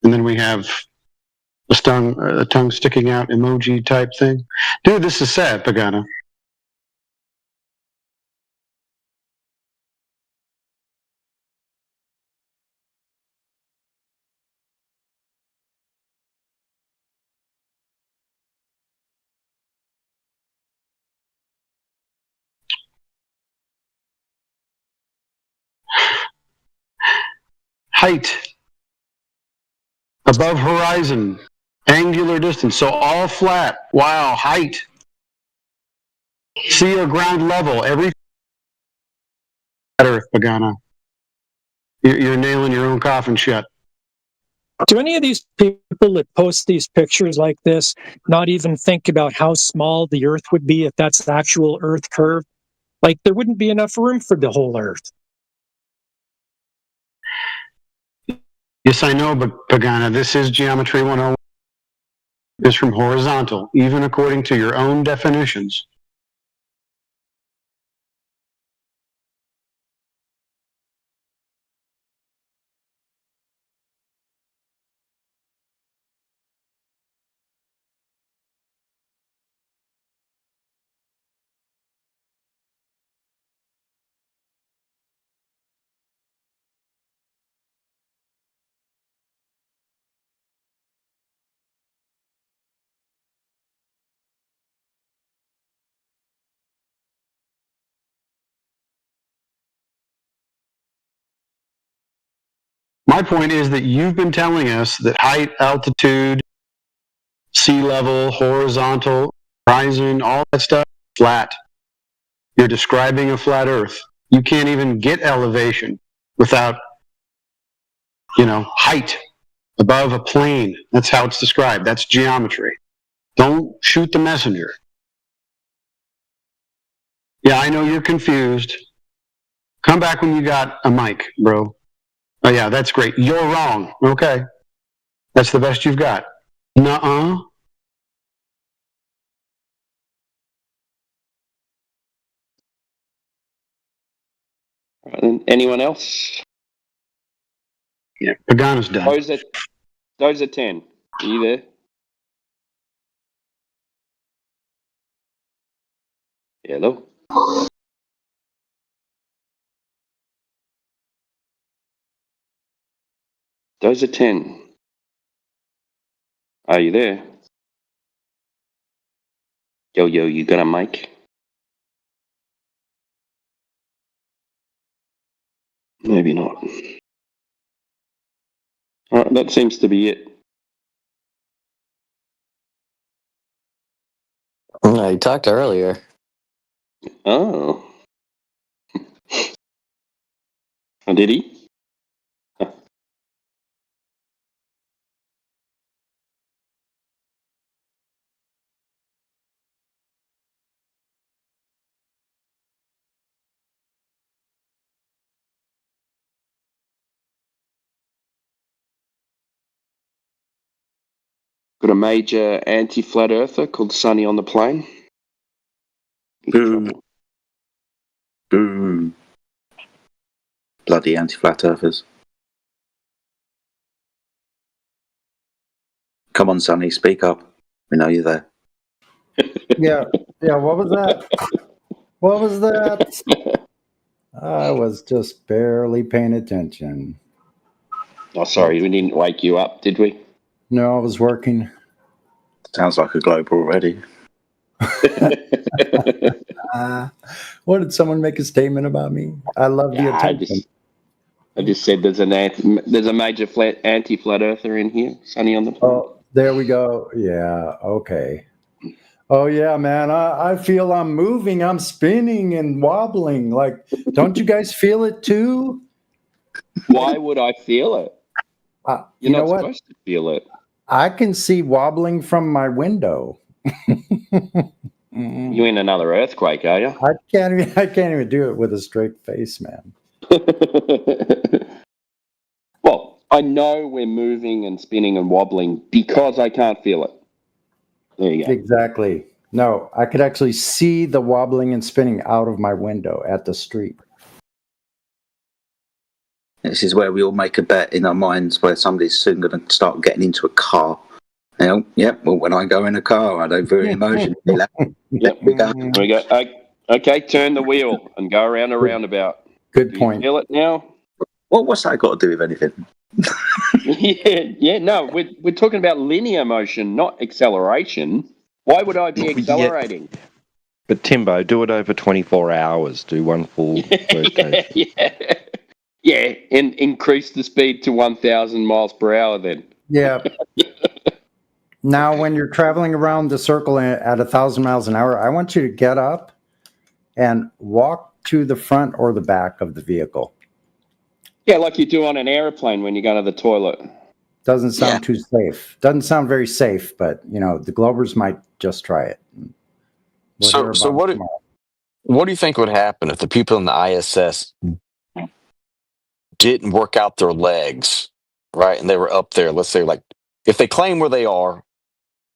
And then we have a tongue sticking out emoji type thing. Dude, this is sad, Pagana. Height. Above horizon. Angular distance. So all flat. Wow. Height. Sea or ground level. Every Earth, Pagana. You're nailing your own coffin shut. Do any of these people that post these pictures like this not even think about how small the Earth would be if that's the actual Earth curve? Like, there wouldn't be enough room for the whole Earth. Yes, I know, but Pagana, this is Geometry 101. It's from horizontal, even according to your own definitions. My point is that you've been telling us that height, altitude, sea level, horizontal, horizon, all that stuff, flat. You're describing a flat Earth. You can't even get elevation without, height above a plane. That's how it's described. That's geometry. Don't shoot the messenger. Yeah, I know you're confused. Come back when you got a mic, bro. Oh, yeah, that's great. You're wrong. Okay. That's the best you've got. Nuh-uh. Anyone else? Yeah, Pagana's done. Those are 10. Are you there? Hello? Those are 10. Are you there? Yo, you got a mic? Maybe not. All right, that seems to be it. No, you talked earlier. Oh. Oh, did he? Got a major anti-flat earther called Sonny on the Plane. Boo. Boo. Bloody anti-flat earthers. Come on, Sonny, speak up. We know you're there. Yeah, what was that? What was that? I was just barely paying attention. Oh, sorry, we didn't wake you up, did we? No, I was working. Sounds like a globe already. What, did someone make a statement about me? I love the attention. I just said there's a major anti-flat earther in here, Sonny on the Plane. Oh, there we go. Yeah, okay. Oh, yeah, man. I feel I'm moving. I'm spinning and wobbling. Like, don't you guys feel it too? Why would I feel it? You're not supposed to feel it. I can see wobbling from my window. You in another earthquake, are you? I can't even do it with a straight face, man. Well, I know we're moving and spinning and wobbling because I can't feel it. There you go. Exactly. No, I could actually see the wobbling and spinning out of my window at the street. This is where we all make a bet in our minds where somebody's soon going to start getting into a car. Well, when I go in a car, I don't feel emotion. Yep. We go. There we go. Okay, turn the wheel and go around a roundabout. Good Do you point. feel it now? What's that got to do with anything? No, we're talking about linear motion, not acceleration. Why would I be Yeah. accelerating? But Timbo, do it over 24 hours. Do one full rotation. Yeah, and increase the speed to 1,000 miles per hour then. Yeah. Now, when you're traveling around the circle at 1,000 miles an hour, I want you to get up and walk to the front or the back of the vehicle. Yeah, like you do on an airplane when you go to the toilet. Doesn't sound too safe. Doesn't sound very safe, but the Globers might just try it. We'll hear So about what it do, tomorrow. what do you think would happen if the people in the ISS didn't work out their legs, right? And they were up there, let's say, like, if they claim where they are,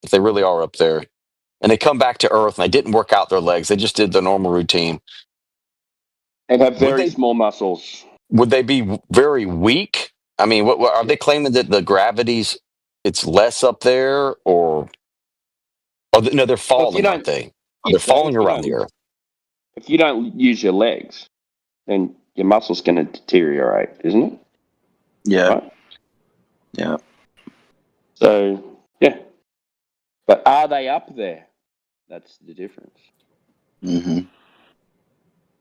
if they really are up there, and they come back to Earth and they didn't work out their legs, they just did the normal routine. And have very they- small muscles. Would they be very weak? I mean, what are they claiming that the gravity's it's less up there, or no? They're falling, aren't they? They're falling around the Earth. If you don't use your legs, then your muscles going to deteriorate, isn't it? Yeah. Right? Yeah. So, yeah. But are they up there? That's the difference. hmm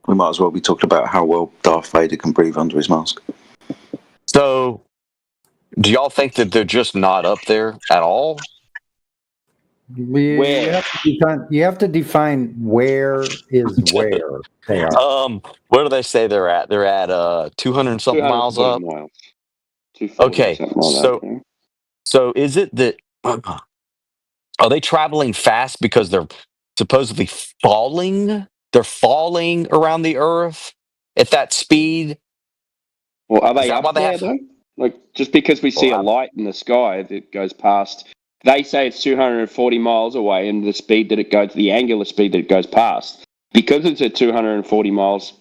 We might as well be talking about how well Darth Vader can breathe under his mask. So, do y'all think that they're just not up there at all? Where? You have to define where is where they are. Where do they say they're at? They're at 200 something miles 240 up. miles. 240, Okay, something like so- that, yeah. So is it that are they traveling fast because they're supposedly falling? They're falling around the Earth at that speed. Well, are Is they that why up they there, have- though? Like, just because we see a Well, light in the sky that goes past, they say it's 240 miles away, and the speed that it goes, the angular speed that it goes past, because it's at 240 miles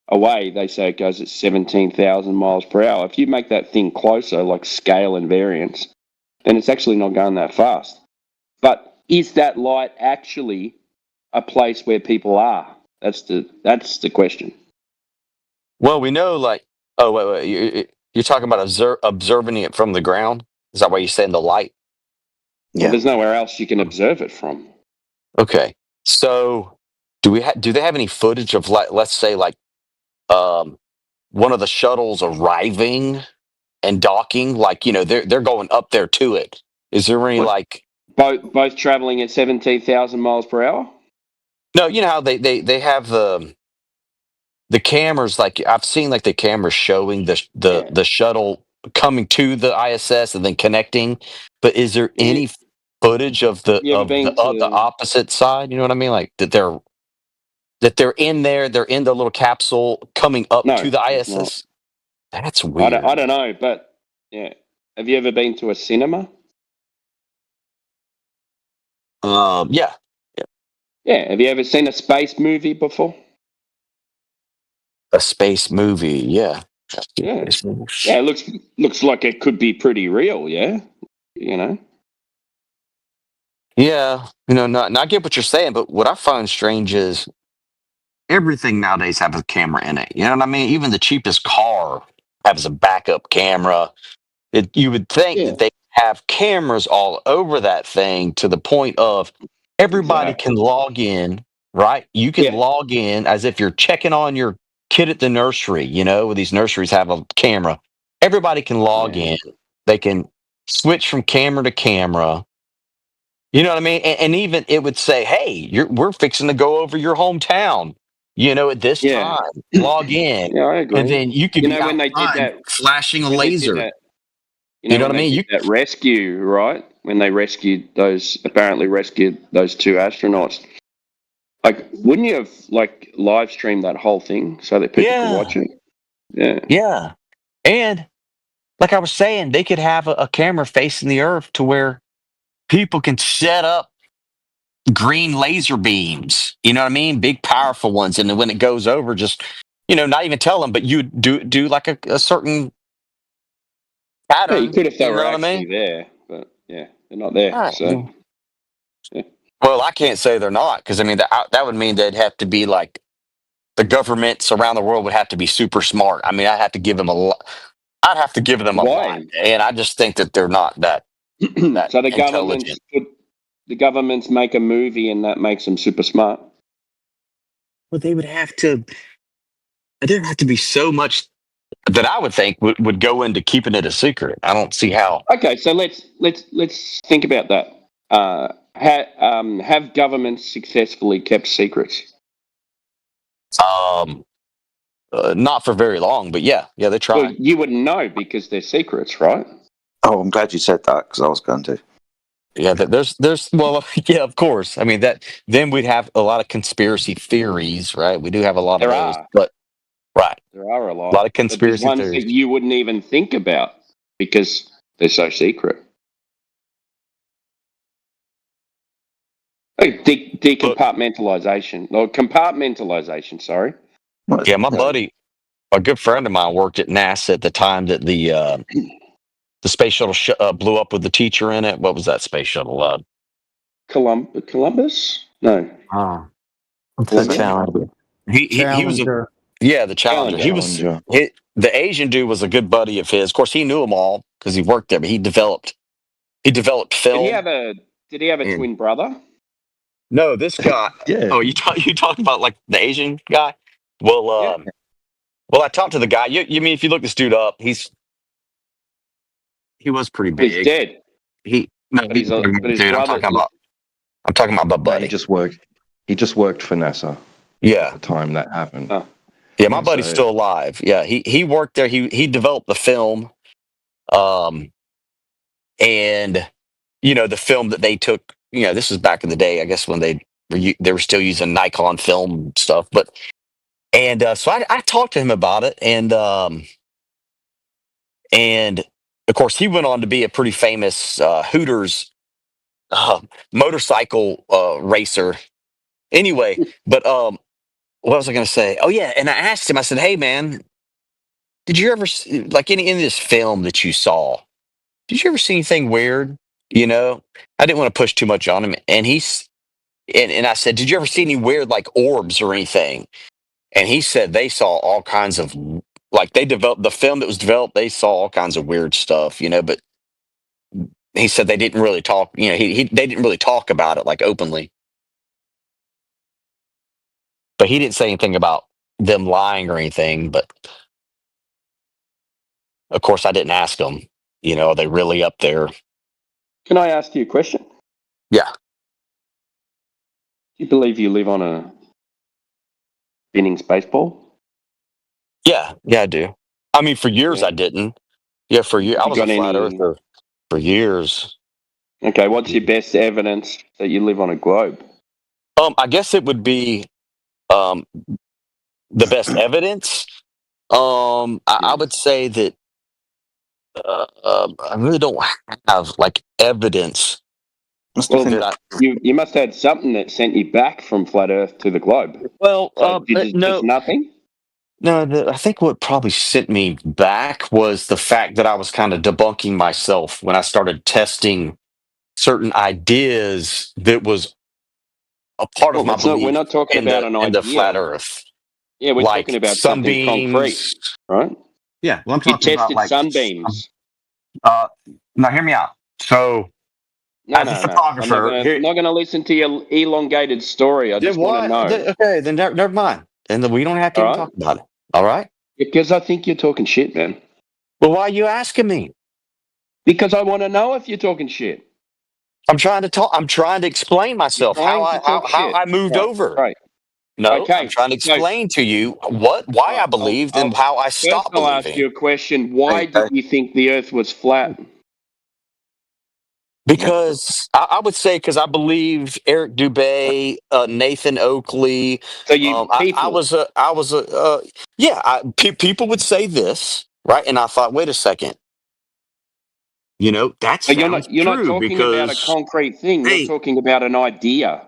away, they say it goes at 17,000 miles per hour. If you make that thing closer, like scale and variance, then it's actually not going that fast. But is that light actually a place where people are? That's the question. Well, we know, like, oh wait, you're talking about observing it from the ground. Is that why you're saying the light? Well, Yeah. there's nowhere else you can observe it from. Okay, so do they have any footage of, like, let's say, like, one of the shuttles arriving and docking? Like, they're going up there to it. Is there any, like, Both traveling at 17,000 miles per hour? no, you know how they have the cameras, like I've seen, like, the cameras showing the shuttle coming to the ISS and then connecting, but is there Yeah. any footage of the You ever been the opposite side? You know what I mean? Like that they're in there, they're in the little capsule coming up No, to the it's ISS. That's I weird. don't know, but yeah. Have you ever been to a cinema? Yeah. Yeah. Have you ever seen a space movie before? A space movie, yeah. Yeah. Yeah, it looks like it could be pretty real, yeah. Yeah, not I get what you're saying, but what I find strange is everything nowadays has a camera in it. You know what I mean? Even the cheapest car has a backup camera. You would think Yeah. that they have cameras all over that thing to the point of everybody Exactly. can log in, right? You can Yeah. log in as if you're checking on your kid at the nursery, where these nurseries have a camera. Everybody can log Yeah. in. They can switch from camera to camera. You know what I mean? And even it would say, "Hey, we're fixing to go over your hometown. At this Yeah. time, log in." Yeah, I agree. And then you could be when they did outside that, flashing a when they did laser. that, You know when what I they mean? did that rescue, right? When they apparently rescued those two astronauts. Like, wouldn't you have live streamed that whole thing so that people could watch it? Yeah. Yeah. And like I was saying, they could have a camera facing the Earth to where people can set up green laser beams. You know what I mean? Big, powerful ones. And then when it goes over, just, not even tell them, but you do like a certain pattern. you could if they you were know what I actually mean? there, but yeah, they're not there. Right. So Well, I can't say they're not because I mean that would mean they'd have to be like the governments around the world would have to be super smart. I mean, I'd have to give them a lot. I'd have to give them a lot, why? and I just think that they're not that So the intelligent. governments make a movie and that makes them super smart. Well, they would have to. There'd have to be so much that I would think would go into keeping it a secret. I don't see how. Okay, so let's think about that. Have governments successfully kept secrets? Not for very long, but yeah, they Well, tried. you wouldn't know because they're secrets, right? Oh, I'm glad you said that because I was going to. Yeah, there's well, yeah, of course. I mean that then we'd have a lot of conspiracy theories, right? We do have a lot of There those, are. but right, There are a a lot lot. of But there's conspiracy ones theories. that you wouldn't even think about because they're so secret. Oh, decompartmentalization or compartmentalization. Sorry. Yeah, my buddy, a good friend of mine, worked at NASA at the time that the space shuttle blew up with the teacher in it. What was that space shuttle? Columbus? No. The Challenger. He was a Challenger. the Challenger. Challenger. The Asian dude was a good buddy of his. Of course, he knew them all because he worked there. But he developed film. Did he have a And- twin brother? No, this guy. Yeah. Oh, you talking about like the Asian guy? Well, Yeah. well, I talked to the guy. You mean if you look this dude up, he was pretty big. He's dead. No, But his dude. I'm brother- talking about my No, buddy. he just worked for NASA at Yeah, the time that happened. Oh. yeah. My buddy's So- still alive. Yeah, he worked there. He developed the film, and the film that they took. This was back in the day. I guess when they were still using Nikon film stuff. But so I talked to him about it, and of course he went on to be a pretty famous Hooters motorcycle racer. Anyway, but what was I going to say? Oh yeah, and I asked him. I said, "Hey man, did you ever like any in this film that you saw? Did you ever see anything weird?" I didn't want to push too much on him, and and I said, "Did you ever see any weird like orbs or anything?" And he said they saw all kinds of like they developed the film that was developed. They saw all kinds of weird stuff, but he said they didn't really talk. They didn't really talk about it like openly. But he didn't say anything about them lying or anything. But of course, I didn't ask them. Are they really up there? Can I ask you a question? Yeah. Do you believe you live on a spinning space ball? Yeah, I do. I mean, for years Yeah. I didn't. Yeah, for years I You was a got flat any- earther for years. Okay, what's your best evidence that you live on a globe? I guess it would be the best evidence. I would say that I really don't have like evidence. Well, that you must have had something that sent you back from flat Earth to the globe. well, So just nothing. No, I think what probably sent me back was the fact that I was kind of debunking myself when I started testing certain ideas that was a part of my belief We're not talking in about the, an in idea. the flat Earth. Yeah, we're like talking about something concrete, sunbeams. right? Yeah, well, I'm You talking about tested like sunbeams. Now, hear me out. So, No, as a no, no. photographer, I'm not going to listen to your elongated story. I just want to know. Okay, then never mind. And we don't have to All even right. talk about it. All right. Because I think you're talking shit, man. Well, why are you asking me? Because I want to know if you're talking shit. I'm trying to talk. I'm trying to explain myself You're how trying to talk how shit. I moved Right, over. Right. No, Okay, I'm trying to so- explain to you why I believed and how I stopped First, I'll ask believing. you a question. Why did you think the Earth was flat? Because I would say because I believed Eric Dubay, Nathan Oakley. So you People would say this, right? And I thought, wait a second. That's So you're not talking about a concrete thing. Hey. You're talking about an idea.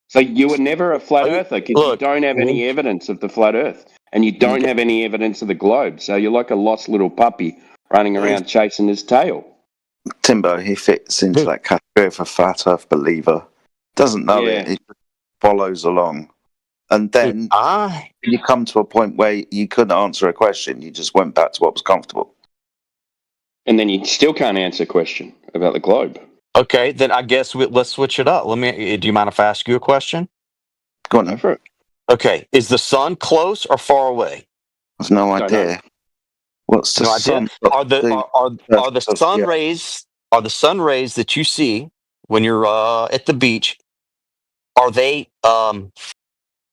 So you were never a flat earther because you look, don't have any evidence of the flat Earth, and you don't have any evidence of the globe. So you're like a lost little puppy running around chasing his tail. Timbo, he fits into Dude. that category of a flat Earth believer. Doesn't know Yeah. it. He just follows along, and then you come to a point where you couldn't answer a question. You just went back to what was comfortable. And then you still can't answer a question about the globe. Okay, then I guess let's switch it up. Do you mind if I ask you a question? Go on, Go then. for it. Okay, is the sun close or far away? There's no Don't idea. What's the No idea. sun? Are the sun rays that you see when you're at the beach? Are they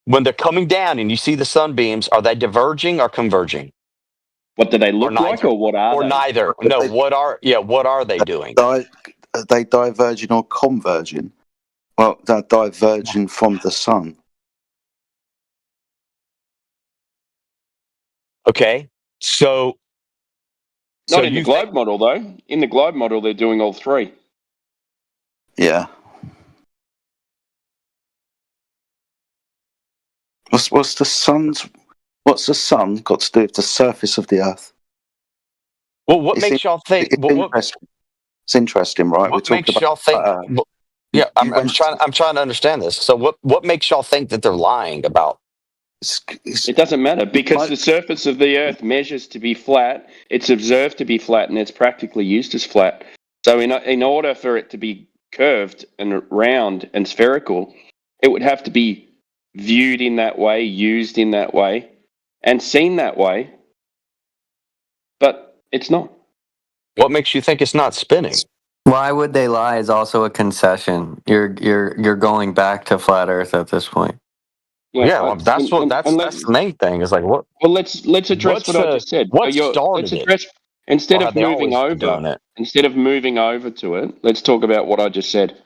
when they're coming down and you see the sunbeams? Are they diverging or converging? What do they look like, neither. or what are Or they? neither? No. What are they doing? Are they diverging or converging? Well, they're diverging from the sun. Okay, so Not in you the globe model, though. In the globe model, they're doing all three. Yeah. What's the sun got to do with the surface of the Earth? Well, what It's makes y'all think? It's interesting. It's interesting, right? What makes y'all think? Yeah, I'm trying to understand this. So, what makes y'all think that they're lying about? It doesn't matter because the surface of the Earth measures to be flat. It's observed to be flat, and it's practically used as flat. So, in order for it to be curved and round and spherical, it would have to be viewed in that way, used in that way, and seen that way. But it's not. What makes you think it's not spinning? Why would they lie is also a concession. You're going back to flat Earth at this point. That's the main thing. Is like what? Well, let's address what I just said. What started it? Instead Or of have they moving always been doing over, it? instead of moving over to it, let's talk about what I just said.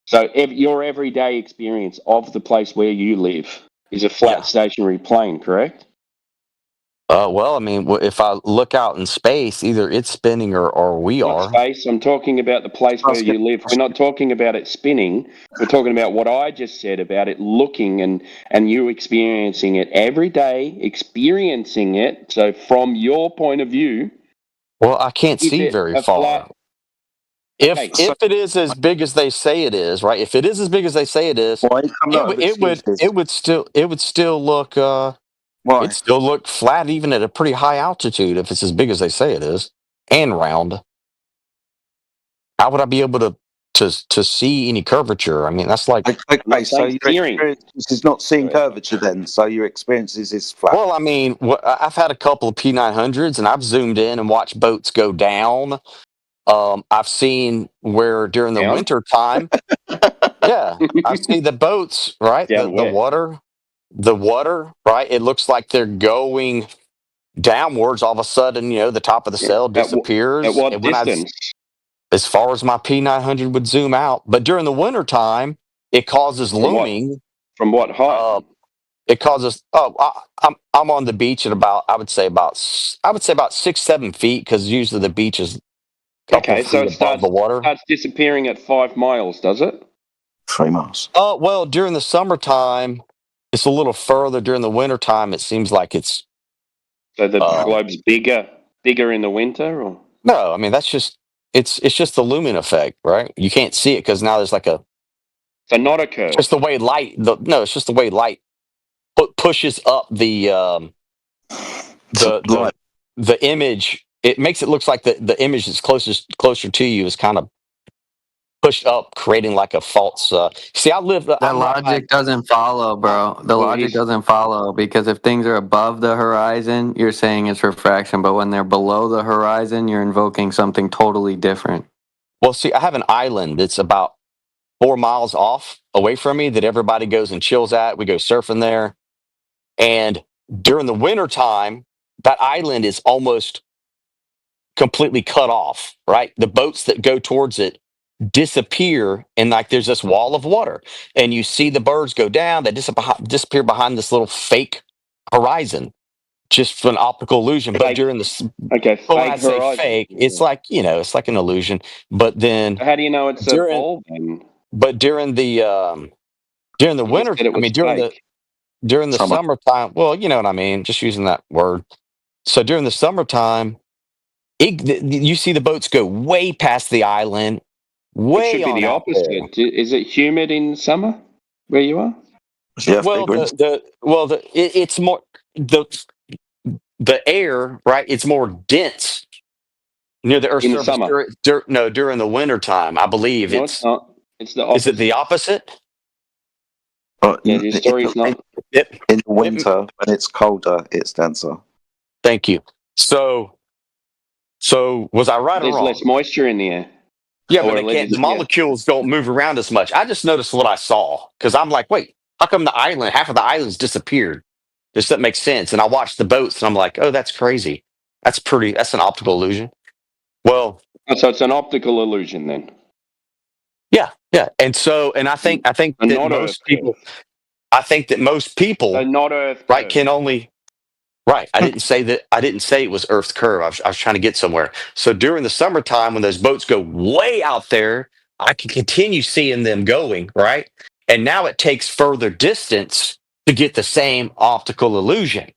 So your everyday experience of the place where you live is a flat stationary plane, correct? Well, I mean, if I look out in space, either it's spinning or we Not are. space. I'm talking about the place where you live. We're not talking about it spinning. We're talking about what I just said about it looking and you experiencing it every day, experiencing it. So from your point of view, Well, I can't is see it very a far. flat? If Okay. it is as big as they say it is, right? If it is as big as they say it is, Why you coming up with excuses? it would still look Why? it'd still look flat even at a pretty high altitude if it's as big as they say it is and round. How would I be able to see any curvature? I mean, that's like Okay, so saying your steering. experience is not seeing curvature then, so your experience is flat. well, I mean, I've had a couple of P900s and I've zoomed in and watched boats go down. I've seen where during the Down? winter time, yeah, I've seen the boats, right? Down where? The water, right? It looks like they're going downwards. All of a sudden, the top of the sail disappears. At what And when distance? as far as my P900 would zoom out, but during the winter time, it causes looming. From what height? It causes. I'm on the beach at I would say about 6-7 feet because usually the beach is a couple Okay, so feet it above the water. starts disappearing at 5 miles, does it? 3 miles. Oh, well, during the summertime, it's a little further. During the wintertime, it seems like it's. So the globe's bigger in the winter, or No, I mean, it's just the lumen effect, right? You can't see it because now there's like so not a curve. just the way light, it's just the way light pushes up the image. It makes it look like the image that's closer to you is kind of pushed up, creating like a false. See, I live. That logic doesn't follow, bro. The logic doesn't follow because if things are above the horizon, you're saying it's refraction, but when they're below the horizon, you're invoking something totally different. Well, see, I have an island that's about 4 miles off away from me that everybody goes and chills at. We go surfing there, and during the wintertime, that island is almost completely cut off. Right, the boats that go towards it disappear, and like there's this wall of water, and you see the birds go down. They disappear behind this little fake horizon, just for an optical illusion. But during the when I say horizon. fake, it's like it's like an illusion. But then How do you know it's a ball? But during the winter, I mean during the summertime. Well, you know what I mean. Just using that word. So during the summertime, You see the boats go way past the island, It way should be on the out there. opposite. Is it humid in summer where you are? Yeah, Well, figures. it's more the air, right? It's more dense near the Earth's In the surface summer? during the winter time. I believe No, it's not. It's the Is it opposite. the opposite? But Yeah, the story's not. It, in winter, when it's colder, it's denser. thank you. So was I right or There's wrong? less moisture in the air. Yeah, Or but at least- the molecules don't move around as much. I just noticed what I saw because I'm like, wait, how come half of the island's disappeared? This doesn't make sense. And I watched the boats and I'm like, oh, that's crazy. That's an optical illusion. Well, So it's an optical illusion then. yeah. And I think And that not most Earth people, curve. I think that most people, So not Earth right, curve. can only, right. I didn't say that. I didn't say it was Earth's curve. I was trying to get somewhere. So during the summertime, when those boats go way out there, I can continue seeing them going, right? And now it takes further distance to get the same optical illusion.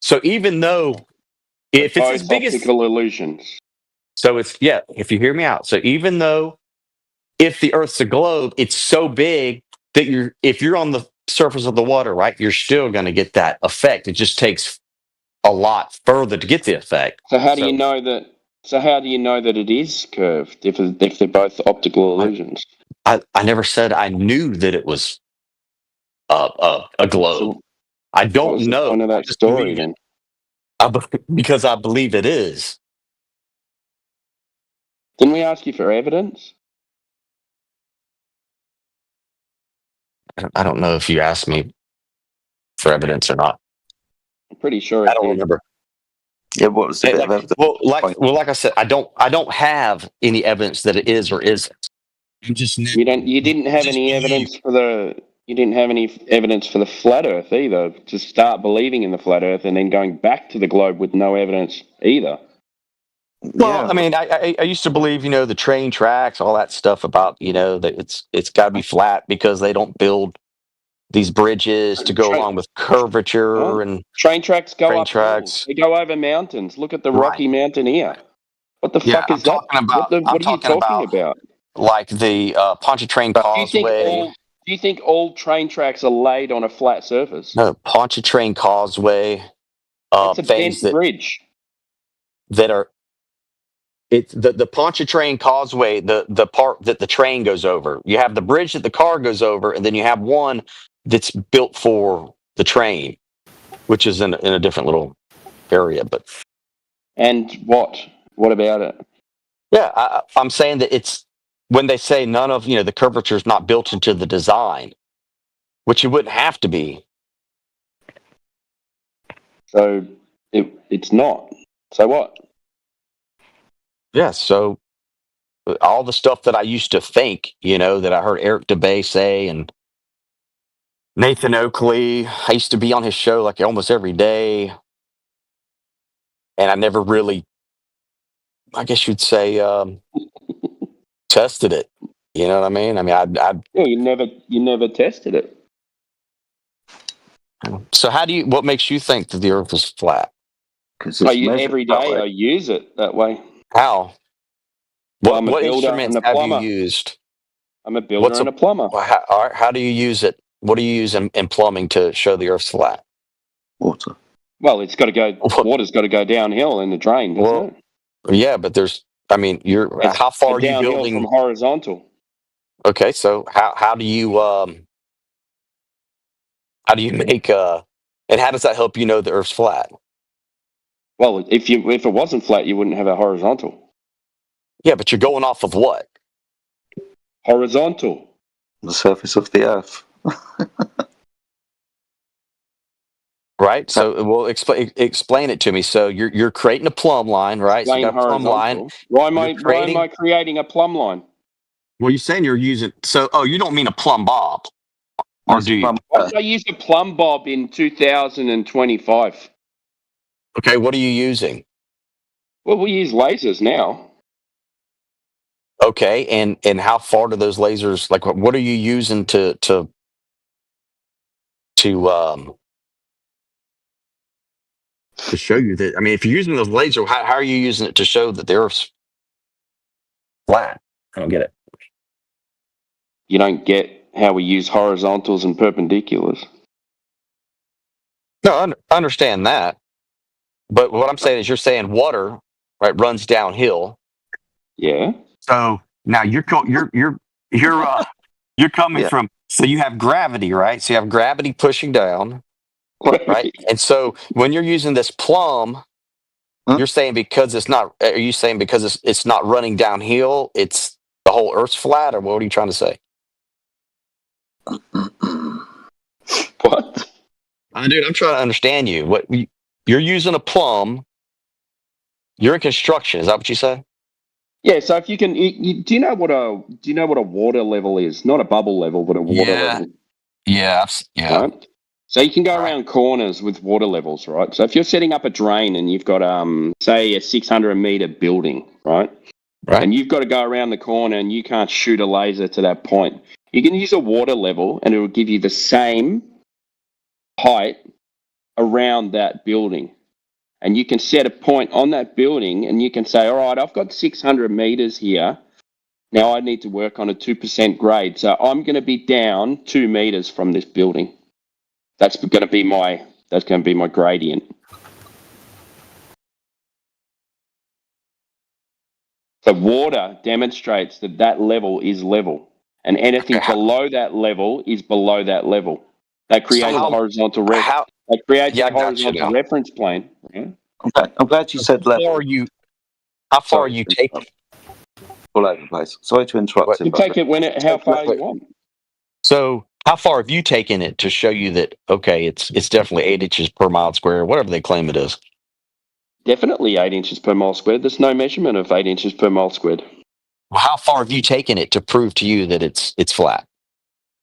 So even though if it's Both as big as, optical illusions. so it's, yeah, if you hear me out. So even though if the Earth's a globe, it's so big that if you're on the surface of the water, right, you're still going to get that effect. It just takes a lot further to get the effect. So how do you know that? So how do you know that it is curved if they're both optical illusions? I never said I knew that it was a globe. So I what don't was the know. point of I that just story believe it. then? Because I believe it is. Didn't we ask you for evidence? I don't know if you asked me for evidence or not. I'm pretty sure I it don't did. remember. Yeah, what was the bit of evidence? Like I said, I don't have any evidence that it is or isn't. I'm just You didn't have any evidence for the. You didn't have any evidence for the flat Earth either. To start believing in the flat Earth and then going back to the globe with no evidence either. Well, Yeah, I mean, I used to believe, the train tracks, all that stuff about, that it's got to be flat because they don't build these bridges to go along with curvature Well, and train tracks go train up tracks. hills. They go over mountains. Look at the Right. Rocky Mountain here. What the Yeah, fuck I'm is that? talking about. What are you talking about? Like the Pontchartrain Do you think Causeway. do you think all train tracks are laid on a flat surface? No, Pontchartrain Causeway. It's a Things bent bridge. that are. It's the Pontchartrain Causeway, the part that the train goes over. You have the bridge that the car goes over, and then you have one that's built for the train, which is in a different little area. But And what? What about it? yeah, I'm saying that it's when they say none of the curvature is not built into the design, which it wouldn't have to be. So it's not. So what? Yeah, so all the stuff that I used to think, that I heard Eric DeBay say and Nathan Oakley, I used to be on his show like almost every day. And I never really, I guess you'd say, tested it. You know what I mean? I mean, Yeah, you never tested it. so what makes you think that the earth is flat? because Every day I use it that way. How? Well, I'm a What builder instruments and a have you plumber. used? I'm a builder and a plumber. How do you use it? What do you use in plumbing to show the earth's flat? water. Well, it's got to go. Water's got to go downhill in the drain, doesn't it? Yeah, but how far are you downhill building? from horizontal? Okay, so how do you make and how does that help you know the earth's flat? Well, if it wasn't flat, you wouldn't have a horizontal. Yeah, but you're going off of what? Horizontal. The surface of the earth. Right. So, well, explain it to me. So you're creating a plumb line, right? So you got a plumb line. Why am I creating a plumb line? Well, you're saying you're using. So, you don't mean a plumb bob, or do you? Why did I use a plumb bob in 2025? Okay, what are you using? Well, we use lasers now. Okay, and how far do those lasers? Like, what are you using to to show you that. I mean, if you're using the laser, how are you using it to show that the Earth's flat? I don't get it. You don't get how we use horizontals and perpendiculars. No, I understand that. But what I'm saying is, you're saying water, right, runs downhill. Yeah. So now you're coming Yeah. from. So you have gravity, right? So you have gravity pushing down, right? And so when you're using this plumb, Huh? you're saying because it's not. Are you saying because it's not running downhill, it's the whole Earth's flat, or what are you trying to say? What? Dude, I'm trying to understand you. You're using a plumb. You're in construction. Is that what you said? Yeah. So if you can, do you know what a water level is? Not a bubble level, but a water Yeah. level. Yeah. Right. So you can go Right. around corners with water levels, right? So if you're setting up a drain and you've got say a 600-meter building, right? Right. And you've got to go around the corner and you can't shoot a laser to that point. You can use a water level and it will give you the same height around that building. And you can set a point on that building and you can say, all right, I've got 600 meters here. Now I need to work on a 2% grade. So I'm going to be down 2 meters from this building. That's going to be my gradient. The water demonstrates that level is level, and anything Okay, below that level is below that level. That creates how- a horizontal I got you now. reference plane. Yeah? I'm glad you said How far level. are you? How far are Sorry you to taking? interrupt. All over the place. Sorry to interrupt. What? You Simba, take it how far wait. you want. So how far have you taken it to show you that okay, it's definitely 8 inches per mile square, whatever they claim it is? Definitely 8 inches per mile squared. There's no measurement of 8 inches per mile squared. Well, how far have you taken it to prove to you that it's flat?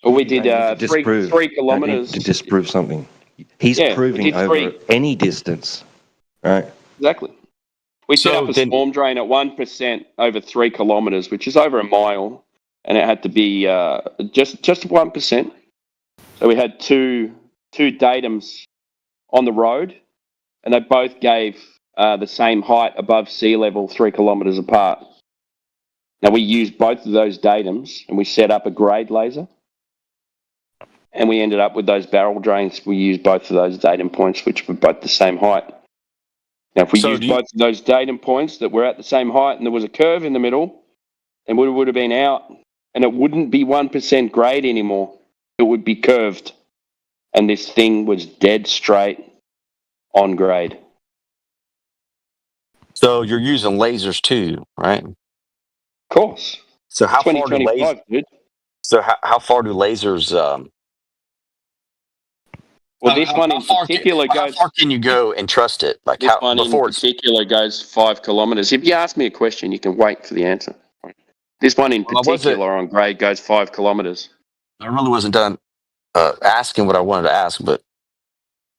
Well, we You did don't need to three disprove. Don't need kilometers. to disprove something. He's Yeah, we proving did over three. any distance, right? Exactly. We set So up a then- storm drain at 1% over 3 kilometers, which is over a mile, and it had to be just 1%. So we had two datums on the road, and they both gave the same height above sea level, 3 kilometers apart. Now we used both of those datums, and we set up a grade laser, and we ended up with those barrel drains. We used both of those datum points, which were both the same height. Now, if we So used do you- both of those datum points that were at the same height and there was a curve in the middle, then we would have been out, and it wouldn't be 1% grade anymore. It would be curved, and this thing was dead straight on grade. So you're using lasers too, right? Of course. So how far do 2025, dude. how far do lasers? Well, this one in particular how goes. far can you go and trust it? Like This how one in before it's particular goes 5 kilometers. If you ask me a question, you can wait for the answer. This one in Well, I wasn't- particular on grade goes 5 kilometers. I really wasn't done asking what I wanted to ask, but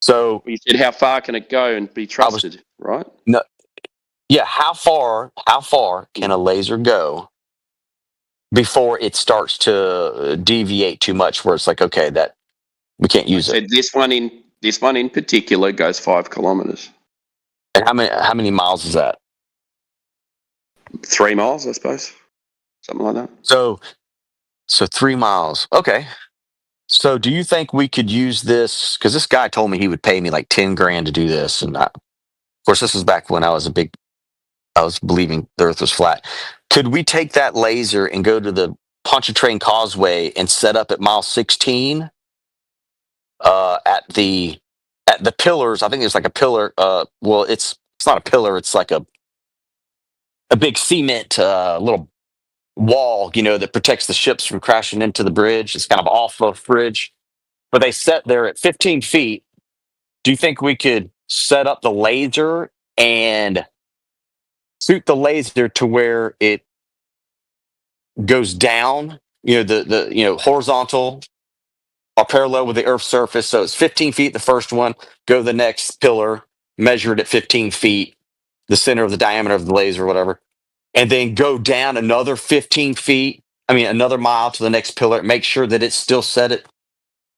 so You said, how far can it go and be trusted, right? yeah, how far can a laser go before it starts to deviate too much, where it's like okay, that we can't use So it? this one in particular goes 5 kilometers. And how many miles is that? 3 miles, I suppose. Something like that. So 3 miles. Okay. So do you think we could use this? Because this guy told me he would pay me like 10 grand to do this, and of course this was back when I was believing the Earth was flat. Could we take that laser and go to the Pontchartrain Causeway and set up at mile 16 at the pillars? I think there's like a pillar. Well, it's not a pillar. It's like a big cement little wall, that protects the ships from crashing into the bridge. It's kind of off the bridge, but they set there at 15 feet. Do you think we could set up the laser and shoot the laser to where it goes down, the horizontal or parallel with the Earth's surface? So it's 15 feet, the first one, go to the next pillar, measure it at 15 feet, the center of the diameter of the laser, whatever, and then go down another 15 feet, another mile to the next pillar, make sure that it's still set at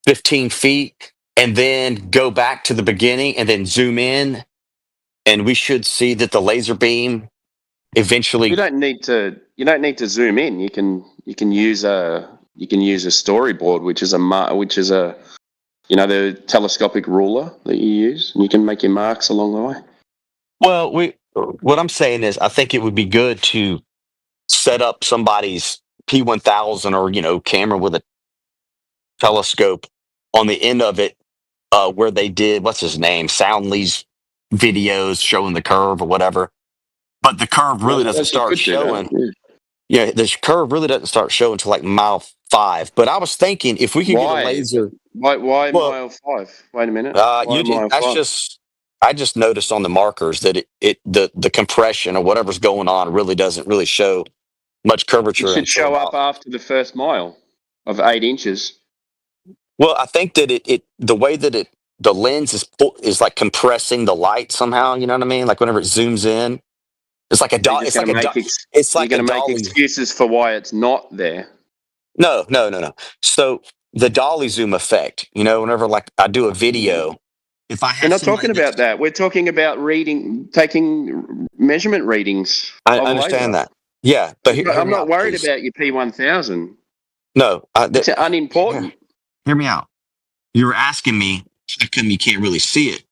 15 feet, and then go back to the beginning and then zoom in and we should see that the laser beam eventually. You don't need to zoom in. You can use a storyboard, which is a the telescopic ruler that you use, and you can make your marks along the way. Well, what I'm saying is, I think it would be good to set up somebody's P1000 or camera with a telescope on the end of it, where they did what's his name, Soundly's videos showing the curve or whatever. But the curve really doesn't start showing. Yeah, the curve really doesn't start showing until like mile 5. But I was thinking if we could get a laser. Why mile 5? Wait a minute. I just noticed on the markers that the compression or whatever's going on doesn't really show much curvature. It should show up after the first mile of 8 inches. Well, I think that the way that the lens is like compressing the light somehow. You know what I mean? Like whenever it zooms in, it's like a dot. It's like you're going to make excuses for why it's not there. No. So the dolly zoom effect. Whenever like I do a video, if I have, we're not talking about that. We're talking about taking measurement readings. I understand that. Yeah, but I'm not worried about your P1000. No, it's unimportant. Hear me out. You were asking me how come you can't really see it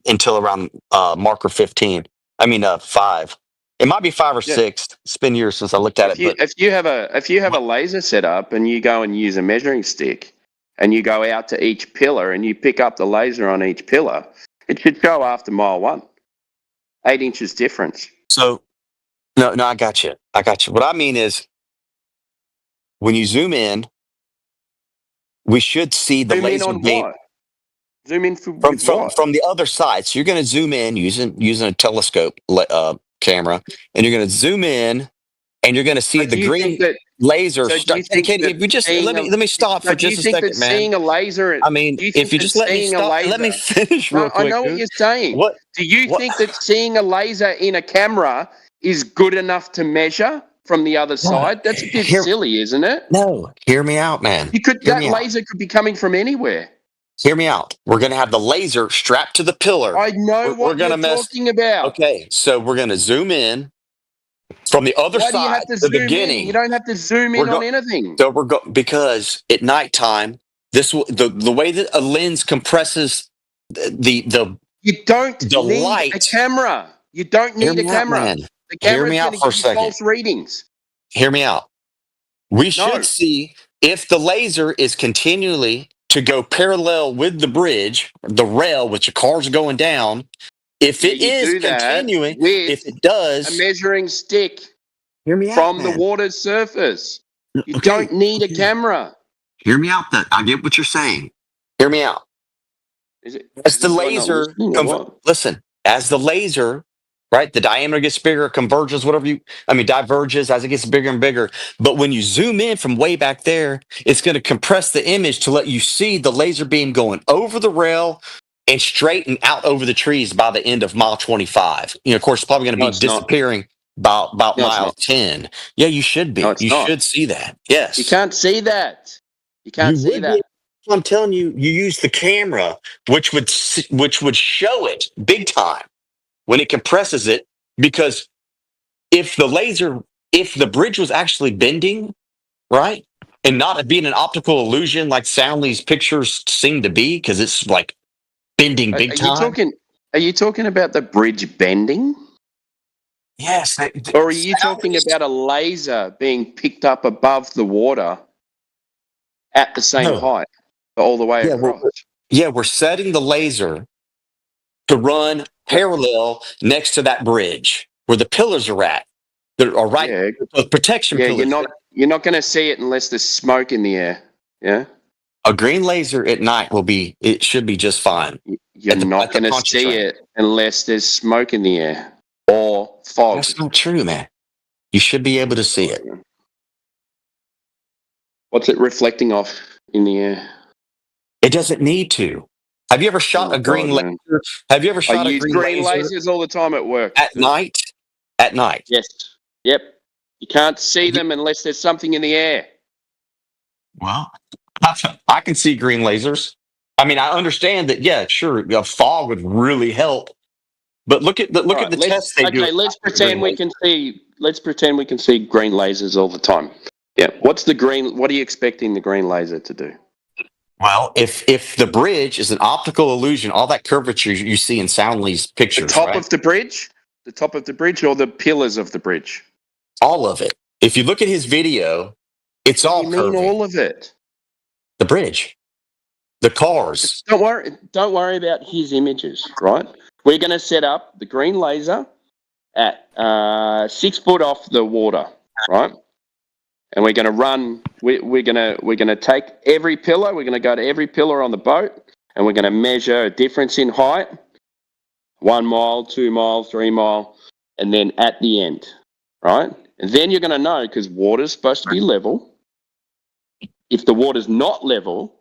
until around marker 15. I mean 5. It might be 5 or 6. It's been years since I looked at it. If you have a laser set up and you go and use a measuring stick and you go out to each pillar and you pick up the laser on each pillar, it should show after mile 1. 8 inches difference. So, no, I got you. What I mean is, when you zoom in, we should see the laser beam. Zoom in from the other side. So you're going to zoom in using a telescope camera, and you're going to zoom in, and you're going to see the green laser. If you just let me stop for just a second, man. Seeing a laser. I mean, if you just let me stop, let me finish real quick. I know what you're saying. What do you think that seeing a laser in a camera is good enough to measure from the other side? That's a bit silly, isn't it? No, hear me out, man. That laser could be coming from anywhere. Hear me out. We're going to have the laser strapped to the pillar. I know what you're talking about. Okay, so we're going to zoom in from the other side to the beginning. You don't have to zoom in on anything. So because at nighttime, the way that a lens compresses the you don't need light. A camera. You don't need a camera. Man. The camera's going to give you false readings. Hear me out. We should see if the laser is continually to go parallel with the bridge, the rail, which the cars are going down. If it is continuing, if it does, a measuring stick hear me out, from the water's surface. You don't need a camera. Hear me out. I get what you're saying. Hear me out. As the laser, listen, as the laser, right, the diameter gets bigger, converges, diverges as it gets bigger and bigger. But when you zoom in from way back there, it's going to compress the image to let you see the laser beam going over the rail and straight and out over the trees by the end of mile 25. Of course, it's probably going to be disappearing about mile 10. Yeah, you should be. You should see that. Yes. You can't see that. You can't see that. I'm telling you, you use the camera, which would show it big time when it compresses it, because if the bridge was actually bending, right, and not being an optical illusion like Soundly's pictures seem to be, because it's like bending big time. Are you talking about the bridge bending? Yes. Or are you talking about a laser being picked up above the water at the same height all the way across? We're setting the laser to run parallel next to that bridge where the pillars are at. There are protection pillars. You're not going to see it unless there's smoke in the air. Yeah. A green laser at night should be just fine. You're not going to see it unless there's smoke in the air or fog. That's not true, man. You should be able to see it. What's it reflecting off in the air? It doesn't need to. Have you ever shot a green laser? Have you ever shot a green laser? Lasers all the time at work. At night? At night. Yes. Yep. You can't see them unless there's something in the air. Well, I can see green lasers. I mean, I understand that. Yeah, sure, a fog would really help, but look at the tests they do. Okay, let's pretend we can see. Let's pretend we can see green lasers all the time. Yeah. What are you expecting the green laser to do? Well, if the bridge is an optical illusion, all that curvature you see in Soundly's The pictures, top right? of the bridge, or the pillars of the bridge. All of it. If you look at his video, it's What all do you mean curving. all of it? The bridge, the cars. Don't worry about his images, right? We're going to set up the green laser at 6 foot off the water, right? And we're going to run. We're going to take every pillar. We're going to go to every pillar on the boat, and we're going to measure a difference in height: 1 mile, 2 miles, 3 mile, and then at the end, right? And then you're going to know, because water's supposed to be level. If the water's not level,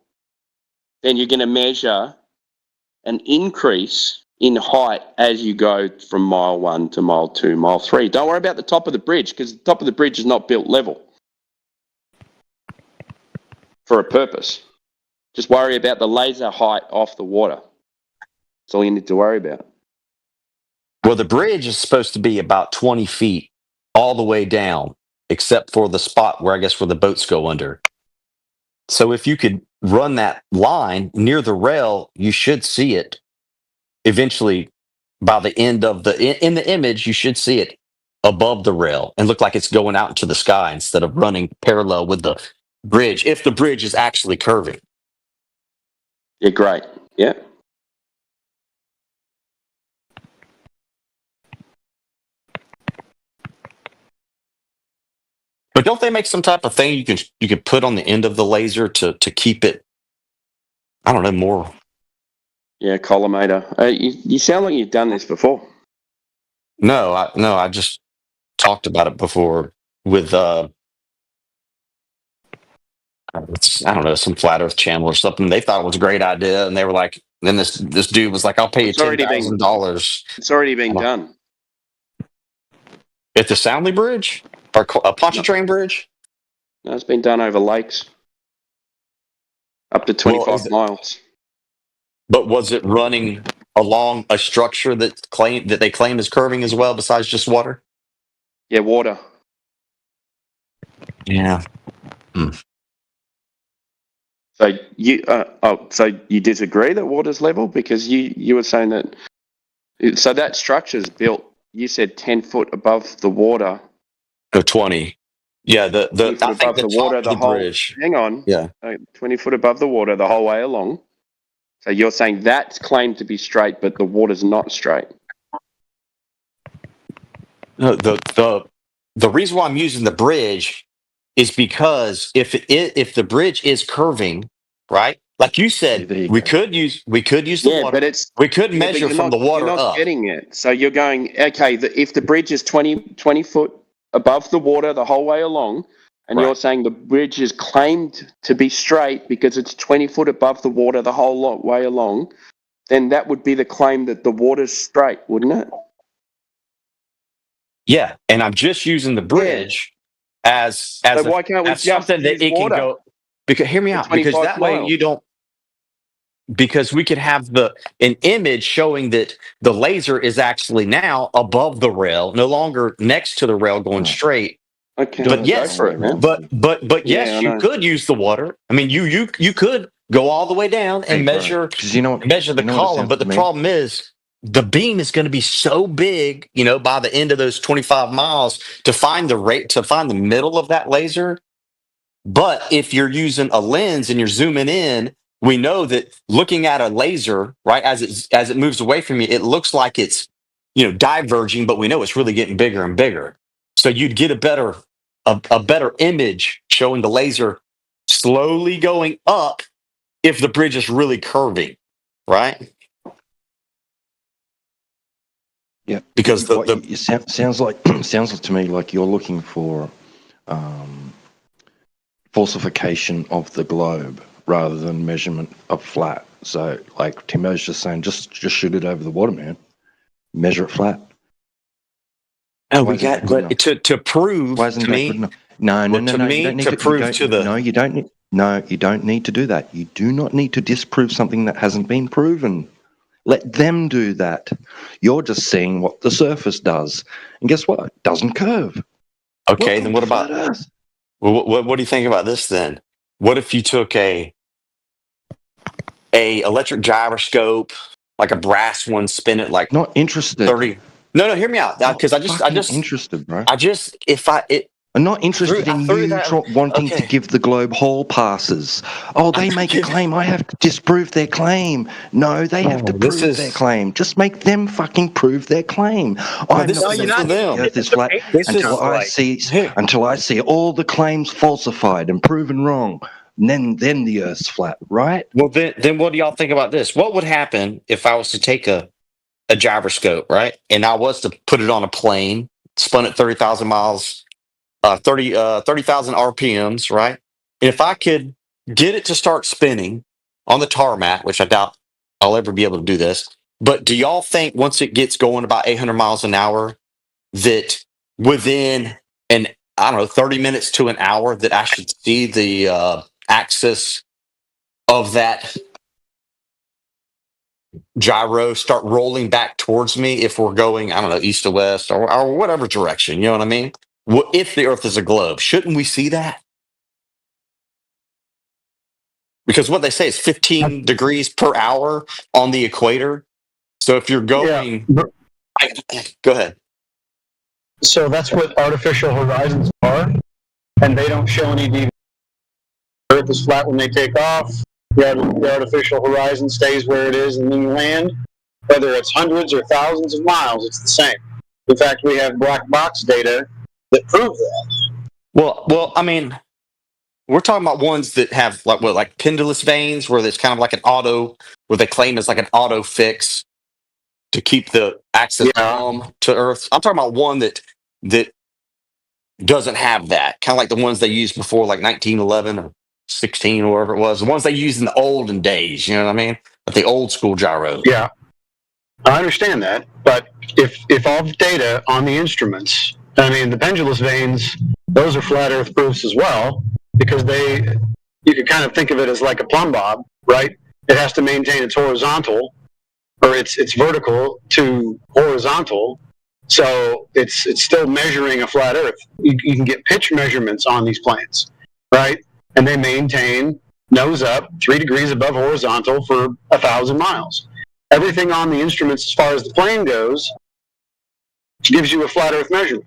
then you're going to measure an increase in height as you go from mile 1 to mile 2, mile 3. Don't worry about the top of the bridge, because the top of the bridge is not built level for a purpose. Just worry about the laser height off the water. That's all you need to worry about. Well, the bridge is supposed to be about 20 feet all the way down, except for the spot where the boats go under. So if you could run that line near the rail, you should see it eventually. By the end of in the image, you should see it above the rail and look like it's going out into the sky instead of running parallel with the bridge, if the bridge is actually curving. Yeah, great. Yeah. But don't they make some type of thing you can put on the end of the laser to keep it, I don't know, more? Yeah, collimator. You sound like you've done this before. No, I just talked about it before with I don't know, some flat Earth channel or something. They thought it was a great idea, and they were like, then this dude was like, "I'll pay you It's already been- $10,000 It's already been done. at the Soundly Bridge or Pontchartrain Bridge." No, it's been done over lakes. Up to 25 miles. But was it running along a structure that they claim is curving as well, besides just water? Yeah, water. Yeah. So you disagree that water's level, because you were saying that. So that structure's built. You said 10 foot above the water. No, 20. Yeah, 20 foot I think above the the top water, of the bridge. Hang on. Yeah. 20 foot above the water the whole way along. So you're saying that's claimed to be straight, but the water's not straight. No, the reason why I'm using the bridge is because if the bridge is curving, right? Like you said, There you we go. could use the water. But We could but measure you're from the water You're not up. getting it. So you're going, okay, if the bridge is 20 foot above the water the whole way along, and you're Right. saying the bridge is claimed to be straight because it's 20 foot above the water the whole way along, then that would be the claim that the water's straight, wouldn't it? Yeah, and I'm just using the bridge as So why can't we as just something that use it can water? go. Because hear me For out. Because 25 that way miles. you don't. Because we could have an image showing that the laser is actually now above the rail, no longer next to the rail going straight. Okay, But go yes, for it, man. but Yeah, yes, I you know. could use the water. I mean, you could go all the way down and Hey, bro, measure 'cause you know the what it column. sounds But the to me? problem is the beam is going to be so big, by the end of those 25 miles to find the middle of that laser. But if you're using a lens and you're zooming in, we know that looking at a laser, right, as it moves away from you, it looks like it's diverging, but we know it's really getting bigger and bigger. So you'd get a better image showing the laser slowly going up if the bridge is really curving, right? Yeah, Because it sounds like to me like you're looking for falsification of the globe rather than measurement of flat. So, like Timo's just saying, just shoot it over the water, man. Measure it flat. and Why we isn't that got good but enough? to prove Why isn't to that me good enough? No, well, no, to no. me, You don't need to prove you don't, to the no, you don't need. No, you don't need to do that. You do not need to disprove something that hasn't been proven. Let them do that. You're just seeing what the surface does. And guess what? It doesn't curve. Okay, Welcome then what to about? flat Earth. Well, what do you think about this then? What if you took a electric gyroscope, like a brass one, spin it like Not interested. 30? No, hear me out. Not Because fucking interested, bro. if I'm not interested in through you that, wanting to okay. give the globe hall passes. Oh, they make a claim. I have to disprove their claim. No, they have to this prove their is claim. Just make them fucking prove their claim. I'm this not isn't going for to say them. the Earth is flat This until is I see all the claims falsified and proven wrong. And then the Earth's flat, right? well. Then what do y'all think about this? What would happen if I was to take a gyroscope, right, and I was to put it on a plane, spun at 30,000 miles, 30,000 RPMs, right? And if I could get it to start spinning on the tarmac, which I doubt I'll ever be able to do this, but do y'all think once it gets going about 800 miles an hour, that within an, I don't know, 30 minutes to an hour, that I should see the axis of that gyro start rolling back towards me if we're going, I don't know, east to west or whatever direction, you know what I mean? If the Earth is a globe, shouldn't we see that? Because what they say is 15 degrees per hour on the equator. So if you're going, go ahead. So that's what artificial horizons are, and they don't show any deviation. The Earth is flat when they take off. The artificial horizon stays where it is, and then you land. Whether it's hundreds or thousands of miles, it's the same. In fact, we have black box data that prove that. Well, I mean, we're talking about ones that have like pendulous veins, where it's kind of like an auto, where they claim it's like an auto fix to keep the axis to Earth. I'm talking about one that doesn't have that, kind of like the ones they used before, like 1911 or 16 or whatever it was, the ones they used in the olden days. You know what I mean? Like the old school gyro. Yeah, I understand that, but if all the data on the instruments, I mean, the pendulous veins, those are flat Earth proofs as well, because you could kind of think of it as like a plumb bob, right? It has to maintain its horizontal, or its vertical to horizontal, so it's still measuring a flat Earth. You can get pitch measurements on these planes, right? And they maintain nose up, 3 degrees above horizontal for 1,000 miles. Everything on the instruments, as far as the plane goes, gives you a flat Earth measurement.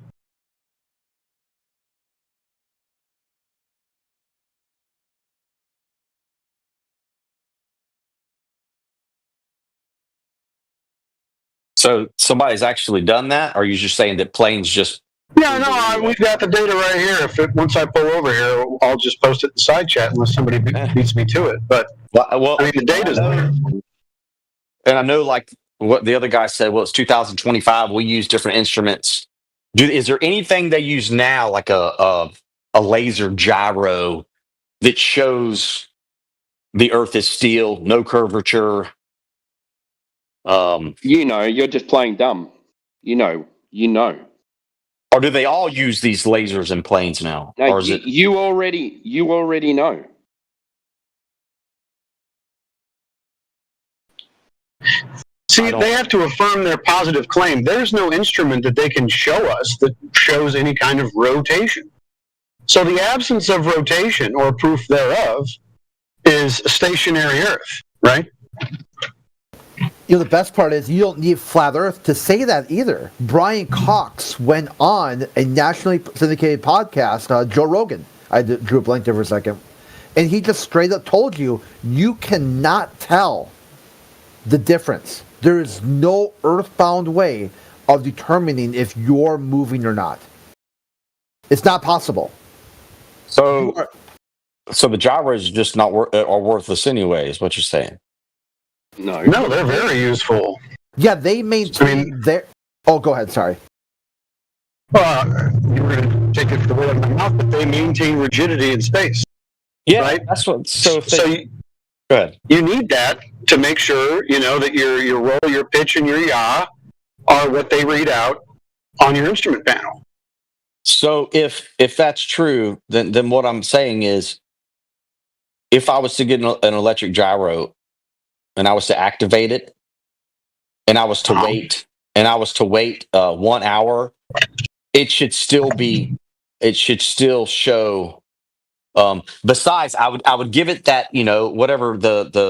So somebody's actually done that, or are you just saying that planes just? Yeah, no, we've got the data right here. Once I pull over here, I'll just post it in the side chat unless somebody beats me to it. But well, I mean, the data's there. And I know, like what the other guy said, well, it's 2025. We use different instruments. Is there anything they use now, like a laser gyro, that shows the Earth is steel, no curvature? You're just playing dumb. You know. Or do they all use these lasers in planes now? No, Or is it? you already know. See, they have to affirm their positive claim. There's no instrument that they can show us that shows any kind of rotation. So the absence of rotation, or proof thereof, is a stationary Earth, right? The best part is you don't need flat Earth to say that either. Brian Cox went on a nationally syndicated podcast, Joe Rogan. I drew a blank there for a second. And he just straight up told you cannot tell the difference. There is no earthbound way of determining if you're moving or not. It's not possible. So the gyros are just not are worthless anyway, is what you're saying? No, they're very useful. Yeah, they maintain their. Oh, go ahead. Sorry. You were going to take it the way out of my mouth, but they maintain rigidity in space. Yeah, right? That's what. So go ahead. You need that to make sure that your roll, your pitch, and your yaw are what they read out on your instrument panel. So if that's true, then what I'm saying is, if I was to get an electric gyro and I was to activate it and I was to wait 1 hour, it should still show. Besides, I would give it that, whatever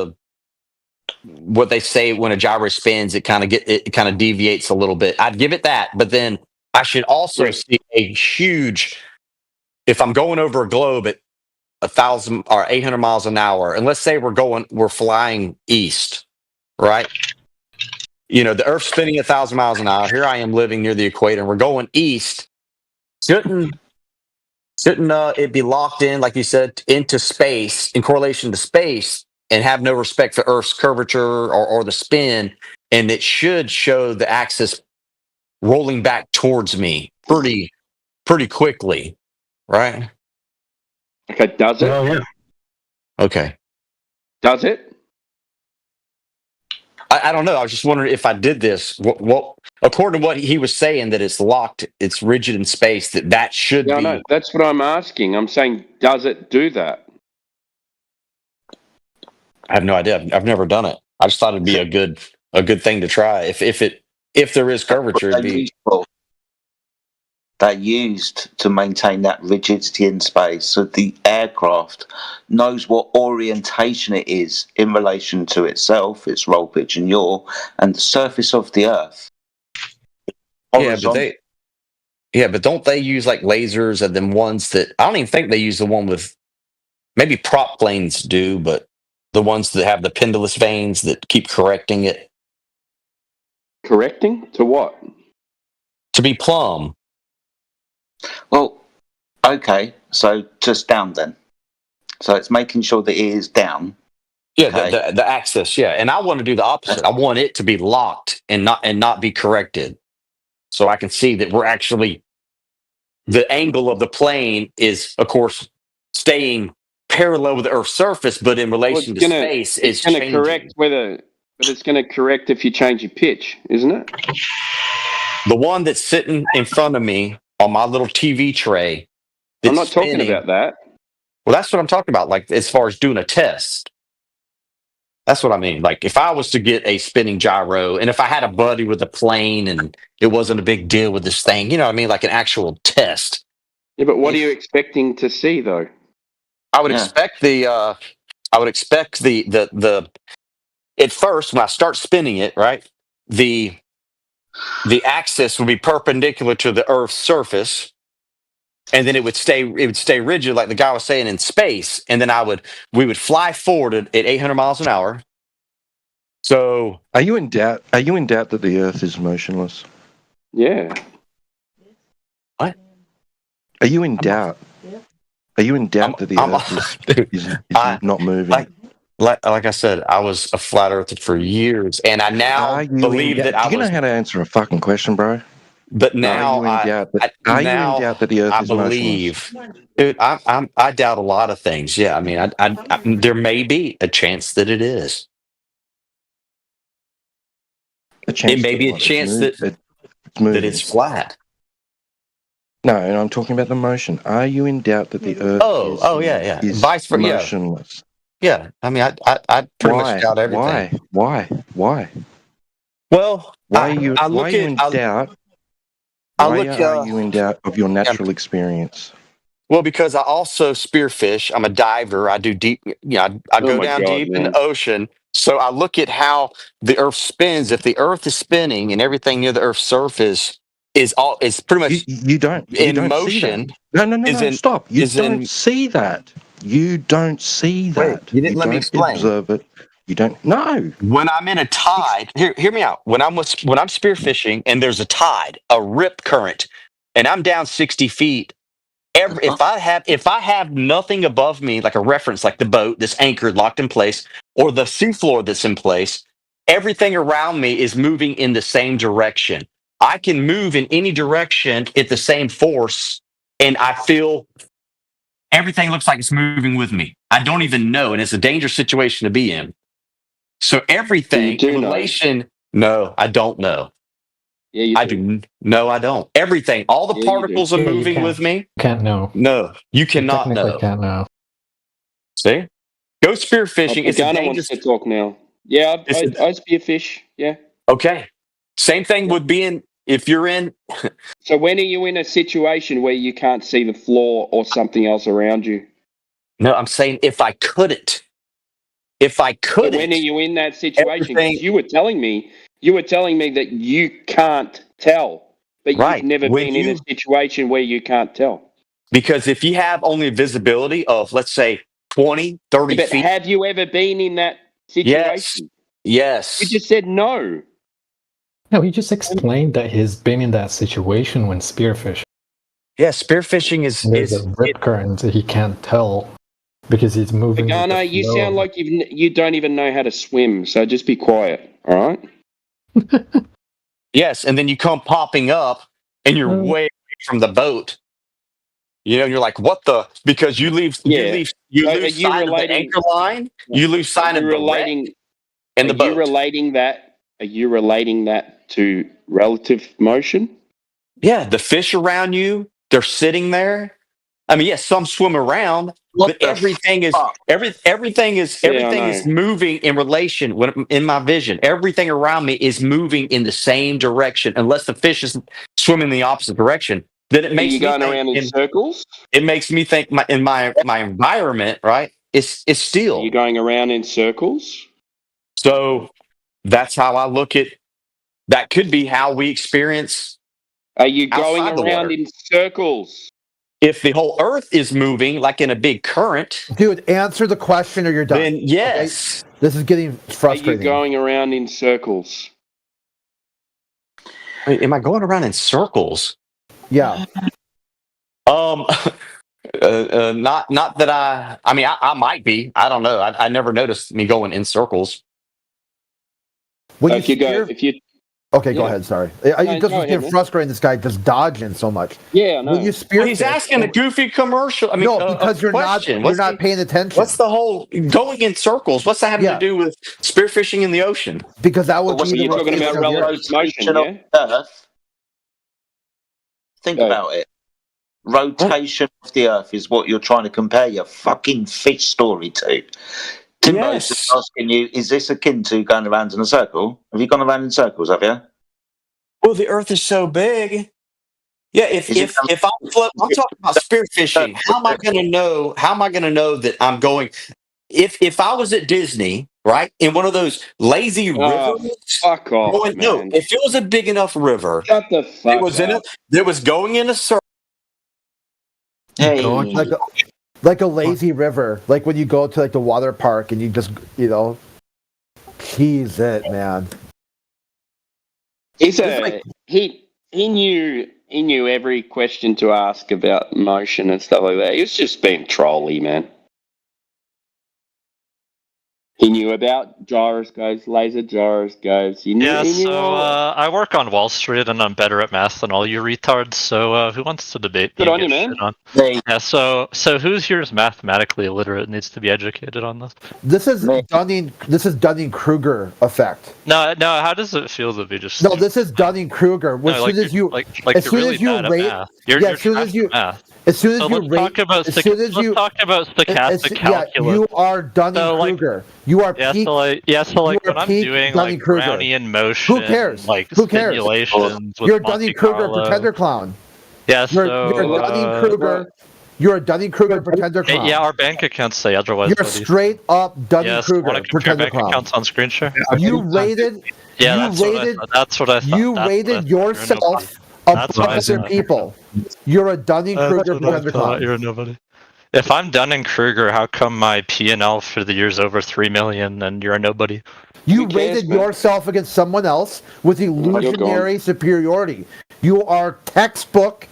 what they say when a gyro spins, it kind of deviates a little bit. I'd give it that, but then I should also Right. see a huge, if I'm going over a globe at 1,000 or 800 miles an hour, and let's say we're flying east, right? The Earth's spinning 1,000 miles an hour. Here I am living near the equator, and we're going east. Shouldn't it be locked in, like you said, into space, in correlation to space, and have no respect for Earth's curvature or the spin? And it should show the axis rolling back towards me pretty quickly, right? Okay, does it? Oh yeah. Okay. Does it? I don't know. I was just wondering if I did this. What according to what he was saying, that it's locked, it's rigid in space. That should No, be. no, that's what I'm asking. I'm saying, does it do that? I have no idea. I've never done it. I just thought it'd be a good thing to try. If there is curvature, it'd be. They're used to maintain that rigidity in space, so the aircraft knows what orientation it is in relation to itself, its roll, pitch, and yaw, and the surface of the Earth. But don't they use like lasers and then ones that I don't even think they use the one with, maybe prop planes do, but the ones that have the pendulous vanes that keep correcting it Correcting to what? to be plumb. Well, okay, so just down then. So it's making sure that it is down. Yeah, Okay. the axis. Yeah, and I want to do the opposite. I want it to be locked and not be corrected, so I can see that we're actually, the angle of the plane is, of course, staying parallel with the Earth's surface, but in relation to space, it's it's going to changing. correct but it's going to correct if you change your pitch, isn't it? The one that's sitting in front of me on my little TV tray. I'm that's not talking spinning- about that. Well, that's what I'm talking about. Like, as far as doing a test, that's what I mean. Like, if I was to get a spinning gyro, and if I had a buddy with a plane, and it wasn't a big deal with this thing, you know what I mean? Like an actual test. Yeah, but what are you expecting to see, though? I would Yeah. expect the at first, when I start spinning it, right, the axis would be perpendicular to the Earth's surface, and then it would stay rigid, like the guy was saying, in space, and then we would fly forward at 800 miles an hour. So Are you in doubt? Are you in doubt that the Earth is motionless? Yeah. What? Are you in doubt? Are you in doubt that the Earth is not moving? Like I said, I was a flat earther for years, and I now believe that I was. Do you know how to answer a fucking question, bro? But now are you in doubt that the Earth is believe, motionless? dude. I doubt a lot of things. Yeah, I mean, I there may be a chance that it is. It may be a chance that it's flat. No, and I'm talking about the motion. Are you in doubt that the Earth is Vice versa. motionless? Yeah, I mean, I pretty much doubt everything. Why? Well, Why are you in doubt? Why are you in doubt of your natural experience? Well, because I also spearfish. I'm a diver. I do deep. I go down deep in the ocean. So I look at how the Earth spins. If the Earth is spinning and everything near the Earth's surface is pretty much you don't motion. No, stop. You don't see that. You don't see that. Wait, you didn't let me explain. Observe it. You don't. No. When I'm in a tide, hear me out. When I'm spearfishing and there's a tide, a rip current, and I'm down 60 feet. If I have nothing above me, like a reference, like the boat that's anchored, locked in place, or the seafloor that's in place, everything around me is moving in the same direction. I can move in any direction at the same force, and I feel everything looks like it's moving with me. I don't even know, and it's a dangerous situation to be in. So everything in relation. No, I don't know. Yeah, you do. I do. No, I don't. Everything, all the particles are moving with me. Can't know. No, you cannot Technically know. can't know. See? Go spearfishing. It's a Pagano dangerous. wants to talk now. Yeah, It's a- I spearfish. Yeah. Okay. Same thing would be if you're in. So when are you in a situation where you can't see the floor or something else around you? No, I'm saying if I couldn't. If I But couldn't. when are you in that situation? 'Cause everything- you were telling me that you can't tell, but Right. you've never When been in a situation where you can't tell. Because if you have only visibility of, let's say, 20, 30 But feet. have you ever been in that situation? Yes. You just said no. No, he just explained that he's been in that situation when spearfishing. Yeah, spearfishing is. There's a rip current that he can't tell because he's moving. with Pagano, the you flow. sound like you don't even know how to swim, so just be quiet, all right? Yes, and then you come popping up and you're way away from the boat. You know, you're like, what the? Because you lose So are sight you of the relating- anchor line. You lose sight of the wreck and the Are you boat. relating that to relative motion? Yeah, the fish around you, they're sitting there. I mean, yes, some swim around, but everything is everything is moving in relation. In my vision, everything around me is moving in the same direction, unless the fish is swimming the opposite direction. Then it Are makes you me going think around in circles? It makes me think my environment, right? It's Are still. you going around in circles? So that's how I look at. That could be how we experience. Are you going outside the around water. in circles? If the whole Earth is moving like in a big current, Dude, answer the question or you're done. then yes. Okay? This is getting Are you frustrating. going around in circles? Wait, am I going around in circles? Yeah. Not that I mean, I might be. I don't know. I never noticed me going in circles. When If you Okay, go Yeah. ahead. Sorry. No, I just go was ahead, getting man. frustrating. This guy just dodging so much. Yeah, no. When you spearfish, Well, he's asking a goofy commercial. I mean, no, because you're question. not paying attention. What's the whole going in circles? What's that having to do with spearfishing in the ocean? Because that would Well, be you're the talking about rotation of the Earth. rotation of Earth. Think about it. Rotation of the Earth is what you're trying to compare your fucking fish story to. Timbo's just asking you, is this akin to going around in a circle? Have you gone around in circles, have you? Well, the Earth is so big. Yeah, if I'm talking about spearfishing, how am I going to know? How am I going to know that I'm going? If I was at Disney, right, in one of those lazy rivers, fuck off, man. No, if it was a big enough river, Shut the fuck it was up. there was going in a circle. Hey. Like a lazy river, like when you go to like the water park and you just tease it, man. He knew every question to ask about motion and stuff like that. He was just being trolly, man. He knew about gyroscopes, laser gyroscopes. He knew I work on Wall Street and I'm better at math than all you retards. So who wants to debate? Good me on and you, get man. shit on? Hey. Yeah. So who's here is mathematically illiterate needs to be educated on this? This is Dunning-Kruger effect. No. How does it feel to be just? No, this is Dunning-Kruger. No, like As soon you're as really you bad at rate, math. You're as soon as trash you, at math. as soon as So you let's rate, talk about as soon as you, let's talk about stochastic calculus. you are Dunning-Kruger. You are peak. So when I'm doing like Brownian motion, Who cares? like Who cares? simulations with You're Monte Dunning-Kruger Carlo. pretender clown. Yeah, You're Dunning-Kruger. You're a Dunning-Kruger pretender clown. Yeah, our bank accounts say otherwise. You're straight up Dunning-Kruger Wanna compare pretender bank clown. accounts on screen share? You rated. Yeah, that's what I thought. You rated yourself above other people. You're a Dunning-Kruger pretender clown. You're a nobody. If I'm Dunning-Kruger, how come my P&L for the year's over 3 million and you're a nobody? You rated yourself against someone else with illusionary superiority. You are textbook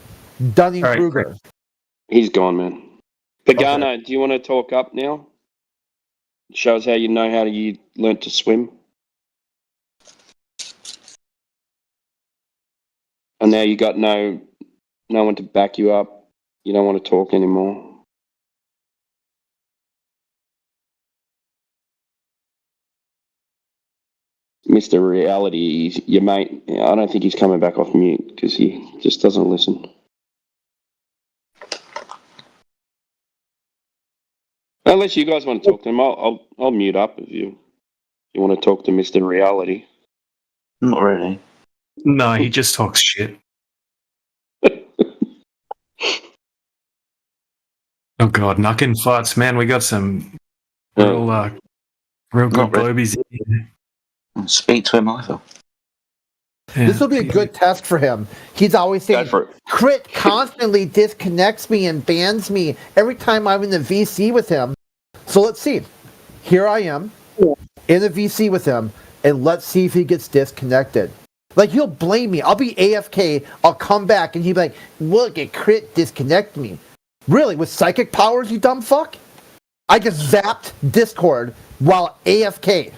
Dunning-Kruger. He's gone, man. Pagano, do you want to talk up now? Show us how you know how you learnt to swim. And now you got no one to back you up. You don't want to talk anymore. Mr. Reality, your mate, I don't think he's coming back off mute because he just doesn't listen. Unless you guys want to talk to him, I'll mute up if you want to talk to Mr. Reality. Not really. No, he just talks shit. Oh god, Nuckin fights, man. We got some real good Not really. globies in Speak to him either. here. This will be a good test for him. He's always saying, for it. Crit constantly disconnects me and bans me every time I'm in the VC with him. So let's see. Here I am in the VC with him, and let's see if he gets disconnected. Like, he'll blame me. I'll be AFK, I'll come back, and he'll be like, look, it Crit disconnect me. Really? With psychic powers, you dumb fuck? I just zapped Discord while AFK.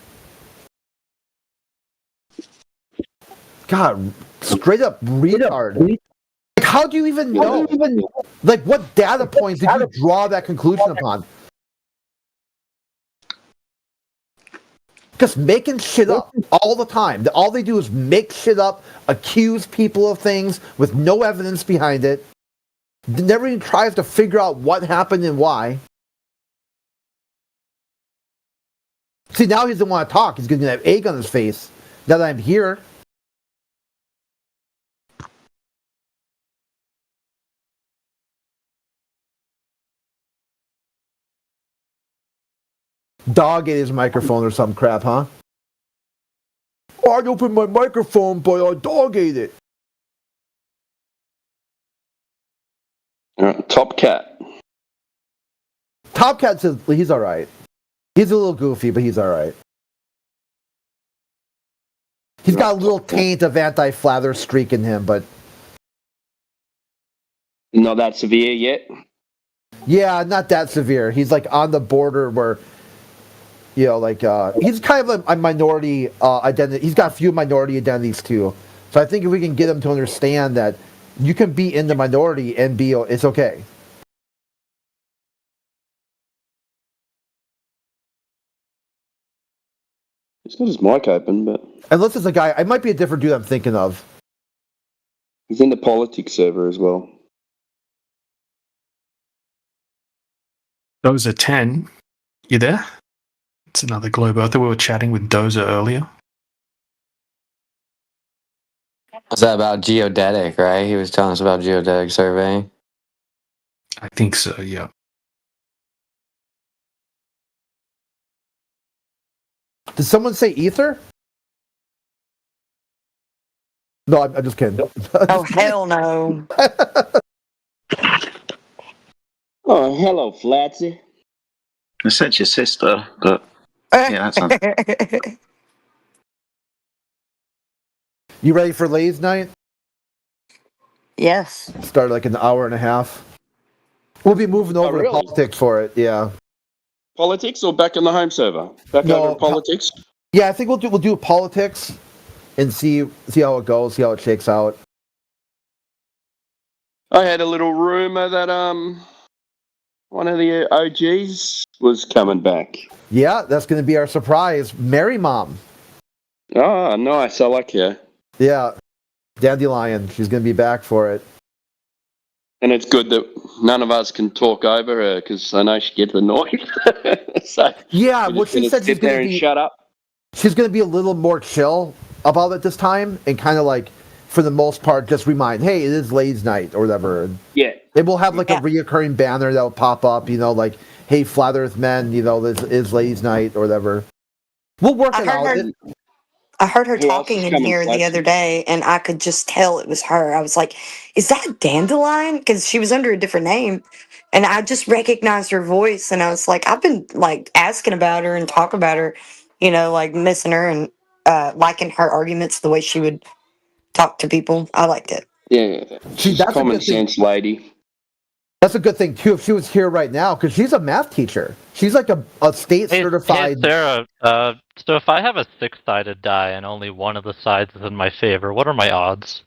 God, straight up retard. Like, how do you even know? Like, what data points did you draw that conclusion upon? Just making shit up all the time. All they do is make shit up, accuse people of things with no evidence behind it. Never even tries to figure out what happened and why. See, now he doesn't want to talk. He's going to have egg on his face now that I'm here. Dog ate his microphone or some crap, huh? Oh, I opened my microphone, but a dog ate it. Top Cat. Top Cat says he's all right. He's a little goofy, but he's all right. He's got a little taint of anti-flather streak in him, but Not that severe yet. yeah, not that severe. He's like on the border where, you know, like he's kind of a minority identity. He's got a few minority identities too. So I think if we can get him to understand that you can be in the minority and be, it's okay. He's got his mic open, but Unless it's a guy, it might be a different dude I'm thinking of. he's in the politics server as well. Dozer 10, you there? It's another globe. I thought we were chatting with Dozer earlier. Was that about geodetic, right? He was telling us about geodetic surveying. I think so, yeah. Did someone say ether? No, I'm just kidding. Oh, hell no. Oh, hello, Flatsy. I said your sister, but yeah, that's not. You ready for Lay's night? Yes. Start like an hour and a half. We'll be moving over really? to politics for it, yeah. Politics or back in the home server? Back No, over to politics? Yeah, I think we'll do politics and see how it goes, see how it shakes out. I had a little rumor that one of the OGs was coming back. Yeah, that's going to be our surprise. Mary Mom. Oh, nice. I like her. Yeah, Dandelion. She's going to be back for it. And it's good that none of us can talk over her because I know she gets annoyed. So Yeah, we're well, just she gonna said she's sit there going to and be. shut up. She's going to be a little more chill about it this time, and kind of like, for the most part, just remind, hey, it is Lay's night or whatever. And Yeah. we'll have like a reoccurring banner that will pop up, you know, like, hey, Flat Earth Men, you know, this is Lay's night or whatever. We'll work it out. I heard her Who else talking is in coming, here the Flatsy? other day, and I could just tell it was her. I was like, is that Dandelion? Because she was under a different name. And I just recognized her voice, and I was like, I've been like asking about her and talking about her, you know, like missing her and liking her arguments, the way she would talk to people. I liked it. Yeah. She's that's a a common good thing. sense lady. That's a good thing, too, if she was here right now, because she's a math teacher. She's like a state certified. Hey, Sarah, so if I have a six-sided die and only one of the sides is in my favor, what are my odds?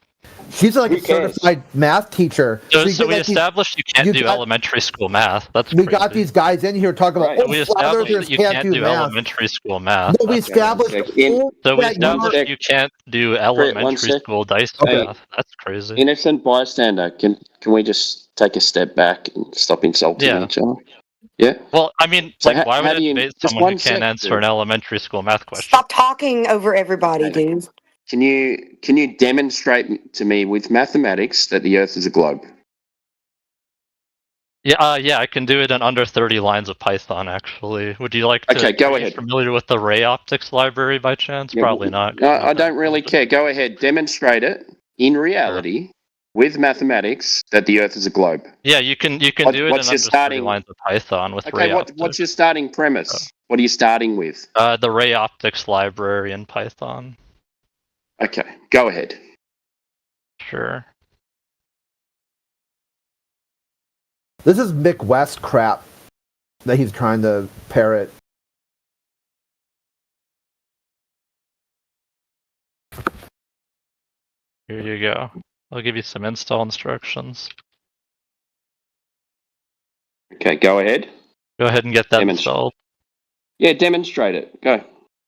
She's like a certified math teacher. So, you so get, we like, these- established you can't do got- elementary school math. That's We crazy. got these guys in here talking about, We Flat established Earthers that you can't do math. elementary school math. No, we That's established. So we that you established were- you can't do one elementary sec. school dice Okay. math. That's crazy. Innocent bystander. Can we just take a step back and stop insulting Yeah. each other? Yeah. Well, I mean, So like, why how would do it you? debate Just someone who one can't sec, answer dude. an elementary school math question? Stop talking over everybody, Okay. dude. Can you demonstrate to me with mathematics that the Earth is a globe? Yeah, yeah, I can do it in under 30 lines of Python, actually. Would you like to? Okay, go are you ahead. familiar with the Ray Optics library by chance? Yeah, Probably not. 'cause No, you're not I that don't really intelligent. care. Go ahead, demonstrate it in reality with mathematics that the Earth is a globe. Yeah, you can do it in What's your under 30 starting? lines of Python with Okay, Ray what's your Optics. starting premise? What are you starting with? The Ray Optics library in Python. Okay, go ahead. Sure. This is Mick West crap that he's trying to parrot. Here you go. I'll give you some install instructions. Okay, go ahead. Go ahead and get that installed. Yeah, demonstrate it. Go.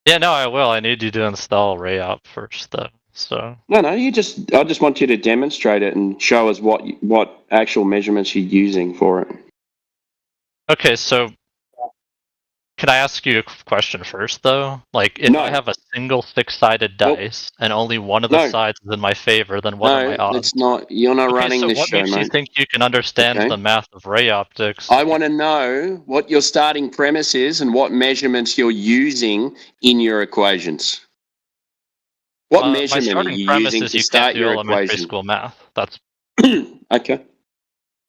Yeah, no, I will. I need you to install RayOp first, though. So No, I just want you to demonstrate it and show us what actual measurements you're using for it. okay, so can I ask you a question first, though? Like, if I have a single six-sided dice and only one of the sides is in my favor, then what are my odds? It's not. You're not running so this what show, makes you mate. think you can understand Okay. the math of ray optics? I want to know what your starting premise is and what measurements you're using in your equations. What my measurement are starting you premise using is to you start can't do your elementary equation? school math. That's Okay.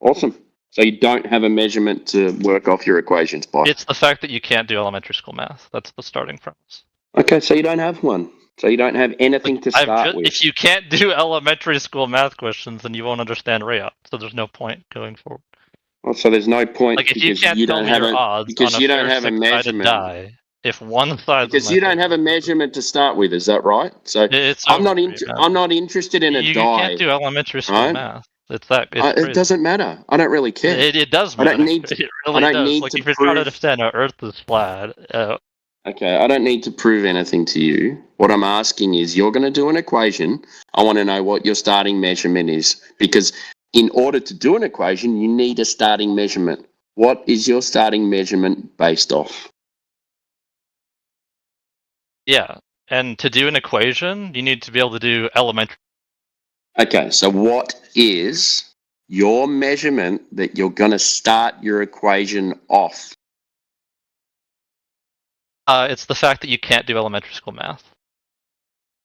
Awesome. So you don't have a measurement to work off your equations by. it's the fact that you can't do elementary school math. That's the starting premise. Okay, so you don't have one. So you don't have anything to start with. If you can't do elementary school math questions, then you won't understand ray op. So there's no point going forward. Well, so there's no point Like, if you because can't you tell don't me have your a odds because on you a don't fair have a six-sided measurement. die, if one side Because you don't have a measurement to start with, is that right? So I'm not interested in a you die. can't do elementary school right? math. It's crazy. It doesn't matter. I don't really care. It does I matter. don't need to. It really I don't does. need Like, to if you're trying to prove. understand how Earth is flat, Okay, I don't need to prove anything to you. What I'm asking is, you're going to do an equation. I want to know what your starting measurement is, because in order to do an equation, you need a starting measurement. What is your starting measurement based off? yeah. And to do an equation, you need to be able to do elementary. Okay, so what is your measurement that you're going to start your equation off? It's the fact that you can't do elementary school math.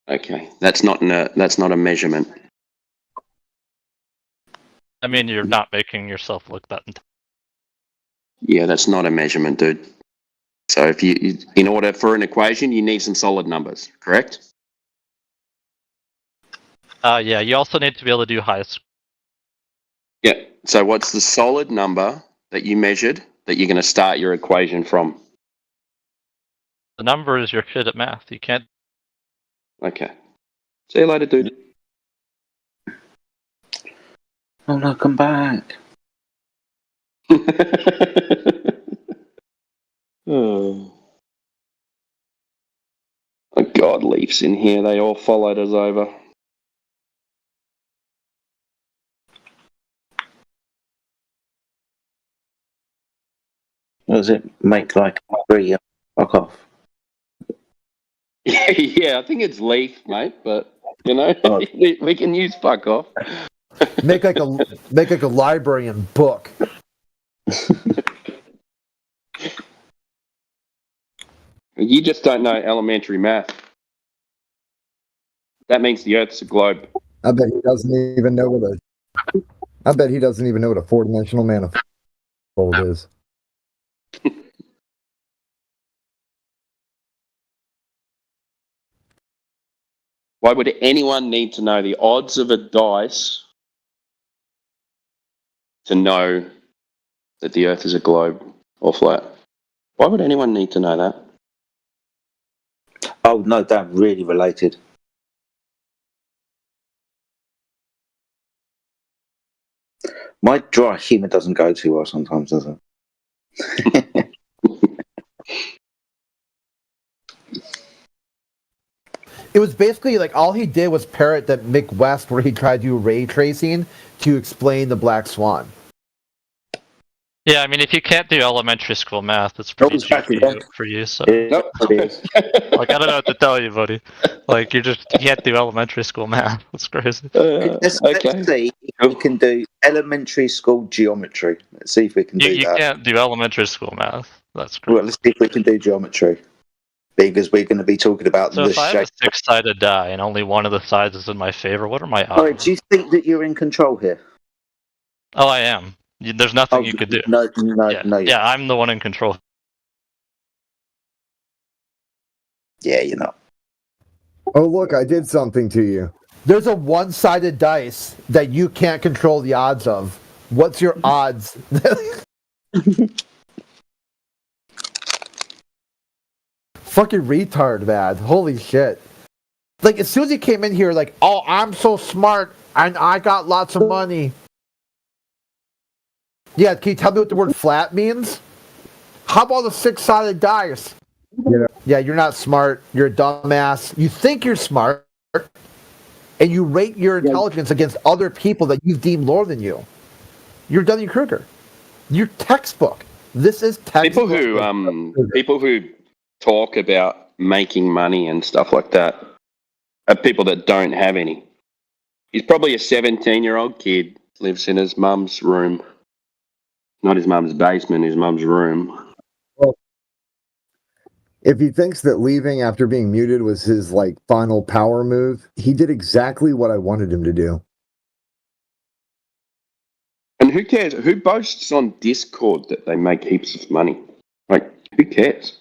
Okay, that's not a measurement. I mean, you're not making yourself look that. Yeah, that's not a measurement, dude. So if in order for an equation, you need some solid numbers, correct? Yeah. You also need to be able to do highest. Yeah. So what's the solid number that you measured that you're going to start your equation from? The number is your shit at math. You can't. Okay. See you later, dude. Oh no, come back. Oh. Oh God, Leafs in here. They all followed us over. What does it make like three? Fuck off. Yeah, I think it's Leaf, mate. But you know, we can use fuck off. Make like a library and book. You just don't know elementary math. That means the Earth's a globe. I bet he doesn't even know what a four-dimensional manifold is. Why would anyone need to know the odds of a dice to know that the Earth is a globe or flat? Why would anyone need to know that? Oh no, that really related. My dry humour doesn't go too well sometimes, does it? It was basically like all he did was parrot that Mick West where he tried to do ray tracing to explain the Black Swan. Yeah, I mean, if you can't do elementary school math, it's pretty exactly. cheap for you. So, Nope. like, I don't know what to tell you, buddy. Like, you can't do elementary school math. That's crazy. Let's see if we can do elementary school geometry. Let's see if we can do You that. can't do elementary school math. That's crazy. Well, let's see if we can do geometry. Because we're going to be talking about So the if I have a shape. six-sided die and only one of the sides is in my favor, what are my Sorry, odds? do you think that you're in control here? Oh, I am. There's nothing you could do. No, Yeah, I'm the one in control. Yeah, you're not. Oh, look, I did something to you. There's a one-sided dice that you can't control the odds of. What's your odds? Fucking retard, man. Holy shit. Like, as soon as he came in here, like, oh, I'm so smart, and I got lots of money. Yeah, can you tell me what the word flat means? How about the six-sided dice? Yeah, you're not smart. You're a dumbass. You think you're smart, and you rate your intelligence against other people that you've deemed lower than you. You're Dunning-Kruger. You're textbook. This is textbook. People who talk about making money and stuff like that are people that don't have any. He's probably a 17-year-old kid, lives in his mum's room. Not his mum's basement, his mum's room. Well, if he thinks that leaving after being muted was his final power move, he did exactly what I wanted him to do. And who cares? Who boasts on Discord that they make heaps of money? Like, who cares?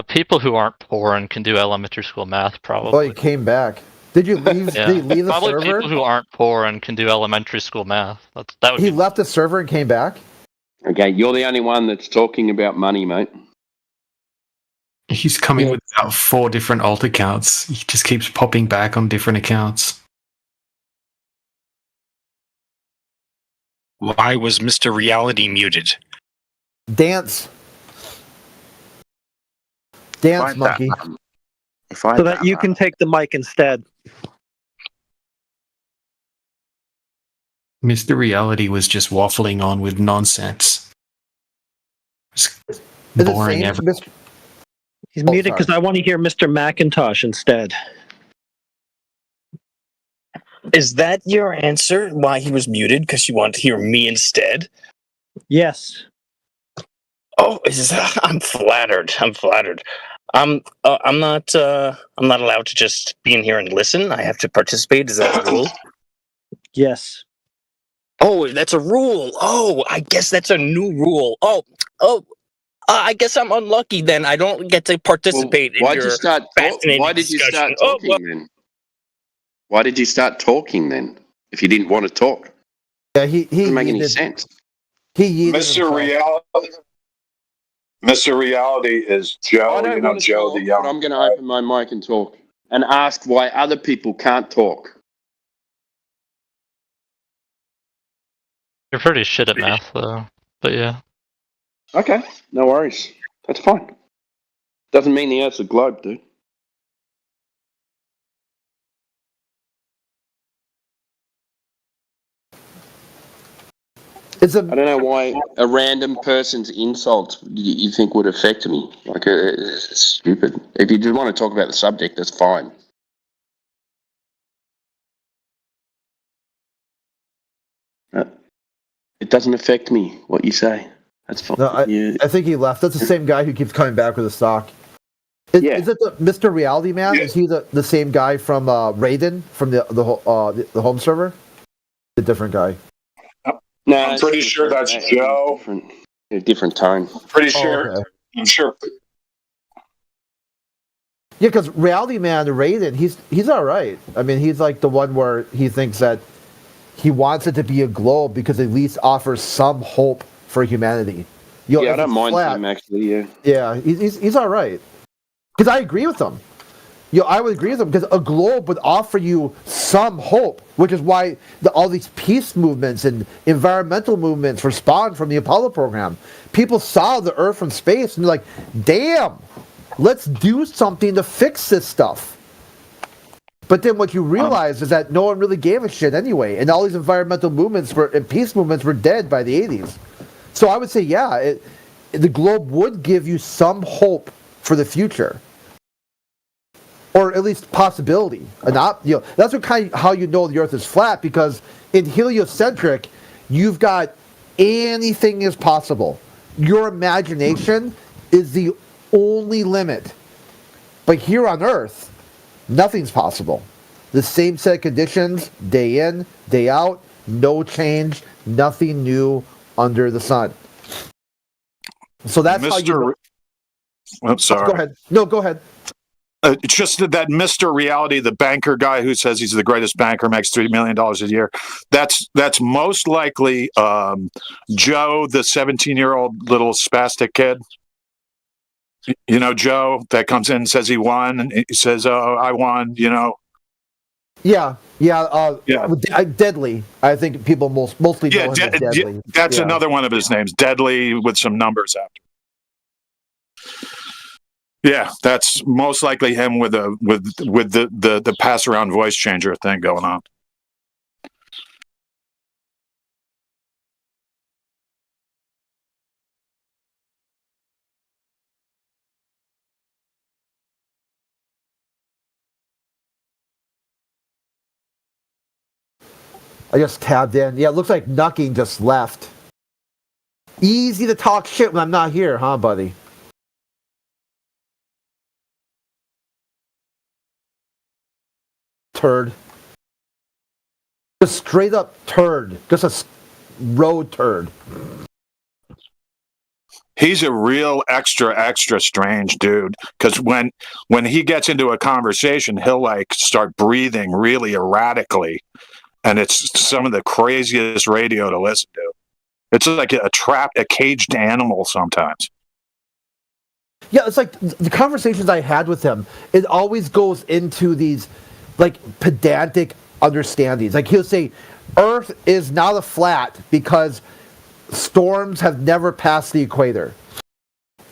People who aren't poor and can do elementary school math, probably. Oh, he came back. Did you leave? Yeah. Did he leave the Probably server? people who aren't poor and can do elementary school math. That would He be... left the server and came back? Okay, you're the only one that's talking about money, mate. He's coming with about 4 different alt accounts. He just keeps popping back on different accounts. Why was Mr. Reality muted? Dance. Dance, monkey. So that you can take the mic instead. Mr. Reality was just waffling on with nonsense. It's boring. He's muted because I want to hear Mr. Macintosh instead. Is that your answer? Why he was muted? Because you want to hear me instead? Yes. Oh, I'm flattered. I'm flattered. I'm not allowed to just be in here and listen. I have to participate. Is that a rule? Yes. Oh, that's a rule. Oh, I guess that's a new rule. I guess I'm unlucky then. I don't get to participate in your fascinating Why did you start discussion. talking then? Why did you start talking then? If you didn't want to talk, yeah, he doesn't make any sense. Mr. Reality is Joe. You know, Joe the young. I'm going to open my mic and talk and ask why other people can't talk. You're pretty shit at math, though. But yeah. Okay, no worries. That's fine. Doesn't mean the Earth's a globe, dude. I don't know why a random person's insult you think would affect me. Like, it's stupid. If you just want to talk about the subject, that's fine. It doesn't affect me, what you say. That's fine. No, I think he left. That's the same guy who keeps coming back with a stock. Is it the Mr. Reality Man? Yeah. Is he the same guy from Raiden from the home server? A different guy. No, I'm pretty sure that's Joe. Different tone. Pretty sure. Okay. I'm sure. Yeah, because Reality Man, Raiden, he's all right. I mean, he's like the one where he thinks that he wants it to be a globe because it at least offers some hope for humanity. I don't mind him actually. Yeah. Yeah, he's all right. Because I agree with him. I would agree with him because a globe would offer you some hope, which is why all these peace movements and environmental movements were spawned from the Apollo program. People saw the Earth from space and they're like, damn, let's do something to fix this stuff. But then what you realize is that no one really gave a shit anyway, and all these environmental movements and peace movements were dead by the 80s. So I would say, yeah, the globe would give you some hope for the future, or at least possibility. That's how you know the Earth is flat, because in heliocentric, you've got anything is possible. Your imagination is the only limit. But here on Earth, nothing's possible. The same set of conditions, day in, day out, no change, nothing new under the sun. So that's how you... I'm sorry. Go ahead. No, go ahead. It's just that Mr. Reality, the banker guy who says he's the greatest banker, makes $3 million a year. That's most likely Joe, the 17-year-old little spastic kid. You know, Joe, that comes in and says he won, and he says, "Oh, I won," you know. Yeah. Deadly. I think people mostly know him as Deadly. That's another one of his names, Deadly, with some numbers after. Yeah, that's most likely him with the pass around voice changer thing going on. I just tabbed in. Yeah, it looks like Nucking just left. Easy to talk shit when I'm not here, huh, buddy? Turd. Just straight up turd. Just a road turd. He's a real extra strange dude, because when he gets into a conversation, he'll like start breathing really erratically, and it's some of the craziest radio to listen to. It's like a caged animal sometimes. Yeah, it's like the conversations I had with him, it always goes into these like pedantic understandings. Like he'll say, Earth is not a flat because storms have never passed the equator.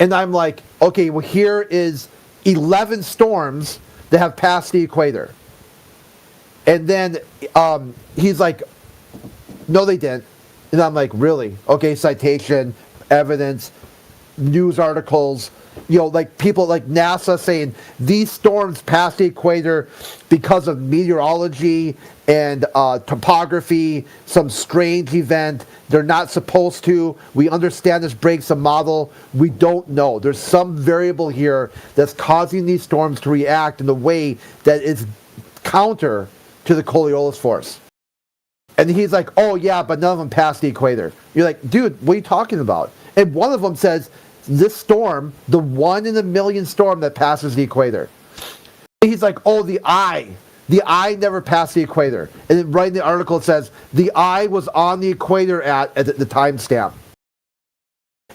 And I'm like, okay, well, here is 11 storms that have passed the equator. And then he's like, no, they didn't. And I'm like, really? Okay, citation, evidence, news articles, like people like NASA saying these storms passed the equator because of meteorology and topography, some strange event. They're not supposed to. We understand this breaks a model. We don't know. There's some variable here that's causing these storms to react in a way that is counter to the Coriolis force. And he's like, oh yeah, but none of them passed the equator. You're like, dude, what are you talking about? And one of them says, this storm, the 1 in a million storm that passes the equator. And he's like, oh, the eye never passed the equator. And then right in the article it says, the eye was on the equator at the timestamp.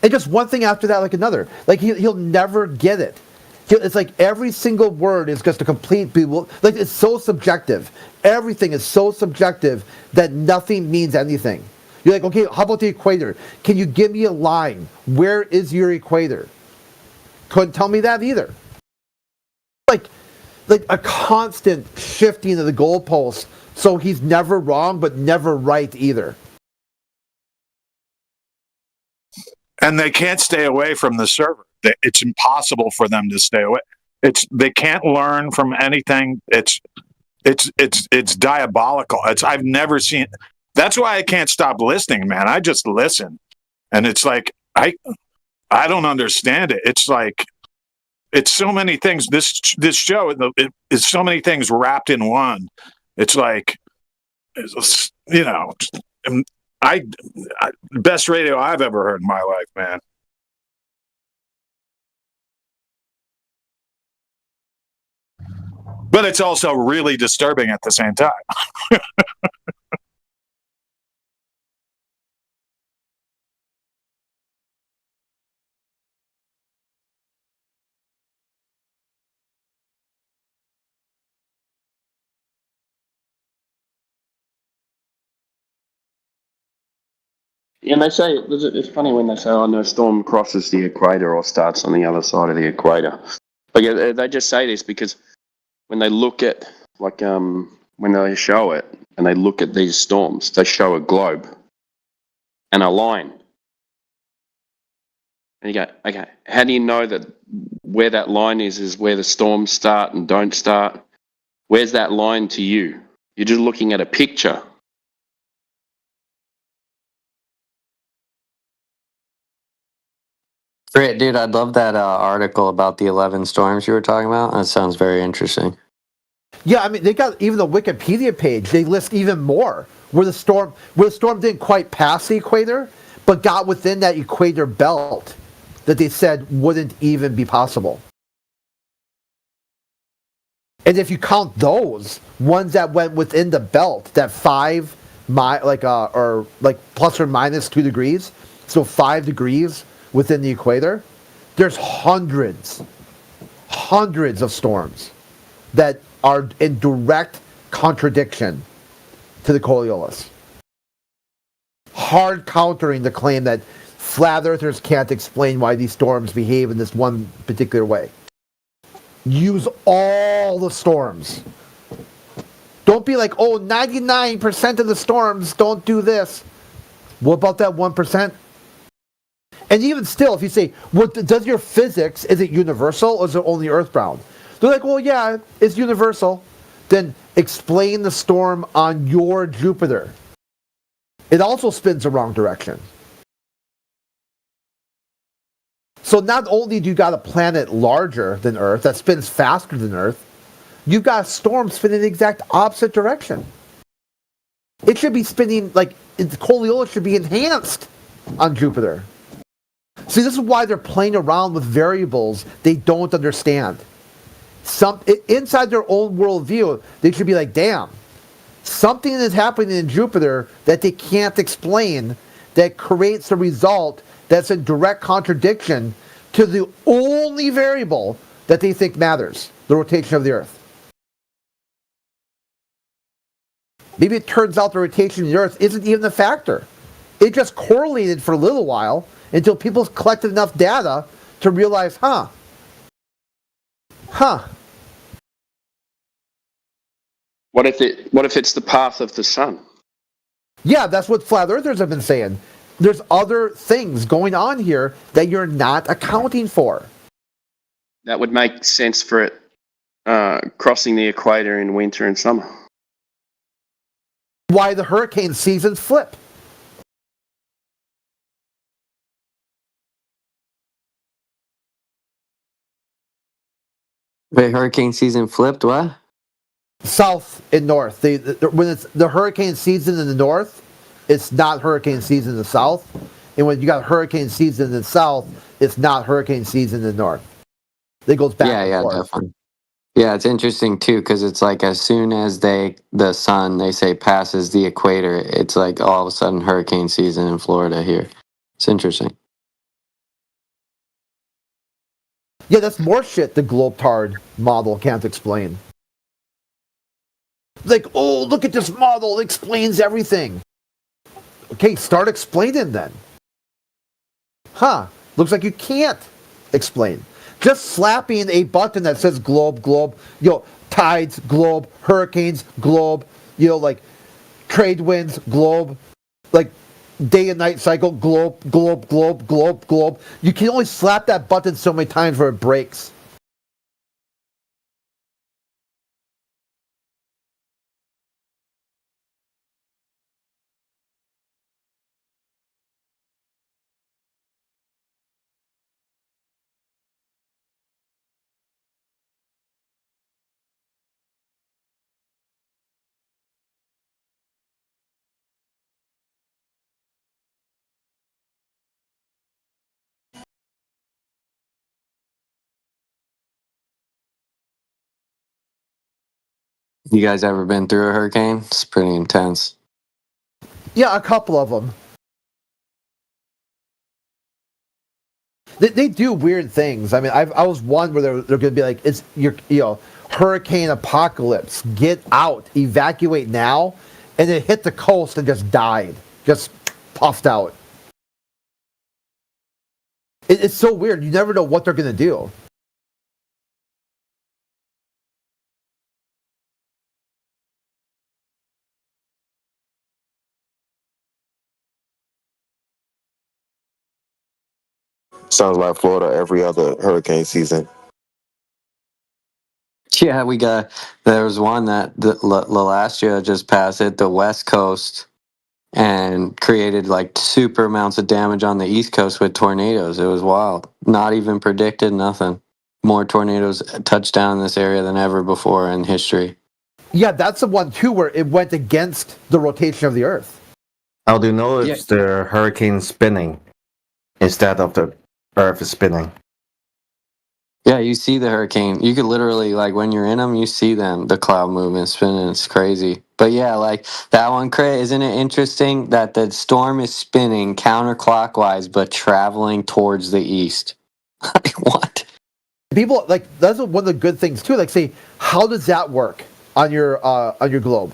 And just one thing after that, like another. Like he'll never get it. It's like every single word is just a complete like it's so subjective. Everything is so subjective that nothing means anything. You're like, okay, how about the equator? Can you give me a line? Where is your equator? Couldn't tell me that either. Like a constant shifting of the goalposts, so he's never wrong but never right either. And they can't stay away from the server. It's impossible for them to stay away. They can't learn from anything. It's diabolical. I've never seen. That's why I can't stop listening, man. I just listen, and it's like I don't understand it. It's like it's so many things. This show is so many things wrapped in one. It's like best radio I've ever heard in my life, man. But it's also really disturbing at the same time. Yeah, and they say it's funny when they say, "Oh, no storm crosses the equator or starts on the other side of the equator." Like they just say this because when they look at when they show it and they look at these storms, they show a globe and a line, And you go, okay, how do you know that where that line is where the storms start and don't start? Where's that line to you? You're just looking at a picture. Great, dude. I'd love that article about the 11 storms you were talking about. That sounds very interesting. Yeah, I mean, they got even the Wikipedia page. They list even more where the storm didn't quite pass the equator, but got within that equator belt that they said wouldn't even be possible. And if you count those ones that went within the belt, that or plus or minus 2 degrees, so 5 degrees within the equator, there's hundreds of storms that are in direct contradiction to the Coriolis. Hard countering the claim that flat earthers can't explain why these storms behave in this one particular way. Use all the storms. Don't be like, 99% of the storms don't do this. What about that 1%? And even still, if you say, does your physics, is it universal or is it only earthbound? They're like, well, yeah, it's universal. Then explain the storm on your Jupiter. It also spins the wrong direction. So not only do you got a planet larger than Earth that spins faster than Earth, you've got a storm spinning the exact opposite direction. It should be spinning the Coriolis should be enhanced on Jupiter. See, this is why they're playing around with variables they don't understand. Inside their own worldview, they should be like, damn, something is happening in Jupiter that they can't explain that creates a result that's in direct contradiction to the only variable that they think matters, the rotation of the Earth. Maybe it turns out the rotation of the Earth isn't even a factor. It just correlated for a little while until people collected enough data to realize, What if it's the path of the sun? Yeah, that's what flat earthers have been saying. There's other things going on here that you're not accounting for. That would make sense for it crossing the equator in winter and summer. Why the hurricane seasons flip. Wait, hurricane season flipped? What? South and north. When it's the hurricane season in the north, it's not hurricane season in the south. And when you got hurricane season in the south, it's not hurricane season in the north. It goes back and forth. Definitely. Yeah, it's interesting too because it's like as soon as the sun they say passes the equator, it's like all of a sudden hurricane season in Florida here. It's interesting. Yeah, that's more shit the Globetard model can't explain. Like, oh, look at this model, it explains everything. Okay, start explaining then. Looks like you can't explain. Just slapping a button that says globe, tides, globe, hurricanes, globe, trade winds, globe, day and night cycle, globe. You can only slap that button so many times where it breaks. You guys ever been through a hurricane? It's pretty intense. Yeah, a couple of them. They do weird things. I mean, I was one where they're going to be like, it's hurricane apocalypse. Get out, evacuate now, and it hit the coast and just died, just puffed out. It's so weird. You never know what they're going to do. Sounds like Florida every other hurricane season. Yeah, there was one that the last year just passed it, the West Coast, and created like super amounts of damage on the East Coast with tornadoes. It was wild. Not even predicted, nothing. More tornadoes touched down in this area than ever before in history. Yeah, that's the one too where it went against the rotation of the Earth. How do you know if the hurricane's spinning instead of the Earth is spinning? Yeah, you see the hurricane. You could literally, like, when you're in them, you see them, the cloud movement spinning. It's crazy. But yeah, like, that one, Craig, isn't it interesting that the storm is spinning counterclockwise but traveling towards the east? Like, what? People, like, that's one of the good things too. Like, say, how does that work on your globe?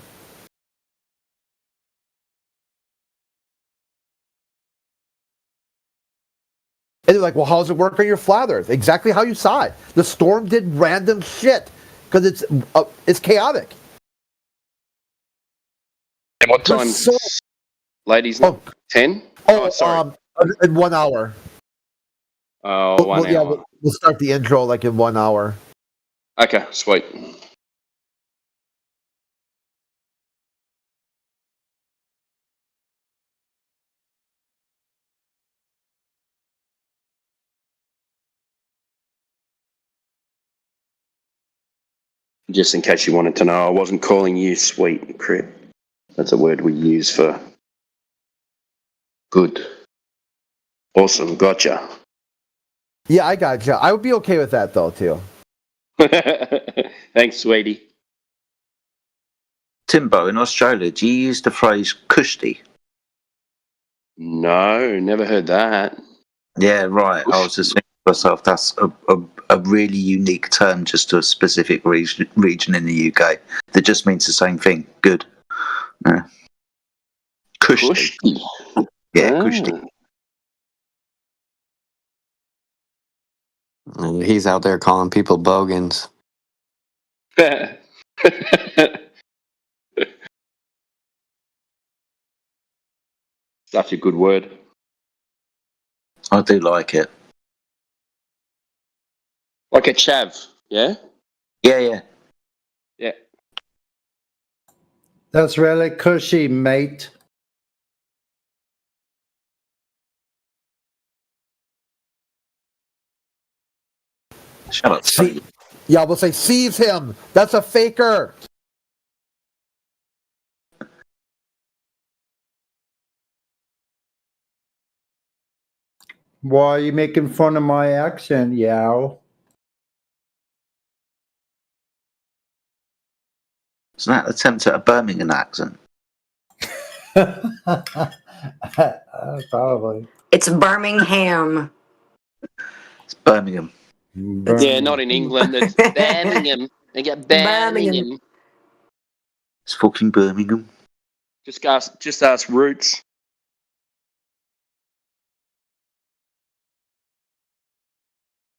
And they're like, well, how does it work on your flat Earth? Exactly how you saw it. The storm did random shit because it's chaotic. And what time, ladies? 10? Oh, sorry. In 1 hour. Oh, one hour. Yeah, we'll start the intro like in 1 hour. Okay, sweet. Just in case you wanted to know, I wasn't calling you sweet, Crit. That's a word we use for good. Awesome, gotcha. Yeah, I gotcha. I would be okay with that though, too. Thanks, sweetie. Timbo, in Australia, do you use the phrase kushti? No, never heard that. Yeah, right. I was just thinking to myself, that's a really unique term just to a specific region in the UK that just means the same thing. Good. Yeah. Kushti. Yeah, kushti. He's out there calling people bogans. Such a good word. I do like it. Like a chav, yeah? Yeah. Yeah. That's really cushy, mate. Shut up. Yeah, we'll say, seize him. That's a faker. Why are you making fun of my accent, Yao? It's an attempt at a Birmingham accent. Probably. It's Birmingham. It's Birmingham. Yeah, not in England. It's Birmingham. They get Birmingham. It's fucking Birmingham. Just ask Roots.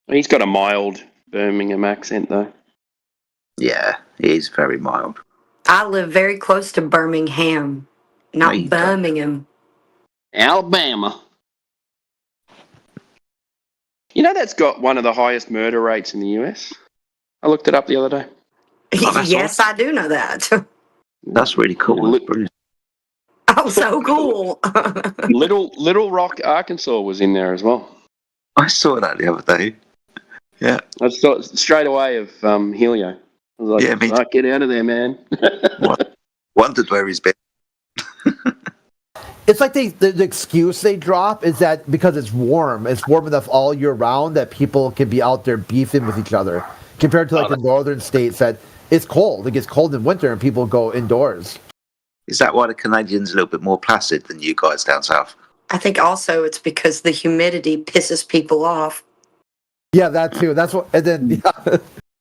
He's got a mild Birmingham accent, though. Yeah, it is very mild. I live very close to Birmingham, not Birmingham. Alabama. You know that's got one of the highest murder rates in the US? I looked it up the other day. Yes, I do know that. That's really cool. Oh, so cool. Little Rock, Arkansas was in there as well. I saw that the other day. Yeah. I saw straight away of Helio. I was like, yeah, get out of there, man. Wondered where he's been. It's like the excuse they drop is that because it's warm enough all year round that people can be out there beefing with each other. Compared to like the northern states that it's cold. It gets cold in winter and people go indoors. Is that why the Canadians are a little bit more placid than you guys down south? I think also it's because the humidity pisses people off. Yeah, that too. That's what. And then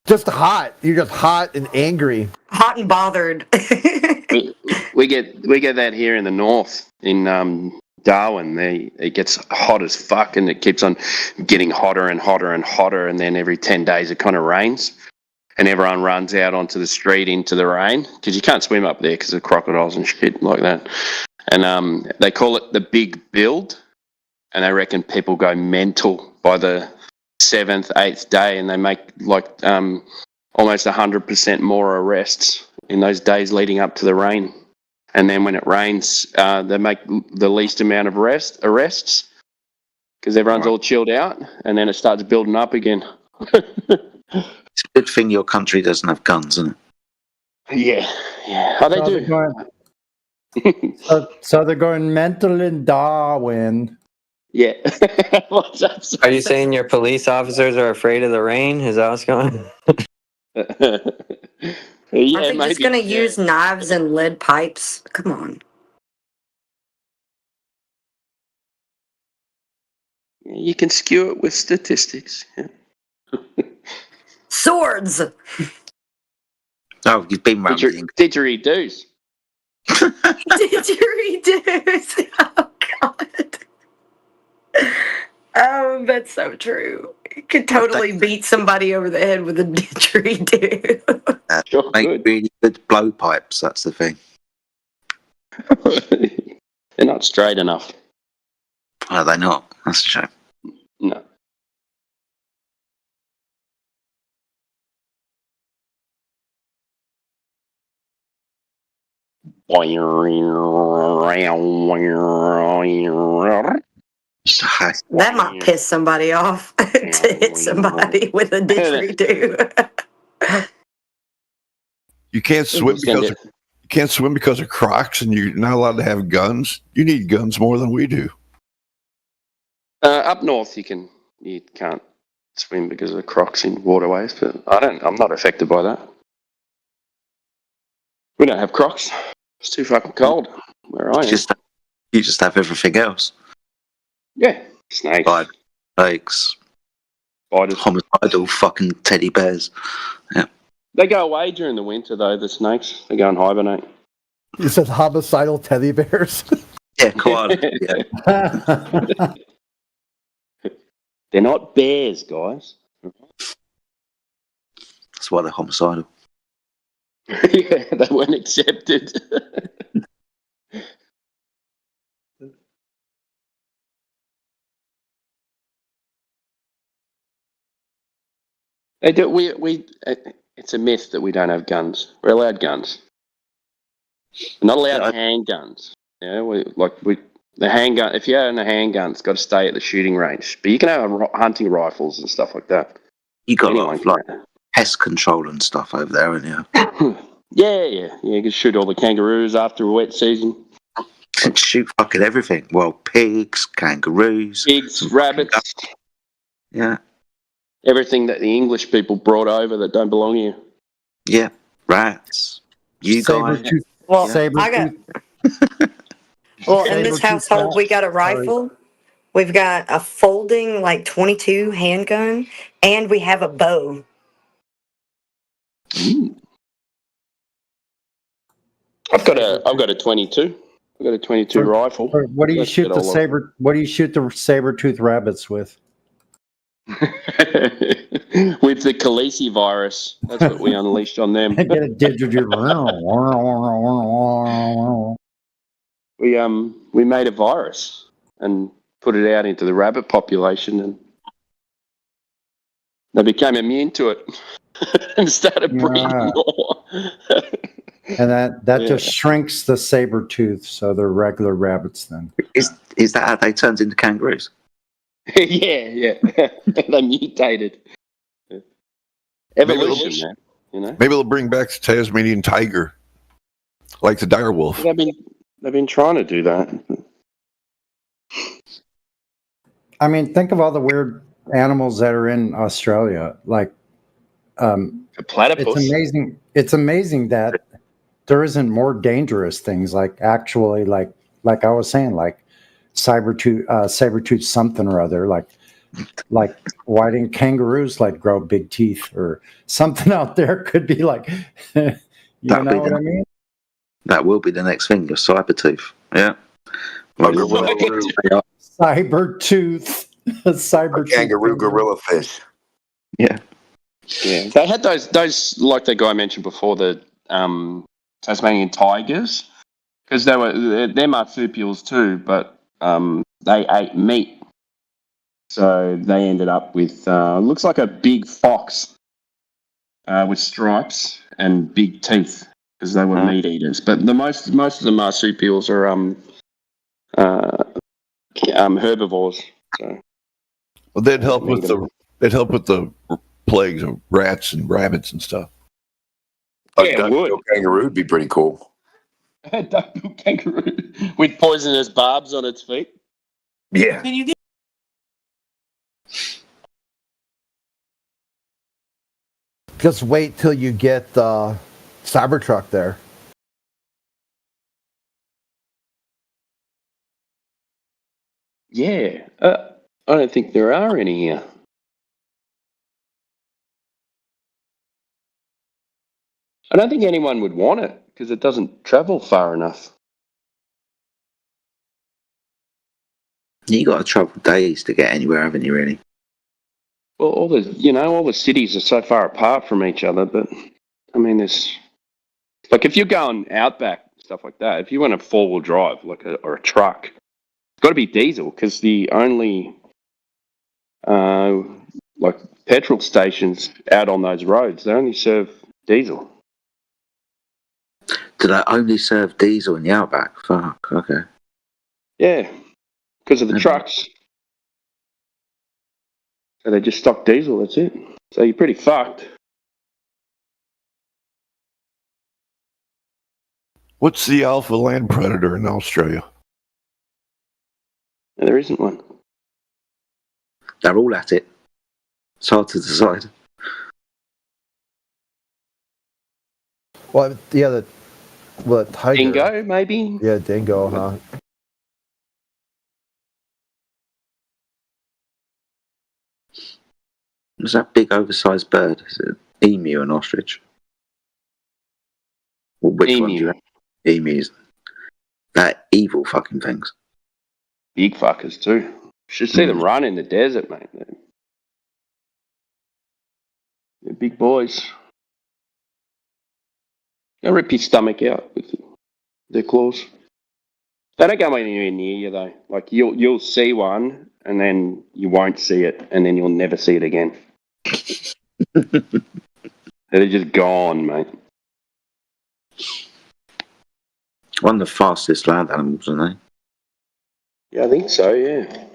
just hot. You're just hot and angry. Hot and bothered. we get that here in the north in Darwin. It gets hot as fuck, and it keeps on getting hotter and hotter and hotter. And then every 10 days it kind of rains, and everyone runs out onto the street into the rain because you can't swim up there because of crocodiles and shit like that. And they call it the big build. and they reckon people go mental by the 7th, 8th day, and they make almost 100% more arrests in those days leading up to the rain. And then when it rains, they make the least amount of arrests because everyone's all chilled out, and then it starts building up again. It's a good thing your country doesn't have guns, isn't it? Yeah. Oh, they do. So they're going mental in Darwin. Yeah. Are you saying your police officers are afraid of the rain? Is that what's going on? Yeah, Are they just going to use knives and lead pipes? Come on. You can skew it with statistics. Yeah. Swords! Oh, you've been round Didgeridoos. Didgeridoos. Oh, God. Oh, that's so true. You could totally beat somebody over the head with a didgeridoo. Make really good blowpipes, that's the thing. They're not straight enough. Are they not? That's a shame. No. That might piss somebody off to hit somebody with a didgeridoo. You can't swim because of Crocs, and you're not allowed to have guns. You need guns more than we do. Up north, you can't swim because of Crocs in waterways, but I'm not affected by that. We don't have Crocs. It's too fucking cold where I am. You just have everything else. Yeah, snakes. Snakes. Spiders. Homicidal fucking teddy bears. Yeah. They go away during the winter, though, the snakes. They go and hibernate. You said homicidal teddy bears? Yeah, quite. Yeah. They're not bears, guys. That's why they're homicidal. Yeah, they weren't accepted. They do. It's a myth that we don't have guns. We're allowed guns. We're not allowed handguns. Yeah, the handgun. If you own a handgun, it's got to stay at the shooting range. But you can have hunting rifles and stuff like that. You got a lot of pest control and stuff over there, haven't you? Yeah. You can shoot all the kangaroos after a wet season. And shoot fucking everything. Well, pigs, kangaroos, rabbits. Yeah. Everything that the English people brought over that don't belong here. Yeah, rats. You guys. Well, Well, in this household, we got a rifle. We've got a folding, 22 handgun, and we have a bow. I've got a 22. I've got a 22 rifle. What do you shoot the saber? What do you shoot the saber-toothed rabbits with? With the Khaleesi virus. That's what we unleashed on them. Get a We made a virus and put it out into the rabbit population, and they became immune to it and started breeding more. And that just shrinks the saber tooth, so they're regular rabbits then. Is that how they turned into kangaroos? Yeah. They mutated. Evolution, man. You know? Maybe they'll bring back the Tasmanian tiger, like the dire wolf. They've been trying to do that. I mean, think of all the weird animals that are in Australia. A platypus. It's amazing that there isn't more dangerous things like I was saying, like saber-tooth something or other, like why didn't kangaroos grow big teeth or something out there could be you know what I mean? That will be the next thing, your cyber tooth. Yeah. Cyber tooth. Kangaroo gorilla fish. Yeah. Yeah. They had those like the guy mentioned before, the Tasmanian tigers, because they're marsupials too, but they ate meat So they ended up with looks like a big fox with stripes and big teeth because they were meat eaters. But the most of the marsupials are herbivores. So Well, they'd help with the plagues of rats and rabbits and stuff. Yeah, duck-billed kangaroo would be pretty cool. A duck-billed kangaroo with poisonous barbs on its feet. Yeah. Just wait till you get the Cybertruck there. Yeah, I don't think there are any here. I don't think anyone would want it because it doesn't travel far enough. You got to travel days to get anywhere, haven't you? Really? Well, all the cities are so far apart from each other. But I mean, there's like if you're going outback stuff like that. If you want a 4-wheel drive or a truck, it's got to be diesel because the only like petrol stations out on those roads they only serve diesel. Do they only serve diesel in the outback? Fuck. Okay. Yeah, because of the trucks. So they just stock diesel, that's it. So you're pretty fucked. What's the alpha land predator in Australia? No, there isn't one. They're all at it. It's hard to decide. Well, yeah, the tiger. Dingo, maybe? Yeah, dingo, huh? Is that big oversized bird? Is it emu and ostrich? Well, which Emu. one do you have? Emus. They're evil fucking things. Big fuckers too. You should see them run in the desert, mate. They're big boys. They'll rip your stomach out with their claws. They don't go anywhere near you though. Like you'll see one and then you won't see it and then you'll never see it again. They're just gone, mate. One of the fastest land animals, aren't they? Yeah, I think so, yeah.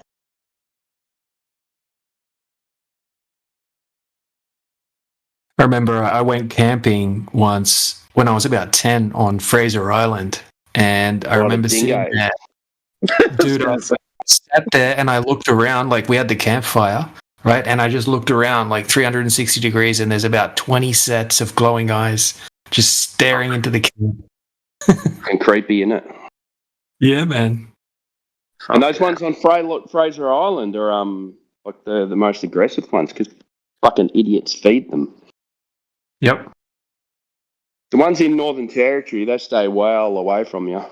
I remember I went camping once when I was about 10 on Fraser Island, and I remember sitting there. Dude, I sat there and I looked around, like we had the campfire, right? And I just looked around like 360 degrees, and there's about 20 sets of glowing eyes just staring into the camp. And creepy, isn't it? Yeah, man. And those ones on Fraser Island are like the most aggressive ones because fucking idiots feed them. Yep. The ones in Northern Territory, they stay well away from you.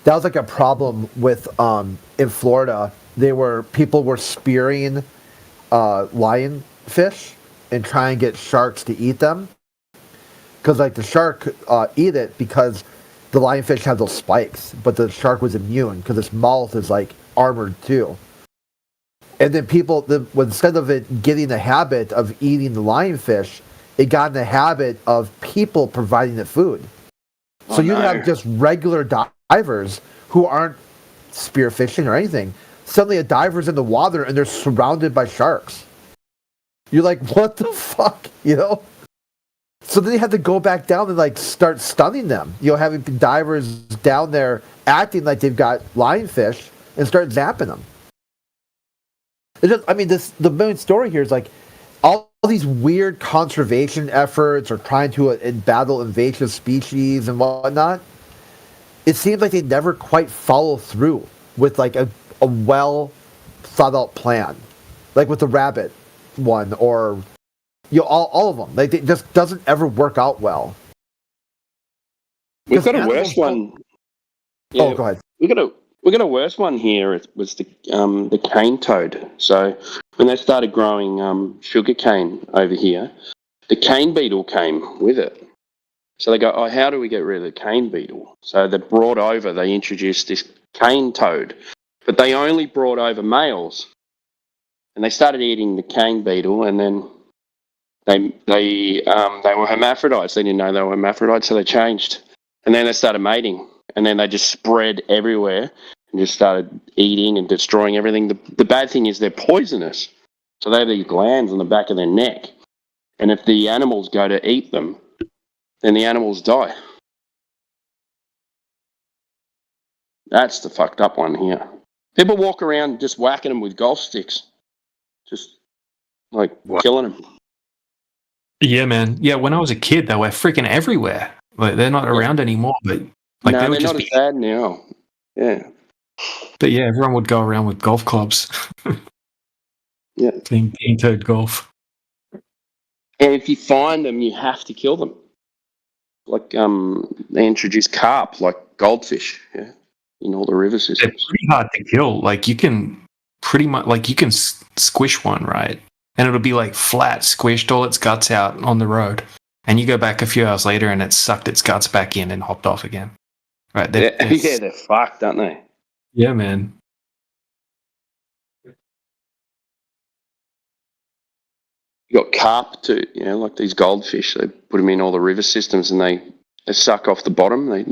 That was like a problem with in Florida. People were spearing lionfish and trying to get sharks to eat them. Because like the shark eat it because the lionfish have those spikes, but the shark was immune because its mouth is like armored too. And then instead of it getting the habit of eating the lionfish, it got in the habit of people providing it food. So you'd have just regular divers who aren't spearfishing or anything. Suddenly a diver's in the water and they're surrounded by sharks. You're like, what the fuck? You know? So then they had to go back down and like start stunning them. You know, having divers down there acting like they've got lionfish and start zapping them. The main story here is like all these weird conservation efforts or trying to battle invasive species and whatnot. It seems like they never quite follow through with like a well thought out plan, like with the rabbit one or all of them. Like it just doesn't ever work out well. We've got a worse one. Yeah, oh, go ahead. We got a worse one here. It was the cane toad. So when they started growing sugar cane over here, the cane beetle came with it. So they go, oh, how do we get rid of the cane beetle? So they introduced this cane toad, but they only brought over males. And they started eating the cane beetle, and then they were hermaphrodites. They didn't know they were hermaphrodites, so they changed. And then they started mating, and then they just spread everywhere and just started eating and destroying everything. The bad thing is they're poisonous. So they have these glands on the back of their neck. And if the animals go to eat them, then the animals die. That's the fucked up one here. People walk around just whacking them with golf sticks. Just like killing them. Yeah, man. Yeah, when I was a kid, they were freaking everywhere. Like they're not around anymore, but like no, they would they're just not be. as bad now. Yeah. But yeah, everyone would go around with golf clubs. Yeah. Playing toad golf. And if you find them, you have to kill them. Like they introduced carp, like goldfish, in all the river systems. They're pretty hard to kill. Like you can pretty much squish one, right? And it'll be like flat, squished all its guts out on the road. And you go back a few hours later and it sucked its guts back in and hopped off again. Right? They're fucked, aren't they? Yeah, man. You got carp too, like these goldfish. They put them in all the river systems and they suck off the bottom. They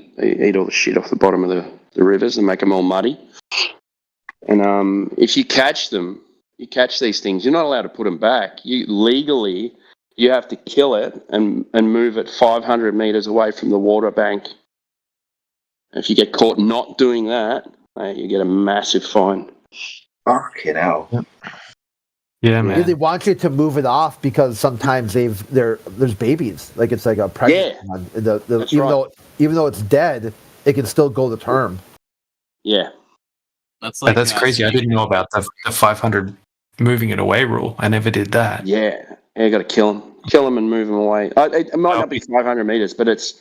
eat all the shit off the bottom of the rivers and make them all muddy. And if you catch them, you catch these things, you're not allowed to put them back. You have to kill it and move it 500 meters away from the water bank. If you get caught not doing that, you get a massive fine. Fucking hell. Yep. Yeah, man. Yeah, they want you to move it off because sometimes there's babies. Like it's like a pregnant one. Even though it's dead, it can still go the term. Yeah. That's crazy. I didn't know about the 500 moving it away rule. I never did that. Yeah, you got to kill them and move them away. It might not be 500 meters, but it's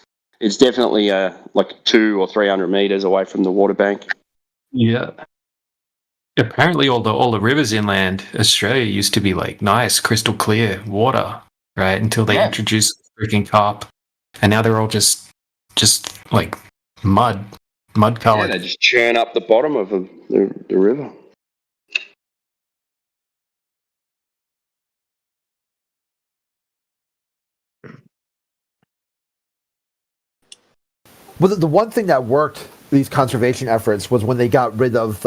definitely like 200 or 300 meters away from the water bank. Yeah. Apparently, all the rivers inland Australia used to be like nice, crystal clear water, right? Until they introduced freaking carp, and now they're all just like mud colored. Yeah, they just churn up the bottom of the river. Well, the one thing that worked these conservation efforts was when they got rid of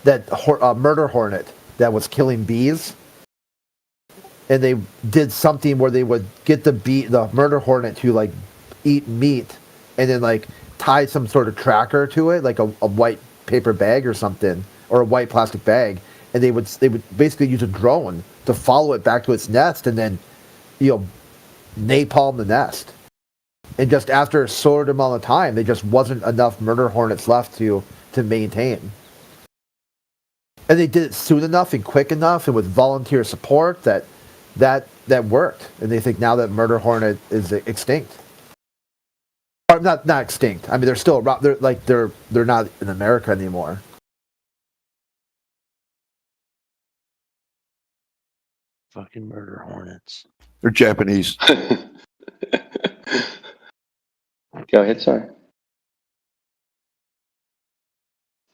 that murder hornet that was killing bees, and they did something where they would get the murder hornet to like eat meat, and then like tie some sort of tracker to it, like a white paper bag or something, or a white plastic bag, and they would basically use a drone to follow it back to its nest, and then napalm the nest. And just after a short amount of time, there just wasn't enough murder hornets left to maintain. And they did it soon enough and quick enough and with volunteer support that worked. And they think now that murder hornet is extinct. Or not extinct. I mean, they're still around. They're not in America anymore. Fucking murder hornets. They're Japanese. Go ahead, sorry.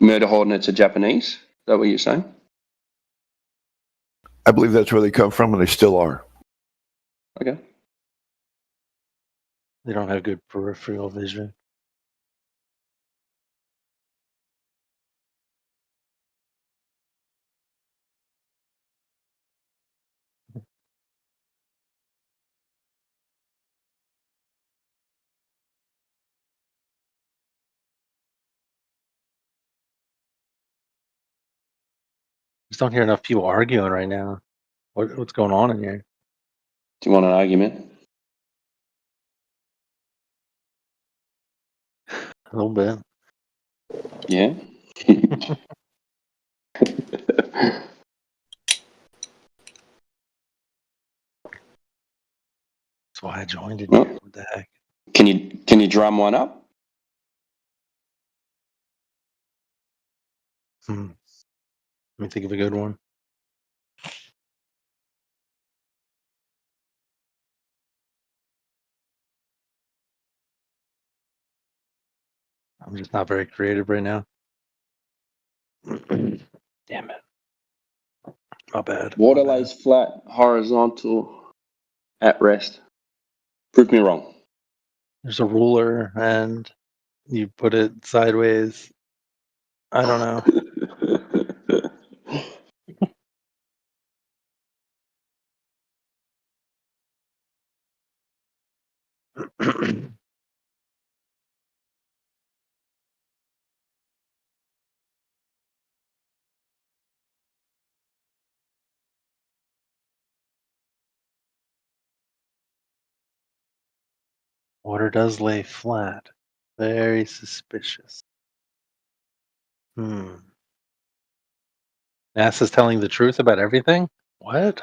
Murder hornets are Japanese? Is that what you're saying? I believe that's where they come from, and they still are. Okay. They don't have good peripheral vision. Just don't hear enough people arguing right now. What's going on in here? Do you want an argument? A little bit. Yeah. That's why I joined in here. What the heck? Can you drum one up? Let me think of a good one. I'm just not very creative right now. Damn it. My bad. Water lays flat, horizontal, at rest. Prove me wrong. There's a ruler and you put it sideways. I don't know. Water does lay flat. Very suspicious. NASA's telling the truth about everything? What?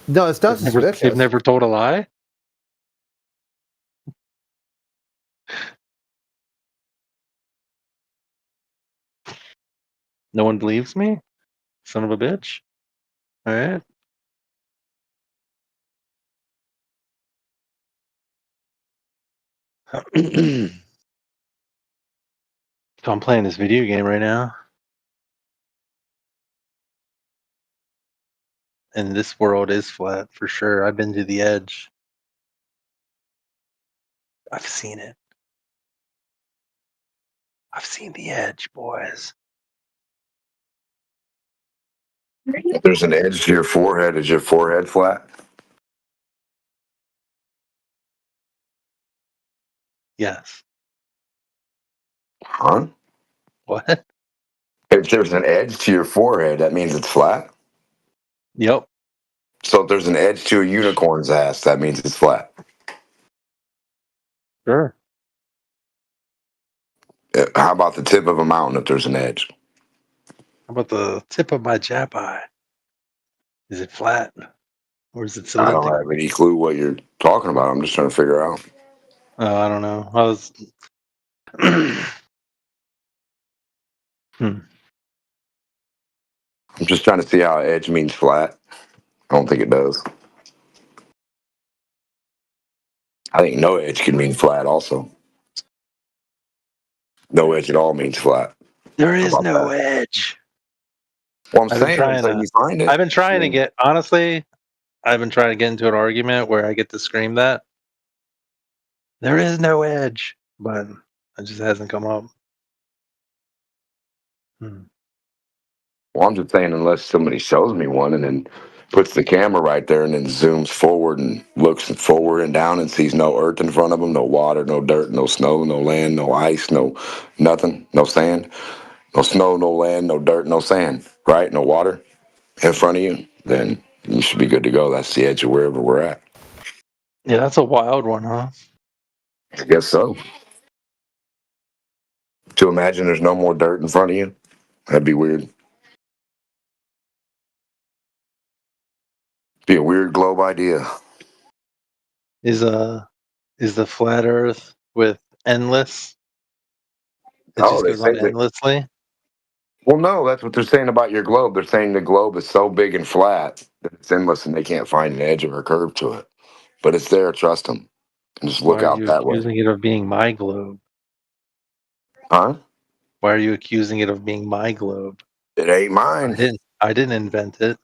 No, it's not suspicious. They've never told a lie? No one believes me? Son of a bitch. All right. So I'm playing this video game right now. And this world is flat for sure. I've been to the edge. I've seen it. I've seen the edge, boys. If there's an edge to your forehead, is your forehead flat? Yes. Huh? What? If there's an edge to your forehead, that means it's flat? Yep. So if there's an edge to a unicorn's ass, that means it's flat. Sure. How about the tip of a mountain if there's an edge? How about the tip of my jab eye? Is it flat? Or is it I cylindrical? don't have any clue what you're talking about. I'm just trying to figure out. Oh, I don't know. I was. I'm just trying to see how edge means flat. I don't think it does. I think no edge can mean flat also. No edge at all means flat. There is How about no that? edge. Well, I'm I've been saying trying until to. you find it. I've been trying to get. Honestly, I've been trying to get into an argument where I get to scream that. There is no edge, but it just hasn't come up. Well, I'm just saying unless somebody shows me one and then puts the camera right there and then zooms forward and looks forward and down and sees no earth in front of them, no water, no dirt, no snow, no land, no ice, no nothing, no sand, no snow, no land, no dirt, no sand, right? No water in front of you, then you should be good to go. That's the edge of wherever we're at. Yeah, that's a wild one, huh? I guess so. To imagine there's no more dirt in front of you, that'd be weird. Be a weird globe idea. Is the flat Earth with endless? It Oh, just they goes on say that. endlessly. Well, no, that's what they're saying about your globe. They're saying the globe is so big and flat that it's endless and they can't find an edge or a curve to it. But it's there, trust them. And just Why look are out you that way. accusing it of being my globe? Huh? Why are you accusing it of being my globe? It ain't mine. I didn't invent it.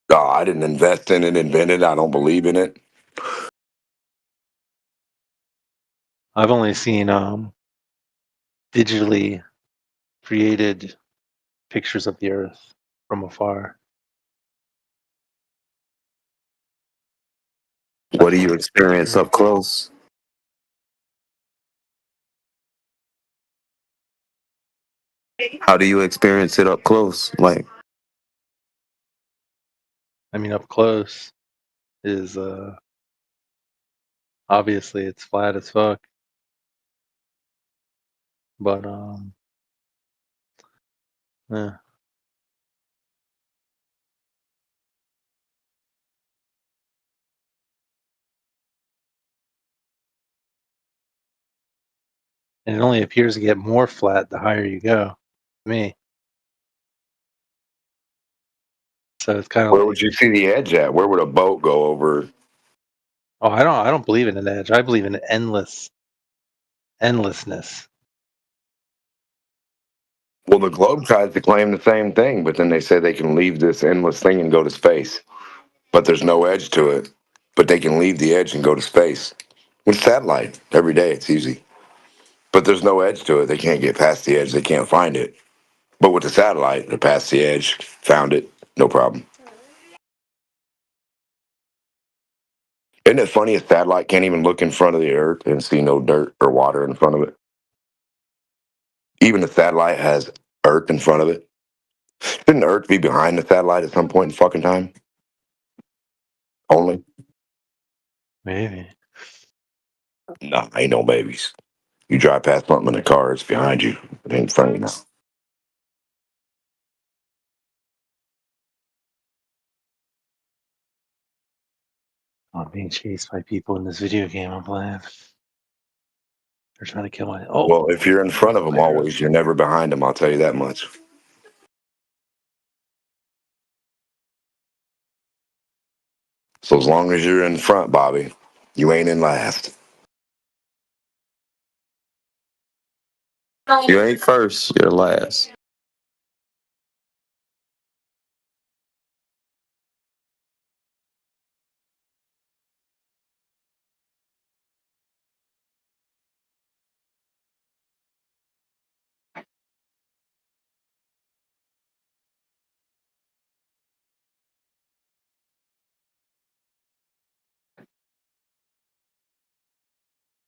No, I didn't invest in it, invent it. I don't believe in it. I've only seen digitally created pictures of the Earth from afar. What do you experience up close? How do you experience it up close? Like, I mean, up close is obviously it's flat as fuck. But yeah. And it only appears to get more flat the higher you go. Me. So it's kind of Where like, would you see the edge at? Where would a boat go over? oh, I don't believe in an edge. I believe in endless. endlessness. Well, the globe tries to claim the same thing, but then they say they can leave this endless thing and go to space. But there's no edge to it. But they can leave the edge and go to space. With satellite, every day it's easy. But there's no edge to it. They can't get past the edge. They can't find it. But with the satellite, they're past the edge, found it, no problem. Isn't it funny a satellite can't even look in front of the Earth and see no dirt or water in front of it? Even the satellite has Earth in front of it. Shouldn't the Earth be behind the satellite at some point in fucking time? Only? Maybe. Nah, ain't no babies. You drive past something in the car, it's behind you. It ain't in front of you now. I'm being chased by people in this video game I'm playing. They're trying to kill my. Oh, Well, if you're in front of them always, you're never behind them, I'll tell you that much. So as long as you're in front, Bobby, you ain't in last. You ain't first, you're last.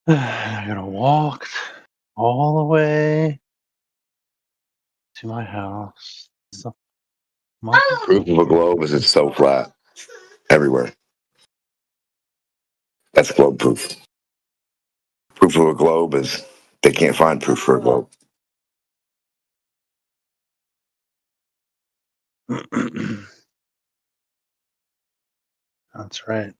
I'm gonna walk all the way to my house. So, Proof of a globe is it's so flat everywhere. That's globe proof. Proof of a globe is they can't find proof for a globe. That's right.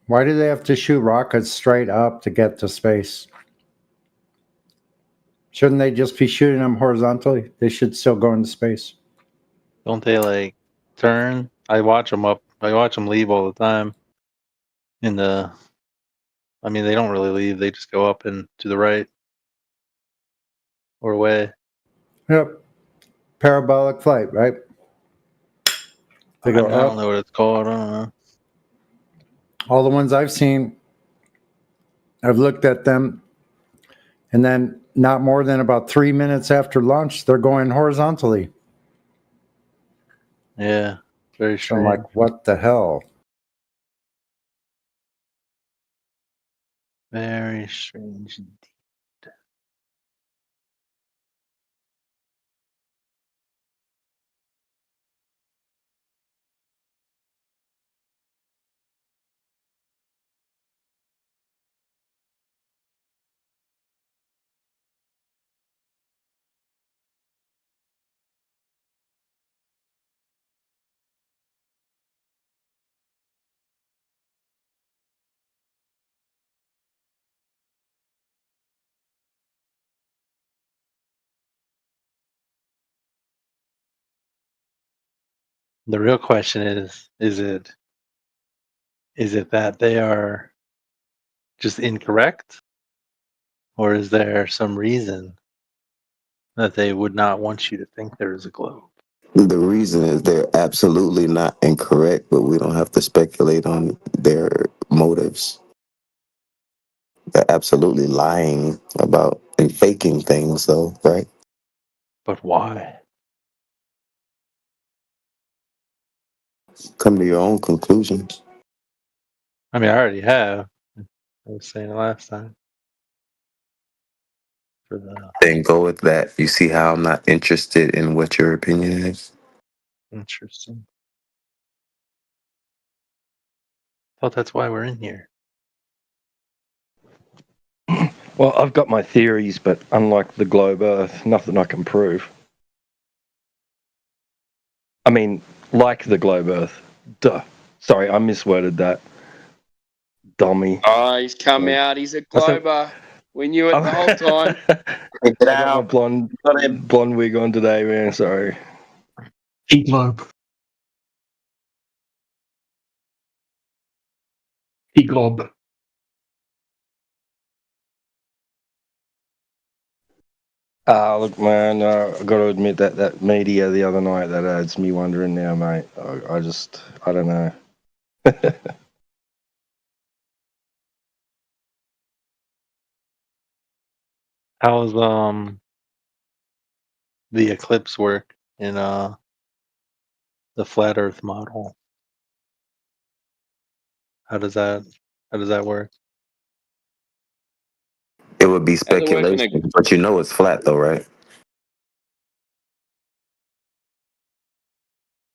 Why do they have to shoot rockets straight up to get to space? Shouldn't they just be shooting them horizontally? They should still go into space. Don't they like turn? I watch them leave all the time. I mean, they don't really leave. They just go up and to the right or away. Yep. Parabolic flight, right? They go I up. don't know what it's called. I don't know. All the ones I've seen, I've looked at them, and then not more than about 3 minutes after launch, they're going horizontally. Yeah, very So I'm strange. like, what the hell? Very strange. The real question is it that they are just incorrect, or is there some reason that they would not want you to think there is a globe? The reason is they're absolutely not incorrect, but we don't have to speculate on their motives. They're absolutely lying about and faking things, though, right? But why? Come to your own conclusions. I mean, I already have. I was saying it last time. Then go with that. You see how I'm not interested in what your opinion is? Interesting. Thought that's why we're in here. Well, I've got my theories, but unlike the globe Earth, nothing I can prove. I mean, like the globe Earth. Duh. Sorry, I misworded that. Dummy. Oh, he's come out. He's a glober. We knew it the whole time. Get I got my out. blonde wig on today, man. Sorry. He globe. He globe. Look, man, I got to admit that media the other night, that adds me wondering now, mate. I don't know. How's the eclipse work in the flat Earth model? How does that work? It would be How's it work in speculation, but you know it's flat though, right?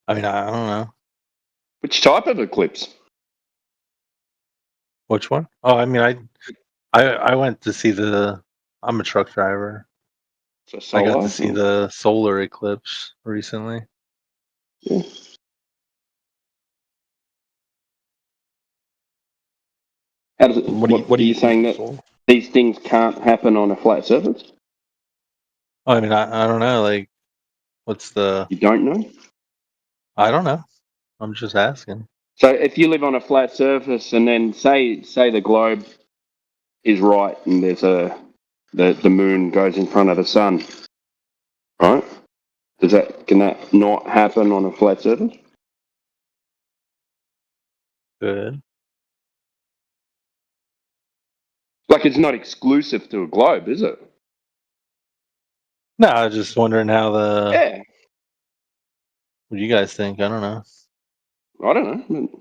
I mean, I don't know. Which type of eclipse? Which one? Oh, I mean, I went to see I'm a truck driver. So I got solar, to see the solar eclipse recently. Yeah. How does it, what are you saying that these things can't happen on a flat surface? I mean, I don't know. Like, what's the? You don't know? I don't know. I'm just asking. So if you live on a flat surface and then say the globe is right and there's the moon goes in front of the sun, right? Can that not happen on a flat surface? Good. Like it's not exclusive to a globe, is it? No, I was just wondering how the. Yeah. What do you guys think? I don't know. I don't know.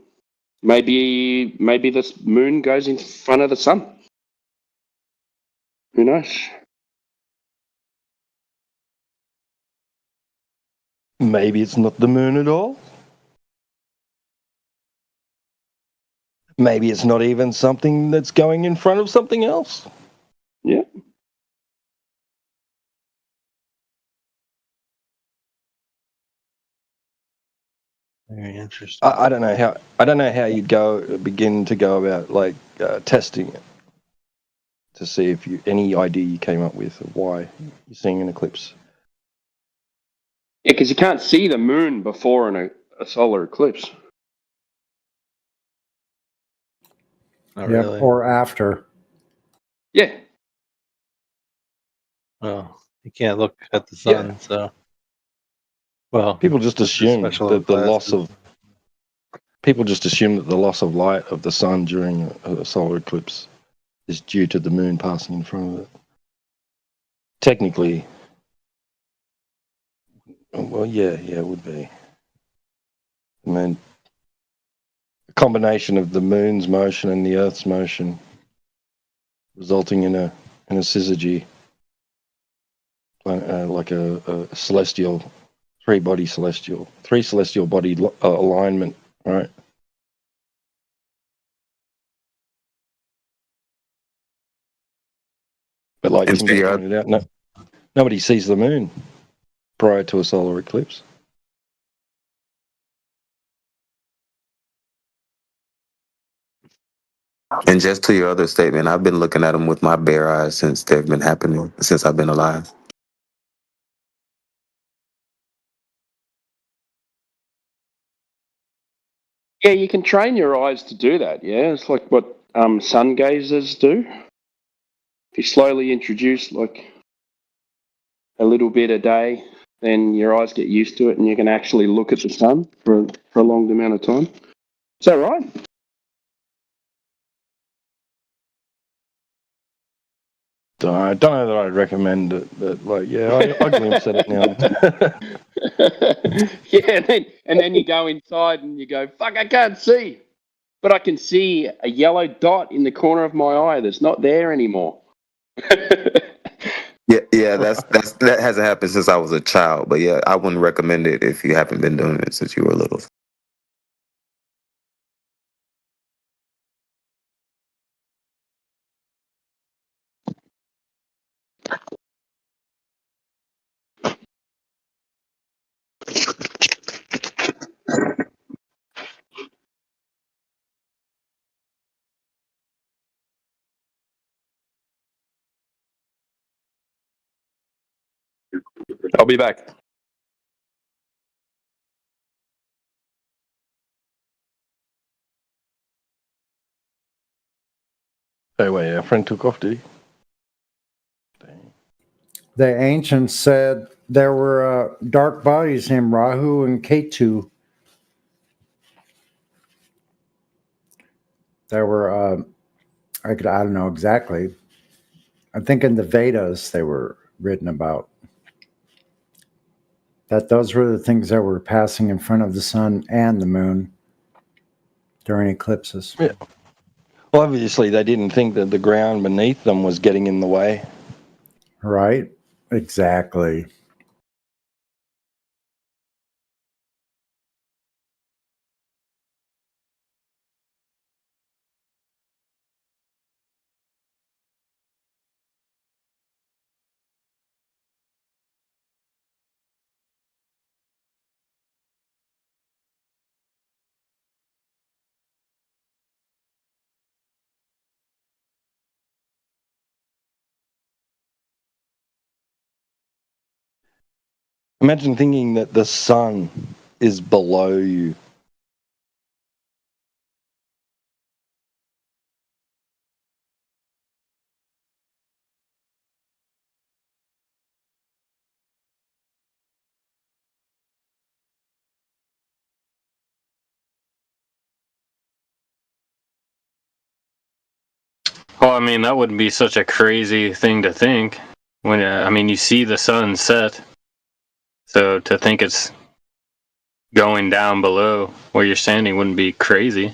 Maybe this moon goes in front of the sun. Who knows? Maybe it's not the moon at all. Maybe it's not even something that's going in front of something else. Yeah. Very interesting. I don't know how you'd begin to go about like testing it to see if any idea you came up with of why you're seeing an eclipse. Yeah, because you can't see the moon before a solar eclipse. Not Yep, really. or after. Yeah. Oh, you can't look at the sun, Yeah. so. Well, people just assume that the loss of light of the sun during a solar eclipse is due to the moon passing in front of it. Technically, well, yeah, it would be. I mean, a combination of the moon's motion and the Earth's motion, resulting in a syzygy, like a celestial, three celestial body alignment, right? But like And Tim so, yeah, pointed out, nobody sees the moon prior to a solar eclipse. and just to your other statement, I've been looking at them with my bare eyes since they've been happening, since I've been alive. Yeah, you can train your eyes to do that. Yeah, it's like what sun gazers do. If you slowly introduce like a little bit a day, then your eyes get used to it, and you can actually look at the sun for a prolonged amount of time. Is that right? I don't know that I'd recommend it, but like, yeah, I glimpse at it now. Yeah, and then you go inside and you go, fuck, I can't see. But I can see a yellow dot in the corner of my eye that's not there anymore. Yeah, that hasn't happened since I was a child. But yeah, I wouldn't recommend it if you haven't been doing it since you were little. I'll be back. Oh, wait, our friend took off, did he? The ancients said there were dark bodies named Rahu and Ketu. There were, I don't know exactly. I think in the Vedas they were written about. That those were the things that were passing in front of the sun and the moon during eclipses. Yeah. Well, obviously, they didn't think that the ground beneath them was getting in the way. Right? Exactly. Imagine thinking that the sun is below you. Well, I mean, that wouldn't be such a crazy thing to think. When I mean, you see the sun set, so to think it's going down below where you're standing wouldn't be crazy.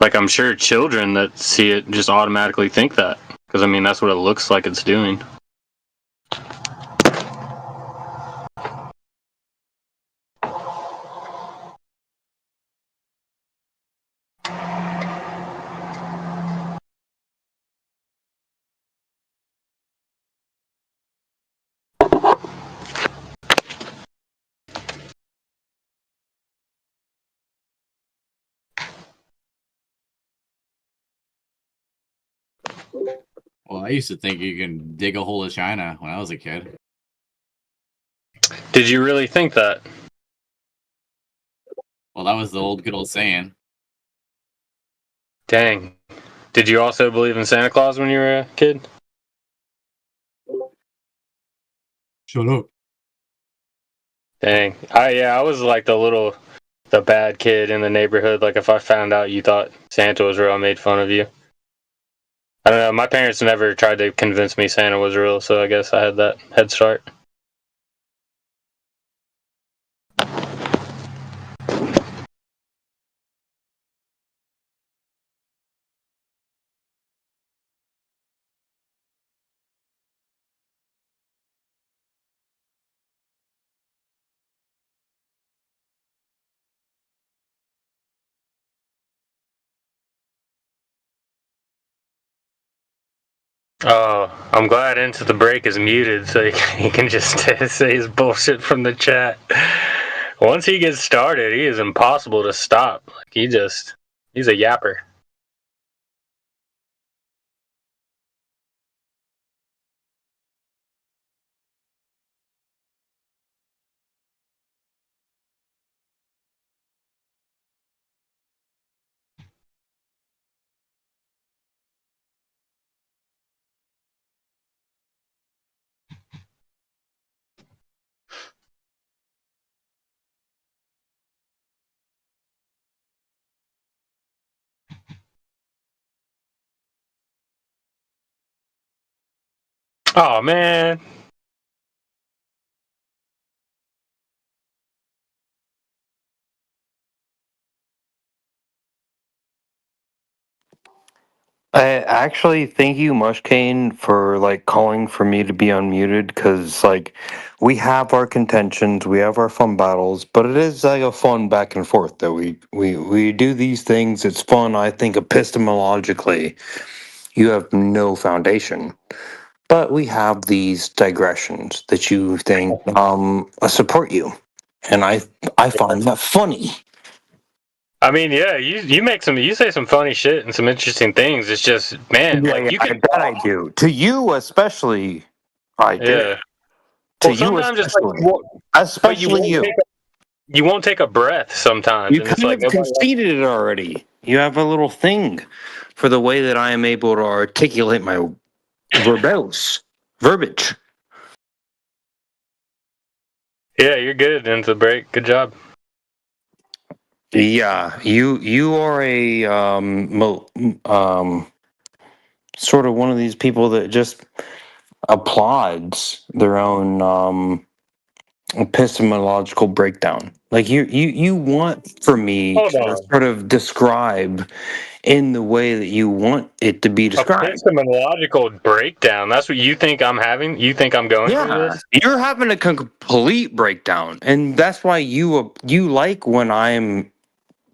Like, I'm sure children that see it just automatically think that. Because, I mean, that's what it looks like it's doing. Well, I used to think you can dig a hole to China when I was a kid. Did you really think that? Well, that was the old good old saying. Dang. Did you also believe in Santa Claus when you were a kid? Shut up. Dang. I was like the bad kid in the neighborhood. Like, if I found out you thought Santa was real, I made fun of you. I don't know. My parents never tried to convince me Santa was real, so I guess I had that head start. Oh, I'm glad Into the Break is muted so he can just say his bullshit from the chat. Once he gets started, he is impossible to stop. Like, he's a yapper. Oh, man. I actually thank you, Mushkane, for like calling for me to be unmuted because like we have our contentions, we have our fun battles, but it is like a fun back and forth that we do these things. It's fun. I think epistemologically, you have no foundation, but we have these digressions that you think support you, and I find that funny. I mean, yeah, you say some funny shit and some interesting things. It's just, man, Yeah, like yeah, you I can. bet I do. To you especially, I do. Yeah. To Well, you sometimes it's like, especially. but Especially you. You won't take a breath sometimes, You and it's kind like of nobody else. conceded it already. You have a little thing for the way that I am able to articulate my verbiage. Yeah, you're good into the break. Good job. Yeah, you are a sort of one of these people that just applauds their own epistemological breakdown. Like you want for me Hold to on. sort of describe in the way that you want it to be described. Epistemological breakdown. That's what you think I'm having? You think I'm going through Yeah, this? you're having a complete breakdown, and that's why you like when I'm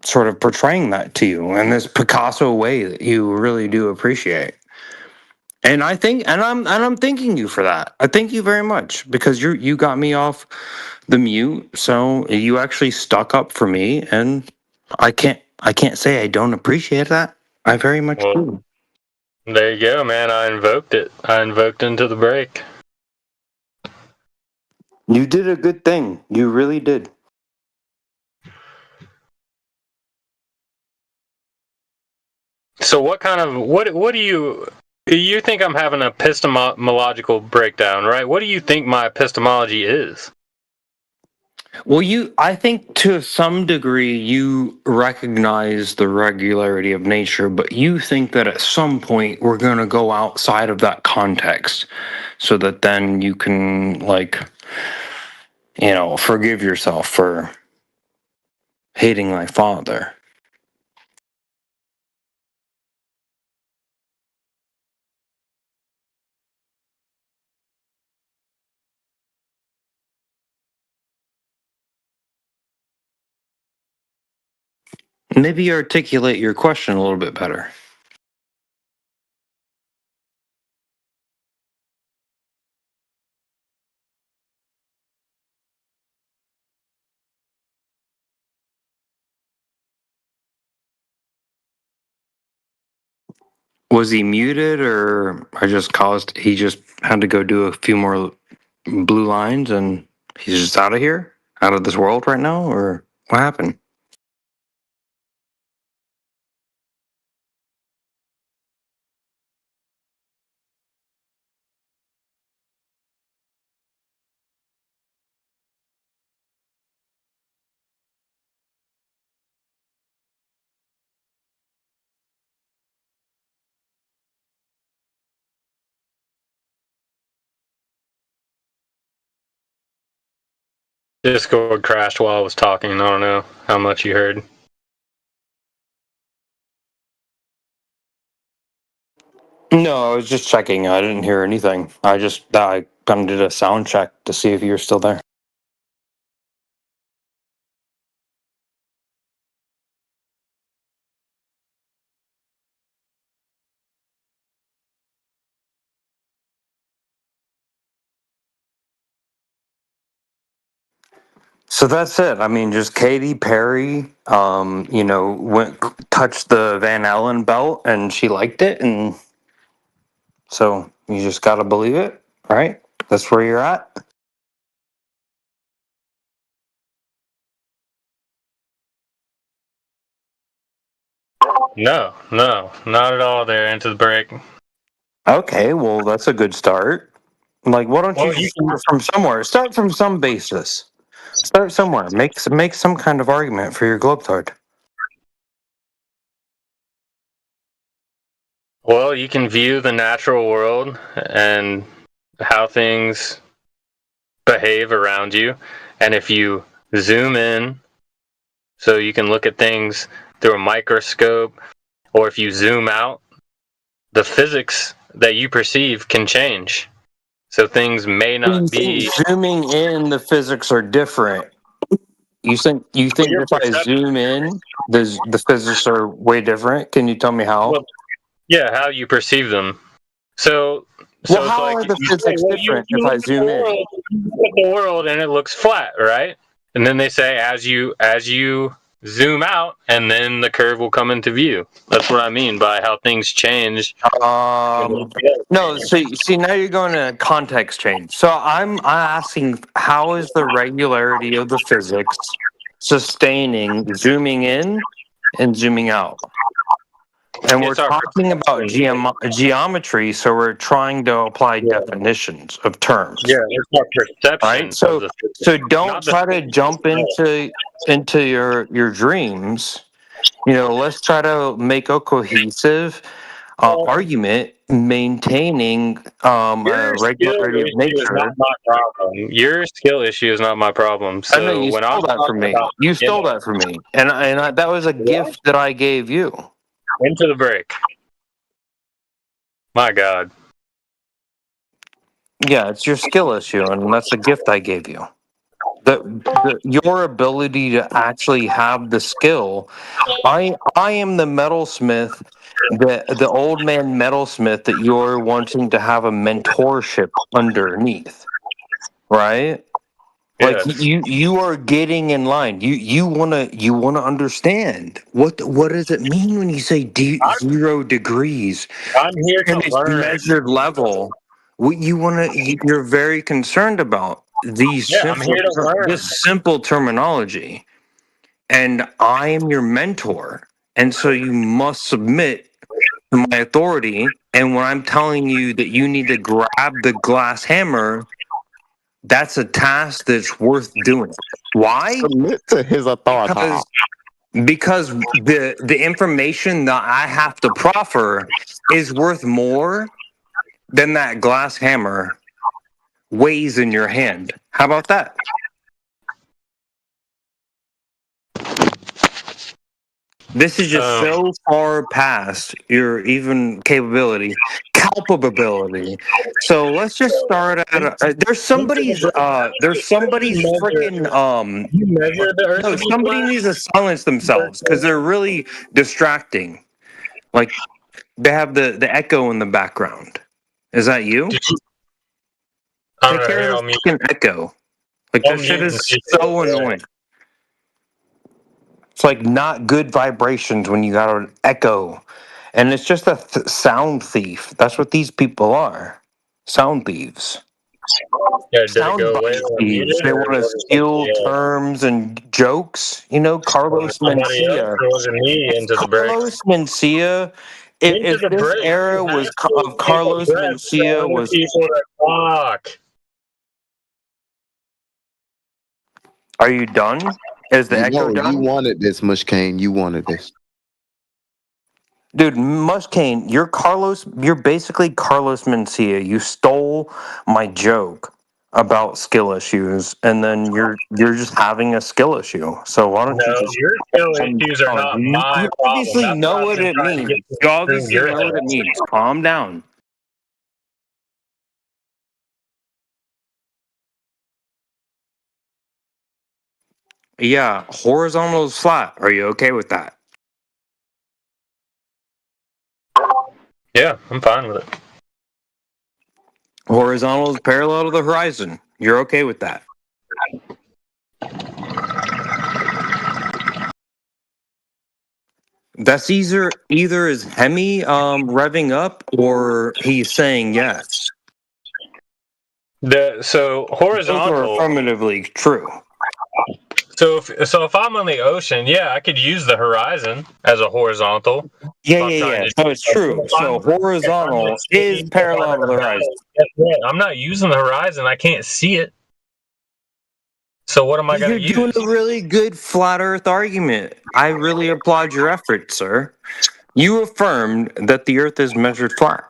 sort of portraying that to you in this Picasso way that you really do appreciate. And I think, and I'm thanking you for that. I thank you very much because you got me off the mute, so you actually stuck up for me, and I can't say I don't appreciate that. I very much do. There you go, man. I invoked it. I invoked into the break. You did a good thing. You really did. So what do you think I'm having an epistemological breakdown, right? What do you think my epistemology is? Well, I think to some degree you recognize the regularity of nature, but you think that at some point we're going to go outside of that context so that then you can, like, forgive yourself for hating my father. Maybe articulate your question a little bit better. Was he muted, or he just had to go do a few more blue lines and he's just out of here? Out of this world right now? Or what happened? Discord crashed while I was talking. I don't know how much you heard. No, I was just checking. I didn't hear anything. I kind of did a sound check to see if you're still there. So that's it. I mean, just Katy Perry, went touched the Van Allen belt and she liked it, and so you just got to believe it, right? That's where you're at. No, not at all there into the break. Okay, well, that's a good start. Like, why don't you start from somewhere? Start from some basis. Start somewhere. Make some kind of argument for your globetard. Well, you can view the natural world and how things behave around you. And if you zoom in, so you can look at things through a microscope, or if you zoom out the physics that you perceive can change. So things may not be. Zooming in, the physics are different. You think if I zoom in, the physics are way different? Can you tell me how? Well, yeah, how you perceive them. So well, how like, are the physics different if I zoom in? You look at the world and it looks flat, right? And then they say as you zoom out, and then the curve will come into view. That's what I mean by how things change. No, so see now you're going to context change. So I'm asking, how is the regularity of the physics sustaining zooming in and zooming out? And we're talking about geometry, so we're trying to apply definitions of terms. Yeah, it's our perception. Right? So don't try to jump into your dreams. You know, let's try to make a cohesive argument, maintaining a regularity of nature. Your skill issue is not my problem. So I know you stole that from me. You stole that from me, and that was a gift that I gave you. Into the break. My God. Yeah, it's your skill issue, and that's a gift I gave you. Your ability to actually have the skill. I am the metalsmith, the old man metalsmith that you're wanting to have a mentorship underneath, right? Like you are getting in line. You wanna understand what does it mean when you say 0 degrees? I'm here to learn. Measured level. What you're very concerned about these this simple terminology, and I am your mentor, and so you must submit to my authority. And when I'm telling you that you need to grab the glass hammer, that's a task that's worth doing. Why? Submit to his authority. Because the information that I have to proffer is worth more than that glass hammer weighs in your hand. How about that? This is just so far past your even capability. So let's just start at there's somebody's freaking no, somebody needs to silence themselves because they're really distracting. Like they have the echo in the background. Is that you? Take care of the freaking echo. Like that shit is so annoying. It's like not good vibrations when you got an echo. And it's just a sound thief. That's what these people are. Sound thieves. Sound thieves. They want to steal terms and jokes. You know, Carlos Mencia. Carlos Mencia. If this era was of Carlos Mencia was. Are you done? Is the echo done? You wanted this, Mushkane. You wanted this. Dude, Mushkane, you're basically Carlos Mencia. You stole my joke about skill issues, and then you're just having a skill issue. So why don't you just... your skill issues are not my problem. You obviously know what it means. You obviously know what it means. Calm down. Yeah, horizontal is flat. Are you okay with that? Yeah, I'm fine with it. Horizontal is parallel to the horizon. You're okay with that? That's either is Hemi revving up or he's saying yes. So horizontal. Those are affirmatively true. So if I'm on the ocean, yeah, I could use the horizon as a horizontal. Yeah. So it's true. So horizontal is parallel to the horizon. I'm not using the horizon. I can't see it. So what am I going to use? You're doing a really good flat Earth argument. I really applaud your efforts, sir. You affirmed that the Earth is measured flat.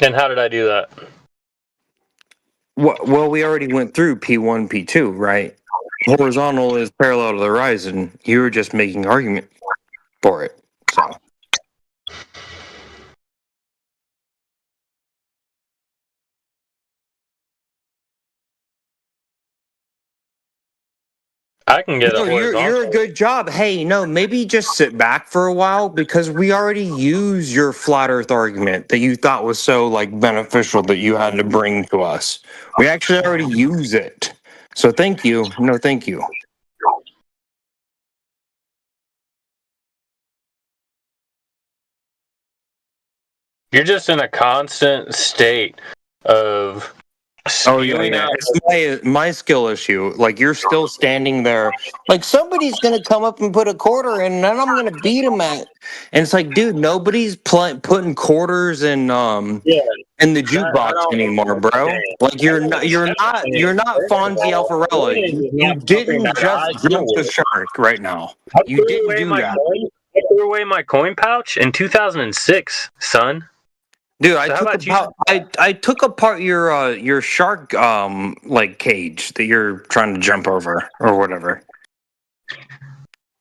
And how did I do that? Well, we already went through P1, P2, right? Horizontal is parallel to the horizon. You were just making an argument for it. So I can get No, a you're horizontal. a good job. Hey, no, maybe just sit back for a while because we already used your flat Earth argument that you thought was so like beneficial that you had to bring to us. We actually already use it. So thank you. No, thank you. You're just in a constant state of spewing out. It's my skill issue. Like you're still standing there. Like somebody's gonna come up and put a quarter in, and then I'm gonna beat them at. And it's like, dude, nobody's putting quarters in in the jukebox anymore, bro. Like you're not Fonzie Alfarella. You didn't just jump the shark right now. You didn't do that. I threw away my coin pouch in 2006, son. Dude, I took apart your shark like cage that you're trying to jump over or whatever.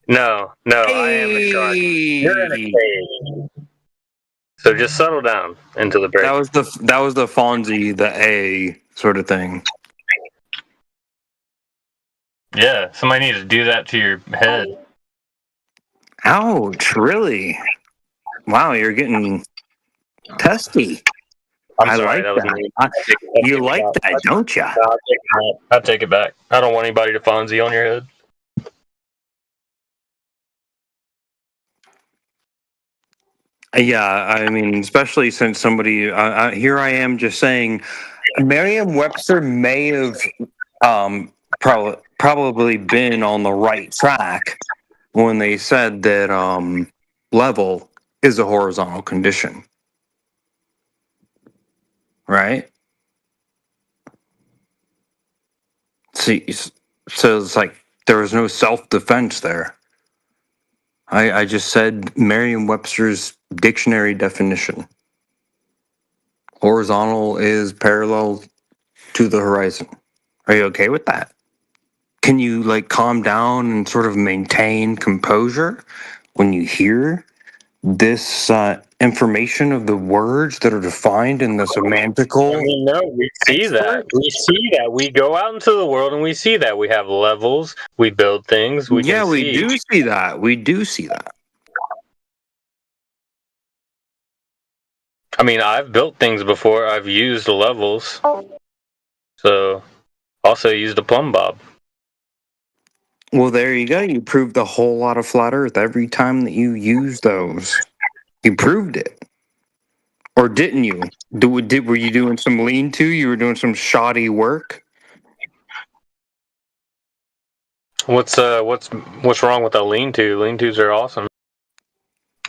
No, I am a shark. You're in a cage. So just settle down into the break. That was the Fonzie, the A sort of thing. Yeah, somebody needs to do that to your head. Ouch, really? Wow, you're getting testy. I'm sorry, that was that. You like that, don't you? I'll take it back. I don't want anybody to Fonzie on your head. Yeah, I mean, especially since somebody here I am just saying, Merriam-Webster may have probably been on the right track when they said that level is a horizontal condition, right? See, so it's like there was no self-defense there. I just said Merriam-Webster's dictionary definition. Horizontal is parallel to the horizon. Are you okay with that? Can you like calm down and sort of maintain composure when you hear this information of the words that are defined in the semantical? I mean, no, we see that. We see that. We go out into the world and we see that. We have levels. We build things. We do see that. We do see that. I mean, I've built things before. I've used levels. So, also used a plumb bob. Well, there you go. You proved a whole lot of flat Earth every time that you used those. You proved it. Or didn't you? Were you doing some lean-to? You were doing some shoddy work? What's wrong with a lean-to? Lean-tos are awesome.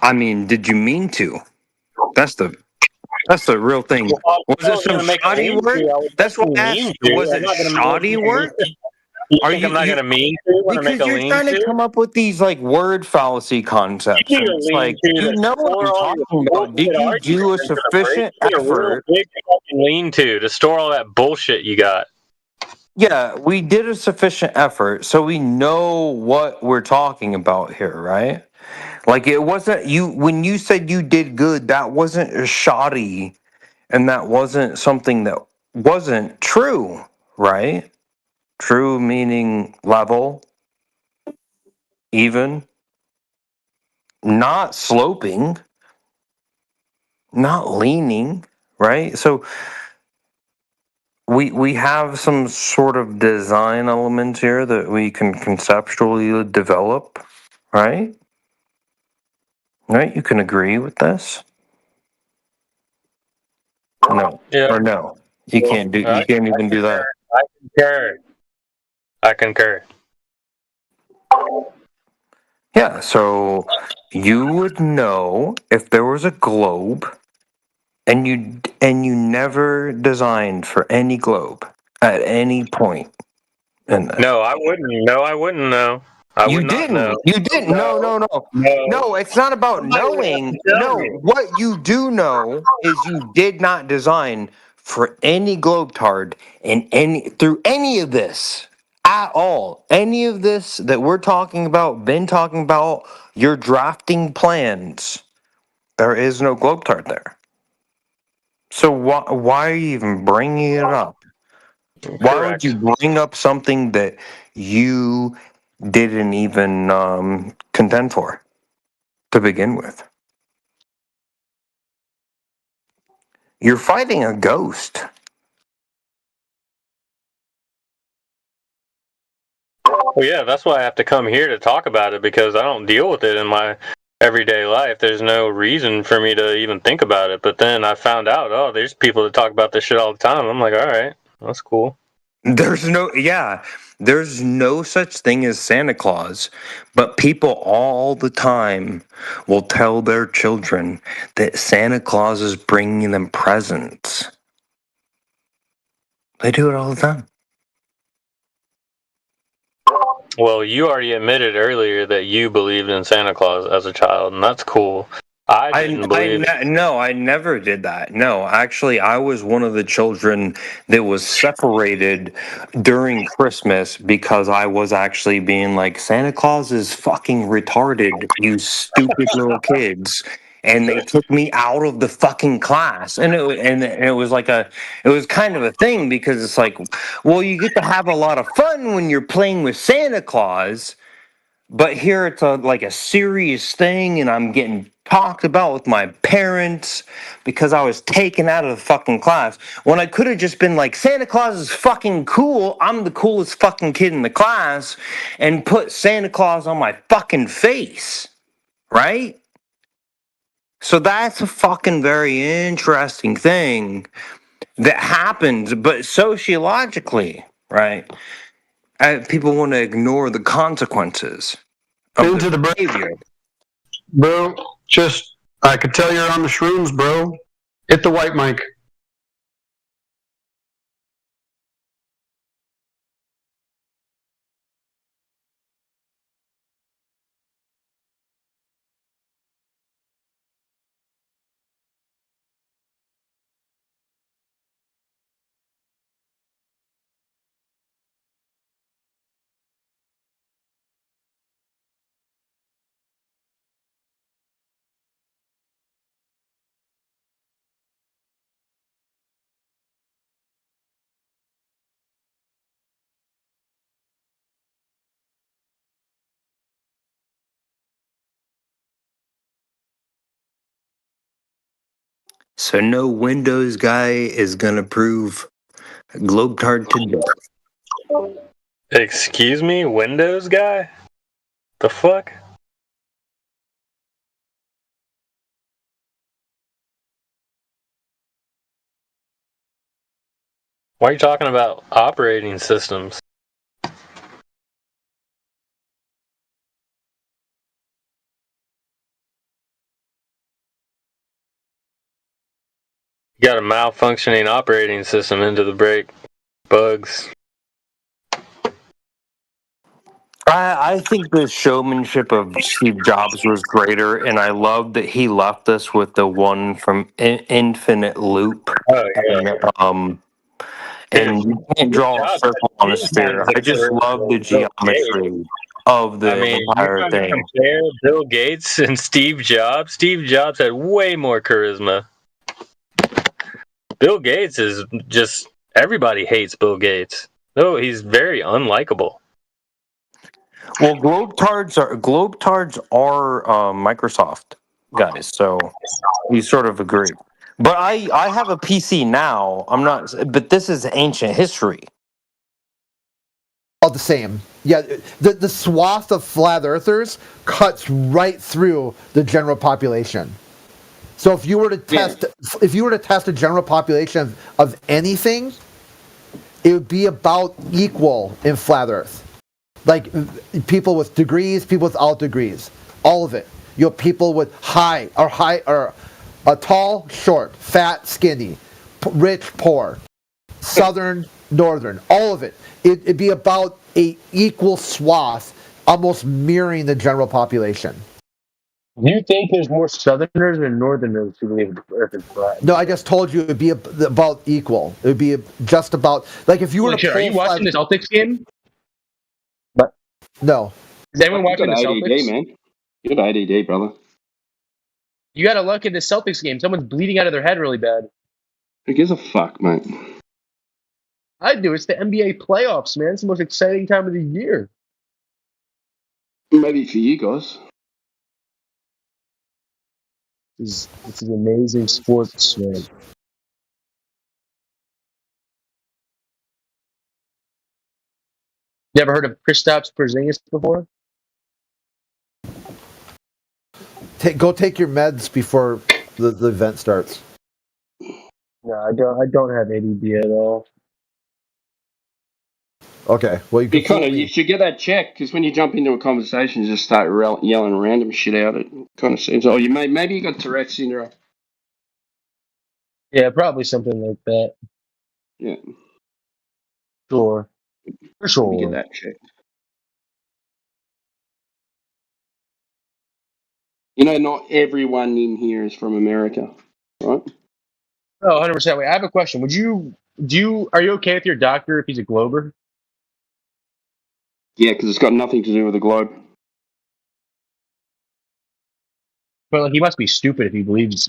I mean, did you mean to? That's the real thing. Was it some shoddy work? That's what I asked. Was it shoddy work? Are you? I'm not going to mean to when I make a Because you're trying to come up with these like word fallacy concepts. It's like you know what I'm talking about. Did you do a sufficient effort? Big fucking lean-to to store all that bullshit you got. Yeah, we did a sufficient effort, so we know what we're talking about here, right? Like it wasn't you when you said you did good. That wasn't a shoddy, and that wasn't something that wasn't true, right? True meaning level, even, not sloping, not leaning, right? So we have some sort of design elements here that we can conceptually develop, right? Right? You can agree with this? No. Yeah. Or no. You can't even do that. I concur. Yeah, so you would know if there was a globe and you never designed for any globe at any point in this. No, I wouldn't. No, I wouldn't know. You didn't. No, it's not about knowing. No, what you do know is you did not design for any globetard through any of this at all. Any of this that we're talking about, been talking about, your drafting plans. There is no globetard there. So why are you even bringing it up? Why would you bring up something that you didn't even contend for to begin with. You're fighting a ghost. Well, yeah, that's why I have to come here to talk about it, because I don't deal with it in my everyday life. There's no reason for me to even think about it. But then I found out, oh, there's people that talk about this shit all the time. I'm like, all right, that's cool. There's no such thing as Santa Claus, but people all the time will tell their children that Santa Claus is bringing them presents. They do it all the time. Well, you already admitted earlier that you believed in Santa Claus as a child, and that's cool. I never did that. No, actually, I was one of the children that was separated during Christmas because I was actually being like, Santa Claus is fucking retarded, you stupid little kids. And they took me out of the fucking class, and it was like it was kind of a thing because it's like, well, you get to have a lot of fun when you're playing with Santa Claus, but here it's like a serious thing, and I'm getting talked about with my parents because I was taken out of the fucking class when I could have just been like, Santa Claus is fucking cool, I'm the coolest fucking kid in the class, and put Santa Claus on my fucking face, right? So that's a fucking very interesting thing that happens, but sociologically, right? People want to ignore the consequences of Into the behavior. Bro, I could tell you're on the shrooms, bro. Hit the white mic. So no Windows guy is gonna prove Globetard to death. Excuse me, Windows guy? The fuck? Why are you talking about operating systems? You got a malfunctioning operating system into the break. Bugs. I think the showmanship of Steve Jobs was greater, and I love that he left us with the one from Infinite Loop. Oh, yeah. And you can't draw a circle on a sphere. I just love the geometry of the entire thing. Compare Bill Gates and Steve Jobs. Steve Jobs had way more charisma. Bill Gates is just, everybody hates Bill Gates. No, he's very unlikable. Well, Globetards are Microsoft guys, so we sort of agree. But I have a PC now. I'm not, but this is ancient history. All the same. Yeah, the swath of flat earthers cuts right through the general population. So if you were to test a general population of anything, it would be about equal in flat Earth. Like people with degrees, people without degrees, all of it. You have people with tall, short, fat, skinny, rich, poor, southern, northern, all of it. It'd be about a equal swath, almost mirroring the general population. Do you think there's more Southerners or Northerners who believe the Earth is flat? No, I just told you it would be about equal. It would be just about like if you were to. Are you watching the Celtics game? No. Is anyone watching the Celtics? ADD, man. You have ADD, brother. You got to look at the Celtics game. Someone's bleeding out of their head really bad. Who gives a fuck, mate? I do. It's the NBA playoffs, man. It's the most exciting time of the year. Maybe for you guys. This is amazing sports, man. You ever heard of Kristaps Porzingis before? Go take your meds before the event starts. No, I don't. I don't have ADD at all. Okay. Well, you can You should get that checked because when you jump into a conversation, you just start yelling random shit out. It kind of seems. Oh, maybe you got Tourette's syndrome. Yeah, probably something like that. Yeah. Sure. For sure. Let me get that checked. You know, not everyone in here is from America, right? Oh, 100%. Wait, I have a question. Are you okay with your doctor if he's a Glober? Yeah, because it's got nothing to do with the globe. Well, like, he must be stupid if he believes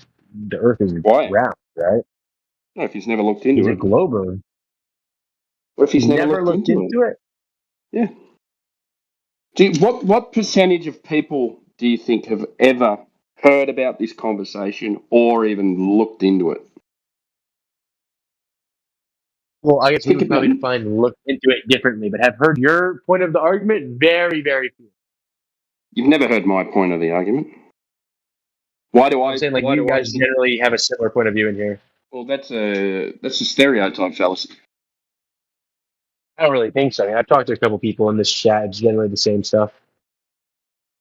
the Earth is Why? round, right? No, if he's never looked into He's it. a Glober. What if he's never looked into it? Yeah. What percentage of people do you think have ever heard about this conversation or even looked into it? Well, I guess we Think would probably about it. define look into it differently, but have heard your point of the argument very, very few. You've never heard my point of the argument. Why do I? I'm saying, like, why you do I guys think- generally have a similar point of view in here. Well, that's a stereotype fallacy. I don't really think so. I mean, I've talked to a couple people in this chat. It's generally the same stuff.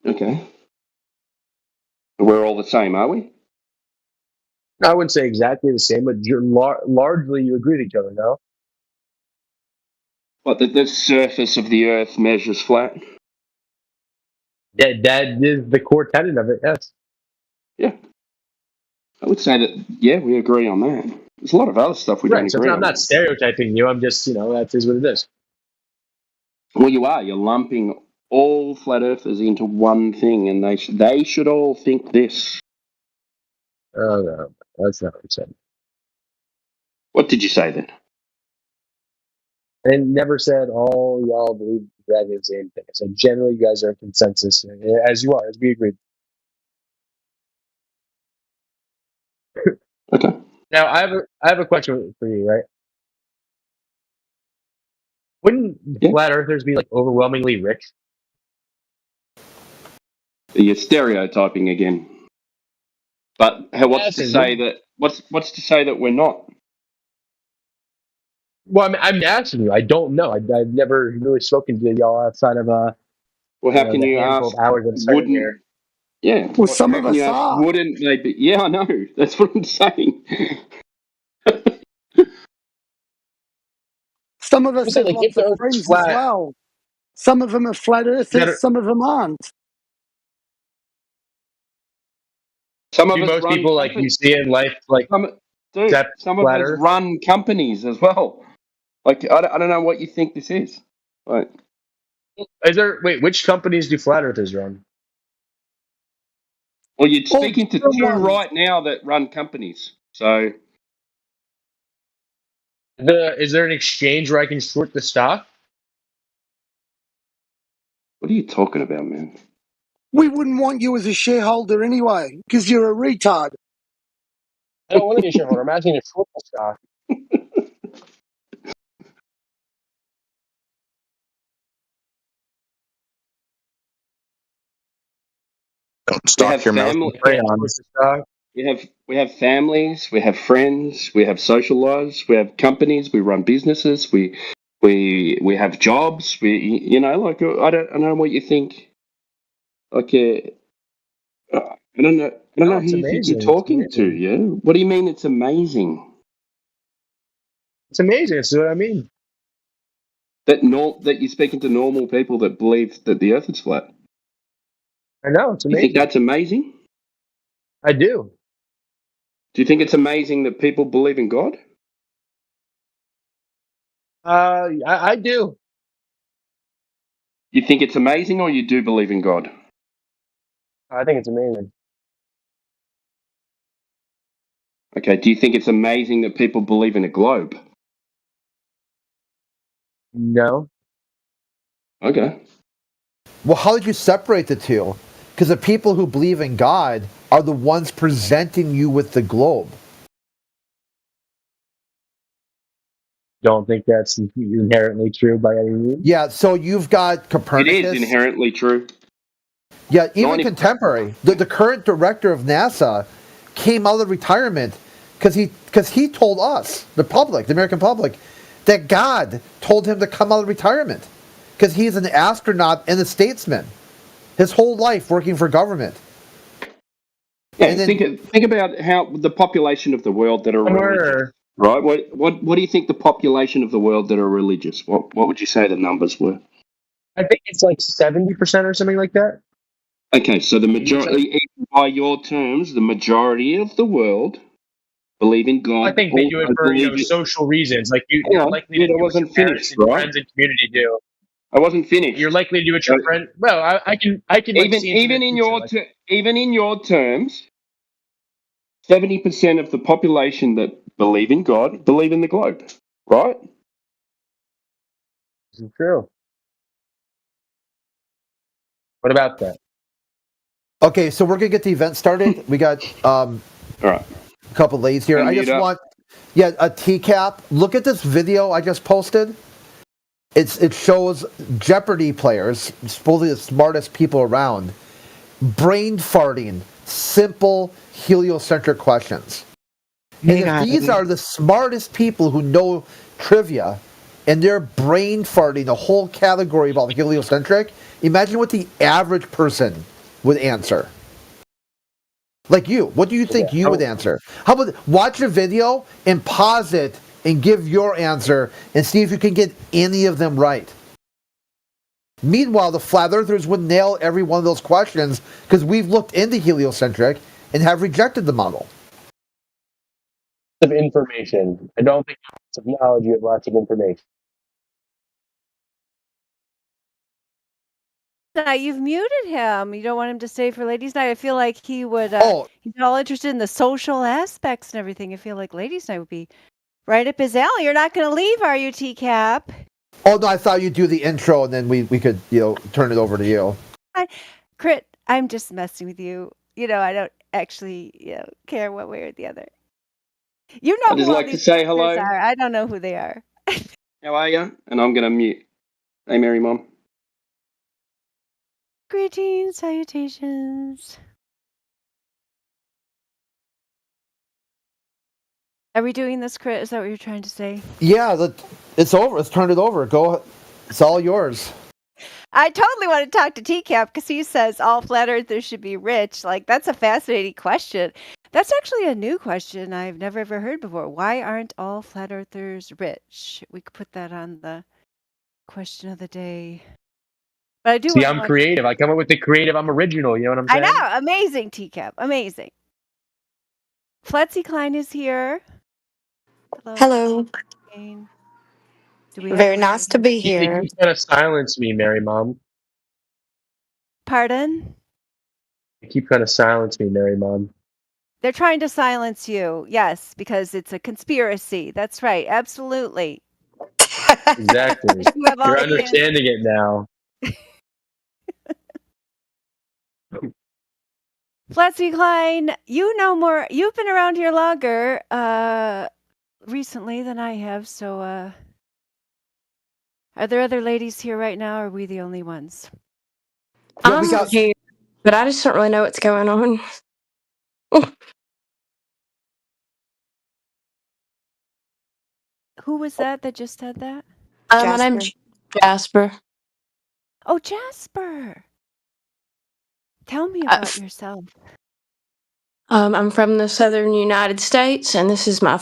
Okay. We're all the same, are we? I wouldn't say exactly the same, but largely you agree with each other, no? What, the surface of the Earth measures flat? That is the core tenet of it, yes. Yeah. I would say that, yeah, we agree on that. There's a lot of other stuff we don't Right, so agree I'm on. not stereotyping you. I'm just, that is what it is. Well, you are. You're lumping all flat earthers into one thing, and they should all think this. Oh, no, that's not what I'm saying. What did you say then? I never said all y'all believe exactly the same thing. So generally, you guys are in consensus, as you are, as we agreed. Okay. Now, I have a question for you, right? Wouldn't flat earthers be like overwhelmingly rich? You're stereotyping again. But what's to say that? What's to say that we're not? Well, I'm asking you. I don't know. I've never really spoken to y'all outside of Well, how can the you handful ask? of hours I'm spending here. Yeah. Well, some how of can you us ask, are. Wouldn't they be? Yeah, I know. That's what I'm saying. Some of us I'm saying, have like, if lots the of Earth is friends as flat, well. Some of them are flat earthers, some of them aren't. Some of do us most run people like you companies. see in life like Some of us run companies as well. Like I don't know what you think this is. Like, which companies do flat earthers run? well, you're All speaking to different two ones. right now that run companies. So Is there an exchange where I can short the stock? what are you talking about, man? We wouldn't want you as a shareholder anyway, because you're a retard. I don't want to be a shareholder. I'm asking to short the stock. Stock your mouth and pray on. We have families, we have friends, we have social lives, we have companies, we run businesses, we have jobs. Like I don't know what you think. Like I don't know who you think you're talking to. Yeah, what do you mean it's amazing? It's amazing. That's what I mean. That you're speaking to normal people that believe that the Earth is flat. I know, it's You amazing. think that's amazing? I do. Do you think it's amazing that people believe in God? I do. You think it's amazing, or you do believe in God? I think it's amazing. Okay. Do you think it's amazing that people believe in a globe? No. Okay. Well, how did you separate the two? Because the people who believe in God are the ones presenting you with the globe. Don't think that's inherently true by any means. Yeah, so you've got Copernicus. It is inherently true. Yeah, even 90 contemporary. The current director of NASA came out of retirement because he told us, the public, the American public, that God told him to come out of retirement because he's an astronaut and a statesman. His whole life working for government. Yeah, think about how the population of the world that are religious, right? What do you think the population of the world that are religious? What would you say the numbers were? I think it's like 70% or something like that. Okay, so the majority, by your terms, the majority of the world believe in God. I think they do it for social reasons. Like you're likely to do what your parents and friends and community do. I wasn't finished. You're likely to do what your friend. Well, I can. Like, even in your terms, 70% of the population that believe in God believe in the globe, right? This is true. What about that? Okay, so we're gonna get the event started. We got all right. A couple ladies here. I just want a TCAP. Look at this video I just posted. It shows Jeopardy players, supposedly the smartest people around, brain farting simple heliocentric questions. And if these are the smartest people who know trivia, and they're brain farting a whole category about heliocentric, imagine what the average person would answer. Like you. What do you think you would answer? How about watch a video and pause it and give your answer and see if you can get any of them right. Meanwhile, the flat earthers would nail every one of those questions because we've looked into heliocentric and have rejected the model. Of information. I don't think lots of knowledge, you have lots of information. You've muted him. You don't want him to stay for ladies' night. I feel like he would. He's all interested in the social aspects and everything. I feel like ladies' night would be right up his alley. You're not going to leave, are you, TCAP? Oh no, I thought you'd do the intro and then we could turn it over to you. Crit, I'm just messing with you. I don't actually care one way or the other. You know I'd just who all like to these say listeners hello. are. I don't know who they are. How are you? And I'm going to mute. Hey, Mary Mom. Greetings, salutations. Are we doing this, Crit? Is that what you're trying to say? Yeah, it's over. Let's turn it over. Go. It's all yours. I totally want to talk to TCAP because he says all flat earthers should be rich. Like, that's a fascinating question. That's actually a new question I've never ever heard before. Why aren't all flat earthers rich? We could put that on the question of the day. But I do. See, I'm creative. I come up with the creative. I'm original. You know what I'm saying? I know. Amazing, TCAP. Amazing. Fletzy Klein is here. Hello. Very nice to be here. You keep trying to silence me, Mary Mom. Pardon? You keep trying to silence me, Mary Mom. They're trying to silence you. Yes, because it's a conspiracy. That's right. Absolutely. Exactly. You're understanding it now. Fletzy Klein, you know more. You've been around here longer recently than I have. So, are there other ladies here right now, or are we the only ones? I'm here, but I just don't really know what's going on. Who was that just said that? My name's Jasper. Oh, Jasper. Tell me about yourself. I'm from the southern United States, and this is my,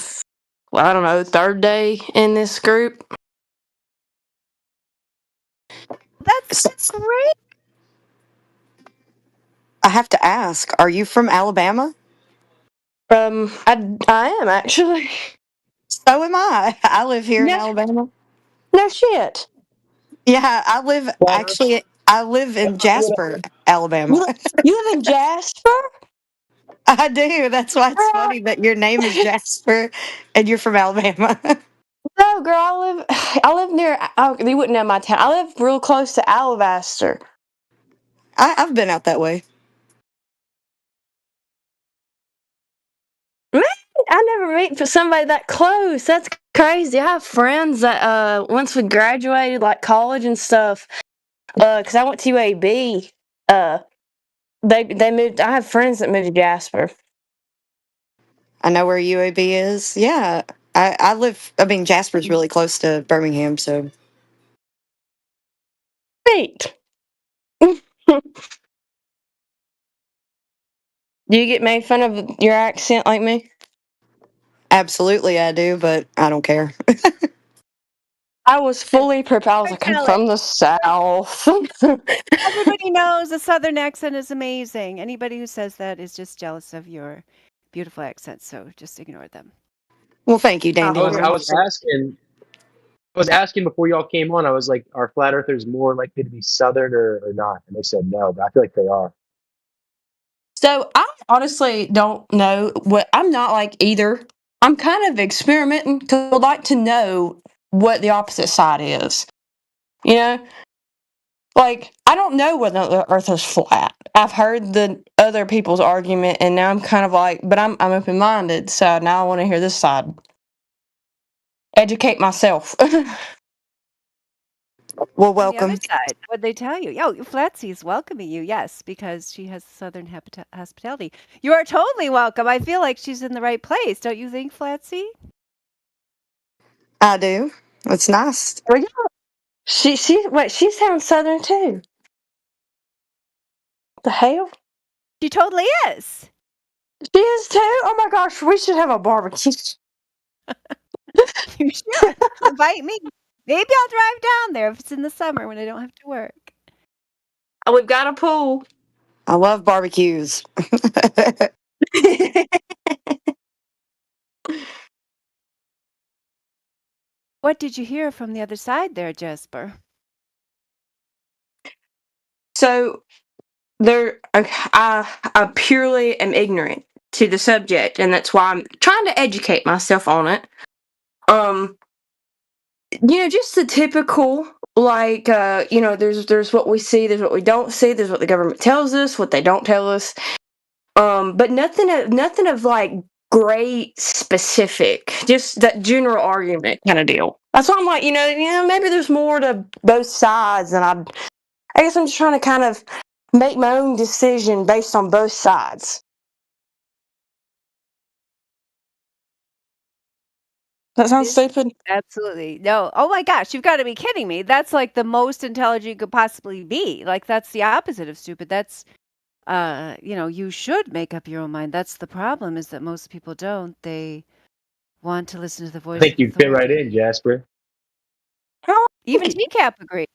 third day in this group. That's great. I have to ask, are you from Alabama? I am actually. So am I. I live here in Alabama. No shit. Yeah, I live in Jasper, Alabama. You live in Jasper? I do. That's why it's funny that your name is Jasper and you're from Alabama. No, girl, I live near. You wouldn't know my town. I live real close to Alabaster. I've been out that way. Man, I never meet for somebody that close. That's crazy. I have friends that once we graduated, like college and stuff, because I went to UAB. They moved. I have friends that moved to Jasper. I know where UAB is. Yeah, I live. I mean, Jasper's really close to Birmingham, so. Neat. Do you get made fun of your accent like me? Absolutely, I do, but I don't care. I was fully prepared. I was like, I'm from the South. Everybody knows a Southern accent is amazing. Anybody who says that is just jealous of your beautiful accent, so just ignore them. Well, thank you, I Dandelion. was asking before y'all came on. I was like, are flat earthers more likely to be Southern or not? And they said no, but I feel like they are. So I honestly don't know what I'm not like either. I'm kind of experimenting because I'd like to know what the opposite side is. You know, like I don't know whether the Earth is flat. I've heard the other people's argument, and now I'm kind of like, but I'm open minded, so now I want to hear this side. Educate myself. Well, On the other welcome. side, what'd they tell you? Yo, Flatsy's welcoming you, yes, because she has Southern hospitality. You are totally welcome. I feel like she's in the right place, don't you think, Flatsy? I do. It's nice. She sounds Southern too. The hell? She totally is. She is too. Oh my gosh, we should have a barbecue. You should invite me. Maybe I'll drive down there if it's in the summer when I don't have to work. Oh, we've got a pool. I love barbecues. What did you hear from the other side there, Jasper? So I purely am ignorant to the subject, and that's why I'm trying to educate myself on it. Just the typical, like, there's what we see, there's what we don't see, there's what the government tells us, what they don't tell us. But nothing of like great specific, just that general argument kind of deal. That's why I'm like, maybe there's more to both sides, and I guess I'm just trying to kind of make my own decision based on both sides. That sounds stupid. Absolutely. No. Oh my gosh, you've got to be kidding me. That's like the most intelligent you could possibly be. Like that's the opposite of stupid. That's you should make up your own mind. That's the problem is that most people don't. They want to listen to the voice I think of you fit right authority. in, Jasper. Even TCAP agreed.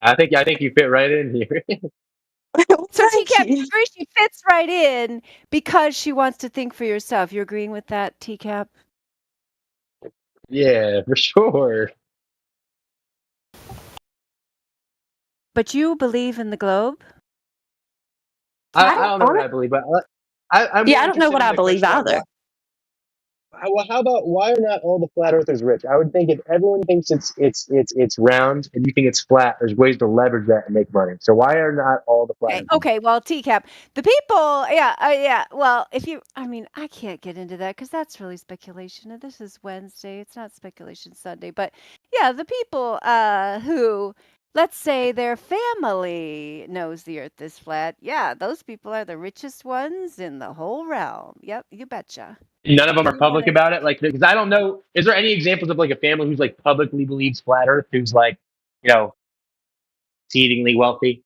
I think you fit right in here. So TCAP, you agree she fits right in because she wants to think for yourself. You're agreeing with that, TCAP? Yeah, for sure. But you believe in the globe? I don't know what I believe, but I'm Yeah, more I don't know interested what in I the believe question about either. how about why are not all the flat earthers rich? I would think if everyone thinks it's round and you think it's flat, there's ways to leverage that and make money. So why are not all the flat earthers? Okay, well, TCAP, the people, yeah. Well, I can't get into that because that's really speculation. And this is Wednesday; it's not speculation Sunday. But yeah, the people who, let's say, their family knows the Earth is flat. Yeah, those people are the richest ones in the whole realm. Yep, you betcha. None of them are You public wanna- about it, like because I don't know. Is there any examples of like a family who's like publicly believes flat Earth, who's like, exceedingly wealthy?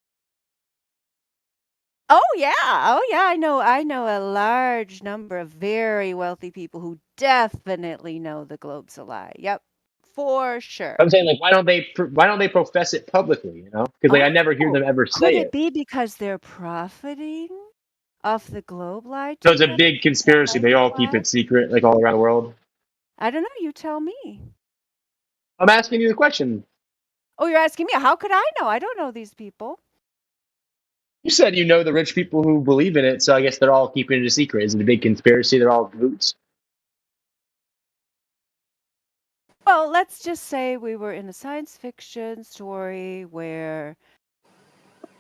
Oh yeah, I know a large number of very wealthy people who definitely know the globe's a lie. Yep, for sure. I'm saying like why don't they profess it publicly? Because like I never hear them ever Could say it it. be because they're profiting off the globe lie? So it's a TCAP? big conspiracy. They all keep it secret, like all around the world. I don't know. You tell me. I'm asking you the question. Oh, you're asking me? How could I know? I don't know these people. You said you know the rich people who believe in it, so I guess they're all keeping it a secret. Is it a big conspiracy? They're all cahoots. Well, let's just say we were in a science fiction story where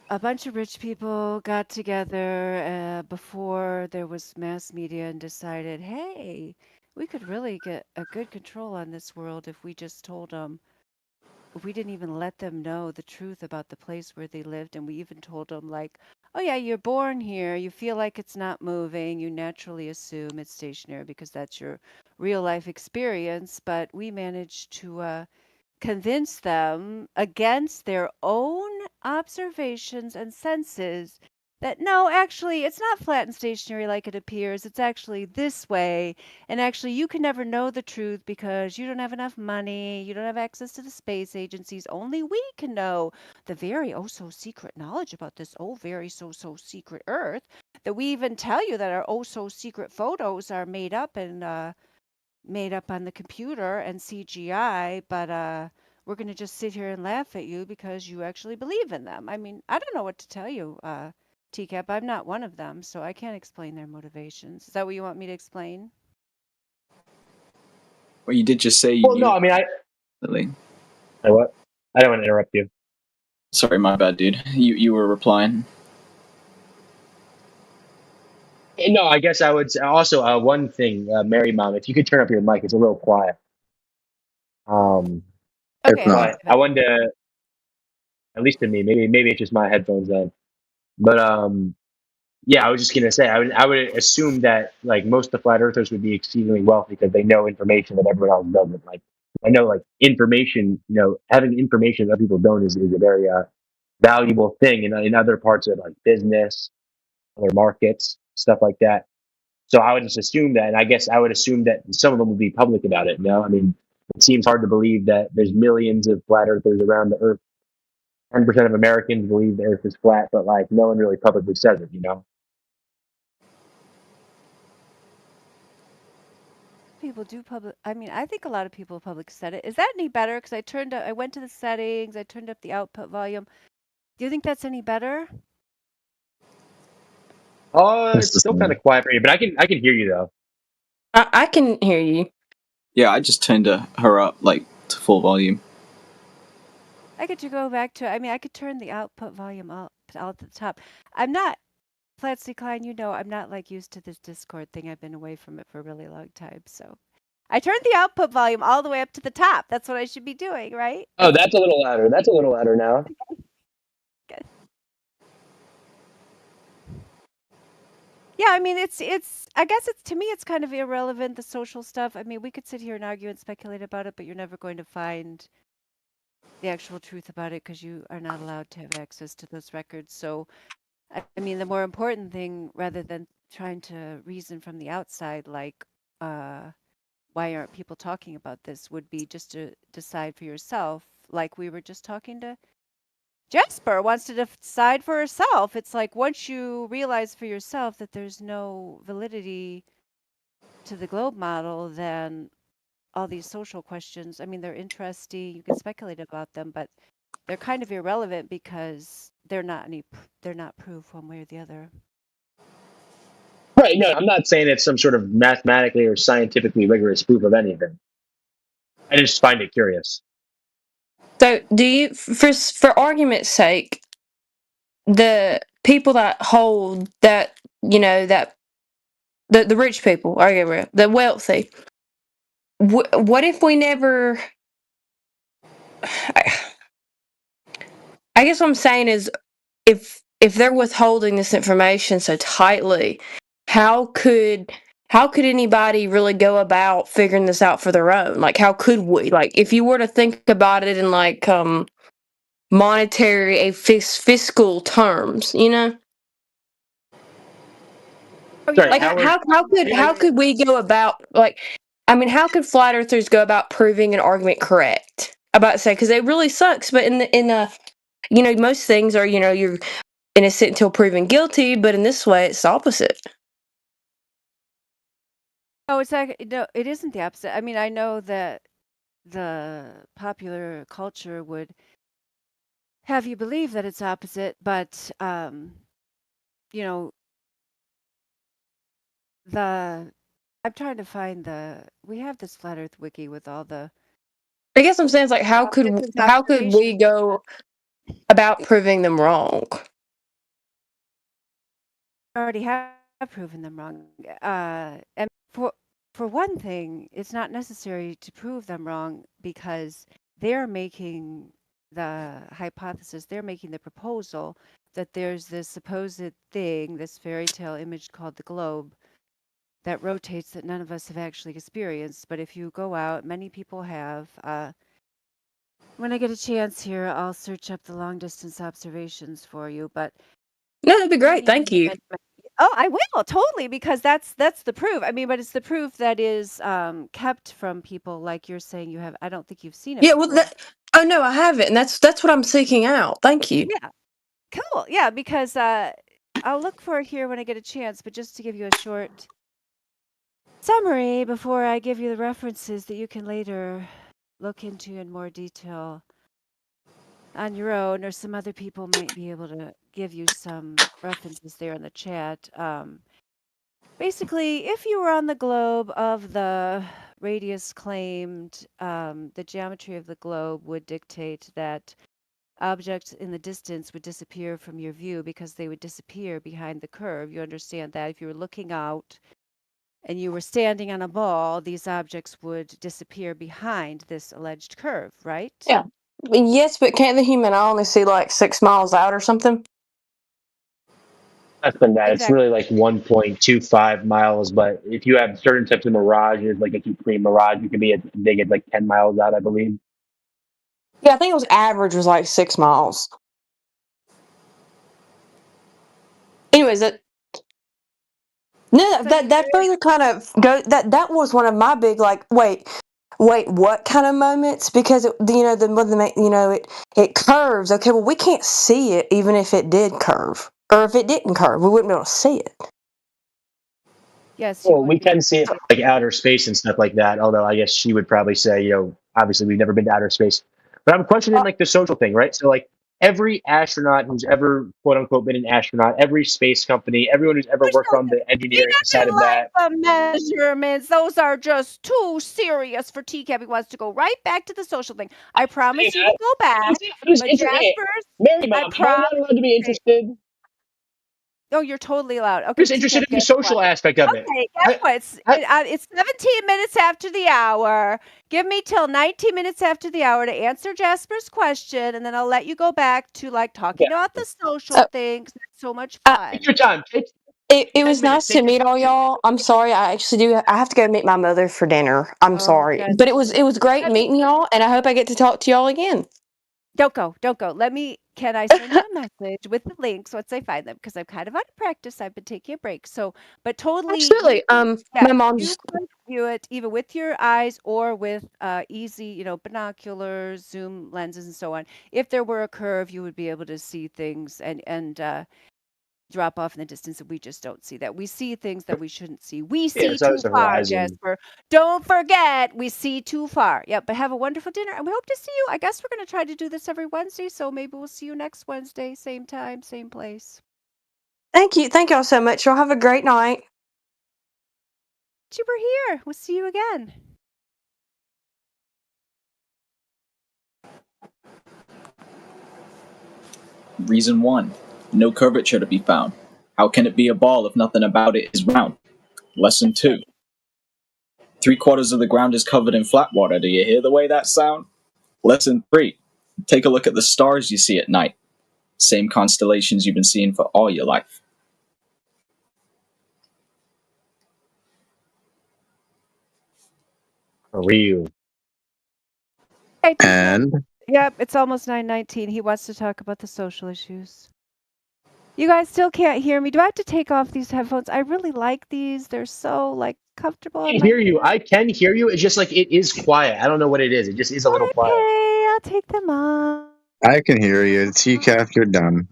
a bunch of rich people got together before there was mass media and decided, hey, we could really get a good control on this world if we just told them, if we didn't even let them know the truth about the place where they lived. And we even told them, like, oh, yeah, you're born here. You feel like it's not moving. You naturally assume it's stationary because that's your real life experience. But we managed to convince them against their own observations and senses that no, actually, it's not flat and stationary like it appears. It's actually this way. And actually, you can never know the truth because you don't have enough money. You don't have access to the space agencies. Only we can know the very oh so secret knowledge about this oh very so secret Earth that we even tell you that our oh so secret photos are made up and made up on the computer and CGI, but we're going to just sit here and laugh at you because you actually believe in them. I mean, I don't know what to tell you, TCAP. I'm not one of them, so I can't explain their motivations. Is that what you want me to explain? Well, you did just say you Well, no, I mean, what? I don't want to interrupt you. Sorry, my bad, dude. You were replying. No, I guess I would also one thing, Mary Mom, if you could turn up your mic, it's a little quiet. Okay. But I wanted to, at least to me, maybe it's just my headphones then. But yeah, I was just gonna say I would assume that like most of the flat earthers would be exceedingly wealthy because they know information that everyone else doesn't. Like I know like information, having information that other people don't is a very valuable thing in other parts of like business, other markets, stuff like that. So I would just assume that, and I guess I would assume that some of them would be public about it. I mean, it seems hard to believe that there's millions of flat earthers around the earth. 10% of Americans believe the earth is flat, but like no one really publicly says it, People do public. I mean, I think a lot of people public said it. Is that any better? Because I went to the settings, I turned up the output volume. Do you think that's any better? Oh, it's still kind of quiet for you, but I can hear you though. I can hear you. Yeah, I just turned her up like to full volume. I could go back to. I mean, I could turn the output volume up out at the top. I'm not. Flats Decline, I'm not like used to this Discord thing. I've been away from it for a really long time. So I turned the output volume all the way up to the top. That's what I should be doing, right? Oh, that's a little louder. That's a little louder now. Good. Yeah, I mean, I guess to me, it's kind of irrelevant, the social stuff. I mean, we could sit here and argue and speculate about it, but you're never going to find the actual truth about it because you are not allowed to have access to those records. So, I mean, the more important thing, rather than trying to reason from the outside, like, why aren't people talking about this, would be just to decide for yourself. Like we were just talking to Jasper wants to decide for herself. It's like once you realize for yourself that there's no validity to the globe model, then all these social questions, I mean, they're interesting. You can speculate about them, but they're kind of irrelevant because they're not proof one way or the other. Right. No, I'm not saying it's some sort of mathematically or scientifically rigorous proof of anything. I just find it curious. So, do you, for argument's sake, the people that hold that, that the rich people, the wealthy, what if we never? I guess what I'm saying is, if they're withholding this information so tightly, how could anybody really go about figuring this out for their own? Like, how could we? Like, if you were to think about it in like monetary, fiscal terms, Sorry, like how could we go about, like, I mean, how could flat earthers go about proving an argument correct about, say, because it really sucks, but most things are, you're innocent until proven guilty, but in this way it's the opposite. Oh, it's like no, it isn't the opposite. I mean, I know that the popular culture would have you believe that it's opposite, but I'm trying to find we have this flat earth wiki with all the, I guess I'm saying, it's like, how could we go about proving them wrong? already have proven them wrong. And for one thing, it's not necessary to prove them wrong because they're making the hypothesis, they're making the proposal that there's this supposed thing, this fairy tale image called the globe that rotates that none of us have actually experienced. But if you go out, many people have. When I get a chance here, I'll search up the long distance observations for you. But No, that'd be great. Thank you. Oh, I will totally because that's the proof. I mean, but it's the proof that is kept from people, like you're saying you have. I don't think you've seen it. Yeah, well, oh no, I haven't, and that's what I'm seeking out. Thank you. Yeah, cool. Yeah, because I'll look for it here when I get a chance. But just to give you a short summary before I give you the references that you can later look into in more detail on your own, or some other people might be able to give you some references there in the chat. Basically, if you were on the globe of the radius claimed, the geometry of the globe would dictate that objects in the distance would disappear from your view because they would disappear behind the curve. You understand that if you were looking out and you were standing on a ball, these objects would disappear behind this alleged curve, right? Yeah. Yes, but can't the human eye only see like 6 miles out or something? Less than that. It's Exactly. really like 1.25 miles. But if you have certain types of mirages, like a supreme mirage, you can be as big as like 10 miles out, I believe. Yeah, I think it was average was like 6 miles. Anyways, that further kind of that was one of my big like wait what kind of moments, because it curves. Okay, well we can't see it even if it did curve, or if it didn't curve we wouldn't be able to see it. Yes, Well, we can see it from, like outer space and stuff like that. Although I guess she would probably say, obviously we've never been to outer space. But I'm questioning like the social thing, right? So like every astronaut who's ever quote unquote been an astronaut, every space company, everyone who's ever worked on the engineering side of that. The measurements, those are just too serious for TCAP. He wants to go right back to the social thing. I promise you to go back. But Jasper's, Mary Mom, am I not allowed to be interested? Oh, you're totally allowed. Okay, I'm just interested in the social aspect of it. Okay, guess what? It's 17 minutes after the hour. Give me till 19 minutes after the hour to answer Jasper's question, and then I'll let you go back to like talking about the social things. It's so much fun. Take your time. It was nice to meet all y'all. I'm sorry, I have to go meet my mother for dinner. I'm sorry, yes. but it was great meeting y'all, and I hope I get to talk to y'all again. Don't go. Can I send you a message with the links once I find them? Because I'm kind of out of practice. I've been taking a break. So, but totally. Absolutely. My mom you just could view it either with your eyes or with easy, binoculars, zoom lenses, and so on. If there were a curve, you would be able to see things and drop off in the distance, and we just don't see that. We see things that we shouldn't see. We see too far, Jasper. Don't forget, we see too far. Yep, but have a wonderful dinner, and we hope to see you. I guess we're going to try to do this every Wednesday, so maybe we'll see you next Wednesday, same time, same place. Thank you. Thank y'all so much. Y'all have a great night. You were here. We'll see you again. Reason 1. No curvature to be found. How can it be a ball if nothing about it is round? Lesson 2. 3/4 of the ground is covered in flat water. Do you hear the way that sound? Lesson 3. Take a look at the stars you see at night. Same constellations you've been seeing for all your life. For real. And? Yep, it's almost 9:19. He wants to talk about the social issues. You guys still can't hear me. Do I have to take off these headphones? I really like these. They're so like comfortable. I can hear you. I can hear you. It's just like it is quiet. I don't know what it is. It just is a little quiet. Okay, I'll take them off. I can hear you. TCAF, you're done.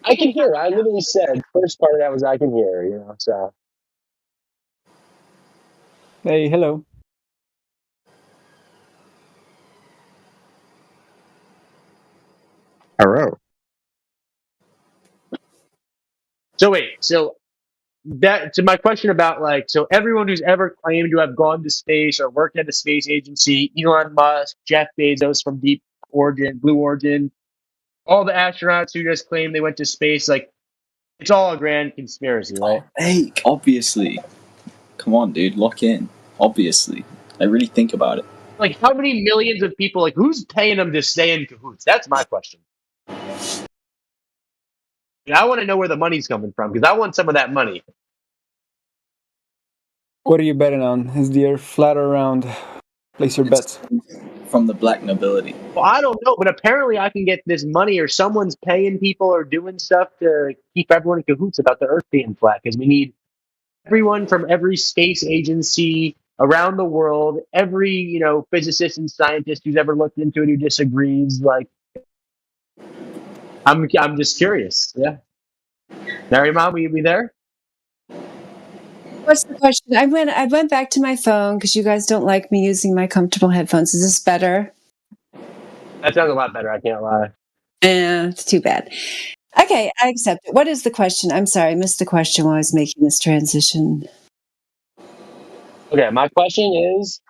I can hear. I literally said first part of that was I can hear. So. Hey, hello. Hello. So wait, that to my question about so everyone who's ever claimed to have gone to space or worked at a space agency, Elon Musk, Jeff Bezos from Blue Origin, all the astronauts who just claim they went to space, It's all a grand conspiracy, right? Fake, obviously. Come on, dude, lock in. Obviously. I really think about it. Like, how many millions of people, like, who's paying them to stay in cahoots? That's my question. And I want to know where the money's coming from, because I want some of that money. What are you betting on? Is the Earth flat or round? Place your bets. From the black nobility. Well, I don't know, but apparently I can get this money, or someone's paying people or doing stuff to keep everyone in cahoots about the Earth being flat, because we need everyone from every space agency around the world, every physicist and scientist who's ever looked into it who disagrees. Like, I'm just curious. Yeah, Mary Mom, will you be there? What's the question? I went back to my phone because you guys don't like me using my comfortable headphones. Is this better? That sounds a lot better. I can't lie. Yeah, it's too bad. Okay, I accept it. What is the question? I'm sorry, I missed the question while I was making this transition. Okay, my question is,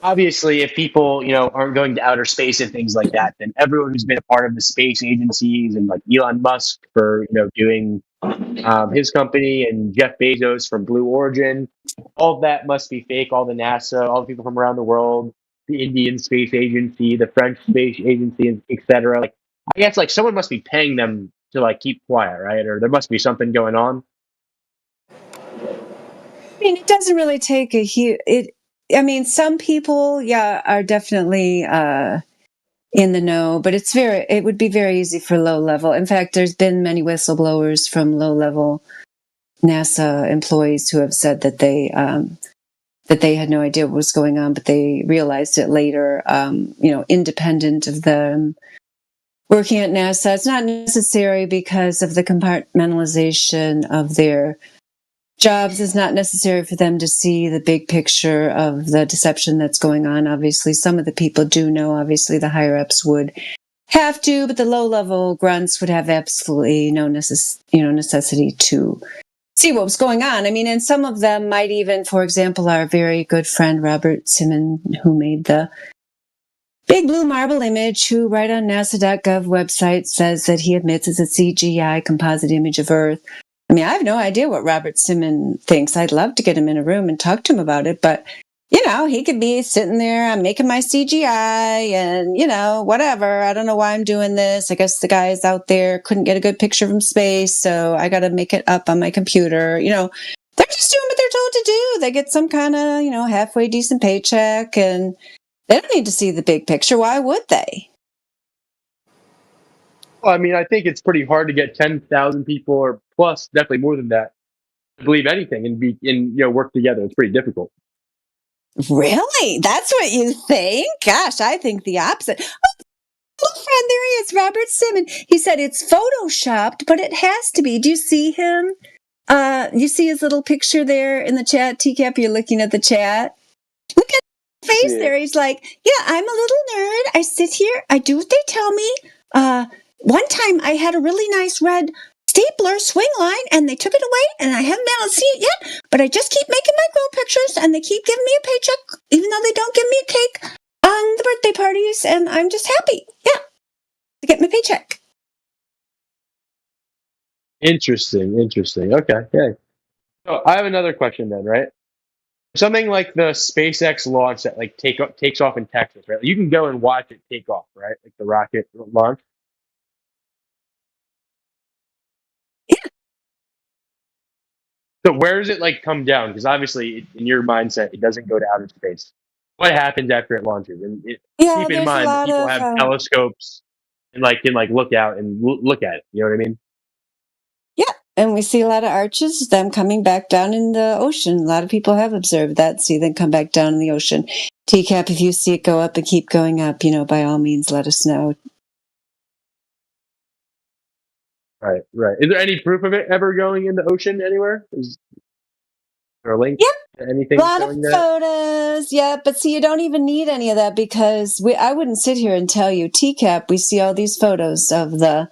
obviously, if people, aren't going to outer space and things like that, then everyone who's been a part of the space agencies and like Elon Musk for, doing his company, and Jeff Bezos from Blue Origin, all of that must be fake. All the NASA, all the people from around the world, the Indian Space Agency, the French Space Agency, etc. Like, I guess like someone must be paying them to like keep quiet, right? Or there must be something going on. I mean, it doesn't really take a huge. I mean, some people, yeah, are definitely in the know, but it would be very easy for low level. In fact, there's been many whistleblowers from low level NASA employees who have said that they had no idea what was going on, but they realized it later. Independent of them working at NASA, it's not necessary because of the compartmentalization of their jobs. It's not necessary for them to see the big picture of the deception that's going on. Obviously, some of the people do know. Obviously, the higher ups would have to, but the low level grunts would have absolutely no necessity to see what was going on. I mean, and some of them might even, for example, our very good friend Robert Simon, who made the big blue marble image, who right on NASA.gov website says that he admits it's a CGI composite image of Earth. I mean, I have no idea what Robert Simon thinks. I'd love to get him in a room and talk to him about it, but he could be sitting there, I'm making my CGI and, whatever. I don't know why I'm doing this. I guess the guys out there couldn't get a good picture from space, so I got to make it up on my computer. They're just doing what they're told to do. They get some kind of, halfway decent paycheck, and they don't need to see the big picture. Why would they? Well, I mean, I think it's pretty hard to get 10,000 people or plus, definitely more than that, to believe anything and work together. It's pretty difficult. Really? That's what you think? Gosh, I think the opposite. Oh, look, friend, there he is, Robert Simon. He said it's photoshopped, but it has to be. Do you see him? You see his little picture there in the chat? TCAP, you're looking at the chat. Look at his face there. He's like, yeah, I'm a little nerd. I sit here. I do what they tell me. One time I had a really nice red stapler swing line and they took it away and I haven't been able to see it yet, but I just keep making my girl pictures and they keep giving me a paycheck even though they don't give me a cake on the birthday parties, and I'm just happy, to get my paycheck. Interesting. Okay. So I have another question then, right? Something like the SpaceX launch that like takes off in Texas, right? You can go and watch it take off, right? Like the rocket launch. So where does it like come down? Because obviously, in your mindset, it doesn't go to outer space. What happens after it launches? And keep in mind that people have telescopes and can look out and look at it. You know what I mean? Yeah, and we see a lot of arches, them coming back down in the ocean. A lot of people have observed that, see them come back down in the ocean. TCAP, if you see it go up and keep going up, by all means, let us know. Right. Is there any proof of it ever going in the ocean anywhere? Is there a link? Yep. Anything? A lot of photos. Yeah, but see, you don't even need any of that because I wouldn't sit here and tell you, TCAP, we see all these photos of the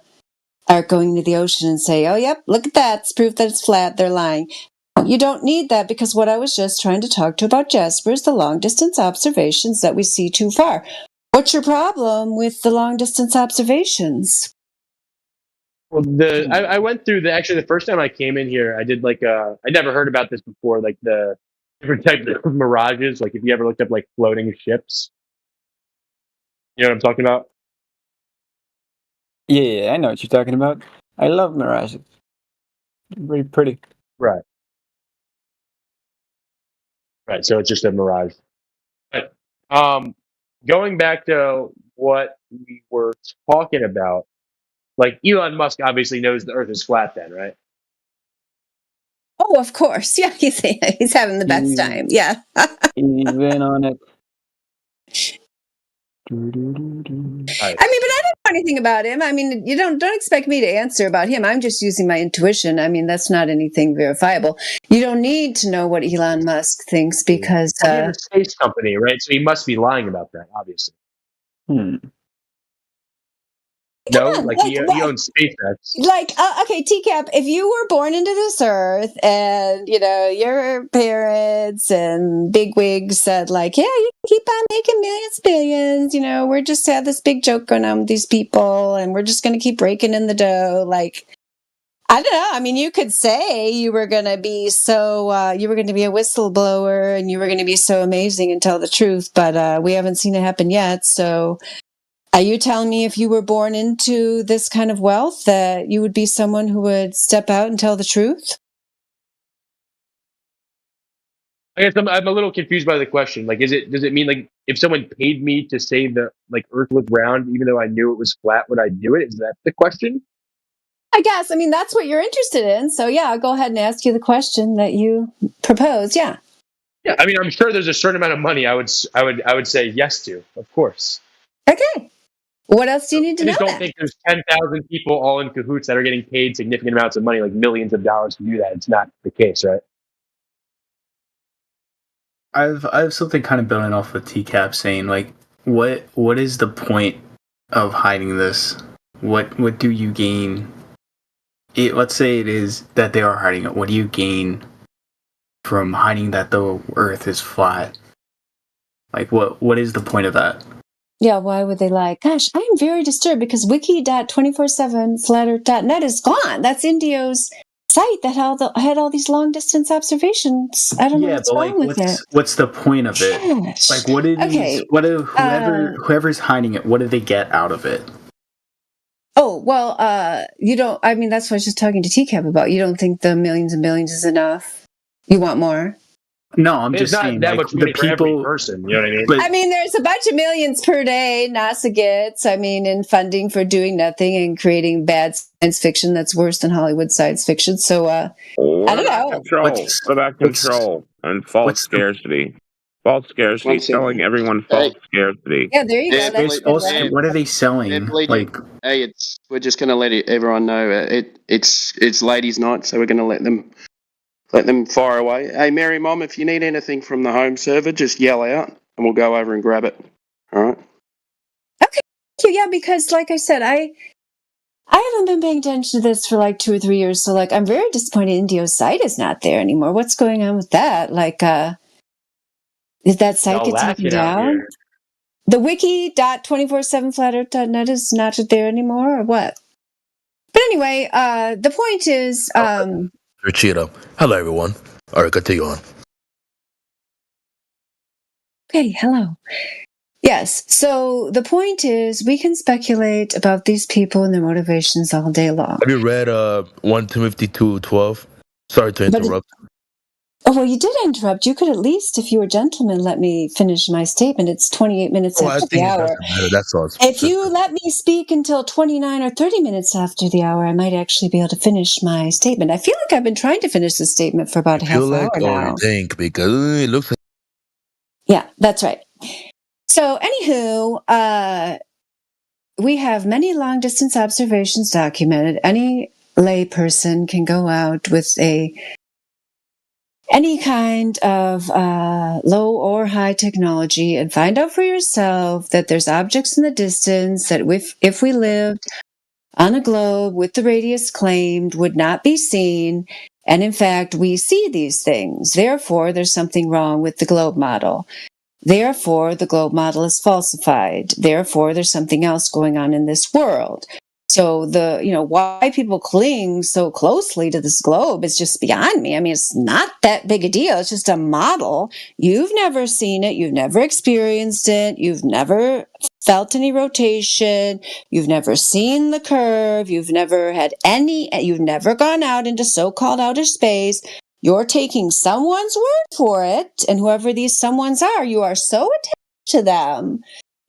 arc going into the ocean and say, oh, yep, look at that. It's proof that it's flat. They're lying. You don't need that because what I was just trying to talk to about, Jasper, is the long-distance observations that we see too far. What's your problem with the long-distance observations? Well, I went through the first time I came in here, I did I never heard about this before, like the different types of mirages. Like if you ever looked up like floating ships, you know what I'm talking about? Yeah, I know what you're talking about. I love mirages. Very pretty. Right. Right. So it's just a mirage. But going back to what we were talking about, like Elon Musk obviously knows the Earth is flat, then, right? Oh, of course. Yeah, he's having the best time. Yeah. He's been on it. I mean, but I don't know anything about him. I mean, you don't expect me to answer about him. I'm just using my intuition. I mean, that's not anything verifiable. You don't need to know what Elon Musk thinks because He has a space company, right? So he must be lying about that, obviously. No, like he owns SpaceX. Like, okay, TCAP, if you were born into this earth and, you know, your parents and bigwigs said, like, yeah, you can keep on making millions, billions, you know, we're just have this big joke going on with these people and we're just going to keep raking in the dough. Like, I don't know. I mean, you could say you were going to be you were going to be a whistleblower and you were going to be so amazing and tell the truth, but we haven't seen it happen yet. So, are you telling me if you were born into this kind of wealth that you would be someone who would step out and tell the truth? I guess I'm a little confused by the question. Like, does it mean like if someone paid me to say that like Earth was round, even though I knew it was flat, would I do it? Is that the question? I guess. I mean, that's what you're interested in. So yeah, I'll go ahead and ask you the question that you propose. Yeah. Yeah. I mean, I'm sure there's a certain amount of money I would say yes to, of course. Okay. What else do you need to I know? just don't think there's 10,000 people all in cahoots that are getting paid significant amounts of money, like millions of dollars, to do that. It's not the case, right? I have something kind of building off of TCAP saying, like, what is the point of hiding this? What do you gain? Let's say it is that they are hiding it. What do you gain from hiding that the Earth is flat? Like, what is the point of that? Yeah, why would they lie? Gosh, I am very disturbed because wiki.247flatearth.net is gone. That's Indio's site that had all these long distance observations. I don't know what's wrong with it. What's the point of it? Gosh. Like, what did whoever's hiding it? What do they get out of it? Oh, well, you don't, I mean, that's what I was just talking to TCAP about. You don't think the millions and billions is enough? You want more? No, I'm It's just not saying, that like, much money for every person. You know what I mean? But I mean, there's a bunch of millions per day NASA gets, I mean, in funding for doing nothing and creating bad science fiction that's worse than Hollywood science fiction. So, I don't know. What about control and false scarcity? False scarcity, One second. selling everyone false scarcity. Yeah, there you go. That's what are they selling? Like, Hey, we're just going to let everyone know it's ladies' night, so we're going to let them fire away. Hey, Mary Mom, if you need anything from the home server, just yell out, and we'll go over and grab it. All right. Okay. Yeah, because like I said, I haven't been paying attention to this for like 2 or 3 years. So like, I'm very disappointed Indio's site is not there anymore. What's going on with that? Like, did that site get taken down? The wiki.247flatearth.net is not there anymore or what? But anyway, the point is, Cheetah. Hello, everyone. All right, continue on. okay, hello. Yes, so the point is we can speculate about these people and their motivations all day long. Have you read 1 Timothy 2:12? Sorry to interrupt. Oh, well, you did interrupt. You could at least, if you were a gentleman, let me finish my statement. It's 28 minutes I after think the it hour. doesn't matter. That's all. If you let me speak until 29 or 30 minutes after the hour, I might actually be able to finish my statement. I feel like I've been trying to finish this statement for about a half hour now. You think, because it looks like... Yeah, that's right. So, anywho, we have many long-distance observations documented. Any layperson can go out with any kind of low or high technology and find out for yourself that there's objects in the distance that if we lived on a globe with the radius claimed would not be seen. And in fact, we see these things. Therefore, there's something wrong with the globe model. Therefore, the globe model is falsified. Therefore, there's something else going on in this world. So why people cling so closely to this globe is just beyond me. I mean, it's not that big a deal. It's just a model. You've never seen it. You've never experienced it. You've never felt any rotation. You've never seen the curve. You've never gone out into so-called outer space. You're taking someone's word for it. And whoever these someones are, you are so attached to them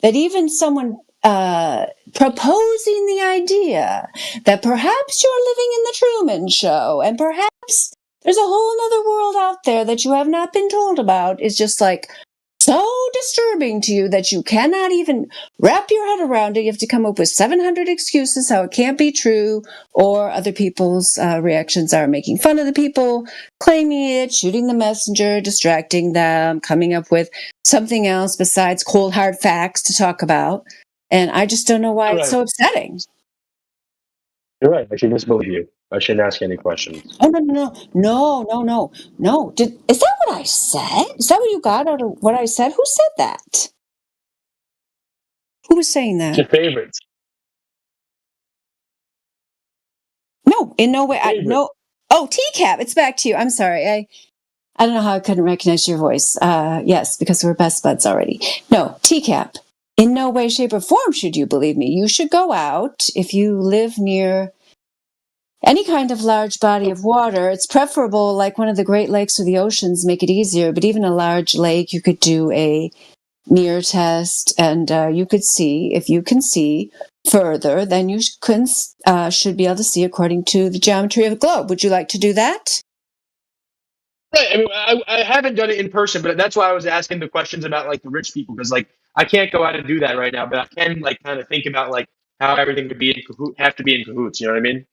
that even someone proposing the idea that perhaps you're living in the Truman Show and perhaps there's a whole other world out there that you have not been told about is just like so disturbing to you that you cannot even wrap your head around it. You have to come up with 700 excuses how it can't be true, or other people's reactions are making fun of the people claiming it, shooting the messenger, distracting them, coming up with something else besides cold hard facts to talk about. And I just don't know why it's so upsetting. You're right. I should just believe you. I shouldn't ask any questions. Oh, no. Is that what I said? Is that what you got out of what I said? Who said that? Who was saying that? Your favorites. No, in no way. No. Oh, TCAP. It's back to you. I'm sorry. I don't know how I couldn't recognize your voice. Yes, because we're best buds already. No, TCAP. In no way, shape, or form should you believe me. You should go out if you live near any kind of large body of water. It's preferable, like one of the Great Lakes or the oceans, make it easier. But even a large lake, you could do a mirror test, and you could see if you can see further than you should be able to see according to the geometry of the globe. Would you like to do that? Right. I mean, I haven't done it in person, but that's why I was asking the questions about like the rich people, because like I can't go out and do that right now, but I can like kind of think about like how everything would be have to be in cahoots. You know what I mean?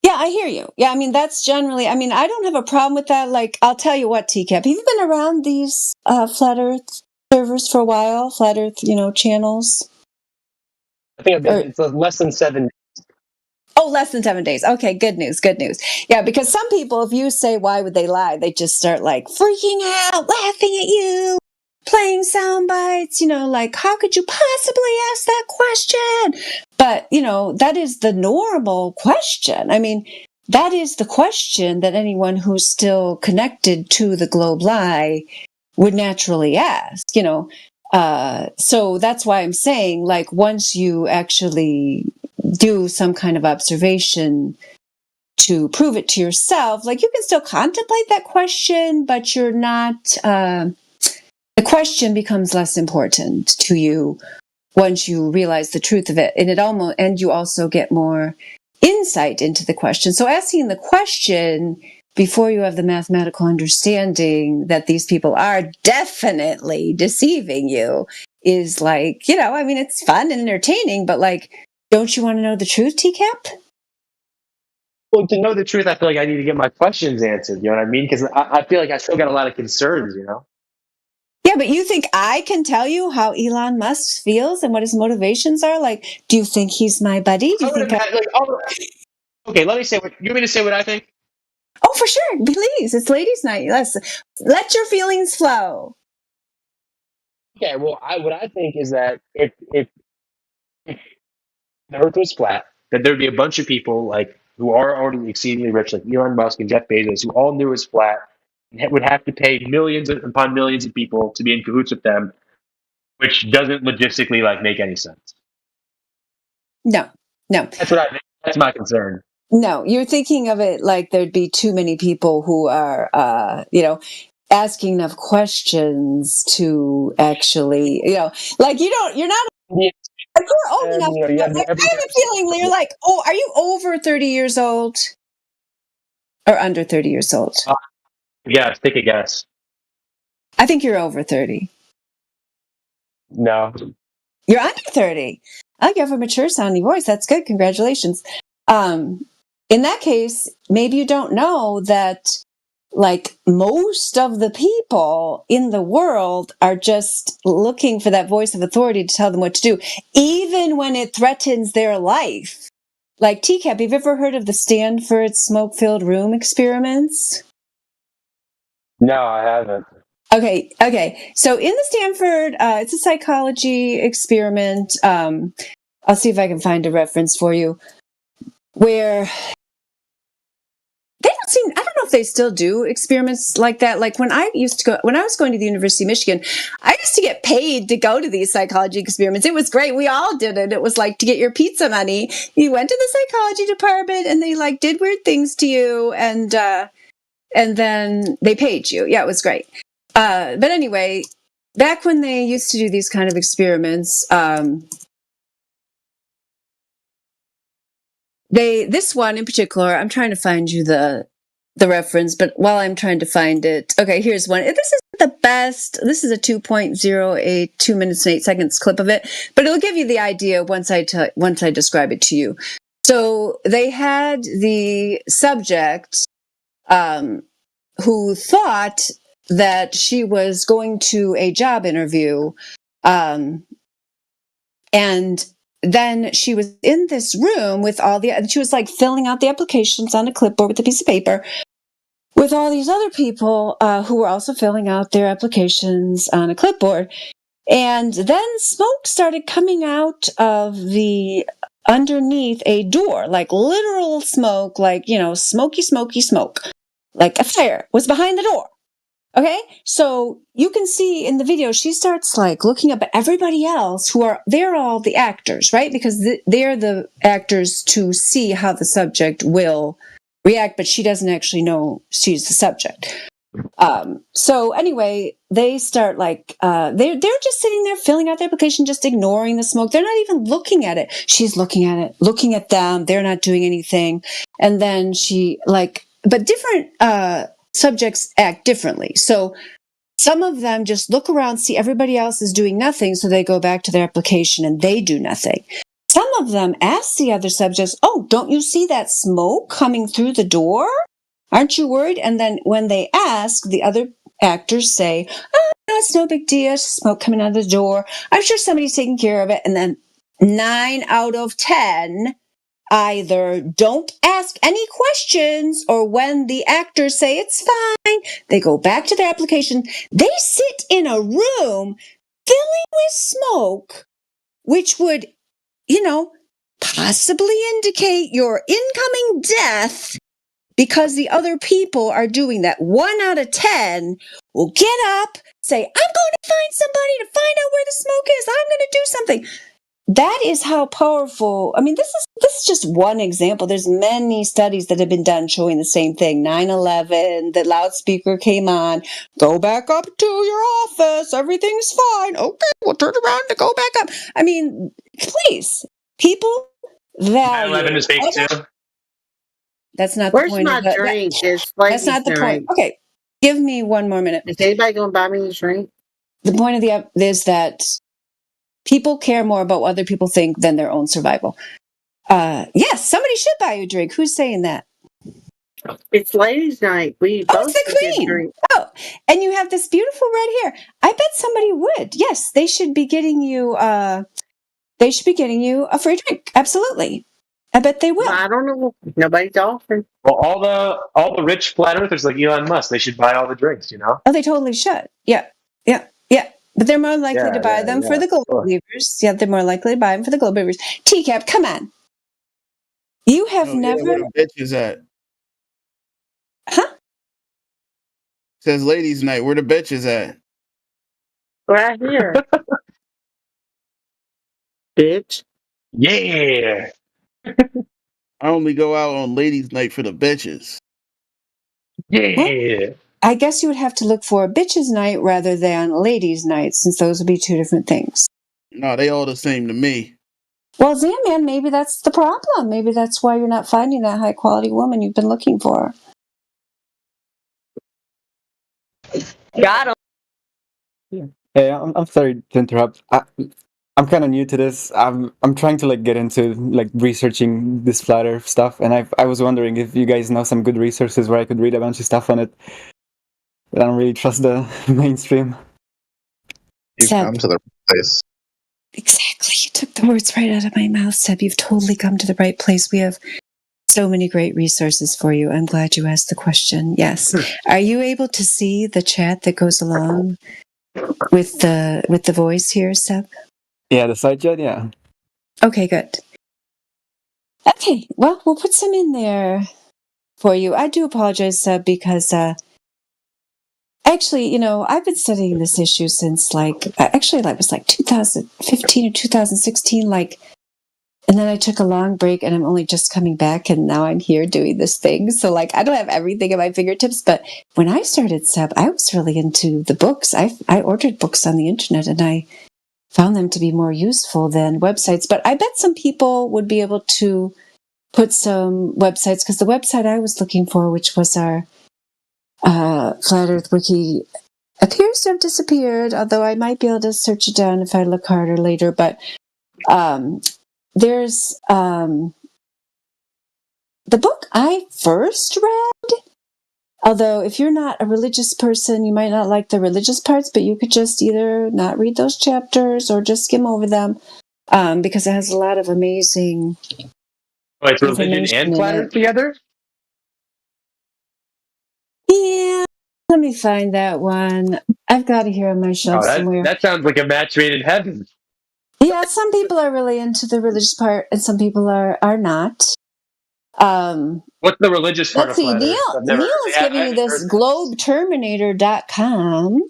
Yeah, I hear you. Yeah, I mean, that's generally, I mean, I don't have a problem with that. Like, I'll tell you what, TCAP, have you been around these Flat Earth servers for a while? Flat Earth, channels? I think it's less than 7. Oh, less than 7 days. Okay, good news. Yeah, because some people, if you say, why would they lie? They just start like freaking out, laughing at you, playing sound bites, like, how could you possibly ask that question? But, that is the normal question. I mean, that is the question that anyone who's still connected to the globe lie would naturally ask, so that's why I'm saying, like, once you actually do some kind of observation to prove it to yourself, like, you can still contemplate that question, but you're not, the question becomes less important to you once you realize the truth of it. And you also get more insight into the question. So asking the question before you have the mathematical understanding that these people are definitely deceiving you is like, I mean, it's fun and entertaining, but like, don't you want to know the truth, TCAP? Well, to know the truth, I feel like I need to get my questions answered. You know what I mean? Because I feel like I still got a lot of concerns, Yeah, but you think I can tell you how Elon Musk feels and what his motivations are? Like, do you think he's my buddy? Do you think okay, let me say what you want me to say what I think? Oh, for sure. Please. It's ladies' night. Let your feelings flow. Okay, well, what I think is that if the Earth was flat, that there'd be a bunch of people like who are already exceedingly rich, like Elon Musk and Jeff Bezos, who all knew it was flat, and would have to pay millions upon millions of people to be in cahoots with them, which doesn't logistically like make any sense. No. That's what I think. That's my concern. No, you're thinking of it like there'd be too many people who are, asking enough questions to actually, like you're not, like you're old enough. I have a feeling you're like, oh, are you over 30 years old or under 30 years old? Yeah, take a guess. I think you're over 30. No. You're under 30. I have a mature sounding voice. That's good. Congratulations. In that case, maybe you don't know that like most of the people in the world are just looking for that voice of authority to tell them what to do, even when it threatens their life. Like TCAP, have you ever heard of the Stanford smoke-filled room experiments? No, I haven't. Okay. So in the Stanford, it's a psychology experiment. I'll see if I can find a reference for you where they don't seem, I don't know if they still do experiments like that. Like when I was going to the University of Michigan, I used to get paid to go to these psychology experiments. It was great. We all did it. It was like to get your pizza money. You went to the psychology department and they like did weird things to you and then they paid you. Yeah, it was great. But anyway, back when they used to do these kind of experiments, this one in particular, I'm trying to find you the reference, but while I'm trying to find it, okay, here's one. This is the best. This is a 2.08, 2 minutes and 8 seconds clip of it, but it'll give you the idea once I describe it to you. So they had the subject who thought that she was going to a job interview, and then she was in this room with and she was like filling out the applications on a clipboard with a piece of paper with all these other people who were also filling out their applications on a clipboard. And then smoke started coming out of underneath a door, like literal smoke, like, smoky smoke, like a fire was behind the door. Okay, so you can see in the video, she starts like looking up at everybody else they're all the actors, right? Because they're the actors to see how the subject will react, but she doesn't actually know she's the subject. So anyway, they start like, they're just sitting there filling out their application, just ignoring the smoke. They're not even looking at it. She's looking at it, looking at them. They're not doing anything. And then but different, subjects act differently. So some of them just look around, see everybody else is doing nothing, so they go back to their application and they do nothing. Some of them ask the other subjects, "Oh, don't you see that smoke coming through the door? Aren't you worried?" And then when they ask, the other actors say, "Oh, no, it's no big deal. It's smoke coming out of the door. I'm sure somebody's taking care of it." And then 9 out of 10 either don't ask any questions, or when the actors say it's fine, they go back to their application. They sit in a room filling with smoke, which would, possibly indicate your incoming death, because the other people are doing that. 1 out of 10 will get up, say, "I'm going to find somebody to find out where the smoke is. I'm going to do something." That is how powerful. I mean, this is just one example. There's many studies that have been done showing the same thing. 9/11, the loudspeaker came on. "Go back up to your office. Everything's fine." "Okay, we'll turn around to go back up." I mean, please, people value. 9/11 is fake too. That's not Where's the point. my of drink? That's not the point. Okay, give me 1 more minute. Is anybody going to buy me a drink? The point of the app is that people care more about what other people think than their own survival. Yes, somebody should buy you a drink. Who's saying that? It's ladies' night. We both it's the get queen. drink. Oh, and you have this beautiful red hair. I bet somebody would. Yes, they should be getting you. They should be getting you a free drink. Absolutely. I bet they will. I don't know. Nobody's offering. Well, all the rich flat earthers like Elon Musk, they should buy all the drinks. Oh, they totally should. Yeah. But they're more likely to buy them for the globe believers. Yeah, they're more likely to buy them for the globe believers. TCAP, come on. You have never. Where the bitch is at? Huh? Says ladies' night. Where the bitch is at? Right here. Bitch. Yeah. I only go out on ladies' night for the bitches. Yeah. Well, I guess you would have to look for a bitches' night rather than ladies' night, since those would be two different things. No, they all the same to me. Well, Zanman, maybe that's the problem. Maybe that's why you're not finding that high quality woman you've been looking for. Got him. Hey, I'm sorry to interrupt. I'm kind of new to this. I'm trying to get into researching this flat Earth stuff, and I was wondering if you guys know some good resources where I could read a bunch of stuff on it. I don't really trust the mainstream. You've come to the place. Exactly. You took the words right out of my mouth, Seb. You've totally come to the right place. We have so many great resources for you. I'm glad you asked the question. Yes. Are you able to see the chat that goes along with the voice here, Seb? Yeah, the side chat, yeah. Okay, good. Okay, well, we'll put some in there for you. I do apologize, Seb, because actually, I've been studying this issue since it was like 2015 or 2016, and then I took a long break and I'm only just coming back and now I'm here doing this thing. So I don't have everything at my fingertips, but when I started Seb, I was really into the books. I ordered books on the internet and I found them to be more useful than websites, but I bet some people would be able to put some websites, because the website I was looking for, which was our Flat Earth Wiki, appears to have disappeared, although I might be able to search it down if I look harder later. But there's the book I first read, although if you're not a religious person, you might not like the religious parts, but you could just either not read those chapters or just skim over them, because it has a lot of amazing It's religion information and in flat it. Earth together? Yeah, let me find that one. I've got it here on my shelf somewhere. That sounds like a match made in heaven. Yeah, some people are really into the religious part, and some people are not. What's the religious part Let's of see. flat Earth? Neil is giving you this globeterminator.com.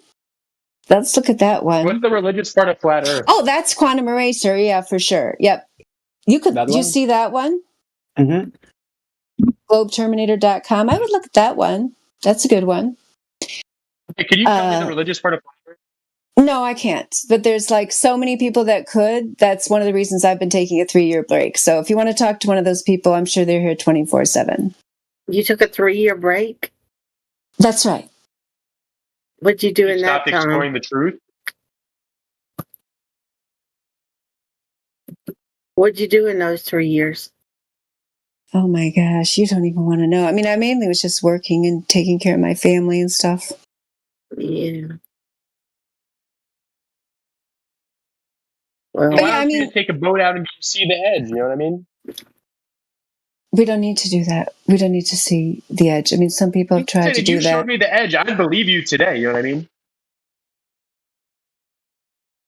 Let's look at that one. What's the religious part of flat Earth? Oh, that's Quantum Eraser. Yeah, for sure. Yep. Did you see that one? Mm-hmm. Globeterminator.com. I would look at that one. That's a good one. Hey, can you tell me the religious part of flat Earth? No, I can't. But there's so many people that could. That's one of the reasons I've been taking a 3-year break. So if you want to talk to one of those people, I'm sure they're here 24/7. You took a 3-year break? That's right. What'd you do in that Stopped time? exploring the truth? What'd you do in those 3 years? Oh my gosh, you don't even want to know. I mean, I mainly was just working and taking care of my family and stuff. Yeah. Well, But why yeah, don't I mean, you just take a boat out and see the edge? You know what I mean? we don't need to do that. We don't need to see the edge. I mean, some people have tried to If do you that. showed me the edge, I'd believe you today. You know what I mean?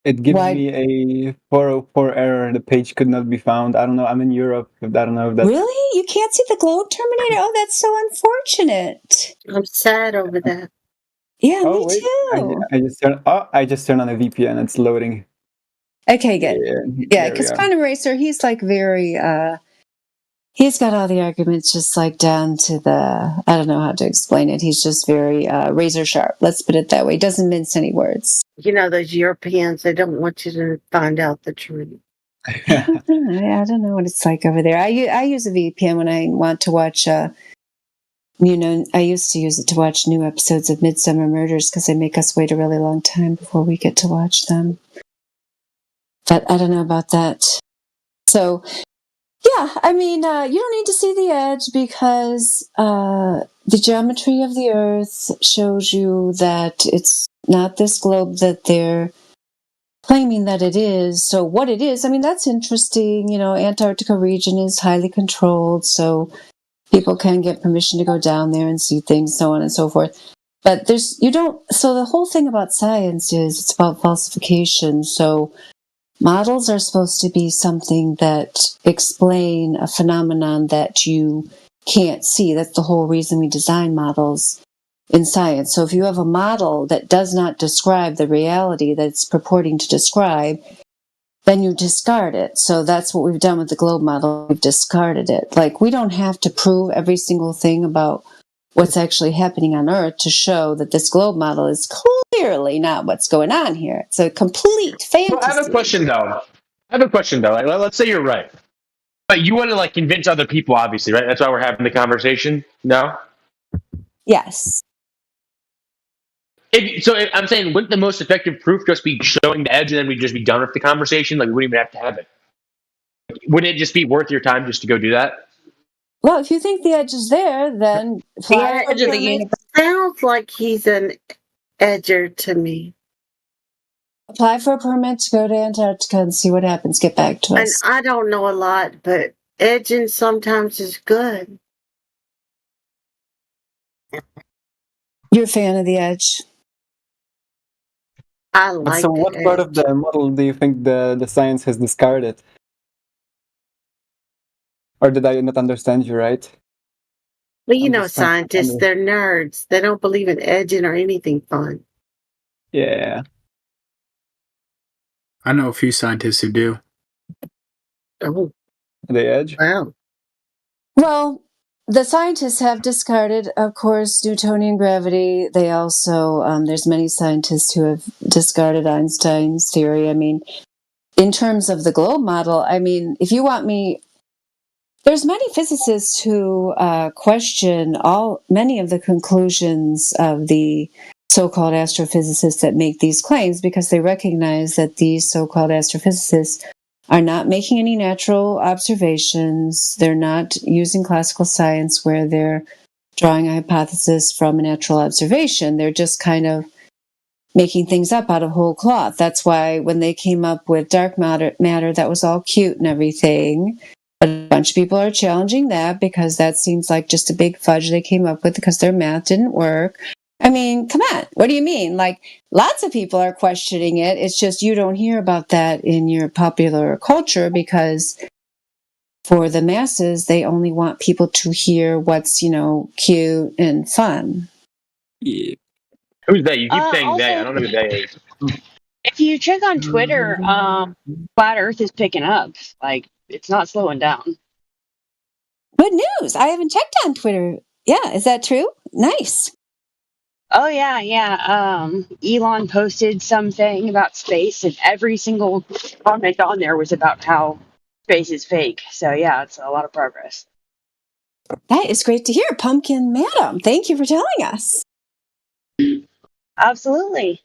It gives me a 404 error. The page could not be found. I don't know. I'm in Europe. I don't know if that's... Really? You can't see the globe terminator? Oh, that's so unfortunate. I'm sad over that. Yeah, Oh, me wait. too. I just turned on a VPN. It's loading. Okay, good. Yeah, there we because are. Quantum Racer, he's very, he's got all the arguments just down to the, I don't know how to explain it. He's just very razor sharp. Let's put it that way. He doesn't mince any words. You know, those Europeans, they don't want you to find out the truth. I don't know what it's like over there. I use a VPN when I want to watch, I used to use it to watch new episodes of Midsummer Murders because they make us wait a really long time before we get to watch them. But I don't know about that. So, yeah, I mean, you don't need to see the edge because the geometry of the Earth shows you that it's not this globe that they're claiming that it is. So what it is, I mean, that's interesting. Antarctica region is highly controlled, so people can get permission to go down there and see things, so on and so forth. But so the whole thing about science is it's about falsification. So models are supposed to be something that explain a phenomenon that you can't see. That's the whole reason we design models in science. So if you have a model that does not describe the reality that it's purporting to describe, then you discard it. So that's what we've done with the globe model. We've discarded it. We don't have to prove every single thing about what's actually happening on Earth to show that this globe model is clearly not what's going on here. It's a complete fantasy. Well, I have a question though. Let's say you're right, but you want to convince other people, obviously, right? That's why we're having the conversation. No. Yes. I'm saying, wouldn't the most effective proof just be showing the edge, and then we'd just be done with the conversation? We wouldn't even have to have it. Wouldn't it just be worth your time just to go do that? Well, if you think the edge is there, then The edge of the universe sounds like he's an edger to me. Apply for a permit to go to Antarctica and see what happens. Get back to us. And I don't know a lot, but edging sometimes is good. You're a fan of the edge. I But like so, the what part edge. of the model do you think the science has discarded? Or did I not understand you right? Well, you I'm know, just trying to scientists, they're nerds. They don't believe in edging or anything fun. Yeah. I know a few scientists who do. Oh, The edge? wow. Well, the scientists have discarded, of course, Newtonian gravity. They also, there's many scientists who have discarded Einstein's theory. I mean, in terms of the globe model, I mean, if you want me, there's many physicists who question many of the conclusions of the so-called astrophysicists that make these claims because they recognize that these so-called astrophysicists are not making any natural observations. They're not using classical science where they're drawing a hypothesis from a natural observation. They're just kind of making things up out of whole cloth. That's why when they came up with dark matter, that was all cute and everything. But a bunch of people are challenging that because that seems like just a big fudge they came up with because their math didn't work. I mean, come on. What do you mean? Like, lots of people are questioning it. It's just you don't hear about that in your popular culture because for the masses, they only want people to hear what's, cute and fun. Yeah. Who's they? You keep saying they. I Also, don't know who they is. if you check on Twitter, flat Earth is picking up. Like, it's not slowing down. Good news. I haven't checked on Twitter. Yeah, is that true? Nice. Oh yeah. Elon posted something about space, and every single comment on there was about how space is fake. So yeah, it's a lot of progress. That is great to hear, Pumpkin Madam. Thank you for telling us. Absolutely.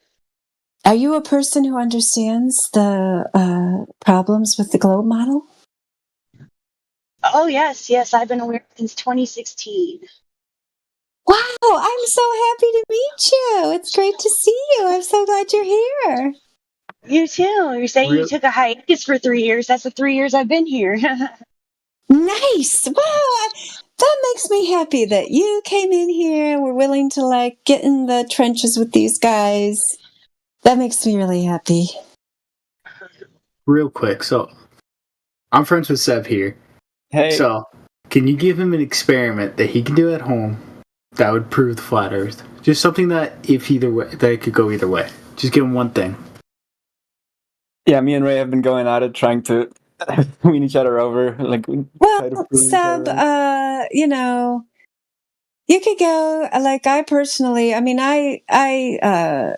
Are you a person who understands the problems with the globe model? Oh yes. I've been aware since 2016. Wow, I'm so happy to meet you. It's great to see you. I'm so glad you're here. You too. You're saying you took a hiatus for 3 years. That's the 3 years I've been here. Nice. Wow, that makes me happy that you came in here. We're willing to get in the trenches with these guys. That makes me really happy. Real quick, so I'm friends with Seb here. Hey. So, can you give him an experiment that he can do at home that would prove the flat Earth? Just something that it could go either way. Just give him one thing. Yeah, me and Ray have been going at it, trying to win each other over. Well, Seb, you could go, I personally, I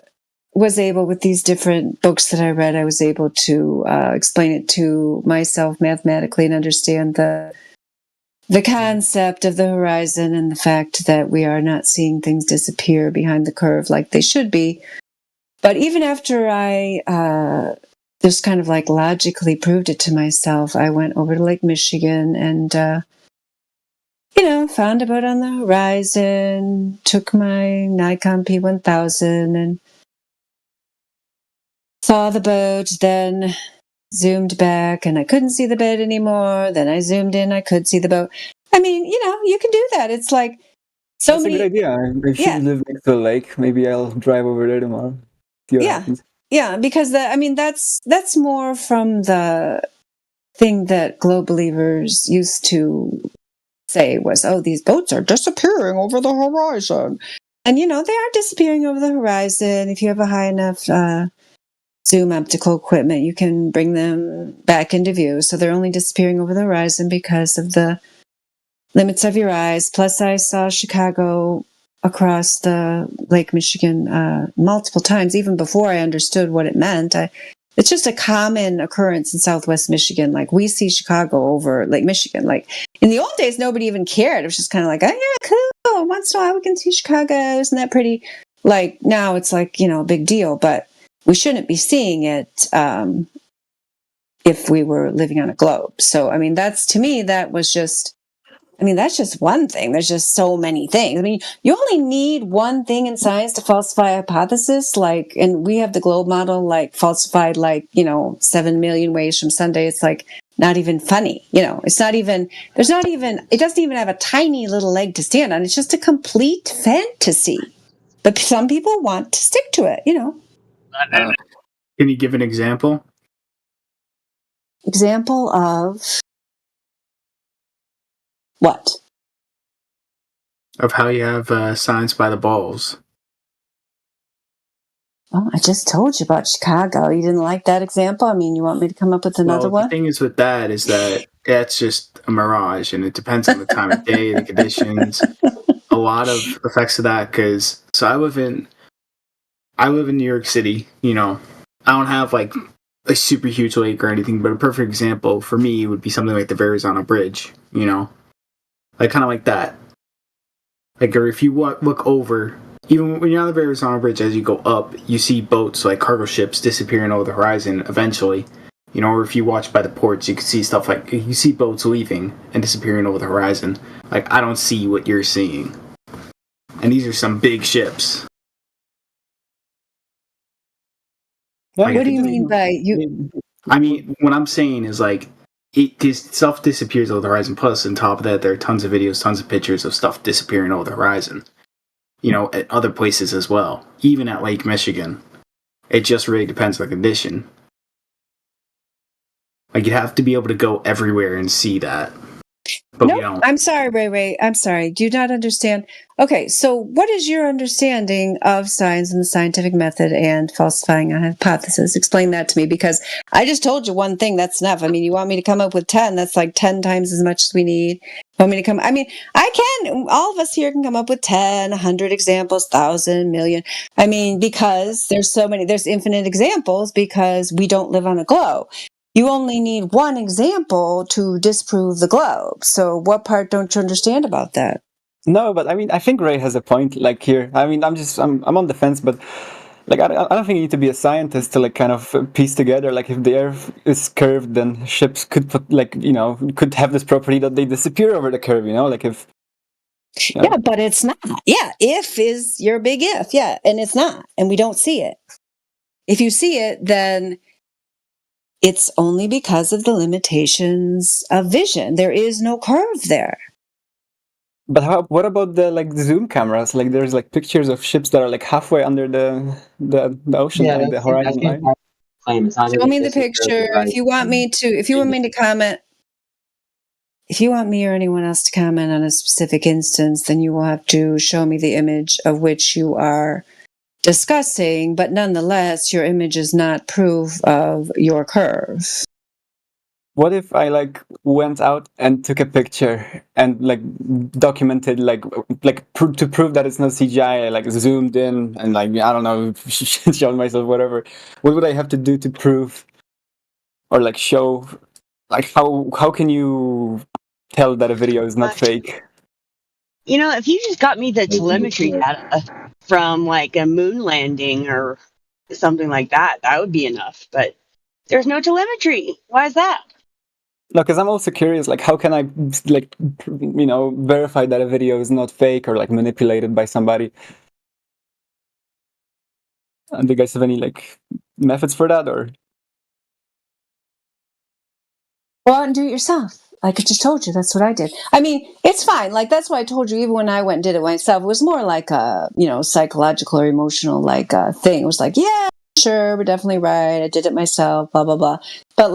was able, with these different books that I read, I was able to explain it to myself mathematically and understand the concept of the horizon and the fact that we are not seeing things disappear behind the curve like they should be. But even after I just kind of logically proved it to myself, I went over to Lake Michigan and, found a boat on the horizon, took my Nikon P1000 and saw the boat, then zoomed back and I couldn't see the boat anymore. Then I zoomed in, I could see the boat. I mean, you can do that. It's like so That's many. a good idea. If you live next to the lake, maybe I'll drive over there tomorrow. See what happens. Yeah, because that's more from the thing that globe believers used to say was, oh, these boats are disappearing over the horizon. And, they are disappearing over the horizon. If you have a high enough zoom optical equipment, you can bring them back into view. So they're only disappearing over the horizon because of the limits of your eyes. Plus, I saw Chicago across the Lake Michigan multiple times, even before I understood what it meant. It's just a common occurrence in Southwest Michigan. We see Chicago over Lake Michigan. In the old days, nobody even cared. It was just kind of oh yeah, cool. Once in a while we can see Chicago. Isn't that pretty? Now it's a big deal, but we shouldn't be seeing it if we were living on a globe. So, to me, that was just I mean, that's just one thing. There's just so many things. I mean, you only need one thing in science to falsify a hypothesis. Like, and we have the globe model, like falsified, 7 million ways from Sunday. It's like not even funny. It's not even, it doesn't even have a tiny little leg to stand on. It's just a complete fantasy. But some people want to stick to it, Can you give an example? Example of what? Of how you have science by the balls. Well, I just told you about Chicago. You didn't like that example? I mean, you want me to come up with another one? The thing is with that is that that's just a mirage, and it depends on the time of day, the conditions, a lot of effects of that. Because I live in New York City. I don't have like a super huge lake or anything, but a perfect example for me would be something like the Verrazano Bridge. Like kind of like that. Like, or if you look over. Even when you're on the Verrazano Bridge, as you go up, you see boats, like cargo ships, disappearing over the horizon eventually. Or if you watch by the ports, you can see stuff like, you see boats leaving and disappearing over the horizon. Like, I don't see what you're seeing. And these are some big ships. What do you mean by you? I mean, what I'm saying is, like, stuff disappears over the horizon. Plus, on top of that, there are tons of videos, tons of pictures of stuff disappearing over the horizon. At other places as well, even at Lake Michigan. It just really depends on the condition. Like, you have to be able to go everywhere and see that. But we don't. I'm sorry, Ray. I'm sorry. Do you not understand? Okay, so what is your understanding of science and the scientific method and falsifying a hypothesis? Explain that to me, because I just told you one thing. That's enough. I mean, you want me to come up with 10? That's like 10 times as much as we need. Want me to come? I mean, I can. All of us here can come up with 10, 100 examples, 1,000, million. I mean, because there's infinite examples because we don't live on a globe. You only need one example to disprove the globe. So what part don't you understand about that? No, but I mean, I think Ray has a point. Like here, I mean, I'm on the fence, but like I don't think you need to be a scientist to like kind of piece together. Like if the Earth is curved, then ships could could have this property that they disappear over the curve. Like if. Yeah, but it's not. Yeah, if is your big if. Yeah, and it's not, and we don't see it. If you see it, then it's only because of the limitations of vision. There is no curve there. But what about the zoom cameras? Like there's like pictures of ships that are like halfway under the ocean line, the horizon line. Show me the picture. If you want me to comment, if you want me or anyone else to comment on a specific instance, then you will have to show me the image of which you are discussing. But nonetheless, your image is not proof of your curve. What if I went out and took a picture and documented to prove that it's not CGI? I zoomed in and I don't know, showed myself whatever. What would I have to do to prove or show? How can you tell that a video is not fake? If you just got me the telemetry data from a moon landing or something like that, that would be enough. But there's no telemetry. Why is that? No, because I'm also curious, how can I, verify that a video is not fake or, manipulated by somebody? Do you guys have any, methods for that, or? Go out and do it yourself. Like I just told you, that's what I did. I mean, it's fine. That's why I told you, even when I went and did it myself, it was more like a, psychological or emotional, thing. It was yeah, sure, we're definitely right. I did it myself, blah, blah, blah. But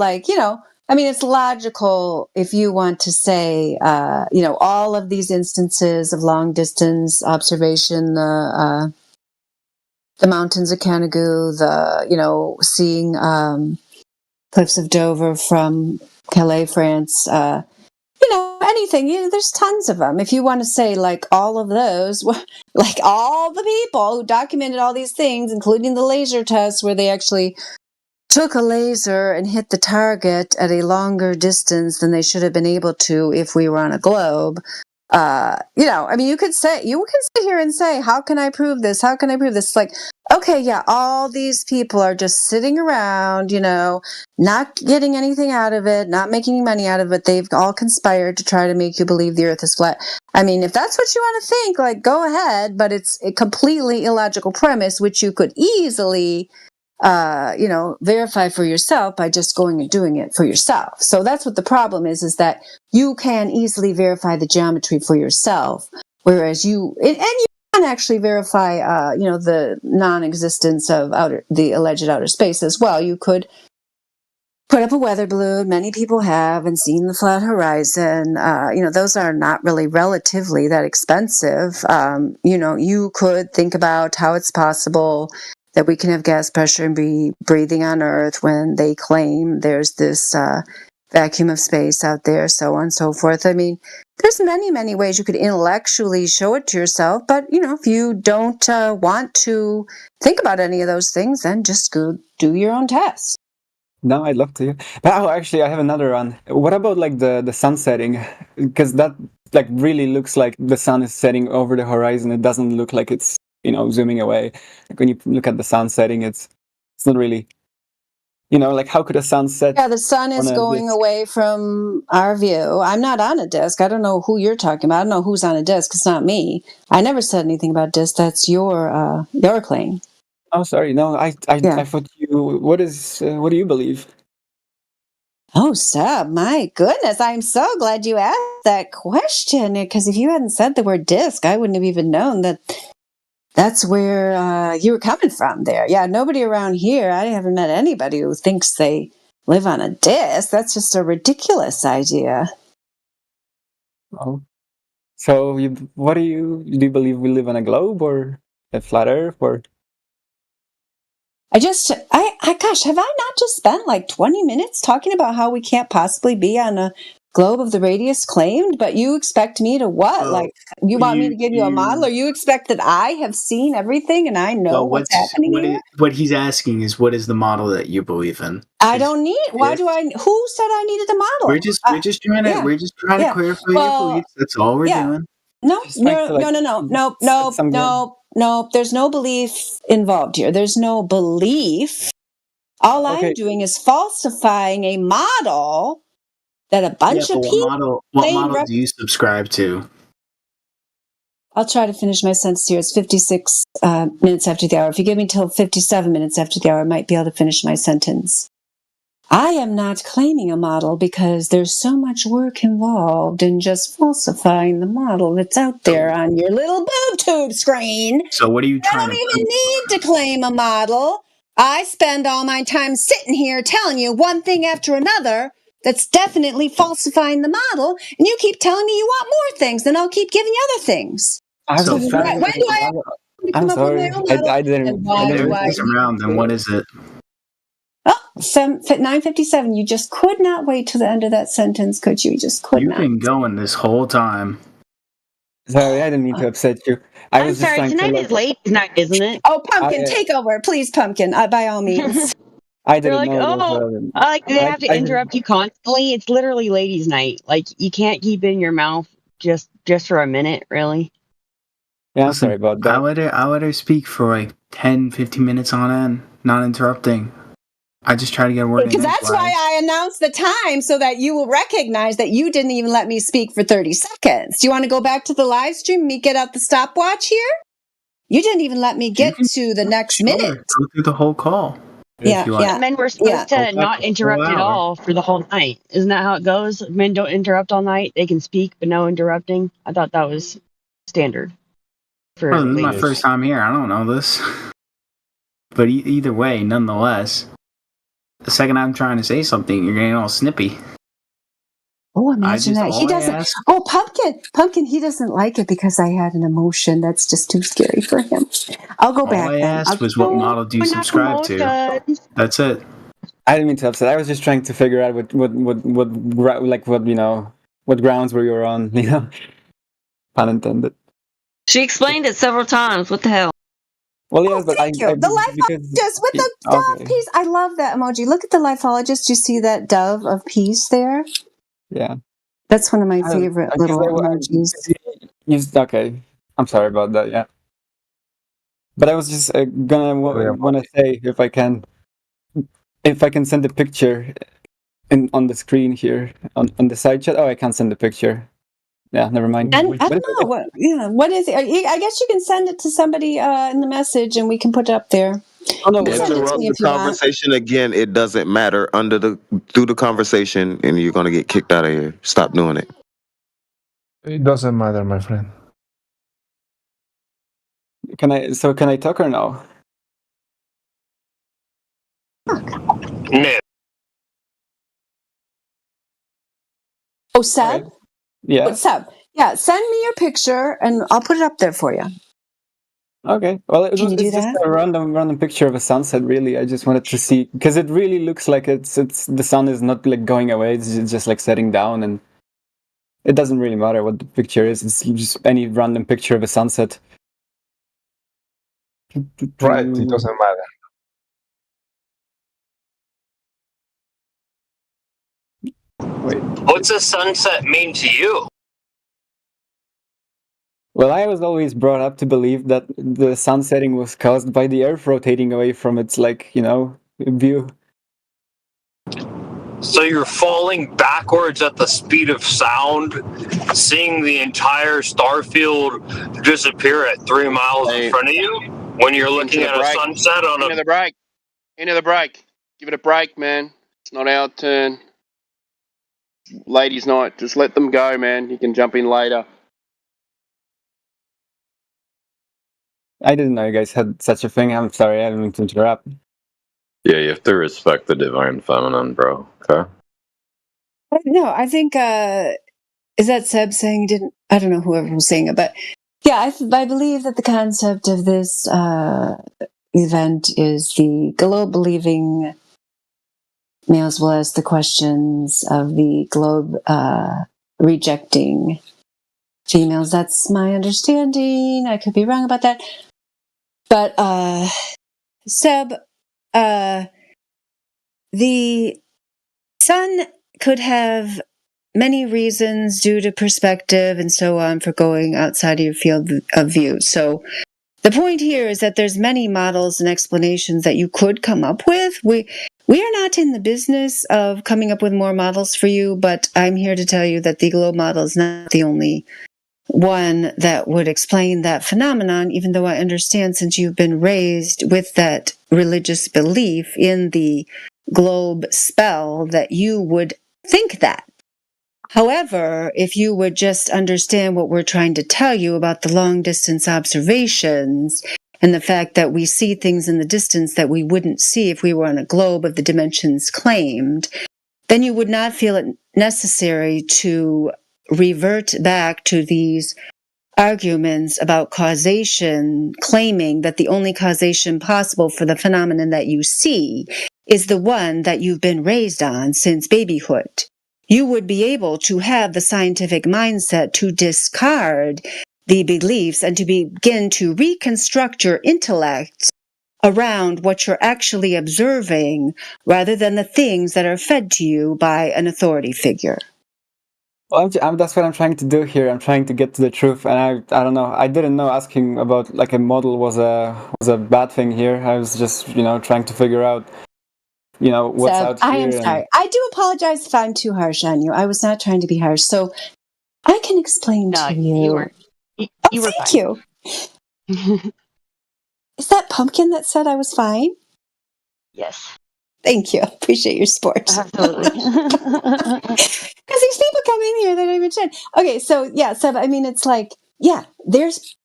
I mean, it's logical if you want to say, all of these instances of long distance observation, the mountains of Canigou, seeing cliffs of Dover from Calais, France, anything. There's tons of them. If you want to say all of those, all the people who documented all these things, including the laser tests where they actually took a laser and hit the target at a longer distance than they should have been able to if we were on a globe. I mean, you can sit here and say, how can I prove this? How can I prove this? Like, okay, yeah, all these people are just sitting around, not getting anything out of it, not making any money out of it. They've all conspired to try to make you believe the earth is flat. I mean, if that's what you want to think, like, go ahead, but it's a completely illogical premise, which you could easily verify for yourself by just going and doing it for yourself. So that's what the problem is that you can easily verify the geometry for yourself, whereas you can actually verify, the non-existence of the alleged outer space as well. You could put up a weather balloon. Many people have and seen the flat horizon. Those are not really relatively that expensive. You could think about how it's possible that we can have gas pressure and be breathing on Earth when they claim there's this vacuum of space out there, so on and so forth. I mean, there's many, many ways you could intellectually show it to yourself, but, if you don't want to think about any of those things, then just go do your own test. No, I'd love to. But actually, I have another one. What about like the sun setting? Because that like really looks like the sun is setting over the horizon. It doesn't look like it's zooming away. Like when you look at the sun setting, it's not really. Like how could a sun set? Yeah, the sun is going away from our view. I'm not on a disc. I don't know who you're talking about. I don't know who's on a disc. It's not me. I never said anything about disc. That's your claim. Oh, sorry. No, I thought you. What do you believe? Oh, Seb, my goodness. I'm so glad you asked that question, because if you hadn't said the word disc, I wouldn't have even known that that's where you were coming from there. Yeah, nobody around here, I haven't met anybody who thinks they live on a disc. That's just a ridiculous idea. Oh. So what do you believe we live on a globe or a flat earth or? Gosh, have I not just spent like 20 minutes talking about how we can't possibly be on a globe of the radius claimed, but you expect me to what? You want me to give you a model, or you expect that I have seen everything and I know what's happening here? What he's asking is, what is the model that you believe in? I don't need. Who said I needed a model? We're just trying to clarify your beliefs. That's all we're doing. No. There's no belief involved here. There's no belief. All I'm doing is falsifying a model that a bunch of people. What model do you subscribe to? I'll try to finish my sentence here. It's 56 minutes after the hour. If you give me till 57 minutes after the hour, I might be able to finish my sentence. I am not claiming a model because there's so much work involved in just falsifying the model that's out there on your little boob tube screen. So what are you trying to I don't even need to claim a model. I spend all my time sitting here telling you one thing after another that's definitely falsifying the model, and you keep telling me you want more things, then I'll keep giving you other things. I'm sorry. I didn't. Everything's around. Then what is it? Oh, 9:57. You just could not wait till the end of that sentence, could you? You just could not. You've been going this whole time. Sorry, I didn't mean to upset you. I'm sorry, tonight is late tonight, isn't it? Oh, Pumpkin, take over. Please, Pumpkin, by all means. I didn't They're like, know. They have to interrupt you constantly. It's literally ladies' night. Like, you can't keep it in your mouth just for a minute, really. Yeah, I'm sorry about that. I let her speak for like 10, 15 minutes on end, not interrupting. I just try to get a word in. Because that's why I announced the time, so that you will recognize that you didn't even let me speak for 30 seconds. Do you want to go back to the live stream and me get out the stopwatch here? You didn't even let me get to the next minute. Go through the whole call. Yeah. Men were supposed to not interrupt at all for the whole night. Isn't that how it goes? Men don't interrupt all night. They can speak, but no interrupting. I thought that was standard. This is my first time here. I don't know this. But either way, nonetheless, the second I'm trying to say something, you're getting all snippy. Oh, imagine that. He doesn't. Oh, Pumpkin, he doesn't like it because I had an emotion that's just too scary for him. I'll go back. All I asked was, what model do you subscribe to? That's it. I didn't mean to upset. I was just trying to figure out what grounds were you on, Pun intended. She explained it several times. What the hell? Well, yes, but thank you. The lifologist with the dove piece. I love that emoji. Look at the lifologist. You see that dove of peace there? Yeah. That's one of my favorite little emojis. Okay, I'm sorry about that. Yeah, but I was just gonna want to say if I can send a picture on the screen here on the side chat. Oh, I can't send the picture. Yeah, never mind. And I don't know what. Yeah, what is it? I guess you can send it to somebody in the message, and we can put it up there. Oh no, Send it to Interrupt me the if you want. conversation again. It doesn't matter through the conversation, and you're gonna get kicked out of here. Stop doing it. It doesn't matter, my friend. Can I talk or no? No. Oh, Seb? Yeah. What's up? Yeah, send me your picture, and I'll put it up there for you. Okay. Well, it's do just that? a random picture of a sunset. Really, I just wanted to see because it really looks like it's the sun is not like going away. It's just like setting down, and it doesn't really matter what the picture is. It's just any random picture of a sunset. Right. It doesn't matter. Wait. What's a sunset mean to you? Well, I was always brought up to believe that the sun setting was caused by the Earth rotating away from its view. So you're falling backwards at the speed of sound, seeing the entire star field disappear at 3 miles in front of you when you're looking at a sunset on End of the break. End of the break. Give it a break, man. It's not our turn. Ladies' night. Just let them go, man. You can jump in later. I didn't know you guys had such a thing. I'm sorry, I didn't mean to interrupt. Yeah, you have to respect the divine feminine, bro. Okay. No, I think is that Seb saying he didn't? I don't know whoever was saying it, but yeah, I believe that the concept of this event is the globe believing males will ask the questions of the globe rejecting females. That's my understanding. I could be wrong about that. But Seb, the sun could have many reasons due to perspective and so on for going outside of your field of view. So the point here is that there's many models and explanations that you could come up with. We are not in the business of coming up with more models for you, but I'm here to tell you that the globe model is not the only one that would explain that phenomenon, even though I understand since you've been raised with that religious belief in the globe spell that you would think that. However, if you would just understand what we're trying to tell you about the long distance observations and the fact that we see things in the distance that we wouldn't see if we were on a globe of the dimensions claimed, then you would not feel it necessary to revert back to these arguments about causation, claiming that the only causation possible for the phenomenon that you see is the one that you've been raised on since babyhood. You would be able to have the scientific mindset to discard the beliefs and to begin to reconstruct your intellect around what you're actually observing rather than the things that are fed to you by an authority figure. Well, that's what I'm trying to do here. I'm trying to get to the truth, and I don't know. I didn't know asking about like a model was a bad thing here. I was just trying to figure out what's out here. I am sorry. I do apologize if I'm too harsh on you. I was not trying to be harsh. So I can explain to you. You were. You were thank you. Is that Pumpkin that said I was fine? Yes. Thank you. Appreciate your support. Absolutely. Because these people come in here, they don't even chat. Okay, so yeah, so I mean, it's like, yeah, there's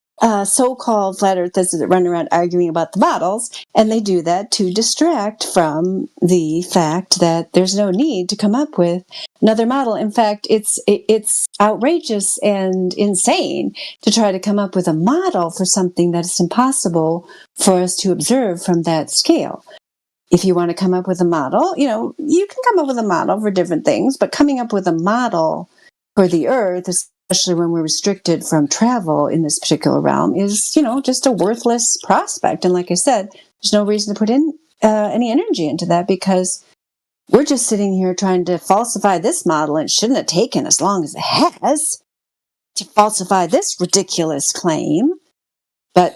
so-called flat earthers that run around arguing about the models, and they do that to distract from the fact that there's no need to come up with another model. In fact, it's outrageous and insane to try to come up with a model for something that is impossible for us to observe from that scale. If you want to come up with a model, you can come up with a model for different things, but coming up with a model for the Earth, especially when we're restricted from travel in this particular realm, is, just a worthless prospect. And like I said, there's no reason to put in any energy into that because We're just sitting here trying to falsify this model, and it shouldn't have taken as long as it has to falsify this ridiculous claim. But,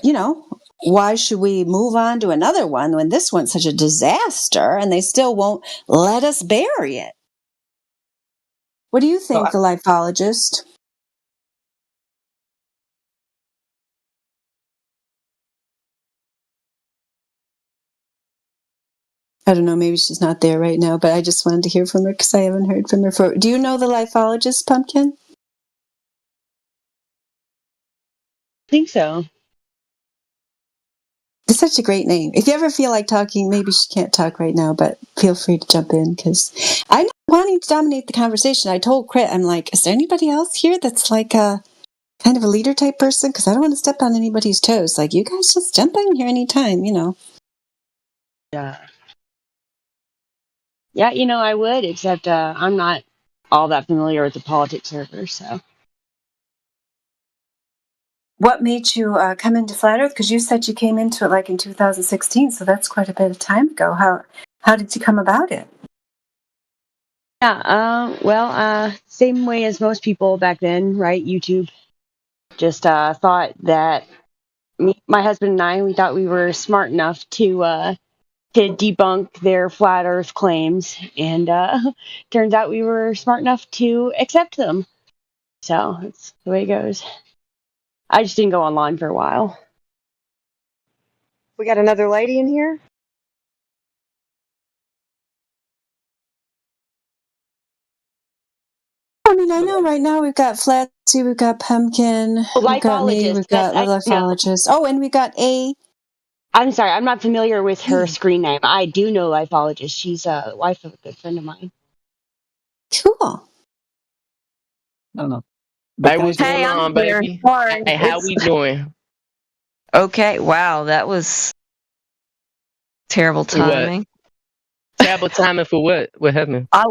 why should we move on to another one when this one's such a disaster and they still won't let us bury it? What do you think, a lifologist? I don't know, maybe she's not there right now, but I just wanted to hear from her because I haven't heard from her. Do you know the lifologist, Pumpkin? I think so. It's such a great name. If you ever feel like talking, maybe she can't talk right now, but feel free to jump in because I'm not wanting to dominate the conversation. I told Crit, I'm like, is there anybody else here that's like a kind of a leader type person? Because I don't want to step on anybody's toes. Like, you guys just jump in here anytime, Yeah. Yeah, I would, except I'm not all that familiar with the politics server, so. What made you come into Flat Earth? Because you said you came into it like in 2016, so that's quite a bit of time ago. How did you come about it? Yeah, same way as most people back then, right? YouTube. Just thought that my husband and I, we thought we were smart enough to debunk their flat Earth claims, and turns out we were smart enough to accept them. So that's the way it goes. I just didn't go online for a while. We got another lady in here? I mean, I know right now we've got Flatsy, we've got Pumpkin, we've got me, we've got the lifologist. Oh, and we got A. I'm sorry, I'm not familiar with her screen name. I do know lifologist. She's a wife of a good friend of mine. Cool. I don't know. Hey, what's Hey, going I'm on, here. baby? Sorry. Hey, how we doing? Okay, wow, that was terrible For what? timing. Terrible timing for what? What happened? I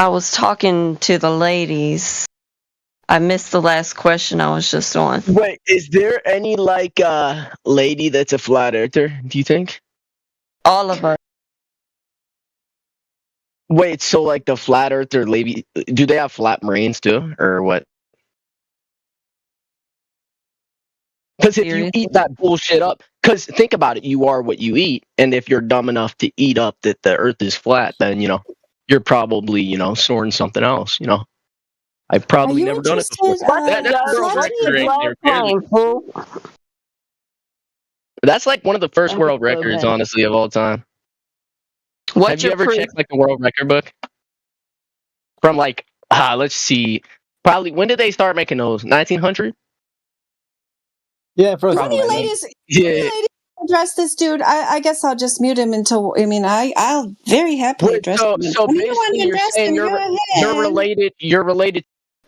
was talking to the ladies. I missed the last question I was just on. Wait, is there any lady that's a flat earther? Do you think? All of us. Wait, so like the flat earther lady, do they have flat brains too, or what? Because if you eat that bullshit up, because think about it, you are what you eat, and if you're dumb enough to eat up that the Earth is flat, then you're probably snoring something else. I've probably never done it before. That's world record right there, fool. That's like one of the first world records, honestly, of all time. Have you ever checked like the world record book? From let's see, probably when did they start making those? 1900? Yeah, One of you ladies, address this dude. I guess I'll just mute him until. I mean, I'll very happily address him. So basically, you're saying you're related. You're related.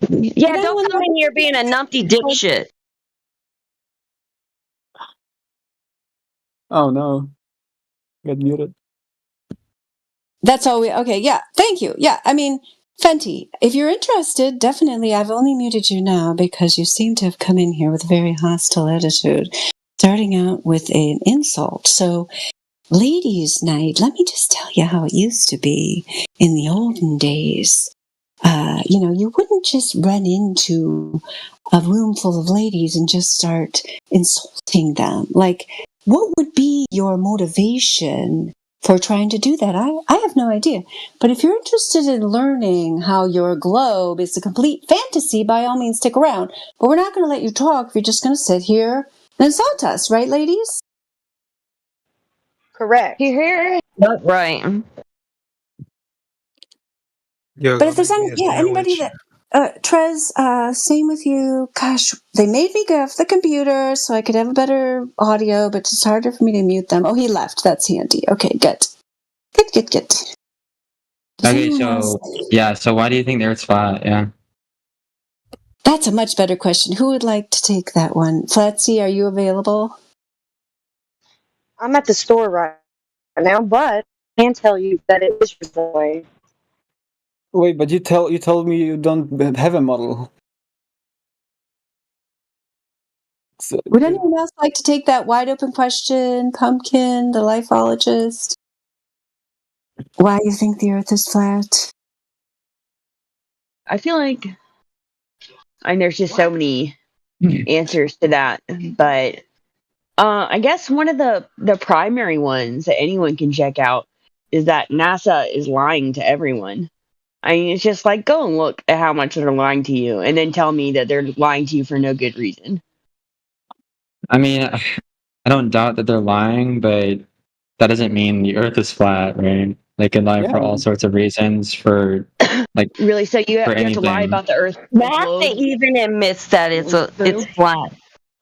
Yeah, don't come in here being a numpty dipshit. Oh no, got muted. That's all okay, yeah. Thank you. Yeah, I mean, Fenty, if you're interested, definitely. I've only muted you now because you seem to have come in here with a very hostile attitude, starting out with an insult. So, ladies' night, let me just tell you how it used to be in the olden days. You wouldn't just run into a room full of ladies and just start insulting them. Like, what would be your motivation for trying to do that? I have no idea. But if you're interested in learning how your globe is a complete fantasy, by all means stick around. But we're not going to let you talk if you're just going to sit here and insult us, right, ladies? Correct. Here. Right. But if there's anybody that Trez, same with you. Gosh, they made me go off the computer so I could have a better audio, but it's harder for me to mute them. Oh, he left. That's handy. Okay, good. Good. Okay, so why do you think the Earth's flat? Yeah. That's a much better question. Who would like to take that one? Flatsy, are you available? I'm at the store right now, but I can tell you that it is your way. Wait, but you told me you don't have a model. So, Would anyone else like to take that wide open question? Pumpkin, the lifologist? Why you think the Earth is flat? I feel like, and there's just so many answers to that, but I guess one of the primary ones that anyone can check out is that NASA is lying to everyone. I mean, it's just like, go and look at how much they're lying to you, and then tell me that they're lying to you for no good reason. I mean, I don't doubt that they're lying, but that doesn't mean the Earth is flat, right? They can lie for all sorts of reasons, for like Really? So you for have to lie anything. about the Earth? NASA even admits that it's flat.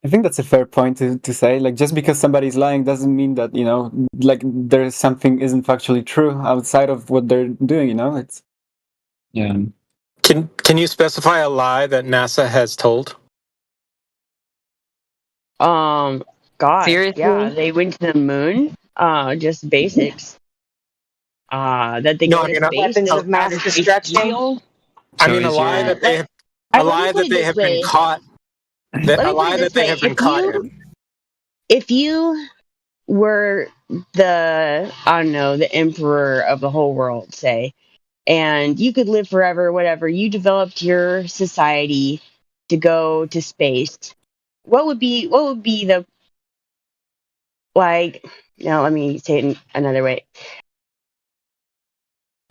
I think that's a fair point to say. Like, just because somebody's lying doesn't mean that, you know, like there's something isn't factually true outside of what they're doing, you know? It's Yeah. Can you specify a lie that NASA has told? God, Seriously? yeah, they went to the moon. Just basics. That they go to space. Weapons of mass destruction. I mean, a lie that they have, a lie that they have been caught. Let me A lie put it that this they way: have been caught in. if you were the, I don't know, the emperor of the whole world, say, and you could live forever, whatever, you developed your society to go to space, what would be the, like, now let me say it another way.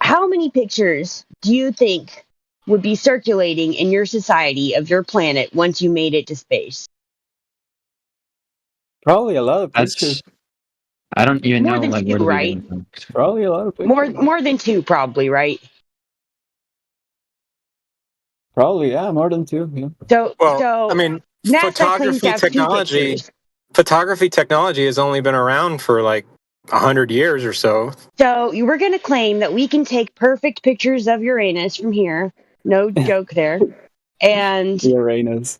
How many pictures do you think would be circulating in your society of your planet once you made it to space? probably a lot of pictures. I don't even More know than like two, where to right? begin. Probably a lot of pictures. More than two, probably, right? Probably, yeah, more than two. Yeah. So I mean, NASA claims to have two pictures. photography technology has only been around for like 100 years or so. So you were going to claim that we can take perfect pictures of Uranus from here. No joke there. And Uranus.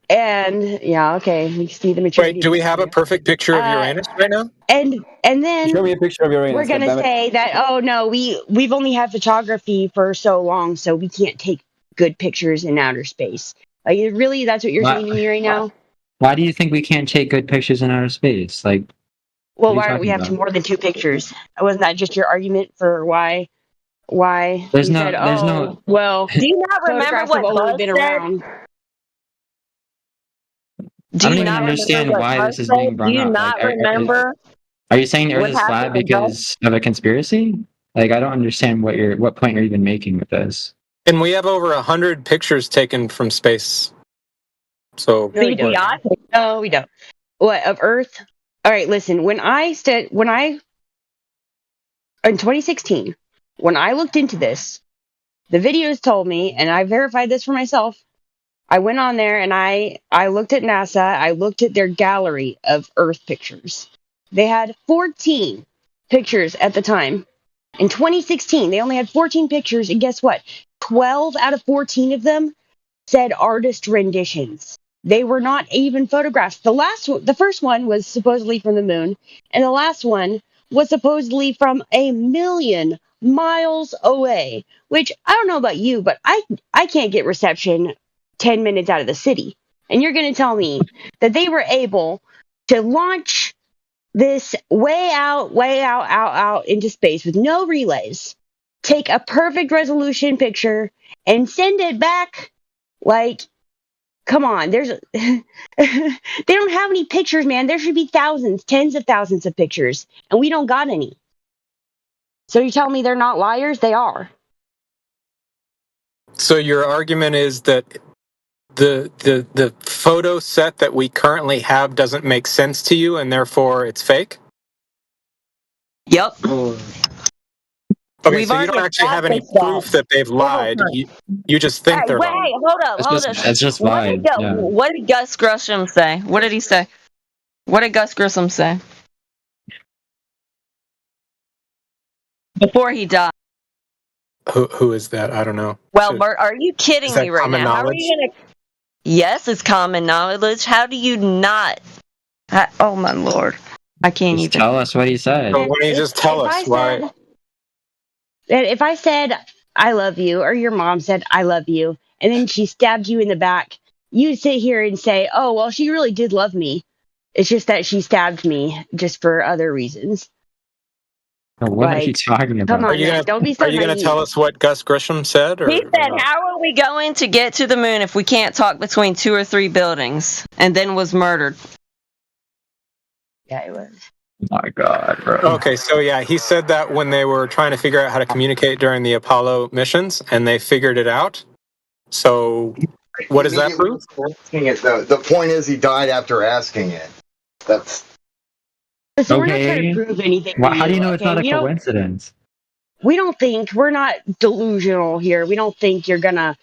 and yeah, okay, we see the maturity. Wait, do we have a perfect picture of Uranus right now? And then Show me a picture of Uranus. we're going to goddammit. say that, oh no, we've only had photography for so long, so we can't take good pictures in outer space. Like, really, that's what you're saying to me right now? Why do you think we can't take good pictures in outer space? Like, Well, what why are don't you we talking have about? more than two pictures? Wasn't that just your argument for why There's you no- said, there's oh, no- well, Do you not remember photographs what have only Buzz been said? around? Do I don't you even not understand remember why what this Buzz is being said? Do brought you up. not Like, remember are you saying the Earth what is flat happened with Buzz? because of a conspiracy? Like, I don't understand what point you're even making with this. And we have over 100 pictures taken from space. So No, we don't. No, we don't. What, of Earth? All right, listen. In 2016, when I looked into this, the videos told me, and I verified this for myself. I went on there and I looked at NASA. I looked at their gallery of Earth pictures. They had 14 pictures at the time. In 2016, they only had 14 pictures, and guess what? 12 out of 14 of them said artist renditions. They were not even photographs. The first one was supposedly from the moon, and the last one was supposedly from a million miles away. Which, I don't know about you, but I can't get reception 10 minutes out of the city. And you're going to tell me that they were able to launch this out into space with no relays, take a perfect resolution picture, and send it back? Like, come on, they don't have any pictures, man. There should be thousands, tens of thousands of pictures, and we don't got any. So you tell me they're not liars? They are. So your argument is that the photo set that we currently have doesn't make sense to you, and therefore it's fake? Yep. Okay, We've so you don't already actually have any established that proof that they've lied. You just think Hey, they're wait, lying. hold up, hold up. It's just What vibe. did, Yeah. what did Gus Grisham say? What did he say? What did Gus Grissom say? Before he died. Who is that? I don't know. Well, Bert, are you kidding Is that me right common now? How are knowledge? you gonna? Yes, it's common knowledge. How do you not? Oh my lord, I can't Just even. tell us what he said. Why don't you just tell If I us why? said, if I said I love you, or your mom said I love you, and then she stabbed you in the back, you'd sit here and say, oh, well, she really did love me. It's just that she stabbed me just for other reasons. What are you Like, talking come about? on, now. Don't be so Are you gonna naive. tell us what Gus Grisham said, or He said, not? "How are we going to get to the moon if we can't talk between 2 or 3 buildings?" And then was murdered. Yeah, it was. Oh my God, bro. Okay, so yeah, he said that when they were trying to figure out how to communicate during the Apollo missions, and they figured it out. So, what does that prove? Asking it, though. The point is, he died after asking it. That's Listen, we're not trying to prove anything to How do you know it's okay? not a coincidence? We don't think, we're not delusional here. We don't think you're gonna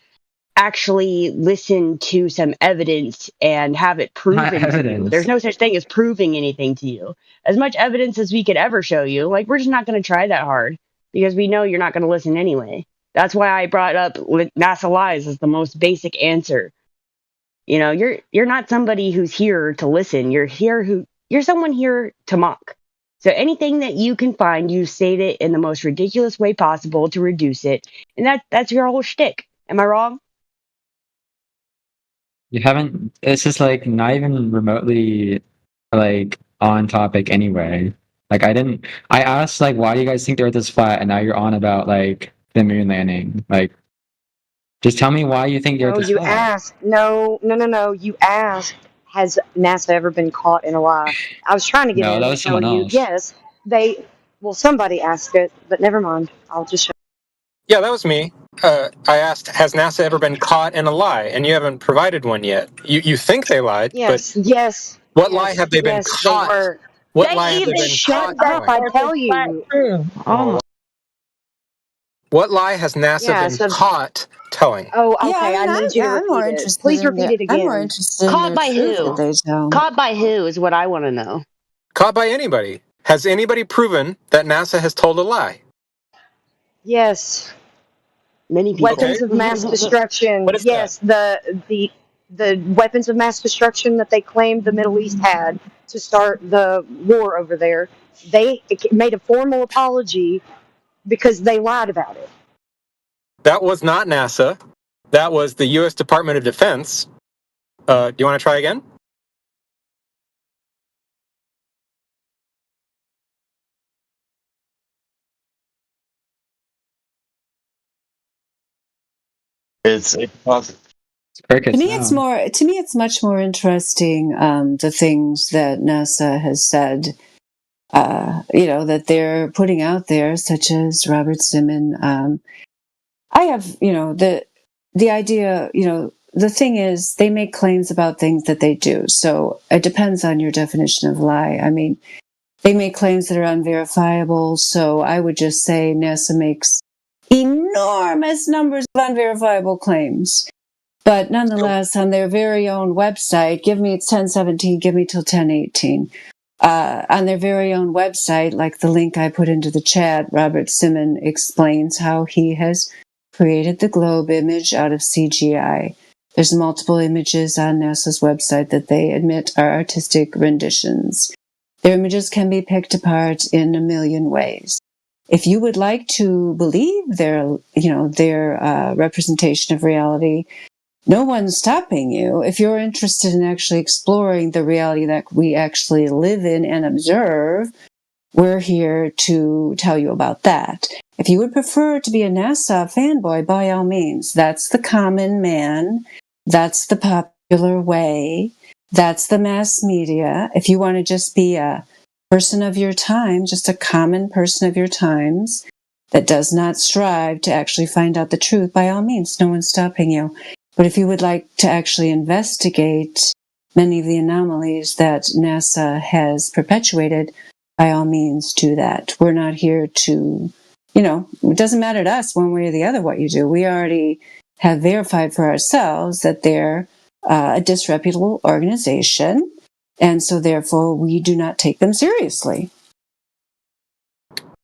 actually listen to some evidence and have it proven to you. Evidence. There's no such thing as proving anything to you. As much evidence as we could ever show you, like, we're just not going to try that hard because we know you're not going to listen anyway. That's why I brought up NASA lies as the most basic answer. You know, you're not somebody who's here to listen. You're someone here to mock. So anything that you can find, you state it in the most ridiculous way possible to reduce it, and that's your whole shtick. Am I wrong? You haven't. It's just like not even remotely like on topic anyway. Like I asked like, why do you guys think the Earth is flat, and now you're on about like the moon landing. Like, just tell me why you think the Earth No, is you flat. asked. No. You asked, has NASA ever been caught in a lie? I was trying to get No, in that to was tell someone you, else. yes, somebody asked it, but never mind. I'll just Yeah, that was me. I asked, has NASA ever been caught in a lie? And you haven't provided one yet. You think they lied, Yes, but yes, what lie have they been yes, they caught? were. What They lie have they even been shut caught up. telling? I tell you. Oh, What lie has NASA Yeah. been So. caught telling? Oh, Yeah, I okay. I mean, need you to I'm more repeat it. interested Please in repeat it I'm more again. interested in caught their by truth that who? they tell. Caught by who is what I want to know. Caught by anybody. Has anybody proven that NASA has told a lie? Yes. Many people. Weapons of mass destruction. What is Yes, the weapons of mass destruction that they claimed the Middle East had to start the war over there. They made a formal apology because they lied about it. That was not NASA. That was the U.S. Department of Defense. Do you want to try again? it's possible. Crickets To me, now. it's much more interesting the things that NASA has said. That they're putting out there, such as Robert Simon. I have, the idea. The thing is, they make claims about things that they do. So it depends on your definition of lie. I mean, they make claims that are unverifiable. So I would just say NASA makes enormous numbers of unverifiable claims. But nonetheless, on their very own website, give me it's 1017, give me till 1018. On their very own website, like the link I put into the chat, Robert Simon explains how he has created the globe image out of CGI. There's multiple images on NASA's website that they admit are artistic renditions. Their images can be picked apart in a million ways. If you would like to believe their representation of reality, no one's stopping you. If you're interested in actually exploring the reality that we actually live in and observe, we're here to tell you about that. If you would prefer to be a NASA fanboy, by all means, that's the common man. That's the popular way. That's the mass media. If you want to just be a person of your time, just a common person of your times that does not strive to actually find out the truth, by all means, no one's stopping you. But if you would like to actually investigate many of the anomalies that NASA has perpetuated, by all means do that. We're not here to, it doesn't matter to us one way or the other what you do. We already have verified for ourselves that they're a disreputable organization, and so therefore we do not take them seriously.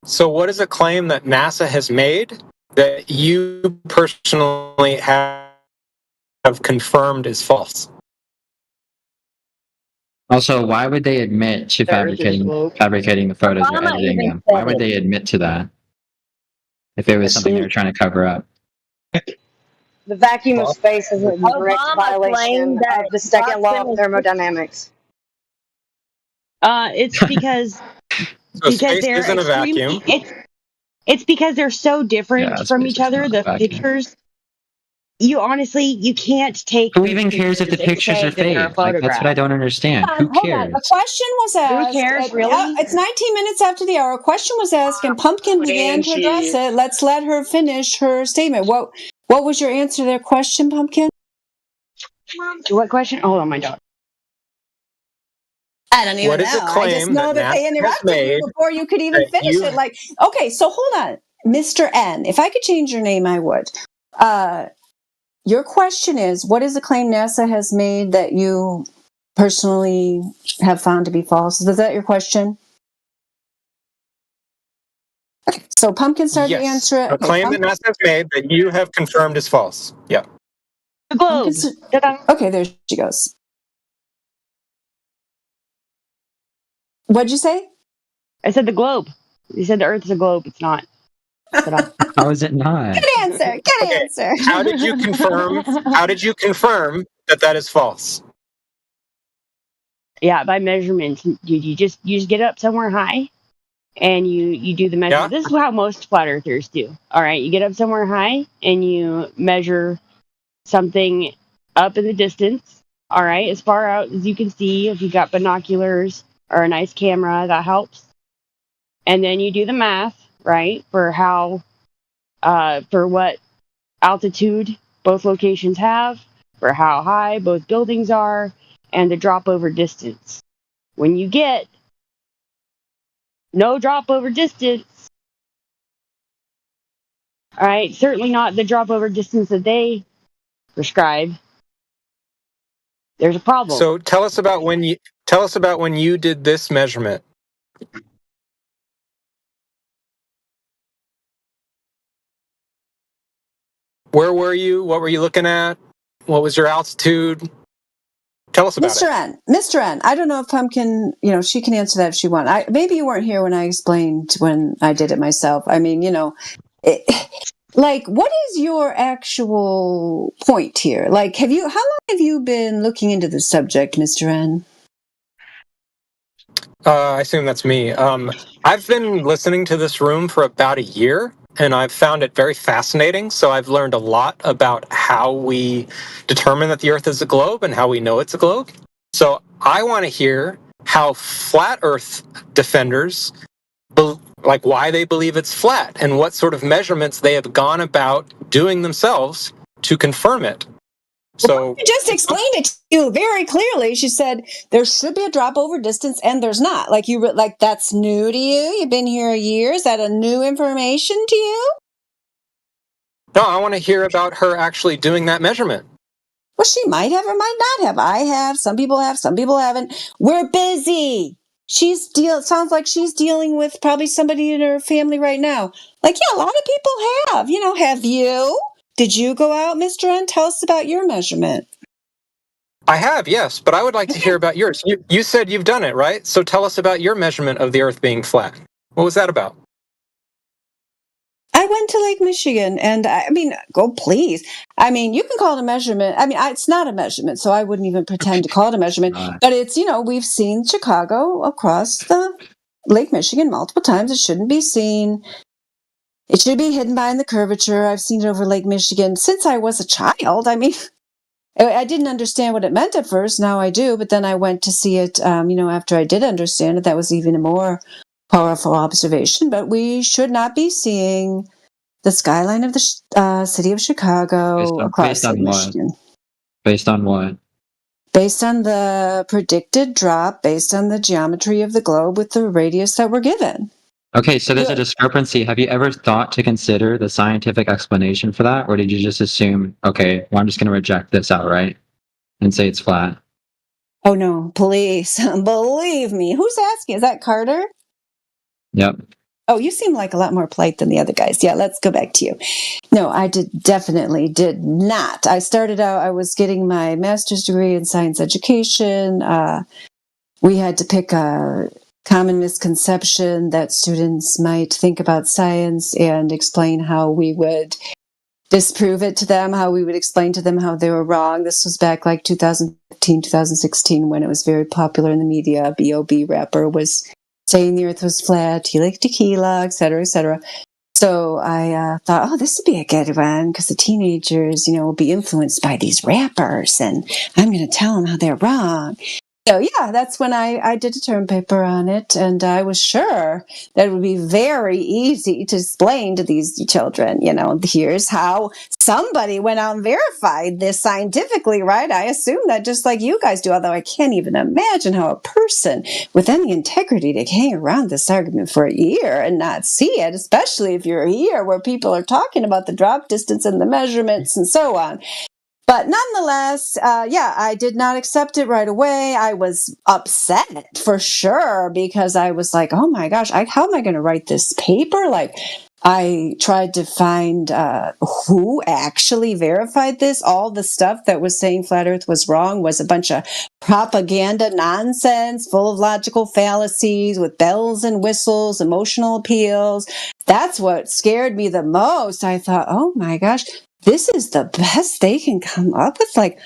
So what is a claim that NASA has made that you personally have confirmed is false? Also, why would they admit to fabricating the photos or Obama editing even them? Why said would it. they admit to that if it was something they were trying to cover up? The vacuum of space is a direct Obama violation claimed that of the second law of proximity- thermodynamics. It's because So because space they're isn't a vacuum. It's because they're so different Yeah, from space each is other. not The a vacuum. pictures, you honestly, you can't take Who these even cares if the pictures and pictures say are that they're a fake? Like, that's what I photograph. don't understand. Who Hold on. A cares? question was Who asked. cares, really? It's 19 minutes after the hour. A question was asked, and Pumpkin began to address it. Let's let her finish her statement. What was your answer to their question, Pumpkin? To what question? Hold on, my dog. I don't even What is know. a I just claim know that that they NASA has interrupted you made before you could even that finish you it. Like, okay, so hold on, Mr. N. If I could change your name, I would. Your question is, what is a claim NASA has made that you personally have found to be false? Is that your question? Okay, so Pumpkin started to yes, answer it. a Okay, claim that NASA has made that you have confirmed is false. Yeah. The globe. Okay, there she goes. What'd you say? I said the globe. You said the Earth is a globe. It's not. How is it not? Good answer. Good Okay. answer. How did you confirm? How did you confirm that is false? Yeah, by measurements. You just get up somewhere high, and you do the measurement. Yeah. This is how most flat earthers do. All right, you get up somewhere high and you measure something up in the distance. All right, as far out as you can see. If you got binoculars or a nice camera, that helps. And then you do the math, right, for how, for what altitude both locations have, for how high both buildings are, and the drop over distance. When you get no drop over distance, all right, certainly not the drop over distance that they prescribe, there's a problem. So tell us about when you did this measurement. Where were you? What were you looking at? What was your altitude? Tell us about it. Mr. N, I don't know if Pumpkin, she can answer that if she wants. Maybe you weren't here when I explained when I did it myself. I mean, what is your actual point here? Like, how long have you been looking into the subject, Mr. N? I assume that's me. I've been listening to this room for about a year, and I've found it very fascinating. So I've learned a lot about how we determine that the Earth is a globe and how we know it's a globe. So I want to hear how flat Earth defenders, why they believe it's flat and what sort of measurements they have gone about doing themselves to confirm it. So she just explained it to you very clearly. She said there should be a drop over distance, and there's not. That's new to you. You've been here a year. Is that a new information to you? No, I want to hear about her actually doing that measurement. Well, she might have or might not have. I have. Some people have. Some people haven't. We're busy. Sounds like she's dealing with probably somebody in her family right now. A lot of people have. Have you? Did you go out, Mr. N? Tell us about your measurement. I have, yes, but I would like to hear about yours. You said you've done it, right? So tell us about your measurement of the Earth being flat. What was that about? I went to Lake Michigan, and go please. You can call it a measurement. It's not a measurement, so I wouldn't even pretend to call it a measurement. But it's, we've seen Chicago across the Lake Michigan multiple times. It shouldn't be seen. It should be hidden behind the curvature. I've seen it over Lake Michigan since I was a child. I didn't understand what it meant at first. Now I do. But then I went to see it, after I did understand it. That was even a more powerful observation. But we should not be seeing the skyline of the city of Chicago across Lake Michigan. Based on what? Based on the predicted drop, based on the geometry of the globe with the radius that we're given. Okay, so there's a discrepancy. Have you ever thought to consider the scientific explanation for that? Or did you just assume, okay, well, I'm just going to reject this outright and say it's flat? Oh, no, please. Believe me. Who's asking? Is that Carter? Yep. Oh, you seem like a lot more polite than the other guys. Yeah, let's go back to you. No, I definitely did not. I started out, I was getting my master's degree in science education. We had to pick a common misconception that students might think about science and explain how we would disprove it to them, how we would explain to them how they were wrong. This was back 2015, 2016, when it was very popular in the media. B.O.B. rapper was saying the earth was flat, tequila, et cetera, et cetera. So I thought, oh, this would be a good one because the teenagers, will be influenced by these rappers, and I'm going to tell them how they're wrong. So yeah, that's when I did a term paper on it, and I was sure that it would be very easy to explain to these children, here's how somebody went out and verified this scientifically, right? I assume that just like you guys do, although I can't even imagine how a person with any integrity to hang around this argument for a year and not see it, especially if you're here where people are talking about the drop distance and the measurements and so on. But nonetheless, I did not accept it right away. I was upset for sure because I was like, oh my gosh, how am I going to write this paper? Like, I tried to find who actually verified this. All the stuff that was saying Flat Earth was wrong was a bunch of propaganda nonsense, full of logical fallacies with bells and whistles, emotional appeals. That's what scared me the most. I thought, oh my gosh, this is the best they can come up with. Like,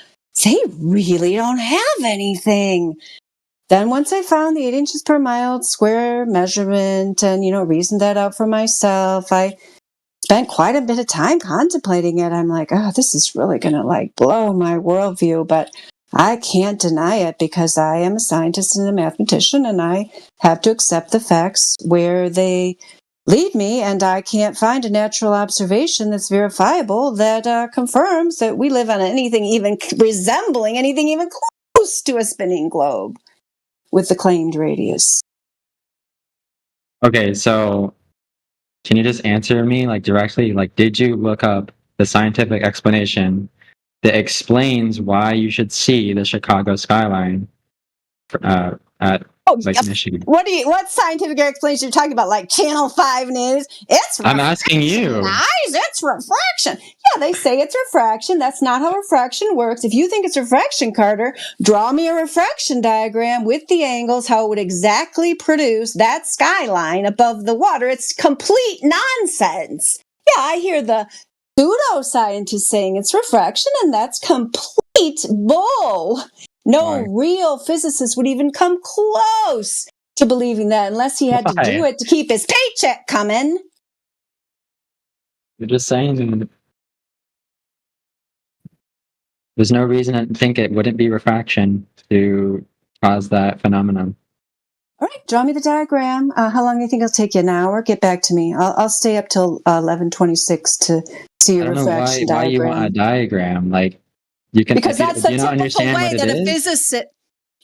they really don't have anything. Then once I found the 8 inches per mile square measurement and, reasoned that out for myself, I spent quite a bit of time contemplating it. I'm like, oh, this is really going to blow my worldview, but I can't deny it because I am a scientist and a mathematician, and I have to accept the facts where they lead me, and I can't find a natural observation that's verifiable that confirms that we live on anything even resembling anything even close to a spinning globe with the claimed radius. Okay, so can you just answer me directly? Did you look up the scientific explanation that explains why you should see the Chicago skyline at Michigan? What scientific explanation are you talking about? Like Channel 5 News? I'm asking you. Guys, it's refraction. Yeah, they say it's refraction. That's not how refraction works. If you think it's refraction, Carter, draw me a refraction diagram with the angles, how it would exactly produce that skyline above the water. It's complete nonsense. Yeah, I hear the pseudoscientists saying it's refraction, and that's complete bull. No real physicist would even come close to believing that unless he had to do it to keep his paycheck coming. You're just saying there's no reason to think it wouldn't be refraction to cause that phenomenon. All right, draw me the diagram. How long do you think it'll take you? An hour? Get back to me. I'll stay up till 11:26 to see your refraction diagram. Why you want a diagram? You can, because that's the typical way that a physicist.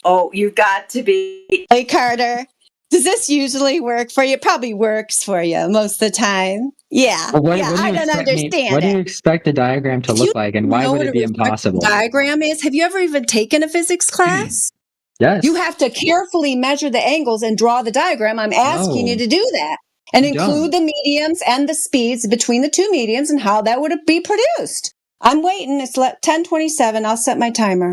Oh, you've got to be. Hey, Carter, does this usually work for you? It probably works for you most of the time. Yeah. Well, I don't understand What do you expect the diagram to look like, and why would it be impossible? Diagram is. Have you ever even taken a physics class? Yes. You have to carefully measure the angles and draw the diagram. I'm asking you to do that. And include the mediums and the speeds between the two mediums and how that would be produced. I'm waiting. It's 10:27. I'll set my timer.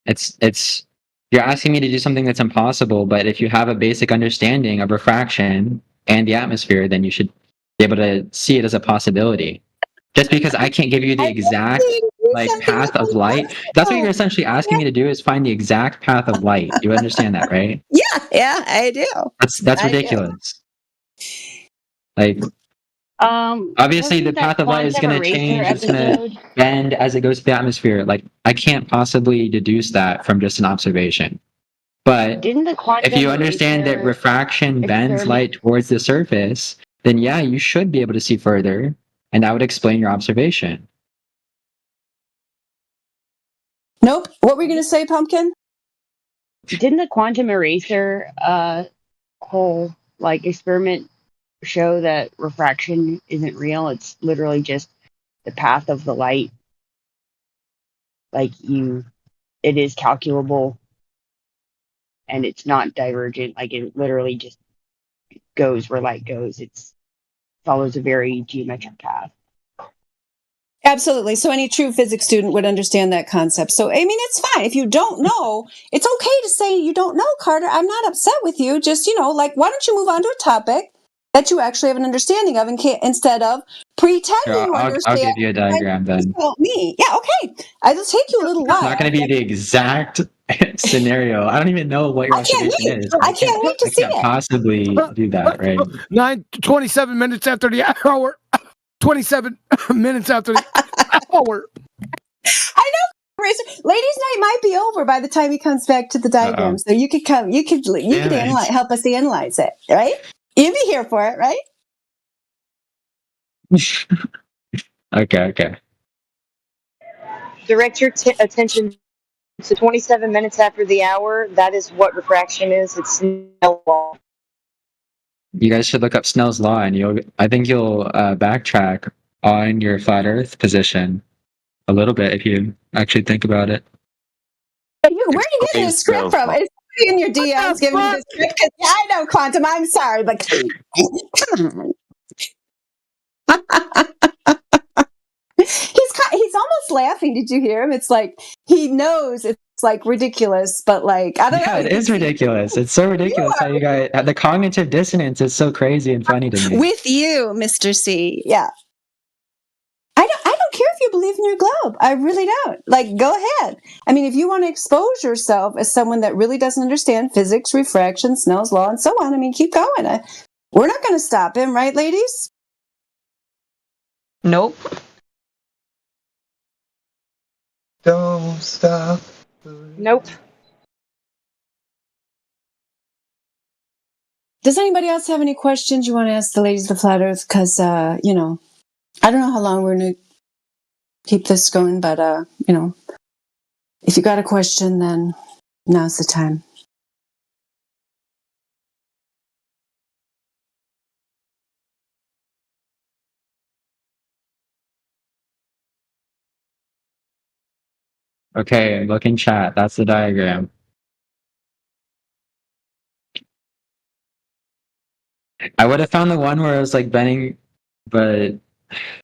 It's you're asking me to do something that's impossible, but if you have a basic understanding of refraction and the atmosphere, then you should be able to see it as a possibility. Just because I can't give you the exact path of light, that's what you're essentially asking me to do, is find the exact path of light. You understand that, right? Yeah, I do. That's ridiculous. Obviously the path of light is going to change. It's going to bend as it goes through the atmosphere. I can't possibly deduce that from just an observation. But if you understand that refraction bends light towards the surface, then yeah, you should be able to see further, and that would explain your observation. Nope. What were you going to say, Pumpkin? Didn't the quantum eraser whole experiment show that refraction isn't real? It's literally just the path of the light. It is calculable, and it's not divergent. It literally just goes where light goes. It follows a very geometric path. Absolutely. So any true physics student would understand that concept. So, I mean, it's fine. If you don't know, it's okay to say you don't know, Carter. I'm not upset with you. Just, why don't you move on to a topic that you actually have an understanding of, instead of pretending you understand. I'll give you a diagram then. Me. Yeah, okay. It'll take you a little while. It's not going to be the exact scenario. I don't even know what your I can't observation wait. is. I can't wait to I see can't it. possibly do that, right? 27 minutes after the hour. 27 minutes after the hour. I know. Ladies' night might be over by the time he comes back to the diagram. So you could come. You could analyze, help us analyze it, right? You'd be here for it, right? Okay. Direct your attention to 27 minutes after the hour. That is what refraction is. It's Snell's law. You guys should look up Snell's law, and I think you'll backtrack on your flat Earth position a little bit if you actually think about it. Where are you getting this script from? Is somebody in your DMs giving you this script? 'Cause I know Quantum. I'm sorry, but come on. He's almost laughing. Did you hear him? It's like he knows it's like ridiculous, but like I don't know. Yeah, it is ridiculous. It's so ridiculous how you guys the cognitive dissonance is so crazy and funny to me. With you, Mr. C. Yeah. I don't care if you believe in your globe. I really don't. Like, go ahead. I mean, if you want to expose yourself as someone that really doesn't understand physics, refraction, Snell's law, and so on, I mean, keep going. We're not going to stop him, right, ladies? Nope. Don't stop. Nope. Does anybody else have any questions you want to ask the ladies of the Flat Earth? Because, I don't know how long we're going to keep this going, but, if you got a question, then now's the time. Okay, look in chat. That's the diagram. I would have found the one where it was like bending, but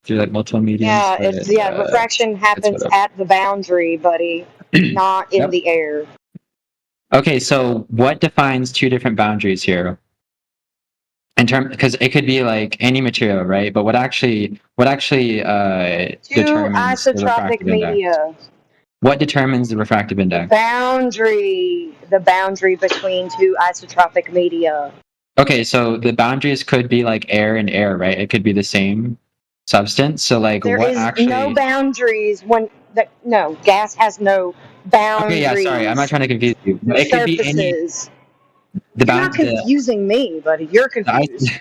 through like multiple mediums. Yeah, refraction happens at the boundary, buddy, not in the air. Okay, so what defines two different boundaries here? Because it could be like any material, right? But what actually Two determines the isotropic refractive index? media. What determines the refractive index? The boundary between two isotropic media. Okay, so the boundaries could be like air and air, right? It could be the same substance. So like There what is actually no boundaries no, gas has no boundaries. Okay, yeah, sorry. I'm not trying to confuse you. It could be any Surfaces. You're not confusing me, buddy. You're confused.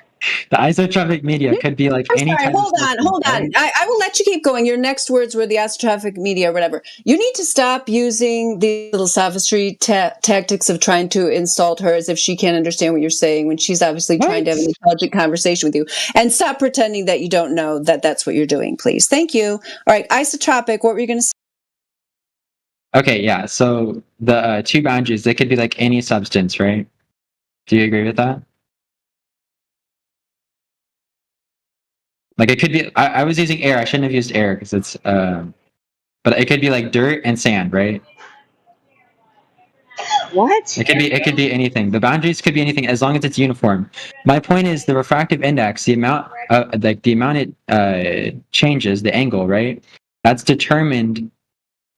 The isotropic media could be like I'm any sorry, type hold of on. substance, right? I will let you keep going. Your next words were the isotropic media or whatever. You need to stop using the little sophistry tactics of trying to insult her as if she can't understand what you're saying when she's obviously trying to have an intelligent conversation with you. And stop pretending that you don't know that that's what you're doing, please. Thank you. All right, isotropic, what were you going to say? Okay, yeah. So the two boundaries, they could be like any substance, right? Do you agree with that? Like it could be. I was using air. I shouldn't have used air because it's. But it could be like dirt and sand, right? What? It could be anything. The boundaries could be anything as long as it's uniform. My point is the refractive index, the amount it changes, the angle, right? That's determined.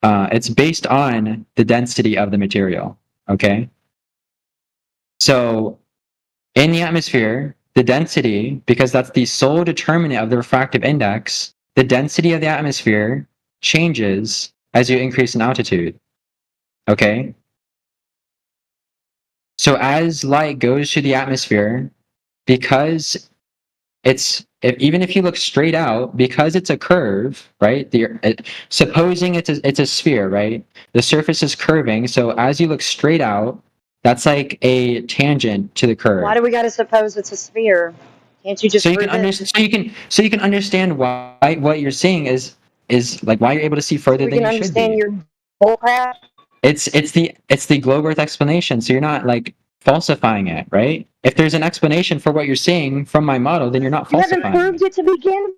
It's based on the density of the material. Okay. So, in the atmosphere, the density, because that's the sole determinant of the refractive index, the density of the atmosphere changes as you increase in altitude. Okay? So as light goes through the atmosphere, because even if you look straight out, because it's a curve, right? Supposing it's a sphere, right? The surface is curving, so as you look straight out, that's like a tangent to the curve. Why do we got to suppose it's a sphere? Can't you just So you can understand why what you're seeing is like why you're able to see further We than can you should understand be. your bullcrap. It's the globe Earth explanation. So you're not like falsifying it, right? If there's an explanation for what you're seeing from my model, then you're not You falsifying. haven't proved it to begin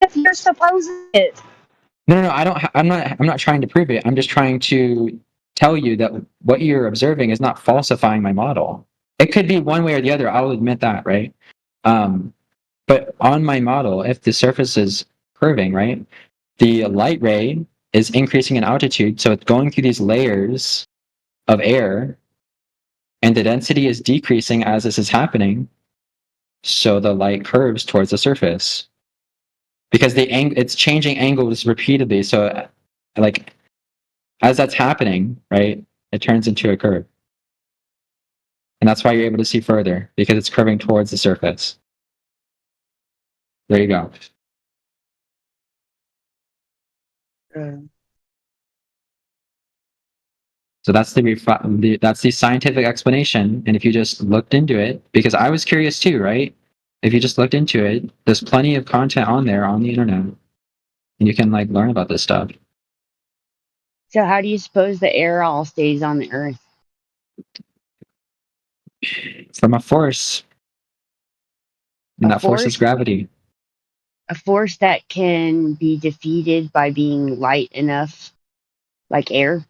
with. You're supposing it. No, I'm not trying to prove it. I'm just trying to tell you that what you're observing is not falsifying my model. It could be one way or the other. I'll admit that, right? But on my model, if the surface is curving, right, the light ray is increasing in altitude, so it's going through these layers of air, and the density is decreasing as this is happening, so the light curves towards the surface. Because it's changing angles repeatedly, so like as that's happening, right, it turns into a curve. And that's why you're able to see further, because it's curving towards the surface. There you go. So that's the scientific explanation. And if you just looked into it, because I was curious too, right? If you just looked into it, there's plenty of content on there on the internet, and you can like learn about this stuff. So how do you suppose the air all stays on the Earth? From a force, and that force is gravity. A force that can be defeated by being light enough, like air?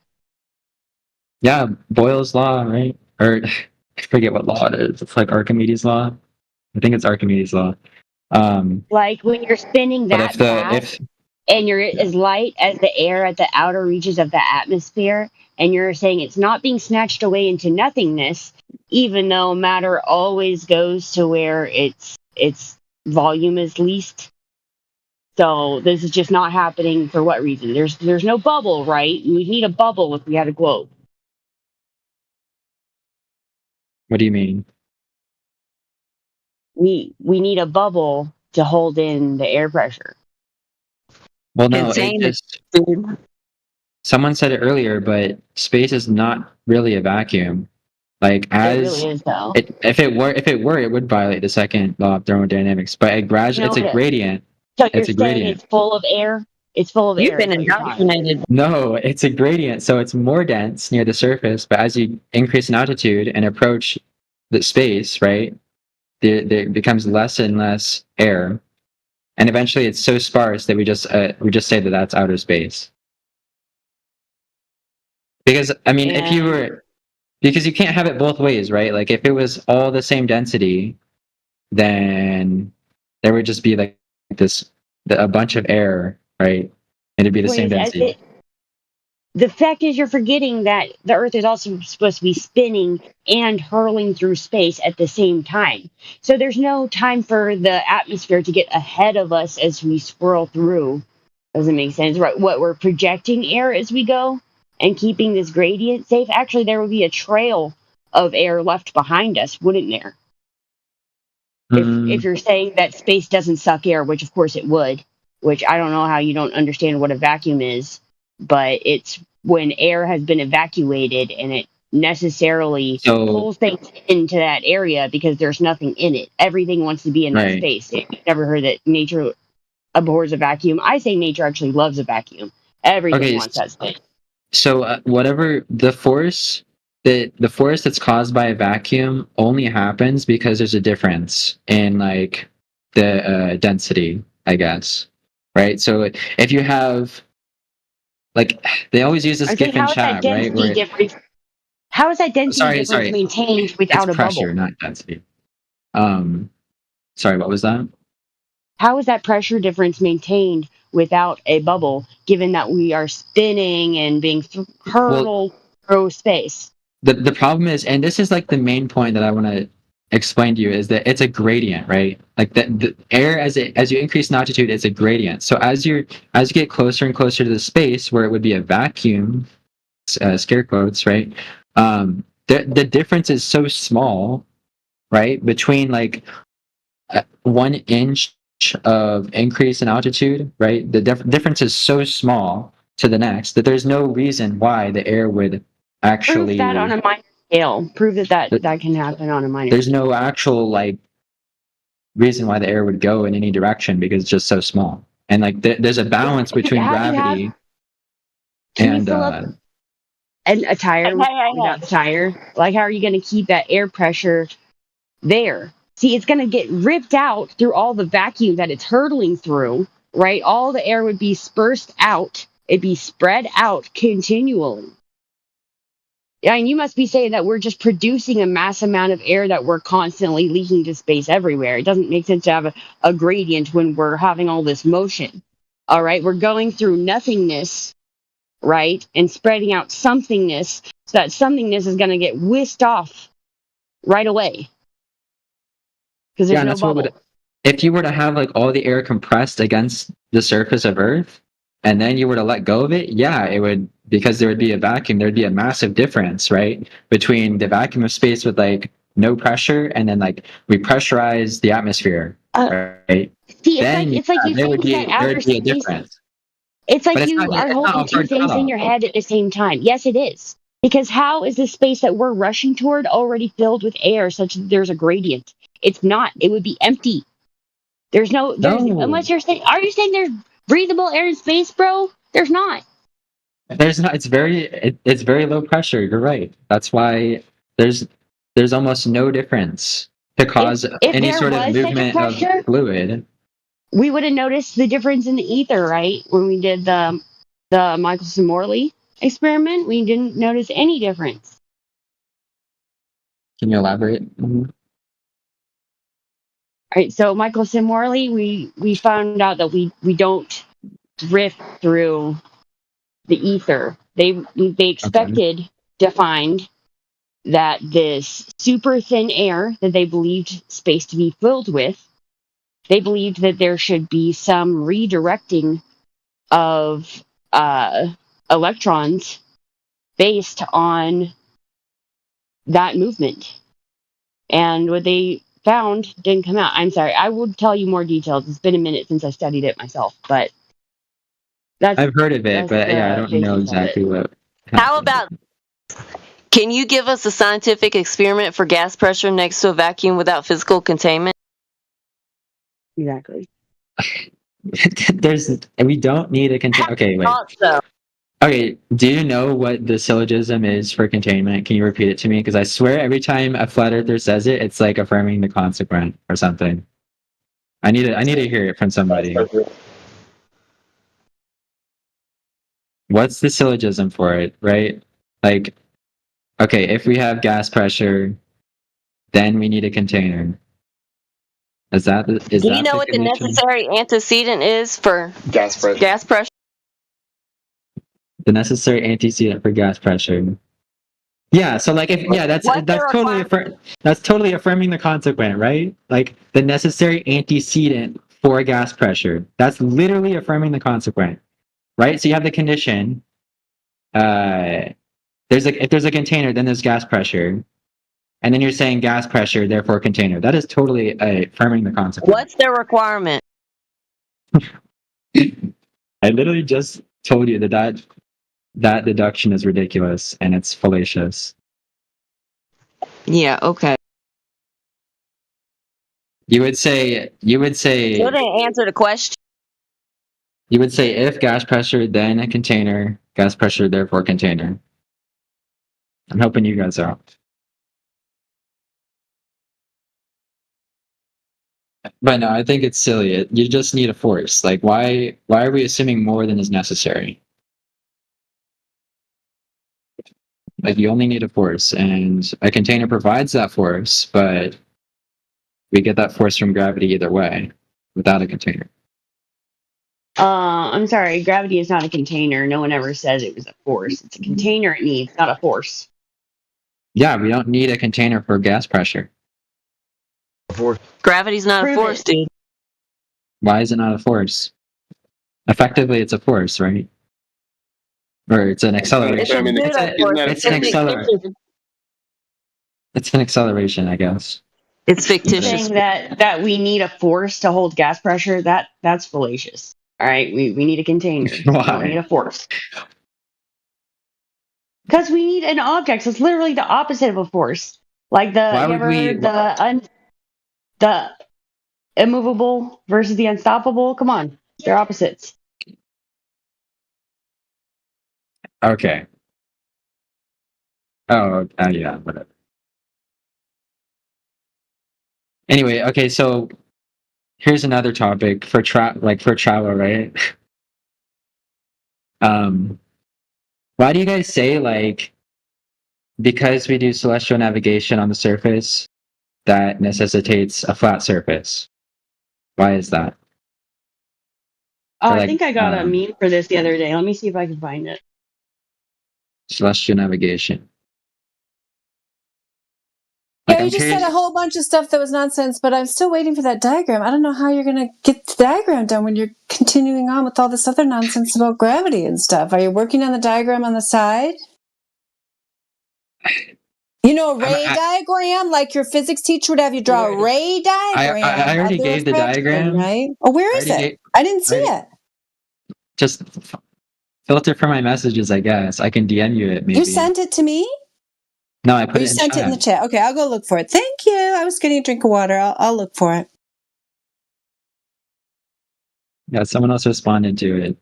Yeah, Boyle's law, right? Or I forget what law it is. It's like Archimedes' law. I think it's Archimedes' law. Like when you're spinning But that fast and you're as light as the air at the outer reaches of the atmosphere, and you're saying it's not being snatched away into nothingness, even though matter always goes to where its volume is least. So this is just not happening for what reason? There's no bubble, right? We need a bubble if we had a globe. What do you mean? We need a bubble to hold in the air pressure. Well, no, someone said it earlier, but space is not really a vacuum. Like as really is, though. If it were, it would violate the second law of thermodynamics. But it's a gradient. So you're It's a saying gradient. it's full of air? It's full of air. You've been indoctrinated. No, it's a gradient, so it's more dense near the surface. But as you increase in altitude and approach the space, right, there becomes less and less air, and eventually it's so sparse that we just say that that's outer space. Because I mean, because you can't have it both ways, right? Like if it was all the same density, then there would just be like a bunch of air, right? And it'd be the same density. The fact is, you're forgetting that the Earth is also supposed to be spinning and hurling through space at the same time. So there's no time for the atmosphere to get ahead of us as we swirl through. Doesn't make sense, right? What, we're projecting air as we go and keeping this gradient safe? Actually, there would be a trail of air left behind us, wouldn't there? If you're saying that space doesn't suck air, which of course it would, which I don't know how you don't understand what a vacuum is, but it's when air has been evacuated and it necessarily pulls things into that area because there's nothing in it. Everything wants to be in that space. You've never heard that nature abhors a vacuum. I say nature actually loves a vacuum. Everything wants that space. So whatever the force that's caused by a vacuum only happens because there's a difference in like the density, I guess, right? So if you have like they always use this GIF in chat, right? How is that density difference maintained without a pressure, bubble? not density. Sorry, what was that? How is that pressure difference maintained without a bubble, given that we are spinning and being hurled through space? The problem is, and this is like the main point that I want to explain to you, is that it's a gradient, right? Like the air as you increase in altitude, it's a gradient. So as you get closer and closer to the space where it would be a vacuum, scare quotes, right? The difference is so small, right, between like 1 inch of increase in altitude, right? The difference is so small to the next that there's no reason why the air would actually prove that on a minor scale. Prove that can happen on a minor. There's no actual like reason why the air would go in any direction because it's just so small. And like there's a balance between gravity and a tire without the tire. Like, how are you going to keep that air pressure there? See, it's going to get ripped out through all the vacuum that it's hurtling through, right? All the air would be dispersed out. It'd be spread out continually. Yeah, and you must be saying that we're just producing a mass amount of air that we're constantly leaking to space everywhere. It doesn't make sense to have a gradient when we're having all this motion. All right, we're going through nothingness, right, and spreading out somethingness So that somethingness is going to get whisked off right away because there's and no that's what bubble. if you were to have like all the air compressed against the surface of Earth, and then you were to let go of it, yeah, it would, because there would be a vacuum. There'd be a massive difference, right, between the vacuum of space with like no pressure, and then like we pressurize the atmosphere, right? See, Then it's like you there would think that be outer there'd be a space. difference. It's like But you are it's not holding all two hard things in cutoff. your head at the same time. Yes, it is. Because how is the space that we're rushing toward already filled with air such that there's a gradient? It's not. It would be empty. There's unless you're saying, are you saying there's breathable air in space, bro? There's not. There's not. It's very low pressure. You're right. That's why there's almost no difference to cause If any there sort of was such a movement pressure, of fluid. we would have noticed the difference in the ether, right? When we did the Michelson-Morley experiment, we didn't notice any difference. Can you elaborate? Right, so Michelson-Morley, we found out that we don't drift through the ether. They expected to find that this super thin air that they believed space to be filled with, they believed that there should be some redirecting of electrons based on that movement. And what they found didn't come out. I'm sorry, I will tell you more details. It's been a minute since I studied it myself, but I've heard of it, but yeah, I don't know exactly what. How about, can you give us a scientific experiment for gas pressure next to a vacuum without physical containment? Exactly. We don't need a container. Okay, wait. Thought so. Okay, do you know what the syllogism is for containment? Can you repeat it to me? Because I swear every time a flat earther says it, it's like affirming the consequent or something. I need to hear it from somebody. What's the syllogism for it, right? Like, okay, if we have gas pressure, then we need a container. Do you know what the necessary antecedent is for gas pressure? Gas pressure? The necessary antecedent for gas pressure. Yeah, so like that's totally affirming the consequent, right? Like the necessary antecedent for gas pressure. That's literally affirming the consequent, right? So you have the condition. If there's a container, then there's gas pressure, and then you're saying gas pressure, therefore container. That is totally affirming the consequent. What's their requirement? I literally just told you that deduction is ridiculous and it's fallacious. Yeah, okay. You would say You didn't answer the question. you would say if gas pressure, then a container, gas pressure, therefore container. I'm helping you guys out. But no, I think it's silly. You just need a force. Like why are we assuming more than is necessary? Like you only need a force, and a container provides that force, but we get that force from gravity either way, without a container. I'm sorry, gravity is not a container. No one ever says it was a force. It's a container it needs, not a force. Yeah, we don't need a container for gas pressure. Gravity's not a force, dude. Why is it not a force? Effectively, it's a force, right? Or it's an acceleration. It's an acceleration, I guess. It's fictitious. Saying that we need a force to hold gas pressure, that's fallacious. All right, we need a container. We don't need a force. Because we need an object. So it's literally the opposite of a force. Like the immovable versus the unstoppable. Come on, they're opposites. Okay. Oh, yeah, whatever. Anyway, okay, so here's another topic for travel, right? Why do you guys say like because we do celestial navigation on the surface, that necessitates a flat surface? Why is that? I think I got a meme for this the other day. Let me see if I can find it. Celestial navigation. you just said a whole bunch of stuff that was nonsense, but I'm still waiting for that diagram. I don't know how you're going to get the diagram done when you're continuing on with all this other nonsense about gravity and stuff. Are you working on the diagram on the side? You know, a ray diagram, like your physics teacher would have you draw a ray diagram. I already of the gave the refraction, diagram. right? Oh, where is it? I didn't see it. Just filter for my messages, I guess. I can DM you it, maybe. You sent it to me? No, I put You it in sent it in the chat. Okay, I'll go look for it. Thank you. I was getting a drink of water. I'll look for it. Yeah, someone else responded to it.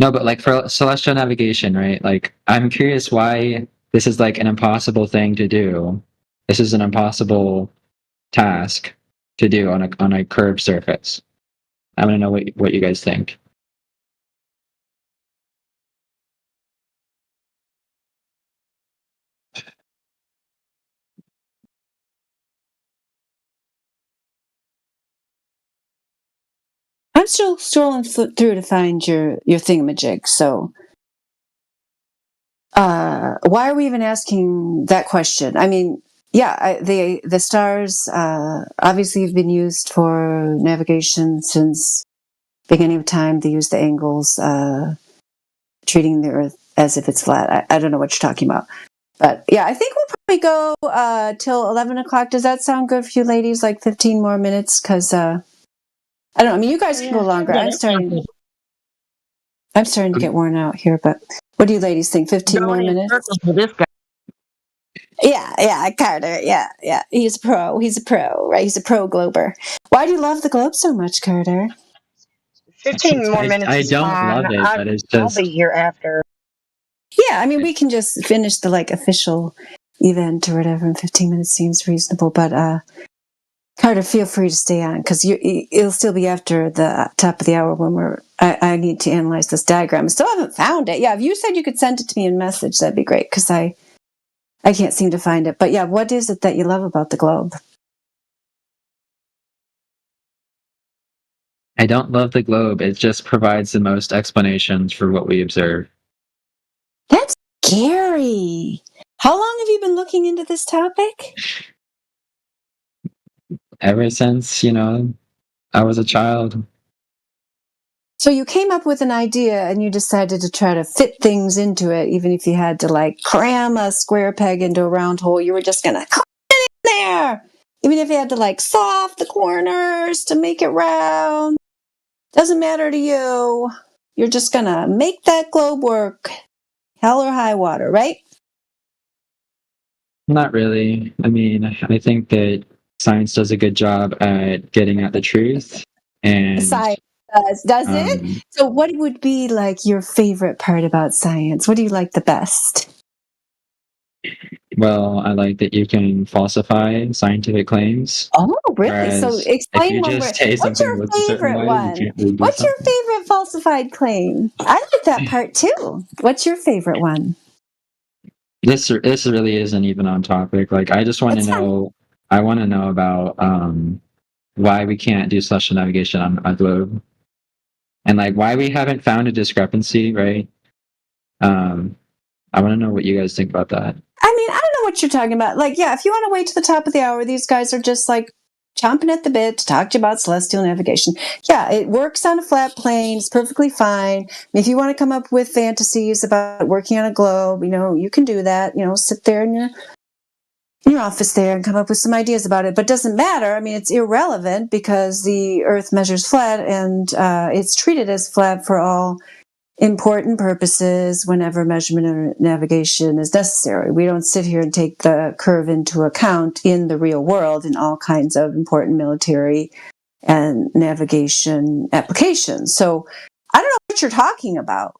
No, but like for celestial navigation, right? Like, I'm curious why this is like an impossible thing to do. This is an impossible task to do on a curved surface. I want to know what you guys think. I'm still scrolling through to find your thingamajig. So, why are we even asking that question? I mean, yeah, the stars obviously have been used for navigation since beginning of time. They use the angles, treating the Earth as if it's flat. I don't know what you're talking about, but yeah, I think we'll probably go till 11 o'clock. Does that sound good for you, ladies? Like 15 more minutes, because I don't know. I mean, you guys can go longer. I'm starting to get worn out here, but what do you ladies think? 15 more minutes? Yeah, Carter. Yeah. He's a pro, right? He's a pro glober. Why do you love the globe so much, Carter? 15 more minutes I is don't fine. love it, but it's just... I'll be here after. Yeah, I mean, we can just finish the official event or whatever in 15 minutes seems reasonable, but Carter, feel free to stay on, because it'll still be after the top of the hour when I need to analyze this diagram. I still haven't found it. Yeah, if you said you could send it to me in message, that'd be great, because I can't seem to find it. But yeah, what is it that you love about the globe? I don't love the globe. It just provides the most explanations for what we observe. That's scary. How long have you been looking into this topic? Ever since, I was a child. So you came up with an idea and you decided to try to fit things into it, even if you had to cram a square peg into a round hole, you were just going to cram it in there. Even if you had to saw off the corners to make it round. Doesn't matter to you. You're just going to make that globe work. Hell or high water, right? Not really. I mean, I think that science does a good job at getting at the truth. And science does it? So what would be your favorite part about science? What do you like the best? Well, I like that you can falsify scientific claims. Oh, really? So explain one. What's your favorite one? What's your favorite falsified claim? I like that part too. What's your favorite one? This really isn't even on topic. I just want to know. I want to know about why we can't do celestial navigation on a globe, and why we haven't found a discrepancy. Right. I want to know what you guys think about that. I mean, I don't know what you're talking about. If you want to wait to the top of the hour, these guys are just chomping at the bit to talk to you about celestial navigation. Yeah, it works on a flat plane. It's perfectly fine. If you want to come up with fantasies about working on a globe, you can do that. Sit there in your office there and come up with some ideas about it. But it doesn't matter. I mean, it's irrelevant because the Earth measures flat and it's treated as flat for all important purposes whenever measurement or navigation is necessary. We don't sit here and take the curve into account in the real world in all kinds of important military and navigation applications. So I don't know what you're talking about.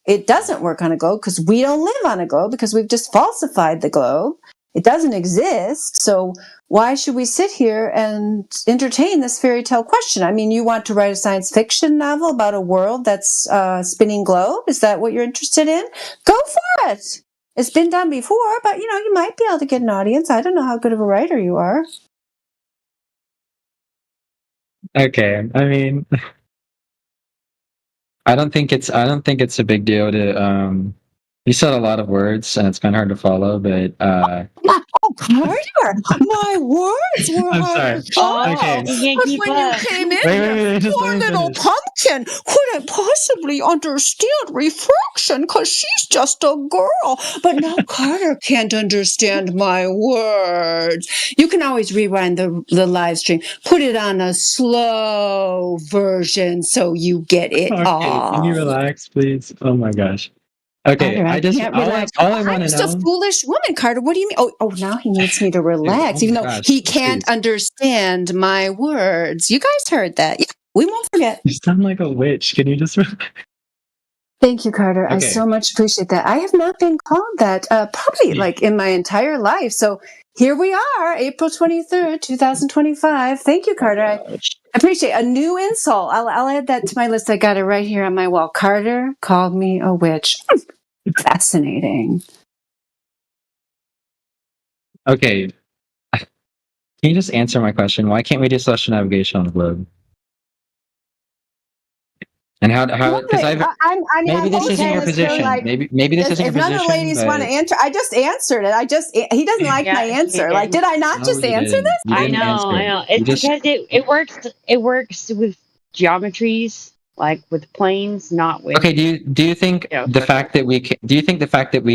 It doesn't work on a globe because we don't live on a globe because we've just falsified the globe. It doesn't exist. So why should we sit here and entertain this fairy tale question? I mean, you want to write a science fiction novel about a world that's a spinning globe? Is that what you're interested in? Go for it. It's been done before, but you might be able to get an audience. I don't know how good of a writer you are. Okay, I mean, I don't think it's a big deal to You said a lot of words, and it's kind of hard to follow. But Oh, Carter, my words were I'm hard to sorry. follow. Okay. You can't But keep when you up. came in Wait, here, just poor let me little finish. pumpkin couldn't possibly understand refraction because she's just a girl. But now Carter can't understand my words. You can always rewind the live stream, put it on a slow version so you get it Okay, all. can you relax, please? Oh my gosh. Okay, Carter, I just can't all relax. I I'm want to just a know. foolish woman, Carter. What do you mean? Oh, now he needs me to relax, oh even my though gosh, he can't please. understand my words. You guys heard that. Yeah, we won't forget. You sound like a witch. Can you just? Thank you, Carter. I Okay. so much appreciate that. I have not been called that probably like in my entire life. So here we are, April 23rd, 2025. Thank you, Carter. I appreciate a new insult. I'll add that to my list. I got it right here on my wall. Carter called me a witch. Fascinating. Okay. Can you just answer my question? Why can't we do celestial navigation on the globe? And how? Because maybe this isn't your position. Maybe this isn't your if none of the position. ladies want to But answer, I just answered it. He doesn't like my answer. Like, did I not no, just you answer didn't. this? You I didn't know. answer. It's You just because it works with geometries, like with planes, not with. okay. Do you think the fact that we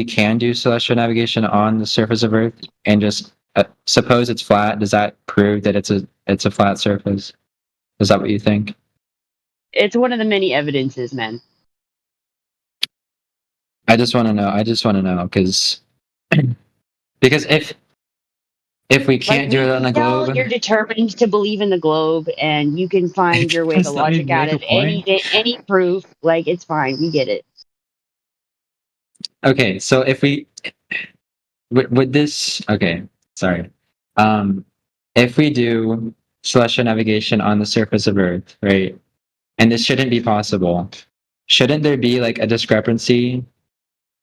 can do celestial navigation on the surface of Earth and just suppose it's flat, does that prove that it's a flat surface? Is that what you think? It's one of the many evidences, man. I just want to know because if we can't do it on the Tell globe, you're determined to believe in the globe, and you can find your way to Just let me logic out make a of any proof. Like, it's fine. We get it. okay. So if we would this okay, sorry, if we do celestial navigation on the surface of Earth, right, and this shouldn't be possible, shouldn't there be like a discrepancy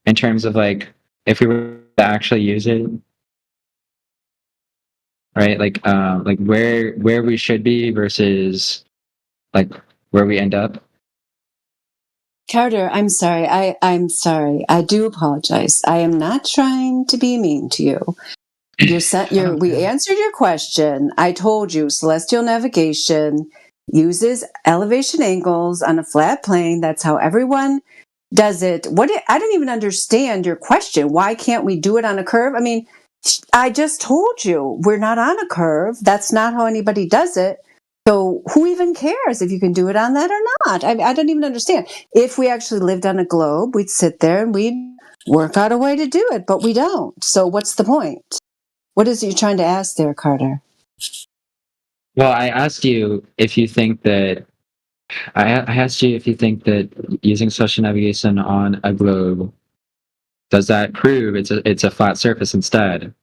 in terms of like if we were to actually use it? Right, like where we should be versus like where we end up. Carter, I'm sorry. I'm sorry. I do apologize. I am not trying to be mean to you. We answered your question. I told you celestial navigation uses elevation angles on a flat plane. That's how everyone does it. I don't even understand your question. Why can't we do it on a curve? I mean, I just told you we're not on a curve. That's not how anybody does it. So who even cares if you can do it on that or not? I don't even understand. If we actually lived on a globe, we'd sit there and we'd work out a way to do it, but we don't. So what's the point? What is it you're trying to ask there, Carter? Well, I asked you if you think that using celestial navigation on a globe does that prove it's a flat surface instead?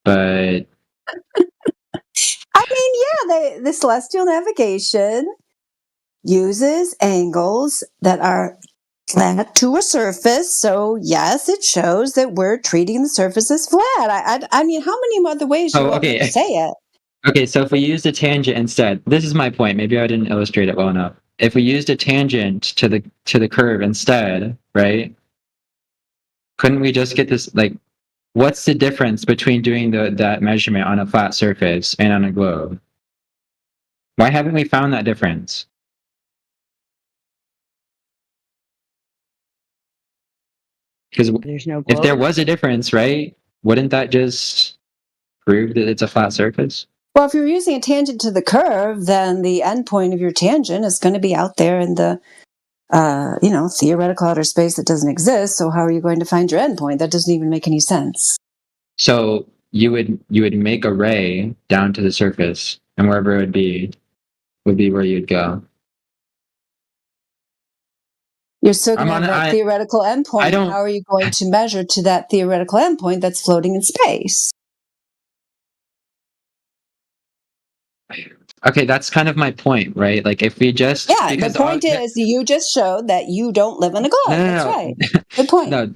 But I mean, yeah, the celestial navigation uses angles that are flat to a surface. So yes, it shows that we're treating the surface as flat. I mean, how many other ways do you want me to say it? Okay, so if we used a tangent instead, this is my point. Maybe I didn't illustrate it well enough. If we used a tangent to the curve instead, right? Couldn't we just get this like? What's the difference between doing that measurement on a flat surface and on a globe? Why haven't we found that difference? Because if there was a difference, right, wouldn't that just prove that it's a flat surface? Well, if you're using a tangent to the curve, then the endpoint of your tangent is going to be out there in the, theoretical outer space that doesn't exist. So how are you going to find your endpoint? That doesn't even make any sense. So you would make a ray down to the surface, and wherever it would be where you'd go. You're still going to have that theoretical endpoint. How are you going to measure to that theoretical endpoint that's floating in space? Okay, that's kind of my point, right? Like if we just the point is you just showed that you don't live on a globe. That's right. Good point. No,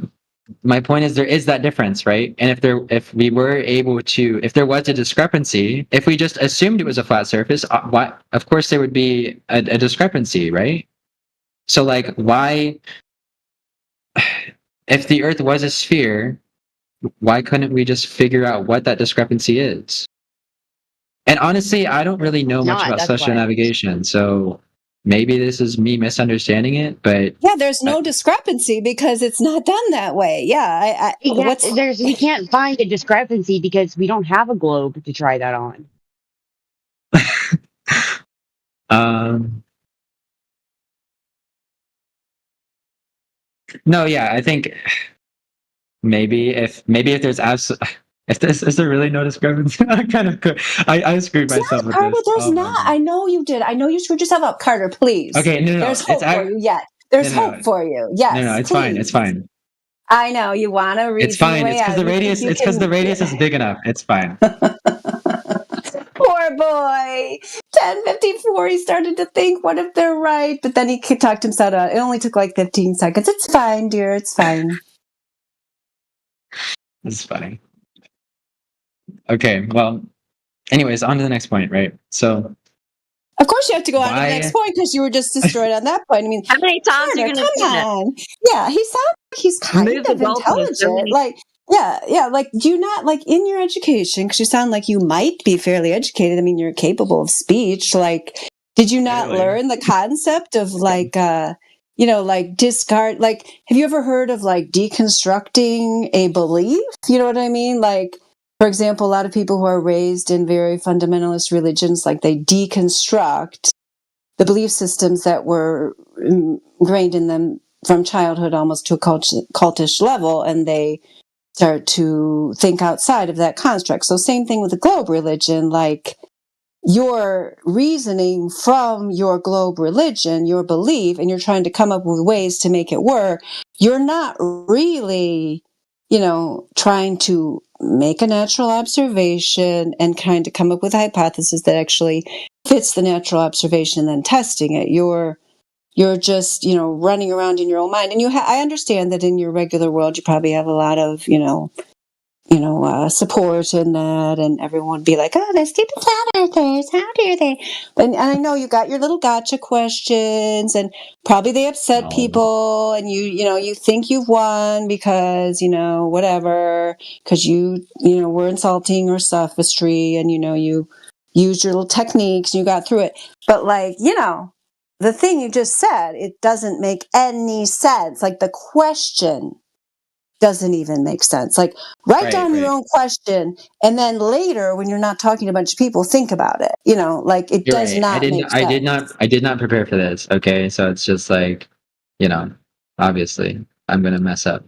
my point is there is that difference, right? And if there was a discrepancy, if we just assumed it was a flat surface, of course there would be a discrepancy, right? So like why if the Earth was a sphere, why couldn't we just figure out what that discrepancy is? And honestly, I don't really know much about That's celestial why. navigation, so maybe this is me misunderstanding it. But Yeah, there's no discrepancy because it's not done that way. Yeah, what's We can't find a discrepancy because we don't have a globe to try that on. No, yeah, I think maybe if there's if this is there really no discrepancy, I screwed myself with Carter, this. there's Oh my not. I know you did. I know you screwed yourself up, Carter. Please. Okay, no, There's it's hope for you yet. There's no, hope for you. Yes. No, it's please. fine. It's fine. I know you want to read. It's fine. It's because the radius. It's because the radius is big enough. It's fine. Poor boy. 10:54. He started to think, what if they're right? But then he talked himself out. It only took like 15 seconds. It's fine, dear. It's fine. This is funny. Okay, well, anyways, on to the next point, right? So, of course, you have to go on to the next point because you were just destroyed on that point. I mean, how many times are you going to do that? Yeah, he sounds like he's kind of intelligent. Like, yeah. Like, do you not like in your education? Because you sound like you might be fairly educated. I mean, you're capable of speech. Like, did you not learn the concept of like, like discard? Like, have you ever heard of like deconstructing a belief? You know what I mean? Like, for example, a lot of people who are raised in very fundamentalist religions, like they deconstruct the belief systems that were ingrained in them from childhood almost to a cultish level, and they start to think outside of that construct. So same thing with the globe religion, like your reasoning from your globe religion, your belief, and you're trying to come up with ways to make it work. You're not really, trying to make a natural observation and kind of come up with a hypothesis that actually fits the natural observation and then testing it. You're just, running around in your own mind. And I understand that in your regular world, you probably have a lot of, support in that, and everyone would be like, oh, they're stupid flat earthers, how dare they? And I know you got your little gotcha questions, and probably they upset people, and you think you've won because, whatever, because you were insulting or sophistry, and, you used your little techniques, and you got through it. But the thing you just said, it doesn't make any sense. Like the question doesn't even make sense. Like write down your own question, and then later when you're not talking to a bunch of people, think about it. Like it you're does right. not make sense. I did not prepare for this. Okay, so it's just like, obviously I'm gonna mess up.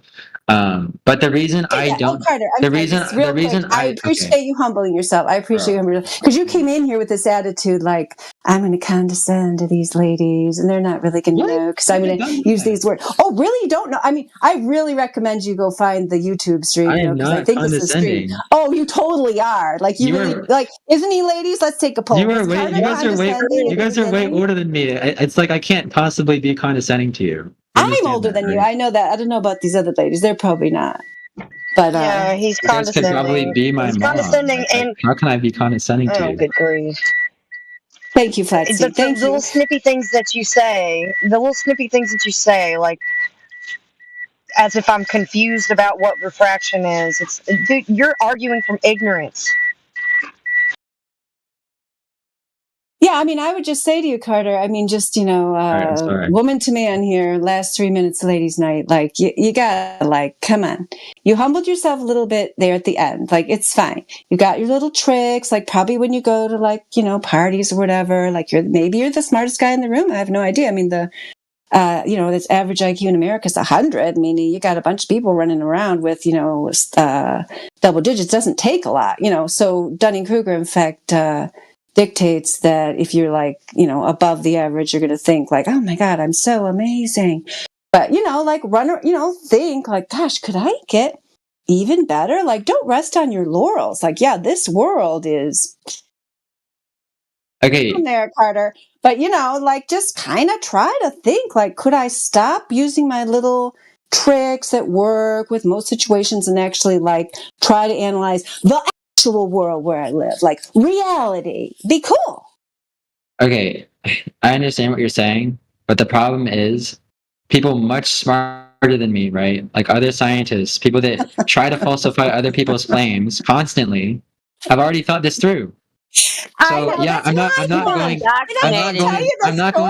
But the reason I don't, Carter, the reason I appreciate you humbling yourself. I appreciate you humbling yourself because you came in here with this attitude, like I'm going to condescend to these ladies, and they're not really going to know because I'm going to use these words. Oh, really? You don't know? I mean, I really recommend you go find the YouTube stream. I am not condescending. Oh, you totally are. Like you really like. Isn't he, ladies? Let's take a poll. You guys are way older than me. It's like I can't possibly be condescending to you. I'm older than you. I know that. I don't know about these other ladies. They're probably not. But yeah, he's you guys could probably be my mom. Condescending, and how can I be condescending to you? Good grief! Thank you, Flatsy. The little snippy things that you say, like as if I'm confused about what refraction is. Dude, you're arguing from ignorance. Yeah, I mean, I would just say to you, Carter, I mean, just, woman to man here, last 3 minutes, ladies' night, like, you gotta, like, come on. You humbled yourself a little bit there at the end. Like, it's fine. You got your little tricks, like, probably when you go to, like, parties or whatever, like, maybe you're the smartest guy in the room. I have no idea. I mean, this average IQ in America is 100, meaning you got a bunch of people running around with, double digits. Doesn't take a lot, So Dunning-Kruger, in fact, dictates that if you're like, above the average, you're going to think like, oh my God, I'm so amazing. But, like think like, gosh, could I get even better? Like, don't rest on your laurels. Like, yeah, this world is okay there, Carter. But, like just kind of try to think like, could I stop using my little tricks that work with most situations and actually like try to analyze the actual world where I live, like reality. Be cool. Okay, I understand what you're saying, but the problem is people much smarter smarter than me, right? Like other scientists, people that try to falsify other people's claims constantly, have already thought this through. So yeah, I'm not going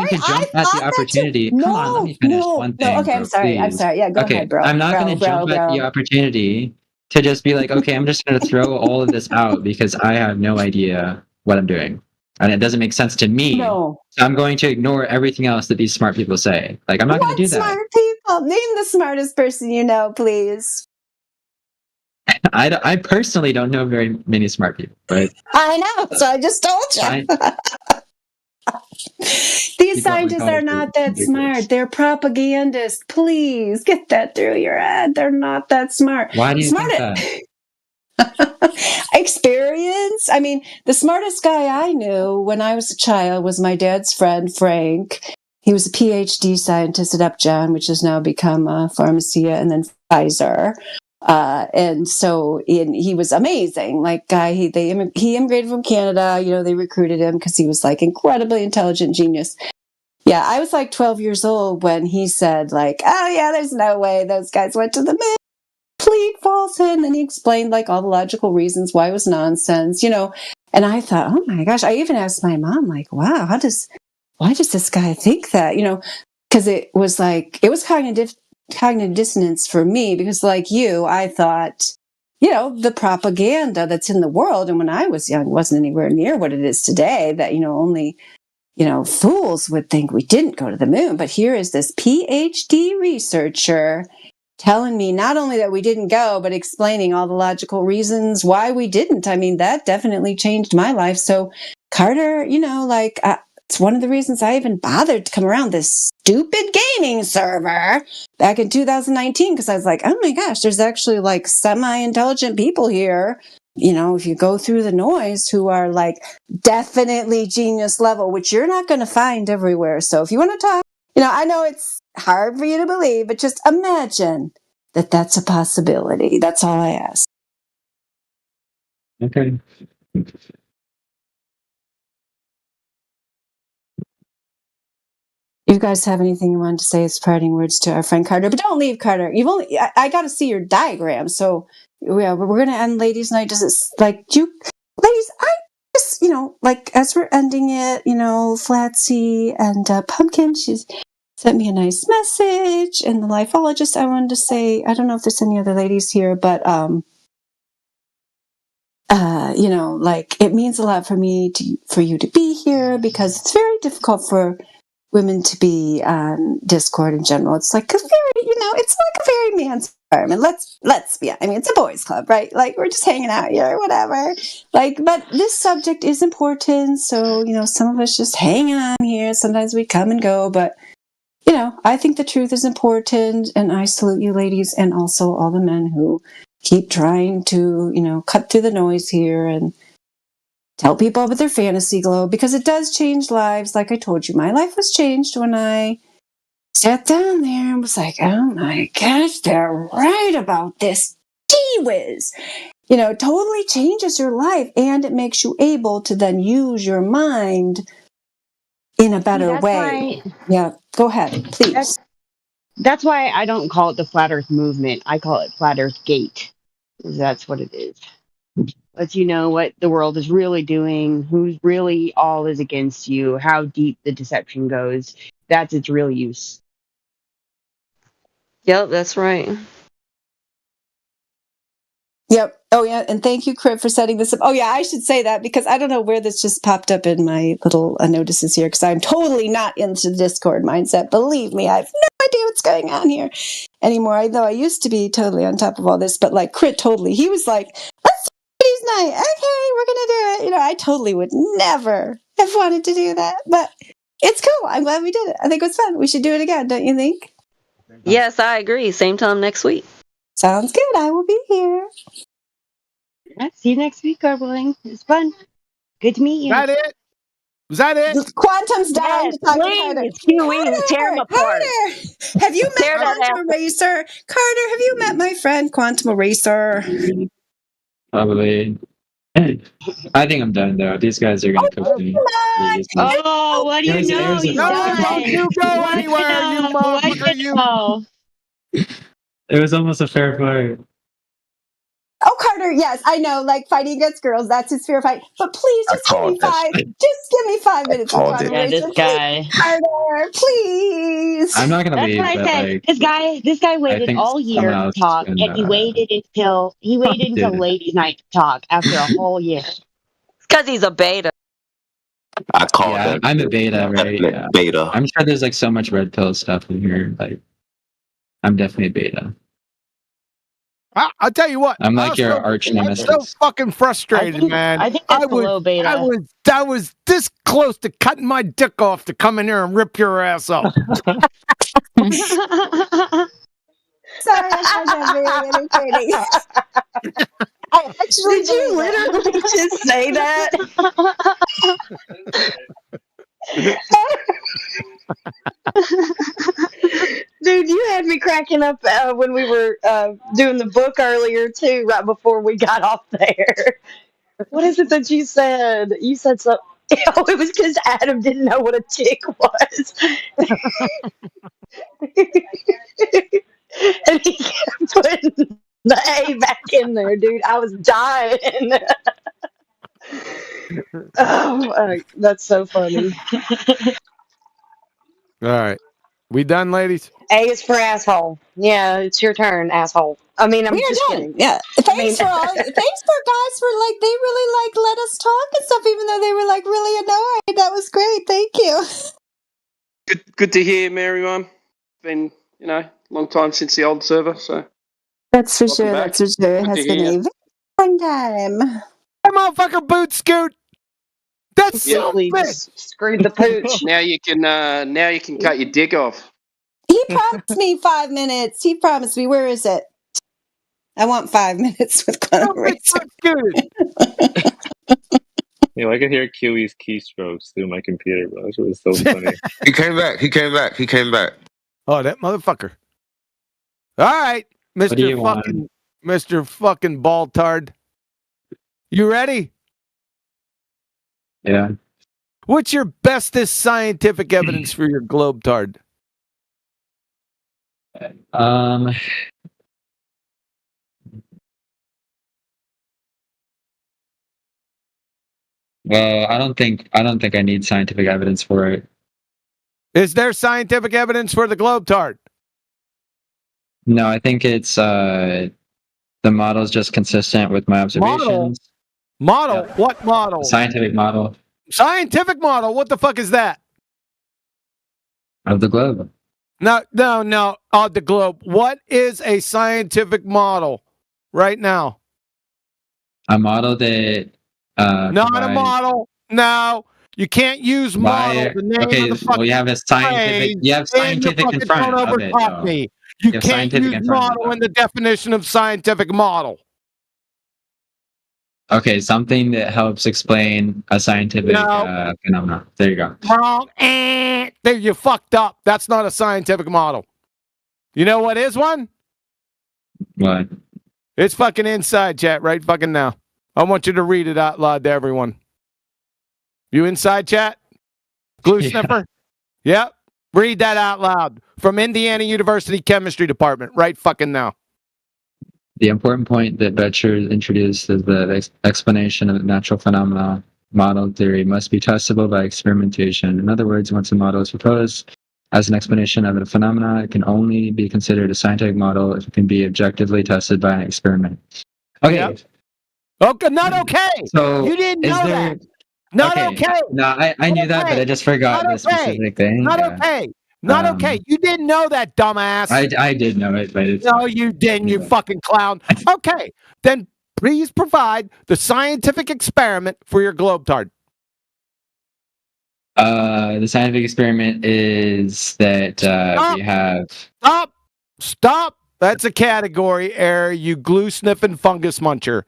to jump at the opportunity. Come on, let me finish one thing. Okay, I'm bro, sorry. I'm please. sorry. Yeah, go Okay, ahead, bro. I'm not going to jump at the opportunity to just be like, okay, I'm just going to throw all of this out because I have no idea what I'm doing. And it doesn't make sense to me. No. So I'm going to ignore everything else that these smart people say. Like, I'm not going to do that. Smart people. Name the smartest person you know, please. I personally don't know very many smart people, but I know, so I just told you. These scientists are not that smart. They're propagandists. Please get that through your head. They're not that smart. Why do you think that? Experience. I mean, the smartest guy I knew when I was a child was my dad's friend, Frank. He was a PhD scientist at Upjohn, which has now become Pharmacia and then Pfizer. And so he was amazing. Like he immigrated from Canada. You know, they recruited him because he was like incredibly intelligent genius. Yeah, I was like 12 years old when he said like, oh yeah, there's no way those guys went to the moon. Complete falsehood. And then he explained like all the logical reasons why it was nonsense, you know. And I thought, oh my gosh, I even asked my mom, like, wow, why does this guy think that? You know, because it was cognitive dissonance for me, because like you, I thought, you know, the propaganda that's in the world, and when I was young wasn't anywhere near what it is today, that, you know, only, you know, fools would think we didn't go to the moon. But here is this PhD researcher telling me not only that we didn't go, but explaining all the logical reasons why we didn't. I mean, that definitely changed my life. So Carter, you know, like it's one of the reasons I even bothered to come around this stupid gaming server back in 2019, because I was like, oh my gosh, there's actually like semi-intelligent people here, you know, if you go through the noise, who are like definitely genius level, which you're not going to find everywhere. So if you want to talk, you know, I know it's hard for you to believe, but just imagine that that's a possibility. That's all I ask. Okay. You guys have anything you wanted to say as parting words to our friend Carter? But don't leave, Carter. I got to see your diagram. So yeah, we're going to end ladies' night. Does it ladies? I just, you know, like as we're ending it, you know, Flatsy and Pumpkin, she's sent me a nice message, and the Lifologist. I wanted to say, I don't know if there's any other ladies here, but you know, like it means a lot for me for you to be here, because it's very difficult for women to be on Discord in general. It's like a very, you know, it's like a very man's environment. Let's be, I mean, it's a boys' club, right? Like we're just hanging out here, whatever. Like, but this subject is important, so you know, some of us just hang on here. Sometimes we come and go, but you know, I think the truth is important, and I salute you, ladies, and also all the men who keep trying to, you know, cut through the noise here and tell people about their fantasy globe, because it does change lives. Like I told you, my life was changed when I sat down there and was like, oh my gosh, they're right about this. Gee whiz. You know, it totally changes your life, and it makes you able to then use your mind in a better way. Yeah, go ahead, please. That's why I don't call it the Flat Earth Movement. I call it Flat Earth Gate. That's what it is. Lets you know what the world is really doing, who's really all is against you, how deep the deception goes. That's its real use. Yep, that's right. Yep. Oh, yeah. And thank you, Crib, for setting this up. Oh, yeah, I should say that, because I don't know where this just popped up in my little notices here, because I'm totally not into the Discord mindset. Believe me, I have no idea what's going on here anymore. Though I used to be totally on top of all this, but like Crit totally, he was like, let's do ladies' night. Okay, we're going to do it. You know, I totally would never have wanted to do that, but it's cool. I'm glad we did it. I think it was fun. We should do it again, don't you think? Yes, I agree. Same time next week. Sounds good. I will be here. Yeah, see you next week, Garbling. It's fun. Good to meet you. Is that it? Was that it? Quantum's down. Yes, please. Tear them apart. Carter, have you met Quantum Eraser? Carter, have you met my friend Quantum Eraser? Probably. I think I'm done though. These guys are gonna cook me. Oh, what do you know? No, don't you go anywhere, you motherfucker, you. It was almost a fair fight. Oh, Carter, yes, I know, like fighting against girls, that's his fair fight. But please, just give me just 5 minutes of called it. Yeah, conversation. this guy. Please, Carter, please. I'm not gonna That's leave, what I but said. like, This guy I waited think all year someone to else talk, can. and he waited until Dude. ladies' night to talk after a whole year. Because he's a beta. I called Yeah, that. I'm a beta, right? Definite Yeah. beta. I'm sure there's like so much red pill stuff in here. Like, I'm definitely a beta. I'll tell you what. I'm like your arch I'm nemesis. so fucking frustrated, man. I think that's a low beta. I was this close to cutting my dick off to come in here and rip your ass up. Sorry, I find that very entertaining. I actually Did you literally just say that? Dude, you had me cracking up when we were doing the book earlier too, right before we got off there. What is it that you said? You said something. Oh, it was because Adam didn't know what a tick was. And he kept putting the A back in there, dude. I was dying. Oh, that's so funny. All right. We done, ladies? A is for asshole. Yeah, it's your turn, asshole. I mean, I'm We are just done. kidding. Yeah. Thanks for guys for like they really like let us talk and stuff, even though they were like really annoyed. That was great. Thank you. Good to hear, Mary, Mum. Been, long time since the old server, so. That's for Welcome sure. back. That's for sure. It Good has to been hear a you. very fun time. Hey, motherfucker, boot scoot. That's so Simply big. just screwed the pooch. Now you can cut your dick off. He promised me 5 minutes. He promised me. Where is it? I want 5 minutes with Connor Racer. Yeah, I could hear Kiwi's keystrokes through my computer, bro. It was so funny. He came back. Oh, that motherfucker. All right, What do you want? Mr. fucking Baltard. You ready? Yeah. What's your bestest scientific evidence for your globetard? Well, I don't think I need scientific evidence for it. Is there scientific evidence for the globetard? No, I think it's the model's just consistent with my observations. Model? What model? Scientific model Scientific model? What the fuck is that? of the globe. No. The globe. What is a scientific model right now? A model that Not a provides- model. No. You can't use model. Why- The name okay, of the well, you have a scientific. You have scientific in front of it. Though. Me. You You have can't scientific use in front of it, model in the definition of scientific model. Okay, something that helps explain a scientific No. phenomenon. There you go. Wrong. There, you fucked up. That's not a scientific model. You know what is one? What? It's fucking inside chat right fucking now. I want you to read it out loud to everyone. You inside chat? Glue Yeah. sniffer? Yep. Read that out loud from Indiana University Chemistry Department right fucking now. The important point that Betcher introduced is the explanation of natural phenomena model theory must be testable by experimentation. In other words, once a model is proposed as an explanation of a phenomena, it can only be considered a scientific model if it can be objectively tested by an experiment. Okay. Yep. Okay, not okay. So you didn't is know there- that. Not okay. No, I knew that, but I just forgot Not the specific thing. Not Yeah. okay. Not okay. You didn't know that, dumbass. I did know it, but it's No, you didn't, you fucking clown. Okay, then please provide the scientific experiment for your globetard. the scientific experiment is that we have Stop. That's a category error, you glue sniffing fungus muncher.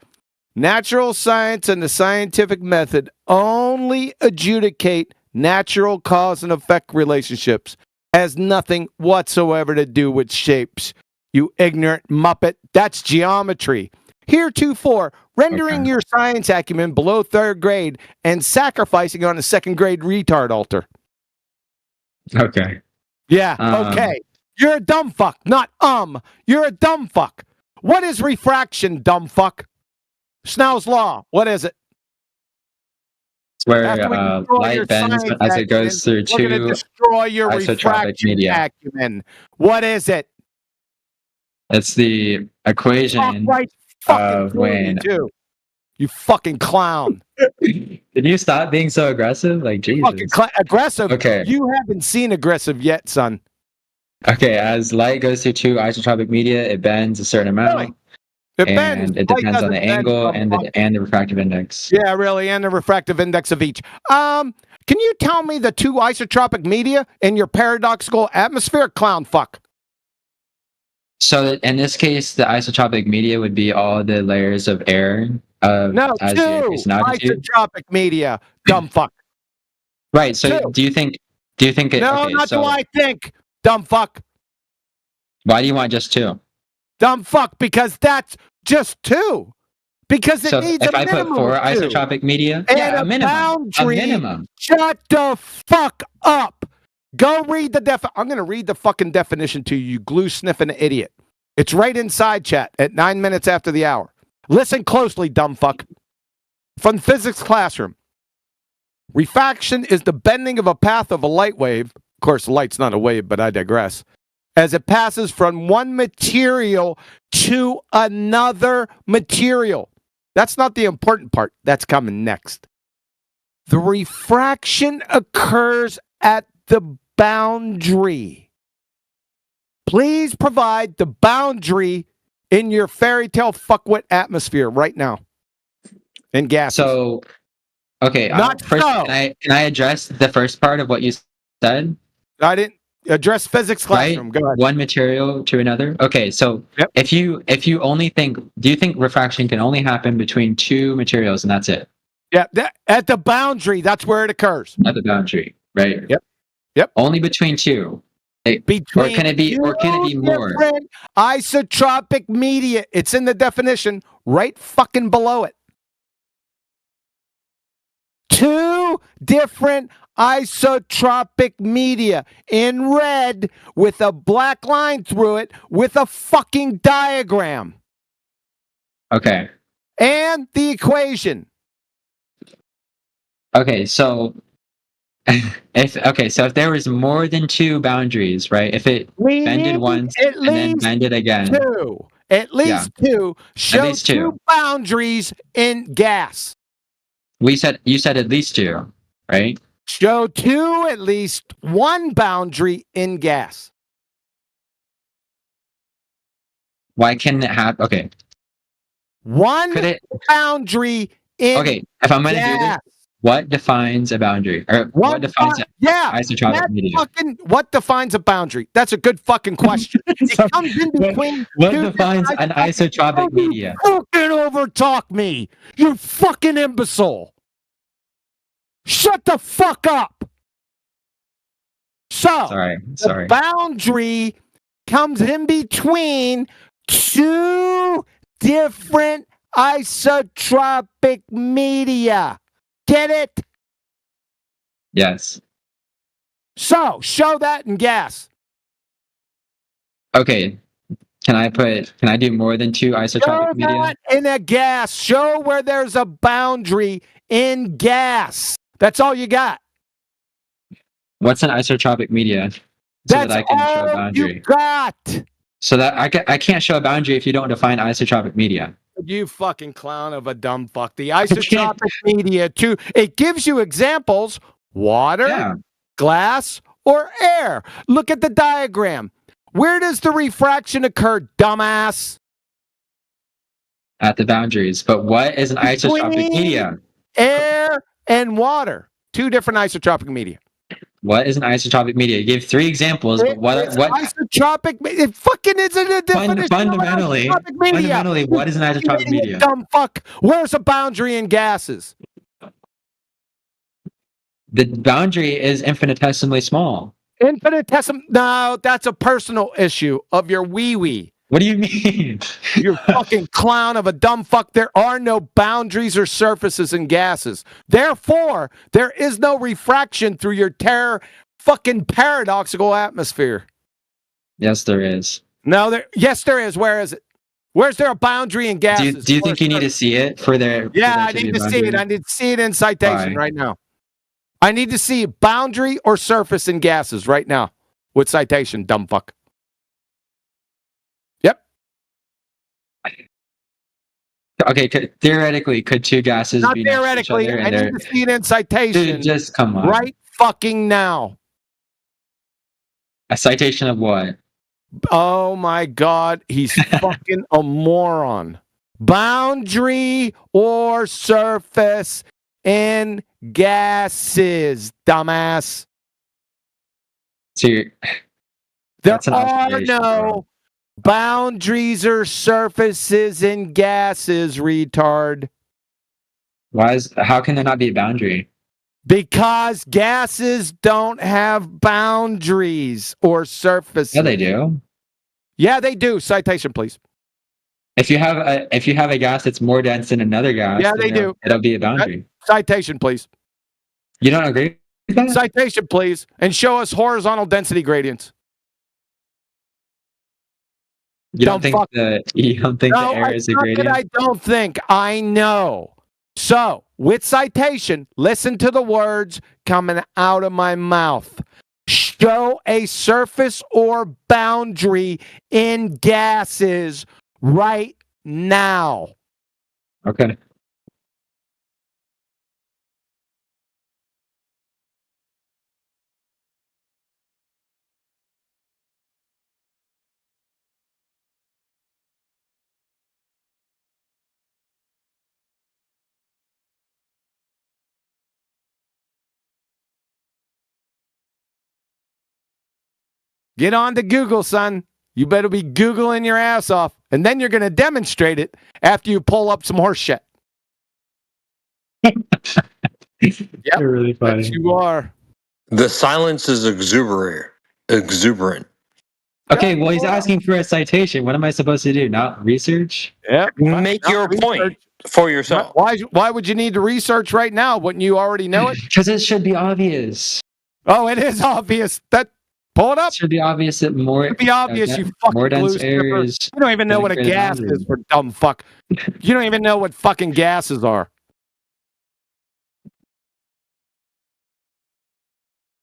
Natural science and the scientific method only adjudicate natural cause and effect relationships. Has nothing whatsoever to do with shapes. You ignorant muppet. That's geometry. Heretofore, rendering your science acumen below third grade and sacrificing on a second grade retard altar. okay. Yeah, Um, okay. You're a dumb fuck, not You're a dumb fuck. What is refraction, dumb fuck? Snell's law. What is it? It's where After we destroy your light bends science as it goes through we're going to two destroy your isotropic refraction media. acumen. What is it? It's the equation of Wayne. You fucking clown. Did you stop being so aggressive? Like, Jesus. Fucking aggressive? Okay. You haven't seen aggressive yet, son. Okay, as light goes through two isotropic media, it bends a certain amount. It and bends. it Light depends on doesn't the bend, angle motherfucker. and the refractive index. Yeah, really, and the refractive index of each. Can you tell me the two isotropic media in your paradoxical atmosphere, clown fuck? So in this case, the isotropic media would be all the layers of air. No, as two you increase in altitude. isotropic media, dumb fuck. Right. So Two. do you think it? No, okay, not so do I think, dumb fuck. why do you want just two? Dumb fuck, because that's just two. Because it So needs if a I put minimum 4 of two. isotropic media, And yeah, a a minimum. boundary. A minimum. Shut the fuck up. Go read the I'm going to read the fucking definition to you, glue sniffing idiot. It's right inside chat at 9 minutes after the hour. Listen closely, dumb fuck. From the physics classroom. Refraction is the bending of a path of a light wave. Of course, light's not a wave, but I digress. As it passes from one material to another material. That's not the important part. That's coming next. The refraction occurs at the boundary. Please provide the boundary in your fairy tale fuckwit atmosphere right now. In gas. So, okay. Not first, so. can I address the first part of what you said? I didn't address physics classroom. Right? Go ahead. One material to another. Okay, so if you only think, do you think refraction can only happen between two materials and that's it? Yeah, at the boundary, that's where it occurs. At the boundary, right? Yep. Only between two. Or can it be more? Different isotropic media. It's in the definition right fucking below it. Two different isotropic media in red with a black line through it with a fucking diagram. Okay. And the equation. Okay, so if there was more than two boundaries, right? If it bended once and then bended again. Two. At least two. Show least two. two boundaries in gas. You said at least two, right? Show two, at least one boundary in gas. Why can it have? Okay. One boundary in Okay, if I'm going to do this, what defines a boundary? Or what defines isotropic media? What defines a boundary? That's a good fucking question. It comes in between. What defines an isotropic media? Fucking overtalk me, you fucking imbecile. Shut the fuck up. So, Sorry. the boundary comes in between two different isotropic media. Get it? Yes. So, show that in gas. Okay. Can I do more than two isotropic media? That in a gas. Show where there's a boundary in gas. That's all you got. What's an isotropic media? So That's that I can show a all boundary. you got. So that I can't show a boundary if you don't define isotropic media. You fucking clown of a dumb fuck. The isotropic media, too. It gives you examples. Water, glass, or air. Look at the diagram. Where does the refraction occur, dumbass? At the boundaries. But what is an isotropic media? Air and water. Two different isotropic media. What is an isotropic media? You gave 3 examples, but what isotropic? It fucking isn't a definition. Fundamentally, what is an isotropic media? Dumb fuck. Where's a boundary in gases? The boundary is infinitesimally small. No, that's a personal issue of your wee-wee. What do you mean? You fucking clown of a dumb fuck. There are no boundaries or surfaces in gases. Therefore, there is no refraction through your fucking paradoxical atmosphere. Yes, there is. No, yes, there is. Where is it? Where's there a boundary in gases? Do you think you need to see it for there? Yeah, for I need to see it. I need to see it in citation right now. I need to see boundary or surface in gases right now with citation, dumb fuck. Yep. Okay, theoretically, could two gases Not be theoretically. next to each other? I need to see it in citation. Dude, just come on. Right fucking now. A citation of what? Oh my God, he's fucking a moron. Boundary or surface in gases, dumbass. So there are no boundaries or surfaces in gases, retard. How can there not be a boundary? Because gases don't have boundaries or surfaces. Yeah, they do. Yeah, they do. Citation, please. If you have a gas that's more dense than another gas, yeah, they do. It'll be a boundary. Citation, please. You don't agree with that? Citation, please, and show us horizontal density gradients. You don't think the air is a gradient? I don't think. I know. So, with citation, listen to the words coming out of my mouth. Show a surface or boundary in gases right now. Okay. Get on to Google, son. You better be Googling your ass off. And then you're going to demonstrate it after you pull up some horse shit. Yep. You're really funny. Yes, you are. The silence is exuberant. Okay, well, he's asking for a citation. What am I supposed to do? Not research? Yeah. Make your point for yourself. Why would you need to research right now? Wouldn't you already know it? Because it should be obvious. Oh, it is obvious. Pull it up. It should be obvious that more. It'd be obvious, you fucking more dense glue air sniffer. is. You don't even know what a gas is, for dumb fuck. You don't even know what fucking gases are.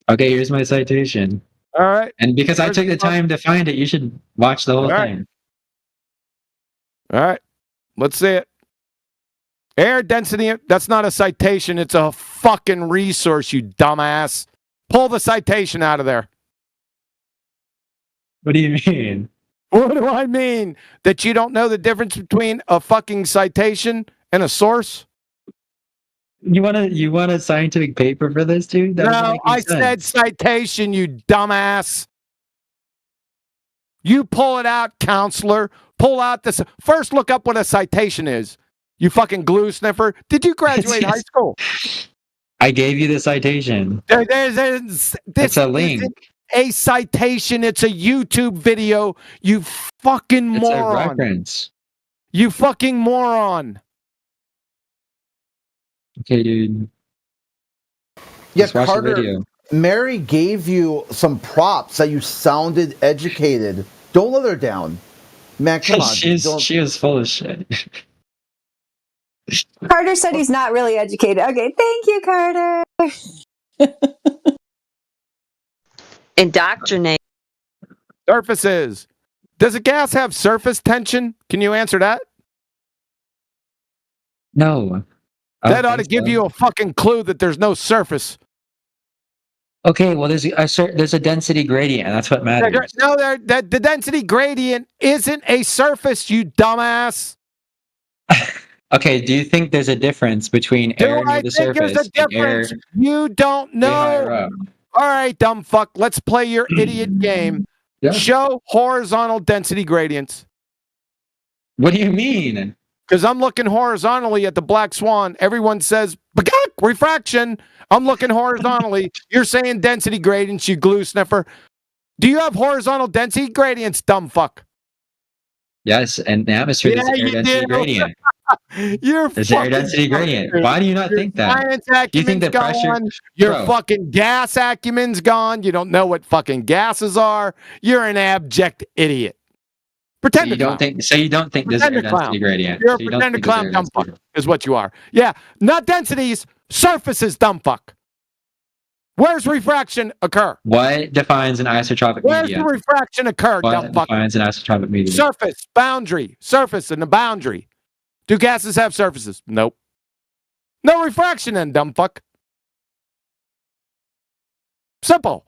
Okay, here's my citation. All right. And because I took the time to find it, you should watch the whole thing. All right. Let's see it. Air density, that's not a citation. It's a fucking resource, you dumbass. Pull the citation out of there. What do you mean? What do I mean? That you don't know the difference between a fucking citation and a source? You want a scientific paper for this, dude? No, I said citation, you dumbass. You pull it out, counselor. Pull out this. First, look up what a citation is. You fucking glue sniffer. Did you graduate high school? I gave you the citation. It's a link. A citation. It's a YouTube video. You fucking moron. It's a reference. You fucking moron. Okay, dude. Yes, watch Carter. the video. Mary gave you some props that you sounded educated. Don't let her down. Man, come on. She is full of shit. Carter said he's not really educated. Okay, thank you, Carter. Indoctrinate. Surfaces. Does a gas have surface tension? Can you answer that? No. That ought to give you a fucking clue that there's no surface. Okay, well, there's a density gradient, and that's what matters. No, the density gradient isn't a surface, you dumbass. Okay, do you think there's a difference between air near the surface there's a difference? and air You don't way higher know. up? All right, dumb fuck. Let's play your idiot game. Yeah. Show horizontal density gradients. What do you mean? Because I'm looking horizontally at the black swan. Everyone says, refraction. I'm looking horizontally. You're saying density gradients, you glue sniffer. Do you have horizontal density gradients, dumb fuck? Yes, and the atmosphere there's air density gradient. You're It's air fucking density dumb, gradient. dude. Why do you not Your think that? science You think acumen's the pressure, gone. Your bro? fucking gas acumen's gone. You don't know what fucking gases are. You're an abject idiot. Pretend You don't think so? You don't think there's Pretender air density clown. gradient? You're a So you don't pretender think there's clown, air dumb density? fuck, is what you are. Yeah, not densities, surfaces, dumb fuck. Where's refraction occur? What defines an isotropic Where's medium? the refraction occur, dumb What fuck? defines an isotropic medium? Surface, boundary, surface, and the boundary. Do gases have surfaces? Nope. No refraction then, dumb fuck. Simple.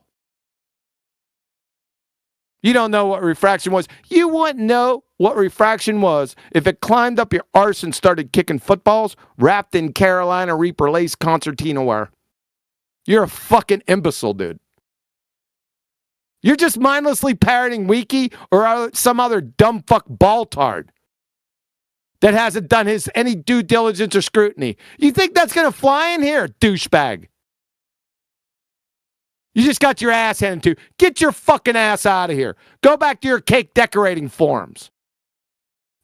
You don't know what refraction was. You wouldn't know what refraction was if it climbed up your arse and started kicking footballs wrapped in Carolina Reaper lace concertina wear. You're a fucking imbecile, dude. You're just mindlessly parroting Wiki or some other dumb fuck baltard that hasn't done any due diligence or scrutiny. You think that's going to fly in here, douchebag? You just got your ass handed to. Get your fucking ass out of here. Go back to your cake decorating forums.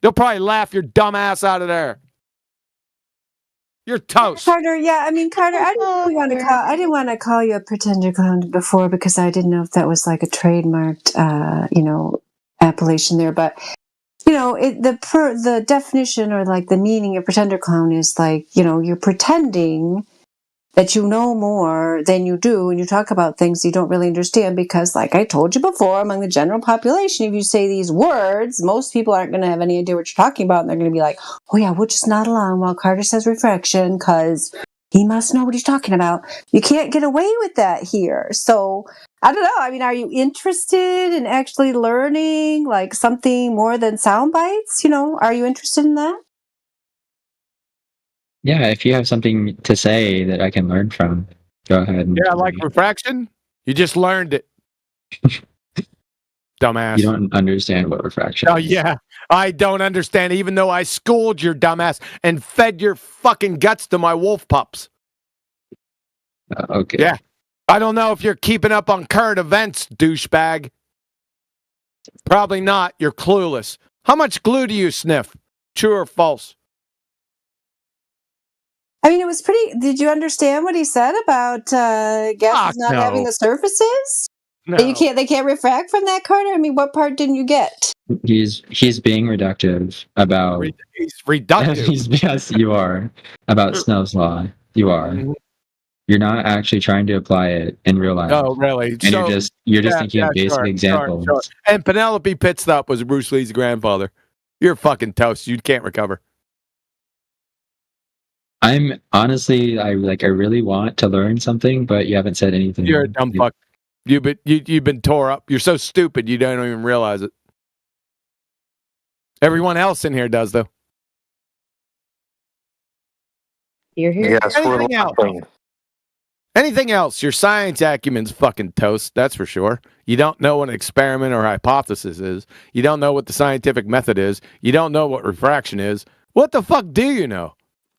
They'll probably laugh your dumb ass out of there. You're toast. Carter, yeah, I mean, Carter, I didn't want to call you a pretender clown before because I didn't know if that was like a trademarked, appellation there. But the definition or like the meaning of pretender clown is like, you're pretending that you know more than you do, and you talk about things you don't really understand because, like I told you before, among the general population, if you say these words, most people aren't going to have any idea what you're talking about, and they're going to be like, oh yeah, we'll just nod along while Carter says refraction because he must know what he's talking about. You can't get away with that here. So I don't know. I mean, are you interested in actually learning like something more than sound bites? Are you interested in that? Yeah, if you have something to say that I can learn from, go ahead. Yeah, like refraction? You just learned it. Dumbass. You don't understand what refraction Oh, is. yeah. I don't understand, even though I schooled your dumbass and fed your fucking guts to my wolf pups. Okay. Yeah. I don't know if you're keeping up on current events, douchebag. Probably not. You're clueless. How much glue do you sniff? True or false? I mean, it was pretty. Did you understand what he said about gases not having the surfaces? No. That they can't refract from that, Carter? I mean, what part didn't you get? He's being reductive about. He's reductive. Yes, you are about Snell's law. You are. Mm-hmm. You're not actually trying to apply it in real life. Oh, really? And you're just thinking of basic examples. Sure. And Penelope Pitstop was Bruce Lee's grandfather. You're fucking toast. You can't recover. I'm honestly, I really want to learn something, but you haven't said anything. You're a dumb fuck. You've been tore up. You're so stupid you don't even realize it. Everyone else in here does though. You're here. Yes, Anything else? Anything else? Your science acumen's fucking toast, that's for sure. You don't know what an experiment or hypothesis is. You don't know what the scientific method is. You don't know what refraction is. What the fuck do you know?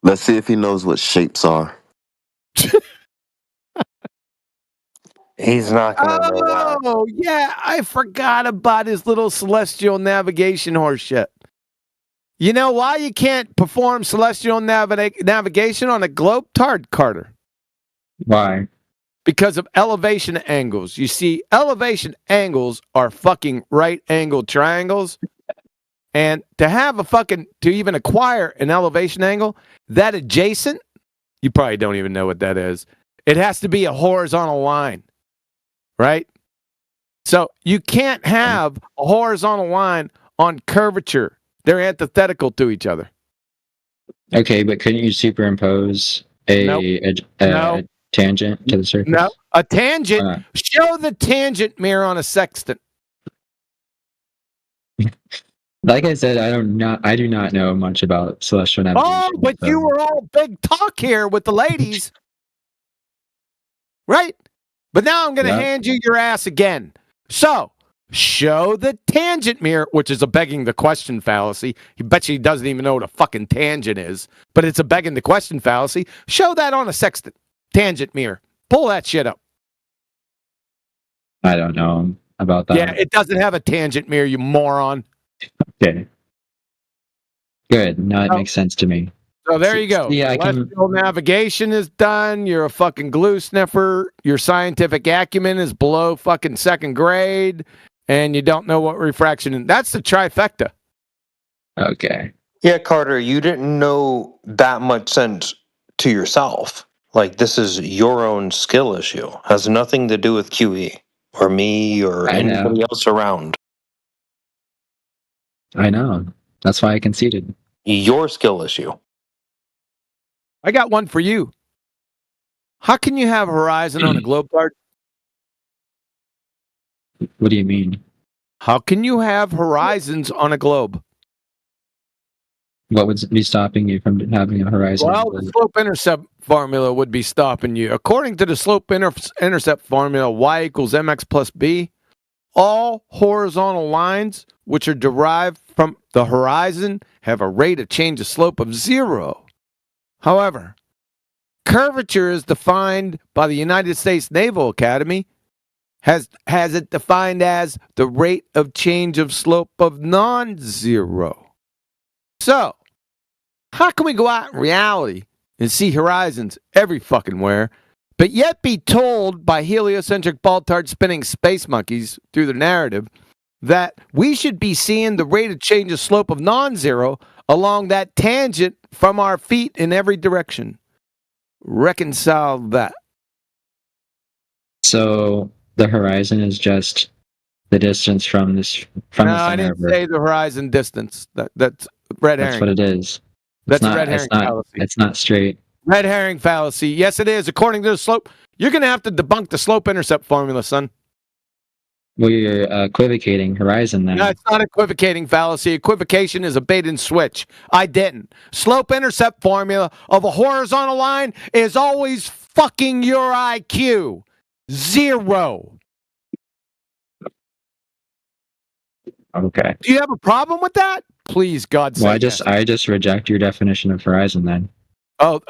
Let's see if he knows what shapes are. He's not going to know that. Oh, yeah, I forgot about his little celestial navigation horse shit. You know why you can't perform celestial navigation on a globe-tard, Carter? Why? Because of elevation angles. You see, elevation angles are fucking right-angled triangles. And to even acquire an elevation angle, that adjacent, you probably don't even know what that is. It has to be a horizontal line, right? So you can't have a horizontal line on curvature. They're antithetical to each other. Okay, but couldn't you superimpose a tangent to the surface? No, a tangent. Show the tangent mirror on a sextant. Like I said, I do not know much about celestial navigation. Oh, but you were all big talk here with the ladies. Right? But now I'm going to hand you your ass again. So, show the tangent mirror, which is a begging the question fallacy. He bet you he doesn't even know what a fucking tangent is, but it's a begging the question fallacy. Show that on a sextant. Tangent mirror. Pull that shit up. I don't know about that. Yeah, it doesn't have a tangent mirror, you moron. Okay. Good. Now it makes sense to me. So there you go. Yeah, I can. Celestial navigation is done. You're a fucking glue sniffer. Your scientific acumen is below fucking second grade, and you don't know what refraction is. That's the trifecta. Okay. Yeah, Carter, you didn't know that much sense to yourself. Like, this is your own skill issue. Has nothing to do with QE or me or I know. anybody else around. I know. That's why I conceded. Your skill issue. I got one for you. How can you have Horizon on a globe card? What do you mean? How can you have horizons on a globe? What would be stopping you from having a horizon? Well, the slope-intercept formula would be stopping you. According to the slope-intercept formula, y equals mx plus b, all horizontal lines which are derived from the horizon have a rate of change of slope of 0. However, curvature is defined by the United States Naval Academy, has it defined as the rate of change of slope of non-zero. So, how can we go out in reality and see horizons every fucking where, but yet be told by heliocentric ball-tard spinning space monkeys through the narrative that we should be seeing the rate of change of slope of non-zero along that tangent from our feet in every direction? Reconcile that. So the horizon is just the distance from this from No, the center I didn't of Earth. say the horizon distance. That's red herring. That's what it is. That's not, a red herring fallacy. It's not straight. Red herring fallacy. Yes, it is. According to the slope, you're going to have to debunk the slope-intercept formula, son. Well, you're equivocating horizon then. No, it's not equivocating fallacy. Equivocation is a bait and switch. I didn't. Slope-intercept formula of a horizontal line is always fucking your IQ. 0. Okay. Do you have a problem with that? Please, God say Well, yes. I just reject your definition of horizon then. Oh,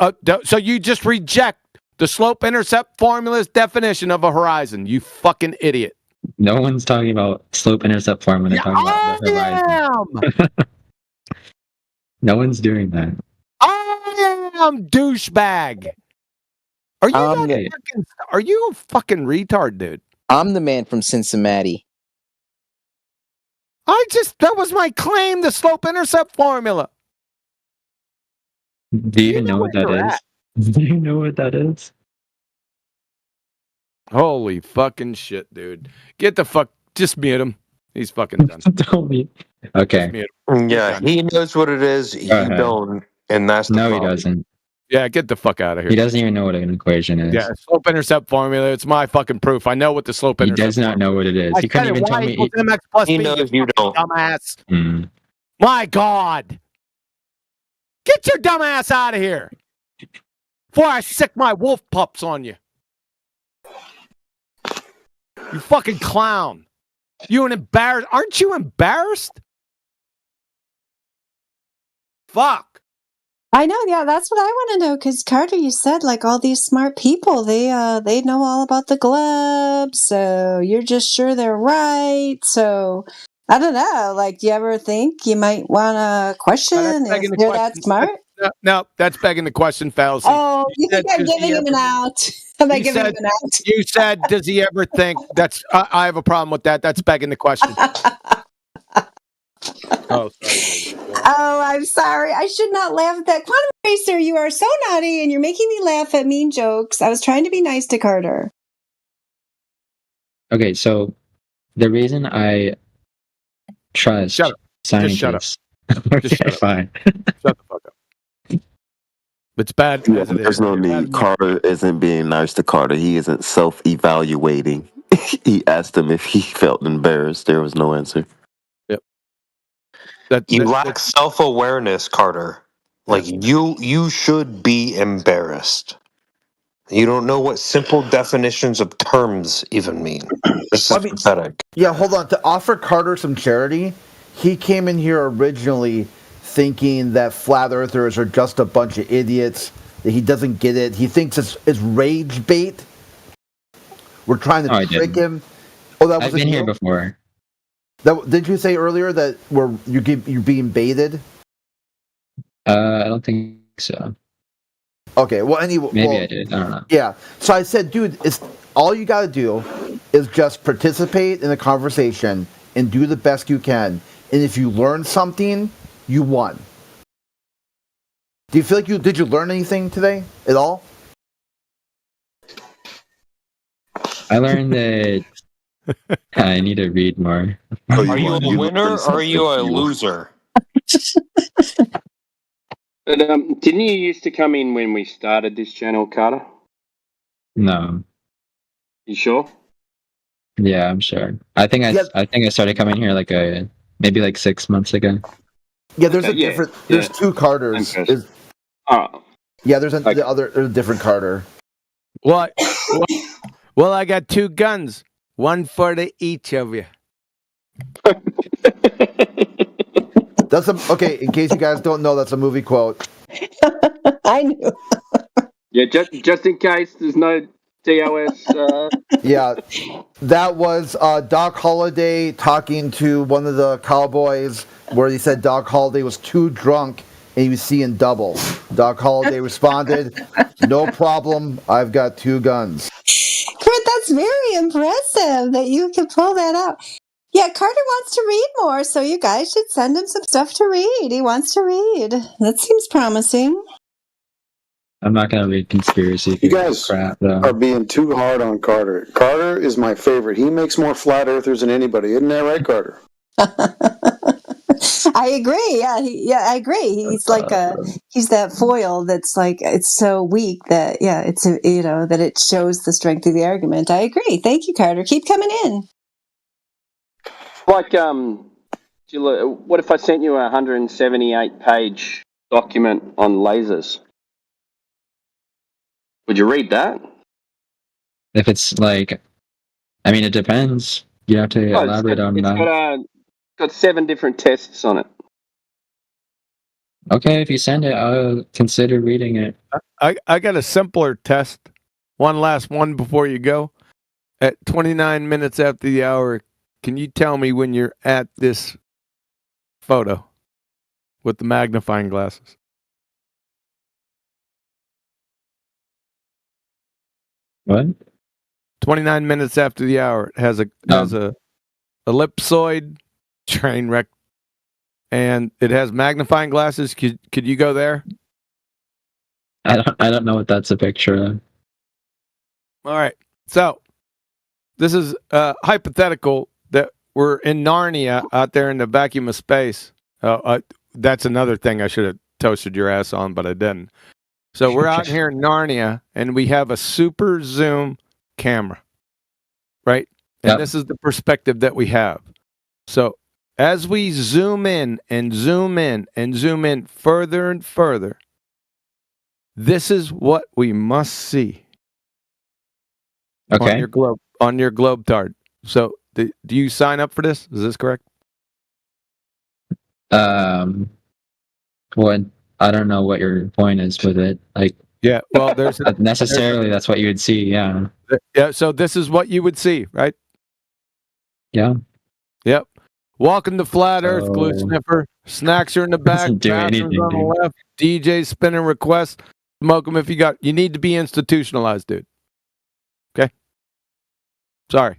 so you just reject the slope-intercept formula's definition of a horizon, you fucking idiot. No one's talking about slope-intercept formula. They're talking about the horizon. No one's doing that. I am douchebag. Are you a fucking retard, dude? I'm the man from Cincinnati. That was my claim, the slope-intercept formula. Do you even know what that is? Do you know what that is? Holy fucking shit, dude. Get the fuck, just mute him. He's fucking done. Don't mute. Okay. Yeah, he knows what it is. You don't, and that's the No, problem. he doesn't. Yeah, get the fuck out of here. He doesn't even know what an equation is. Yeah, slope-intercept formula. It's my fucking proof. I know what the He slope-intercept does not know what it is. I He couldn't said even it, tell y me. equals mx plus He b, knows you don't. dumbass. Mm. My God. Get your dumb ass out of here before I sick my wolf pups on you. You fucking clown. Aren't you embarrassed? Fuck. I know, yeah, that's what I want to know. Because Carter, you said like all these smart people, they know all about the globe. So you're just sure they're right. So I don't know. Like, do you ever think you might want to question if they're that smart? No, that's begging the question fallacy. Oh, you think I'm giving him an out? Am I giving him an out? You said, does he ever think that's... I have a problem with that. That's begging the question. Oh, sorry. Oh, I'm sorry. I should not laugh at that. Quantum Racer, you are so naughty and you're making me laugh at mean jokes. I was trying to be nice to Carter. Okay, so the reason I trust scientists... Just shut up. Okay, Just shut up. fine. Shut the fuck up. It's bad. Yeah, as it there's is. no need. Carter isn't being nice to Carter. He isn't self-evaluating. He asked him if he felt embarrassed. There was no answer. Yep. You lack self-awareness, Carter. Like, you should be embarrassed. You don't know what simple definitions of terms even mean. This is pathetic. Yeah, hold on. To offer Carter some charity, he came in here originally thinking that flat earthers are just a bunch of idiots, that he doesn't get it. He thinks it's rage bait. We're trying to trick him. Oh, that was I've been here before. Did you say earlier that you're being baited? I don't think so. Okay, well, anyway, Maybe I did. I don't know. Yeah. So I said, dude, it's all you got to do is just participate in the conversation and do the best you can. And if you learn something, you won. Do you feel like did you learn anything today at all? I learned that I need to read more. Are you a winner or are you a loser? But, didn't you used to come in when we started this channel, Carter? No. You sure? Yeah, I'm sure. I think I started coming here maybe like 6 months ago. Yeah, there's there's two Carters. Yeah, there's a different Carter. What? Well, I got two guns, one for each of you. Okay. In case you guys don't know, that's a movie quote. I knew. Yeah, just in case there's no DOS. Yeah, that was Doc Holliday talking to one of the cowboys, where he said Doc Holliday was too drunk and he was seeing double. Doc Holliday responded, "No problem, I've got two guns." Kurt, that's very impressive that you can pull that out. Yeah, Carter wants to read more, so you guys should send him some stuff to read. He wants to read. That seems promising. I'm not gonna read conspiracy You guys crap though. are being too hard on Carter. Carter is my favorite. He makes more flat earthers than anybody. Isn't that right, Carter? I agree. Yeah, I agree. He's like he's that foil that's like it's so weak that it's that it shows the strength of the argument. I agree. Thank you, Carter. Keep coming in. Like, what if I sent you a 178-page document on lasers? Would you read that? If it's like, I mean, it depends. You have to elaborate on that. It's got 7 different tests on it. Okay, if you send it, I'll consider reading it. I got a simpler test. One last one before you go. At 29 minutes after the hour, can you tell me when you're at this photo with the magnifying glasses? What? 29 minutes after the hour. It has a ellipsoid train wreck, and it has magnifying glasses. Could you go there? I don't know what that's a picture of. All right. So this is hypothetical that we're in Narnia out there in the vacuum of space. That's another thing I should have toasted your ass on, but I didn't. So we're out here in Narnia, and we have a super zoom camera, right? And this is the perspective that we have. So as we zoom in and zoom in and zoom in further and further, this is what we must see. Okay. On your globe tard. So do you sign up for this? Is this correct? What? I don't know what your point is with it. Like, yeah, well, there's necessarily that's what you would see. Yeah. Yeah. So this is what you would see, right? Yeah. Yep. Welcome to Flat Earth, Glue Sniffer. Snacks are in the back. Doesn't do anything, on the left. DJ spinning requests. Smoke them if you got. You need to be institutionalized, dude. Okay. Sorry.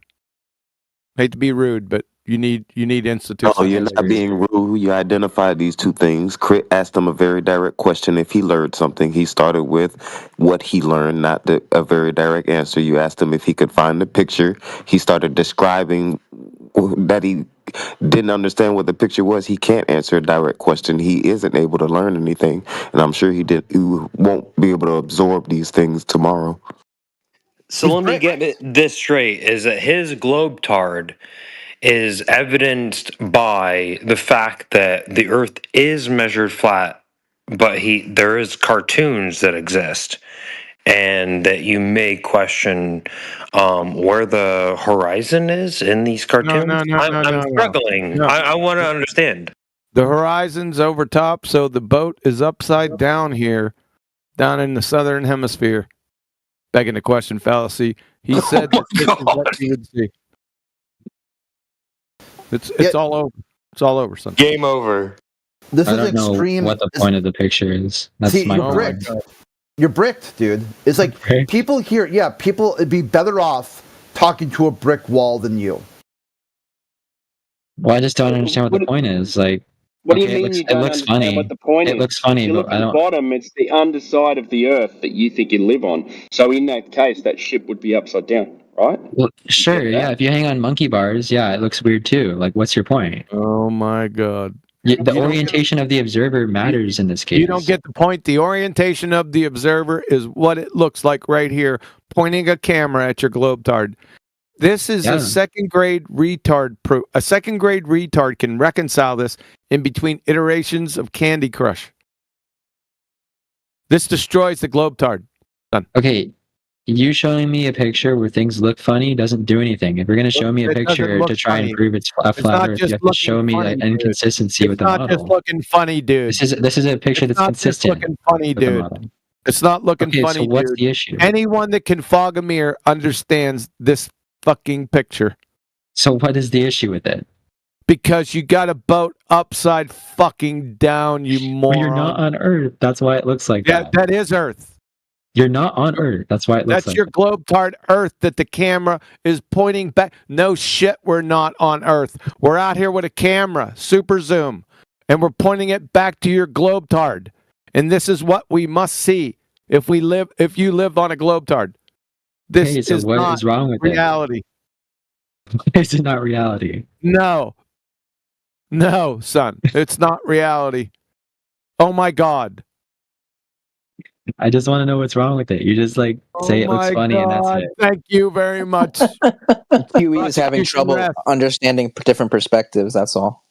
Hate to be rude, but you need institutionalization. Oh, you're not being rude. You identified these two things. Crit asked him a very direct question if he learned something. He started with what he learned, not a very direct answer. You asked him if he could find the picture. He started describing that he didn't understand what the picture was. He can't answer a direct question. He isn't able to learn anything, and I'm sure he won't be able to absorb these things tomorrow. So let me get this straight: is that his globe tard is evidenced by the fact that the Earth is measured flat, but there is cartoons that exist, and that you may question where the horizon is in these cartoons. I'm struggling. No. I want to understand. The horizon's over top, so the boat is upside down here, down in the southern hemisphere. Begging the question fallacy. He said that this is what you would see. It's all over. It's all over, son. Game over. This I is don't know extreme. what the point of the picture is. That's See, my you're point. bricked. You're bricked, dude. It's like people here. Yeah, people would be better off talking to a brick wall than you. Well, I just don't understand what the point is. Like, What do okay, you mean you it don't looks understand funny. what the point It is? looks funny, If you but look I at the don't. bottom, it's the underside of the Earth that you think you live on. So in that case, that ship would be upside down, right? Well, sure, yeah. If you hang on monkey bars, yeah, it looks weird too. Like, what's your point? Oh my god. The orientation of the observer matters in this case. You don't get the point. The orientation of the observer is what it looks like right here, pointing a camera at your globetard. This is a second grade retard. A second grade retard can reconcile this in between iterations of Candy Crush. This destroys the globetard. Done. Okay, you showing me a picture where things look funny doesn't do anything. If you're going to show me a It doesn't picture look to try funny. and prove it's a It's flat not Earth, just you have to show looking me funny, like dude. inconsistency It's with the not model. just looking funny, dude. This is a picture It's that's not just consistent. looking funny, with the dude. model. It's not looking Okay, funny, so what's dude. the issue? Anyone that can fog a mirror understands this fucking picture. So what is the issue with it? Because you got a boat upside fucking down, you moron. Well, you're not on Earth. That's why it looks like that. That is Earth. You're not on Earth. That's why it looks That's like your globetard Earth that the camera is pointing back. No shit, we're not on Earth. We're out here with a camera, super zoom, and we're pointing it back to your globetard. And this is what we must see if you live on a globetard. This Okay, so is what not is wrong with it? reality. Is it not reality? No, son, it's not reality. Oh my God. I just want to know what's wrong with it. You just like say it looks funny and that's it. Thank you very much. QE is having trouble understanding different perspectives. That's all.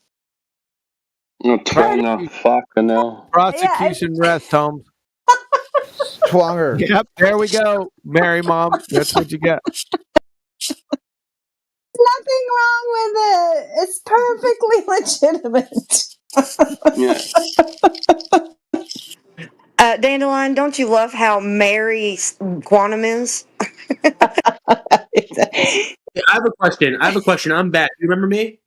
Oh, fucking hell. Prosecution rest, Holmes. Twanger. Yep, there we go. Mary Mom, that's what you got. Nothing wrong with it. It's perfectly legitimate. Dandelion, don't you love how merry Quantum is? I have a question. I'm back. You remember me?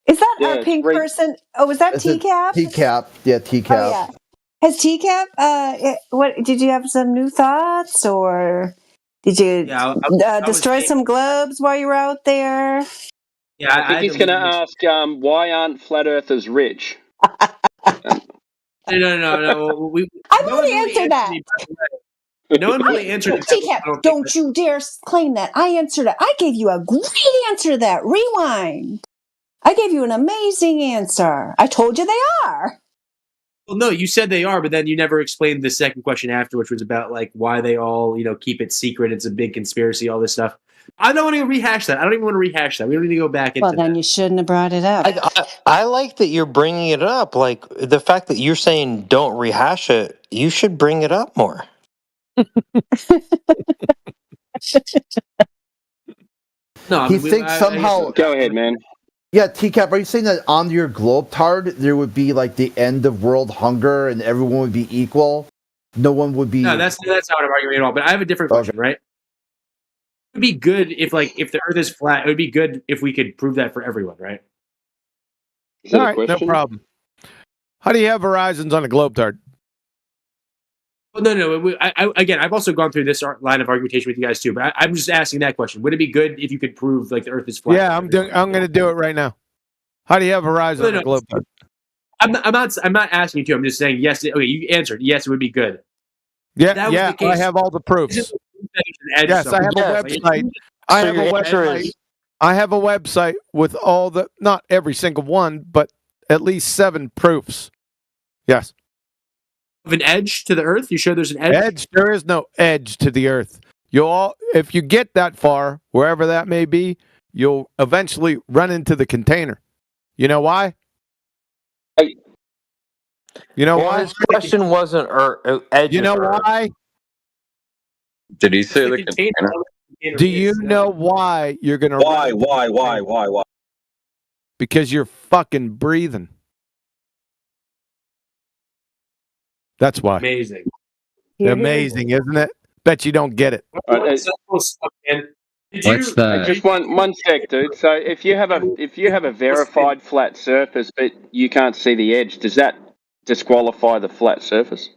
Is that our pink person? Oh, was that TCAP? TCAP. Yeah, TCAP. Oh, yeah. Has TCAP, what, did you have some new thoughts or did you destroy some globes while you were out there? Yeah, I think he's going to ask, why aren't flat earthers rich? No. I've already answered that. No one really answered it. TCAP, don't you dare claim that. I answered it. I gave you a great answer to that. Rewind. I gave you an amazing answer. I told you they are. Well, no, you said they are, but then you never explained the second question after, which was about like why they all, keep it secret. It's a big conspiracy, all this stuff. I don't want to rehash that. I don't even want to rehash that. We don't need to go back into Well, then you shouldn't have brought it up. I like that you're bringing it up. Like the fact that you're saying don't rehash it, you should bring it up more. No, he thinks somehow. Go ahead, man. Yeah, TCAP, are you saying that on your globetard there would be like the end of world hunger and everyone would be equal? No one would be. No, that's not what I'm arguing at all. But I have a different question, right? It would be good if the Earth is flat. It would be good if we could prove that for everyone, right? All right, no problem. How do you have horizons on a globetard? Well, no. Again, I've also gone through this line of argumentation with you guys too, but I'm just asking that question. Would it be good if you could prove like the Earth is flat? Yeah, I'm going to do it right now. How do you have horizons on a globetard? I'm not asking you to. I'm just saying yes. Okay, you answered yes. It would be good. Yeah, I have all the proofs. Yes, I have a website. I have a website with all the, not every single one, but at least 7 proofs. Yes. Of an edge to the Earth? You sure there's an edge? There is no edge to the Earth. If you get that far, wherever that may be, you'll eventually run into the container. You know why? You know why? His question wasn't edge. You know why? Did he say the container? Do you know why you're going to Why? Because you're fucking breathing. That's why. Amazing. Amazing, isn't it? Bet you don't get it. What's the? Just one sec, dude. So if you have a verified flat surface, but you can't see the edge, does that disqualify the flat surface?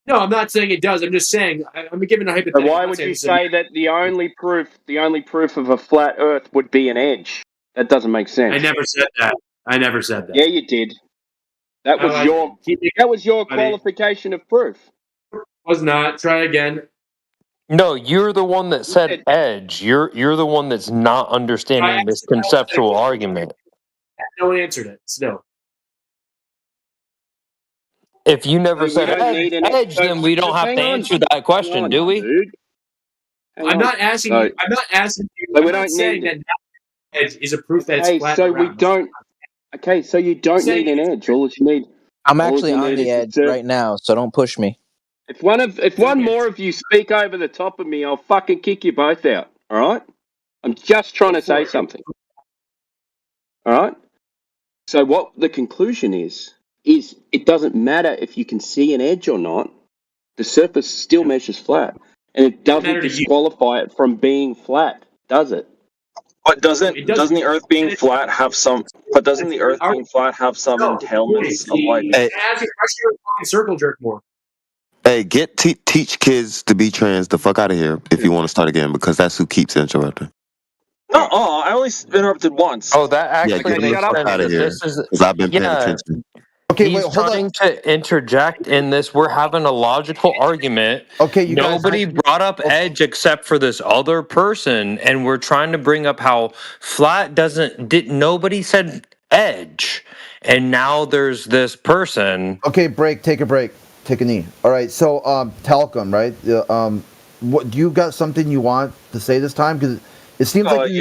No, I'm not saying it does. I'm just saying I'm giving a hypothetical. So why would you say that the only proof of a flat Earth would be an edge? That doesn't make sense. I never said that. Yeah, you did. That was your qualification of proof. Was not. Try again. No, you're the one that said edge. You're the one that's not understanding this conceptual argument. No one answered it. Still. If you never said edge, then we don't have to answer that question, do we? Dude. I'm not asking you. I'm not asking you. I'm not saying that edge is a proof that it's flat. So we don't. Okay, so you don't need an edge. All that you need. I'm actually on the edge right now, so don't push me. If one more of you speak over the top of me, I'll fucking kick you both out. All right? I'm just trying to say something. All right? So what the conclusion is it doesn't matter if you can see an edge or not. The surface still measures flat, and it doesn't disqualify it from being flat, does it? But doesn't the Earth being flat have some? But doesn't the Earth being flat have some entailments of like? Hey, circle jerk more. Hey, teach kids to be trans the fuck out of here if you want to start again, because that's who keeps interrupting. No, I only interrupted once. Oh, that actually get the fuck out of here. Because I've been paying attention. Okay, he's trying to interject in this. We're having a logical argument. Okay, nobody brought up edge except for this other person, and we're trying to bring up how flat nobody said edge, and now there's this person. Okay, take a break. Take a knee. All right, so Talcum, right? What do you got something you want to say this time? Because it seems like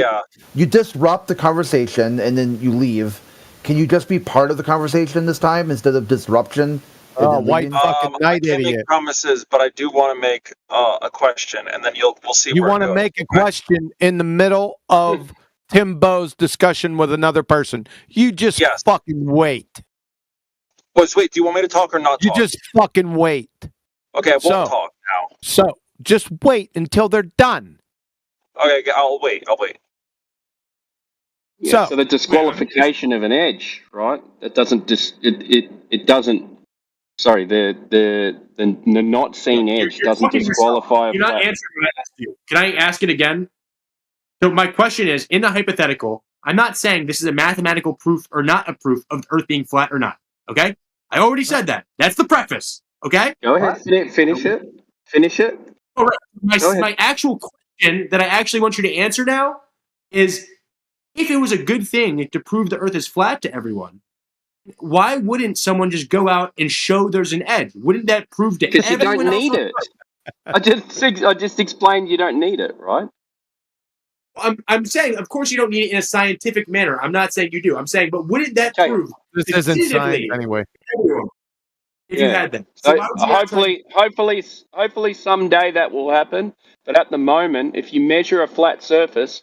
you disrupt the conversation and then you leave. Can you just be part of the conversation this time instead of disruption? White fucking night I can't idiot. make promises, but I do want to make a question, and then we'll see. You where want it to goes. make a question in the middle of Timbo's discussion with another person. You just fucking wait. Wait, do you want me to talk or not talk? You just fucking wait. Okay, I won't talk now. So just wait until they're done. Okay, I'll wait. Yeah, so the disqualification of an edge, right? It doesn't it doesn't. Sorry, the not seen edge doesn't disqualify. You're not answering what I asked you. Can I ask it again? So my question is, in the hypothetical, I'm not saying this is a mathematical proof or not a proof of the Earth being flat or not. Okay, I already said that. That's the preface. Okay. Go ahead. Finish it. Finish it. All right. My actual question that I actually want you to answer now is, if it was a good thing to prove the Earth is flat to everyone, why wouldn't someone just go out and show there's an edge? Wouldn't that prove to everyone? Because you don't need it. I just explained you don't need it, right? I'm saying, of course, you don't need it in a scientific manner. I'm not saying you do. I'm saying, but wouldn't that prove this isn't science anyway? If you had that, so hopefully someday that will happen. But at the moment, if you measure a flat surface,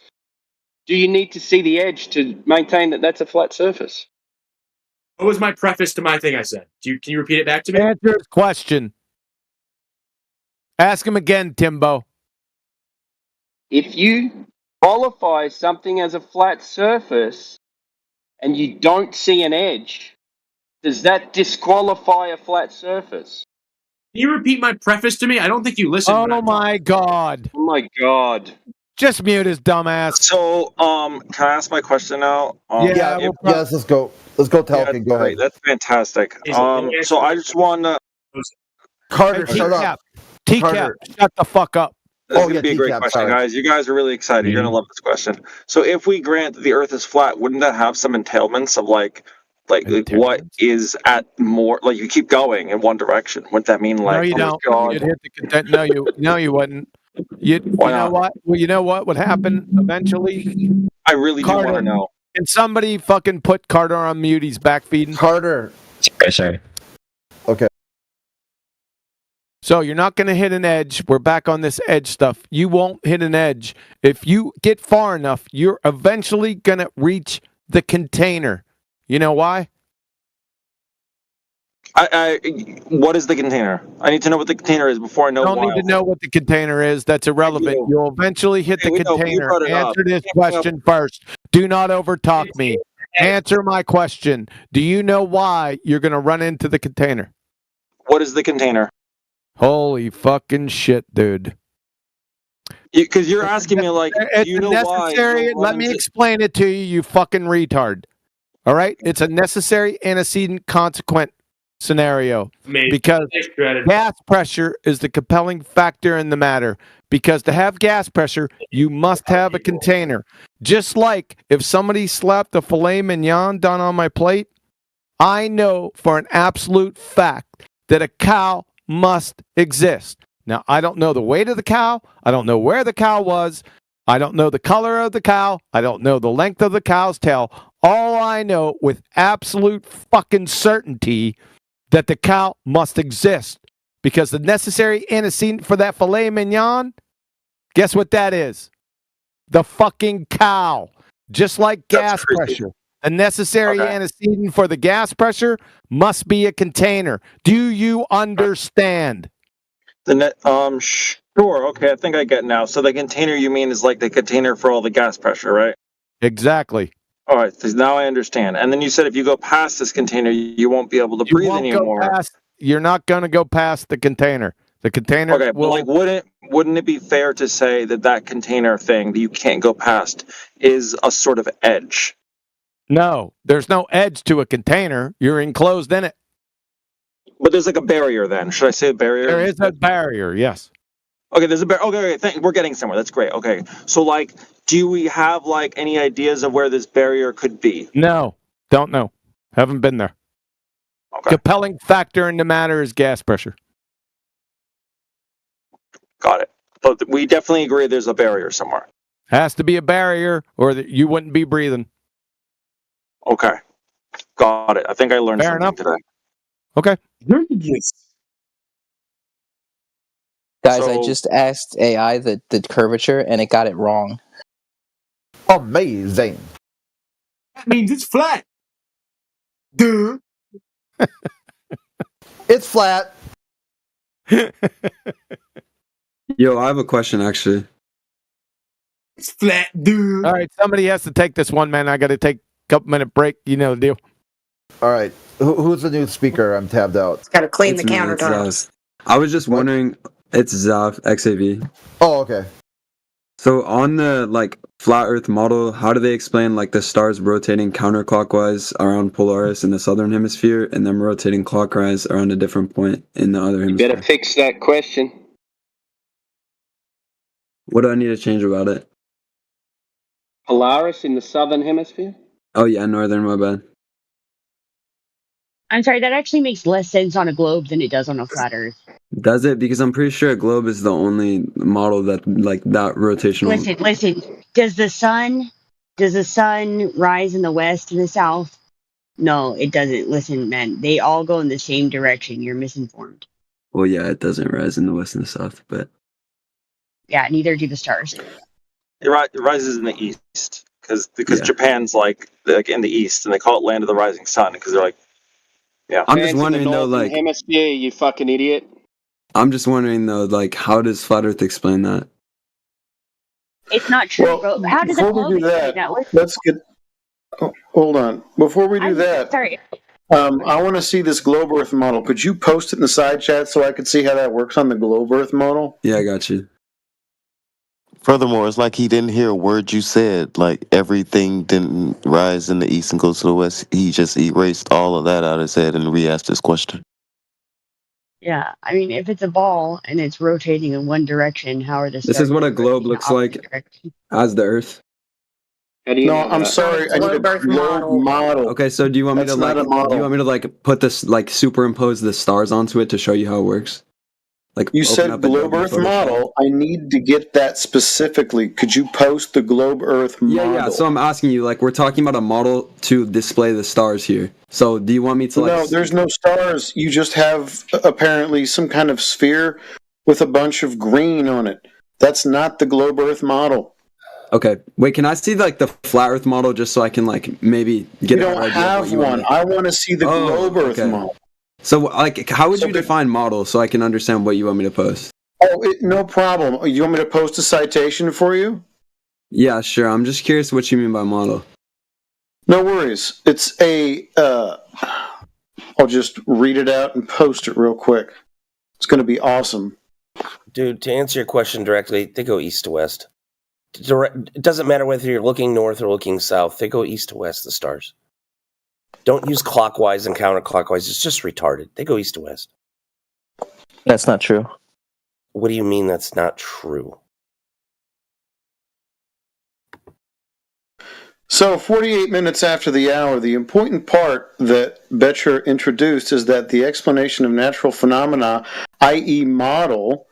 do you need to see the edge to maintain that that's a flat surface? What was my preface to my thing I said? Can you repeat it back to me? Answer his question. Ask him again, Timbo. If you qualify something as a flat surface and you don't see an edge, does that disqualify a flat surface? Can you repeat my preface to me? I don't think you listened. Oh my god. Oh my god. Just mute his dumb ass. So, can I ask my question now? Yes, let's go. Let's go, Talcum. Go ahead. That's fantastic. So I just want to. Carter, shut up. TCAP, shut the fuck up. This is going to be a great question, guys. You guys are really excited. You're going to love this question. So if we grant that the Earth is flat, wouldn't that have some entailments of like what is at more, like you keep going in one direction? Wouldn't that mean like, no, you don't. You'd hit the content. No, you wouldn't. You know what? Well, you know what would happen eventually? I really do want to know. Can somebody fucking put Carter on mute? He's backfeeding. Carter. Sorry. Okay. So you're not going to hit an edge. We're back on this edge stuff. You won't hit an edge. If you get far enough, you're eventually going to reach the container. You know why? What is the container? I need to know what the container is before I know. You don't why. need to know what the container is. That's irrelevant. You'll eventually hit the container. Answer this question first. Do not overtalk me. Answer my question. Do you know why you're going to run into the container? What is the container? Holy fucking shit, dude. Because you're asking me like, do you know necessary, why? let me explain it to you, you fucking retard. All right? It's a necessary antecedent consequent scenario. Because gas pressure is the compelling factor in the matter. Because to have gas pressure, you must have a container. Just like if somebody slapped a filet mignon down on my plate, I know for an absolute fact that a cow must exist. Now, I don't know the weight of the cow. I don't know where the cow was. I don't know the color of the cow. I don't know the length of the cow's tail. All I know with absolute fucking certainty that the cow must exist. Because the necessary antecedent for that filet mignon, guess what that is? The fucking cow. Just like gas pressure. A necessary antecedent for the gas pressure must be a container. Do you understand? Sure. Okay, I think I get now. So the container you mean is like the container for all the gas pressure, right? Exactly. All right, so now I understand. And then you said if you go past this container, you won't be able to breathe anymore. You're not going to go past the container. The container. Okay, but like, wouldn't it be fair to say that that container thing that you can't go past is a sort of edge? No, there's no edge to a container. You're enclosed in it. But there's like a barrier then. Should I say a barrier? There is a barrier, yes. Okay, there's a barrier. Okay, we're getting somewhere. That's great. Okay, so like, do we have like any ideas of where this barrier could be? No, don't know. Haven't been there. Okay. Compelling factor in the matter is gas pressure. Got it. But we definitely agree there's a barrier somewhere. Has to be a barrier or you wouldn't be breathing. Okay. Got it. I think I learned something today. Okay. Guys, I just asked AI the curvature and it got it wrong. Amazing. That means it's flat. Duh. It's flat. Yo, I have a question actually. It's flat, dude. All right, somebody has to take this one, man. I got to take a couple minute break. You know the deal. All right. Who's the new speaker? I'm tabbed out. Got to clean It's the me, countertop. it's Zaz. I was just wondering, it's Zav, XAV. Oh, okay. So on the like flat Earth model, how do they explain like the stars rotating counterclockwise around Polaris in the southern hemisphere and them rotating clockwise around a different point in the other hemisphere? Better fix that question. What do I need to change about it? Polaris in the southern hemisphere? Oh yeah, northern, my bad. I'm sorry, that actually makes less sense on a globe than it does on a flat Earth. Does it? Because I'm pretty sure a globe is the only model that like that rotational. Listen. Does the sun rise in the west and the south? No, it doesn't. Listen, man, they all go in the same direction. You're misinformed. Well, yeah, it doesn't rise in the west and the south, but Yeah, neither do the stars. It rises in the east because Japan's like in the east and they call it land of the rising sun because they're like, yeah. I'm just wondering though, like hemisphere, you fucking idiot. I'm just wondering though, like how does Flat Earth explain that? It's not true, bro. How does before a globe we do explain that, let's get. Oh, hold on. Before we do that, sorry. I want to see this globe Earth model. Could you post it in the side chat so I could see how that works on the globe Earth model? Yeah, I got you. Furthermore, it's like he didn't hear a word you said. Like everything didn't rise in the east and go to the west. He just erased all of that out of his head and re-asked his question. Yeah, I mean, if it's a ball and it's rotating in one direction, how are the This is what a globe looks like as the Earth. No, I'm sorry. I need a globe model. Okay, so do you want me That's to like? not a model. Do you want me to like put this like superimpose the stars onto it to show you how it works? Like You open said up globe Adobe Earth Photoshop. model. I need to get that specifically. Could you post the globe Earth model? Yeah. So I'm asking you, like, we're talking about a model to display the stars here. So do you want me to like? No, there's no stars. You just have apparently some kind of sphere with a bunch of green on it. That's not the globe Earth model. Okay, wait. Can I see like the flat Earth model just so I can like maybe get? You a don't idea of what have you want one. me- I want to see the globe Earth model. So, like, how would you define model so I can understand what you want me to post? Oh, no problem. You want me to post a citation for you? Yeah, sure. I'm just curious what you mean by model. No worries. It's a. I'll just read it out and post it real quick. It's going to be awesome. Dude, to answer your question directly, they go east to west. It doesn't matter whether you're looking north or looking south. They go east to west, the stars. Don't use clockwise and counterclockwise. It's just retarded. They go east to west. That's not true. What do you mean that's not true? So, 48 minutes after the hour, the important part that Betcher introduced is that the explanation of natural phenomena, i.e. model,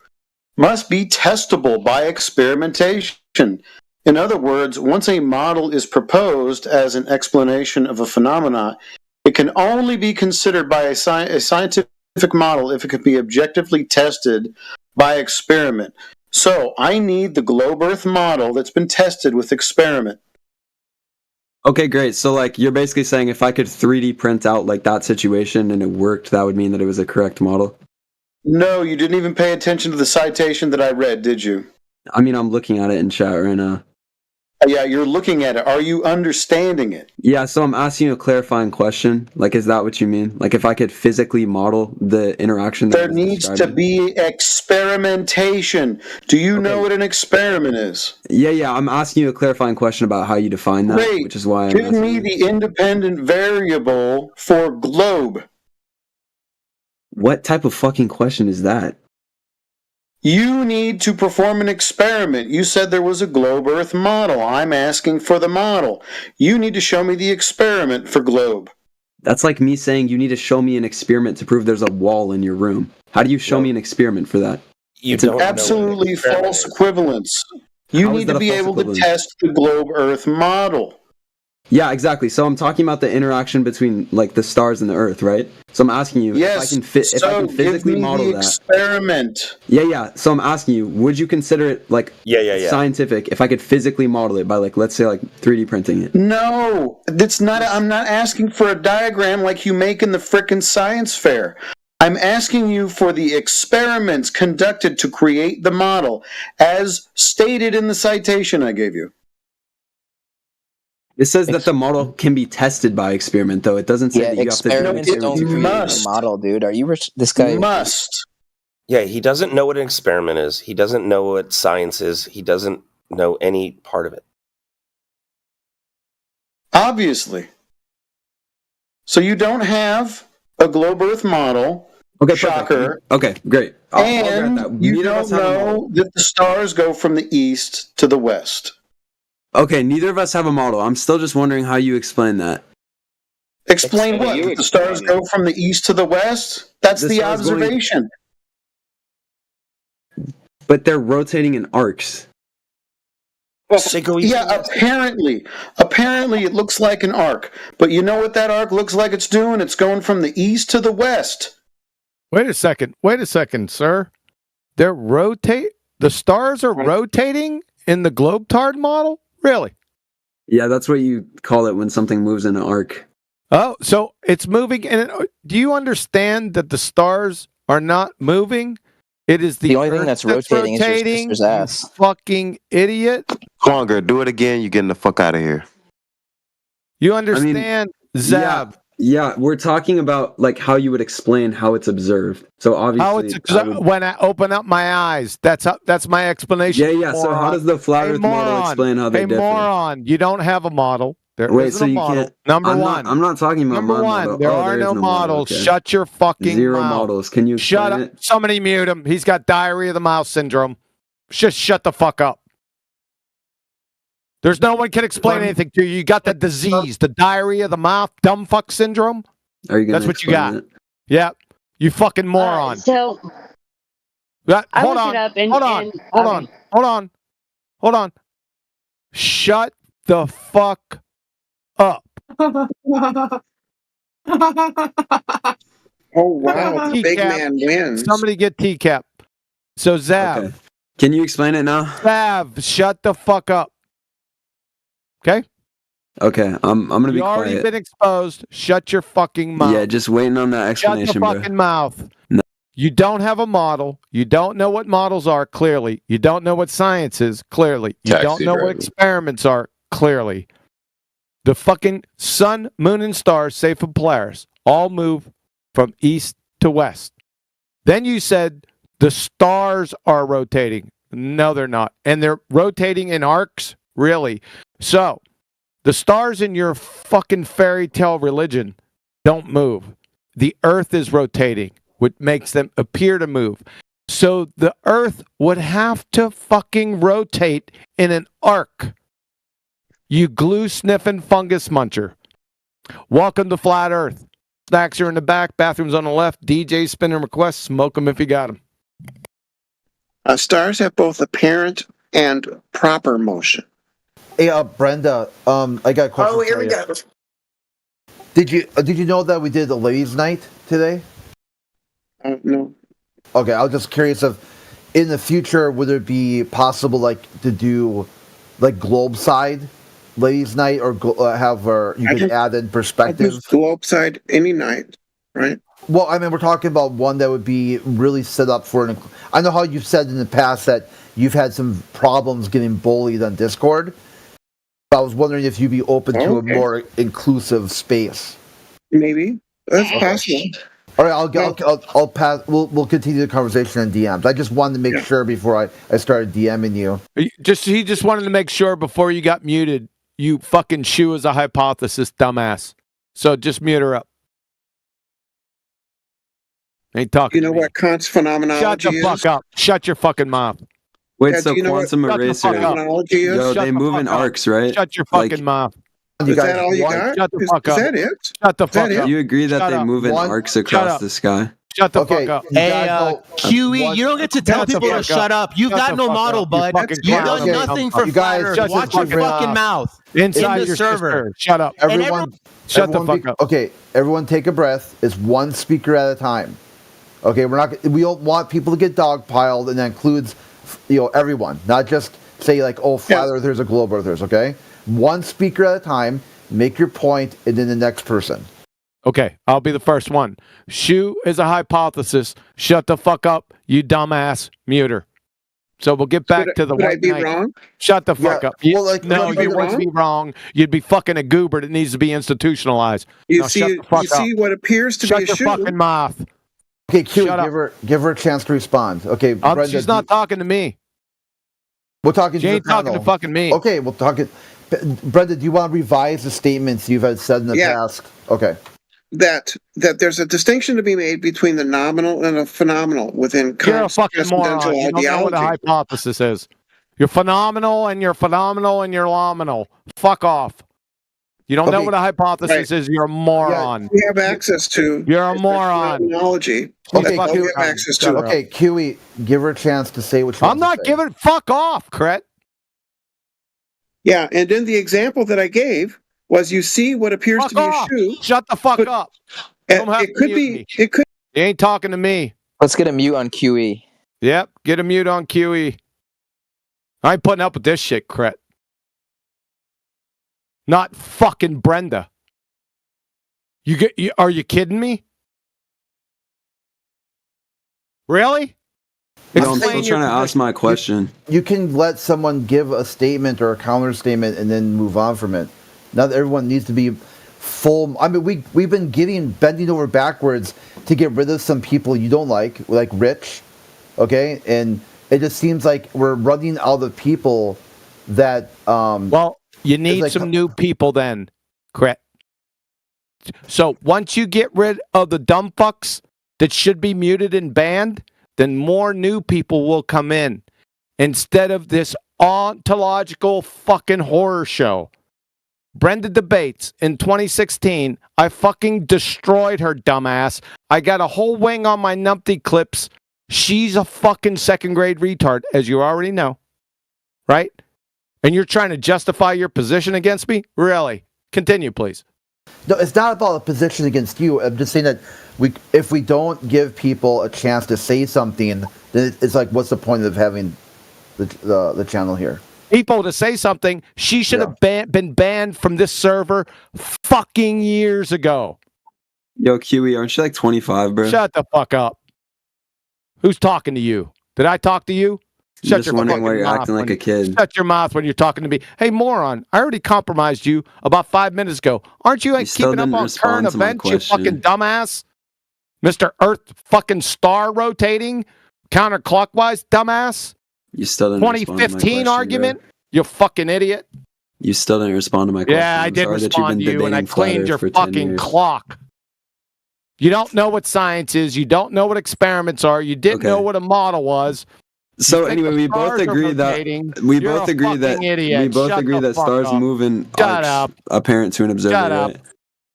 must be testable by experimentation. In other words, once a model is proposed as an explanation of a phenomena, it can only be considered by a scientific model if it can be objectively tested by experiment. So, I need the globe Earth model that's been tested with experiment. Okay, great. So, like, you're basically saying if I could 3D print out, like, that situation and it worked, that would mean that it was a correct model? No, you didn't even pay attention to the citation that I read, did you? I mean, I'm looking at it in chat right now. Yeah, you're looking at it. Are you understanding it? Yeah, so I'm asking you a clarifying question. Like, is that what you mean? Like, if I could physically model the interaction that There needs to be experimentation. Do you know what an experiment is? Yeah, I'm asking you a clarifying question about how you define that, Great. which is why I'm Give asking me you. the independent variable for globe. What type of fucking question is that? You need to perform an experiment. You said there was a globe Earth model. I'm asking for the model. You need to show me the experiment for globe. That's like me saying you need to show me an experiment to prove there's a wall in your room. How do you show me an experiment for that? It's absolutely false equivalence. You How is need that to a be false able to equivalence? test the globe Earth model. Yeah, exactly. So I'm talking about the interaction between like the stars and the Earth, right? So I'm asking you Yes, if I can give physically me model the that. experiment. Yeah. So I'm asking you, would you consider it like Yeah. scientific if I could physically model it by like let's say like 3D printing it? No, that's not. I'm not asking for a diagram like you make in the frickin' science fair. I'm asking you for the experiments conducted to create the model, as stated in the citation I gave you. It says that the model can be tested by experiment, though. It doesn't say Yeah, that you have to do experiments it. don't create a model, dude. Are you this guy? Must. Yeah, he doesn't know what an experiment is. He doesn't know what science is. He doesn't know any part of it. Obviously. So you don't have a globe Earth model. Okay, shocker. Okay, great. I'll grant And that. you Neither of us don't have a model. know that the stars go from the east to the west. Okay, neither of us have a model. I'm still just wondering how you explain that. Explain what? That the stars go from the east to the west? That's The the stars going- observation. But they're rotating in arcs. Yeah, apparently it looks like an arc. But you know what that arc looks like it's doing? It's going from the east to the west. Wait a second, sir. The stars are rotating in the globetard model? Really? Yeah, that's what you call it when something moves in an arc. Oh, so it's moving. And do you understand that the stars are not moving? It is the only thing Earth that's rotating is your sister's you ass. fucking idiot. Come on, girl, do it again. You're getting the fuck out of here. You understand, Zav? Yeah, we're talking about like how you would explain how it's observed. So obviously, How it's when I open up my eyes. That's my explanation. Yeah. So how does the flat Earth model explain how they hey, differ? moron! You don't have a model. There Wait, isn't so a you model. can't. Number I'm one. I'm not talking about Number my one. model. There Oh, are is no models. Okay. Shut your fucking Zero mouth. models. Can you Shut explain up. it? Somebody mute him. He's got diarrhea of the mouth syndrome. Just shut the fuck up. There's no one can explain anything to you. You got the disease, the diarrhea of the mouth, dumb fuck syndrome. Are you gonna That's what you explain got. it? Yeah. You fucking moron. So I Hold looked on. it up and Hold on. Shut the fuck up. Oh wow, the big TCAP. man wins. Somebody get TCAP. So Zav. Okay. Can you explain it now? Zav, shut the fuck up. Okay? Okay, I'm gonna be You already quiet. been exposed. Shut your fucking mouth. Yeah, just waiting on that Shut explanation, the bro. fucking mouth. No. You don't have a model. You don't know what models are, clearly. You don't know what science is, clearly. You don't Taxi know driver. what experiments are, clearly. The fucking sun, moon, and stars, say for Polaris, all move from east to west. Then you said the stars are rotating. No, they're not. And they're rotating in arcs? Really? So, the stars in your fucking fairy tale religion don't move. The earth is rotating, which makes them appear to move. So the earth would have to fucking rotate in an arc. You glue sniffing fungus muncher. Welcome to Flat Earth. Snacks are in the back, bathrooms on the left. DJ spinning requests, smoke them if you got them. Stars have both apparent and proper motion. Hey, Brenda, I got a question. Oh, here for we you. go. Did you know that we did a ladies' night today? No. Okay, I was just curious if in the future would it be possible like to do like globe side ladies' night or have you could add in perspective. Globe side any night, right? Well, I mean, we're talking about one that would be really set up for an. I know how you've said in the past that you've had some problems getting bullied on Discord. I was wondering if you'd be open to a more inclusive space. Maybe that's possible. All right, I'll pass. We'll continue the conversation on DMs. I just wanted to make sure before I started DMing you. He just wanted to make sure before you got muted, you fucking shoe as a hypothesis, dumbass. So just mute her up. Ain't talking. You know what Kant's phenomenology is? Shut the fuck up. Shut your fucking mouth. Wait, Yeah, so do you know what quantum eraser? phenomenology is? Yo, Shut they the move fuck in up. arcs, right? Shut your fucking mouth. Is that all you got? Shut the fuck Is up. that it? Shut the Is that fuck it? up. Do you agree that Shut they up. move in arcs across the sky? Shut the fuck up. Hey, QE, you don't get to tell people to shut up. You've got no model, bud. You've done nothing for Flat Earth. Watch your fucking mouth. Inside in the your server. Shut up. Everyone, Shut the everyone fuck up. Okay, everyone, take a breath. It's one speaker at a time. Okay, we don't want people to get dogpiled, and that includes, everyone, not just say like, flat earthers or globe earthers. Okay, one speaker at a time. Make your point, and then the next person. Okay, I'll be the first one. Shoe is a hypothesis. Shut the fuck up, you dumbass. Mute her. So we'll get back to the Would I one be night. wrong? Shut the fuck up. Well, No, would I you be wouldn't wrong? be wrong. You'd be fucking a goober that needs to be institutionalized. You Now, see, shut the fuck up. what appears to Shut be a your shoe. fucking mouth. Okay, Q, Shut up. give her a chance to respond. Okay, Brenda, She's not talking to me. We're talking. She to ain't the talking panel. to fucking me. Okay, we'll talk it. Brenda, do you want to revise the statements you've had said in the past? Okay. That there's a distinction to be made between the nominal and the phenomenal within You're a Kant's fucking moron. transcendental You don't know what a ideology. hypothesis is. You're phenomenal and you're phenomenal and you're nominal. Fuck off. You don't know Okay, what a hypothesis right. is. You're a moron. We have access to You're a moron. phenomenology. Okay, That's all we Q, have access to. okay, QE, give her a chance to say what she I'm wants to not say. giving. Fuck off, Cret. Yeah, and then the example that I gave was you see what appears Fuck to be off. a shoe. Shut the fuck up. You don't have It to could mute be. me. It could. You ain't talking to me. Let's get a mute on QE. Yep. Get a mute on QE. I ain't putting up with this shit, Cret. Not fucking Brenda. Are you kidding me? Really? No, I'm Explain still your trying to ask my question. You can let someone give a statement or a counter statement and then move on from it. Not everyone needs to be full. I mean, we've been bending over backwards to get rid of some people you don't like Rich, okay? And it just seems like we're running out of people that. Well, you need like- some new people then, Cret. So once you get rid of the dumb fucks that should be muted and banned, then more new people will come in instead of this ontological fucking horror show. Brenda Debates in 2016, I fucking destroyed her dumbass. I got a whole wing on my numpty clips. She's a fucking second grade retard, as you already know. Right? And you're trying to justify your position against me? Really? Continue, please. No, it's not about a position against you. I'm just saying that if we don't give people a chance to say something, then it's like, what's the point of having the channel here? people to say something, she should have been banned from this server fucking years ago. Yo, Kiwi, aren't you like 25, bro? Shut the fuck up. Who's talking to you? Did I talk to you? I'm Shut just your wondering fucking why you're mouth acting like when- a kid. Shut your mouth when you're talking to me. Hey, moron, I already compromised you about 5 minutes ago. Aren't you, still keeping up didn't on respond current to my events, you question. fucking dumbass? Mr. Earth fucking star rotating counterclockwise, dumbass? You still didn't respond to my 2015 question, argument? bro. You fucking idiot. You still didn't respond to my question. Yeah, I I'm did sorry that you've respond been to you, and I debating flat cleaned Earth your for 10 fucking years. clock. You don't know what science is. You don't know what experiments are. You didn't know what a model was. You So think anyway, the we both stars are agree that rotating. we You're both a agree that fucking idiot. we both Shut agree the that fuck stars up. move in Shut arcs up. apparent to an observer, Shut up. right?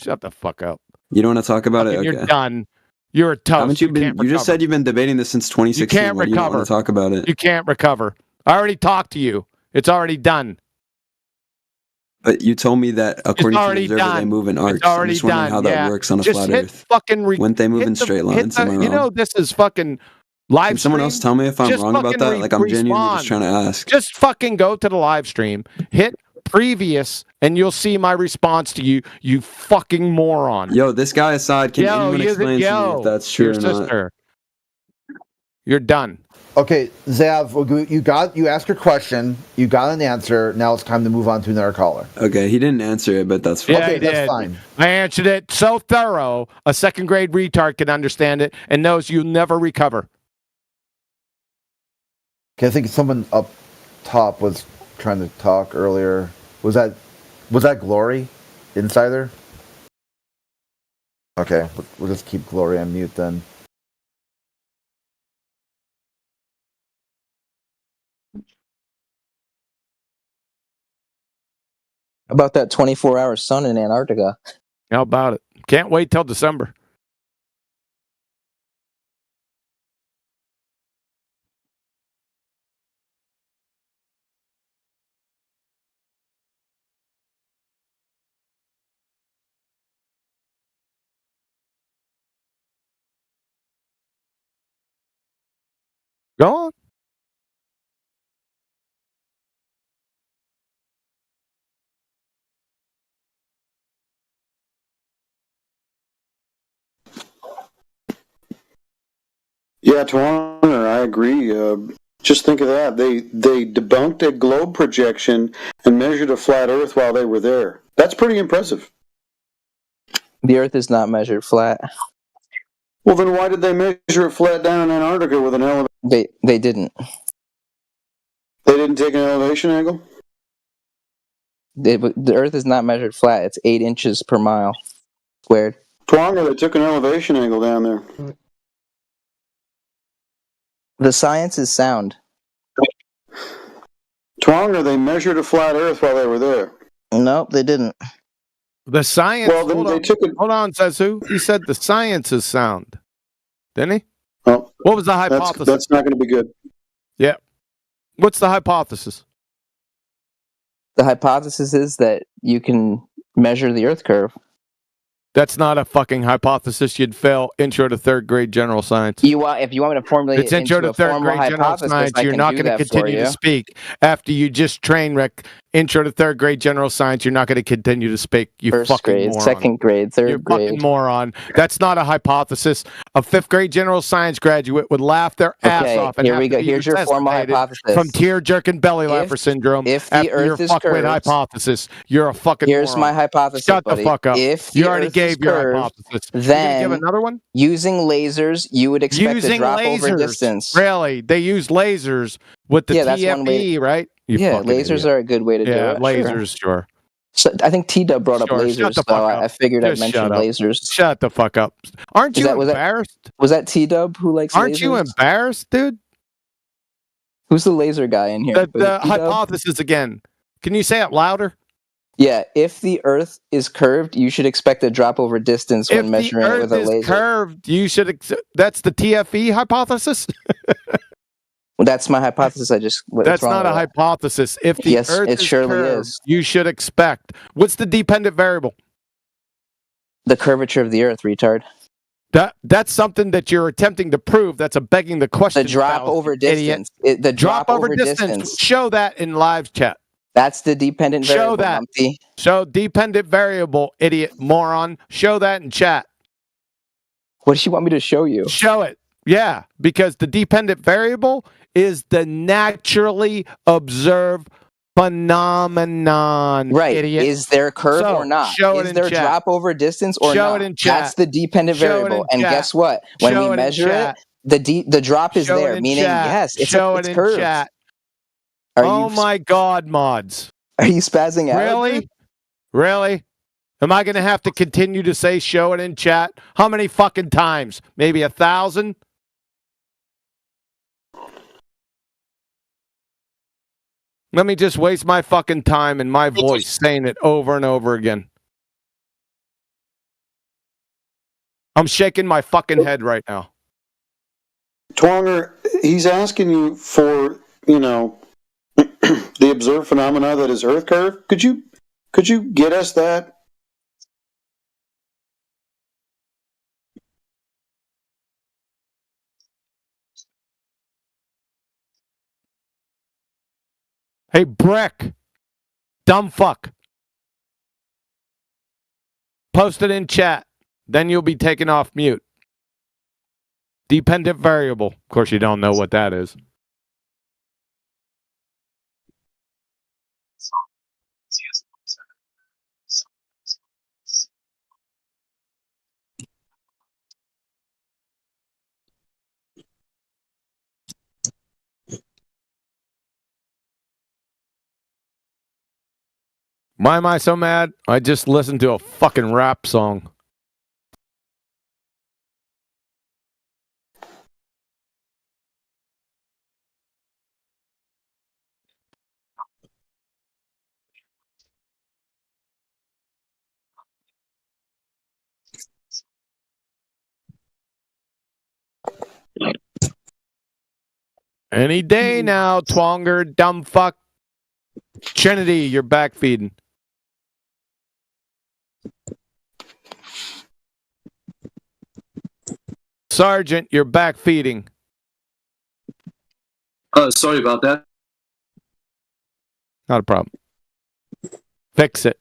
Shut the fuck up. You don't want to talk about it? Fucking, Okay. You're done. You're a toast. Haven't you been? can't You just recover. said you've been debating this since 2016. You can't Why do you not recover. want to talk about it? You can't recover. I already talked to you. It's already done. But you told me that according to an already observer, they done. move in It's arcs. I'm already just wondering done. how that Yeah. works on a Just flat hit Earth. fucking Wouldn't they move hit in the- straight hit lines? the- Am I You wrong? know, this is fucking live Can someone stream. else tell me if I'm Just wrong about fucking that? Like, I'm genuinely respond. just trying to ask. Just fucking go to the live stream, hit previous, and you'll see my response to you, you fucking moron. Yo, this guy aside, can anyone explain to me if that's true your or not? sister. You're done. Okay, Zav, you asked your question, you got an answer. Now it's time to move on to another caller. Okay, he didn't answer it, but that's fine. Yeah, I did. I answered it so thorough, a second grade retard can understand it and knows you'll never recover. Okay, I think someone up top was trying to talk earlier. Was that Glory, Insider? Okay, we'll just keep Glory on mute then. About that 24-hour sun in Antarctica. How about it? Can't wait till December. Go on. Yeah, Tawana, I agree. Just think of that. They debunked a globe projection and measured a flat Earth while they were there. That's pretty impressive. The Earth is not measured flat. Well, then why did they measure it flat down in Antarctica with an elevation? They didn't. They didn't take an elevation angle? The Earth is not measured flat. It's 8 inches per mile squared. Twanga, they took an elevation angle down there. The science is sound. Twanga, they measured a flat Earth while they were there. Nope, they didn't. The science. Well, then hold they on, took it. Hold on, says who? He said the science is sound. Didn't he? Oh, what was the hypothesis? That's not going to be good. Yeah. What's the hypothesis? The hypothesis is that you can measure the Earth curve. That's not a fucking hypothesis. You'd fail intro to third grade general science. If you want me to formulate It's it intro into to a third formal grade general hypothesis, science. I You're can not do going to that for continue you. to speak after you just train wreck intro to third grade general science. You're not going to continue to speak. You First fucking grade, moron. second grade, third You're grade. fucking moron. That's not a hypothesis. A fifth grade general science graduate would laugh their ass Okay, off. And here have we to go. be Here's your formal resuscitated hypothesis. from tear jerking belly laugher syndrome. if the after your Earth is fuckwit curved- hypothesis, you're a fucking Here's moron. my hypothesis, Shut buddy. the fuck up. If you the already Earth gave is your curved, hypothesis. You gonna then give another one? Using lasers, you would expect Using to drop lasers. over distance. Really? They use lasers with the Yeah, that's one way TFE, right? You yeah, fucking lasers idiot. are a good way to do Yeah, it. lasers, sure. So I think T-Dub brought up Sure, lasers, shut the so fuck up. I figured I'd Just mention shut up. lasers. Shut the fuck up. Aren't you embarrassed? Was that T-Dub who likes Aren't lasers? you embarrassed, dude? Who's the laser guy in here? The Was it T-Dub? hypothesis again. Can you say it louder? Yeah, if the Earth is curved, you should expect a drop over distance when If the measuring it Earth with a is laser. curved, you should. That's the TFE hypothesis. Well, that's my hypothesis. What's That's wrong not a with that? hypothesis. If the Yes, Earth it is surely curved, is. you should expect. What's the dependent variable? The curvature of the Earth, retard. That's something that you're attempting to prove. That's a begging the question. The drop fallacy, over idiot. distance. The drop over distance. distance. Show that in live chat. That's the dependent variable. Show that. Lumpy. Show dependent variable, idiot moron. Show that in chat. What does she want me to show you? Show it. Yeah, because the dependent variable is the naturally observed phenomenon. Right. Idiot. Is there a curve or not? Is there a drop over distance or show not? It in chat. That's the dependent variable. And guess what? When we measure it, the drop is there, meaning yes, it's curved. Chat. Oh my God, mods. Are you spazzing out? Really? Am I going to have to continue to say show it in chat? How many fucking times? Maybe 1,000? Let me just waste my fucking time and my voice saying it over and over again. I'm shaking my fucking head right now. Twonger, he's asking you for, the observed phenomena that is Earth curve. Could you get us that? Hey, Brick. Dumb fuck. Post it in chat. Then you'll be taken off mute. Dependent variable. Of course, you don't know what that is. Why am I so mad? I just listened to a fucking rap song. Any day now, Twonger, dumb fuck. Trinity, you're back feeding. Sergeant, you're back feeding. Sorry about that. Not a problem. Fix it.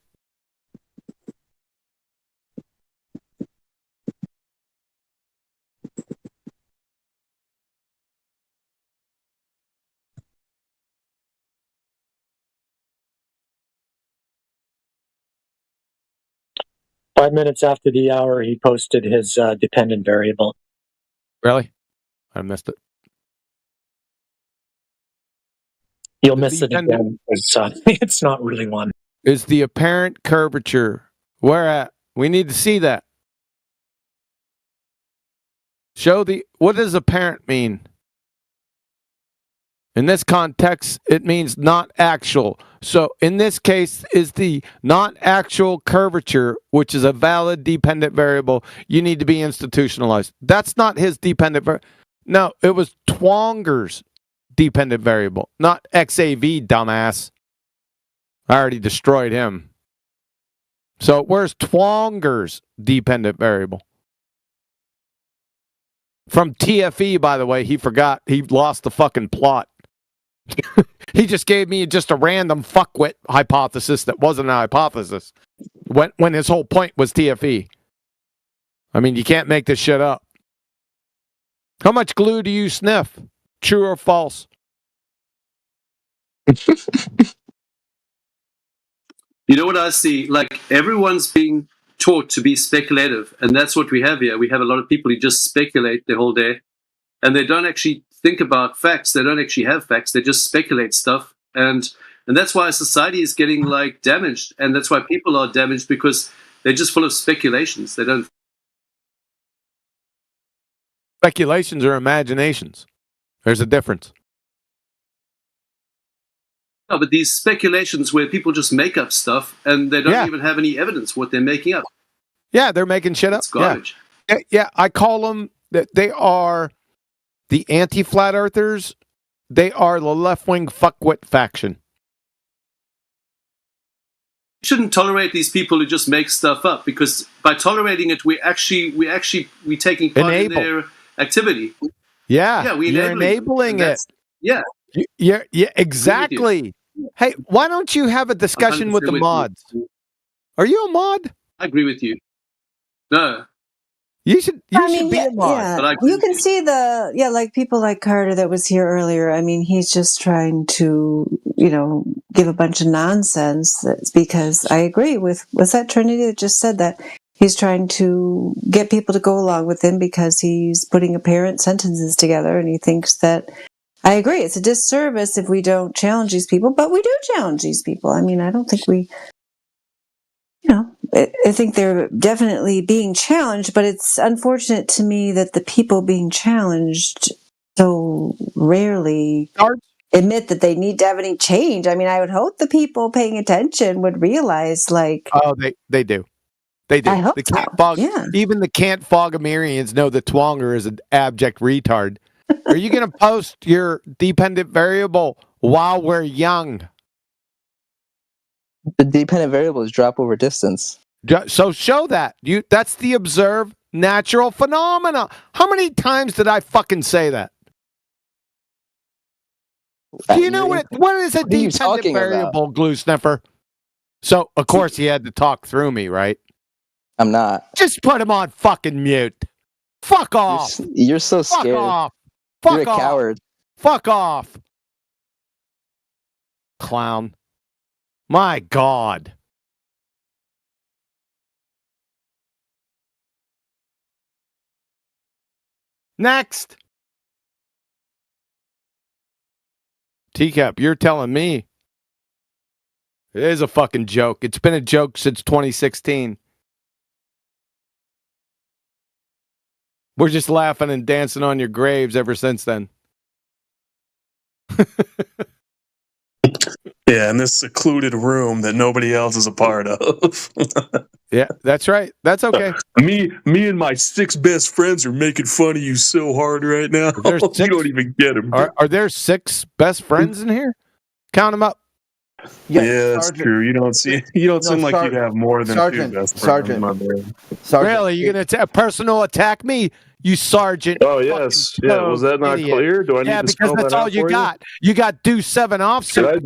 Five minutes after the hour, he posted his dependent variable. Really? I missed it. You'll miss it again because it's not really one. Is the apparent curvature. Where at? We need to see that. Show the. What does apparent mean? In this context, it means not actual. So in this case, is the not actual curvature, which is a valid dependent variable, you need to be institutionalized. That's not his dependent variable. No, it was Twonger's dependent variable, not XAV, dumbass. I already destroyed him. So where's Twonger's dependent variable? From TFE, by the way, he forgot. He lost the fucking plot. He just gave me just a random fuckwit hypothesis that wasn't a hypothesis when his whole point was TFE. I mean, you can't make this shit up. How much glue do you sniff? True or false? You know what I see? Like, everyone's being taught to be speculative, and that's what we have here. We have a lot of people who just speculate the whole day, and they don't actually think about facts. They don't actually have facts. They just speculate stuff, and that's why society is getting like damaged, and that's why people are damaged, because they're just full of speculations. They don't. Speculations or imaginations. There's a difference. No, but these speculations where people just make up stuff and they don't even have any evidence what they're making up. Yeah, they're making shit up. It's garbage. Yeah, I call them that they are the anti-flat earthers. They are the left-wing fuckwit faction. shouldn't tolerate these people who just make stuff up, because by tolerating it, we taking part in their activity. Yeah, we you're enabling it. Yeah, yeah, exactly. Hey, why don't you have a discussion with the mods? Are you a mod? I agree with you. No. You should be a mod. Yeah, you can see like people like Carter that was here earlier. I mean, he's just trying to, give a bunch of nonsense. That's because I agree with, was that Trinity that just said that? He's trying to get people to go along with him because he's putting apparent sentences together, and he thinks that, I agree, it's a disservice if we don't challenge these people, but we do challenge these people. I mean, I don't think we... I think they're definitely being challenged, but it's unfortunate to me that the people being challenged so rarely admit that they need to have any change. I mean, I would hope the people paying attention would realize, like... Oh, they do. They do. I hope Even the Can't Fogomerians know that Twonger is an abject retard. Are you going to post your dependent variable while we're young? The dependent variable is drop over distance. So show that. That's the observed natural phenomena. How many times did I fucking say that? Do you know what is a dependent variable, Glue Sniffer? So, of course, he had to talk through me, right? I'm not. Just put him on fucking mute. Fuck off. You're so scared. Fuck off. Fuck You're a off. coward. Fuck off. Clown. My God. Next. Teacup, you're telling me. It is a fucking joke. It's been a joke since 2016. We're just laughing and dancing on your graves ever since then. Yeah, in this secluded room that nobody else is a part of. Yeah, that's right. That's okay. Me and my 6 best friends are making fun of you so hard right now. You don't even get them. Are there 6 best friends in here? Count them up. Yeah, that's true. You don't seem like you'd have more than 2 best friends. Really? You're going to personal attack me? You sergeant. Oh, yes. Yeah, was that not clear? Do I need to spell that out? Yeah, because that's all you got. You got do 7 offsuit. Should I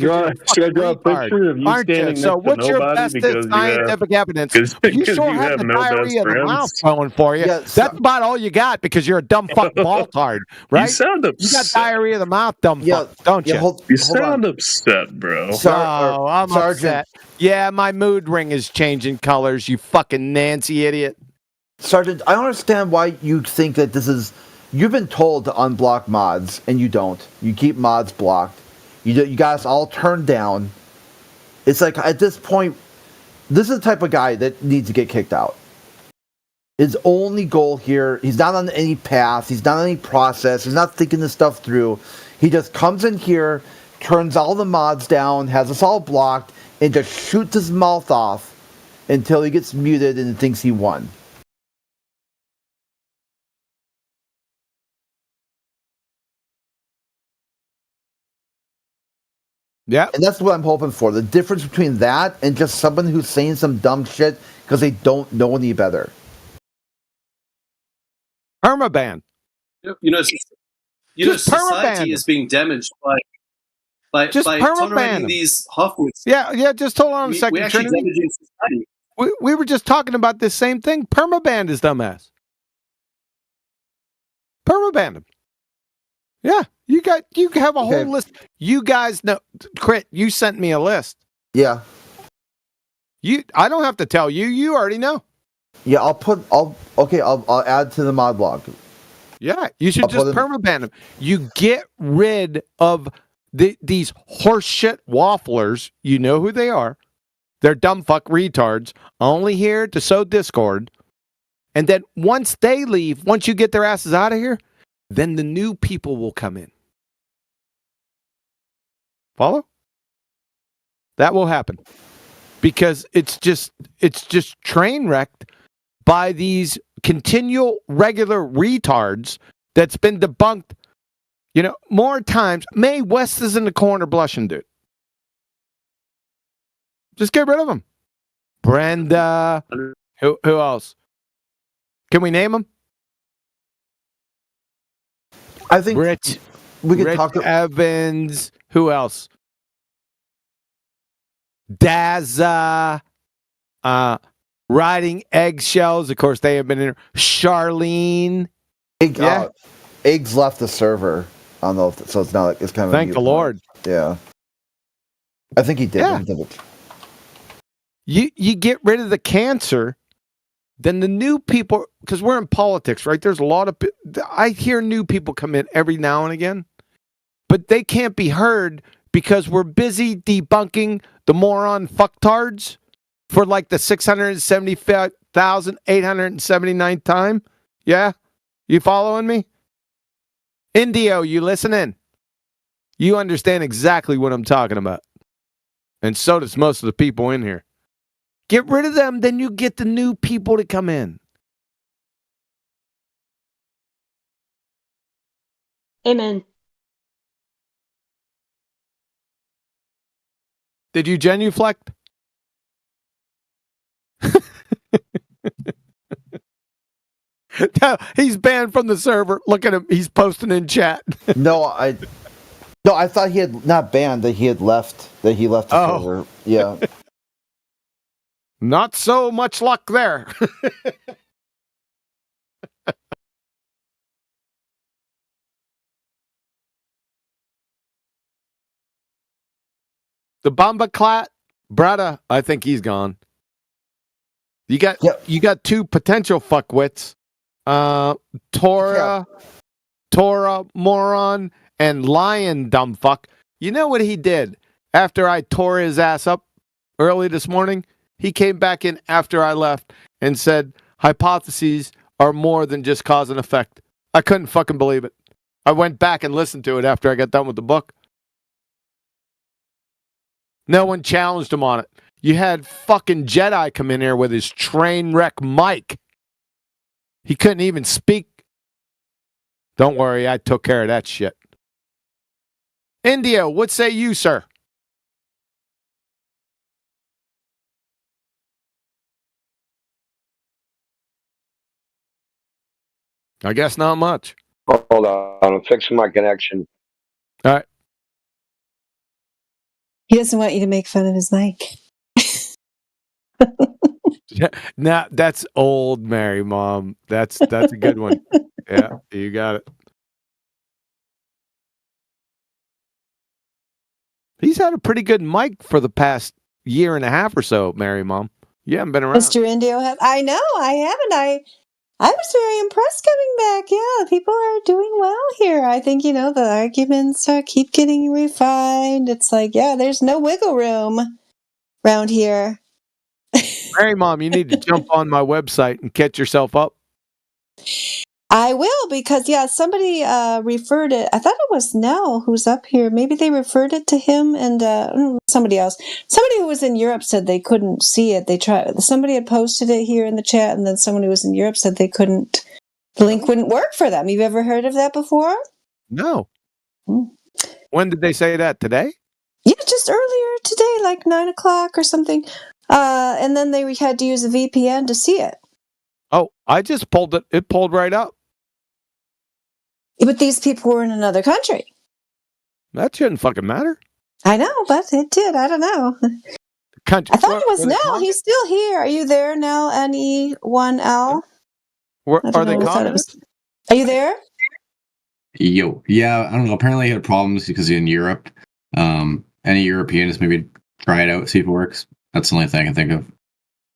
draw a picture of you standing next to what's your nobody best scientific evidence? You sure you have the no diarrhea best of the mouth friends? going for you. That's about all you got because you're a dumb fuck baltard, right? You sound upset. You got diarrhea of the mouth, dumb fuck, don't you? You sound upset, bro. I'm upset. Yeah, my mood ring is changing colors, you fucking Nancy idiot. Sergeant, I don't understand why you think that this is... You've been told to unblock mods, and you don't. You keep mods blocked. You got us all turned down. It's like, at this point, this is the type of guy that needs to get kicked out. His only goal here, he's not on any path, he's not on any process, he's not thinking this stuff through. He just comes in here, turns all the mods down, has us all blocked, and just shoots his mouth off until he gets muted and thinks he won. Yeah. And that's what I'm hoping for. The difference between that and just someone who's saying some dumb shit because they don't know any better. Permaban. Society is being damaged by tolerating these Hoffwoods. Yeah, just hold on a second. We're actually damaging society. We were just talking about this same thing. Permaban is dumbass. Permaban him. Yeah, you have a whole list. You guys know, Crit, you sent me a list. Yeah. I don't have to tell you. You already know. Yeah, I'll add to the mod log. Yeah, you should just permaban them. You get rid of these horseshit wafflers. You know who they are. They're dumb fuck retards, only here to sow discord. And then once they leave, once you get their asses out of here, then the new people will come in. Follow? That will happen. Because it's just train wrecked by these continual regular retards that's been debunked, more times. Mae West is in the corner blushing, dude. Just get rid of him. Brenda. Who else? Can we name them? I think Rich. we could Rich talk to Evans. Who else? Dazza. Riding eggshells. Of course, they have been in. Charlene. Eggs left the server. I don't know if so. It's not. It's kind of. Thank the Lord. Yeah. I think he did. Yeah. You get rid of the cancer, then the new people, because we're in politics, right? There's a lot of, I hear new people come in every now and again, but they can't be heard because we're busy debunking the moron fucktards for like the 675,879th time. Yeah? You following me? Indio, you listening? You understand exactly what I'm talking about. And so does most of the people in here. Get rid of them, then you get the new people to come in. Amen. Did you genuflect? No, he's banned from the server. Look at him. He's posting in chat. No, I thought he had not banned, that he had left. That he left the server. Yeah. Not so much luck there. The Bombaclat, Brada, I think he's gone. You got two potential fuckwits. Tora Moron and Lion Dumbfuck. You know what he did after I tore his ass up early this morning? He came back in after I left and said hypotheses are more than just cause and effect. I couldn't fucking believe it. I went back and listened to it after I got done with the book. No one challenged him on it. You had fucking Jedi come in here with his train wreck mic. He couldn't even speak. Don't worry, I took care of that shit. India, what say you, sir? I guess not much. Hold on, I'm fixing my connection. All right. He doesn't want you to make fun of his mic. Now that's old, Mary Mom. That's a good one. Yeah, you got it. He's had a pretty good mic for the past year and a half or so, Mary Mom. You haven't been around. Mr. Indio has. I know, I haven't. I was very impressed coming back. Yeah, people are doing well here. I think, the arguments keep getting refined. It's like, yeah, there's no wiggle room around here. Mary Mom, you need to jump on my website and catch yourself up. I will, because, somebody referred it. I thought it was Nell who's up here. Maybe they referred it to him and somebody else. Somebody who was in Europe said they couldn't see it. Somebody had posted it here in the chat, and then someone who was in Europe said they couldn't. The link wouldn't work for them. You've ever heard of that before? No. When did they say that? Today? Yeah, just earlier today, like 9:00 or something. And then they had to use a VPN to see it. Oh, I just pulled it. It pulled right up. But these people were in another country. That shouldn't fucking matter. I know, but it did. I don't know. Country. I thought it was Nell. He's still here. Are you there, Nell? NE1L? Are they communists? Are you there? Yo, yeah, I don't know. Apparently, he had problems because he's in Europe. Any Europeans, maybe try it out, see if it works. That's the only thing I can think of.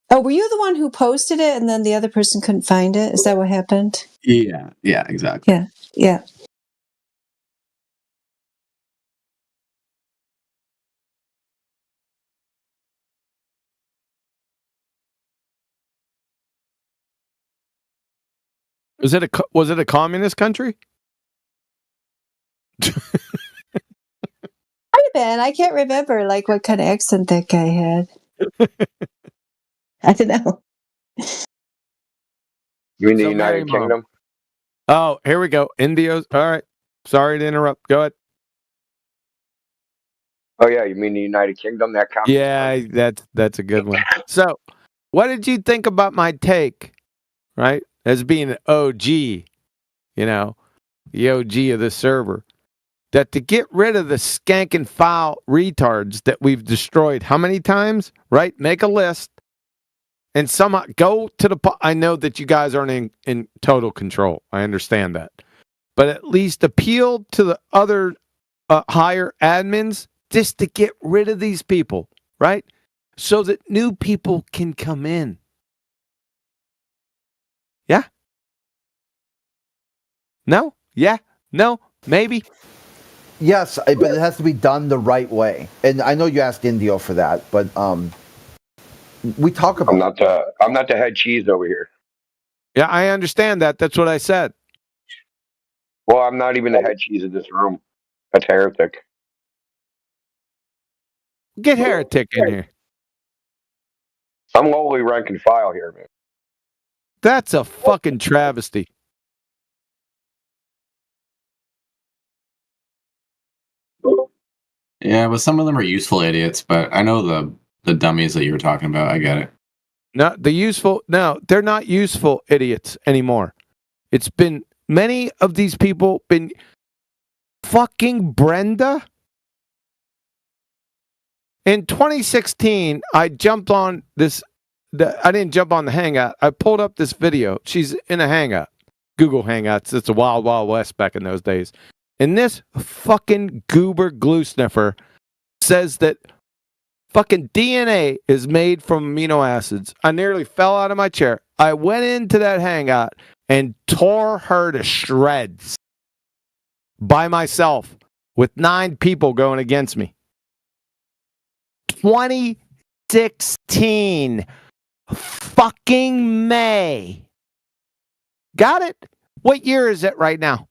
Oh, were you the one who posted it and then the other person couldn't find it? Is that what happened? Yeah, exactly. Yeah. Was it a communist country? Might have been. I can't remember what kind of accent that guy had. I don't know. You mean the United Kingdom? Oh, here we go. India's. All right. Sorry to interrupt. Go ahead. Oh yeah, you mean the United Kingdom? That counts. Yeah, that's a good one. So What did you think about my take, right? As being an OG, the OG of the server. That to get rid of the skank and foul retards that we've destroyed how many times, right? Make a list and somehow go to the... I know that you guys aren't in total control. I understand that. But at least appeal to the other higher admins just to get rid of these people, right? So that new people can come in. Yeah? No? Yeah? No? Maybe? Yes, but it has to be done the right way. And I know you asked Indio for that, but we talk about... I'm not the head cheese over here. Yeah, I understand that. That's what I said. Well, I'm not even the head cheese in this room. That's Heretic. Get Heretic in here. I'm lowly rank and file here, man. That's a fucking travesty. Yeah, but some of them are useful idiots, but I know the dummies that you were talking about. I get it. No, they're not useful idiots anymore. It's been many of these people been fucking Brenda. In 2016, I jumped on this. I didn't jump on the Hangout. I pulled up this video. She's in a Hangout, Google Hangouts. It's a wild, wild west back in those days. And this fucking goober glue sniffer says that fucking DNA is made from amino acids. I nearly fell out of my chair. I went into that Hangout and tore her to shreds by myself with 9 people going against me. 2016 fucking May. Got it? What year is it right now?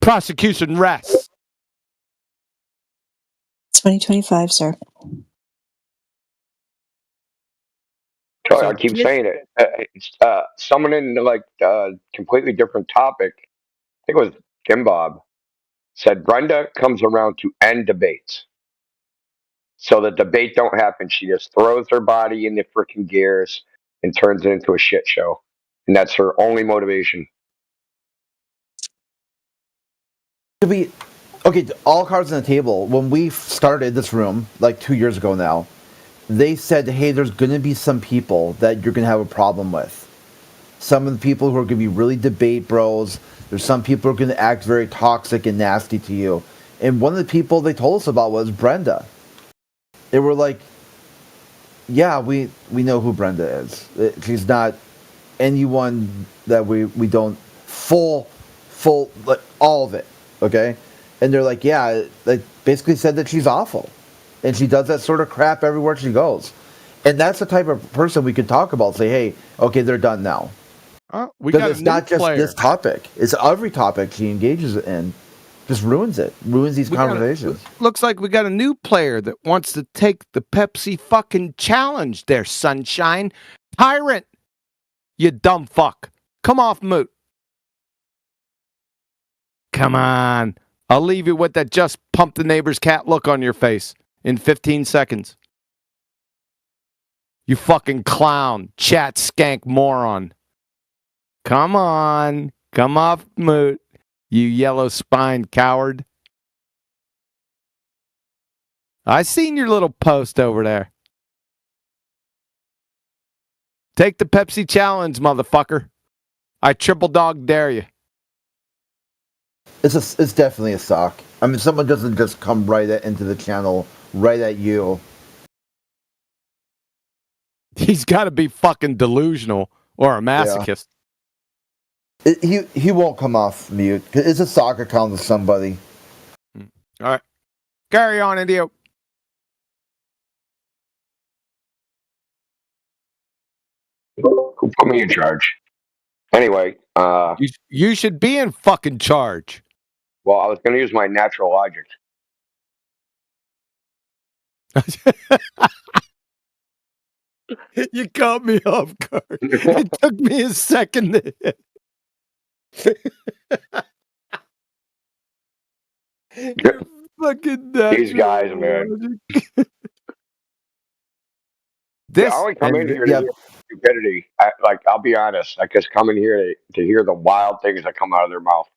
Prosecution rests. 2025, sir. I keep saying it. It's someone in completely different topic. I think it was Jim Bob said Brenda comes around to end debates. So the debate don't happen. She just throws her body in the freaking gears and turns it into a shit show. And that's her only motivation. All cards on the table. When we started this room, like 2 years ago now, they said, hey, there's going to be some people that you're going to have a problem with. Some of the people who are going to be really debate bros. There's some people who are going to act very toxic and nasty to you. And one of the people they told us about was Brenda. They were like, yeah, we know who Brenda is. She's not anyone that we don't full, like, all of it, okay? And they're like, yeah, they basically said that she's awful. And she does that sort of crap everywhere she goes. And that's the type of person we could talk about. Say, hey, okay, they're done now. Because it's not just this topic. It's every topic she engages in. Just ruins it. Ruins these conversations. Looks like we got a new player that wants to take the Pepsi fucking challenge there, Sunshine. Tyrant, you dumb fuck. Come off mute. Come on. I'll leave you with that just pump the neighbor's cat look on your face in 15 seconds. You fucking clown, chat skank moron. Come on. Come off mute, you yellow spined coward. I seen your little post over there. Take the Pepsi challenge, motherfucker. I triple dog dare you. It's definitely a sock. I mean, someone doesn't just come right into the channel, right at you. He's got to be fucking delusional or a masochist. Yeah. He won't come off mute. It's a sock account with somebody. All right. Carry on, Indio. Who put me in charge? Anyway, you should be in fucking charge. Well, I was going to use my natural logic. You caught me off guard. It took me a second to hit. Fucking These guys, man. I only come in here to hear stupidity. I'll be honest. I just come in here to hear the wild things that come out of their mouth.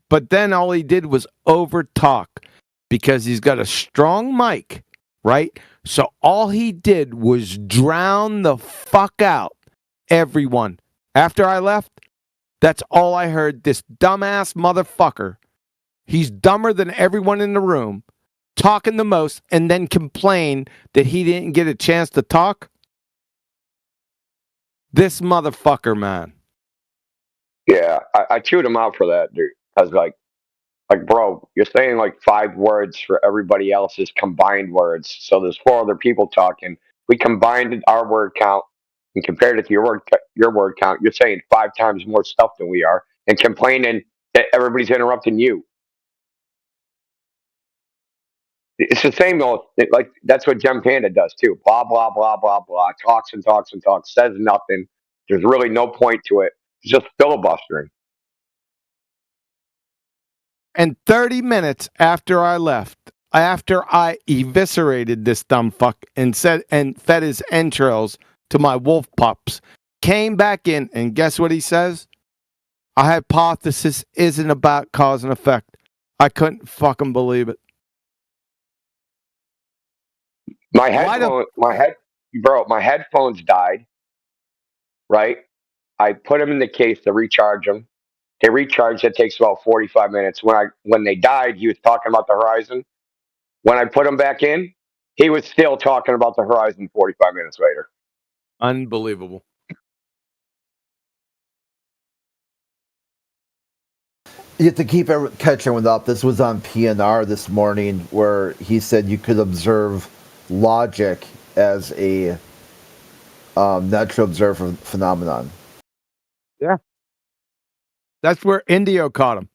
But then all he did was over talk because he's got a strong mic, right? So all he did was drown the fuck out everyone. After I left, that's all I heard. This dumbass motherfucker. He's dumber than everyone in the room, talking the most, and then complain that he didn't get a chance to talk. This motherfucker, man. Yeah, I chewed him out for that, dude. I was like, bro, you're saying like 5 words for everybody else's combined words. So there's 4 other people talking. We combined our word count and compared it to your word count. You're saying 5 times more stuff than we are, and complaining that everybody's interrupting you. It's the same old, like that's what Gem Panda does too. Blah blah blah blah blah. Talks and talks and talks. Says nothing. There's really no point to it. It's just filibustering. And 30 minutes after I left, after I eviscerated this dumb fuck and fed his entrails to my wolf pups, came back in, and guess what he says? A hypothesis isn't about cause and effect. I couldn't fucking believe it. My headphones died. Right? I put them in the case to recharge them. They recharge. It takes about 45 minutes. When they died, he was talking about the horizon. When I put him back in, he was still talking about the horizon 45 minutes later. Unbelievable. You have to keep catching everyone up. This was on PNR this morning, where he said you could observe logic as a natural observer phenomenon. Yeah. That's where Indio caught him.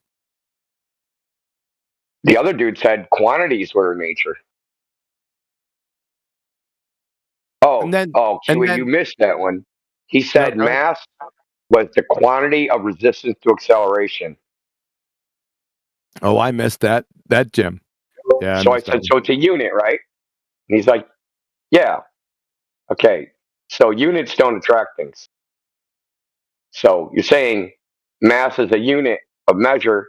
The other dude said quantities were in nature. You missed that one. He said mass was the quantity of resistance to acceleration. Oh, I missed that, Jim. Yeah. So I said, so it's a unit, right? And he's like, yeah. Okay. So units don't attract things. So you're saying mass is a unit of measure,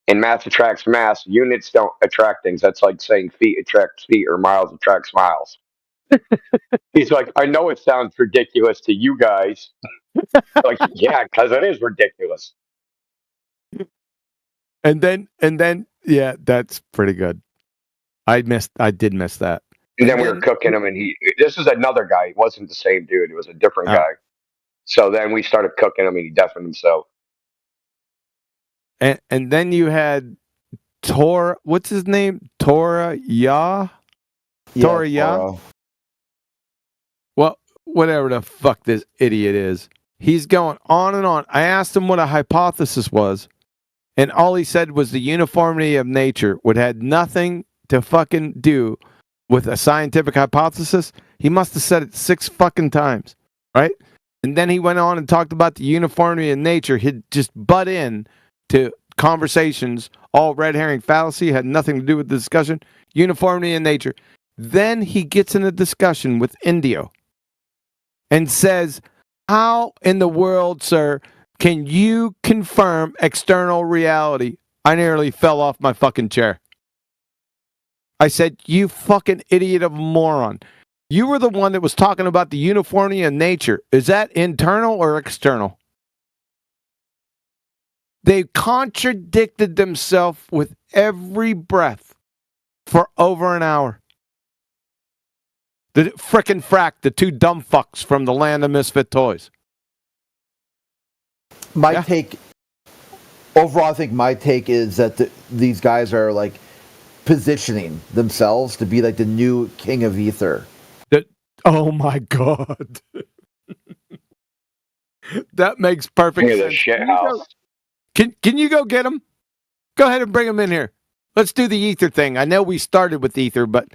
and mass attracts mass. Units don't attract things. That's like saying feet attracts feet or miles attracts miles. He's like, I know it sounds ridiculous to you guys. Like, yeah, because it is ridiculous. And then, yeah, that's pretty good. I did miss that. And then we were cooking him, and this is another guy. He wasn't the same dude. It was a different guy. So then we started cooking him, and he deafened himself. And then you had Tor, what's his name? Torah Yah? Torah Yah? Well, whatever the fuck this idiot is. He's going on and on. I asked him what a hypothesis was, and all he said was the uniformity of nature would had nothing to fucking do with a scientific hypothesis. He must have said it 6 fucking times, right? And then he went on and talked about the uniformity of nature. He'd just butt in to conversations, all red herring fallacy, had nothing to do with the discussion. Uniformity in nature. Then he gets in a discussion with Indio and says, how in the world, sir, can you confirm external reality? I nearly fell off my fucking chair. I said, you fucking idiot of a moron. You were the one that was talking about the uniformity of nature. Is that internal or external? They contradicted themselves with every breath for over an hour. The frickin' frack, the 2 dumb fucks from the land of misfit toys. My take, overall, I think my take is that these guys are like positioning themselves to be like the new king of ether. Oh my God. That makes perfect sense. Shit house. Can you go get him? Go ahead and bring him in here. Let's do the ether thing. I know we started with ether, but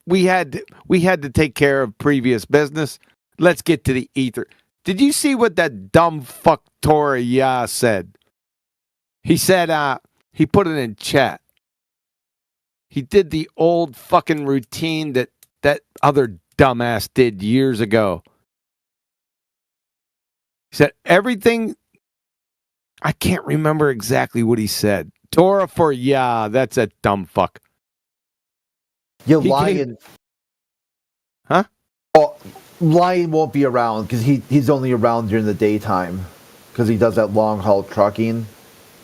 we had to take care of previous business. Let's get to the ether. Did you see what that dumb fuck Torah Yah said? He said, He put it in chat. He did the old fucking routine that other dumbass did years ago. He said everything. I can't remember exactly what he said. Torah for yeah, that's a dumb fuck. You lying. Huh? Well, Lion won't be around because he's only around during the daytime because he does that long haul trucking.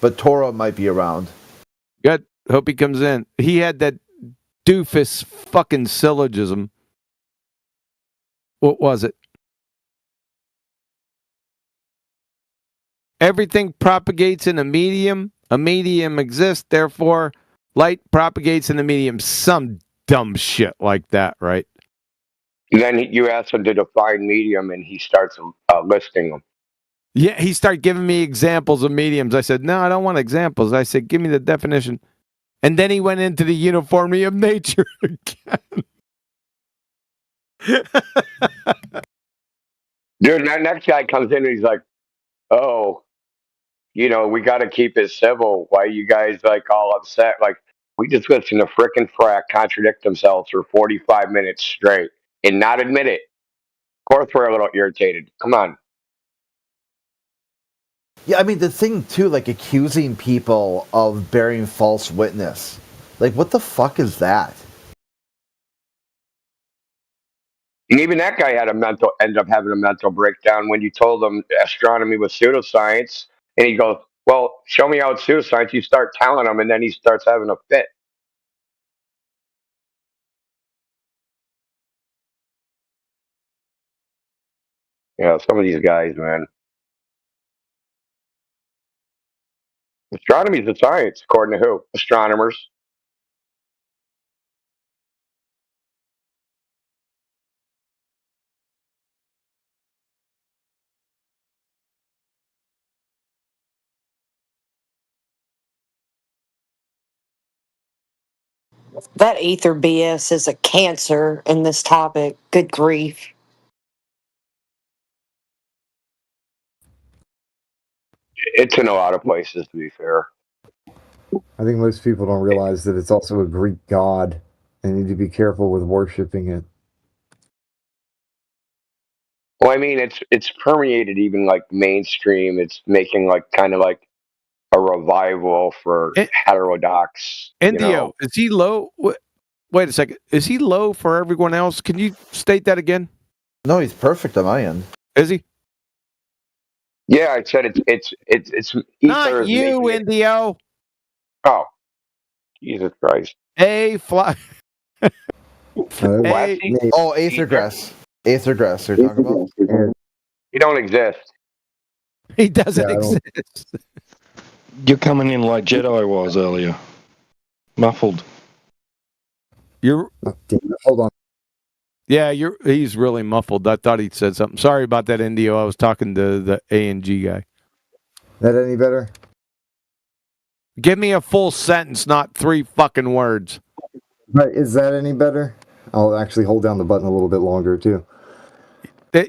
But Torah might be around. Good. Hope he comes in. He had that doofus fucking syllogism. What was it? Everything propagates in a medium exists, therefore light propagates in a medium. Some dumb shit like that, right? Then you ask him to define medium, and he starts listing them. Yeah, he started giving me examples of mediums. I said, no, I don't want examples. I said, give me the definition. And then he went into the uniformity of nature again. Dude, that next guy comes in and he's like, oh, you know, we got to keep it civil. Why you guys like all upset? Like, we just listened to frickin' Frack contradict themselves for 45 minutes straight and not admit it. Of course, we're a little irritated. Come on. Yeah, I mean, the thing, too, like, accusing people of bearing false witness. Like, what the fuck is that? And even that guy ended up having a mental breakdown when you told him astronomy was pseudoscience. And he goes, well, show me how it's pseudoscience. You start telling him, and then he starts having a fit. Yeah, some of these guys, man. Astronomy is a science, according to who? Astronomers. That ether BS is a cancer in this topic. Good grief. It's in a lot of places, to be fair. I think most people don't realize that it's also a Greek god and need to be careful with worshiping it. Well, I mean, it's permeated even like mainstream. It's making like kind of like a revival for heterodox. Indio, is he low? Wait a second. Is he low for everyone else? Can you state that again? No, he's perfect on my end. Is he? Yeah, I said it's not you, Indio. Oh, Jesus Christ! Fly. Oh, Aethergrass. Aethergrass, you're talking about? He don't exist. He doesn't exist. You're coming in like Jedi was earlier. Muffled. You're. Hold on. Yeah, he's really muffled. I thought he said something. Sorry about that, Indio. I was talking to the A&G guy. That any better? Give me a full sentence, not 3 fucking words. But is that any better? I'll actually hold down the button a little bit longer, too.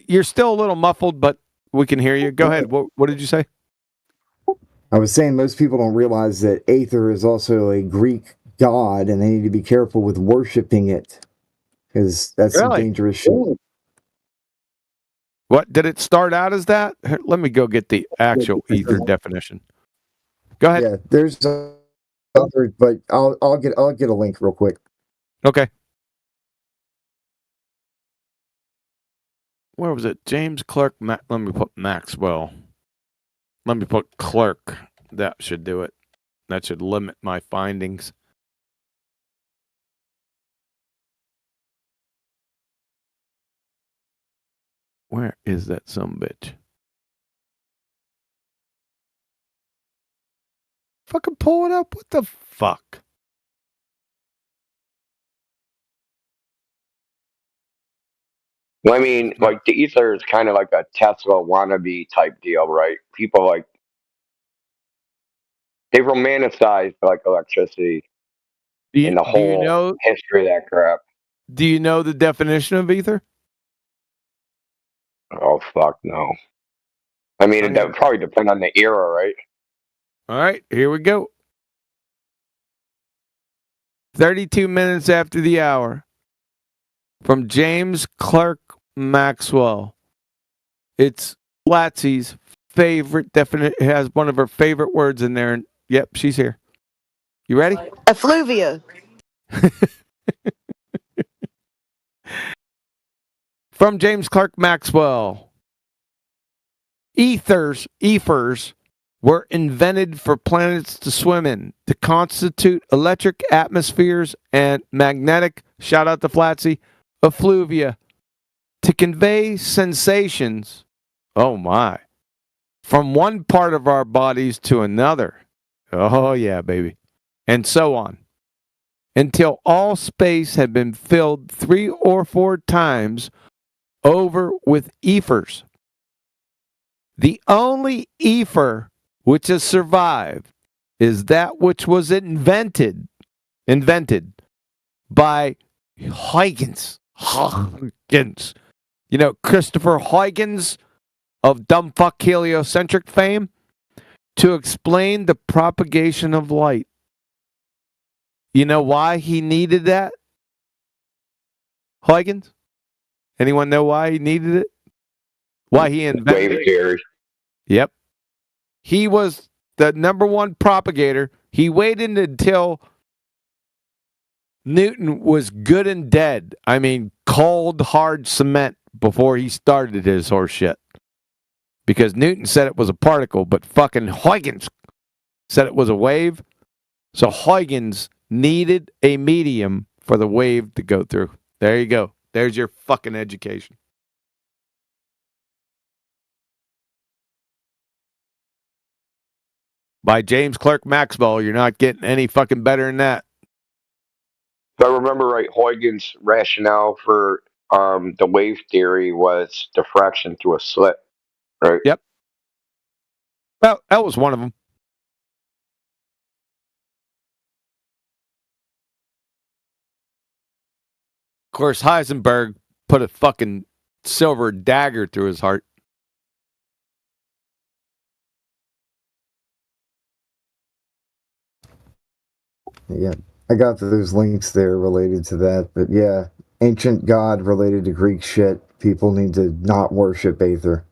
You're still a little muffled, but we can hear you. Go ahead. What did you say? I was saying most people don't realize that Aether is also a Greek god, and they need to be careful with worshiping it, because that's some dangerous shit. What, did it start out as that? Here, let me go get the actual ether definition. Go ahead. Yeah, there's other, but I'll get a link real quick. Okay. Where was it? James Clerk. Let me put Maxwell. Let me put Clerk. That should do it. That should limit my findings. Where is that sumbitch? Fucking pull it up. What the fuck? Well, I mean, like the ether is kind of like a Tesla wannabe type deal, right? People like they romanticize like electricity and the whole history of that crap. Do you know the definition of ether? Oh fuck no! I mean, that would probably depend on the era, right? All right, here we go. 32 minutes after the hour. From James Clerk Maxwell. It's Latsy's favorite has one of her favorite words in there. Yep, she's here. You ready? Effluvia. From James Clerk Maxwell. Ethers were invented for planets to swim in, to constitute electric atmospheres and magnetic, shout out to Flatsy, effluvia, to convey sensations, oh my, from one part of our bodies to another. Oh yeah, baby. And so on. Until all space had been filled 3 or 4 times over with ethers. The only ether which has survived is that which was invented by Huygens. You know, Christopher Huygens of dumbfuck heliocentric fame, to explain the propagation of light. You know why he needed that? Huygens? Anyone know why he needed it? Why he invented wave theory. Yep. He was the number one propagator. He waited until Newton was good and dead. I mean, cold, hard cement before he started his horse shit. Because Newton said it was a particle, but fucking Huygens said it was a wave. So Huygens needed a medium for the wave to go through. There you go. There's your fucking education. By James Clerk Maxwell, you're not getting any fucking better than that. If I remember right, Huygens' rationale for the wave theory was diffraction through a slit, right? Yep. Well, that was one of them. Of course, Heisenberg put a fucking silver dagger through his heart. Yeah, I got those links there related to that, but yeah, ancient god related to Greek shit. People need to not worship Aether.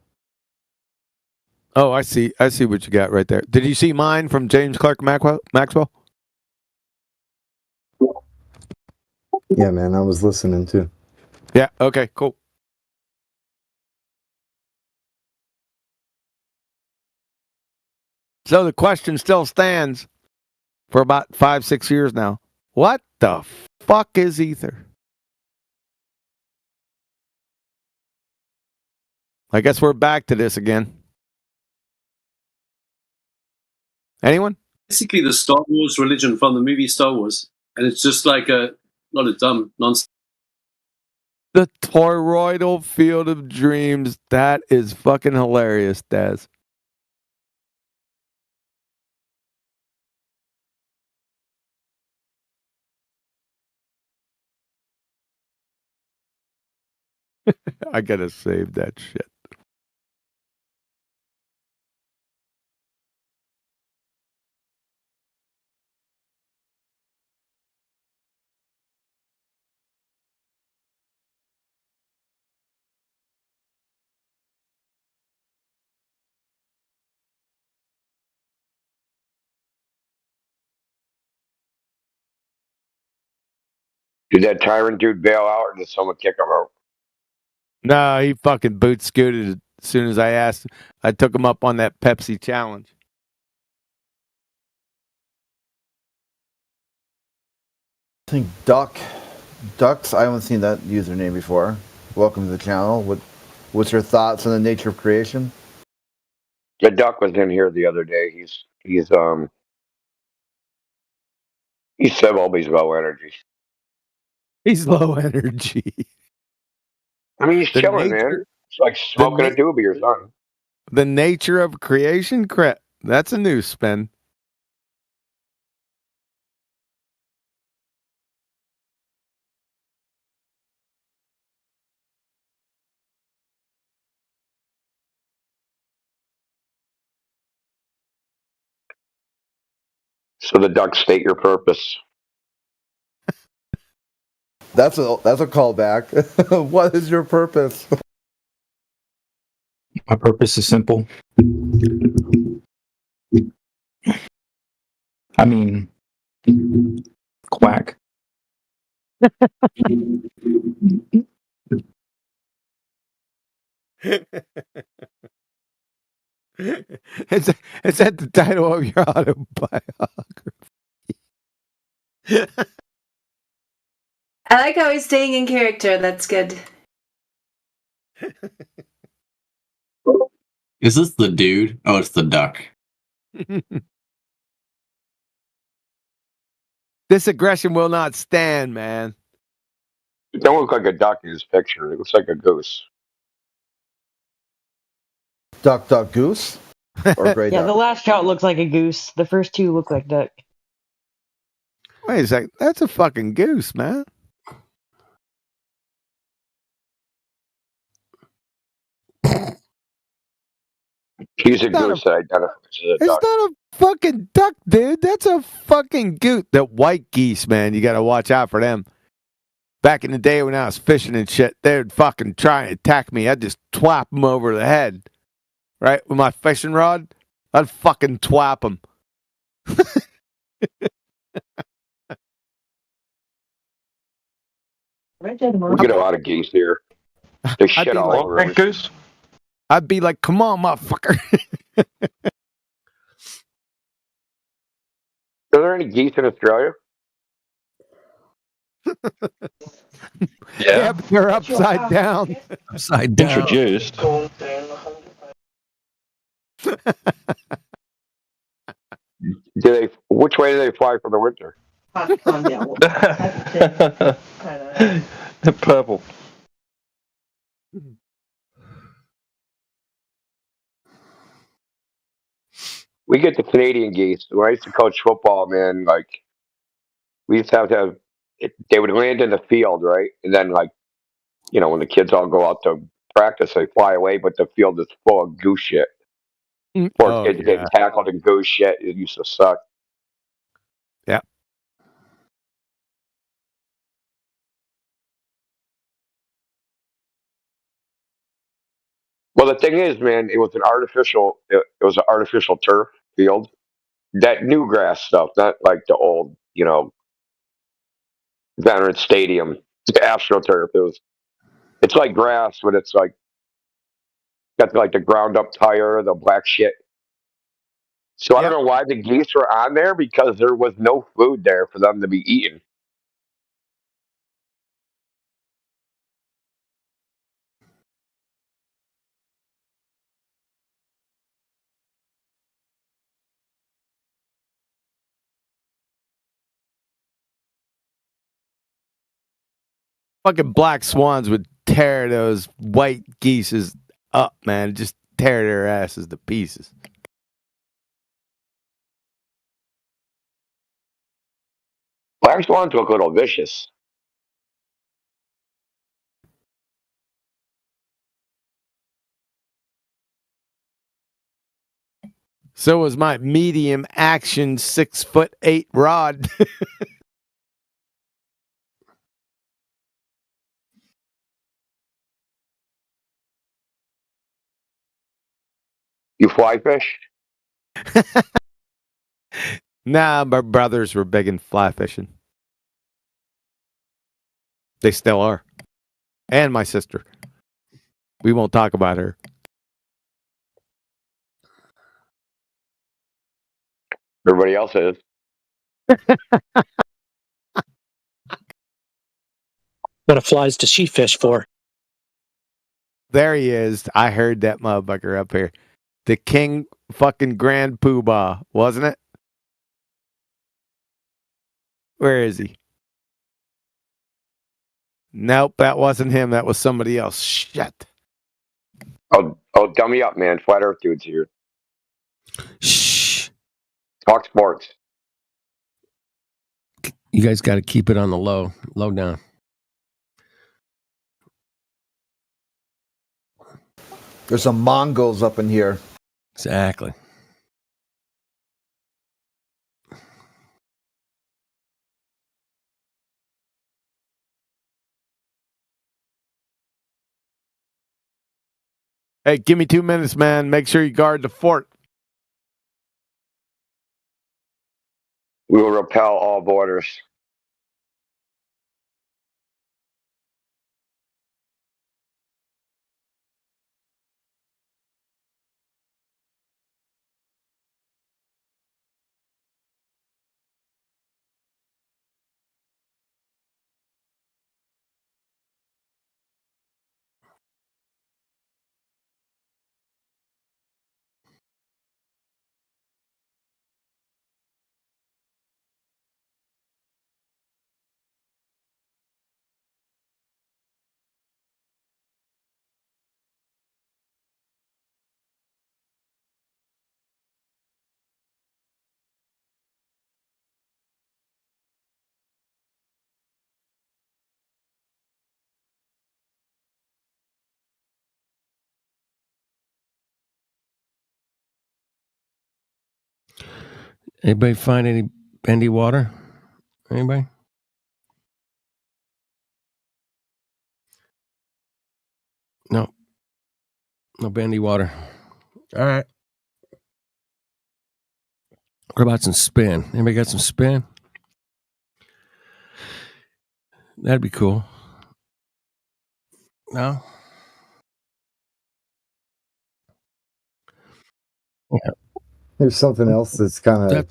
Oh, I see what you got right there. Did you see mine from James Clerk Maxwell? Yeah, man, I was listening too. Yeah, okay, cool. So the question still stands for about 5-6 years now. What the fuck is ether? I guess we're back to this again. Anyone? Basically, the Star Wars religion from the movie Star Wars, and it's just like a lot of dumb nonsense. The toroidal field of dreams. That is fucking hilarious, Daz. I gotta save that shit. Did that tyrant dude bail out, or did someone kick him out? No, he fucking boot scooted as soon as I asked. I took him up on that Pepsi challenge. I think Ducks. I haven't seen that username before. Welcome to the channel. What's your thoughts on the nature of creation? The duck was in here the other day. He said he's low energy. He's low energy. I mean, he's chilling, man. It's like smoking a doobie or something. The nature of creation? Crap. That's a new spin. So the duck state your purpose. That's a callback. What is your purpose? My purpose is simple. I mean, quack. Is that the title of your autobiography? I like how he's staying in character. That's good. Is this the dude? Oh, it's the duck. This aggression will not stand, man. It don't look like a duck in his picture. It looks like a goose. Duck, duck, goose? Or gray Yeah, duck? the last shot looks like a goose. The first two look like duck. Wait a second. That's a fucking goose, man. He's a goose that identifies as a It's duck. not a fucking duck, dude. That's a fucking goose. The white geese, man. You got to watch out for them. Back in the day when I was fishing and shit, they'd fucking try and attack me. I'd just twap them over the head. Right? With my fishing rod, I'd fucking twap them. We get a lot of geese here. They shit all over everything. I'd be like, come on, motherfucker. Are there any geese in Australia? Yeah, but they're upside down. Upside down. Introduced. Which way do they fly for the winter? Purple. We get the Canadian geese. When I used to coach football, man, like we used to have they would land in the field, right? And then like, you know, when the kids all go out to practice, they fly away, but the field is full of goose shit. Poor kids getting tackled in goose shit. It used to suck. Yeah. Well, the thing is, man, it was an artificial turf field. That new grass stuff, not like the old, you know, Veterans Stadium, the AstroTurf. It's like grass, but it's like got like the ground up tire, the black shit. So I don't know why the geese were on there, because there was no food there for them to be eating. Fucking black swans would tear those white geeses up, man. Just tear their asses to pieces. Black swans look a little vicious. So was my medium action 6'8" rod. You fly fish? Nah, my brothers were big in fly fishing. They still are. And my sister. We won't talk about her. Everybody else is. What flies does she fish for? There he is. I heard that motherfucker up here. The king fucking grand poobah, wasn't it? Where is he? Nope, that wasn't him. That was somebody else. Shit. Oh, dummy up, man. Flat Earth dude's here. Shh. Talk sports. You guys got to keep it on the low down. There's some Mongols up in here. Exactly. Hey, give me 2 minutes, man. Make sure you guard the fort. We will repel all borders. Anybody find any bendy water? Anybody? No. No bendy water. All right. What about some spin? Anybody got some spin? That'd be cool. No? Yeah. There's something else that's kind of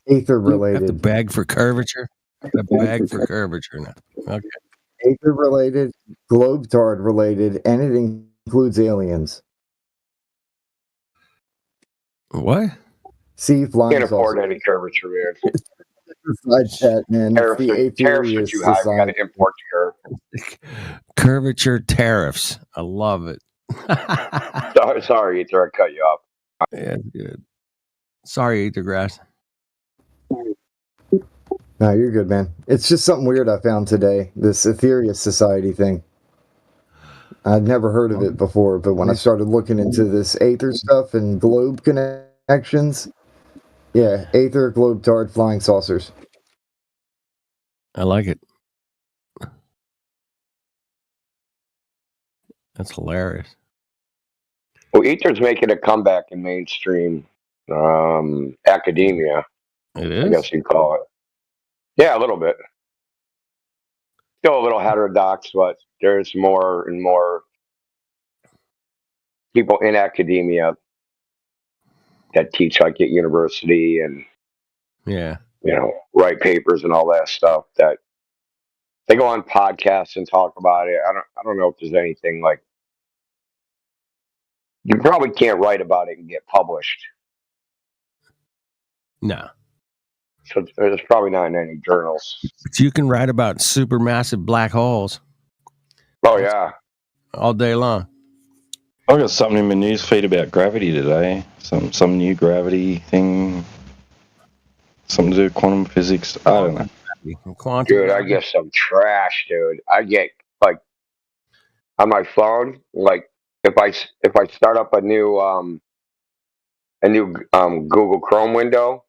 Aether related. Got the bag for curvature? The bag for curvature now. Okay. Aether related, Globetard related, and it includes aliens. What? See if Can't afford any curvature, man. Side chat, man. Tariffs are too high. We got to import the curve. Curvature tariffs. I love it. Sorry, Ether, I cut you off. Yeah, good. Sorry, Ether Grass. No, you're good, man. It's just something weird I found today. This Ethereus Society thing. I'd never heard of it before, but when I started looking into this Aether stuff and globe connections, yeah, Aether, Globetard, flying saucers. I like it. That's hilarious. Well, Ether's making a comeback in mainstream academia. It is? I guess you'd call it. Yeah, a little bit. Still a little heterodox, but there's more and more people in academia that teach like at university and write papers and all that stuff that they go on podcasts and talk about it. I don't know if there's anything like you probably can't write about it and get published. No. So there's probably not in any journals. But you can write about supermassive black holes. Oh yeah. All day long. I got something in my news feed about gravity today. Some new gravity thing. Something to do with quantum physics. I don't know. Dude, I get some trash, dude. I get like on my phone, like if I start up a new Google Chrome window,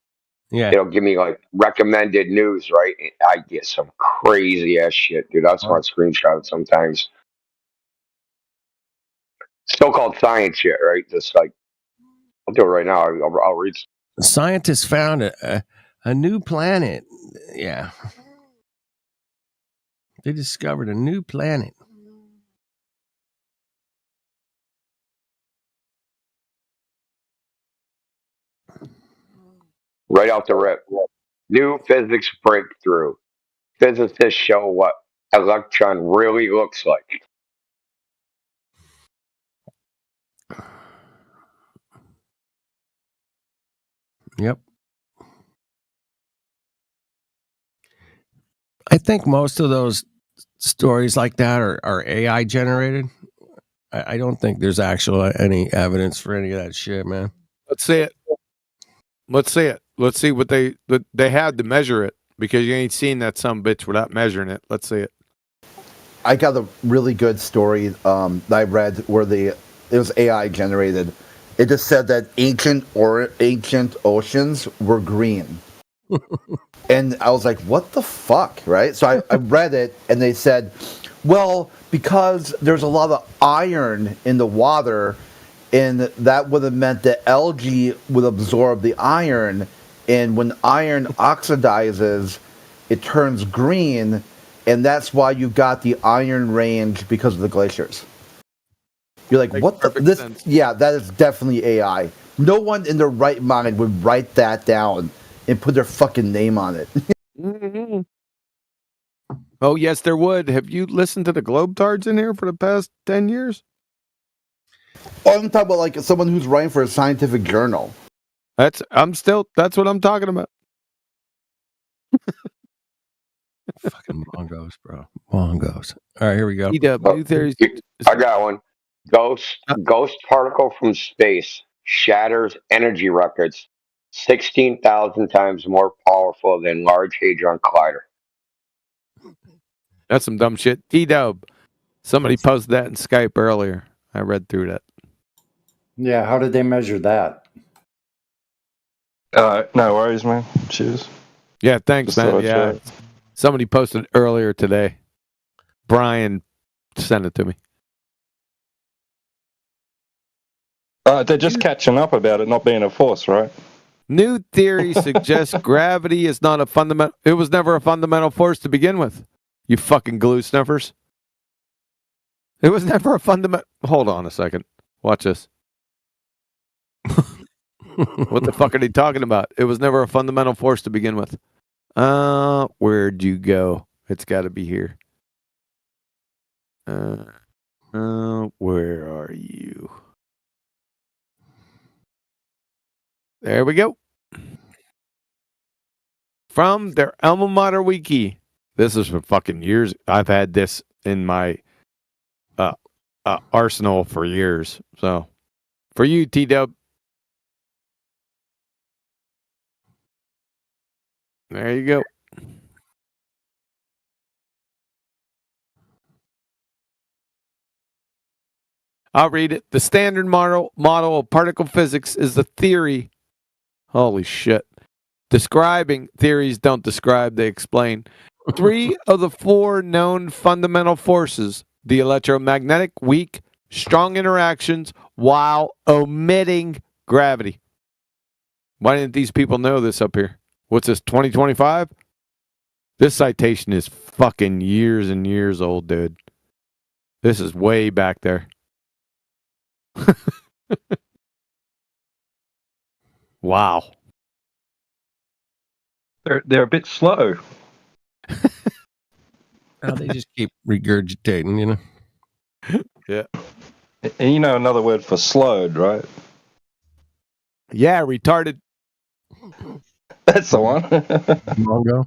it'll give me like recommended news, right? And I get some crazy ass shit, dude. That's why I screenshot it sometimes. So-called science shit, right? Just like I'll do it right now. I'll read. Scientists found a new planet. Yeah. They discovered a new planet. Right out the rip. New physics breakthrough. Physicists show what electron really looks like. Yep. I think most of those stories like that are AI generated. I don't think there's actual any evidence for any of that shit, man. Let's see it. Let's see it. Let's see what they had to measure it, because you ain't seen that some bitch without measuring it. Let's see it. I got a really good story that I read where it was AI generated. It just said that ancient oceans were green. And I was like, what the fuck, right? So I read it, and they said, Well, because there's a lot of iron in the water, and that would have meant that algae would absorb the iron, and when iron oxidizes, it turns green, and that's why you got the Iron Range because of the glaciers. You're like, Makes what the? perfect This? sense. Yeah, that is definitely AI. No one in their right mind would write that down and put their fucking name on it. Mhm. Oh, yes, there would. Have you listened to the Globetards in here for the past 10 years? Oh, I'm talking about like someone who's writing for a scientific journal. That's what I'm talking about. Fucking bongos, bro. Bongos. All right, here we go. New theories. I got one. Ghost particle from space shatters energy records 16,000 times more powerful than Large Hadron Collider. That's some dumb shit. T-Dub. Somebody posted that in Skype earlier. I read through that. Yeah, how did they measure that? No worries, man. Cheers. Yeah, thanks, Just man. thought I'd Yeah. check. Somebody posted earlier today. Brian sent it to me. They're just catching up about it not being a force, right? New theory suggests gravity is not a fundamental. It was never a fundamental force to begin with. You fucking glue sniffers. It was never a fundamental. Hold on a second. Watch this. What the fuck are they talking about? It was never a fundamental force to begin with. Where'd you go? It's got to be here. Where are you? There we go. From their alma mater wiki. This is for fucking years. I've had this in my arsenal for years. So, for you, T-Dub. There you go. I'll read it. The standard model of particle physics is the theory. Holy shit. Describing theories don't describe, they explain. 3 of the 4 known fundamental forces, the electromagnetic, weak, strong interactions, while omitting gravity. Why didn't these people know this up here? What's this, 2025? This citation is fucking years and years old, dude. This is way back there. Wow. They're a bit slow. Oh, they just keep regurgitating, you know? Yeah. And you know another word for slowed, right? Yeah, retarded. That's the one. Mongo.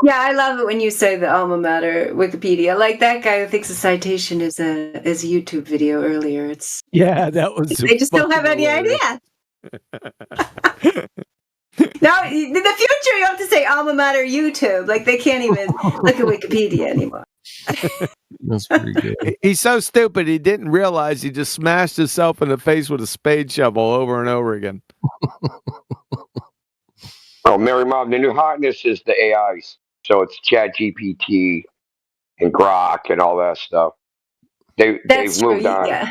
Yeah, I love it when you say the alma mater Wikipedia. Like that guy who thinks a citation is a YouTube video earlier. It's Yeah, that was. they just don't have any hilarious. idea. Now, in the future, you have to say alma mater YouTube. Like they can't even look at Wikipedia anymore. That's pretty good. He's so stupid, he didn't realize he just smashed himself in the face with a spade shovel over and over again. Oh, Mary Mom, the new hotness is the AIs. So it's ChatGPT and Grok and all that stuff. They've moved on. Yeah.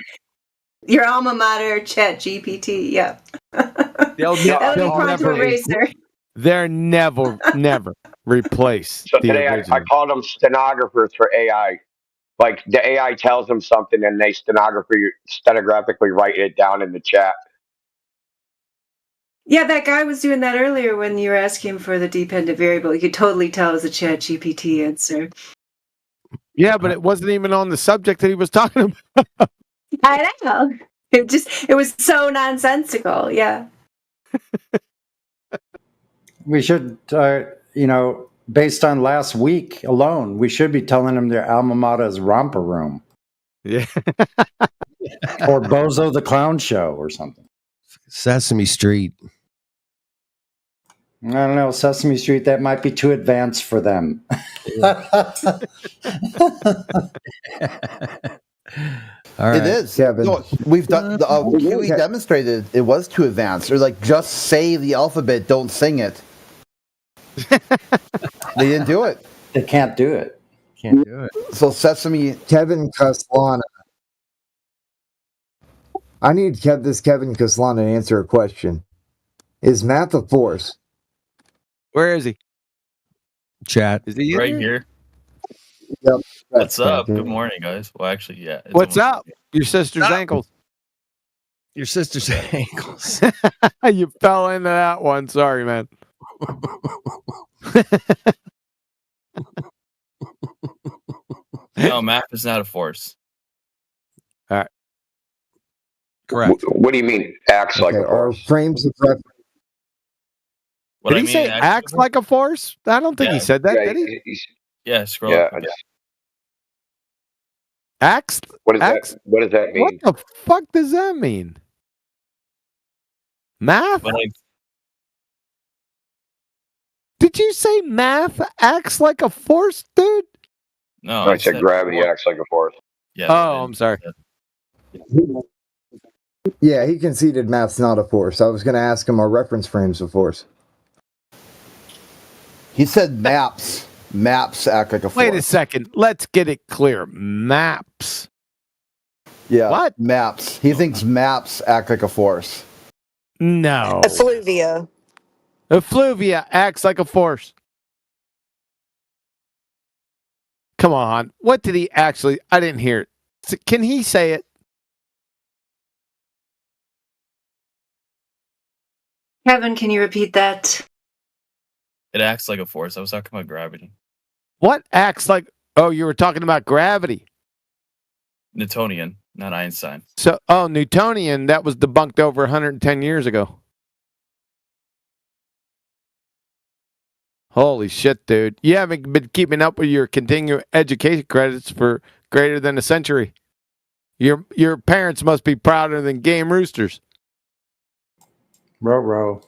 Your alma mater, Chat GPT. Yeah. They'll Pronto Eraser. They're never replace So the today original. I called them stenographers for AI. Like the AI tells them something and they stenographically write it down in the chat. Yeah, that guy was doing that earlier when you were asking him for the dependent variable. You could totally tell it was a Chat GPT answer. Yeah, but it wasn't even on the subject that he was talking about. I know. It was so nonsensical. Yeah. We should, based on last week alone, we should be telling them their alma mater is Romper Room. Yeah. Or Bozo the Clown Show or something. Sesame Street. I don't know, Sesame Street, that might be too advanced for them. All right. It is. Yeah, no, we've done. Kiwi demonstrated it was too advanced. They're like, just say the alphabet, don't sing it. They didn't do it. They can't do it. can't do it. So Sesame. Kevin Caslana. I need this Kevin Caslana to answer a question. Is math a force? Where is he? Chat. Is he in Right here? here. Yep. What's up? Good morning, guys. Well, actually, yeah. it's What's almost- up? Your sister's ankles. Your sister's ankles. You fell into that one. Sorry, man. No, math is not a force. All right. Correct. What do you mean acts like a Are force? frames of reference? What Did I he mean, say actually- acts like a force? I don't think he Yeah. said that, Yeah, did he? Yeah, scroll Yeah, up. I just- Acts? What does Acts? that? What does that mean? What the fuck does that mean? Math? But I, Did you say math acts like a force, dude? no, I said gravity acts like a force. Yeah. Oh, I'm sorry. Yeah, he conceded math's not a force. I was going to ask him, are reference frames a force? He said maps. Maps act like a force. Wait a second. Let's get it clear. Maps. Yeah. What? Maps. He thinks maps act like a force. No. Effluvia. Effluvia acts like a force. Come on. What did he actually? I didn't hear it. Can he say it? Kevin, can you repeat that? It acts like a force. I was talking about gravity. What acts like? Oh, you were talking about gravity. Newtonian, not Einstein. So, Newtonian, that was debunked over 110 years ago. Holy shit, dude. You haven't been keeping up with your continuing education credits for greater than a century. Your parents must be prouder than game roosters. Row.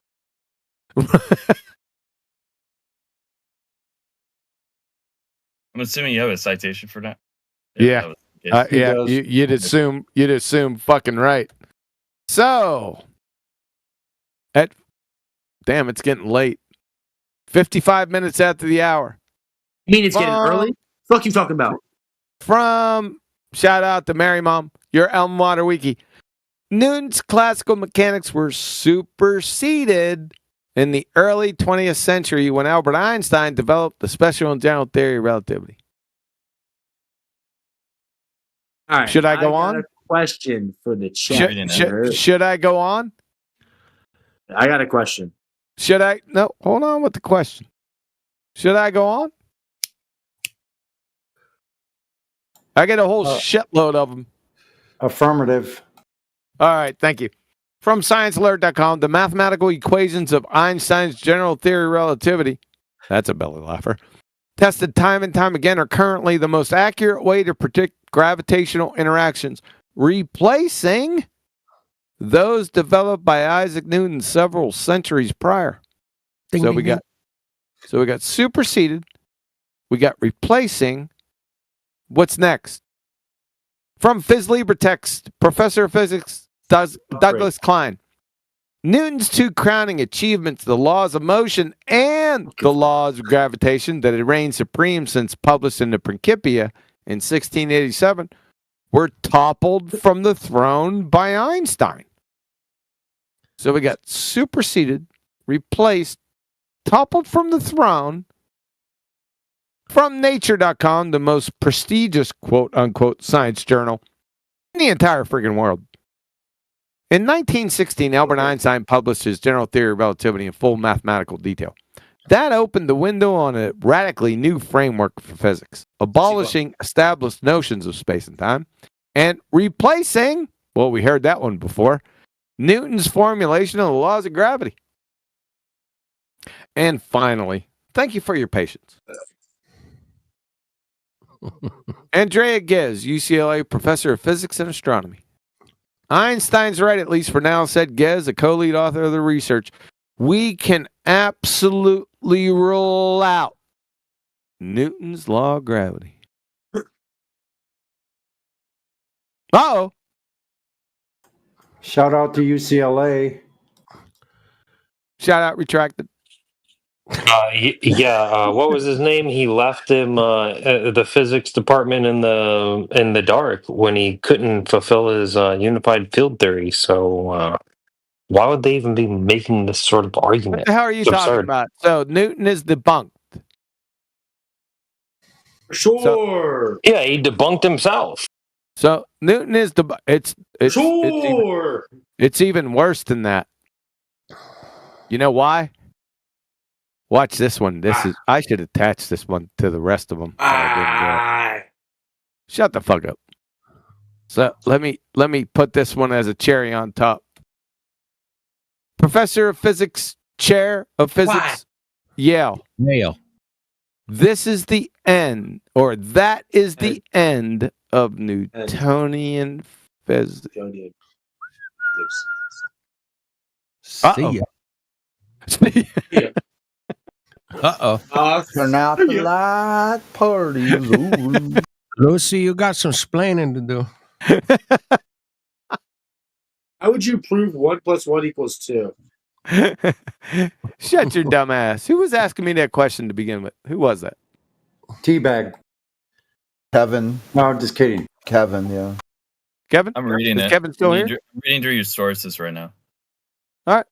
I'm assuming you have a citation for that. Yeah. that was the case. You'd assume fucking right. So, damn, it's getting late. 55 minutes after the hour. You mean it's getting early? Fuck you talking about? From shout out to Mary Mom, your alma mater wiki. Newton's classical mechanics were superseded in the early 20th century when Albert Einstein developed the special and general theory of relativity. All right. Should I go got on? A question for the chat. Should I go on? I got a question. Should I? No, hold on with the question. Should I go on? I get a whole shitload of them. Affirmative. All right, thank you. From ScienceAlert.com, the mathematical equations of Einstein's general theory of relativity, that's a belly laugher, tested time and time again, are currently the most accurate way to predict gravitational interactions, replacing those developed by Isaac Newton several centuries prior. So we got superseded, we got replacing. What's next? From PhysLibreText, Professor of Physics Douglas Klein. Newton's two crowning achievements, the laws of motion and the laws of gravitation that had reigned supreme since published in the Principia in 1687, were toppled from the throne by Einstein. So we got superseded, replaced, toppled from the throne from Nature.com, the most prestigious quote-unquote science journal in the entire freaking world. In 1916, Albert Einstein published his general theory of relativity in full mathematical detail. That opened the window on a radically new framework for physics, abolishing established notions of space and time and replacing, well, we heard that one before, Newton's formulation of the laws of gravity. And finally, thank you for your patience. Andrea Ghez, UCLA professor of physics and astronomy. Einstein's right, at least for now, said Ghez, a co-lead author of the research. We can absolutely rule out Newton's law of gravity. Uh-oh. Shout out to UCLA. Shout out retracted. What was his name? He left him the physics department in the dark when he couldn't fulfill his unified field theory. So why would they even be making this sort of argument? What the hell are you It's talking absurd. about? So Newton is debunked. Sure. Yeah, he debunked himself. So Newton is it's even worse than that. You know why? Watch this one. I should attach this one to the rest of them. Shut the fuck up. So let me put this one as a cherry on top. Professor of Physics, Chair of Physics, Yale. This is the end, or that is the end of Newtonian physics. See ya. Uh-oh. Turn out the light, party is over. Lucy, you got some splaining to do. How would you prove 1 + 1 = 2? Shut your dumb ass. Who was asking me that question to begin with? Who was that? Teabag. Kevin. No, I'm just kidding. Kevin, yeah. Kevin? I'm reading Is it. Kevin still here? I'm reading through your sources right now. All right.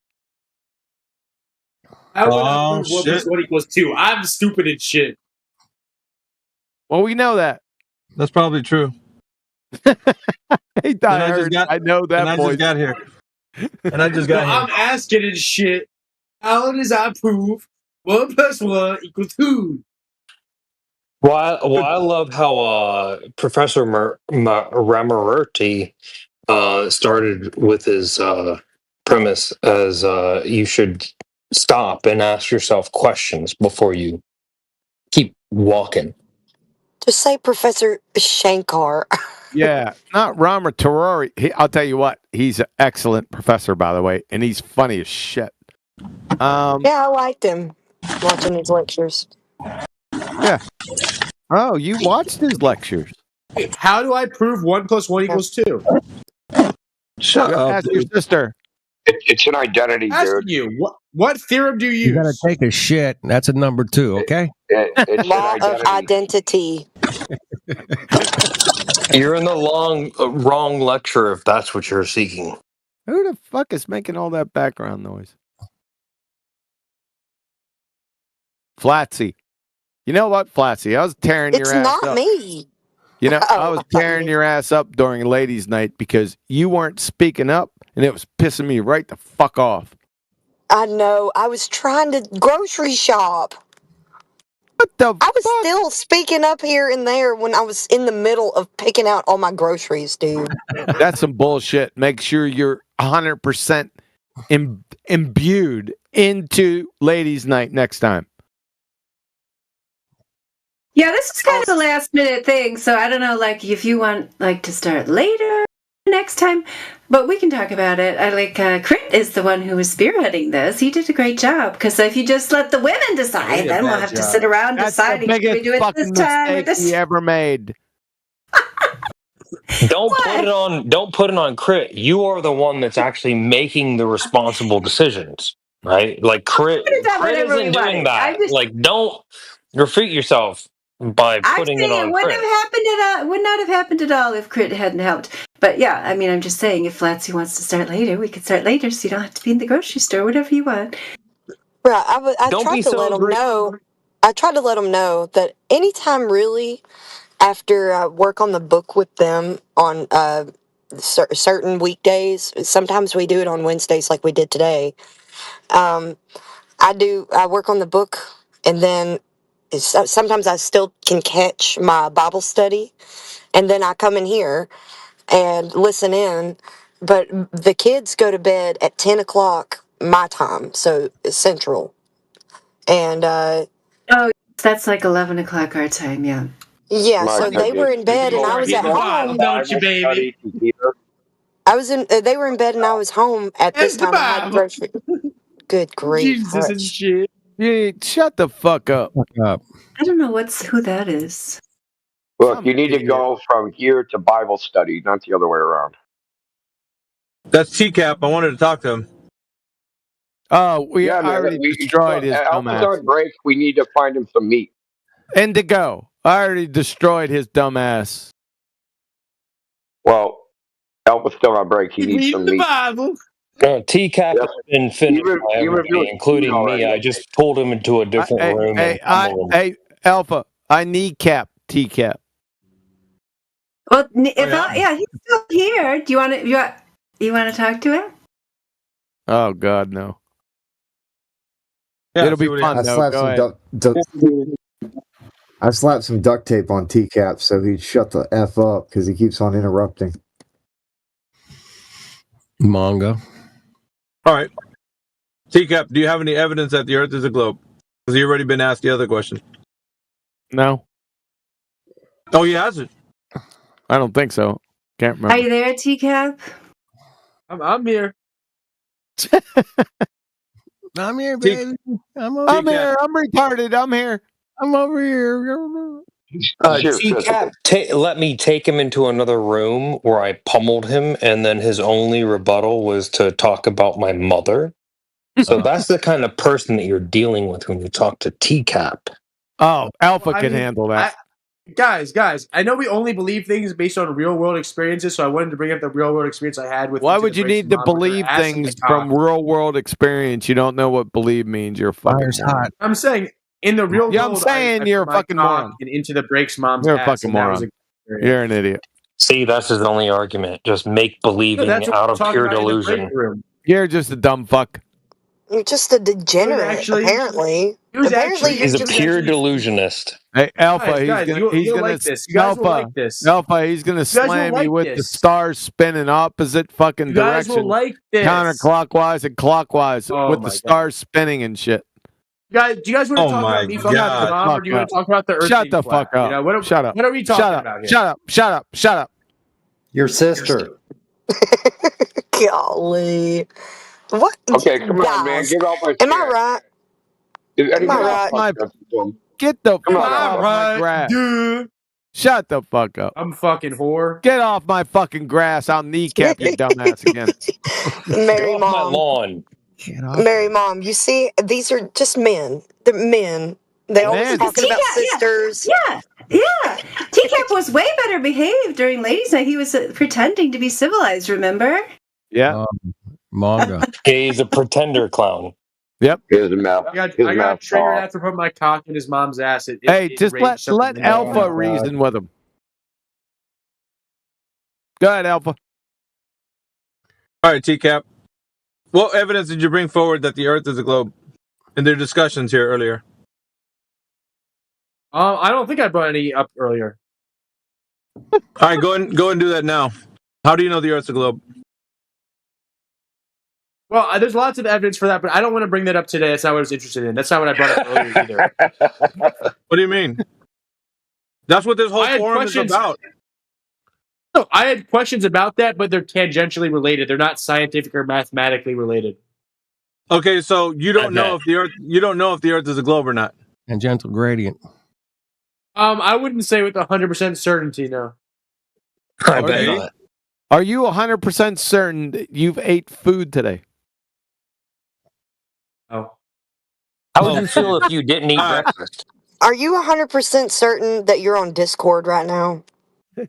How would I prove 1 + 1 = 2? I'm stupid and shit. Well, we know that. That's probably true. Hey, I know that and I voice. just got here. And I just got here. I'm asking and shit. How does I prove 1 + 1 = 2? Well, I love how Professor Ramarty started with his premise as you should stop and ask yourself questions before you keep walking. Just say Professor Shankar. Yeah, not Rama Terrari. I'll tell you what, he's an excellent professor, by the way, and he's funny as shit. Yeah, I liked him watching his lectures. Yeah. Oh, you watched his lectures. How do I prove 1 + 1 = 2? Shut up. Ask your sister. It's an identity, Asking dude. you, what theorem do you You gotta use? take a shit. That's a number 2, okay? It's Law an of identity. You're in the wrong lecture if that's what you're seeking. Who the fuck is making all that background noise? Flatsy. You know what, Flatsy? I was tearing It's your ass up. not me. You know, I Oh, was tearing your ass up during ladies' night because you weren't speaking up, and it was pissing me right the fuck off. I know. I was trying to grocery shop. What the I was still speaking up here and there when I was in the middle of picking out all my groceries, dude. That's some bullshit. Make sure you're 100% imbued into ladies' night next time. Yeah, this is kind of a last minute thing, so I don't know, like, if you want, like, to start later next time, but we can talk about it. Crit is the one who was spearheading this. He did a great job, because if you just let the women decide, then we'll have to sit around deciding if we do it this time or this. He ever made. Don't put it on Crit. You are the one that's actually making the responsible decisions, right? Like Crit isn't doing that. Like, don't refute yourself by putting it on It Crit. would not have happened at all if Crit hadn't helped. But yeah, I mean, I'm just saying, if Flatsy wants to start later, we could start later, so you don't have to be in the grocery store, whatever you want. Right. I tried to let them know. I tried to let them know that anytime, really, after I work on the book with them on certain weekdays, sometimes we do it on Wednesdays, like we did today. I work on the book, and then sometimes I still can catch my Bible study, and then I come in here and listen in. But the kids go to bed at 10 o'clock my time, so Central. And oh, that's like 11 o'clock our time, yeah. Yeah, so they were in bed and I was at home. Don't you, baby? They were in bed and I was home at this time. I had grocery. Good grief! Jesus and shit. Yeah, shut the fuck up. I don't know who that is. Look, you need to go from here to Bible study, not the other way around. That's TCAP. I wanted to talk to him. Oh, I man, already destroyed his Alpha's dumbass. on break. We need to find him some meat. Indigo, I already destroyed his dumbass. Well, Alpha's still on break. He needs some meat. TCAP has been finished by everybody, including me. already. I just pulled him into a different room. Hey, Alpha, I kneecap TCAP. Well, yeah, he's still here. Do you want to talk to him? Oh God, no. Yeah, It'll be fun though. Go ahead. I slapped some duct tape on TCAP so he'd shut the F up because he keeps on interrupting. Manga. All right. TCAP, do you have any evidence that the Earth is a globe? Because you've already been asked the other question. No. Oh, he hasn't? I don't think so. Can't remember. Are you there, TCAP? I'm here. I'm here, baby. I'm here. I'm retarded. I'm here. I'm over here. TCAP let me take him into another room where I pummeled him, and then his only rebuttal was to talk about my mother. So that's the kind of person that you're dealing with when you talk to TCAP. Oh, Alpha can handle that. Guys, I know we only believe things based on real world experiences, so I wanted to bring up the real world experience I had with. Why would you need to believe things from real world experience? You don't know what believe means. You're a fucking moron. I'm saying in the real world. I'm saying you're a fucking moron. And into the breaks mom's You're a ass, fucking and that was moron. a- You're an idiot. See, that's his only argument. Just make believing that's what out we're of talking pure about in the delusion. break room. You're just a dumb fuck. You're just a degenerate, apparently. Apparently, He's a pure delusionist. Hey, Alpha, Guys, he's you'll gonna like this. You guys will like this. Alpha, he's gonna guys will slam like you with the this. stars spinning opposite fucking You guys direction, will like this. counterclockwise and clockwise Oh with my the stars spinning and shit. Guys, do you guys want to Oh talk my about me fucking up the mom, or do you want to talk about the Earth? Shut being the flat? fuck up. You know, what Shut up. What are we talking Shut up. about here? Shut up. Shut up. Shut up. Your sister. Golly. What? Okay, come on, man. Guys, Get off my am I chair. right? Get I off Get the Come fuck on, off my grass. Dude. Shut the fuck up. I'm fucking whore. Get off my fucking grass. I'll kneecap your dumbass again. Mary Get off my Mom. lawn. Mary Mom, you see, these are just men. They're men. They always Men. talking about TCAP, sisters. Yeah. TCAP was way better behaved during Ladies' Night. He was pretending to be civilized, remember? Yeah. Manga. He's a pretender clown. Yep. Here's a mouth. I got triggered after putting my cock in his mom's ass. Hey, just let Alpha reason with him. Go ahead, Alpha. All right, TCAP. What evidence did you bring forward that the Earth is a globe in their discussions here earlier? I don't think I brought any up earlier. All right, go and do that now. How do you know the Earth's a globe? Well, there's lots of evidence for that, but I don't want to bring that up today. That's not what I was interested in. That's not what I brought up earlier either. What do you mean? That's what this whole forum is about. No, I had questions about that, but they're tangentially related. They're not scientific or mathematically related. Okay, so you don't know if the Earth is a globe or not. And gentle gradient. I wouldn't say with 100% certainty, no. I bet not. Are you 100% certain that you've ate food today? Oh. How would you feel if you didn't eat breakfast? Are you 100% certain that you're on Discord right now? I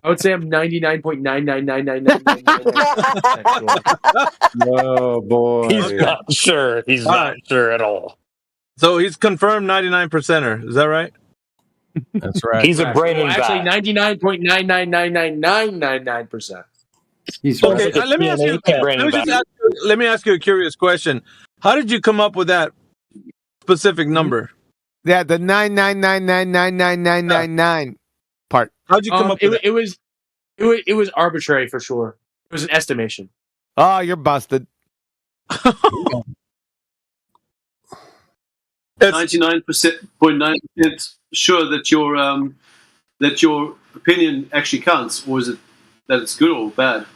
would say I'm 99.9999999. Oh boy. He's not sure. He's not sure at all. So he's confirmed 99%er. Is that right? That's right. He's a brain in Actually, bat. 99.9999999%. He's Okay, right. let me ask you a curious question. How did you come up with that specific number? Yeah, the 999999999 part. How'd you come up with it? It was arbitrary for sure. It was an estimation. Oh, you're busted. 99.9% sure that your opinion actually counts, or is it that it's good or bad?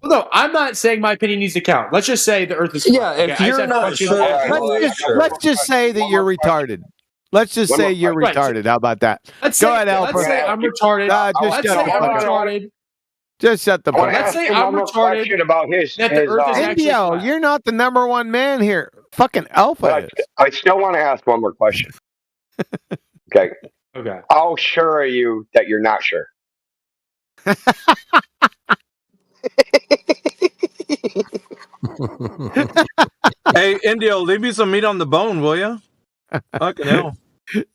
Well, no, I'm not saying my opinion needs to count. Let's just say the Earth is flat. Yeah, if you're not sure, Let's just say that you're retarded. Let's just say you're retarded. How about that? Let's Go say, ahead, Alfred. Let's say I'm retarded. Just Let's say shut the I'm fuck up. retarded. Just shut the fuck up. Let's say I'm retarded about his. That the Earth is actually Indio, flat. you're not the number one man here. Fucking Alpha is. I still want to ask one more question. Okay. Okay. How sure are you that you're not sure? Hey, Indio, leave me some meat on the bone, will you? Fucking hell.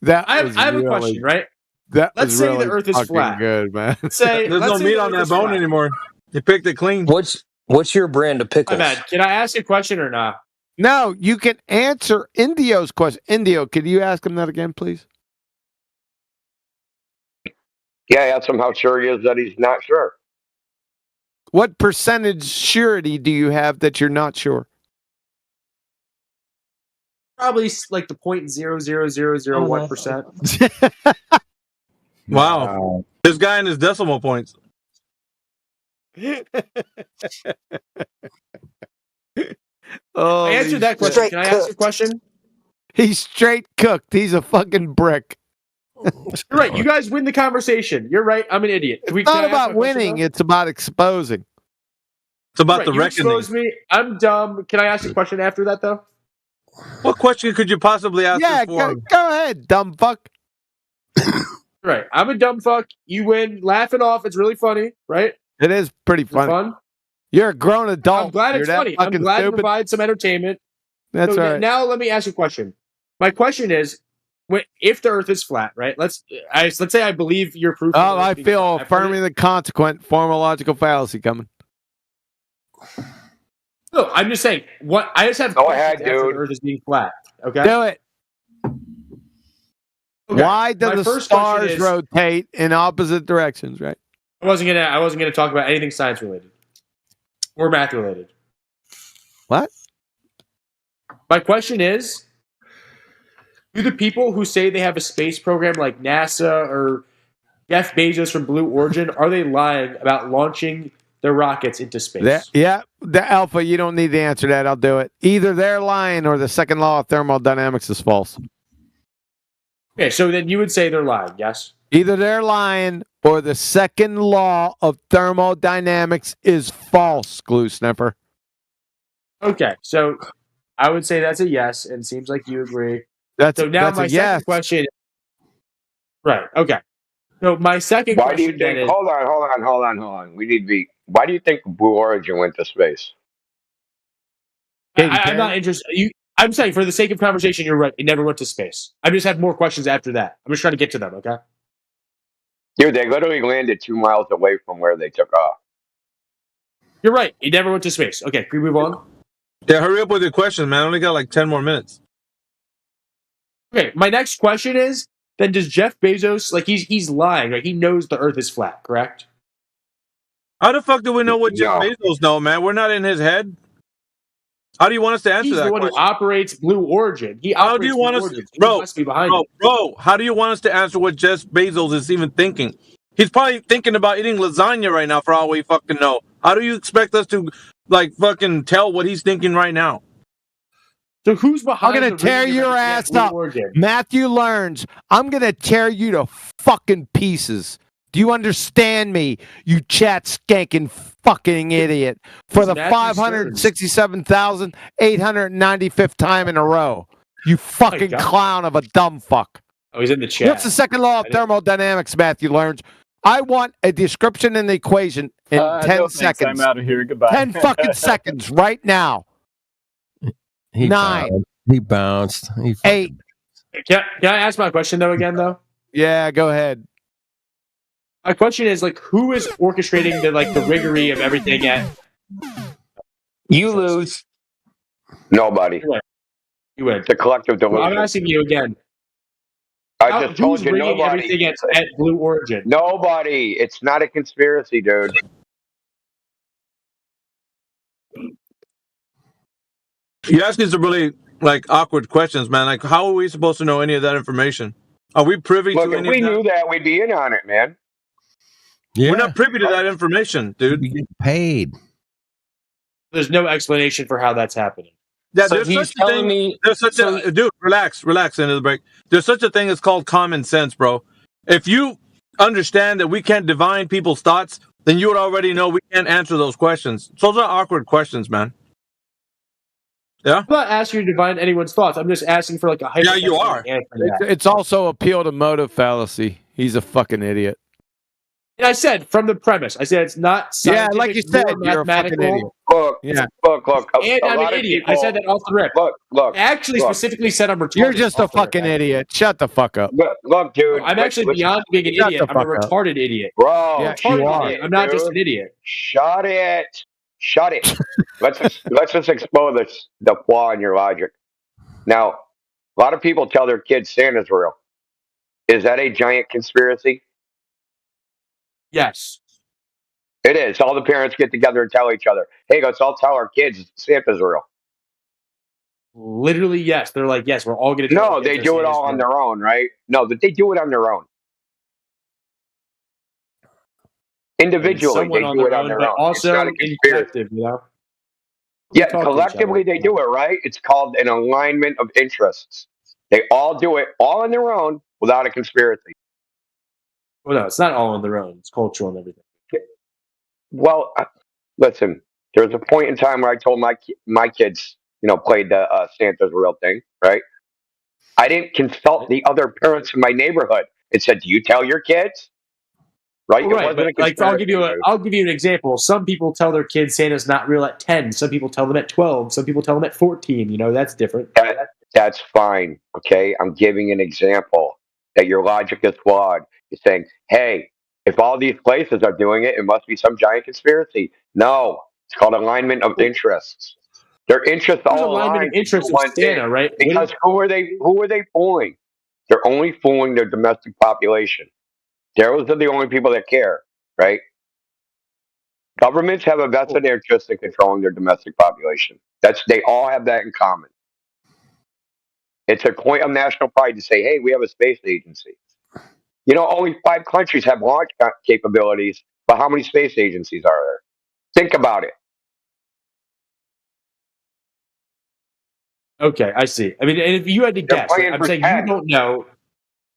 I have a question, right? Let's say the Earth is flat. Good, man. Say there's no meat on that bone anymore. You picked it clean. What's your brand of pickles? My bad. Can I ask a question or not? No, you can answer Indio's question. Indio, could you ask him that again, please? Yeah, ask him how sure he is that he's not sure. What percentage surety do you have that you're not sure? Probably like the 0.00001%. Wow. This guy and his decimal points. Oh, I answered that question. Can I ask a question? He's straight cooked. He's a fucking brick. You're right. You guys win the conversation. You're right. I'm an idiot. It's not about winning. It's about exposing. It's about right, the you reckoning. Expose me. I'm dumb. Can I ask a question after that, though? What question could you possibly ask? Yeah, go ahead, dumb fuck. Right. I'm a dumb fuck. You win. Laughing off. It's really funny, right? It is pretty funny. Fun. You're a grown adult. I'm glad it's funny. I'm glad to provide some entertainment. That's right. Now let me ask you a question. My question is, if the Earth is flat, right? Let's say I believe your proof. Oh, I feel affirming the consequent formological fallacy coming. No, I'm just saying. What I just have. Go ahead, dude. The Earth is being flat. Okay. Do it. Okay. Why do the stars rotate in opposite directions? Right. I wasn't gonna talk about anything science related or math related. What? My question is, do the people who say they have a space program like NASA or Jeff Bezos from Blue Origin, are they lying about launching their rockets into space? The Alpha, you don't need to answer that. I'll do it. Either they're lying or the second law of thermodynamics is false. Okay, so then you would say they're lying, yes? Either they're lying or the second law of thermodynamics is false, Glue Sniffer. Okay, so I would say that's a yes, and it seems like you agree. That's my second question. Right. Okay. So my second Why question do you think? Is, hold on. We need to be. Why do you think Blue Origin went to space? I'm not interested. I'm saying for the sake of conversation, you're right. It never went to space. I just have more questions after that. I'm just trying to get to them. Okay. Dude, they literally landed 2 miles away from where they took off. You're right. It never went to space. Okay. Can we move on? Yeah, hurry up with your question, man. I only got like 10 more minutes. Okay, my next question is, then does Jeff Bezos, like he's lying, right? He knows the Earth is flat, correct? How the fuck do we know what Jeff Bezos knows, man? We're not in his head. How do you want us to answer He's that the one question? who operates Blue Origin. How do you want us, bro? How do you want us to answer what Jeff Bezos is even thinking? He's probably thinking about eating lasagna right now, for all we fucking know. How do you expect us to, like, fucking tell what he's thinking right now? So who's behind? I'm gonna tear your ass up, Matthew Learns. I'm gonna tear you to fucking pieces. Do you understand me, you chat skanking fucking idiot? For the 567,895th time in a row, you fucking clown of a dumb fuck. Oh, he's in the chat. What's the second law of thermodynamics, Matthew Learns? I want a description and the equation in 10 seconds. I'm out of here. Goodbye. 10 fucking seconds right now. 9. He bounced. 8. Can I ask my question though again though? Yeah, go ahead. My question is like, who is orchestrating the riggery of everything at? You lose. Nobody. You win. The collective delusion. Well, I'm asking you again. I just told you nobody. Everything at Blue Origin? Nobody. It's not a conspiracy, dude. You asking some really like awkward questions, man. Like, how are we supposed to know any of that information? Are we privy to any of that? If we knew that, we'd be in on it, man. Yeah. We're not privy to that information, dude. We get paid. There's no explanation for how that's happening. Yeah, so there's such a thing. There's such a dude. Relax. Into the break. There's such a thing as called common sense, bro. If you understand that we can't divine people's thoughts, then you would already know we can't answer those questions. Those are awkward questions, man. Yeah? I'm not asking you to divine anyone's thoughts. I'm just asking for like a hypothetical you are. answer to that. It's also appeal to motive fallacy. He's a fucking idiot. And I said from the premise, I said it's not scientific, like you said, nor you're a fucking mathematical. idiot. Look, Yeah. look. And I'm an idiot. I said that off the rip. Look. I actually specifically said I'm retarded. You're just a off the rip. fucking idiot. Shut the fuck up. Look, dude. I'm actually beyond being an Shut idiot. the I'm a fuck up. retarded idiot. Bro, Yeah, Retarded you are. idiot. I'm not just dude. an idiot. Shut it. let's just explore the flaw in your logic. Now, a lot of people tell their kids Santa's real. Is that a giant conspiracy? Yes. It is. All the parents get together and tell each other, "Hey, let's all tell our kids Santa's real." Literally, yes. They're like, yes, we're all going to. No, they do it all on their own, right? No, they do it on their own. Individually, they do it on their own. Also, it's not a conspiracy. you know? Yeah, collectively they do it, right? It's called an alignment of interests. They all do it all on their own without a conspiracy. Well, no, it's not all on their own. It's cultural and everything. Well, listen, there was a point in time where I told my kids, played the Santa's real thing, right? I didn't consult the other parents in my neighborhood. It said, "Do you tell your kids?" Right? Right, but like I'll give you an example. Some people tell their kids Santa's not real at 10. Some people tell them at 12. Some people tell them at 14. That's different. That's fine. Okay, I'm giving an example that your logic is flawed. You're saying, "Hey, if all these places are doing it, it must be some giant conspiracy." No, it's called alignment of interests. Their interests all alignment of interests with Santa, right? Because who are they fooling? They're only fooling their domestic population. Those are the only people that care, right? Governments have a vested interest in controlling their domestic population. They all have that in common. It's a point of national pride to say, "Hey, we have a space agency." Only 5 countries have launch capabilities, but how many space agencies are there? Think about it. Okay, I see. I mean, and if you had to guess, I'm saying 10. You don't know.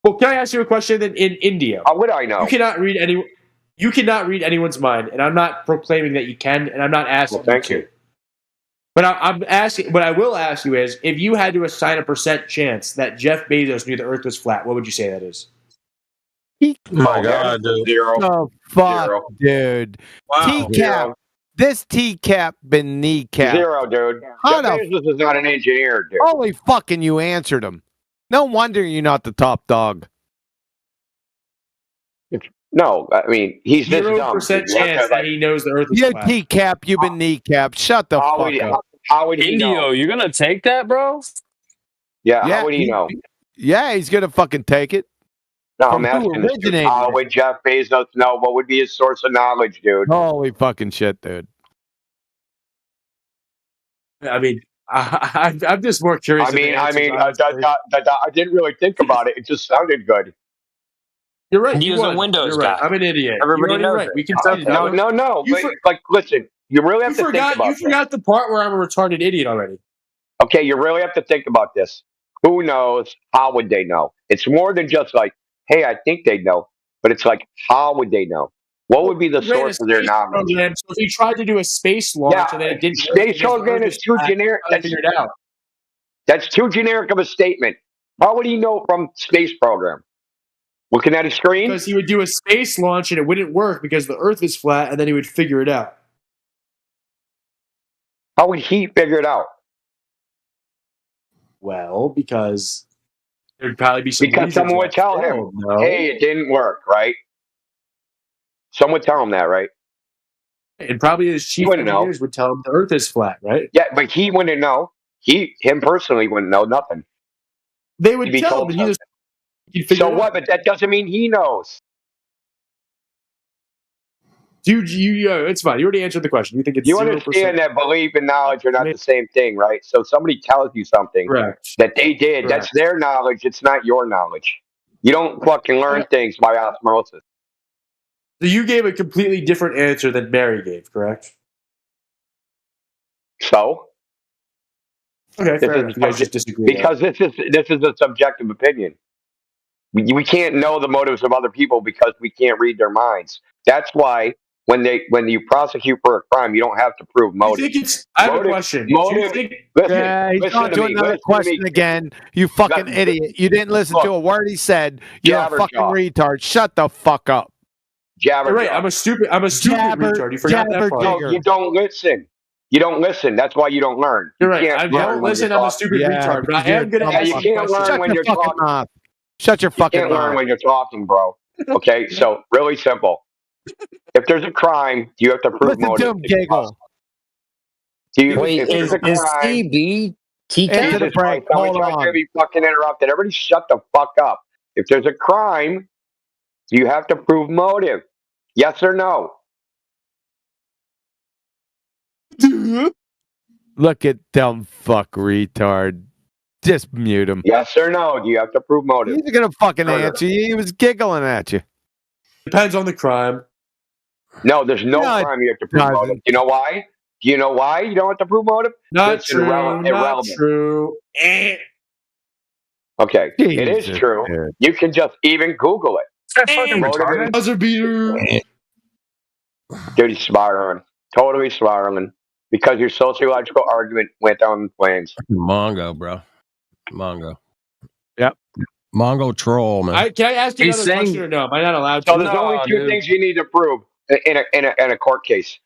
Well, can I ask you a question? Then in India, how would I know? You cannot read anyone's mind, and I'm not proclaiming that you can, and I'm not asking. Well, thank you. But I'm asking. What I will ask you is, if you had to assign a % chance that Jeff Bezos knew the Earth was flat, what would you say that is? My God, dude. 0. Oh, fuck, 0. dude. Wow. T-cap. This T-cap been kneecap. 0, dude. Jeff Bezos is not an engineer, dude. Holy fucking, you answered him. No wonder you're not the top dog. No, I mean, he's this dumb. 0% chance that he knows the Earth is flat. You T-cap, you've been kneecapped. Shut the fuck up. How would he know? Indio, you're gonna take that, bro? Yeah, how would he know? Yeah, he's gonna fucking take it. No, I'm asking this dude, how would Jeff Bezos know? What would be his source of knowledge, dude? Holy fucking shit, dude. I mean, I'm just more curious. I didn't really think about it. It just sounded good. You're right. He's a Windows guy. Right. I'm an idiot. Everybody knows right. it. We can say No. Listen, you really have to think about this. You forgot the part where I'm a retarded idiot already. Okay, you really have to think about this. Who knows? How would they know? It's more than just like, "Hey, I think they know," but it's like, how would they know? What would be the source of their knowledge? So if you tried to do a space launch and then it didn't work, space program is too generic. That's too generic of a statement. How would he know from space program? Looking at a screen? Because he would do a space launch and it wouldn't work because the Earth is flat, and then he would figure it out. How would he figure it out? Well, because there'd probably be some. Because someone would tell him, "Hey, it didn't work," right? Someone would tell him that, right? And probably his chief engineers would tell him the Earth is flat, right? Yeah, but he wouldn't know. Him personally wouldn't know nothing. They would tell him. So what? But that doesn't mean he knows. Dude, it's fine. You already answered the question. You think it's 0%. Understand that belief and knowledge are not the same thing, right? So somebody tells you something that they did. That's their knowledge. It's not your knowledge. You don't fucking learn things by osmosis. So you gave a completely different answer than Mary gave, correct? So? Okay, fair enough. You guys just disagree. Because this is a subjective opinion. We can't know the motives of other people because we can't read their minds. That's why when you prosecute for a crime, you don't have to prove motive. I have a question. Listen, Yeah, he's listen going to to me. another Listen to question me. again. You fucking idiot. You didn't listen to a word he said. You're a fucking retard. Shut the fuck up. Jabber. You're right. I'm a stupid retard. You forgot that part. No, you don't listen. You don't listen. That's why you don't learn. You're right. Can't I learn don't when listen. you're I'm a talking. stupid retard, but I am good at Yeah, you asking can't learn questions. when you're talking. Shut your fucking You can't learn mouth. when you're talking, bro. Okay, so really simple. If there's a crime, you have to prove Listen motive. to him giggle. Wait, If there's a is crime, CB Into the break. Hold Somebody's on. going to be fucking interrupted. Everybody shut the fuck up. If there's a crime, you have to prove motive. Yes or no? Look at dumb fuck retard. Just mute him. Yes or no? Do you have to prove motive? He's gonna fucking Murder. answer you. He was giggling at you. Depends on the crime. No, there's no No, it crime you have to prove doesn't. motive. You know why? Do you know why you don't have to prove motive? Not It's true. Not irrelevant. true. Okay, it is Jesus, true. dude. You can just even Google it. That fucking retarded. Buzzer beater. Dude, he's spiraling. Totally spiraling. Because your sociological argument went down in flames. Mongo, bro. Mongo. Yep. Mongo troll, man. Can I ask you another question or no? Am I not allowed to? So there's only two things you need to prove in a court case: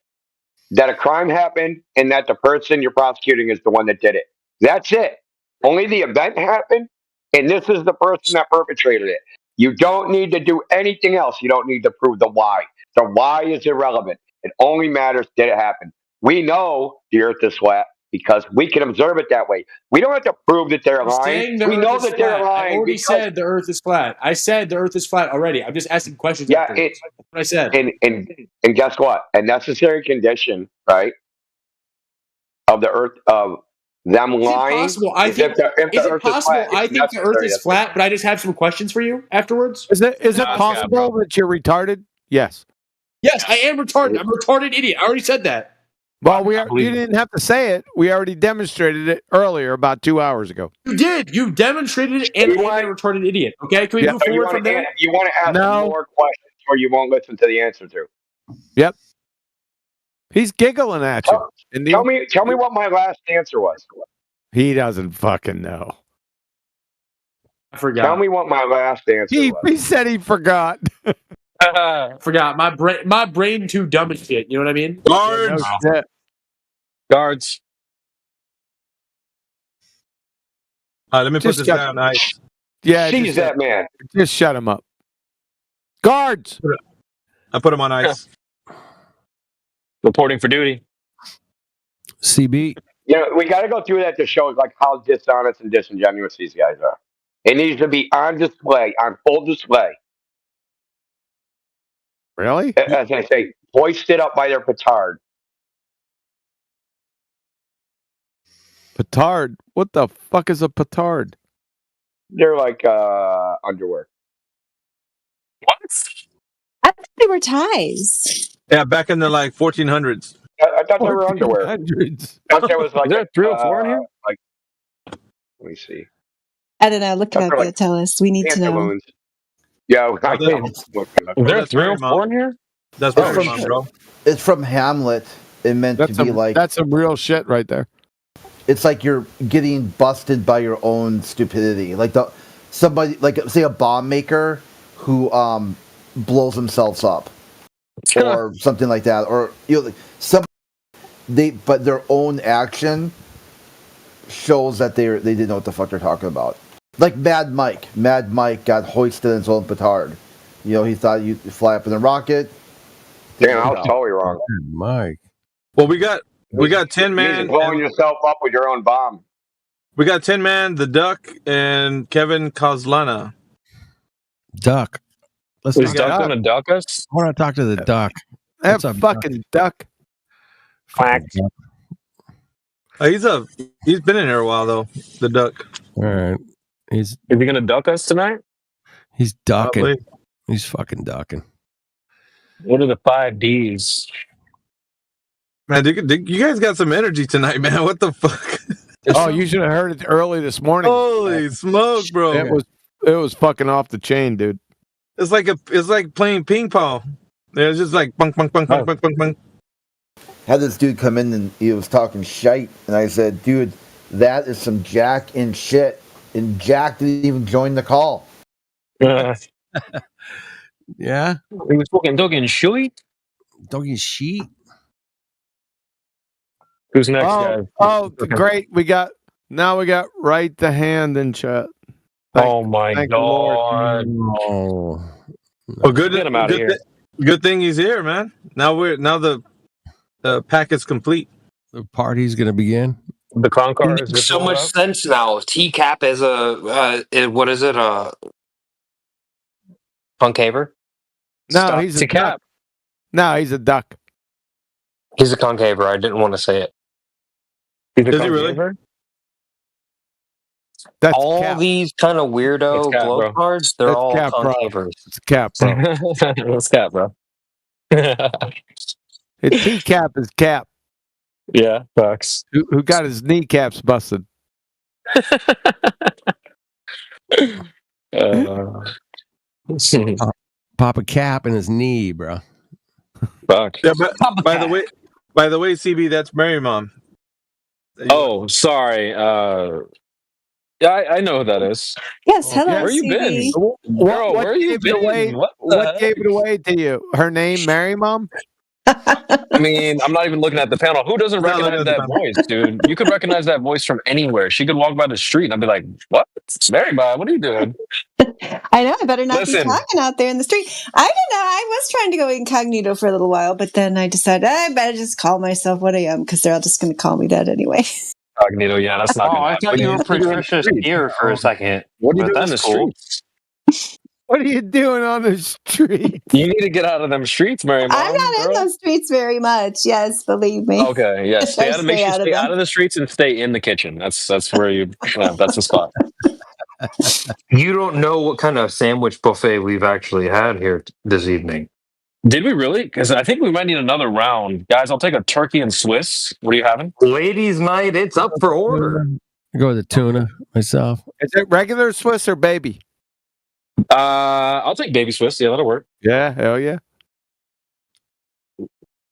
that a crime happened and that the person you're prosecuting is the one that did it. That's it. Only the event happened, and this is the person that perpetrated it. You don't need to do anything else. You don't need to prove the why. The why is irrelevant. It only matters did it happen. We know the Earth is flat because we can observe it that way. We don't have to prove that they're lying. We know that they're lying. I already said the Earth is flat. I said the Earth is flat already. I'm just asking questions. Yeah, that's what I said. And guess what? A necessary condition, right, of the Earth of them lying. Is it possible? I think the Earth is flat, but I just have some questions for you afterwards. Is it possible that you're retarded? Yes. Yes, I am retarded. I'm a retarded idiot. I already said that. Well, you didn't have to say it. We already demonstrated it earlier, about 2 hours ago. You did. You demonstrated it, and I'm a retarded idiot. Okay, can we move forward from there? You want to ask more questions, or you won't listen to the answer to. Yep. He's giggling at you. Tell me what my last answer was. He doesn't fucking know. I forgot. Tell me what my last answer was. He said he forgot. Forgot. My brain too dumb as shit. You know what I mean? Guards. Guards. Let me put this down. Nice. Yeah, seize that man. Just shut him up. Guards. I put him on ice. Reporting for duty. CB. You know, we got to go through that to show like how dishonest and disingenuous these guys are. It needs to be on display, on full display. Really? As I say, hoisted up by their petard. Petard? What the fuck is a petard? They're like underwear. What? I thought they were ties. Yeah, back in the 1400s. I thought they were underwear. I thought there was like Is there 3 or 4 in here? Like, let me see. I don't know. Look it up. Like Tell us. We need to know. pantaloons. Yeah, I think. Is there 3 or 4 in here? That's from, bro. It's from Hamlet. It meant to be like that's some real shit right there. It's like you're getting busted by your own stupidity. Like somebody, like say a bomb maker who blows themselves up, or something like that, or but their own action shows that they didn't know what the fuck they're talking about. Like Mad Mike. Mad Mike got hoisted in his own petard. You know, he thought you'd fly up in a rocket. Damn, I was totally wrong. Mike. Well, we got 10 man. You're blowing yourself up with your own bomb. We got 10 man, the Duck, and Kevin Kozlana. Duck. Is Duck going to duck us? I want to talk to the Duck. That fucking Duck. Quack. He's been in here a while though. The Duck. All right. Is he going to duck us tonight? He's ducking. Probably. He's fucking ducking. What are the 5 Ds? Man, you guys got some energy tonight, man. What the fuck? Oh, you should have heard it early this morning. Holy smoke, bro! It was fucking off the chain, dude. It's like playing ping pong. It was just like bunk, bunk, bunk, bunk, bunk, bunk, bunk. Had this dude come in and he was talking shite, and I said, dude, that is some Jack and shit. And Jack didn't even join the call. Yeah. He was talking shit. Talking shit. Who's next, guys? Great. We got right the hand in chat. Oh my thank the God. Oh. Well, good. Get him out of here. Good thing he's here, man. Now the packet's complete. The party's gonna begin. The Concar is Makes so much sense now. TCAP is what is it? Concaver? No, he's a duck. No, he's a duck. He's a concaver. I didn't want to say it. He's a Is he really? concaver? That's all cap. These kind of weirdo Cap, glow bro. cards, they're That's all cap, bro. concavers. It's cap, bro. That's cap, bro. His kneecap is cap. Yeah, facts. Who got his kneecaps busted? Pop a cap in his knee, bro. Fuck. Yeah, but by the way, CB, that's Mary Mom. Oh, sorry. Yeah, I know who that is. Yes, hello, Where you been? CB. Girl, where you been? What gave it away to you? Her name, Mary Mom? I mean, I'm not even looking at the panel. Who doesn't recognize that voice, dude? You could recognize that voice from anywhere. She could walk by the street and I'd be like, what? Mary Bob, what are you doing? I know, I better not Listen. be talking out there in the street. I don't know. I was trying to go incognito for a little while, but then I decided I better just call myself what I am because they're all just going to call me that anyway. Incognito, yeah, that's not gonna I happen. thought you were Patricia Spear for a second. What are you But doing that's on the cool. What are you doing on the street? You need to get out of them streets, Mary Mom. I'm not in those streets very much. Yes, believe me. Okay, yeah. Stay out of, make sure you stay out of the streets and stay in the kitchen. That's where you. Yeah, that's the spot. You don't know what kind of sandwich buffet we've actually had here this evening. Did we really? Because I think we might need another round, guys. I'll take a turkey and Swiss. What are you having? Ladies' night. It's up for order. I go with the tuna myself. Is it regular Swiss or baby? I'll take baby Swiss. Yeah, that'll work. Yeah, hell yeah.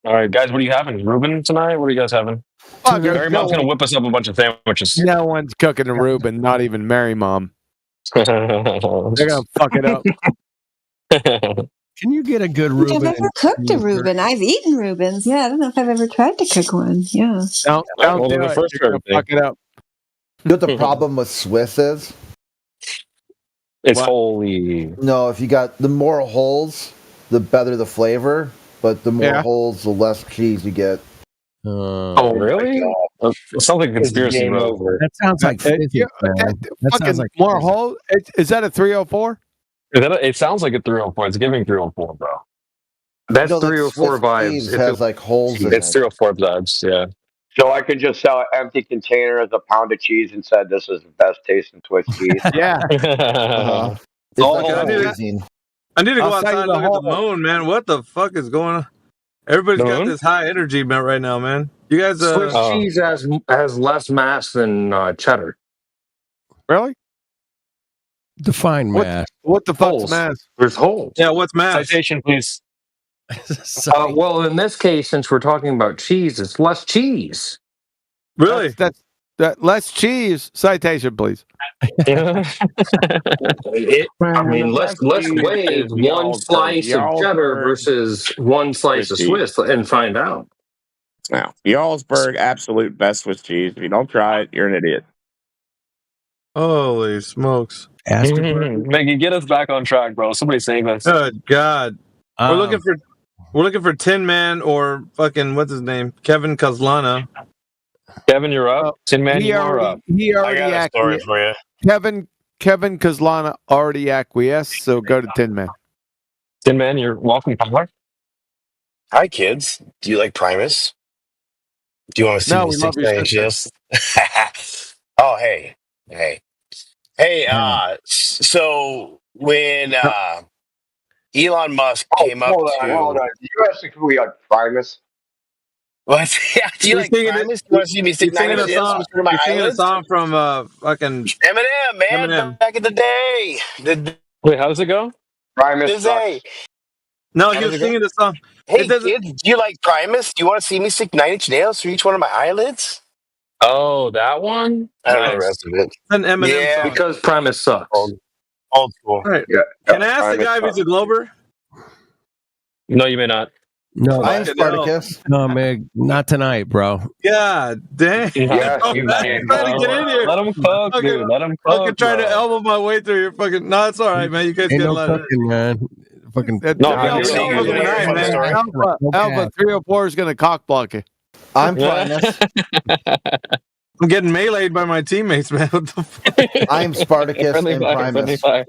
All right, guys. What are you having? Reuben tonight? What are you guys having? Mary Mom's gonna whip us up a bunch of sandwiches. No one's cooking a Reuben, not even Mary Mom. They're gonna fuck it up. Can you get a good I've Reuben? never cooked a Reuben. I've eaten Reubens. Yeah, I don't know if I've ever tried to cook one. Yeah. Don't Well, do the it. first You're gonna fuck it up. You know what the problem with Swiss is? It's holy. No, if you got the more holes, the better the flavor. But the more holes, the less cheese you get. Oh, really? It sounds like a conspiracy. That sounds like physics, man. That Fucking sounds like more hole. Is that a 304? It sounds like a 304. It's giving 304, bro. That's You know, that 304 Swiss vibes. cheese has like holes in It's it. 304 vibes, yeah. So I could just sell an empty container as a pound of cheese and said this is the best tasting Swiss cheese. Yeah. It's like I need amazing. to go I'll tell outside you and the look at the moon, man. What the fuck is going on? Everybody's got Moon? this high energy right now, man. You guys, Swiss cheese has less mass than cheddar. Really? define mass. What the fuck's Holes. mass? There's holes. Yeah, what's mass? Citation, please. Well, in this case, since we're talking about cheese, it's less cheese. Really? That's less cheese. Citation, please. I mean, let's weigh one slice of cheddar versus one slice of Swiss and find out. Now, Jarlsberg, absolute best Swiss cheese. If you don't try it, you're an idiot. Holy smokes! Maggie, get us back on track, bro. Somebody saying this. Good God, we're looking for Tin Man or fucking what's his name, Kevin Kozlana. Kevin, you're up. Tin Man, you're up. He already I got a story for you. Kevin Kozlana already acquiesced, so go to Tin Man. Tin Man, you're welcome, caller. Hi, kids. Do you like Primus? Do you want to see No, the we love 6 your inches? Oh, hey. So when Elon Musk came up Hold to... on. Did you ask if we like Primus? What? Yeah, do you like Primus? You want to see me stick 9 inches You're through my singing a eyelids? song from fucking Eminem, man. Eminem. Back in the day. Wait, how does it go? Primus Dizzy. No, he was singing the song. Hey, kids, do you like Primus? Do you want to see me stick 9-inch nails through each one of my eyelids? Oh, that one? I don't know the rest of it. An Eminem Yeah, song. Because Primus sucks. Old school. All right. Yeah. Can I ask the guy if he's a Glober? No, you may not. No, I am Spartacus. no, man, not tonight, bro. God damn. Yes, I'm you trying can. to get in here. Let him cook, Fucking- dude. Let him Fucking cook. trying to bro. elbow my way through your fucking. No, it's all right, man. You guys Ain't get a no lot of. cooking, man. Fucking No, Alpha 304 is going to cock block you. I'm Primus. I'm getting meleeed by my teammates, man. What the fuck? I'm Spartacus Friendly and fire, Primus. friendly fire.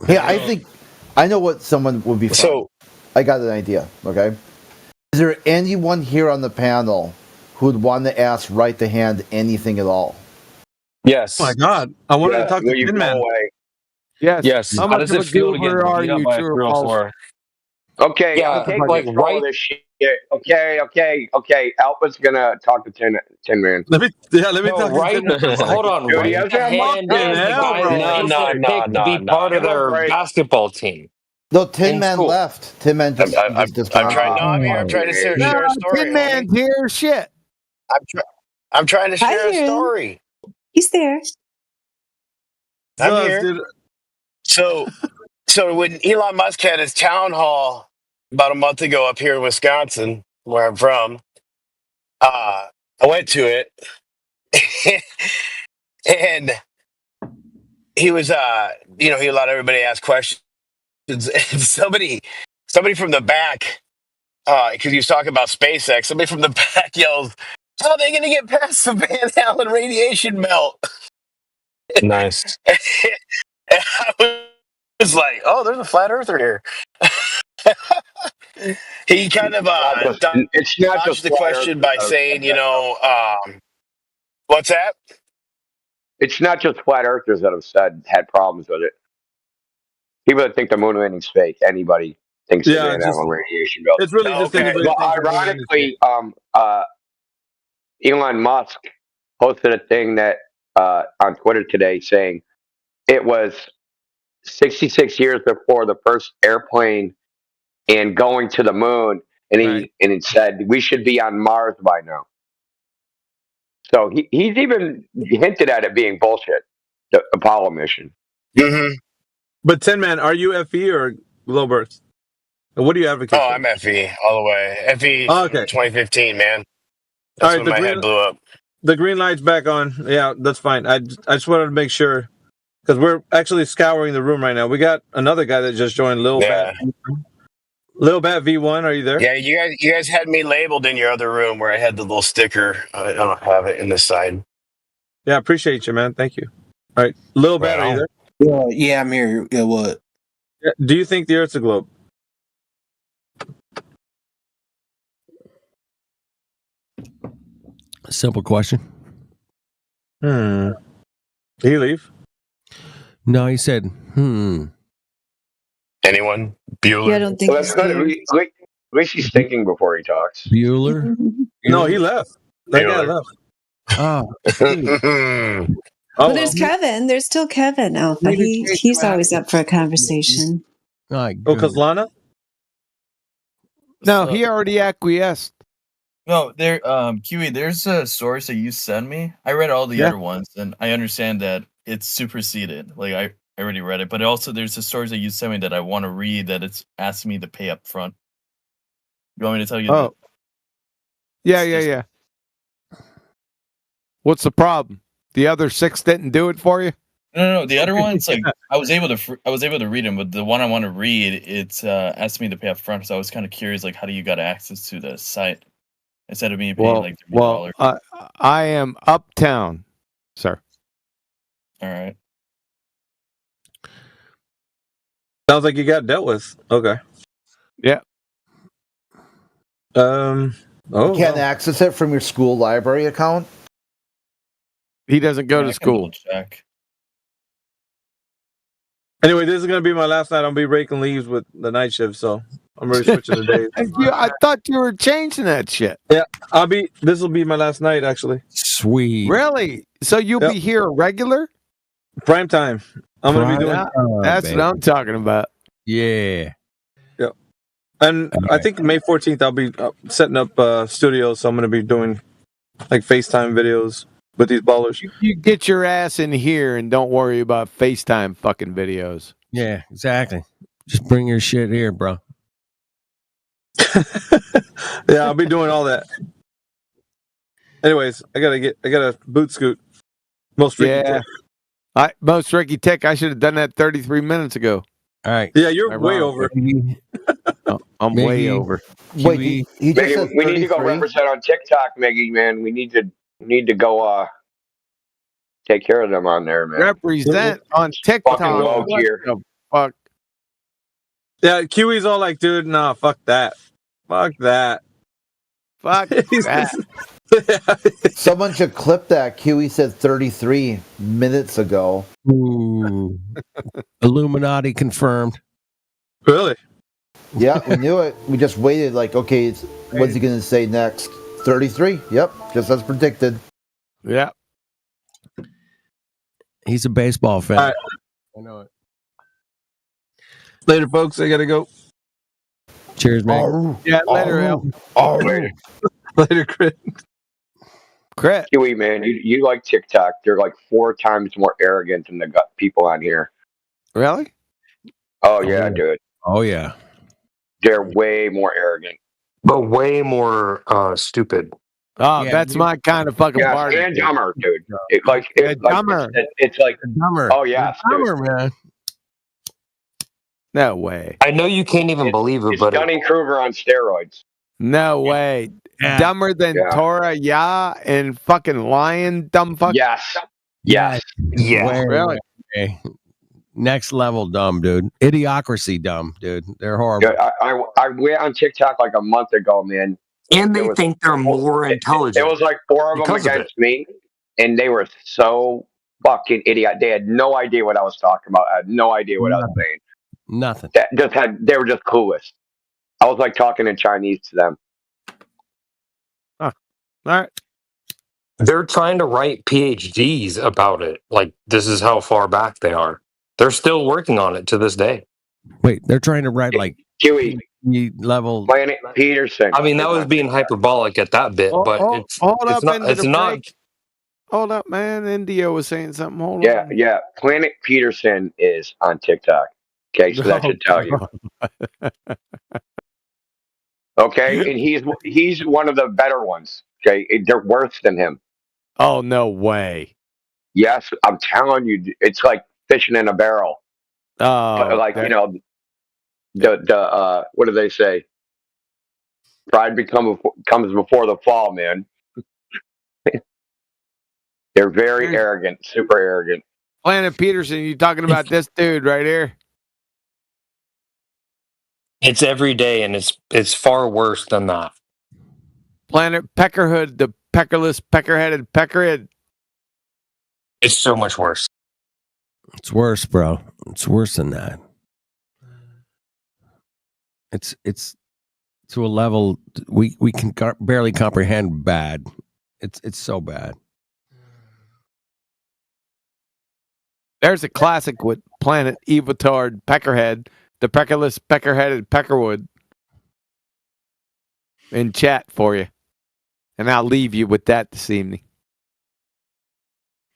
Hey, I think I know what someone would be fun. So, I got an idea, okay? Is there anyone here on the panel who'd want to ask Right to Hand anything at all? Yes. Oh my God. I wanted to talk to you Tin go Man. away. Yes. Yes. How How much does of it a feel to get goober are beat up you, by a true or false? 304? Okay, Yeah, I'm taking like control right. of this shit. Okay. Alpha's gonna talk to Tin Man. Let me No, talk right. to Tin Man. Hold on. Dude, he Right has to that hand fucking is the hell, guy bro. that No, Ace picked to be part of Give him a their break. basketball team. No, Tin In Man school. left. Tin Man just I'm disbanded. trying. No, I'm here. I'm trying to share a story. Tin Man's here. Shit. I'm trying to Hi, share a Aaron. story. He's there. I'm Sus, here. dude. So when Elon Musk had his town hall about a month ago up here in Wisconsin, where I'm from, I went to it, and he was, he allowed everybody to ask questions, and somebody from the back, because he was talking about SpaceX, somebody from the back yells, "How are they going to get past the Van Allen radiation belt?" Nice. And I was like, "Oh, there's a flat earther here." He kind of It's not dodged just the flat question earthers by that have saying, said that. what's that? It's not just flat earthers that have had problems with it. People that think the moon landing's fake. Anybody thinks the Van Allen radiation belt. It's really just Okay. anybody. Well, ironically, Elon Musk posted a thing that on Twitter today saying it was 66 years before the first airplane and going to the moon, and it said we should be on Mars by now. So he's even hinted at it being bullshit, the Apollo mission. Mm-hmm. But Tin Man, are you FE or Glowbirds? And what do you advocate? Oh, I'm FE all the way. FE 2015, man. That's when my head blew up. The green light's back on. Yeah, that's fine. I just wanted to make sure because we're actually scouring the room right now. We got another guy that just joined, Lil Bat. Lil Bat V1, are you there? Yeah, you guys had me labeled in your other room where I had the little sticker. I don't have it in this side. Yeah, appreciate you, man. Thank you. All right, Lil Bat, are you there? Yeah, I'm here. Yeah, what? Yeah, do you think the Earth's a globe? Simple question. Did he leave? No, he said, Anyone? Bueller? Yeah, I don't think Well, that's good. At least he's thinking before he talks. Bueller? No, he left. That guy left. Oh. Well, there's Kevin. There's still Kevin, Alpha. He's always up for a conversation. Oh, because Lana? No, he already acquiesced. No, there, QE, there's a source that you sent me. I read all the other ones, and I understand that it's superseded. Like, I already read it, but also there's a source that you sent me that I want to read that it's asking me to pay up front. You want me to tell you? Oh. Yeah. What's the problem? The other 6 didn't do it for you? No. The other ones, like, I was able to read them, but the one I want to read, it's asking me to pay up front. So I was kind of curious, like, how do you got access to the site instead of me paying like $3? I am uptown, sir. All right. Sounds like you got dealt with. Okay. Yeah. You can't access it from your school library account? He doesn't go to school. Check. Anyway, this is going to be my last night. I'll be raking leaves with the night shift, so I'm really switching the days. I thought you were changing that shit. Yeah, this will be my last night, actually. Sweet. Really? So you'll be here regular? Prime time. I'm going to be doing That's what I'm talking about. Yeah. And I think May 14th I'll be setting up studios, so I'm going to be doing like FaceTime videos with these ballers. You get your ass in here and don't worry about FaceTime fucking videos. Yeah, exactly. Just bring your shit here, bro. Yeah, I'll be doing all that. Anyways, I gotta boot scoot. Most Ricky Tech. Most Ricky Tech. I should have done that 33 minutes ago. All right. Yeah, you're way over. I'm way over. Wait, we need to go represent on TikTok, Miggy, man. We need to go take care of them on there, man. Represent on TikTok. Fucking low tier. Fuck. Yeah, Kiwi's all like, dude, nah, fuck that. Fuck that. Fuck that. Someone should clip that. Kiwi said 33 minutes ago. Ooh. Illuminati confirmed. Really? Yeah, we knew it. We just waited like, okay, what's he going to say next? 33. Yep, just as predicted. Yeah. He's a baseball fan. All right. I know it. Later, folks. I gotta go. Cheers, man. Yeah, later, Al. Later. Later, Crit. Kiwi, man, you like TikTok. They're like 4 times more arrogant than the people on here. Really? Oh, yeah, dude. Oh, yeah. They're way more arrogant. But way more stupid. Oh, that's my kind of fucking party. And dumber, dude. Dumber. It's like dumber. Oh, yeah. Dumber, man. No way. I know you can't even believe it, It's but Dunning Kruger on steroids. No way. Yeah. Dumber than Tora Ya and fucking Lion, dumb fuck. Yes. Yes. Yeah. Way, Really? way. Next level dumb, dude. Idiocracy dumb, dude. They're horrible. Yeah, I went on TikTok like a month ago, man. And they think they're more intelligent. It was like 4 of them because of against me, and they were so fucking idiot. They had no idea what I was talking about. I had no idea what I was saying. Nothing. They were just clueless. I was like talking in Chinese to them. All right. They're trying to write PhDs about it. Like, this is how far back they are. They're still working on it to this day. Wait, they're trying to write like Kiwi level. Planet Peterson. I mean, that was being hyperbolic at that bit, but it's not. Hold up, man. India was saying something. Hold Yeah, on. yeah. Planet Peterson is on TikTok. Okay, so that should tell you. Okay, and he's one of the better ones. Okay, they're worse than him. Oh, no way. Yes, I'm telling you, it's like fishing in a barrel. Oh, But like you know, the what do they say? Pride comes before the fall, man. They're very arrogant, super arrogant. Planet Peterson, you talking about this dude right here? It's every day, and it's far worse than that. Planet Peckerhood, the peckerless, peckerheaded peckerhead. It's so much worse. It's worse, bro. It's worse than that. It's to a level we can barely comprehend bad. It's so bad. There's a classic with Planet Evatard Peckerhead, the peckerless, peckerheaded peckerwood. In chat for you. And I'll leave you with that this evening.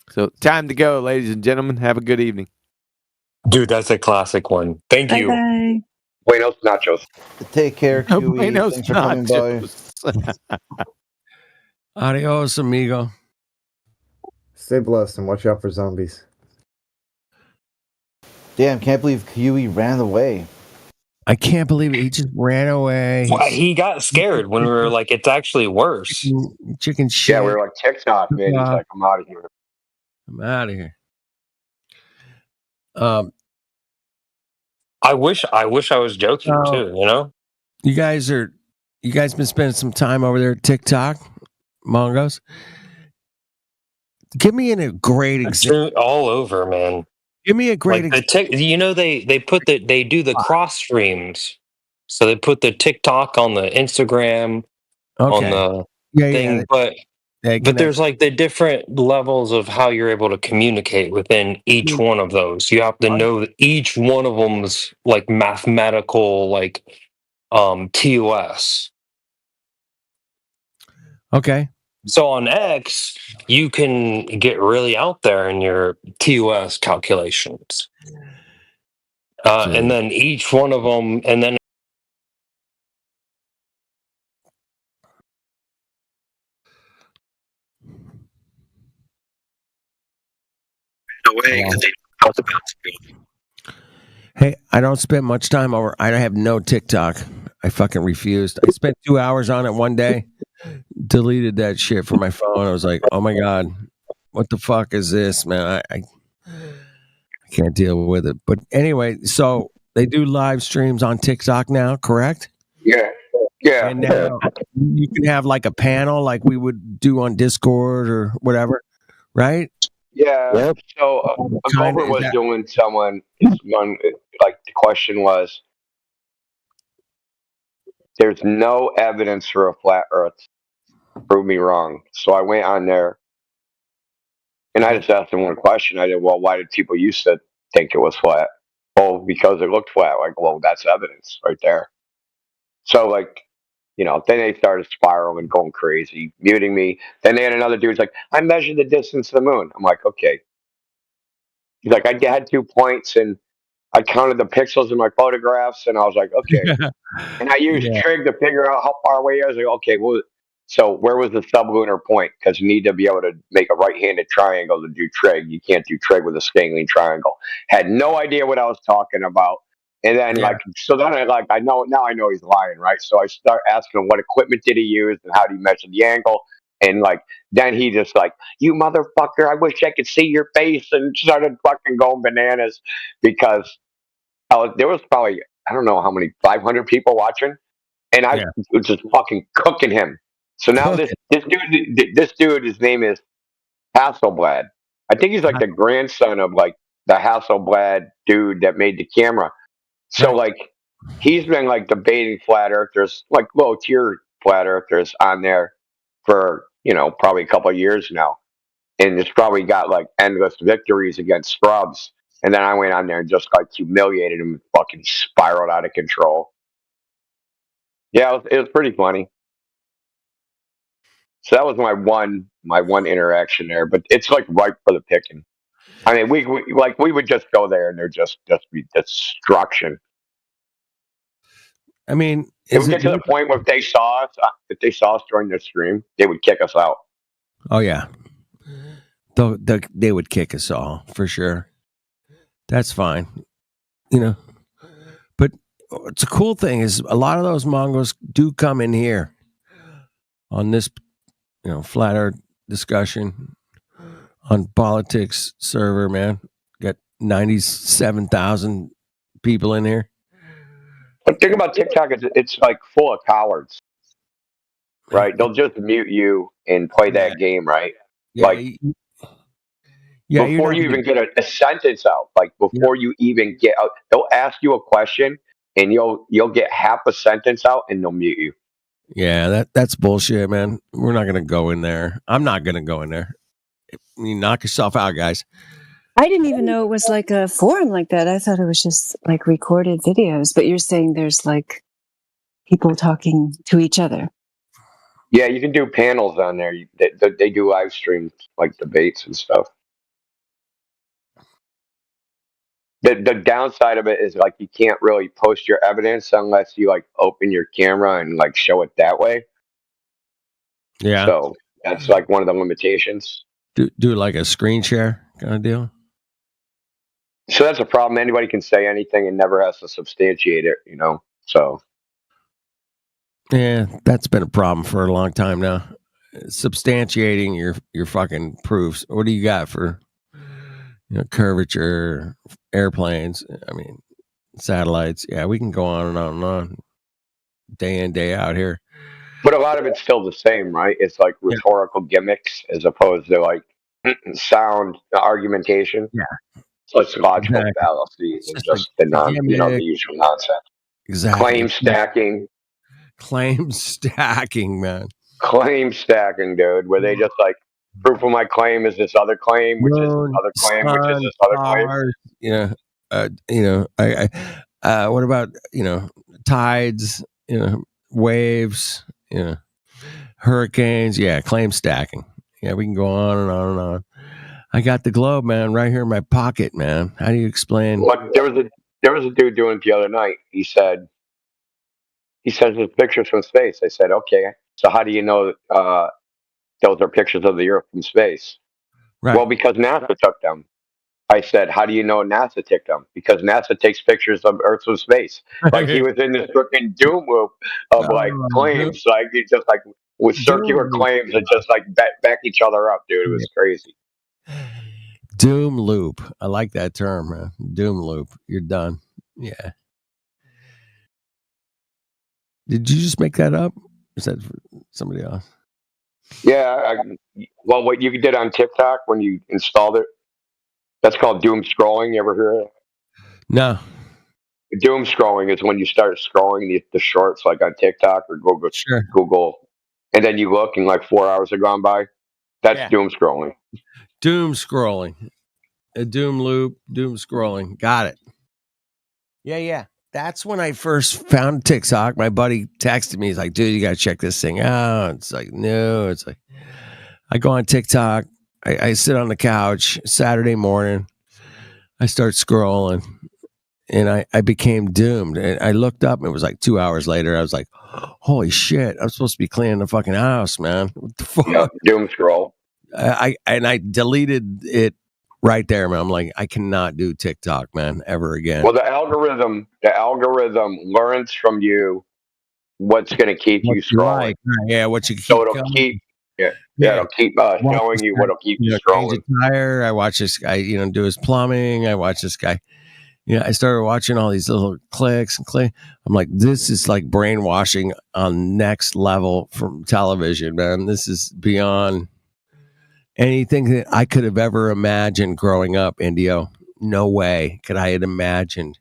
So, time to go, ladies and gentlemen. Have a good evening. Dude, that's a classic one. Thank you. Bye-bye. Buenos nachos. Take care, Kiwi. Buenos Thanks for coming by. Adios, amigo. Stay blessed and watch out for zombies. Damn, can't believe Kiwi ran away. I can't believe it. He just ran away. Well, he got scared when we were like, it's actually worse. Chicken shit. Yeah, we were like TikTok, man. He's like, I'm out of here. I'm out of here. I wish I was joking too, you know? You guys been spending some time over there at TikTok, Mongos? Give me a great example. All over, man. Give me a great example. They do the cross streams. So they put the TikTok on the Instagram, on the thing, but there's like the different levels of how you're able to communicate within each one of those. You have to know that each one of them's like mathematical, like TOS. Okay. So on X, you can get really out there in your TOS calculations. And then each one of them, and then Hey, I don't spend much time over. I have no TikTok. I fucking refused. I spent 2 hours on it one day, deleted that shit from my phone. I was like, oh my God, what the fuck is this, man? I can't deal with it. But anyway, so they do live streams on TikTok now, correct? Yeah. Yeah. And now you can have like a panel like we would do on Discord or whatever, right? Yeah. Yep. So Goldberg was doing someone, like the question was, there's no evidence for a flat earth. Prove me wrong. So I went on there and I just asked him one question. I said, well, why did people used to think it was flat? Well, because it looked flat. Like, well, that's evidence right there. So like, then they started spiraling, going crazy, muting me. Then they had another dude's like, I measured the distance to the moon. I'm like, okay. He's like, I had 2 points and I counted the pixels in my photographs, and I was like, okay. And I used trig to figure out how far away I was. Like, okay, well, so where was the sublunar point? Because you need to be able to make a right-handed triangle to do trig. You can't do trig with a scalene triangle. Had no idea what I was talking about. And then so then I know he's lying, right? So I start asking him what equipment did he use and how did he measure the angle. And then he just you motherfucker, I wish I could see your face, and started fucking going bananas because there was probably, I don't know how many, 500 people watching, and I was just fucking cooking him. So now this dude, his name is Hasselblad. I think he's the grandson of the Hasselblad dude that made the camera. So he's been debating flat earthers, low tier flat earthers on there for probably a couple of years now, and it's probably got endless victories against scrubs. And then I went on there and just humiliated him, and fucking spiraled out of control. Yeah, it was pretty funny. So that was my one interaction there, but it's ripe for the picking. I mean, we would just go there and there'd just be destruction. I mean, it would get to the point where if they saw us during the stream, they would kick us out. Oh yeah, they would kick us all for sure. That's fine, But what's a cool thing is a lot of those Mongols do come in here on this, flat earth discussion on politics server, man. Got 97,000 people in here. The thing about TikTok is it's full of cowards, right? They'll just mute you and play that game, right? Before you even get a sentence out, before you even get out, they'll ask you a question and you'll get half a sentence out and they'll mute you. Yeah, that's bullshit, man. We're not gonna go in there. I'm not gonna go in there. You knock yourself out, guys. I didn't even know it was a forum like that. I thought it was just recorded videos, but you're saying there's people talking to each other. Yeah, you can do panels on there. They do live streams, debates and stuff. The downside of it is you can't really post your evidence unless you open your camera and show it that way. Yeah. So that's one of the limitations. Do a screen share kind of deal. So that's a problem. Anybody can say anything and never has to substantiate it, So yeah, that's been a problem for a long time now. Substantiating your fucking proofs. What do you got for curvature, airplanes? I mean, satellites. Yeah, we can go on and on and on, day in, day out here. But a lot of it's still the same, right? It's rhetorical gimmicks as opposed to sound argumentation. Yeah. So it's logical fallacy. It's just the usual nonsense. Exactly. Claim stacking, man. Claim stacking, dude. Where they just proof of my claim is this other claim, which is this other claim, which is this other claim. What about tides? waves, hurricanes. Yeah, claim stacking. Yeah, we can go on and on and on. I got the globe, man, right here in my pocket, man. How do you explain? Like there was a dude doing it the other night. He said his pictures from space. I said, okay, so how do you know those are pictures of the Earth from space? Right. Well, because NASA took them. I said, how do you know NASA took them? Because NASA takes pictures of Earth from space. Like he was in this freaking doom loop of like claims, like he just like with circular claims that just like back each other up, dude. It was crazy. Doom loop. I like that term, man. Doom loop. You're done. Yeah. Did you just make that up? Or is that for somebody else? Yeah. Well, what you did on TikTok when you installed it, that's called doom scrolling. You ever hear it? No. Doom scrolling is when you start scrolling the shorts like on TikTok or Google, and then you look and like 4 hours have gone by. That's doom scrolling. Doom scrolling. A doom loop, doom scrolling. Got it. Yeah. That's when I first found TikTok. My buddy texted me. He's like, dude, you got to check this thing out. It's like, no. It's like, I go on TikTok. I sit on the couch Saturday morning. I start scrolling. And I became doomed. And I looked up and it was like 2 hours later. I was like, holy shit. I'm supposed to be cleaning the fucking house, man. What the fuck? Yeah, doom scroll. I deleted it right there, man. I'm like, I cannot do TikTok, man, ever again. Well, the algorithm learns from you what's going to keep you scrolling. Yeah, what you keep. So it'll keep. It'll keep showing you what'll keep you scrolling. Change a tire. I watch this guy, do his plumbing. I watch this guy. I started watching all these little clicks and click. I'm like, this is like brainwashing on next level from television, man. This is beyond anything that I could have ever imagined growing up, Indio. No way could I have imagined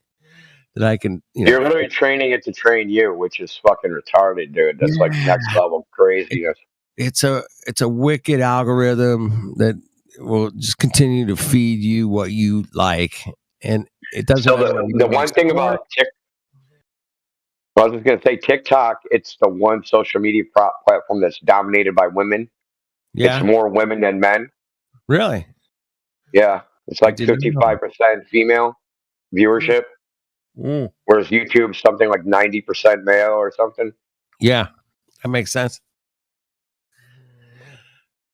that I can. You're literally training it to train you, which is fucking retarded, dude. That's like next level craziness. It's a wicked algorithm that will just continue to feed you what you like, and it doesn't. So the one thing about I was just going to say TikTok, it's the one social media platform that's dominated by women. Yeah. It's more women than men. Really? Yeah. It's like 55% female viewership. Whereas YouTube's something like 90% male or something. Yeah. That makes sense.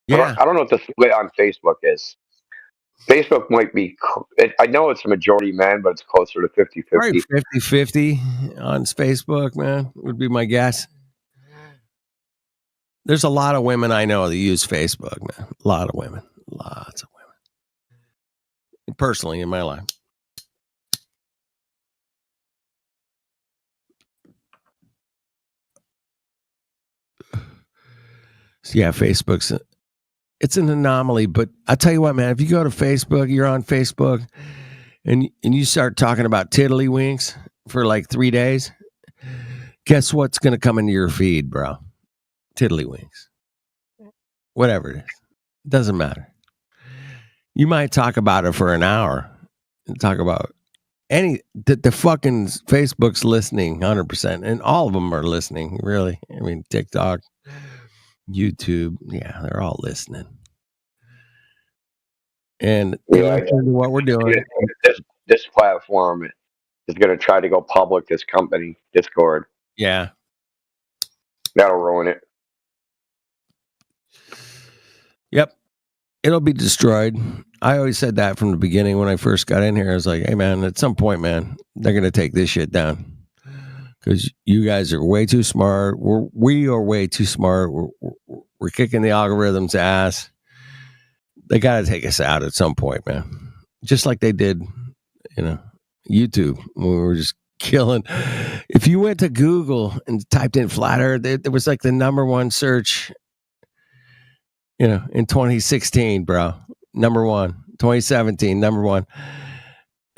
Yeah. I don't know what the split on Facebook is. Facebook might be, I know it's a majority men, but it's closer to 50-50. Right, 50-50 on Facebook, man, would be my guess. There's a lot of women I know that use Facebook, man. A lot of women. Lots of women. Personally, in my life. So yeah, it's an anomaly, but I tell you what, man, if you go to Facebook, you're on Facebook and you start talking about tiddlywinks for like 3 days, guess what's going to come into your feed, bro? Tiddlywinks. Whatever it is. It doesn't matter. You might talk about it for an hour and talk about the fucking Facebook's listening 100%, and all of them are listening, really. I mean, TikTok, YouTube, yeah, they're all listening. And they listen to what we're doing. This platform is going to try to go public, this company, Discord. Yeah. That'll ruin it. Yep. It'll be destroyed. I always said that from the beginning when I first got in here. I was like, hey, man, at some point, man, they're going to take this shit down. Because you guys are way too smart. We are way too smart. We're kicking the algorithm's ass. They got to take us out at some point, man. Just like they did, YouTube, when we were just killing. If you went to Google and typed in flat earth, there was like the number one search, in 2016, bro. Number one. 2017, number one.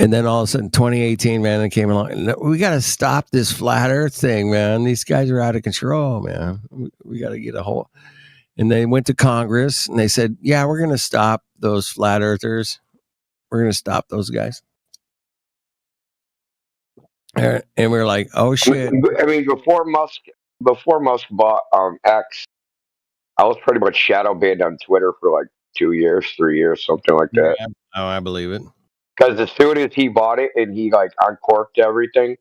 And then all of a sudden, 2018, man, it came along. We got to stop this flat earth thing, man. These guys are out of control, man. We got to get a hold. And they went to Congress and they said, yeah, we're going to stop those flat earthers. We're going to stop those guys. and we're like, oh shit. I mean, before Musk bought X, I was pretty much shadow banned on Twitter for like 2 years, 3 years, something like that. Yeah. Oh, I believe it. Because as soon as he bought it and he like uncorked everything,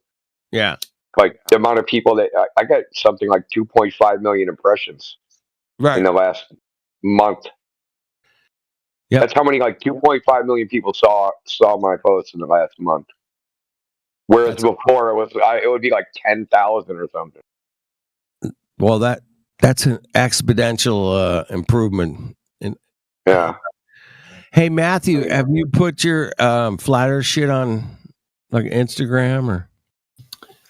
Yeah. like the amount of people that I got something like 2.5 million impressions in the last month. Yep. That's how many like 2.5 million people saw my posts in the last month. Whereas before it would be like 10,000 or something. Well, that's an exponential improvement. Yeah. Hey Matthew, have you put your flat Earth shit on like Instagram or?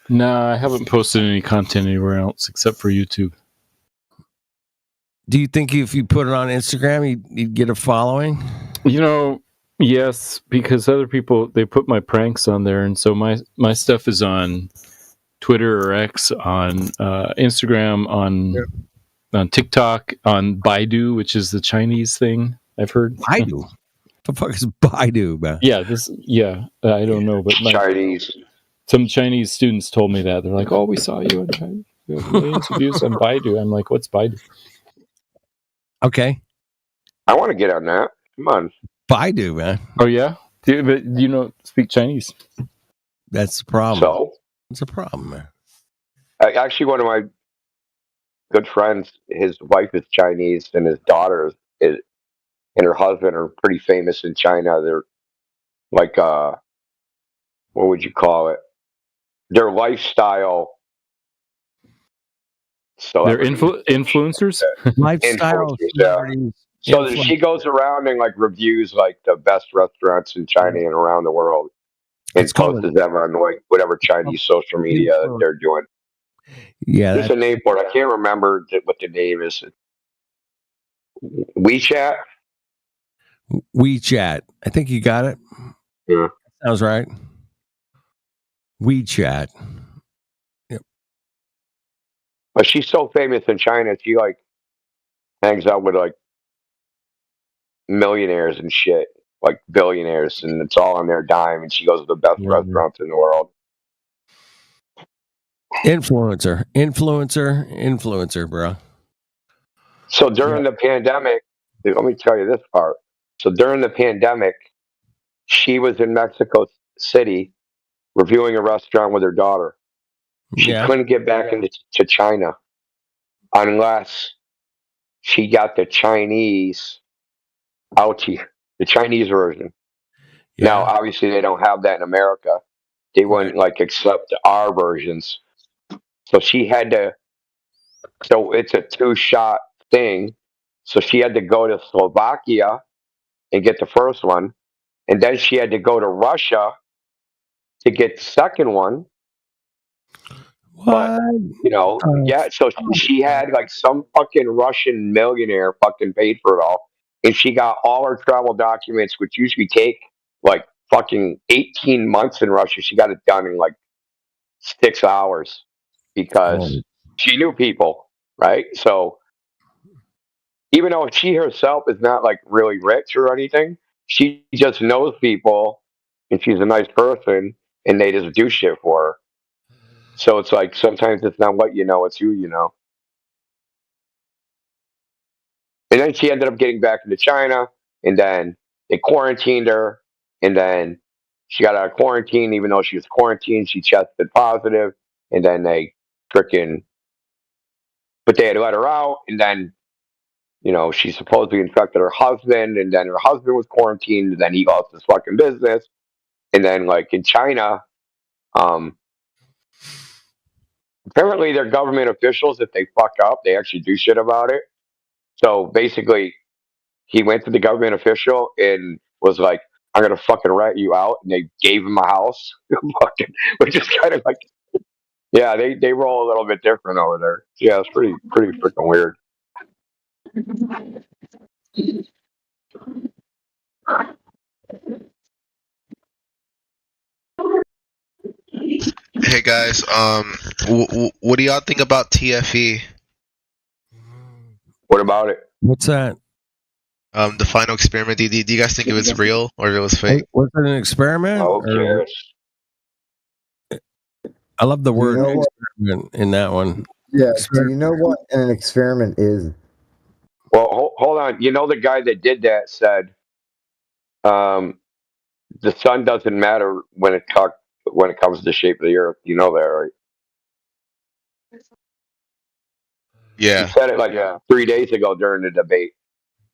No, I haven't posted any content anywhere else except for YouTube. Do you think if you put it on Instagram, you'd get a following? You know, yes, because other people, they put my pranks on there, and so my stuff is on Twitter or X, on Instagram, on TikTok, on Baidu, which is the Chinese thing I've heard. Baidu? What the fuck is Baidu, man? Yeah, I don't know, but Chinese. Some Chinese students told me that. They're like, "Oh, we saw you on China. You have millions of views on Baidu." I'm like, "What's Baidu?" Okay. I want to get on that. Come on. Baidu, man. Oh yeah, but you don't speak Chinese. That's the problem. So it's a problem, man. Actually, one of my good friends, his wife is Chinese, and his daughter and her husband are pretty famous in China. They're like, what would you call it? Their lifestyle. They're influencers. Lifestyle celebrities. Yeah. So she goes around and like reviews like the best restaurants in China and around the world, and posts them on like whatever Chinese social media they're doing. Yeah, there's a name for it. I can't remember what the name is. WeChat. WeChat. I think you got it. Yeah, sounds right. WeChat. Yep. But she's so famous in China. She like hangs out with like millionaires and shit, like billionaires, and it's all on their dime. And she goes to the best restaurants in the world. Influencer, bro. So during the pandemic, let me tell you this part. So during the pandemic, she was in Mexico City reviewing a restaurant with her daughter. She couldn't get back into China unless she got the Chinese Aoqi, the Chinese version. Now, obviously, they don't have that in America. They wouldn't like accept our versions. So she had to. So it's a 2-shot thing. So she had to go to Slovakia and get the first one, and then she had to go to Russia to get the second one. But so she had like some fucking Russian millionaire fucking paid for it all, and she got all her travel documents, which usually take like fucking 18 months in Russia. She got it done in like 6 hours because she knew people, right? So even though she herself is not like really rich or anything, she just knows people, and she's a nice person, and they just do shit for her. So it's like sometimes it's not what you know, it's who you know. And then she ended up getting back into China, and then they quarantined her, and then she got out of quarantine. Even though she was quarantined, she tested positive, and then they but they had to let her out, and then she supposedly infected her husband, and then her husband was quarantined, and then he lost his fucking business. And then like in China, apparently they're government officials. If they fuck up, they actually do shit about it. So basically, he went to the government official and was like, "I'm gonna fucking rat you out," and they gave him a house, which is kind of like, yeah, they roll a little bit different over there. Yeah, it's pretty freaking weird. Hey guys, what do y'all think about TFE? What about it? What's that? The final experiment. Do you guys think it was real or it was fake? Was it an experiment? Oh, cares? I love the Do you word know what? experiment in that one. Yeah. Do you know what an experiment is? Well, hold on. You know, the guy that did that said, the sun doesn't matter when it comes to the shape of the earth. You know that, right? Yeah. He said it like 3 days ago during the debate.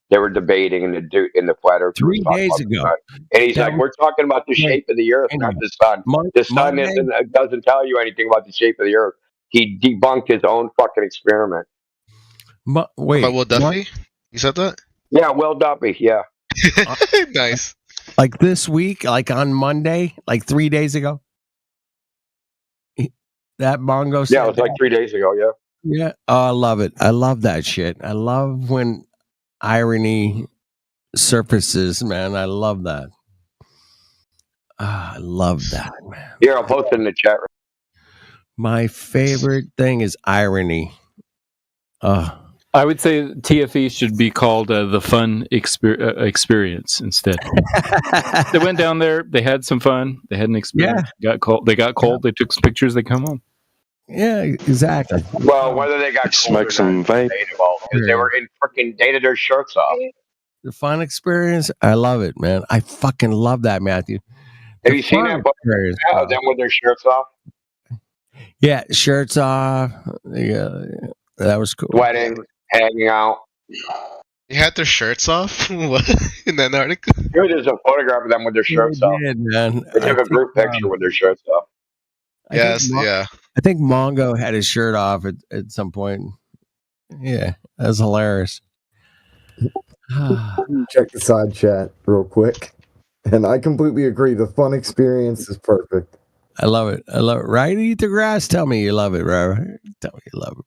They were debating, and the flat earther was 3 talking days about the ago. sun. And he's That like, was "We're talking about the shape of the earth, not the sun. The sun Monday. doesn't tell you anything about the shape of the earth." He debunked his own fucking experiment. Wait, About Will Duffy? You said that? Yeah, Will Duffy. Yeah. Nice. Like this week, like on Monday, like 3 days ago. That Mongo said Yeah, it was like 3 days ago. Yeah. Yeah. Oh, I love it. I love that shit. I love when irony surfaces, man. I love that. I love that, man. Here, I'll post it in the chat. My favorite thing is irony. I would say TFE should be called the fun experience instead. They went down there. They had some fun. They had an experience. Got cold. They got cold. They took some pictures. They come home. Yeah, exactly. Well, whether they got Smoke some vape. because they were in freaking dated their shirts off. The fun experience. I love it, man. I fucking love that, Matthew. Have you seen that? Them with their shirts off, Yeah, shirts off. Yeah, that was cool. sweating, hanging out. You had their shirts off? What? In that article? Here, there's a photograph of them with their shirts off. Did, man. They took a group picture with their shirts off. Yes, yeah. I think Mongo had his shirt off at some point. Yeah, that was hilarious. Check the side chat real quick. And I completely agree. The fun experience is perfect. I love it. I love it. Right? Eat the grass. Tell me you love it, bro. Tell me you love it,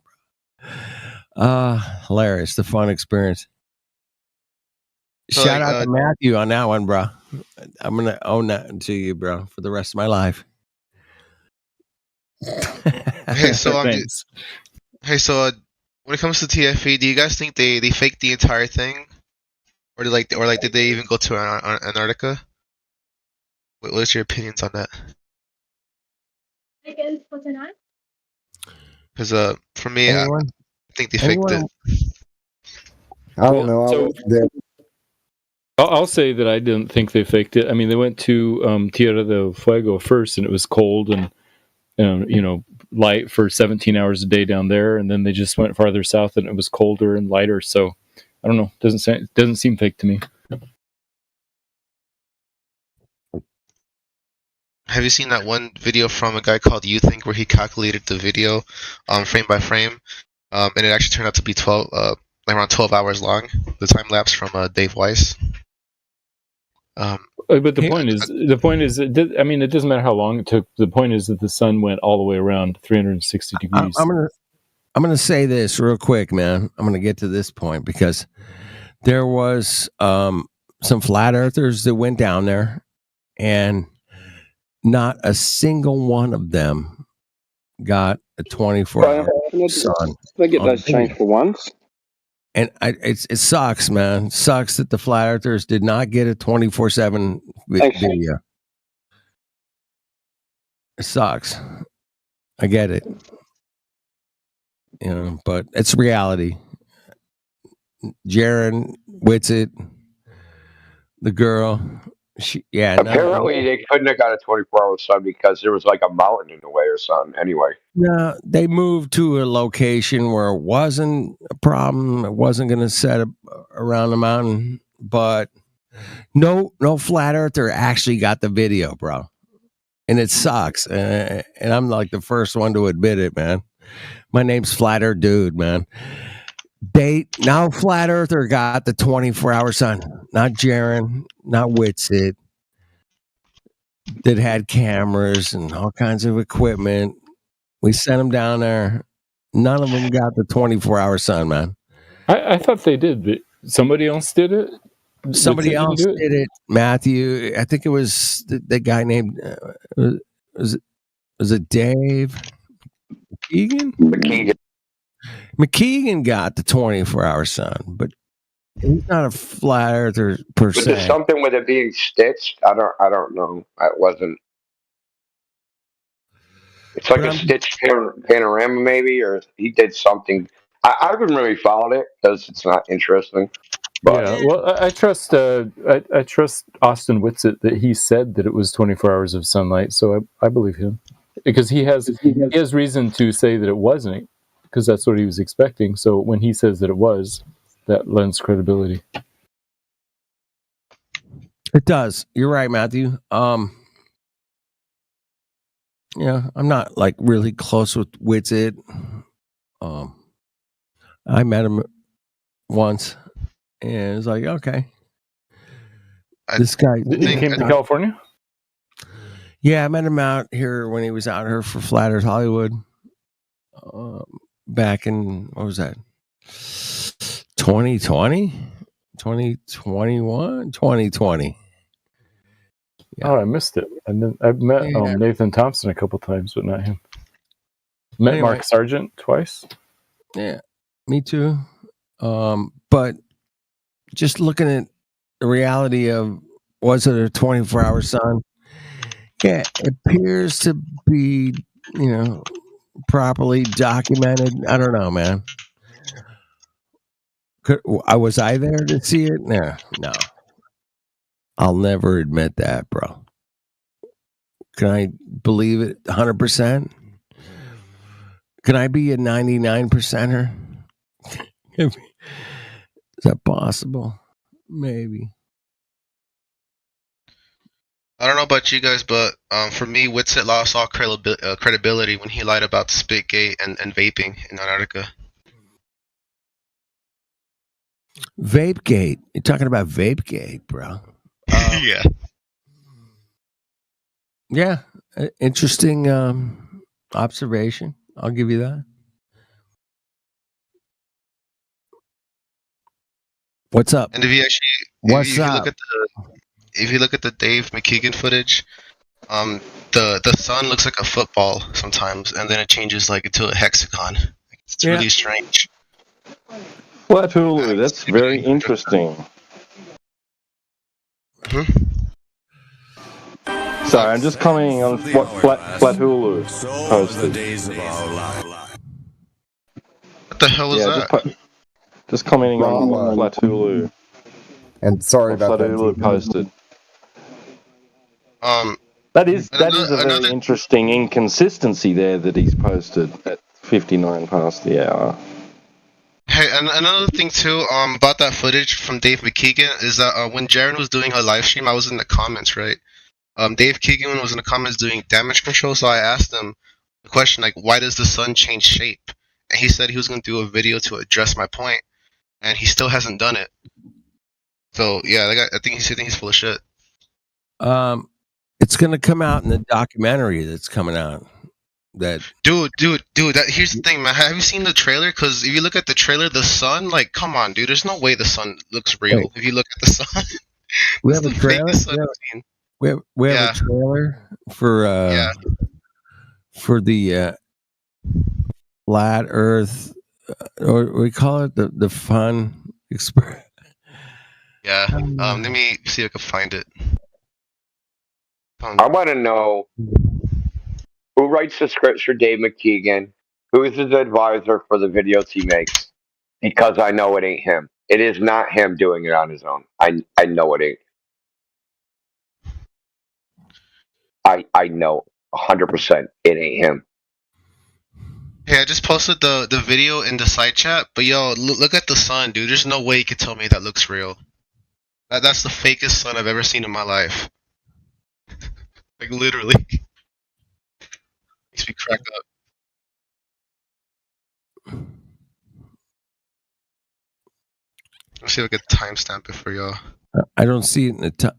bro. Hilarious. The fun experience. So, Shout out to Matthew on that one, bro. I'm going to own that to you, bro, for the rest of my life. Hey, so when it comes to TFE, do you guys think they faked the entire thing, or did they even go to Antarctica? What's your opinions on that? Because for me, I think they faked it. I don't know. So- I'll say that I didn't think they faked it. I mean, they went to Tierra del Fuego first, and it was cold and light for 17 hours a day down there, and then they just went farther south, and it was colder and lighter. So I don't know. Doesn't seem fake to me. Have you seen that one video from a guy called YouThink where he calculated the video frame by frame, and it actually turned out to be around 12 hours long, the time lapse from Dave Weiss. But the point is, it doesn't matter how long it took. The point is that the sun went all the way around 360 degrees. I'm gonna say this real quick, man. I'm gonna get to this point because there was some flat earthers that went down there, and not a single one of them got a 24-hour sun. They get those changed for once. And it sucks, man. It sucks that the flat earthers did not get a 24/7 video. It sucks. I get it. But it's reality. Jaren Whitsitt, the girl, Apparently, they couldn't have got a 24-hour sun because there was like a mountain in the way or something. Anyway. No, they moved to a location where it wasn't a problem. It wasn't going to set up around the mountain, but no flat earther actually got the video, bro. And it sucks. And I'm like the first one to admit it, man. My name's Flat Earth Dude, man. Now Flat Earther got the 24-hour sun, not Jaren, not Whitsitt, that had cameras and all kinds of equipment. We sent them down there. None of them got the 24-hour sun, man. I thought they did, but somebody else did it. Somebody else did it. Matthew, I think it was the guy named was it Dave McKeegan? McKeegan got the 24-hour sun, but he's not a flat earther per Was se. there something with it being stitched? I don't know. It wasn't. It's like a stitched panorama, maybe, or he did something. I haven't really followed it because it's not interesting. But yeah, well, I trust I trust Austin Whitsitt that he said that it was 24 hours of sunlight, so I believe him because he has reason to say that it wasn't because that's what he was expecting. So when he says that it was, that lends credibility. It does. You're right, Matthew. Yeah, I'm not like really close with Whitsitt. I met him once, and it's like, okay, this guy. He came to California. Yeah, I met him out here when he was out here for Flat Earth Hollywood. Back in, what was that? 2020? 2021? 2020. Yeah. Oh, I missed it. And then I've met Nathan Thompson a couple times, but not him. Met Mark Sargent twice. Yeah, me too. But just looking at the reality of, was it a 24-hour sun? Yeah, it appears to be, properly documented. I don't know, man. Was I there to see it? No. I'll never admit that, bro. Can I believe it 100%? Can I be a 99%er? Is that possible? Maybe. I don't know about you guys, but for me, Whitsitt lost all credibility when he lied about Spitgate and vaping in Antarctica. Vapegate. You're talking about Vapegate, bro. Yeah. Yeah. Interesting observation. I'll give you that. What's up? And if you look at the Dave McKeegan footage, the sun looks like a football sometimes, and then it changes like into a hexagon. It's really strange. Flat Hulu, that's very interesting. Sorry, I'm just commenting on what Flat Hulu posted. What the hell is that? Just commenting on what Flat Hulu. And sorry about Flat that. Hulu posted. That is a very interesting inconsistency there that he's posted at 59 past the hour. Hey, and another thing too, about that footage from Dave McKeegan is that when Jaren was doing her live stream, I was in the comments, right? Dave Keegan was in the comments doing damage control, so I asked him the question like, why does the sun change shape? And he said he was going to do a video to address my point, and he still hasn't done it. So yeah, I think he's full of shit. It's going to come out in the documentary that's coming out. That dude. Here's the thing, man. Have you seen the trailer? Because if you look at the trailer, the sun, like, come on, dude. There's no way the sun looks real. Wait. If you look at the sun, we have a trailer. We have a trailer for the Flat Earth, or we call it the Fun Express. Yeah. Let me see if I can find it. I want to know who writes the scripts for Dave McKeegan, who is his advisor for the videos he makes, because I know it ain't him. It is not him doing it on his own. I know it ain't. I know 100% it ain't him. Hey, I just posted the video in the side chat, but yo, look at the sun, dude. There's no way you could tell me that looks real. That's the fakest sun I've ever seen in my life. Like, literally. Makes me crack up. Let's see if I can timestamp it for y'all. I don't see it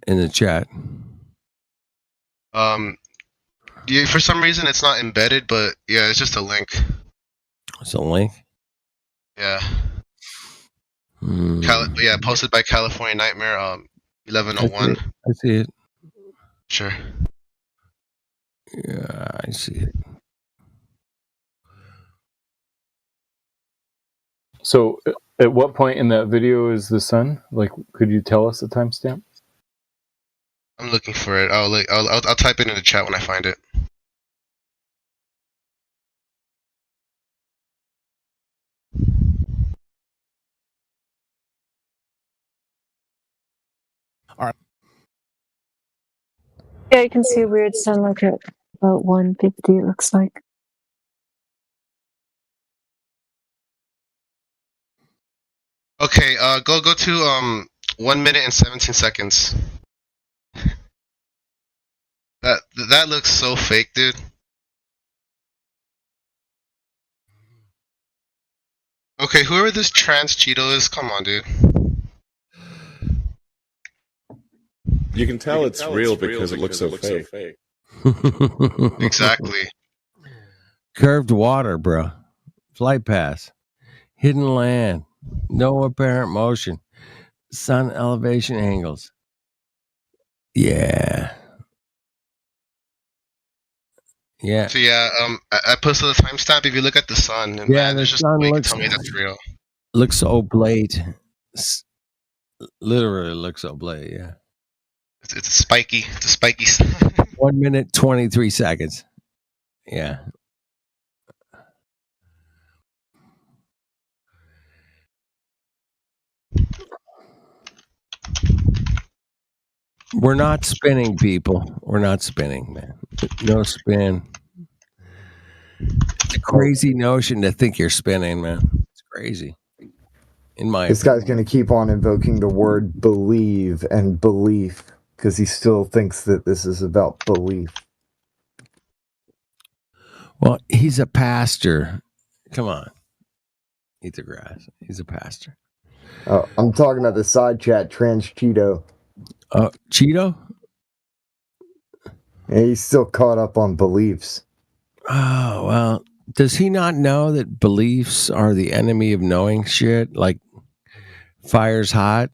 in the chat. Yeah, for some reason it's not embedded, but yeah, it's just a link. It's a link? Yeah. Yeah, posted by California Nightmare, 1101. I see it. Sure. Yeah, I see it. So, at what point in that video is the sun? Like, could you tell us the timestamp? I'm looking for it. I'll type it in the chat when I find it. Yeah, you can see a weird sun like at about 150, it looks like. Okay, go to 1 minute and 17 seconds. That looks so fake, dude. Okay, whoever this trans Cheeto is, come on, dude. You can tell it's real because it looks so fake. Exactly. Curved water, bro. Flight path. Hidden land. No apparent motion. Sun elevation angles. Yeah. Yeah. So yeah, I posted the timestamp. If you look at the sun, and Yeah, man, the there's just no sun way you can looks tell me that's real. looks oblate. Literally looks oblate, yeah. It's spiky. It's a spiky sun. 1 minute, 23 seconds. Yeah. We're not spinning, people. We're not spinning, man. No spin. It's a crazy notion to think you're spinning, man. It's crazy. In my This guy's going to keep on invoking the word believe and belief because he still thinks that this is about belief. Well, he's a pastor. Come on. Eat the grass. He's a pastor. Oh, I'm talking about the side chat, Trans Cheeto. Cheeto? Yeah, he's still caught up on beliefs. Oh, well, does he not know that beliefs are the enemy of knowing shit? Like fire's hot?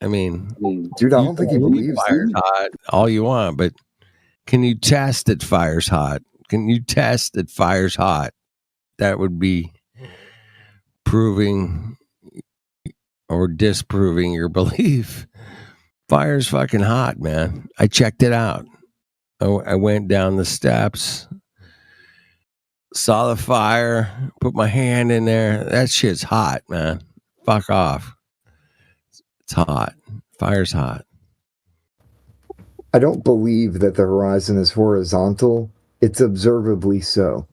I mean, dude, I don't think he believes fire's hot all you want, but can you test that fire's hot? Can you test that fire's hot? That would be proving or disproving your belief. Fire's fucking hot, man. I checked it out. I went down the steps, saw the fire, put my hand in there. That shit's hot, man. Fuck off. It's hot. Fire's hot. I don't believe that the horizon is horizontal. It's observably so.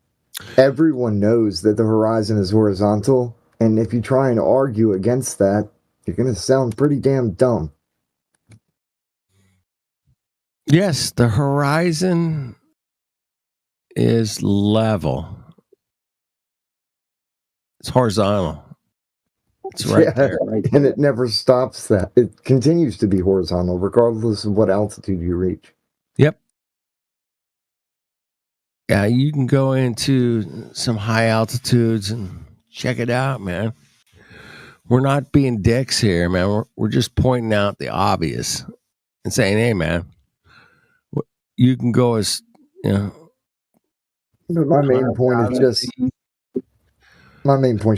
Everyone knows that the horizon is horizontal, and if you try and argue against that, you're going to sound pretty damn dumb. Yes, the horizon is level. It's horizontal. It's right there. And it never stops that. It continues to be horizontal, regardless of what altitude you reach. Yep. Yeah, you can go into some high altitudes and check it out, man. We're not being dicks here, man. We're just pointing out the obvious and saying, hey, man, you can go as, you know. But my main point is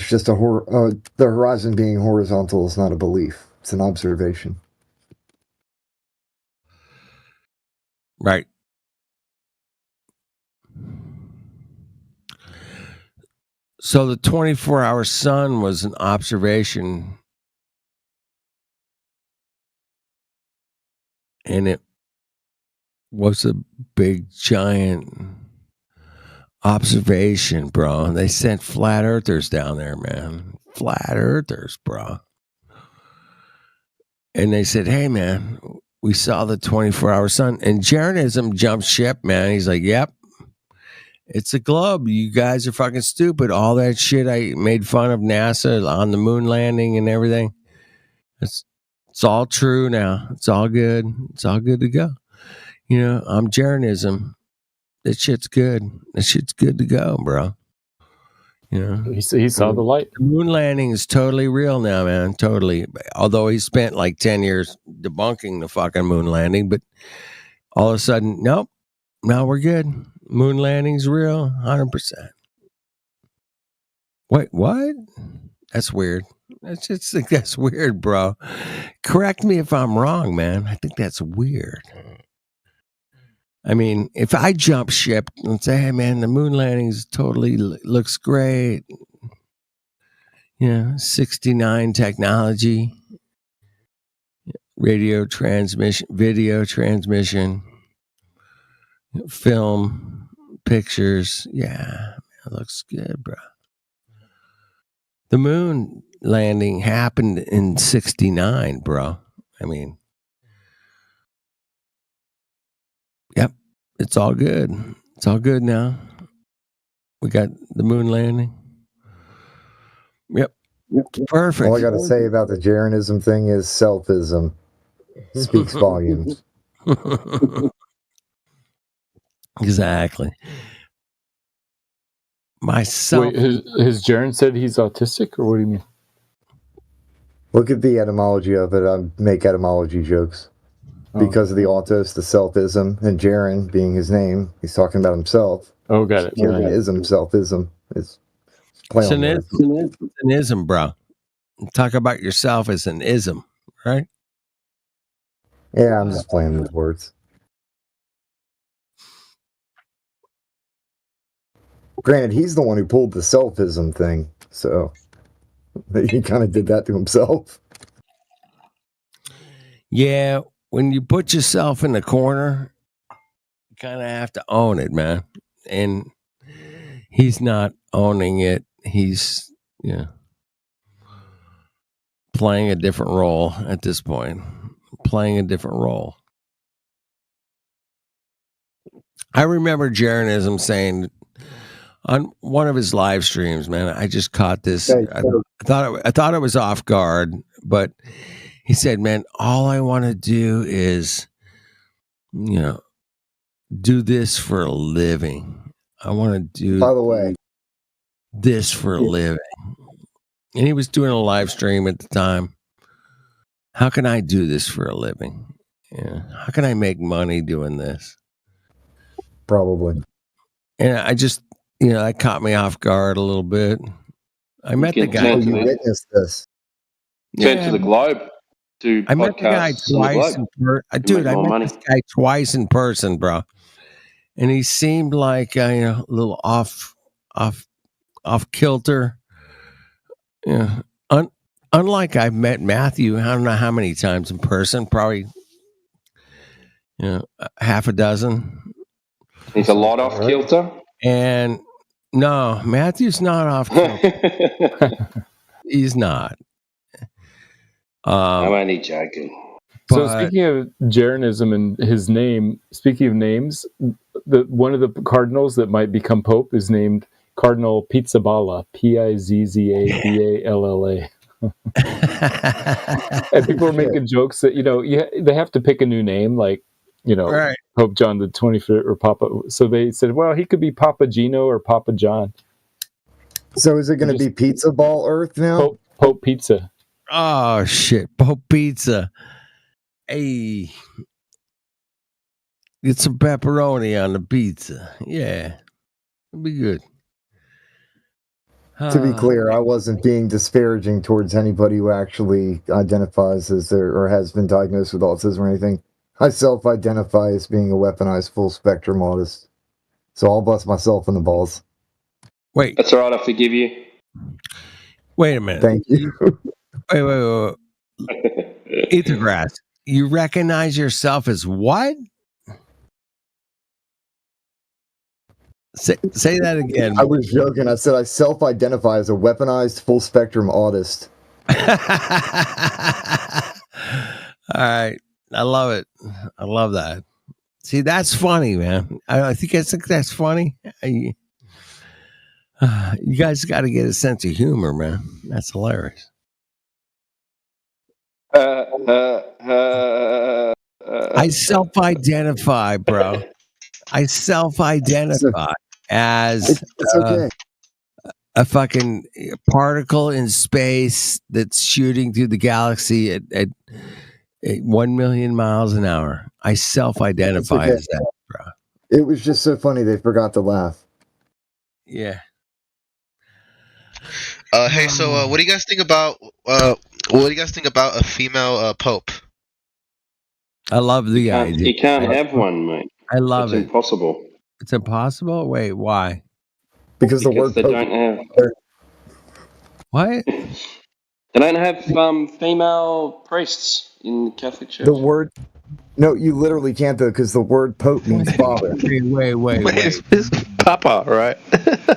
just the horizon being horizontal is not a belief. It's an observation. Right. So the 24-hour sun was an observation, and it was a big, giant observation, bro. They sent flat earthers down there, man. Flat earthers, bro. And they said, hey, man, we saw the 24-hour sun. And Jeranism jumped ship, man. He's like, yep. It's a globe. You guys are fucking stupid. All that shit I made fun of NASA on the moon landing and everything. It's all true now. It's all good. It's all good to go. You know, I'm Jeranism. That shit's good. That shit's good to go, bro. You know, he saw the light. The moon landing is totally real now, man. Totally. Although he spent like 10 years debunking the fucking moon landing, but all of a sudden, nope. Now we're good. Moon landing's real, 100%. Wait, what? That's weird. I just think that's weird, bro. Correct me if I'm wrong, man. I think that's weird. I mean, if I jump ship and say, hey, man, the moon landing totally looks great. You know, 69 technology. radio transmission, video transmission, film, pictures. Yeah, it looks good, bro. The moon landing happened in 69, bro. I mean, yep, it's all good. It's all good now. We got the moon landing. Yep. Perfect. All I got to say about the Jeranism thing is selfism speaks volumes. Exactly. Myself. Wait, has Jaren said he's autistic, or what do you mean? Look at the etymology of it. I make etymology jokes because of the autos, the selfism, and Jaren being his name. He's talking about himself. Oh, got it. Jeranism, selfism. It's play on words. It's an ism, bro. Talk about yourself as an ism, right? Yeah, I'm just playing with words. Granted, he's the one who pulled the selfism thing, so he kind of did that to himself. Yeah, when you put yourself in the corner, you kind of have to own it, man. And he's not owning it. He's, playing a different role at this point. Playing a different role. I remember Jeranism saying on one of his live streams, man, I just caught this. I thought it was off guard, but he said, man, all I want to do is, do this for a living. I want to do, by the way, this for a living. And he was doing a live stream at the time. How can I do this for a living? How can I make money doing this? Probably. And I just, that caught me off guard a little bit. I met the guy. You witnessed this. Yeah. To the Globe. I met the guy twice. Dude, I met this guy twice in person, bro. And he seemed like a little off kilter. Yeah. Unlike I've met Matthew, I don't know how many times in person, probably half a dozen. He's a lot off kilter. And no, Matthew's not off kilter. He's not. I'm only joking. So speaking of Jeranism and his name, speaking of names, one of the cardinals that might become pope is named Cardinal Pizzaballa, Pizzaballa. And people are making jokes that they have to pick a new name, like right. Pope John the 25th or Papa. So they said, well, he could be Papa Gino or Papa John. So is it going to be Pizza Ball Earth now? Pope Pizza. Oh shit, Pope Pizza. Hey, get some pepperoni on the pizza. Yeah, it'll be good. To be clear, I wasn't being disparaging towards anybody who actually identifies as or has been diagnosed with autism or anything. I self-identify as being a weaponized full-spectrum autist. So I'll bust myself in the balls. Wait. That's all right, I forgive you. Wait a minute. Thank you. Wait. Ethergrass, you recognize yourself as what? Say that again. I was joking. I said I self-identify as a weaponized full-spectrum autist. All right. I love it. I love that. See, that's funny, man. I think that's funny. You guys got to get a sense of humor, man. That's hilarious. I self-identify, bro. I self-identify as a fucking particle in space that's shooting through the galaxy at 1 million miles an hour. I self-identify as that, bro. It was just so funny they forgot to laugh. Yeah. Hey, so what do you guys think about a female pope? I love the idea. You can't have one, mate. I love it. It's impossible. It's impossible? Wait, why? Because the word they pope. don't have. What? They don't have female priests in Catholic Church. The word, no, you literally can't though, because the word Pope means father. Wait. It's Papa, right?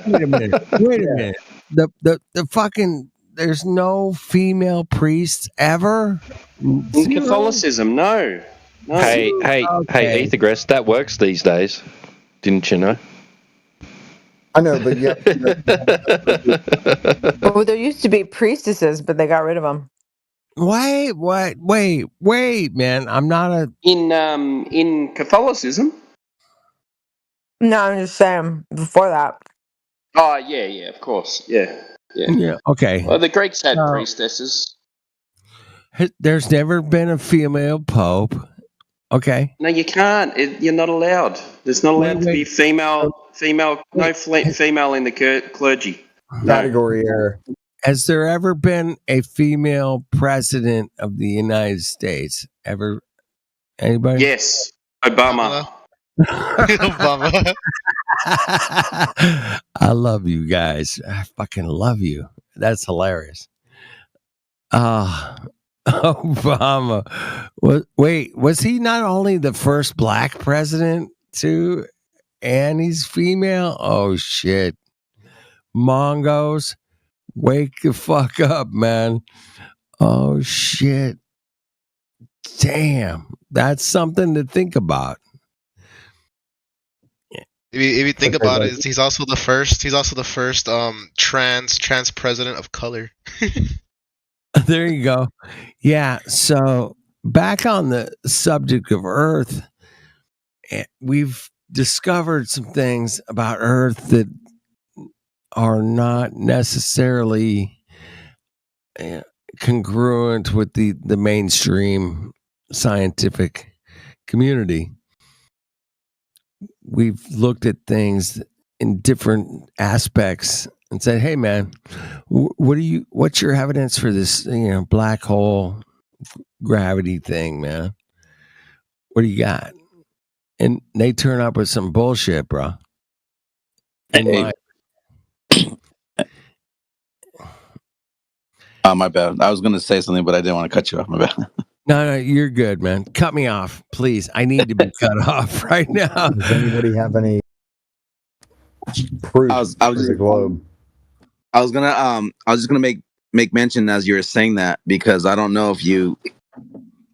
Wait a minute. Wait a minute. The fucking there's no female priests ever In Zero? Catholicism, no. Hey, Okay. Ethergress, that works these days. Didn't you know? I know, but yeah. Oh, there used to be priestesses, but they got rid of them. Wait, man. I'm not a In Catholicism. No, I'm just saying before that. Oh yeah, of course, yeah. okay. Well, the Greeks had So- priestesses. There's never been a female pope. Okay. No, you can't. You're not allowed. There's not allowed to be female in the clergy. Category error. Has there ever been a female president of the United States? Ever? Anybody? Yes, Obama. Obama. I love you guys. I fucking love you. That's hilarious. Obama. Wait, was he not only the first black president too? And he's female? Oh shit. Mongos, wake the fuck up, man. Oh shit. Damn. That's something to think about. If you think about it, he's also the first trans president of color. There you go. Yeah. So back on the subject of Earth, we've discovered some things about Earth that are not necessarily congruent with the mainstream scientific community. We've looked at things in different aspects and said, "Hey, man, what's your evidence for this? Black hole gravity thing, man? What do you got?" And they turn up with some bullshit, bro. My bad. I was going to say something, but I didn't want to cut you off. My bad. No, you're good, man. Cut me off, please. I need to be cut off right now. Does anybody have any proof I was for the globe? I was just gonna make mention as you were saying that, because I don't know if you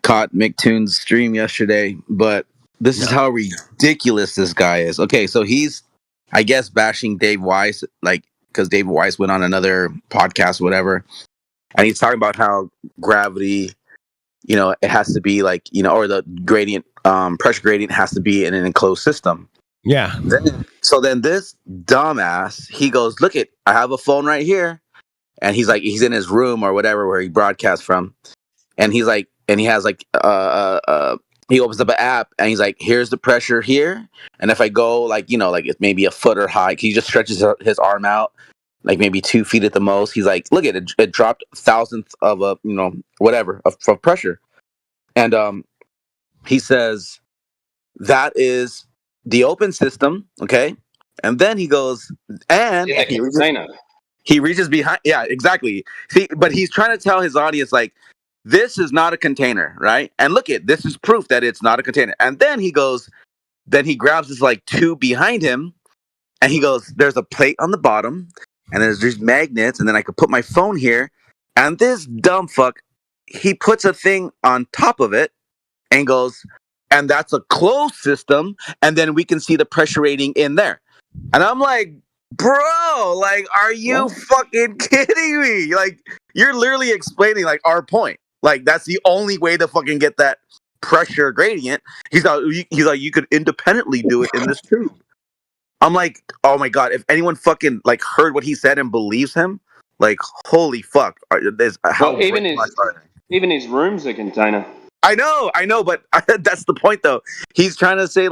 caught McToon's stream yesterday, but this is how ridiculous this guy is. Okay, so he's, I guess, bashing Dave Weiss, because Dave Weiss went on another podcast, whatever, and he's talking about how gravity, it has to be or the gradient, pressure gradient has to be in an enclosed system. Yeah. So then this dumbass, he goes, "Look it, I have a phone right here," and he's in his room or whatever where he broadcasts from, and he has he opens up an app and he's like, "Here's the pressure here, and if I go it's maybe a foot or high," he just stretches his arm out like maybe 2 feet at the most. He's like, "Look at it, it dropped 1,000th of a whatever of pressure," and he says that is the open system, okay? And then he goes, and he reaches behind. Yeah, exactly. See, but he's trying to tell his audience, this is not a container, right? And look this is proof that it's not a container. And then he goes, then he grabs his tube behind him, and he goes, "There's a plate on the bottom, and there's these magnets, and then I could put my phone here." And this dumb fuck, he puts a thing on top of it and goes, "And that's a closed system, and then we can see the pressure rating in there." And I'm like, bro, are you fucking kidding me? You're literally explaining our point. That's the only way to fucking get that pressure gradient. He's like, you could independently do it in this tube. I'm like, oh my god, if anyone fucking heard what he said and believes him, holy fuck. Even his room's a container. I know, but that's the point, though. He's trying to say,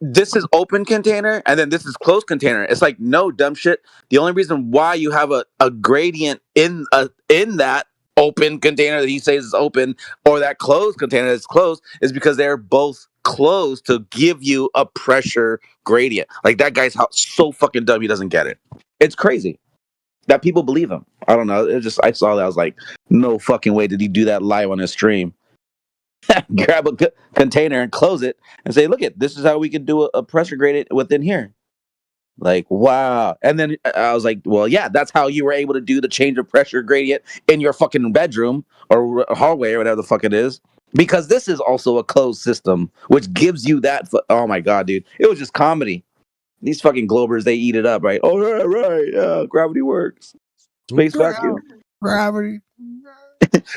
this is open container, and then this is closed container. It's no, dumb shit. The only reason why you have a gradient in that open container that he says is open, or that closed container that's closed, is because they're both closed to give you a pressure gradient. That guy's so fucking dumb, he doesn't get it. It's crazy. that people believe him. I don't know. It just I saw that I was like, no fucking way did he do that live on his stream. Grab a container and close it and say, look this is how we can do a pressure gradient within here. Like, wow. And then I was like, well, yeah, that's how you were able to do the change of pressure gradient in your fucking bedroom or hallway or whatever the fuck it is. Because this is also a closed system, which gives you that. Oh my God, dude. It was just comedy. These fucking Globers, they eat it up, right? Oh, right. Gravity works. Space vacuum. Gravity.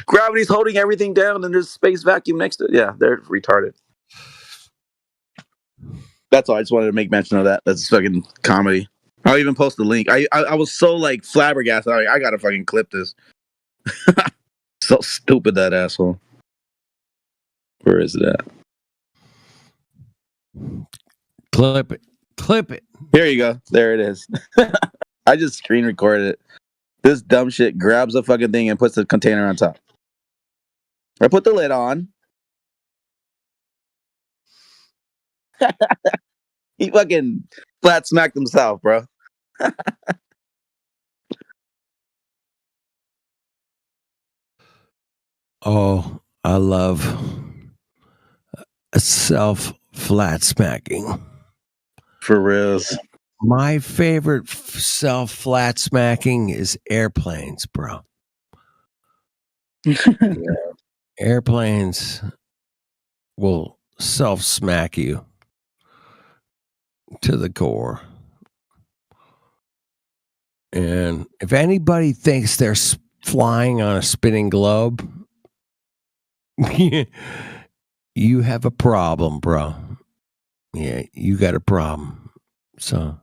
Gravity's holding everything down and there's space vacuum next to it. Yeah, they're retarded. That's all. I just wanted to make mention of that. That's fucking comedy. I'll even post the link. I was so like flabbergasted. I gotta fucking clip this. So stupid, that asshole. Where is it at? Clip it. Here you go. There it is. I just screen recorded it. This dumb shit grabs the fucking thing and puts the container on top. I put the lid on. He fucking flat smacked himself, bro. Oh, I love a self flat smacking. For reals. My favorite self flat smacking is airplanes, bro. Airplanes will self smack you to the core. And if anybody thinks they're flying on a spinning globe, you have a problem, bro. Yeah, you got a problem. So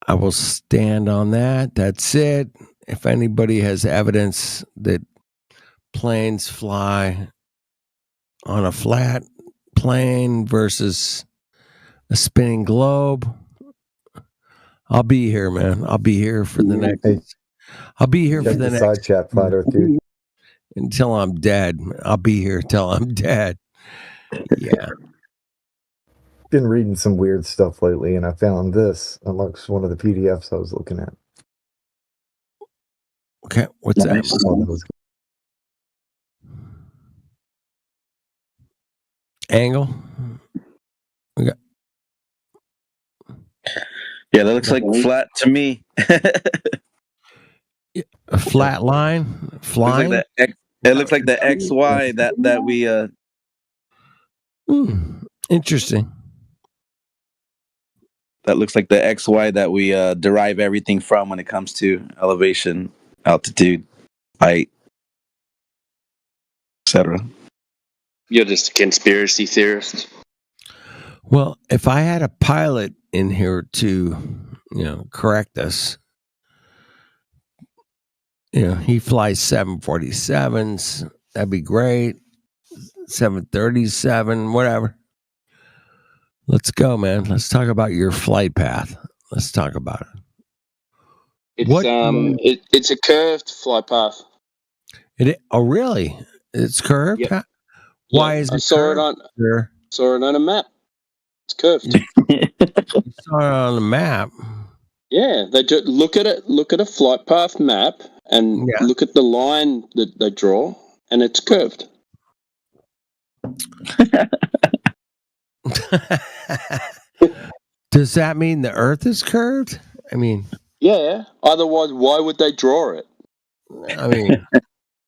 I will stand on that. That's it. If anybody has evidence that planes fly on a flat plane versus a spinning globe, I'll be here, man. I'll be here for the next. I'll be here for the next side chat, Flat Earth dude. Until I'm dead. I'll be here till I'm dead. Yeah. Been reading some weird stuff lately, and I found this amongst one of the PDFs I was looking at. Okay, what's that? Angle. We got. Yeah, that looks like flat to me. A flat line flying. It looks like the XY that we interesting. That looks like the XY that we derive everything from when it comes to elevation, altitude, height, etc. You're just a conspiracy theorist. Well, if I had a pilot in here to, correct us, he flies 747s. That'd be great. 737, whatever. Let's go, man. Let's talk about your flight path. Let's talk about it. It's a curved flight path. Oh, really? It's curved? Yep. Why is it curved? Saw it on a map. It's curved. You saw it on the map. Yeah, they do. Look at it. Look at a flight path map and look at the line that they draw, and it's curved. Does that mean the Earth is curved? I mean, yeah. Otherwise, why would they draw it? I mean,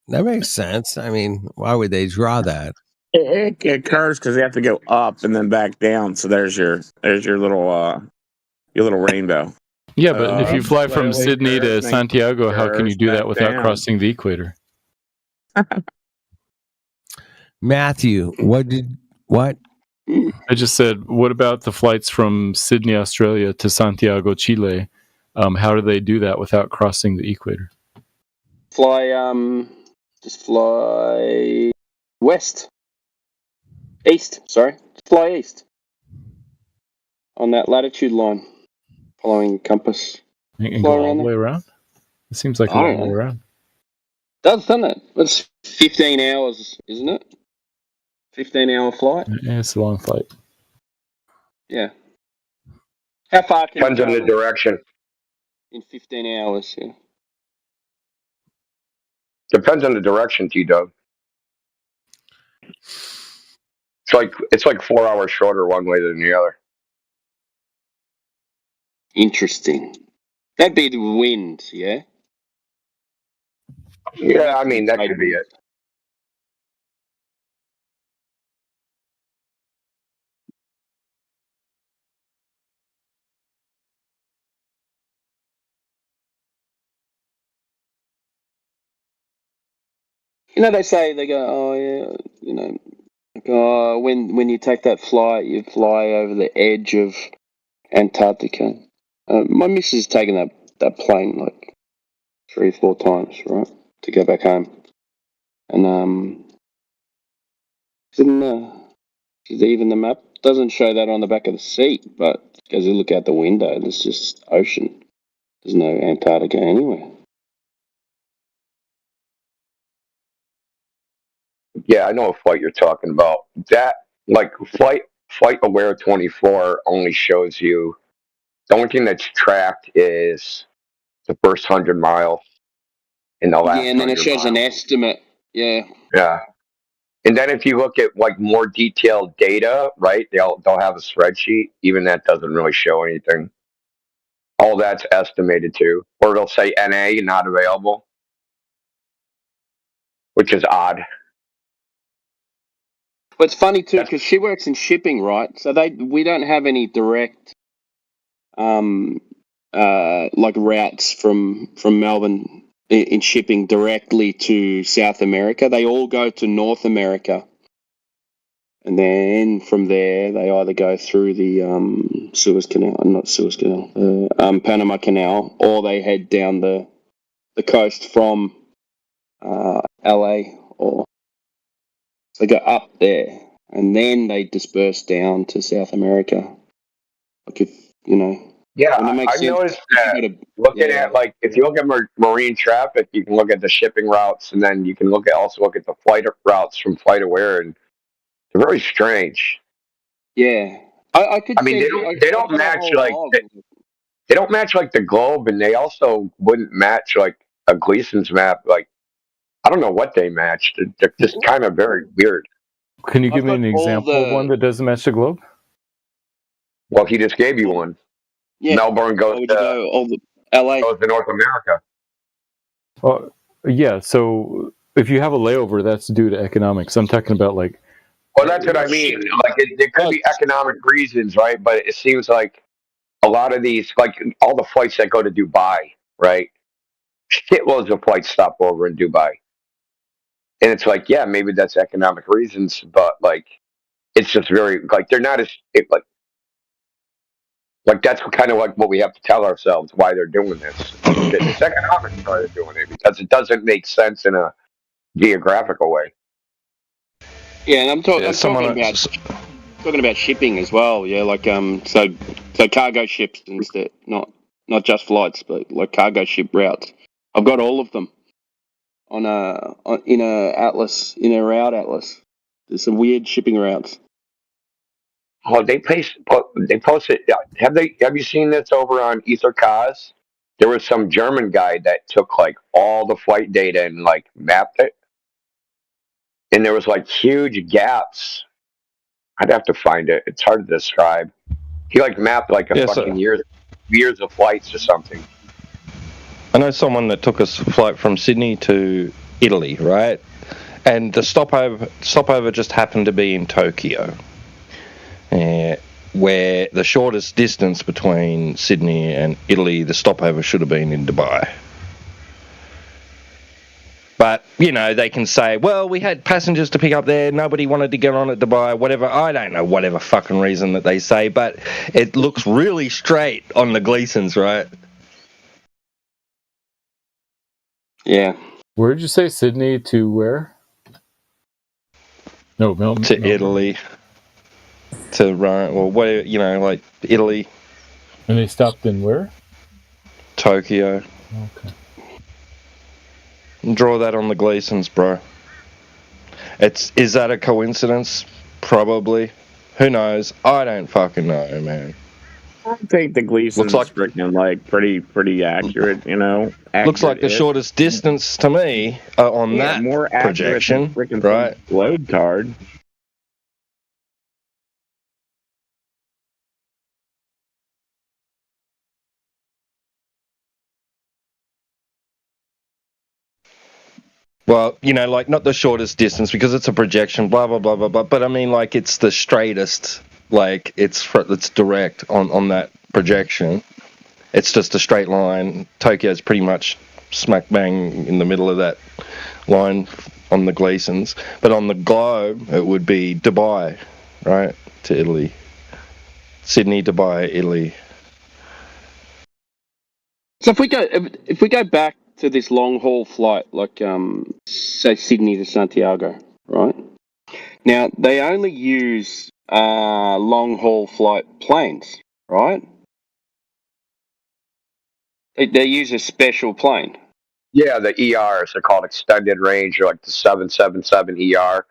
that makes sense. I mean, why would they draw that? It curves because you have to go up and then back down. So there's your little rainbow. Yeah, but if you fly from Sydney to Santiago, how can you do that without crossing the equator? Matthew, what? I just said, what about the flights from Sydney, Australia to Santiago, Chile? How do they do that without crossing the equator? Fly east. Fly east on that latitude line, following compass. And go all the way around? It seems like a long way around. Doesn't it? It's 15 hours, isn't it? 15-hour flight. Yeah, it's a long flight. Yeah. How far can depends on the direction? in 15 hours. Yeah. Depends on the direction, T-Dub. It's like 4 hours shorter one way than the other. Interesting. That'd be the wind, yeah? Yeah, I mean, that could be it. You know, they say, they go, oh, yeah, you know, like, oh, when you take that flight, you fly over the edge of Antarctica. My missus has taken that plane like 3 or 4 times, right, to go back home. And even the map doesn't show that on the back of the seat, but as you look out the window, there's just ocean. There's no Antarctica anywhere. Yeah, I know what flight you're talking about. That, like, Flight Aware 24 only shows you, the only thing that's tracked is the first 100 miles in the last. Yeah, and then it 100 shows an miles. estimate. Yeah. Yeah. And then if you look at like more detailed data, right, they'll have a spreadsheet. Even that doesn't really show anything. All that's estimated too. Or they'll say NA, not available, which is odd. But it's funny too because she works in shipping, right? So we don't have any direct like routes from Melbourne in shipping directly to South America. They all go to North America, and then from there they either go through the Suez Canal, not Suez Canal, Panama Canal, or they head down the coast from LA, or they go up there, and then they disperse down to South America. Like if you know. Yeah, I've noticed that looking at, like, if you look at marine traffic, you can look at the shipping routes, and then you can also look at the flight routes from Flight Aware, and they're very strange. Yeah, I could. I mean, they don't match like they don't match like the globe, and they also wouldn't match like a Gleason's map. Like, I don't know what they matched. They're just kind of very weird. Can you give me an example of one that doesn't match the globe? Well, he just gave you one. Yeah. Melbourne goes to LA. Goes to North America. Well, yeah. So if you have a layover, that's due to economics. I'm talking about like. Well, that's what I mean. Like, there could be economic reasons, right? But it seems like a lot of these, like all the flights that go to Dubai, right? Shitloads of flights stop over in Dubai, and it's like, yeah, maybe that's economic reasons, but like, it's just very like they're not as like that's kind of like what we have to tell ourselves why they're doing this. It's economic why they're doing it because it doesn't make sense in a geographical way. Yeah, and I'm talking about shipping as well. Yeah, like so cargo ships instead, not just flights, but like cargo ship routes. I've got all of them in a route atlas. There's some weird shipping routes. Oh, they posted. Have you seen this over on Ethercause? There was some German guy that took like all the flight data and like mapped it, and there was like huge gaps. I'd have to find it. It's hard to describe. He like mapped like years of flights or something. I know someone that took a flight from Sydney to Italy, right? And the stopover just happened to be in Tokyo. Where the shortest distance between Sydney and Italy, the stopover should have been in Dubai. But, you know, they can say, well, we had passengers to pick up there, nobody wanted to get on at Dubai, whatever. I don't know, whatever fucking reason that they say, but it looks really straight on the Gleasons, right? Yeah. Where did you say Sydney to where? No, Melbourne. To Italy. To Rome, or where, you know, like Italy. And they stopped in where? Tokyo. Okay. Draw that on the Gleasons, bro. Is that a coincidence? Probably. Who knows? I don't fucking know, man. I think the Gleason's freaking like pretty accurate. You know, Looks like the accurate-ish. shortest distance to me on Yeah, that more accurate than projection, freaking right? load card. Well, you know, like not the shortest distance because it's a projection, blah blah blah blah blah. But I mean, like it's the straightest. Like it's direct on that projection. It's just a straight line. Tokyo's pretty much smack bang in the middle of that line on the Gleasons. But on the globe, it would be Dubai, right, to Italy. Sydney, Dubai, Italy. So if we go back to this long haul flight, like say Sydney to Santiago, right? Now they only use long haul flight planes, right? They use a special plane. Yeah, the ERs are called extended range, or like the 777 ER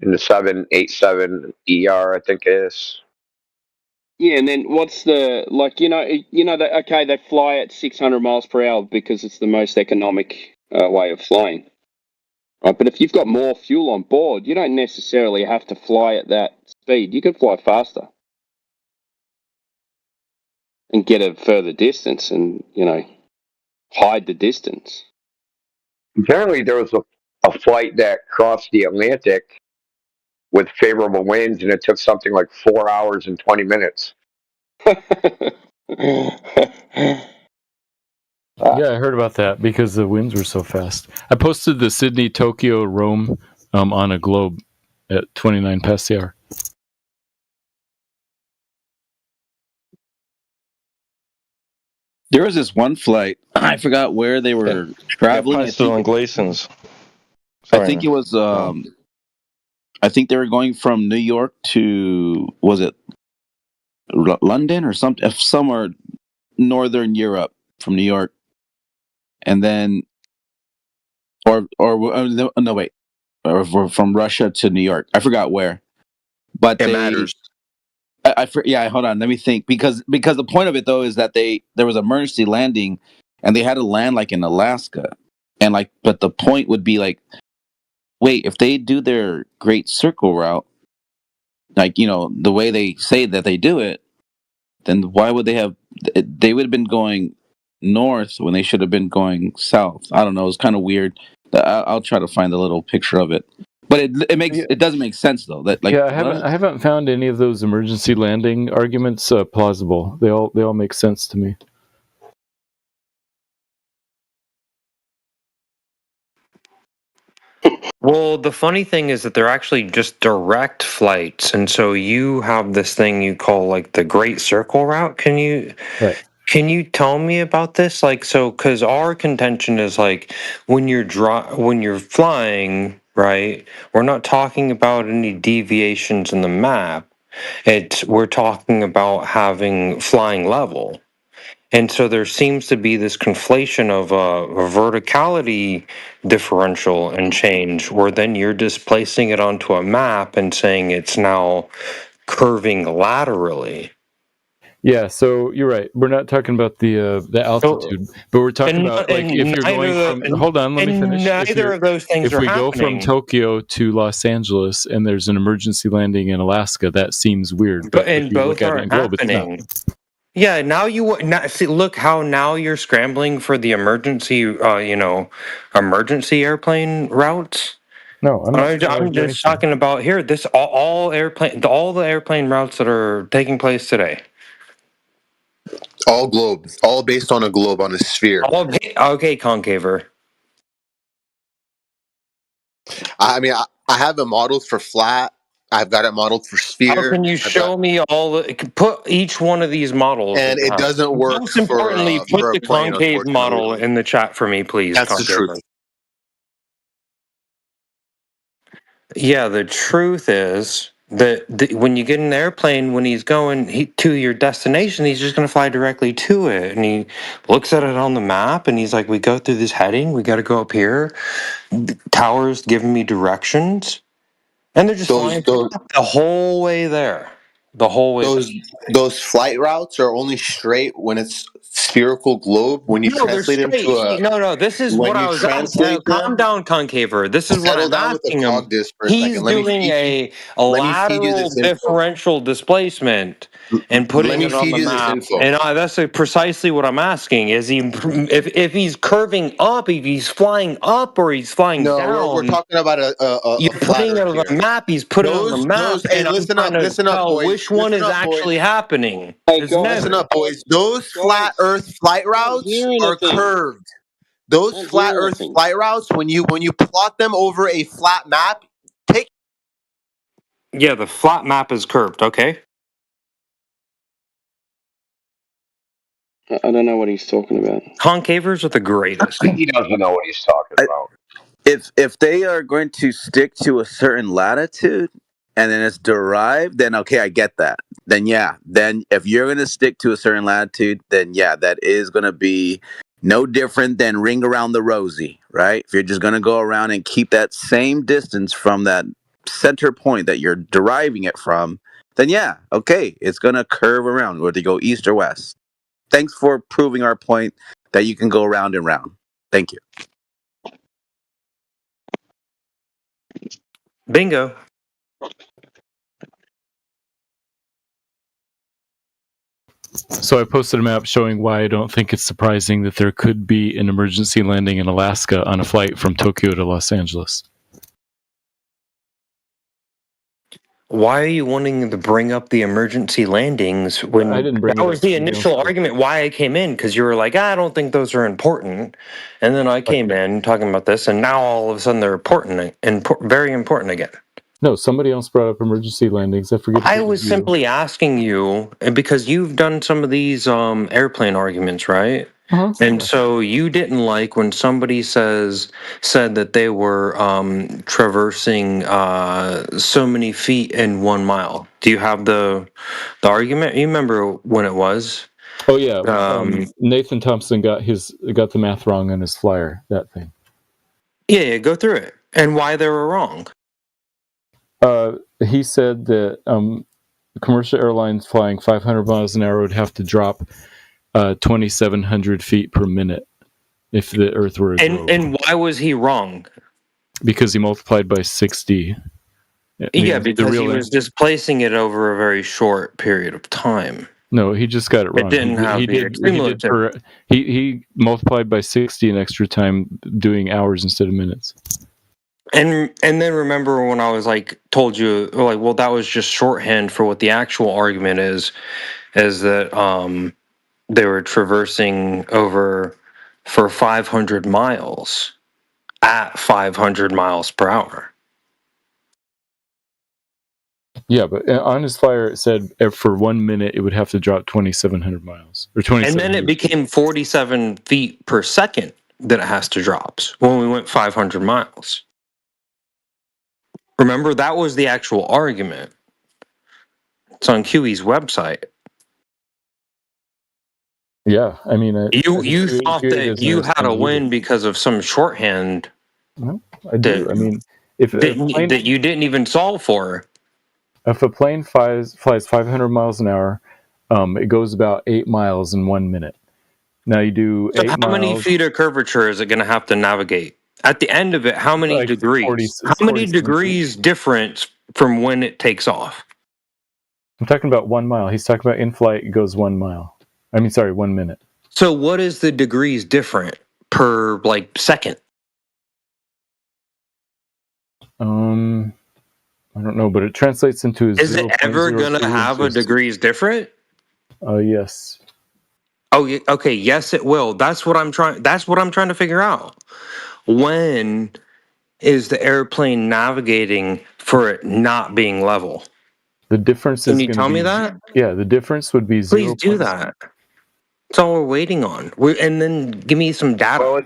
and the 787 ER, I think it is. Yeah, and then what's the okay, they fly at 600 miles per hour because it's the most economic way of flying, right? But if you've got more fuel on board, you don't necessarily have to fly at that speed. You can fly faster and get a further distance, and hide the distance. Apparently, there was a flight that crossed the Atlantic with favorable winds, and it took something like 4 hours and 20 minutes. Yeah, I heard about that because the winds were so fast. I posted the Sydney, Tokyo, Rome on a globe at 29 past the hour. There was this one flight. I forgot where they were traveling. Posted on Gleason's. I think it was. I think they were going from New York to, was it London or somewhere northern Europe from New York, and then or no wait, or from Russia to New York. I forgot where, but It matters. Yeah, hold on, let me think, because the point of it though is that there was emergency landing, and they had to land like in Alaska, and like, but the point would be like, wait, if they do their Great Circle route, like the way they say that they do it, then why would they would have been going north when they should have been going south. I don't know. It's kind of weird. I'll try to find a little picture of it, but it doesn't make sense though. That like, yeah, I haven't found any of those emergency landing arguments plausible. They all make sense to me. Well, the funny thing is that they're actually just direct flights, and so you have this thing you call like the Great Circle route. Can you tell me about this? Like, so because our contention is like when you're flying, right? We're not talking about any deviations in the map. We're talking about having flying level. And so there seems to be this conflation of a verticality differential and change, where then you're displacing it onto a map and saying it's now curving laterally. Yeah, so you're right. We're not talking about the altitude, but we're talking about like if you're going from. Hold on, let me finish. Neither of those things are happening. If we go from Tokyo to Los Angeles and there's an emergency landing in Alaska, that seems weird. But and both aren't happening. Yeah, now look how now you're scrambling for the emergency, emergency airplane routes. No, I'm just talking about here. All the airplane routes that are taking place today. All globe, all based on a globe, on a sphere. Okay, concaver. I mean, I have it modeled for flat. I've got it modeled for sphere. How can you show me put each one of these models? And it doesn't work. Most importantly, put the concave model in the chat for me, please. That's the truth. Yeah, the truth is that when you get in the airplane, when he's going to your destination, he's just going to fly directly to it. And he looks at it on the map, and he's like, we go through this heading. We got to go up here. The tower's giving me directions. And they're just flying the whole way there. the whole way. Those flight routes are only straight when it's spherical globe. When you No, they're translate them straight. to a No. This is when what you I was asking. translate Calm them, down, Concaver. This is what settle I'm down with the asking him. cog disc for a He's second. doing a lateral This info. differential displacement and Let putting me it on feed the you this map. info. And that's precisely what I'm asking. Is he if he's curving up, if he's flying up, or he's flying No, we're down? talking about You're a flat putting it Earth on the here. map. He's putting it on the map, Hey, and I'm trying to listen up, tell boys. which one Listen is up, boys. actually happening. Hey, It's guys. Listen never. up, boys. Those flat Earth flight routes hearing a are thing. curved. Those Not flat hearing a Earth thing. flight routes, when you plot them over a flat map, take Yeah, the flat map is curved. Okay. I don't know what he's talking about. Concavers are the greatest. He doesn't know what he's talking about. If they are going to stick to a certain latitude and then it's derived, then okay, I get that. Then yeah, then if you're going to stick to a certain latitude, then yeah, that is going to be no different than Ring Around the Rosie, right? If you're just going to go around and keep that same distance from that center point that you're deriving it from, then yeah, okay, it's going to curve around whether you go east or west. Thanks for proving our point that you can go round and round. Thank you. Bingo. So I posted a map showing why I don't think it's surprising that there could be an emergency landing in Alaska on a flight from Tokyo to Los Angeles. Why are you wanting to bring up the emergency landings when I didn't bring that it was up. the Somebody else initial did. argument why I came in? Because you were like, I don't think those are important, and then I came in talking about this, and now all of a sudden they're important and very important again. No, somebody else brought up emergency landings. I forget. I was simply asking you, and because you've done some of these airplane arguments, right? And so you didn't like when somebody said that they were traversing so many feet in 1 mile. Do you have the argument? You remember when it was? Oh yeah, Nathan Thompson got the math wrong on his flyer. That thing. Yeah, go through it and why they were wrong. He said that commercial airlines flying 500 miles an hour would have to drop 2,700 feet per minute if the Earth were a globe. And why was he wrong? Because he multiplied by 60. Yeah, because he was displacing it over a very short period of time. No, he just got it wrong. It didn't have the cumulative. He multiplied by 60 an extra time, doing hours instead of minutes. And then remember when I was told you well, that was just shorthand for what the actual argument is that they were traversing over for 500 miles at 500 miles per hour. Yeah, but on his flyer it said for 1 minute it would have to drop 2,700 miles or 27. And then it became 47 feet per second that it has to drop when we went 500 miles. Remember, that was the actual argument. It's on QE's website. Yeah, I mean, you thought that you had a win because of some shorthand. No, I do. I mean, that you didn't even solve for. If a plane flies 500 miles an hour, it goes about 8 miles in 1 minute. Now you do So 8 how miles. many feet of curvature is it going to have to navigate? At the end of it, how many degrees? How many degrees difference from when it takes off? I'm talking about 1 mile. He's talking about in flight, it goes 1 mile. 1 minute. So what is the degrees different per second? I don't know, but it translates into Is it ever going to have a degrees different? Yes. Oh, okay. Yes, it will. That's what I'm trying to figure out. When is the airplane navigating for it not being level? The difference Can is you tell me that? Yeah, the difference would be 0. Please do that. That's all we're waiting on. And then give me some data. Well,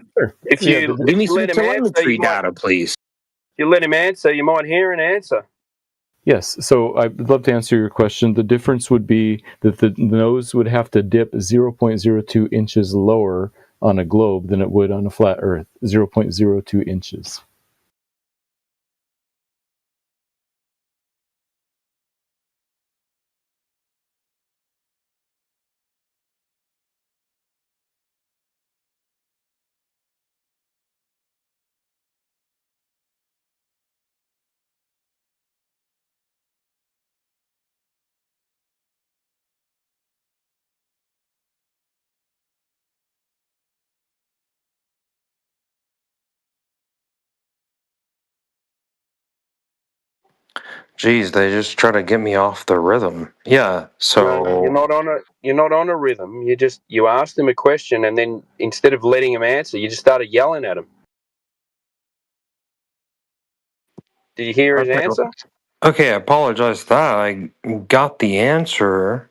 if you give me some let him answer, telemetry data, please. If you let him answer, you might hear an answer. Yes, so I'd love to answer your question. The difference would be that the nose would have to dip 0.02 inches lower on a globe than it would on a flat Earth, 0.02 inches. Geez, they just try to get me off the rhythm. Yeah, No, you're so not on a. You're not on a rhythm. You asked him a question, and then instead of letting him answer, you just started yelling at him. Did you hear his okay, answer? okay, I apologize for that. I got the answer,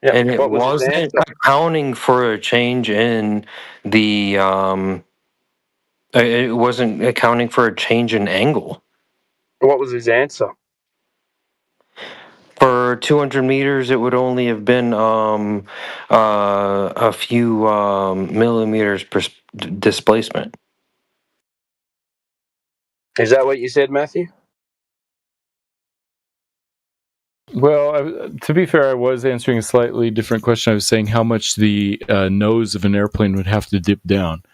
Yeah. and it What was his wasn't answer? accounting for a change in the it wasn't accounting for a change in angle. What was his answer? For 200 meters, it would only have been a few millimeters displacement. Is that what you said, Matthew? Well, to be fair, I was answering a slightly different question. I was saying how much the nose of an airplane would have to dip down.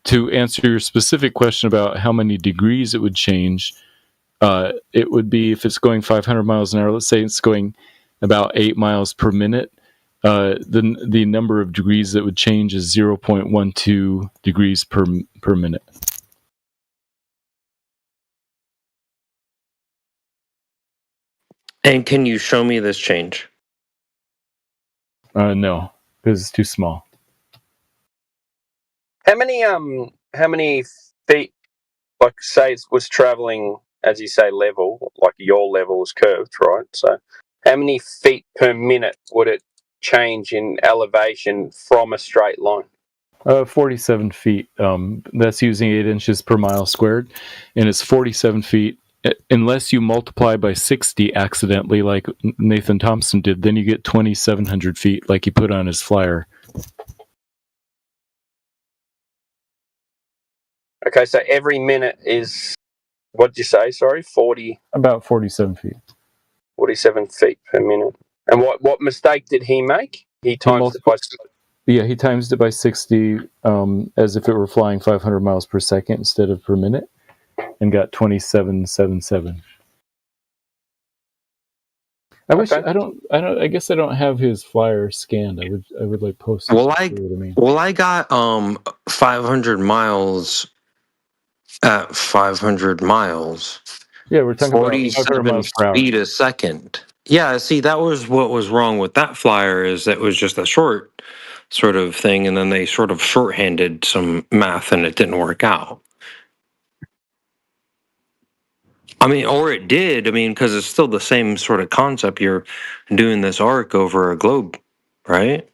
To answer your specific question about how many degrees it would change, it would be if it's going 500 miles an hour. Let's say it's going about 8 miles per minute. The number of degrees that would change is 0.12 degrees per minute. And can you show me this change? No, because it's too small. How many feet? Like, say it was traveling, as you say, level. Like your level is curved, right? So, how many feet per minute would it change in elevation from a straight line? 47 feet. That's using 8 inches per mile squared, and it's 47 feet. Unless you multiply by 60 accidentally, like Nathan Thompson did, then you get 2,700 feet, like he put on his flyer. Okay, so every minute is, what'd you say? Sorry, 40. About 47 feet. 47 feet per minute. And what mistake did he make? He times it by. Yeah, he times it by 60 as if it were flying 500 miles per second instead of per minute, and got 2777. I guess I don't have his flyer scanned. I would like post it. Well, I got 500 miles at 500 miles. Yeah, we're talking about 500 miles per hour. feet a second. Yeah, see, that was what was wrong with that flyer, is that it was just a short sort of thing, and then they sort of shorthanded some math, and it didn't work out. I mean, or it did. I mean, because it's still the same sort of concept. You're doing this arc over a globe, right?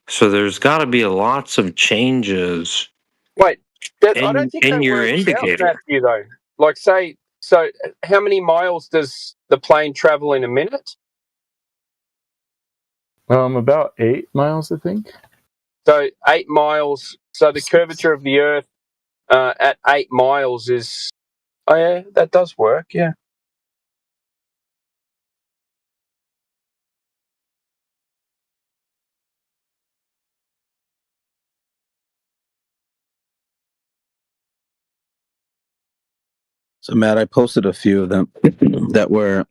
So there's got to be lots of changes. Wait, I don't think in that your works indicator. out, Matthew, though. Like, say, so how many miles does the plane travel in a minute? About 8 miles, I think. So 8 miles. So the curvature of the Earth at 8 miles is. Oh yeah, that does work. Yeah. So Matt, I posted a few of them that were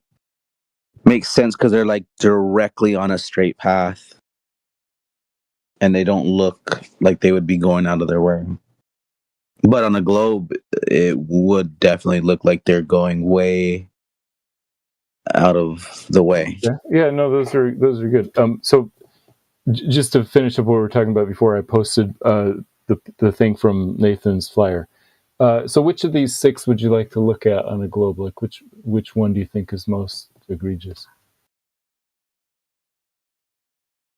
makes sense because they're like directly on a straight path, and they don't look like they would be going out of their way. But on a globe, it would definitely look like they're going way out of the way. Yeah, no, those are good. So just to finish up what we were talking about before, I posted the thing from Nathan's flyer. So which of these 6 would you like to look at on a globe? Like which one do you think is most egregious?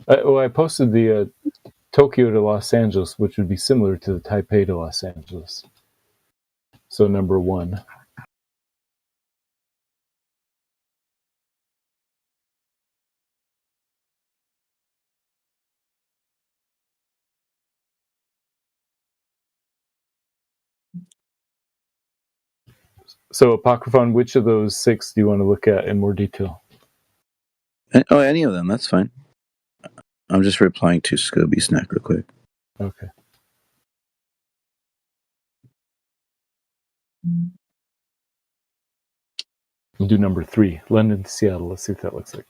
I posted the Tokyo to Los Angeles, which would be similar to the Taipei to Los Angeles. So number 1. So Apocryphon, which of those 6 do you want to look at in more detail? Oh, any of them, that's fine. I'm just replying to Scooby Snack real quick. Okay. We'll do number 3, London to Seattle. Let's see what that looks like.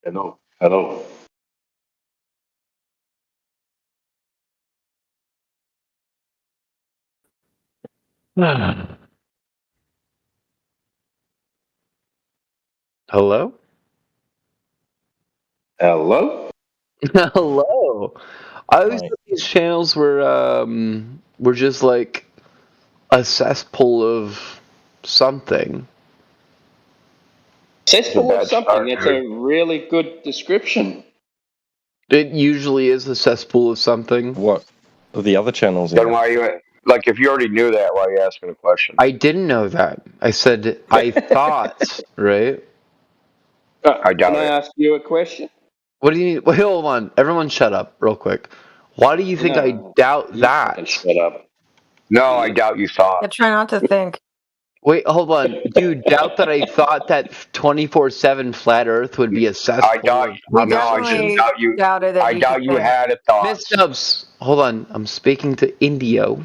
Hello. Hello. Hello? Hello? Hello. I always thought these channels were just like a cesspool of something. Cesspool of bad something. start, That's dude. a really good description. It usually is a cesspool of something. What? The other channels. Then why you like? If you already knew that, why are you asking a question? I didn't know that. I said I thought, right? I doubt Can I it. ask you a question? What do you mean? Wait, hold on. Everyone shut up real quick. Why do you think I No, doubt you that? fucking shut up. No, I doubt you thought. Yeah, try not to think. Wait, hold on. Do you doubt that I thought that 24/7 flat Earth would be a I cesspool doubt. of We No, I nonsense? just definitely doubt you. doubted that I you could doubt you think. had a Miss thought. Stubbs, hold on. I'm speaking to Indio.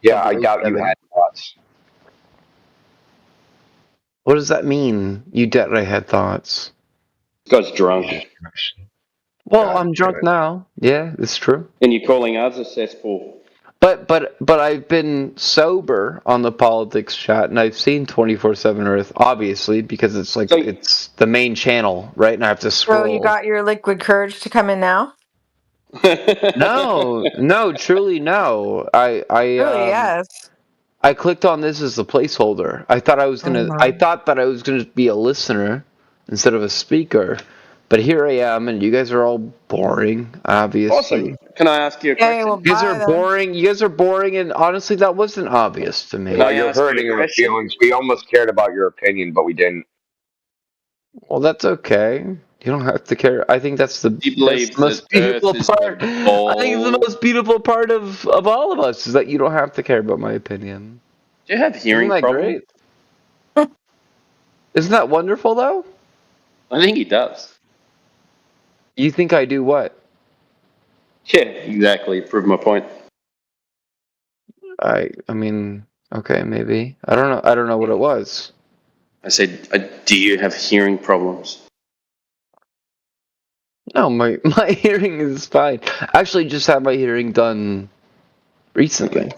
Yeah, I doubt you 007. had thoughts. What does that mean? You doubt I had thoughts? Guy's drunk. Well, God I'm drunk damn it. now. Yeah, it's true. And you're calling us a cesspool. But I've been sober on the politics chat, and I've seen 24/7 Earth, obviously, because it's like it's the main channel, right? And I have to So you scroll. got your liquid courage to come in now? No, truly no. Really, yes. I clicked on this as a placeholder. I thought that I was gonna be a listener instead of a speaker. But here I am, and you guys are all boring, obviously. Awesome. Can I ask you a question? well, You guys are boring. You guys are boring, and honestly, that wasn't obvious to me. No, you're hurting our feelings. We almost cared about your opinion, but we didn't. Well, that's okay. You don't have to care. I think that's the, you believe that's the most that Earth beautiful is part. the I think it's the ball? most beautiful part of all of us is that you don't have to care about my opinion. Do you have Isn't hearing that problems? great? Isn't that wonderful though? I think he does. You think I do what? Yeah, exactly. Prove my point. I mean, okay, maybe. I don't know. I don't know what it was. I said, do you have hearing problems? No, my hearing is fine. I actually just had my hearing done recently.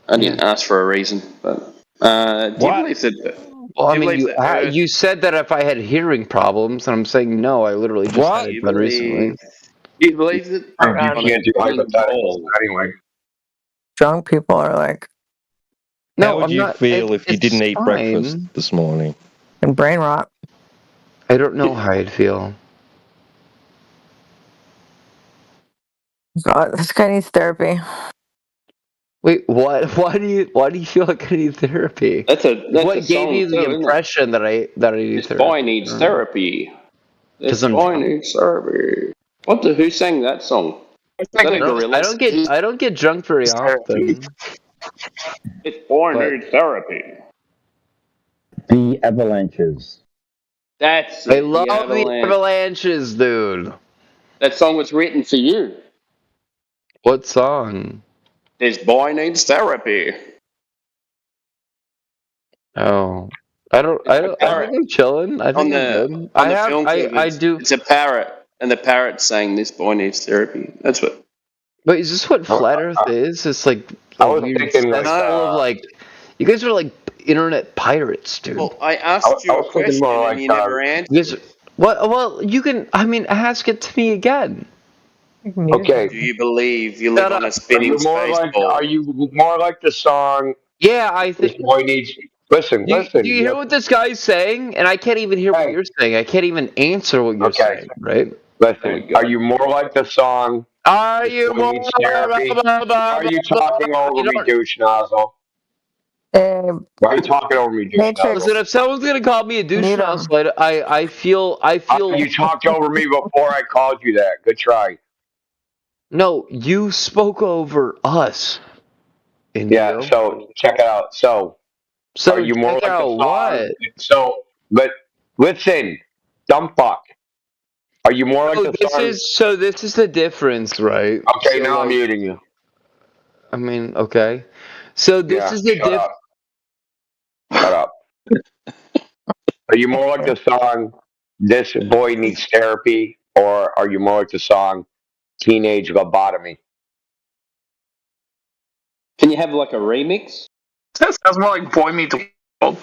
I didn't ask for a reason, but do you believe that? Well, I do you mean, believe that Earth? you said that if I had hearing problems, and I'm saying no. I literally just had it done recently. Do you believe that You on a can't do spinning hypotheticals ball? anyway. Drunk people are like How No, would I'm you not. feel if you It's didn't eat breakfast fine. this morning? in brain rot. I don't know how I'd feel. God, this guy needs therapy. Wait, what? Why do you feel like I need therapy? That's a What gave song you the too, isn't it? impression that I need This therapy? boy needs therapy. This 'Cause I'm boy drunk? needs therapy. Who sang that song? Is that a gorilla? I don't get drunk very often. This boy But needs therapy. The Avalanches. That's I it. love the the Avalanche. Avalanches, dude. That song was written for you. What song? This boy needs therapy. Oh, I think I'm chilling. I think I'm good. On the film clip, I do. it's a parrot, and the parrot's saying, "This boy needs therapy." That's what. But is this what flat Earth is? It's like I a was weird thinking like cesspool of like. You guys are like internet pirates, dude. Well, I asked you I a was thinking question more and like you never answered. You guys, what? Well, you can. I mean, ask it to me again. okay. Do you believe you live on a spinning space ball? Are you more like the song? Yeah, I This think. boy needs. Listen, Do listen. you hear what this guy's saying? And I can't even hear what Hey. you're saying. I can't even answer what you're Okay. saying. Right? Listen. Are you more like the song? Are This you boy more? needs therapy? Are you talking over You me, don't. douche nozzle? Why are you talking over me, douche Matrix. Listen, nozzle? if someone's gonna call me a douche Mute now, him. I feel. You talked over me before I called you that. Good try. No, you spoke over us. Yeah. So check it out. So are you more check like the out song? what? So, but listen, dumb fuck. Are you more like the song? This is the difference, right? Okay, So, now I'm like, muting you. I mean, okay. So this Yeah, is the shut difference. up. Shut up. Are you more like the song "This Boy Needs Therapy," or are you more like the song "Teenage Lobotomy"? Can you have like a remix? That sounds more like Boy Meets World.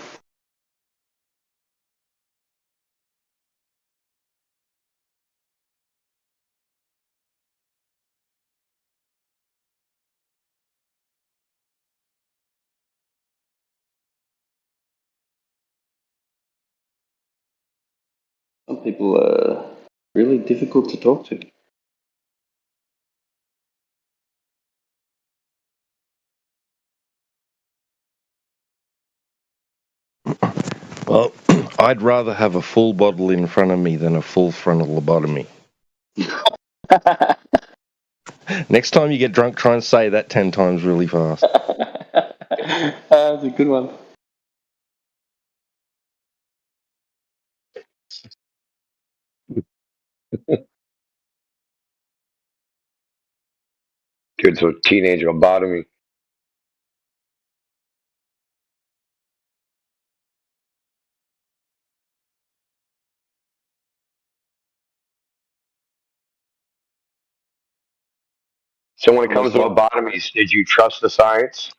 Some people are really difficult to talk to. Well, I'd rather have a full bottle in front of me than a full frontal lobotomy. Next time you get drunk, try and say that 10 times really fast. That's a good one. Good, so teenage lobotomy. So when it comes to lobotomies, did you trust the science?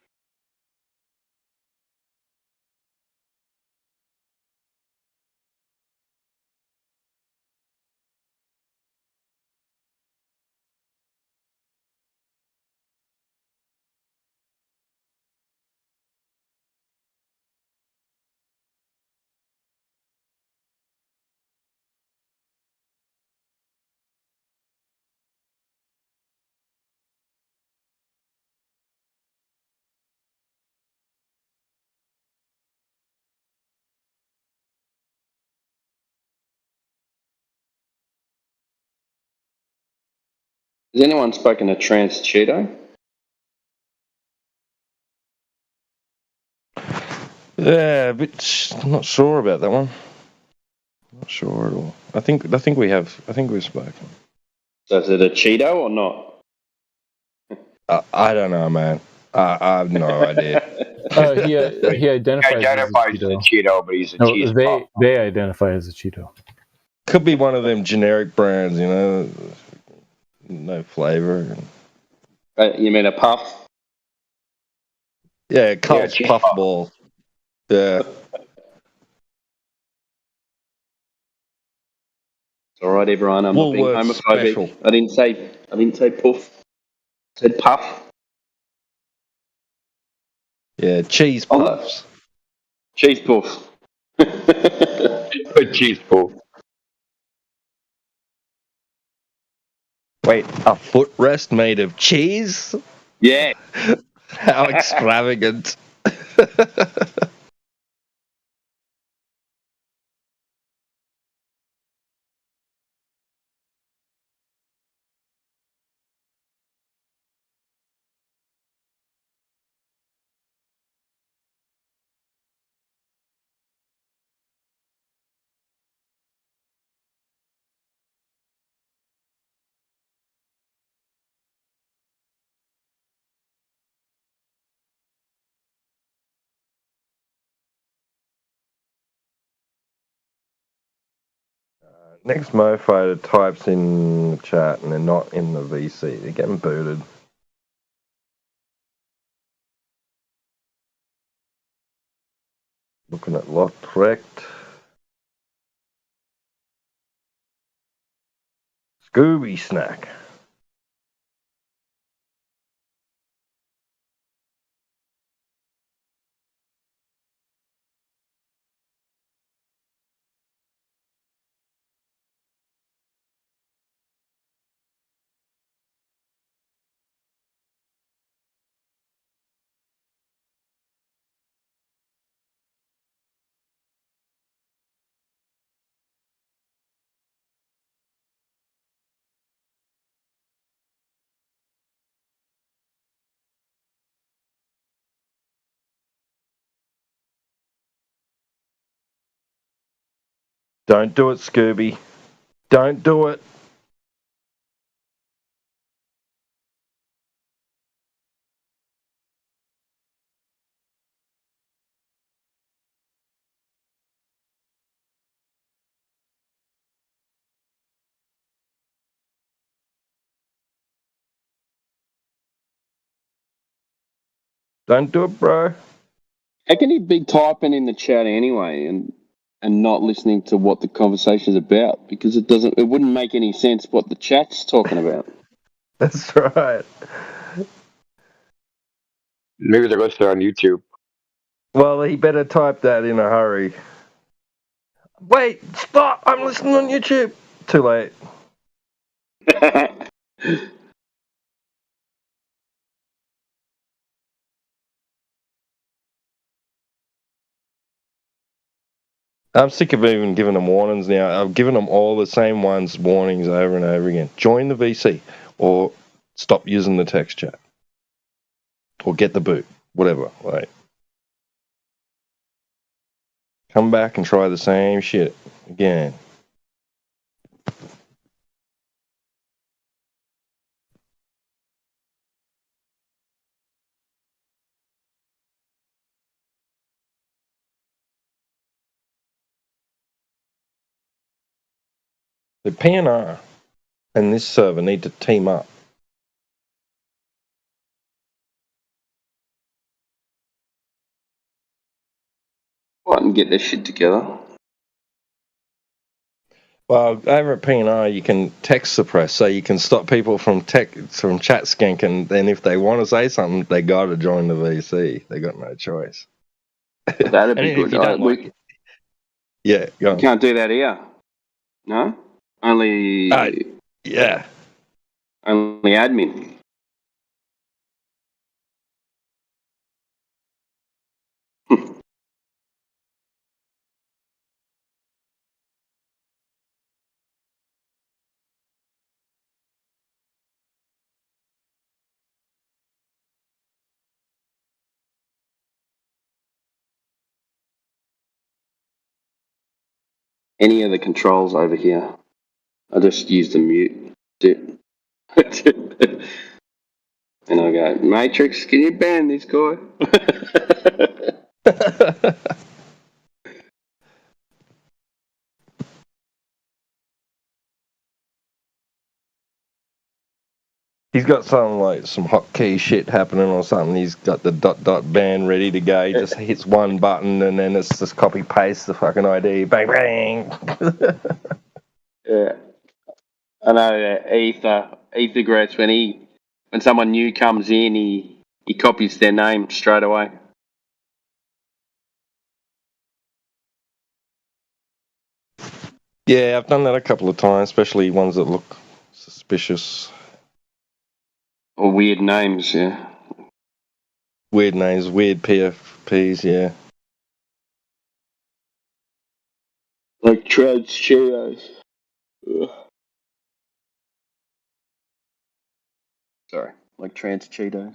Has anyone spoken to Trans Cheeto? Yeah, but I'm not sure about that one. Not sure at all. I think we have. I think we've spoken. So is it a Cheeto or not? I don't know, man. I have no idea. He identifies, Identifies as a Cheeto, but he's a No, cheese puff. they identify as a Cheeto. Could be one of them generic brands, you know, no flavor. You mean a puff? Yeah, Carl's cheese puff puff. ball. Yeah. It's all right, everyone. I'm not being Woolworths homophobic. special. I didn't say puff. I said puff. Yeah, cheese Oh, puffs. Cheese puff. A cheese puff. Wait, a footrest made of cheese? Yeah. How extravagant. Next mofo types in the chat and they're not in the VC. They're getting booted. Looking at lot correct. Scooby Snack. Don't do it, Scooby. Don't do it. Don't do it, bro. How can he be typing in the chat anyway and not listening to what the conversation is about? Because it wouldn't make any sense what the chat's talking about. That's right. Maybe they're listening on YouTube. Well, he better type that in a hurry. Wait, stop! I'm listening on YouTube. Too late. I'm sick of even giving them warnings now. I've given them all the same ones, warnings over and over again. Join the VC or stop using the text chat or get the boot, whatever. Like, come back and try the same shit again. The PNR and this server need to team up. What, and get this shit together? Well, over at PNR, you can text suppress, so you can stop people from chat skank, and then if they want to say something, they got to join the VC. They got no choice. That'd be And good. if you don't like it, yeah, go on. You can't do that here. No? Only... yeah. Only admin. any of the controls over here. I just use the mute. That's it. And I go, Matrix, can you ban this guy? He's got some hotkey shit happening or something. He's got the ... ban ready to go. He just hits one button and then it's just copy paste the fucking ID. Bang bang. Yeah. I know Ether Gretz, when someone new comes in, he copies their name straight away. Yeah, I've done that a couple of times, especially ones that look suspicious. Or weird names, yeah. Weird names, weird PFPs, yeah. Like Trans Cheetos. Ugh. Sorry, like Trans Cheetos.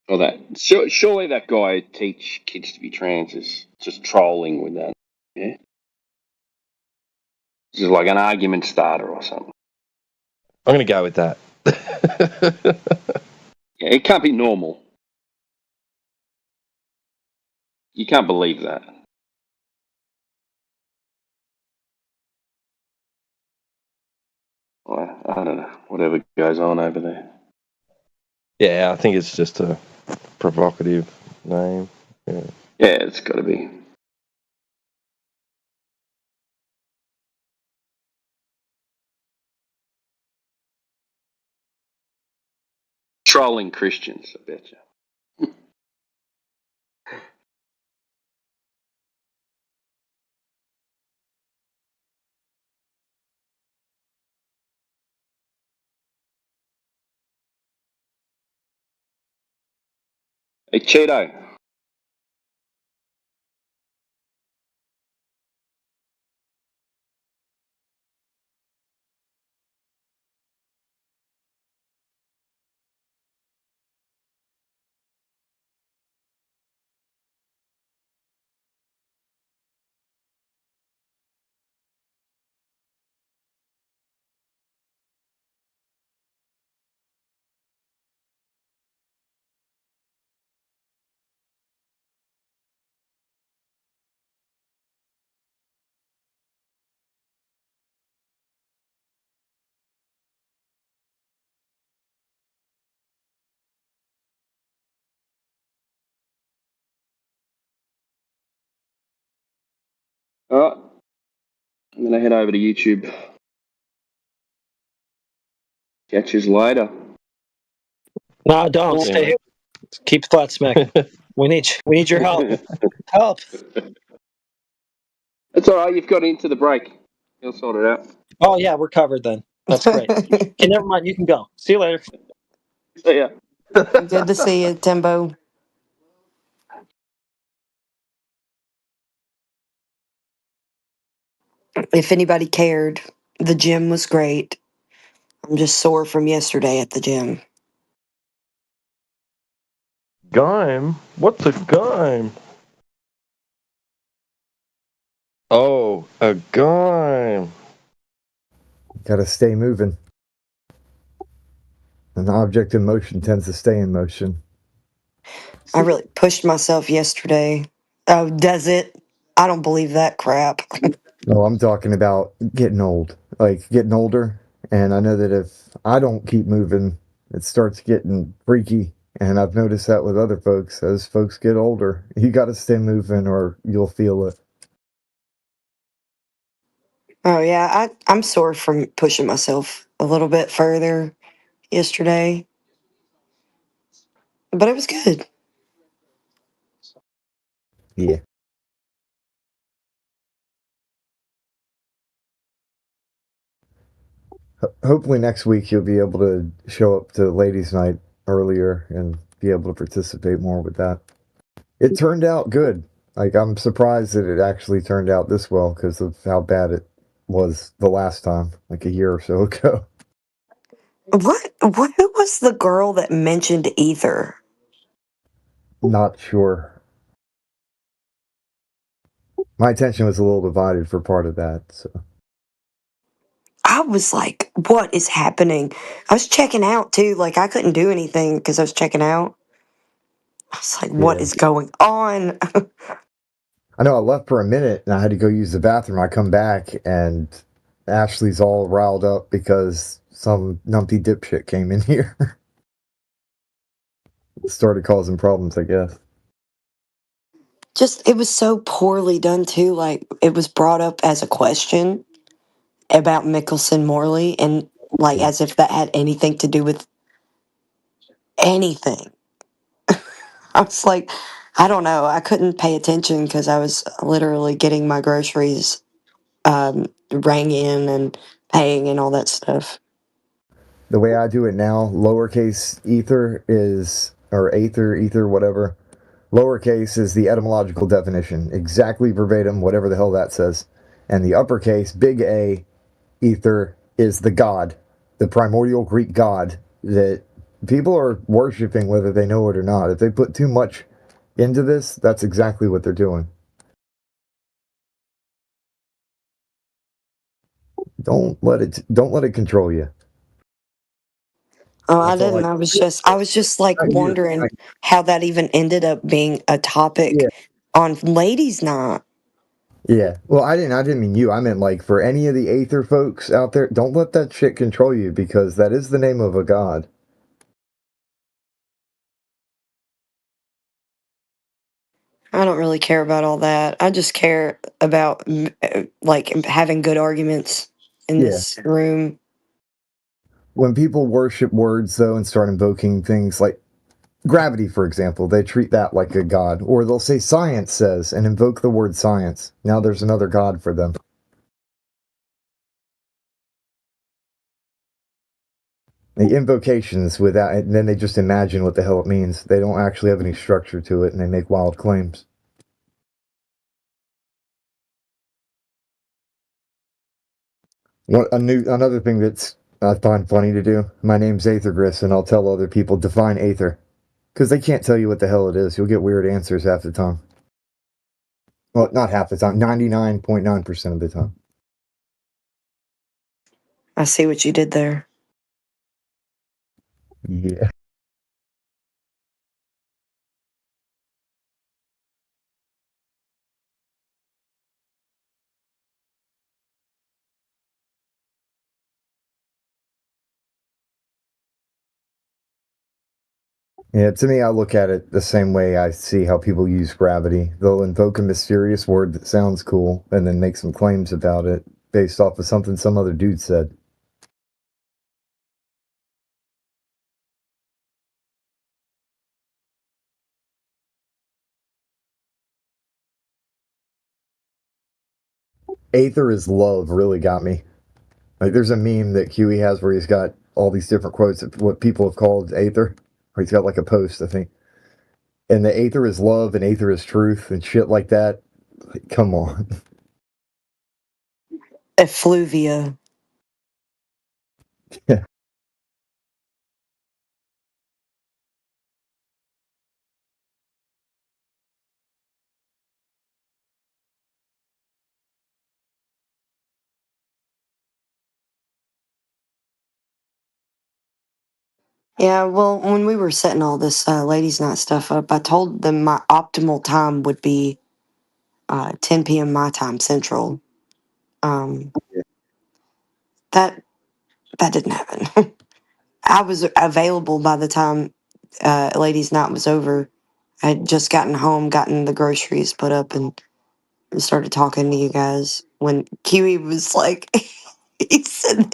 Or that. Surely that guy teach kids to be trans is just trolling with that. Yeah. Just like an argument starter or something. I'm going to go with that. Yeah, it can't be normal. You can't believe that. Well, I don't know. Whatever goes on over there. Yeah, I think it's just a provocative name. Yeah, it's got to be. Trolling Christians, I bet you. Hey, Cheeto. Alright. I'm going to head over to YouTube. Catch you later. No, don't stay. Keep flat smacking. we need your help. Help. That's alright, you've got into the break. He'll sort it out. Oh yeah, we're covered then. That's great. Okay, never mind. You can go. See you later. See ya. Good to see you, Timbo. If anybody cared, the gym was great. I'm just sore from yesterday at the gym. Game? What's a game? Oh, a game. Gotta stay moving. An object in motion tends to stay in motion. I really pushed myself yesterday. Oh, does it? I don't believe that crap. No, I'm talking about getting old. Like getting older. And I know that if I don't keep moving, it starts getting freaky. And I've noticed that with other folks. As folks get older, you gotta stay moving or you'll feel it. Oh yeah, I'm sore from pushing myself a little bit further yesterday. But it was good. Yeah. Hopefully next week you'll be able to show up to ladies' night earlier and be able to participate more with that. It turned out good. Like I'm surprised that it actually turned out this well because of how bad it was the last time, like a year or so ago. What? Who was the girl that mentioned Ether? Not sure. My attention was a little divided for part of that. So I was like, what is happening? I was checking out too. Like, I couldn't do anything because I was checking out. I was like, what Yeah. is going on? I know I left for a minute and I had to go use the bathroom. I come back and Ashley's all riled up because some numpty dipshit came in here. Started causing problems, I guess. Just, it was so poorly done too. Like, it was brought up as a question about Mickelson Morley, and like as if that had anything to do with anything. I was like, I don't know. I couldn't pay attention because I was literally getting my groceries rang in and paying and all that stuff. The way I do it now, lowercase ether is, or ether, whatever. Lowercase is the etymological definition, exactly verbatim, whatever the hell that says. And the uppercase, big A, ether, is the god, the primordial Greek god that people are worshiping whether they know it or not. If they put too much into this, that's exactly what they're doing. Don't let it control you. Oh, I didn't. I was just like wondering how that even ended up being a topic on ladies' night. Yeah. Well, I didn't mean you. I meant like for any of the Aether folks out there, don't let that shit control you because that is the name of a god. I don't really care about all that. I just care about like having good arguments in this room. When people worship words though and start invoking things like gravity, for example, they treat that like a god. Or they'll say science says and invoke the word science. Now there's another god for them. The invocations without, and then they just imagine what the hell it means. They don't actually have any structure to it and they make wild claims. Another thing that's I find funny to do. My name's Aethergris, and I'll tell other people define Aether, because they can't tell you what the hell it is. You'll get weird answers half the time. Well, not half the time, 99.9% of the time. I see what you did there. Yeah. Yeah, to me, I look at it the same way I see how people use gravity. They'll invoke a mysterious word that sounds cool and then make some claims about it based off of something some other dude said. Aether is love really got me. Like, there's a meme that Huey has where he's got all these different quotes of what people have called Aether. Or he's got like a post, I think. And the Aether is love and Aether is truth and shit like that. Like, come on. Effluvia. Yeah. Yeah, well, when we were setting all this ladies' night stuff up, I told them my optimal time would be 10 p.m. my time Central. That didn't happen. I was available by the time ladies' night was over. I had just gotten home, gotten the groceries put up, and started talking to you guys. When Kiwi was like, he said,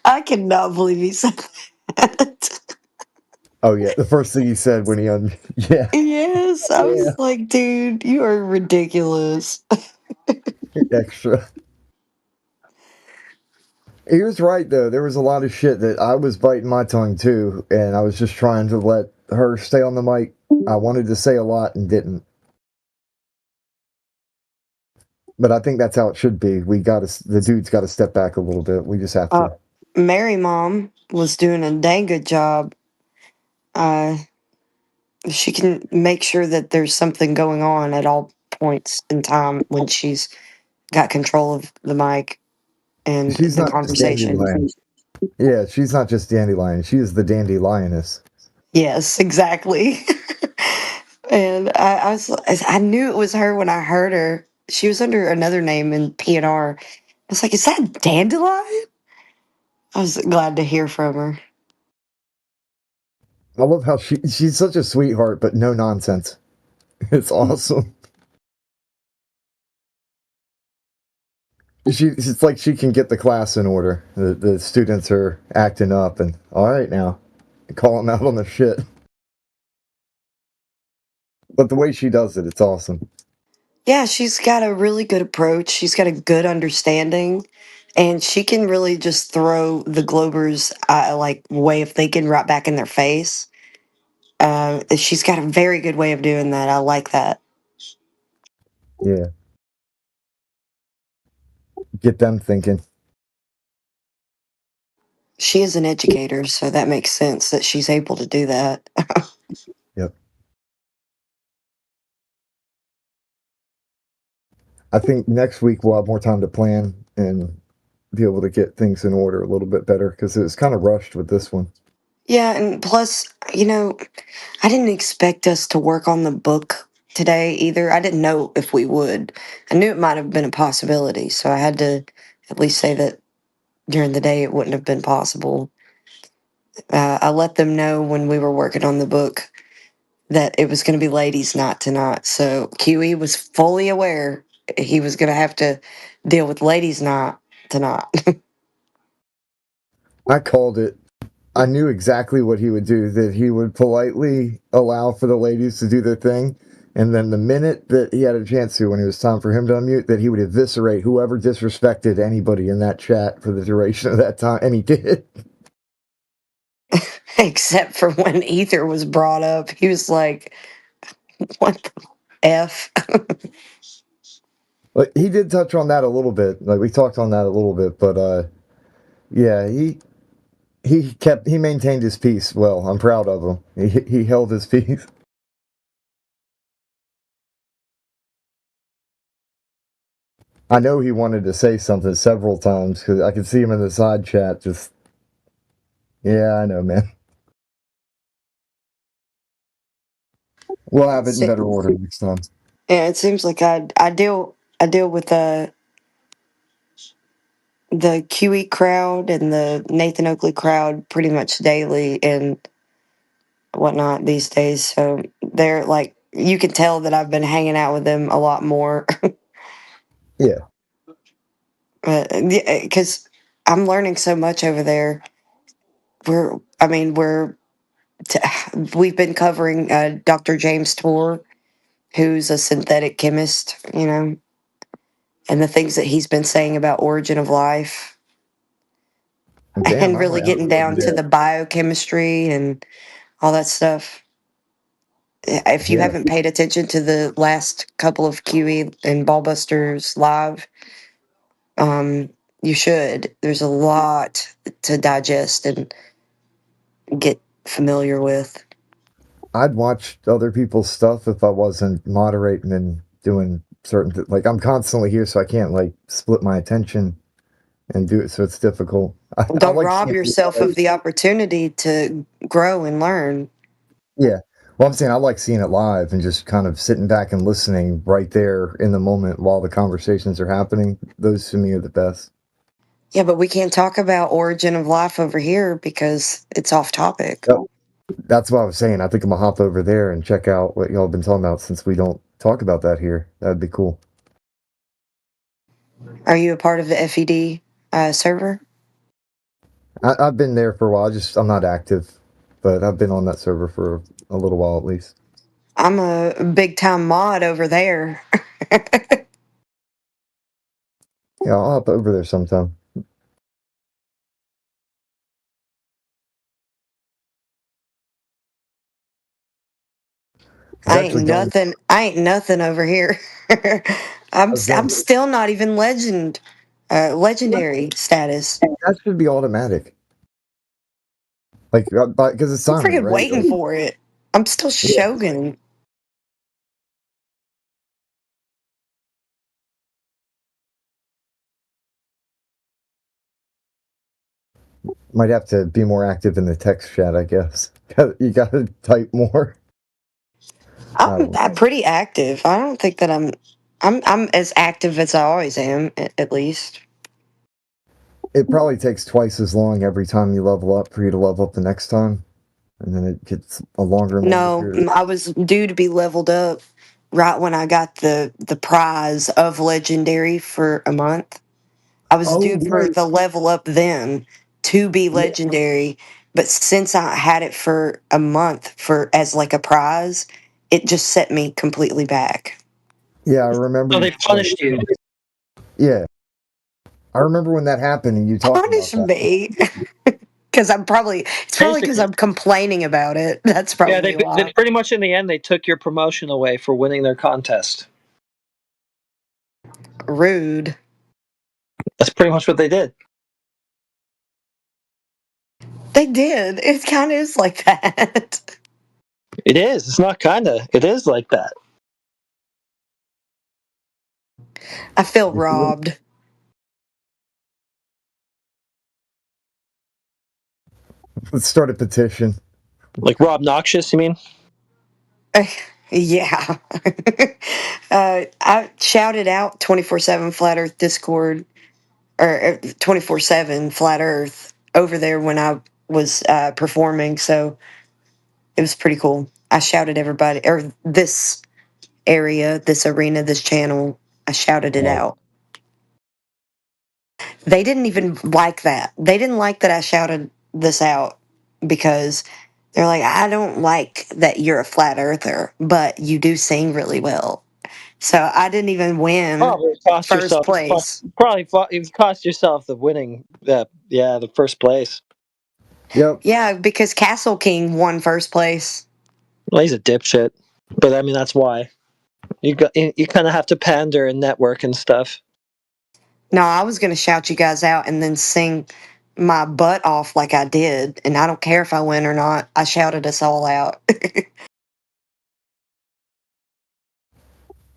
I cannot believe he said that. Oh, yeah. The first thing he said when he yeah. Yes, I was like, dude, you are ridiculous. Extra. He was right, though. There was a lot of shit that I was biting my tongue, too, and I was just trying to let her stay on the mic. I wanted to say a lot and didn't. But I think that's how it should be. The dude's got to step back a little bit. We just have to. Mary Mom was doing a dang good job. She can make sure that there's something going on at all points in time when she's got control of the mic and She's the not just conversation. Dandelion. Yeah, she's not just Dandelion. She is the Dandelioness. Yes, exactly. And I knew it was her when I heard her. She was under another name in PNR. I was like, is that Dandelion? I was glad to hear from her. I love how she's such a sweetheart, but no nonsense. It's awesome. It's like she can get the class in order. The students are acting up, and all right now, call them out on the shit. But the way she does it, it's awesome. Yeah, she's got a really good approach. She's got a good understanding, and she can really just throw the Globers like way of thinking right back in their face. She's got a very good way of doing that. I like that. Yeah. Get them thinking. She is an educator, so that makes sense that she's able to do that. Yep. I think next week we'll have more time to plan and be able to get things in order a little bit better because it was kind of rushed with this one. Yeah, and plus, I didn't expect us to work on the book today either. I didn't know if we would. I knew it might have been a possibility, so I had to at least say that during the day it wouldn't have been possible. I let them know when we were working on the book that it was going to be ladies' night tonight. So QE was fully aware he was going to have to deal with ladies' night tonight. I called it. I knew exactly what he would do, that he would politely allow for the ladies to do their thing. And then the minute that he had a chance to, when it was time for him to unmute, that he would eviscerate whoever disrespected anybody in that chat for the duration of that time. And he did. Except for when Ether was brought up. He was like, what the F? Like, he did touch on that a little bit. Like, we talked on that a little bit, but yeah, he maintained his peace well. I'm proud of him. He held his peace. I know he wanted to say something several times because I could see him in the side chat. Just, yeah, I know, man. We'll have it in better order next time. Yeah, it seems like I deal with the QE crowd and the Nathan Oakley crowd pretty much daily and whatnot these days. So they're like, you can tell that I've been hanging out with them a lot more. Yeah. Because I'm learning so much over there. We've been covering Dr. James Tour, who's a synthetic chemist, and the things that he's been saying about origin of life. Damn, And really getting down to the biochemistry and all that stuff. If you haven't paid attention to the last couple of QE and Ballbusters live, you should. There's a lot to digest and get familiar with. I'd watch other people's stuff if I wasn't moderating and doing certain like I'm constantly here, so I can't like split my attention and do it. So it's difficult. Don't rob yourself of the opportunity to grow and learn. Yeah. Well, I'm saying I like seeing it live and just kind of sitting back and listening right there in the moment while the conversations are happening. Those to me are the best. Yeah, but we can't talk about origin of life over here because it's off topic. So, that's what I was saying. I think I'm gonna hop over there and check out what y'all have been talking about since we don't talk about that here. That'd be cool. Are you a part of the FED server? I've been there for a while. I'm not active, but I've been on that server for a little while at least. I'm a big time mod over there. Yeah, I'll hop over there sometime. I ain't nothing over here. I'm still not even legendary status. That should be automatic. Like, because it's I'm on me, freaking right? waiting for it. I'm still Shogun. Might have to be more active in the text chat, I guess. You gotta type more. I'm pretty active. I don't think that I'm as active as I always am, at least. It probably takes twice as long every time you level up for you to level up the next time, and then it gets a longer and longer No, period. I was due to be leveled up right when I got the prize of legendary for a month. I was due for the level up then to be legendary, but since I had it for a month for as like a prize, it just set me completely back. Yeah, I remember. So they punished you. Yeah, I remember when that happened, and you talked about Punish that. me. Because it's probably because I'm complaining about it. That's Yeah, probably they why. pretty much in the end they took your promotion away for winning their contest. Rude. That's pretty much what they did. They did. It kind of is like that. It is. It's not kinda. It is like that. I feel robbed. Let's start a petition. Like Rob Noxious, you mean? Yeah. I shouted out 24/7 Flat Earth Discord or 24/7 Flat Earth over there when I was performing, so it was pretty cool. I shouted everybody or this area, this arena, this channel. I shouted it out. They didn't even like that. They didn't like that I shouted this out because they're like, I don't like that you're a flat earther, but you do sing really well. So I didn't even win Probably cost first yourself. place. You've cost yourself the winning. The first place. Yep. Yeah, because Castle King won first place. Well, he's a dipshit. But I mean, that's why you kind of have to pander and network and stuff. No, I was going to shout you guys out and then sing my butt off like I did. And I don't care if I win or not. I shouted us all out.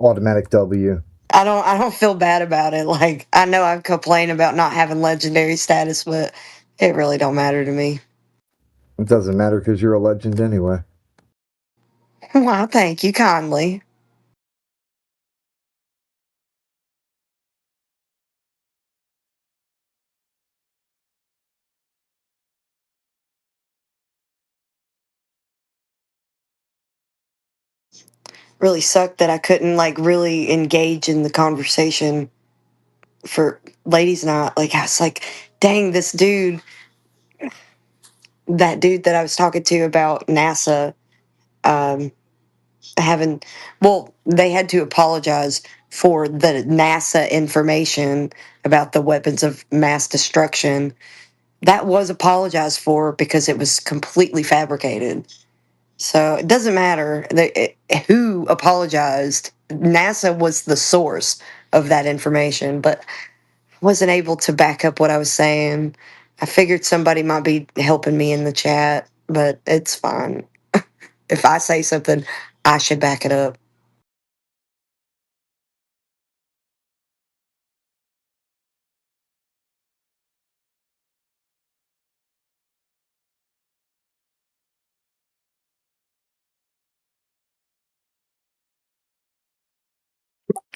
Automatic W. I don't feel bad about it. Like I know I complain about not having legendary status, but it really don't matter to me. It doesn't matter because you're a legend anyway. Well, thank you kindly. Really sucked that I couldn't like really engage in the conversation for ladies' night. Like I was like, dang, this dude, that dude that I was talking to about NASA, um, having, well, they had to apologize for the NASA information about the weapons of mass destruction. That was apologized for because it was completely fabricated. So it doesn't matter who apologized. NASA was the source of that information, but wasn't able to back up what I was saying. I figured somebody might be helping me in the chat, but it's fine. If I say something, I should back it up.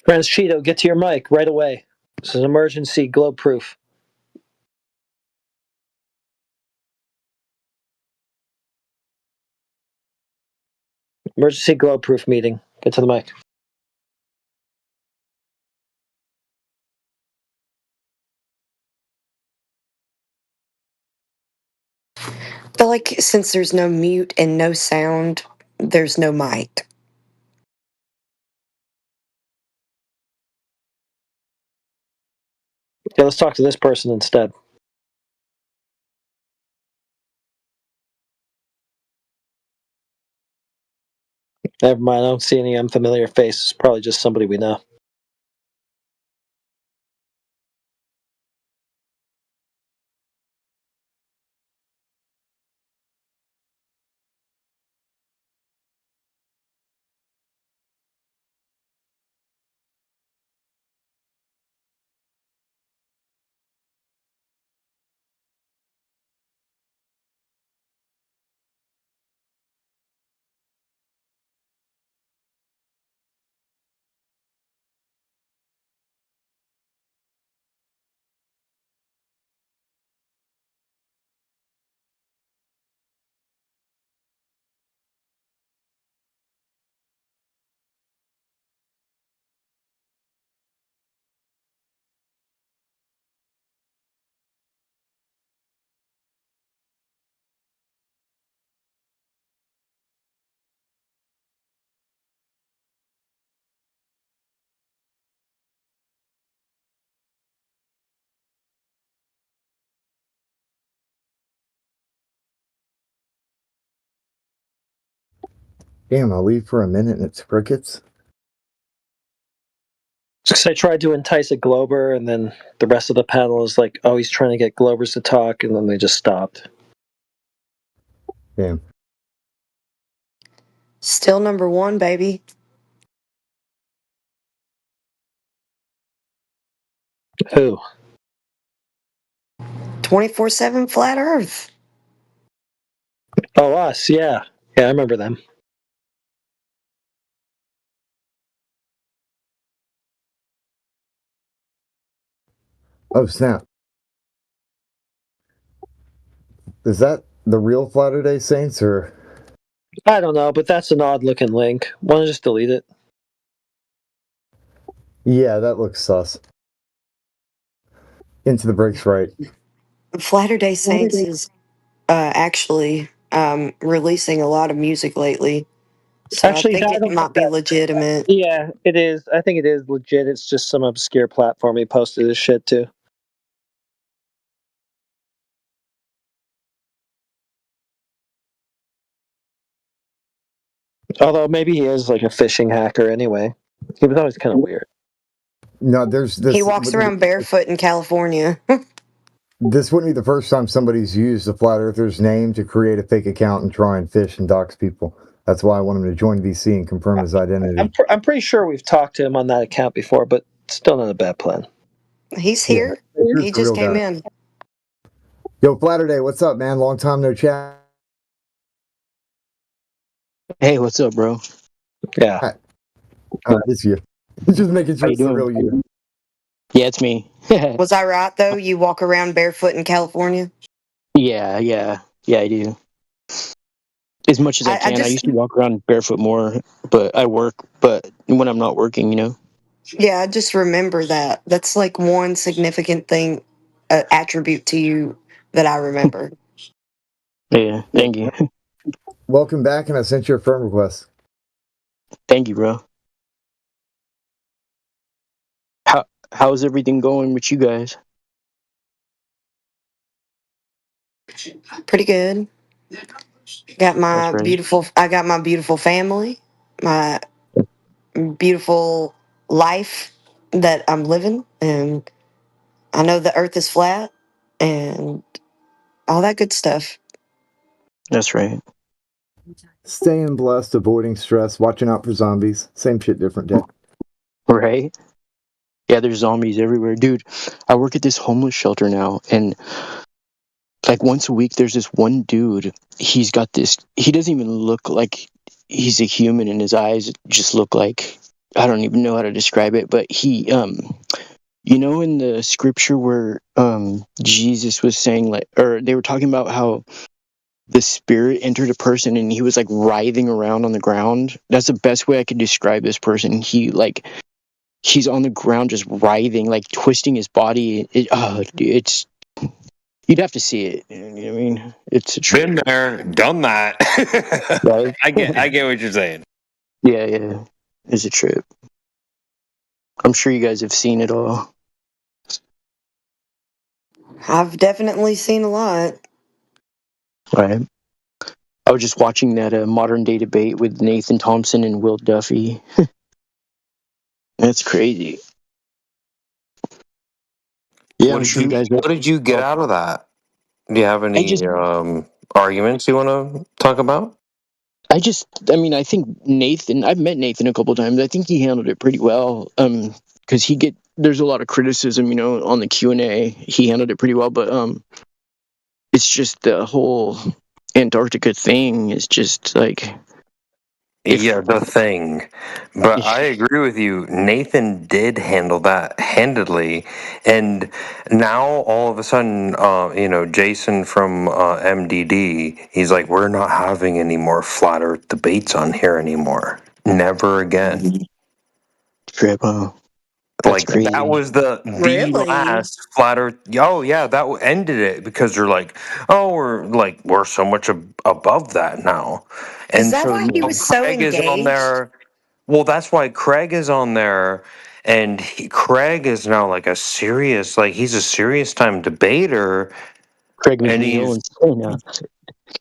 Friends Cheeto, get to your mic right away. This is an emergency globe proof. Emergency globe proof meeting. Get to the mic. I feel like since there's no mute and no sound, there's no mic. Yeah, let's talk to this person instead. Never mind, I don't see any unfamiliar face. It's probably just somebody we know. Damn, I'll leave for a minute and it's crickets. Because I tried to entice a Glober, and then the rest of the panel is like, oh, he's trying to get Globers to talk, and then they just stopped. Damn. Still number one, baby. Who? 24/7 Flat Earth. Oh, us, yeah. Yeah, I remember them. Oh, snap. Is that the real Flat Earth Day Saints, or? I don't know, but that's an odd-looking link. Why don't you just delete it? Yeah, that looks sus. Into the Breaks right. Flat Earth Day Saints is actually releasing a lot of music lately. So Actually, I think it might be legitimate. Yeah, it is. I think it is legit. It's just some obscure platform he posted his shit to. Although maybe he is like a phishing hacker anyway. He was always kind of weird. No, there's this. He walks around barefoot in California. This wouldn't be the first time somebody's used a Flat Earther's name to create a fake account and try and fish and dox people. That's why I want him to join VC and confirm his identity. I'm pretty sure we've talked to him on that account before, but still not a bad plan. He's here. Yeah, He just came in. Yo, Flat Earth Day, what's up, man? Long time no chat. Hey, what's up, bro? Yeah. It's you. Just making sure it's the real you. Yeah, it's me. Was I right though? You walk around barefoot in California? Yeah, I do. As much as I can. I used to walk around barefoot more, but I work. But when I'm not working, you know. Yeah, I just remember that. That's like one significant thing, attribute to you that I remember. Yeah, thank you. Welcome back, and I sent you a friend request. Thank you, bro. How's everything going with you guys? Pretty good. Got my beautiful. I got my beautiful family, my beautiful life that I'm living, and I know the Earth is flat, and all that good stuff. That's right. Staying blessed, avoiding stress, watching out for zombies. Same shit, different day. Right? Yeah, there's zombies everywhere. Dude, I work at this homeless shelter now, and like once a week there's this one dude. He doesn't even look like he's a human, and his eyes just look like, I don't even know how to describe it, but he you know, in the scripture where Jesus was saying, like, or they were talking about how the spirit entered a person and he was like writhing around on the ground. That's the best way I could describe this person. He's on the ground just writhing, like twisting his body. It's you'd have to see it. You know what I mean? It's a trip. Been there, done that. Right? I get what you're saying. Yeah. It's a trip. I'm sure you guys have seen it all. I've definitely seen a lot. Right. I was just watching that modern day debate with Nathan Thompson and Will Duffy. That's crazy. Yeah, What did you get out of that? Do you have any arguments you want to talk about? I think I've met Nathan a couple times. I think he handled it pretty well. Because there's a lot of criticism, you know, on the Q&A. He handled it pretty well, but it's just the whole Antarctica thing is just like... the thing. But I agree with you. Nathan did handle that handedly. And now all of a sudden, Jason from MDD, he's like, we're not having any more flat earth debates on here anymore. Never again. Trip, Like crazy. That was the last flat earth. Oh yeah, that ended it because they're like, oh, we're so much above that now. And is that why he was so engaged? Is on there. Well, that's why Craig is on there, and Craig is now like he's a serious time debater. Craig McNeil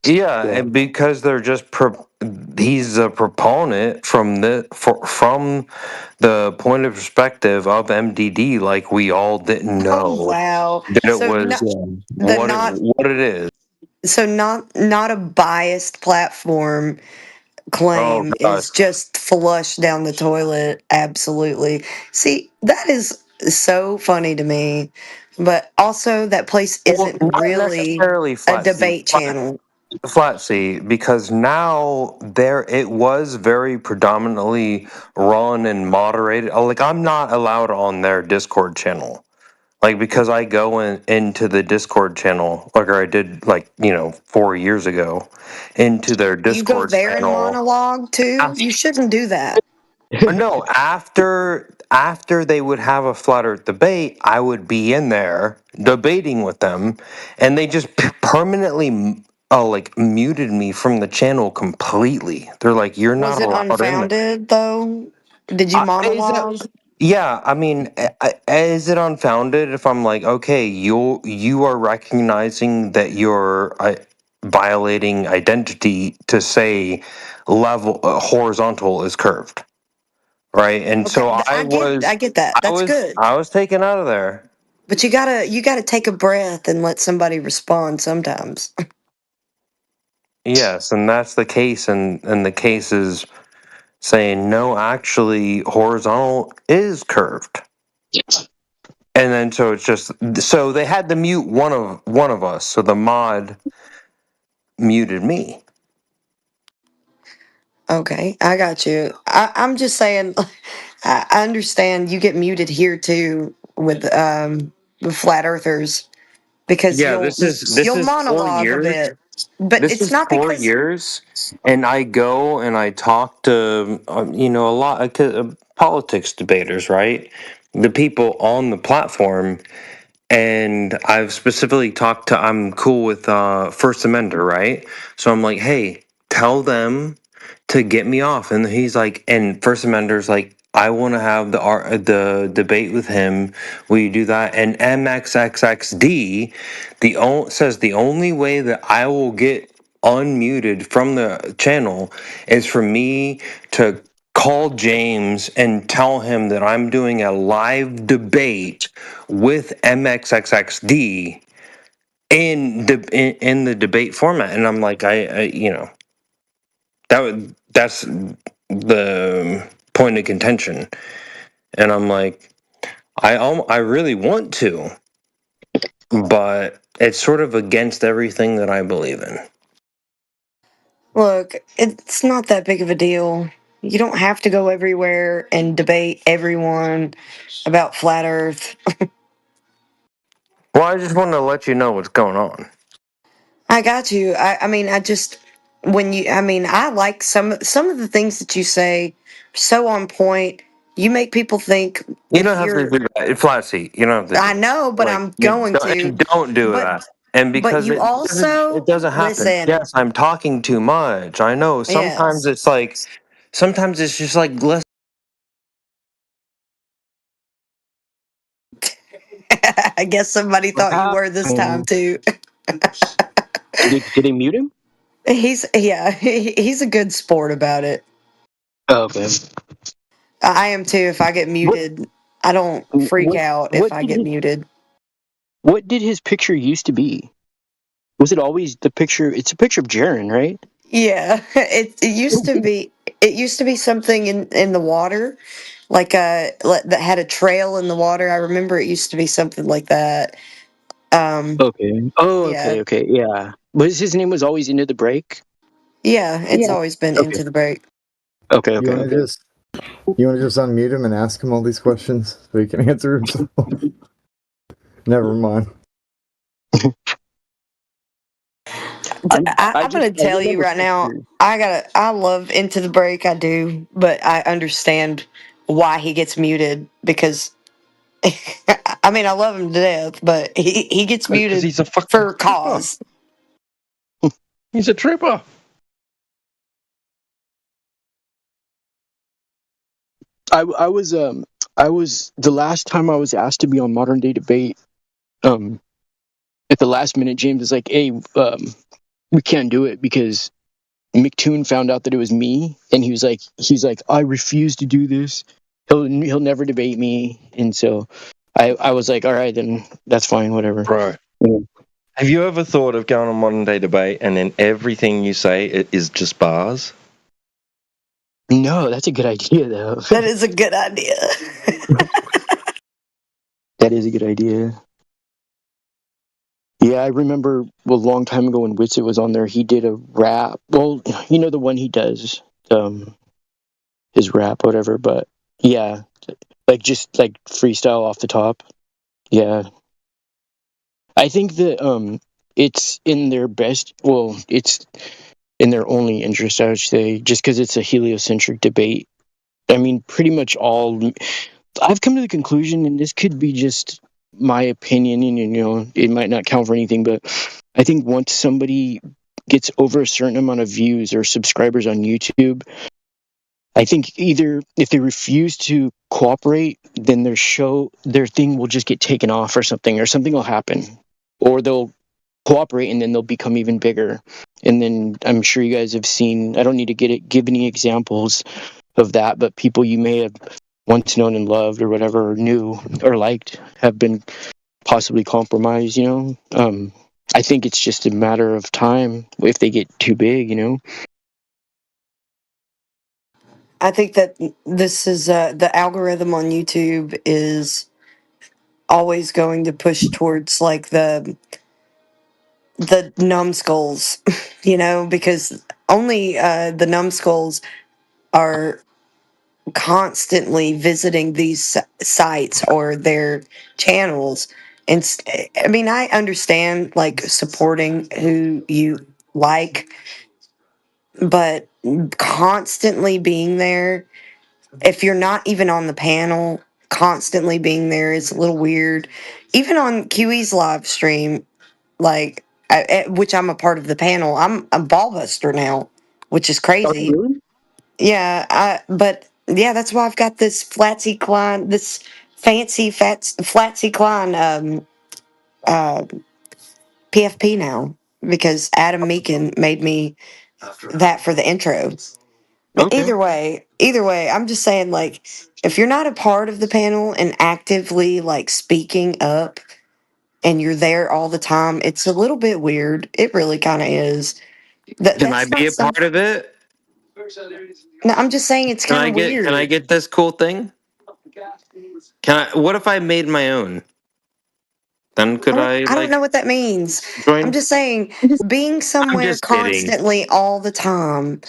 and because they're just he's a proponent from the point of perspective of MDD, like we all didn't know Wow. that it So was not the what it is. so not a biased platform Oh claim God. is just flush down the toilet. Absolutely. See, that is so funny to me. But also, that place Well, isn't not really necessarily a flat seat. debate channel. Flat seat, because now it was very predominantly run and moderated. Like I'm not allowed on their Discord channel. Like because I go into the Discord channel, like or I did 4 years ago, into their You go Discord there and channel. monologue too? You shouldn't do that. No, after they would have a flat Earth debate, I would be in there debating with them, and they just permanently muted me from the channel completely. They're like, "You're Was not it allowed in there." unfounded though? Did you monologue? Yeah, I mean, is it unfounded if I'm like, okay, you are recognizing that you're violating identity to say level horizontal is curved, right? And Okay, so I get that. That's good. I was taken out of there. But you gotta take a breath and let somebody respond sometimes. Yes, and that's the case, and the case is saying no, actually, horizontal is curved. And then so it's just so they had to mute one of us. So the mod muted me. Okay, I got you. I'm just saying, I understand you get muted here too with flat earthers because Yeah, this you'll is 4 monologue a years. bit, but This it's is not 4 because years, and I go and I talk to a lot of politics debaters, right? The people on the platform. And I've specifically talked to, I'm cool with First Amender, right? So I'm like, hey, tell them to get me off. And he's like, and First Amender's like, I want to have the debate with him. Will you do that? And MXXXD says the only way that I will get unmuted from the channel is for me to call James and tell him that I'm doing a live debate with MXXXD in the debate format. And I'm like, that's the point of contention. And I'm like, I really want to, but it's sort of against everything that I believe in. look, it's not that big of a deal. You don't have to go everywhere and debate everyone about flat Earth. Well, I just want to let you know what's going on. I got you. I mean, I just I like some of the things that you say, so on point. You make people think You if don't have to you're. do that. Flat seat. You don't have to I do that. know, but Like I'm you going to. don't do But that. And because you it also doesn't happen. listen. Yes, I'm talking too much. I know. Yes, Sometimes it's just like less. I guess somebody thought you were this time too. Did they mute him? He's a good sport about it. Oh, okay. I am too. If I get muted, I don't freak out if I get muted. What did his picture used to be? Was it always the picture? It's a picture of Jaren, right? Yeah, it used to be. It used to be something in the water, like that had a trail in the water. I remember it used to be something like that. Okay. Oh, Yeah, okay. Yeah. Was his name was always Into the Break? yeah. It's always been Okay. into the break. Okay. You want to just unmute him and ask him all these questions so he can answer himself? Never mind. I'm gonna tell you right now. I love Into the Break. I do, but I understand why he gets muted because. I mean, I love him to death, but he gets muted he's a fucking for cause. He's a trooper. I was the last time I was asked to be on Modern Day Debate. At the last minute, James was like, "Hey, we can't do it because McToon found out that it was me, and he's like, I refuse to do this. He'll never debate me, and so I was like, all right, then that's fine, whatever. Bro, Yeah. have you ever thought of going on Modern Day Debate and then everything you say is just bars? No, that's a good idea, though. That is a good idea. That is a good idea. Yeah, I remember a long time ago when Witsit was on there, he did a rap. Well, you know the one he does, his rap, whatever. But yeah, like just like freestyle off the top. Yeah, I think that it's in their best. Well, it's in their only interest, I would say, just because it's a heliocentric debate. I mean, pretty much all. I've come to the conclusion, and this could be just my opinion, and you know, it might not count for anything, but I think once somebody gets over a certain amount of views or subscribers on YouTube, I think either if they refuse to cooperate, then their thing will just get taken off or something will happen, or they'll cooperate and then they'll become even bigger. And then I'm sure you guys have seen. I don't need to give any examples of that, but people you may have once known and loved or whatever, or knew or liked, have been possibly compromised, you know. I think it's just a matter of time if they get too big, you know. I think that this is the algorithm on YouTube is always going to push towards like the numbskulls, you know, because only the numbskulls are constantly visiting these sites or their channels. And I mean, I understand like supporting who you like, but constantly being there, if you're not even on the panel, constantly being there is a little weird. Even on QE's live stream, like, which I'm a part of the panel, I'm a ballbuster now, which is crazy. Yeah, but yeah, that's why I've got this Flatsy Klein, this fancy Flatsy Klein PFP now, because Adam Meakin made me that for the intro. But either way, I'm just saying, like, if you're not a part of the panel and actively like speaking up, and you're there all the time, it's a little bit weird. It really kind of is. Can I That's be not a some. part of it? No, I'm just saying it's kind of weird. Can I get this cool thing? What if I made my own? Then could I I don't know what that means. join? I'm just saying, being somewhere just kidding. constantly all the time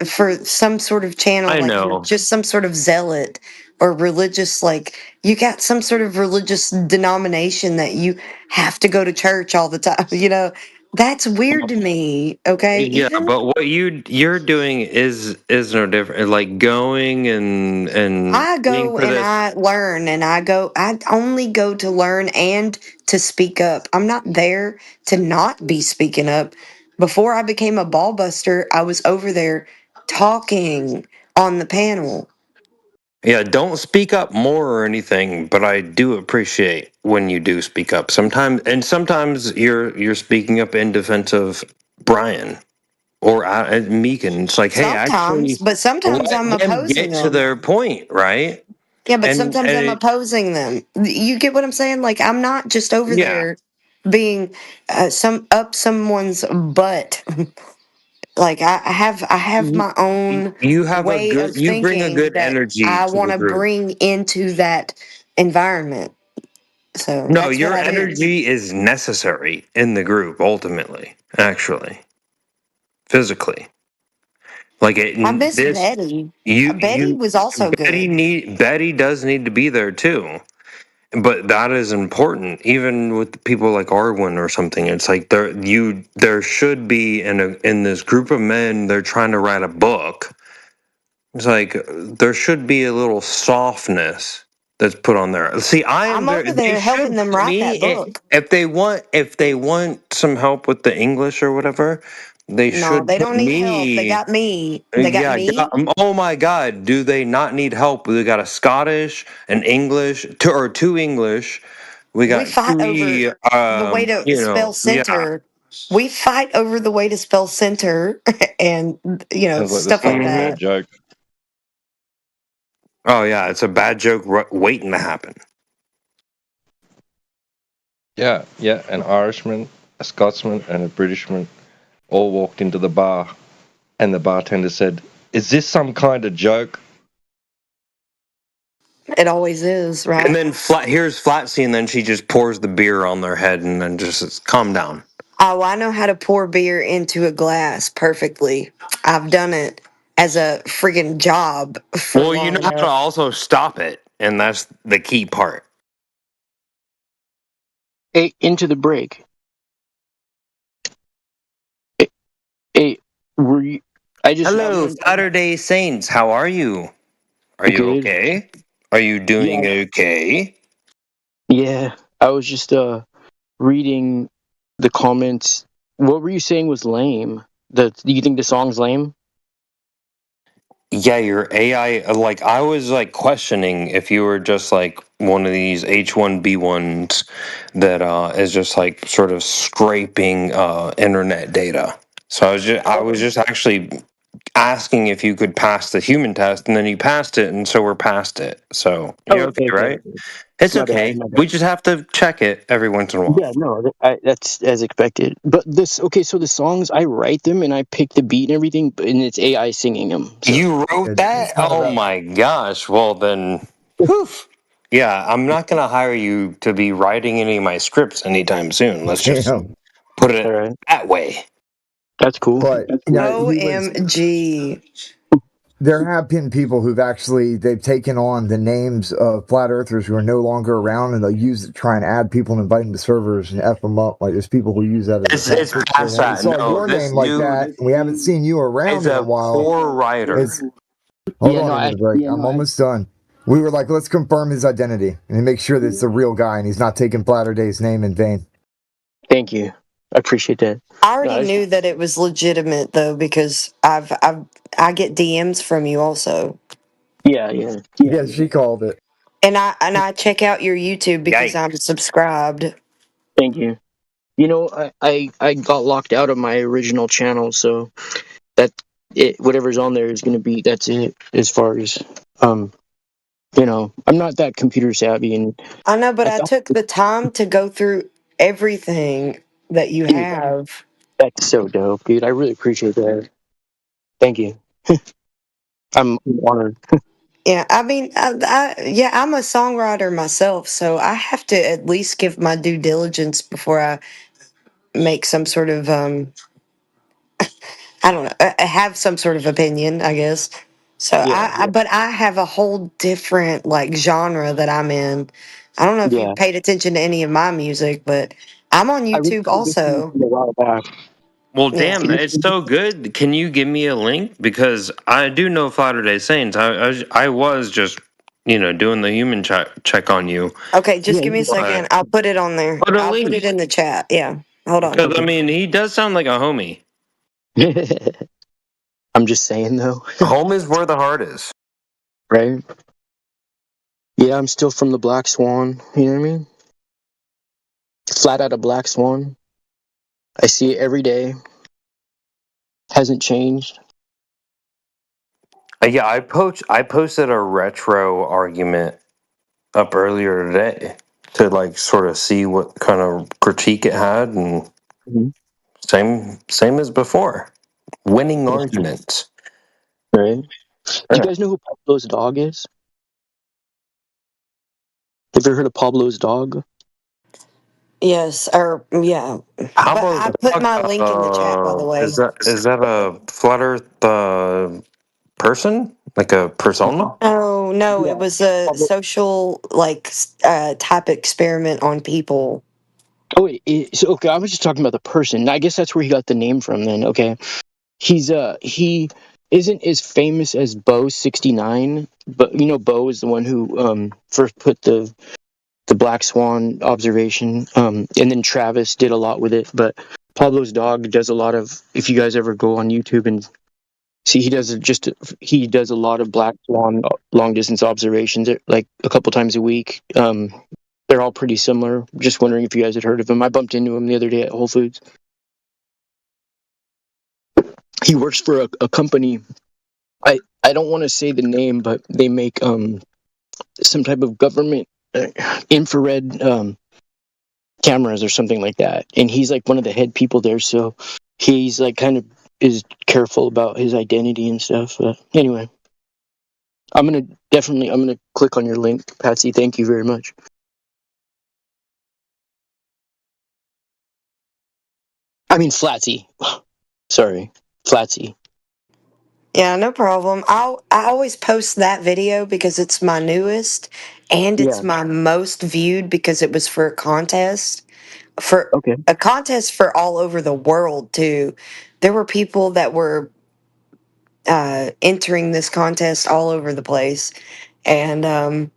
for some sort of channel, I like you're know. just some sort of zealot or religious, like you got some sort of religious denomination that you have to go to church all the time. You know, that's weird to me. Okay, Yeah, but what you're doing is no different. Like going and I being go for and this. I learn and I only go to learn and to speak up. I'm not there to not be speaking up. Before I became a ball buster, I was over there talking on the panel. Yeah, don't speak up more or anything, but I do appreciate when you do speak up. Sometimes you're speaking up in defense of Brian or Meekin. It's like, hey, Sometimes, actually, but sometimes I'm let them opposing get to them. their point, right? Yeah, but And sometimes I'm it, opposing them. You get what I'm saying? Like I'm not just over yeah, there being someone's butt. Like I have my own you have a way of good, you bring a thinking good that energy I to want the to group. bring into that environment. So No, that's what your I do. energy is necessary in the group ultimately, actually, physically. Like I miss this, Betty. Betty you was also good. Betty does need to be there too. But that is important, even with people like Arwen or something. It's like there should be in this group of men. They're trying to write a book. It's like there should be a little softness that's put on there. See, I am I'm very. over They there helping should them to write me that book. if they want some help with the English or whatever. They No, should they put don't need help. They me. got me. They got Yeah. me. Oh my God. Do they not need help? We got a Scottish, an English, two English. We We got fight over three. the way to spell Yeah. center. We fight over the way to spell center and Sounds like the stuff like start of a that. bad joke. Oh yeah, it's a bad joke waiting to happen. Yeah, an Irishman, a Scotsman, and a Britishman all walked into the bar, and the bartender said, "Is this some kind of joke?" It always is, right? And then here's Flatsy, and then she just pours the beer on their head, and then just says, calm down. Oh, I know how to pour beer into a glass perfectly. I've done it as a freaking job. Well, you know how to also stop it, and that's the key part. Hey, into the break. Hey, were you? Hello, Saturday Saints. How are you? Are you Good. okay? Are you doing okay? Yeah, I was just reading the comments. What were you saying was lame? Do you think the song's lame? Yeah, your AI. Like, I was like questioning if you were just like one of these H1B1s that is just like sort of scraping internet data. So I was just actually asking if you could pass the human test, and then you passed it, and so we're past it. So you're okay, right? It's My bad, okay. my bad. We just have to check it every once in a while. Yeah, no, that's as expected. But so the songs, I write them and I pick the beat and everything, and it's AI singing them. So. You wrote that? Oh my gosh. Well, then, whew. Yeah, I'm not going to hire you to be writing any of my scripts anytime soon. Let's just put it that way. That's cool. But OMG. there have been people who've they've taken on the names of flat earthers who are no longer around, and they'll use it to try and add people and invite them to servers and F them up. Like there's people who use that as It's past that. saw No, your this name like dude that, and we haven't seen you around is in a a while. poor writer. Hold on a minute, break. I'm almost done. We were like, let's confirm his identity and make sure that it's the real guy and he's not taking Platter Day's name in vain. Thank you. I appreciate that. I already knew that it was legitimate though, because I get DMs from you also. Yeah. She called it. And I check out your YouTube because I'm subscribed. Thank you. You know, I got locked out of my original channel, so whatever's on there is going to be, that's it as far as I'm not that computer savvy, and I know, but I took the time to go through everything that you have. That's so dope, dude. I really appreciate that. Thank you. I'm honored. Yeah, I mean, I'm a songwriter myself, so I have to at least give my due diligence before I make some sort of I don't know, have some sort of opinion, I guess. So but I have a whole different like genre that I'm in. I don't know if you paid attention to any of my music, but I'm on YouTube also. A while back. Well, damn, it's so good. Can you give me a link? Because I do know Latter-day Saints. I was just, doing the human check on you. Okay, just give me a second. I'll put it on there. I'll put it in the chat. Yeah, hold on. Because, I mean, he does sound like a homie. I'm just saying, though. Home is where the heart is. Right? Yeah, I'm still from the Black Swan. You know what I mean? Flat out of Black Swan. I see it every day. Hasn't changed. Yeah, I posted a retro argument up earlier today to like sort of see what kind of critique it had, and same as before. Winning arguments. Right. Do you guys know who Pablo's dog is? Have you ever heard of Pablo's dog? Yes, or yeah. I put my link in the chat, by the way. Is that a flat Earth person, like a persona? Oh no, it was a social type experiment on people. Oh, so okay. I was just talking about the person. I guess that's where he got the name from. Then okay, he isn't as famous as Bo69, but Bo is the one who first put the Black Swan observation, and then Travis did a lot with it. But Pablo's dog does a lot of. If you guys ever go on YouTube and see, he does a lot of Black Swan long distance observations, like a couple times a week. They're all pretty similar. Just wondering if you guys had heard of him. I bumped into him the other day at Whole Foods. he works for a company. I don't want to say the name, but they make some type of government infrared cameras or something like that, and he's like one of the head people there, so he's like kind of is careful about his identity and stuff. But anyway, I'm gonna click on your link, Patsy. Thank you very much. I mean Flatsy. Sorry, Flatsy. Yeah, no problem. I always post that video because it's my newest and Yeah. it's my most viewed because it was for a contest. For Okay. a contest for all over the world too. There were people that were entering this contest all over the place. And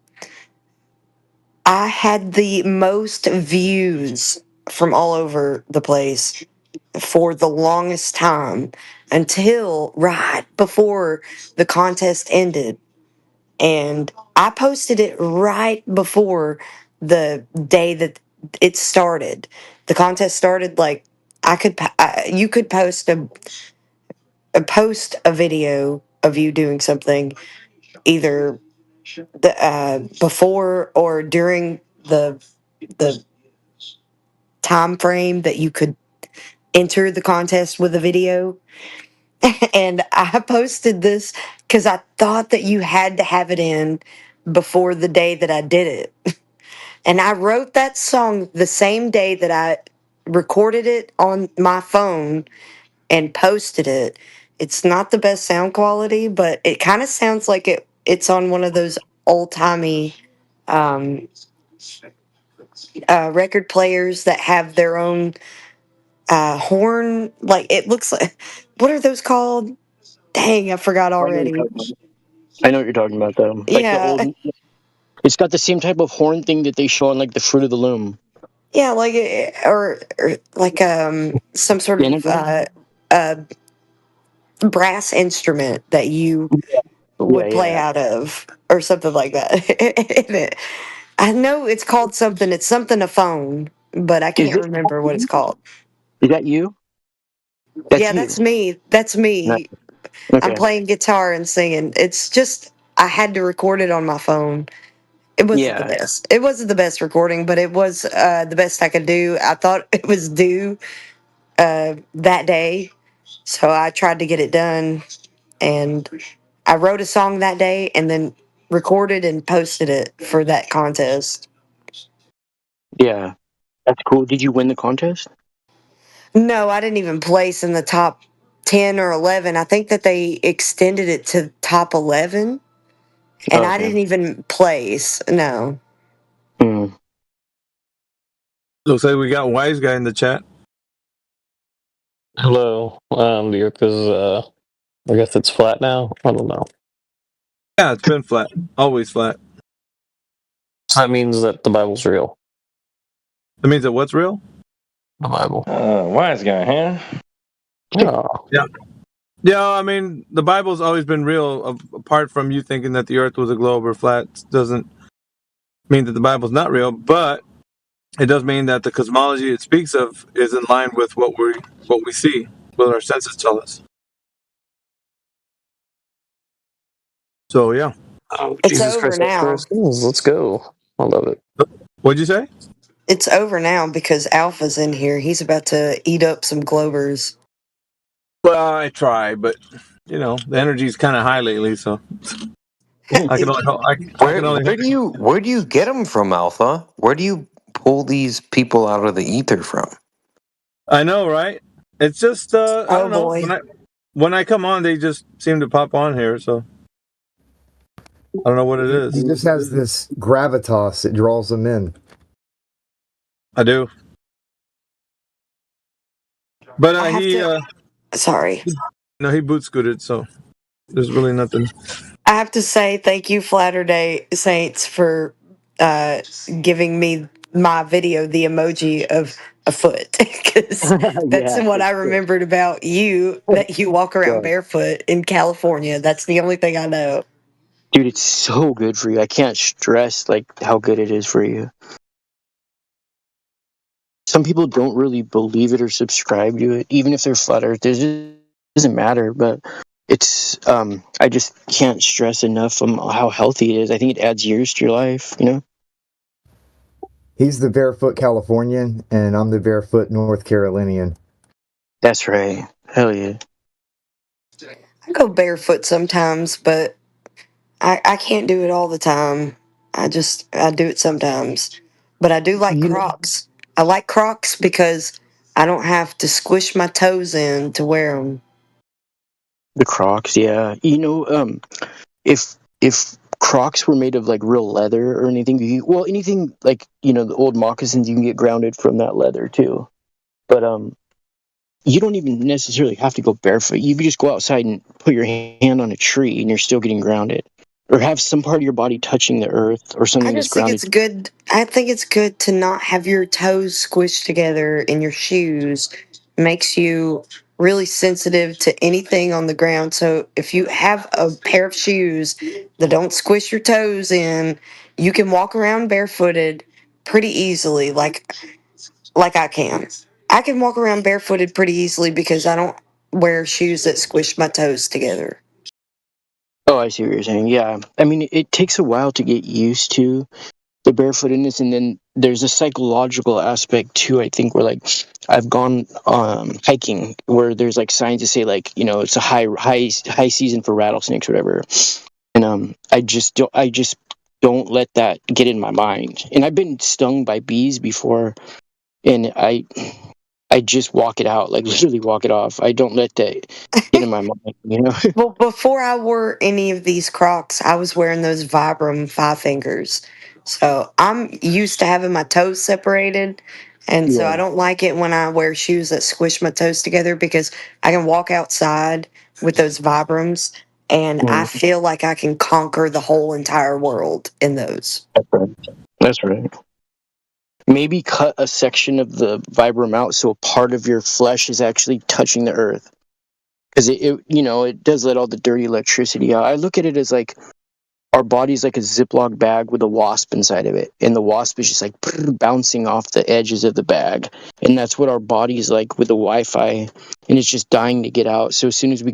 I had the most views from all over the place for the longest time until right before the contest ended. And I posted it right before the day that it started. The contest started like you could post a video of you doing something either before or during the time frame that you could enter the contest with a video. And I posted this because I thought that you had to have it in before the day that I did it. And I wrote that song the same day that I recorded it on my phone and posted it. It's not the best sound quality, but it kind of sounds like it's on one of those old timey um, record players that have their own horn. Like it looks like, what are those called? Dang, I forgot already. I know what you're talking about, though. Like the Yeah, old. It's got the same type of horn thing that they show on like the Fruit of the Loom. yeah, like or like some sort of uh, brass instrument that you would play out of or something like that. I know it's called something. It's something a phone, but I can't remember what it's called. Is that you? That's Yeah, you. that's me. That's me. I'm Okay. playing guitar and singing. It's just I had to record it on my phone. It wasn't the Yeah. best. It wasn't the best recording, but it was the best I could do. I thought it was due that day, so I tried to get it done. And I wrote a song that day and then recorded and posted it for that contest. Yeah. That's cool. Did you win the contest? No, I didn't even place in the top 10 or 11. I think that they extended it to top 11, and I didn't even place. No. Looks like we got Wise Guy in the chat. Hello. The Earth is I guess it's flat now. I don't know. Yeah, it's been flat. Always flat. So that means that the Bible's real. That means that what's real? The Bible. Wise Guy, huh? Oh. Yeah. Yeah, I mean, the Bible's always been real. Apart from you thinking that the Earth was a globe or flat, doesn't mean that the Bible's not real. But it does mean that the cosmology it speaks of is in line with what we see, what our senses tell us. So yeah. Oh, It's Jesus over Christ, now. let's go. I love it. What'd you say? It's over now because Alpha's in here. He's about to eat up some Globers. Well, I try, but the energy's kind of high lately, so I can only. Where do you get them from, Alpha? Where do you pull these people out of the ether from? I know, right? It's just I don't know. Boy. When I come on, they just seem to pop on here, so I don't know what it is. He just has this gravitas that draws them in. I do. But sorry. No, he boot scooted, so there's really nothing. I have to say thank you, Latter-day Saints, for giving me my video, the emoji of a foot, because that's what I remembered about you, that you walk around barefoot in California. That's the only thing I know. Dude, it's so good for you. I can't stress like how good it is for you. Some people don't really believe it or subscribe to it, even if they're flat earthers. doesn't matter, but it's I just can't stress enough how healthy it is. I think it adds years to your life, you know. He's the barefoot Californian, and I'm the barefoot North Carolinian. That's right. Hell yeah. I go barefoot sometimes, but I can't do it all the time. I do it sometimes. But I do like Crocs. I like Crocs because I don't have to squish my toes in to wear them. The Crocs, yeah. You know, if Crocs were made of like real leather or anything, anything like, you know, the old moccasins, you can get grounded from that leather too. But you don't even necessarily have to go barefoot. You can just go outside and put your hand on a tree and you're still getting grounded. Or have some part of your body touching the earth or I something that's just think grounded. it's good. I think it's good to not have your toes squished together in your shoes. Makes you really sensitive to anything on the ground. So if you have a pair of shoes that don't squish your toes in, you can walk around barefooted pretty easily, like I can. I can walk around barefooted pretty easily because I don't wear shoes that squish my toes together. Oh, I see what you're saying. Yeah. I mean, it takes a while to get used to the barefootedness, and then there's a psychological aspect too, I think, where like I've gone hiking where there's like signs that say like, you know, it's a high season for rattlesnakes or whatever. And I just don't let that get in my mind. And I've been stung by bees before, and I just walk it out, like literally walk it off. I don't let that get in my mind, you know. Well, before I wore any of these Crocs, I was wearing those Vibram 5 fingers. So I'm used to having my toes separated. And so Yeah. I don't like it when I wear shoes that squish my toes together because I can walk outside with those Vibrams and I feel like I can conquer the whole entire world in those. That's right. Maybe cut a section of the Vibram out so a part of your flesh is actually touching the earth. Because it, you know, it does let all the dirty electricity out. I look at it as like our body's like a Ziploc bag with a wasp inside of it. And the wasp is just like bouncing off the edges of the bag. And that's what our body's like with the Wi-Fi. And it's just dying to get out. So as soon as we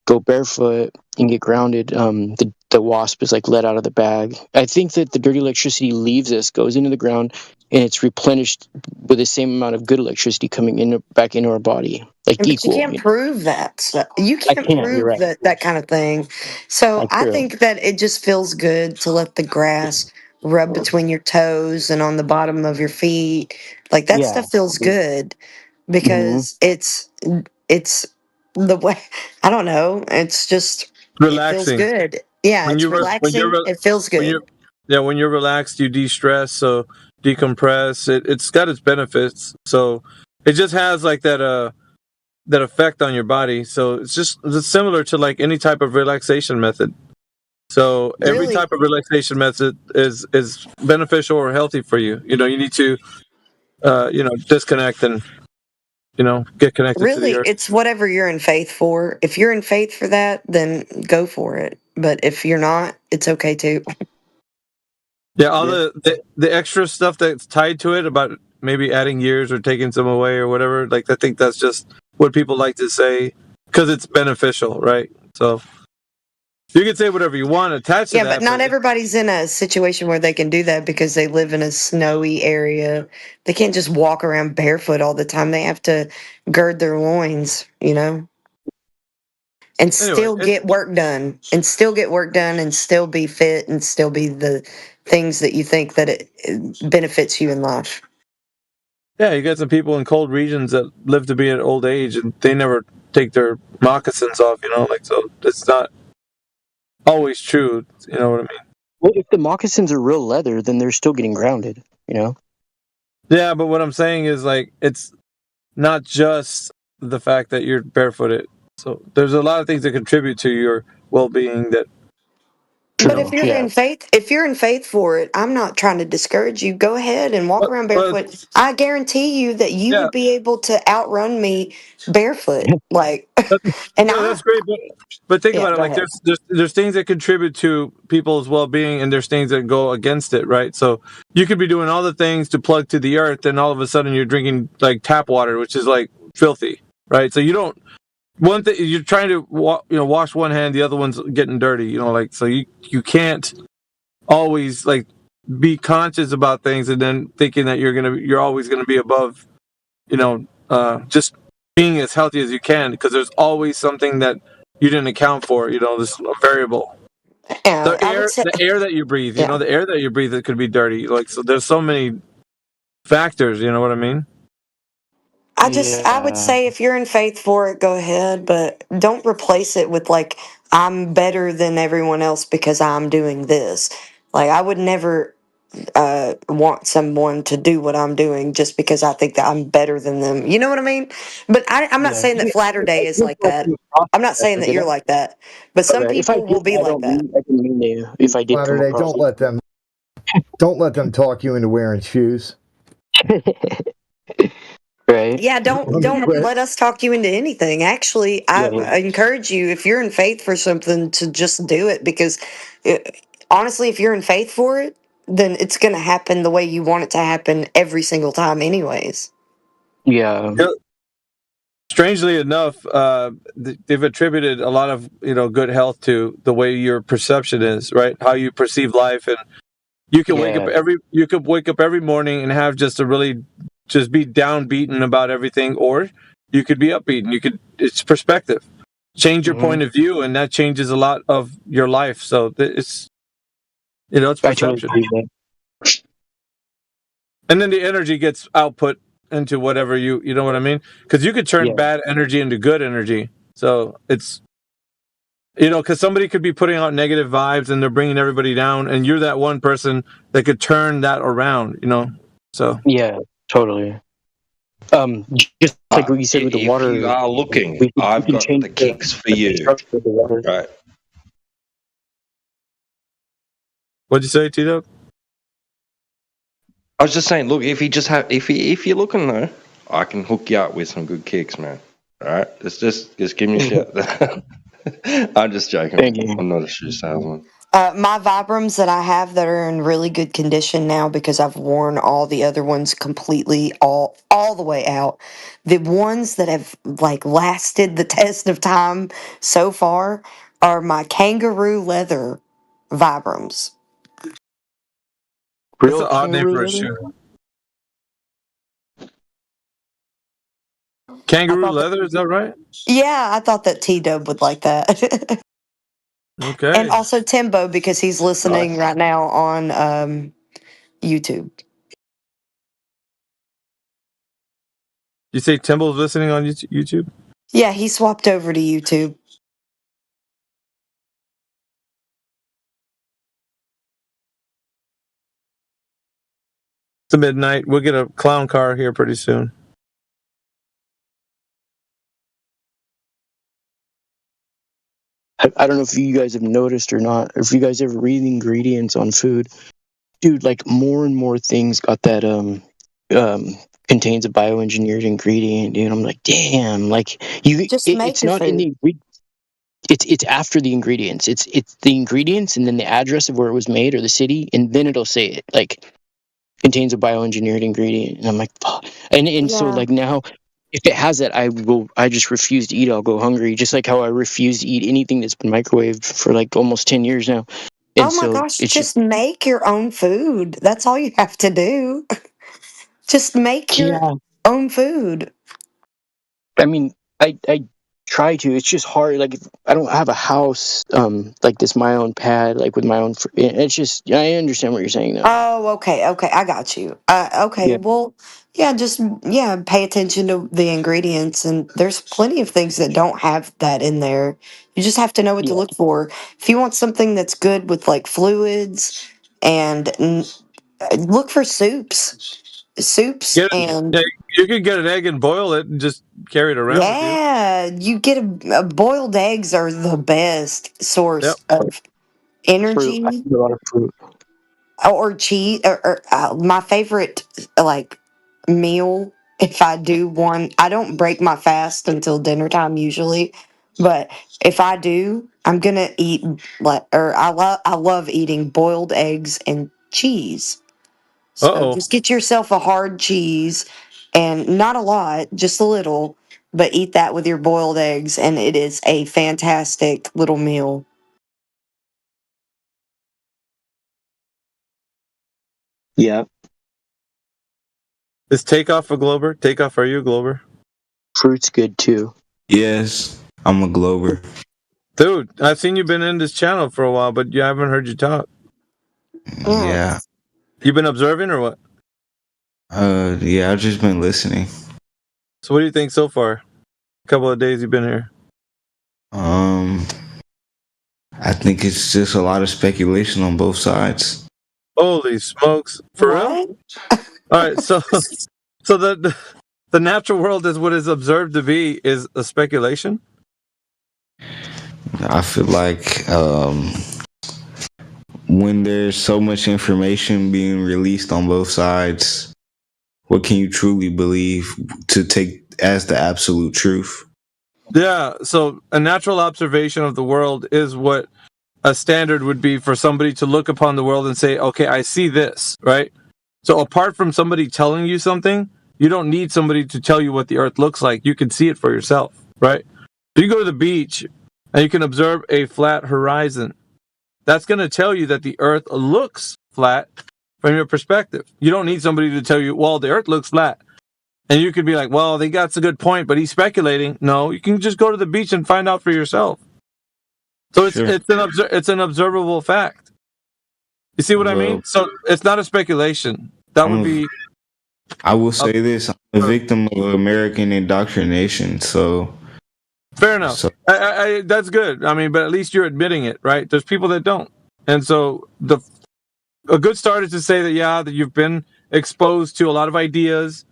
go barefoot and get grounded, the wasp is like let out of the bag. I think that the dirty electricity leaves us, goes into the ground, and it's replenished with the same amount of good electricity coming in back into our body, like But equal. you can't prove that. You can't You're prove right. that kind of thing. So I True. think that it just feels good to let the grass rub between your toes and on the bottom of your feet. Like that Yeah. stuff feels good Mhm. because it's the way I don't know. It's just it feels Relaxing. good. Yeah, When it's you're relaxing. It feels when good. when you're relaxed, you de-stress, so decompress. It's got its benefits. So it just has like that effect on your body. So it's similar to like any type of relaxation method. So every Really, type of relaxation method is beneficial or healthy for you. You know, you need to disconnect and get connected to the really, earth. it's whatever you're in faith for. If you're in faith for that, then go for it. But if you're not, it's okay too. Yeah, all the extra stuff that's tied to it about maybe adding years or taking some away or whatever. Like I think that's just what people like to say because it's beneficial, right? So you can say whatever you want attached to Yeah, that, but not everybody's in a situation where they can do that because they live in a snowy area. They can't just walk around barefoot all the time. They have to gird their loins, and Anyway, still get work done and still be fit and still be the things that you think that it benefits you in life. yeah, you got some people in cold regions that live to be an old age and they never take their moccasins off. So it's not always true. You know what I mean? Well, if the moccasins are real leather, then they're still getting grounded, you know? Yeah, but what I'm saying is like it's not just the fact that you're barefooted. So there's a lot of things that contribute to your well-being that. But if you're in faith for it, I'm not trying to discourage you. Go ahead and walk around barefoot. I guarantee you that you would be able to outrun me barefoot. Like, and that's great, but think about it. go Like ahead. there's things that contribute to people's well-being, and there's things that go against it, right? So you could be doing all the things to plug to the earth, and all of a sudden you're drinking like tap water, which is like filthy, right? So you don't one thing you're trying to wash one hand, the other one's getting dirty. Like so you can't always like be conscious about things and then thinking that you're always gonna be above. Just being as healthy as you can, because there's always something that you didn't account for. This variable. Yeah, The I would say. air that you breathe. Yeah. The air that you breathe that could be dirty. Like so, there's so many factors. You know what I mean? I would say if you're in faith for it, go ahead, but don't replace it with like, I'm better than everyone else because I'm doing this. Like, I would never want someone to do what I'm doing just because I think that I'm better than them. You know what I mean? But I'm not saying that Flatter Day is like that. I'm not saying that you're like that. But some Okay, if I people will did, be I like that. didn't mean to. If I did come Saturday, across don't let them talk you into wearing shoes. right? Yeah, don't let us talk you into anything. Actually, I encourage you, if you're in faith for something, to just do it, because honestly, if you're in faith for it, then it's going to happen the way you want it to happen every single time anyways. Yeah. Strangely enough, they've attributed a lot of good health to the way your perception is, right? How you perceive life, and you can wake up every morning and have just be downbeaten about everything, or you could be upbeat. It's perspective. Change your point of view, and that changes a lot of your life. So it's perception. And then the energy gets output into whatever you know what I mean? Because you could turn bad energy into good energy. So it's because somebody could be putting out negative vibes and they're bringing everybody down, and you're that one person that could turn that around. So yeah, totally. Just like what you said with the water. If you are looking, I've got the kicks for you. Right. What'd you say, Tito? I was just saying, look, if you're looking though, I can hook you up with some good kicks, man. All right, just give me a shout. I'm just joking. Thank you. I'm not a shoe salesman. My Vibrams that I have that are in really good condition now, because I've worn all the other ones completely all the way out. The ones that have like lasted the test of time so far are my kangaroo leather Vibrams. That's an odd name for a shoe. Kangaroo leather, is that right? Yeah, I thought that T-Dub would like that. Okay. And also Timbo, because he's listening right now on YouTube. You say Timble's listening on YouTube? Yeah, he swapped over to YouTube. It's midnight. We'll get a clown car here pretty soon. I don't know if you guys have noticed or not, or if you guys ever read the ingredients on food. Dude, like more and more things got that contains a bioengineered ingredient, dude. I'm like, damn, like it's not in the it's after the ingredients. It's the ingredients and then the address of where it was made or the city, and then it'll say it like contains a bioengineered ingredient. And I'm like, fuck. And so like now, if it has that, I just refuse to eat. I'll go hungry, just like how I refuse to eat anything that's been microwaved for like almost 10 years now. And oh my so gosh, it's just make your own food. That's all you have to do. Just make your own food. I mean, I try to. It's just hard. Like, I don't have a house like this, my own pad, like with my own. It's just, I understand what you're saying though. Oh, okay, I got you. Okay, well, just pay attention to the ingredients, and there's plenty of things that don't have that in there. You just have to know what to look for. If you want something that's good with like fluids, and look for soups, and you could get an egg and boil it and just carry it around with you. yeah, you get a boiled eggs are the best source of energy. I eat a lot of fruit. Or cheese, or my favorite like meal. If I do one, I don't break my fast until dinner time usually, but if I do, I'm gonna eat I love eating boiled eggs and cheese. So just get yourself a hard cheese, and not a lot, just a little, but eat that with your boiled eggs, and it is a fantastic little meal. Yeah. Is Takeoff a Glober? Takeoff, are you a Glober? Fruit's good too. Yes, I'm a Glober. Dude, I've seen you've been in this channel for a while, but I haven't heard you talk. Yeah. You been observing or what? Yeah, I've just been listening. So what do you think so far? A couple of days you've been here. I think it's just a lot of speculation on both sides. Holy smokes. For real? All right, so the natural world is what is observed to be is a speculation? I feel like when there's so much information being released on both sides, what can you truly believe to take as the absolute truth? Yeah, so a natural observation of the world is what a standard would be for somebody to look upon the world and say, okay, I see this, right? So apart from somebody telling you something, you don't need somebody to tell you what the earth looks like. You can see it for yourself, right? So you go to the beach and you can observe a flat horizon. That's going to tell you that the earth looks flat from your perspective. You don't need somebody to tell you, well, the earth looks flat. And you could be like, well, they got a good point, but he's speculating. No, you can just go to the beach and find out for yourself. So it's an observable fact. You see what I mean? So it's not a speculation. That would be. I will say this: I'm a victim of American indoctrination. So fair enough. I that's good. I mean, but at least you're admitting it, right? There's people that don't, and so a good start is to say that you've been exposed to a lot of ideas.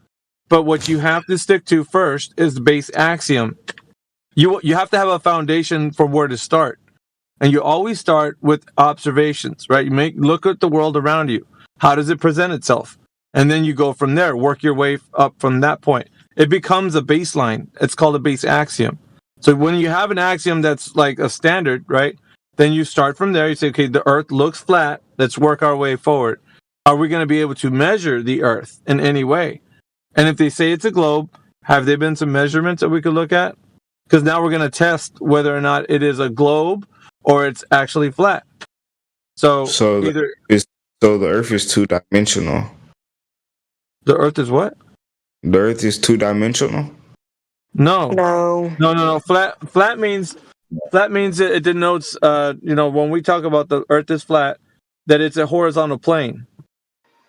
But what you have to stick to first is the base axiom. You have to have a foundation for where to start. And you always start with observations, right? You look at the world around you. How does it present itself? And then you go from there, work your way up from that point. It becomes a baseline. It's called a base axiom. So when you have an axiom that's like a standard, right? Then you start from there. You say, okay, the earth looks flat. Let's work our way forward. Are we going to be able to measure the earth in any way? And if they say it's a globe, have there been some measurements that we could look at? Because now we're going to test whether or not it is a globe or it's actually flat. So the Earth is two-dimensional. The Earth is what? The Earth is two-dimensional? No. Flat means it denotes when we talk about the Earth is flat, that it's a horizontal plane.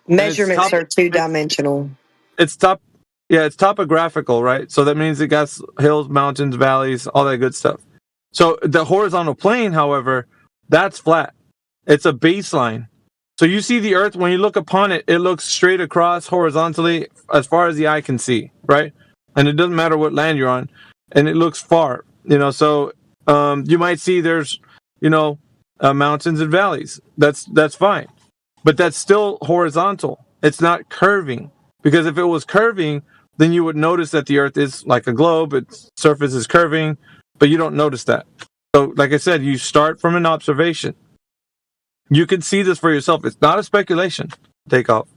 Measurements are two-dimensional. It's topographical, right? So that means it got hills, mountains, valleys, all that good stuff. So the horizontal plane, however, that's flat. It's a baseline. So you see the earth, when you look upon it, it looks straight across horizontally as far as the eye can see, right? And it doesn't matter what land you're on. And it looks far, so you might see there's, mountains and valleys. That's fine. But that's still horizontal. It's not curving. Because if it was curving, then you would notice that the earth is like a globe. Its surface is curving, but you don't notice that. So, like I said, you start from an observation. You can see this for yourself. It's not a speculation. Takeoff.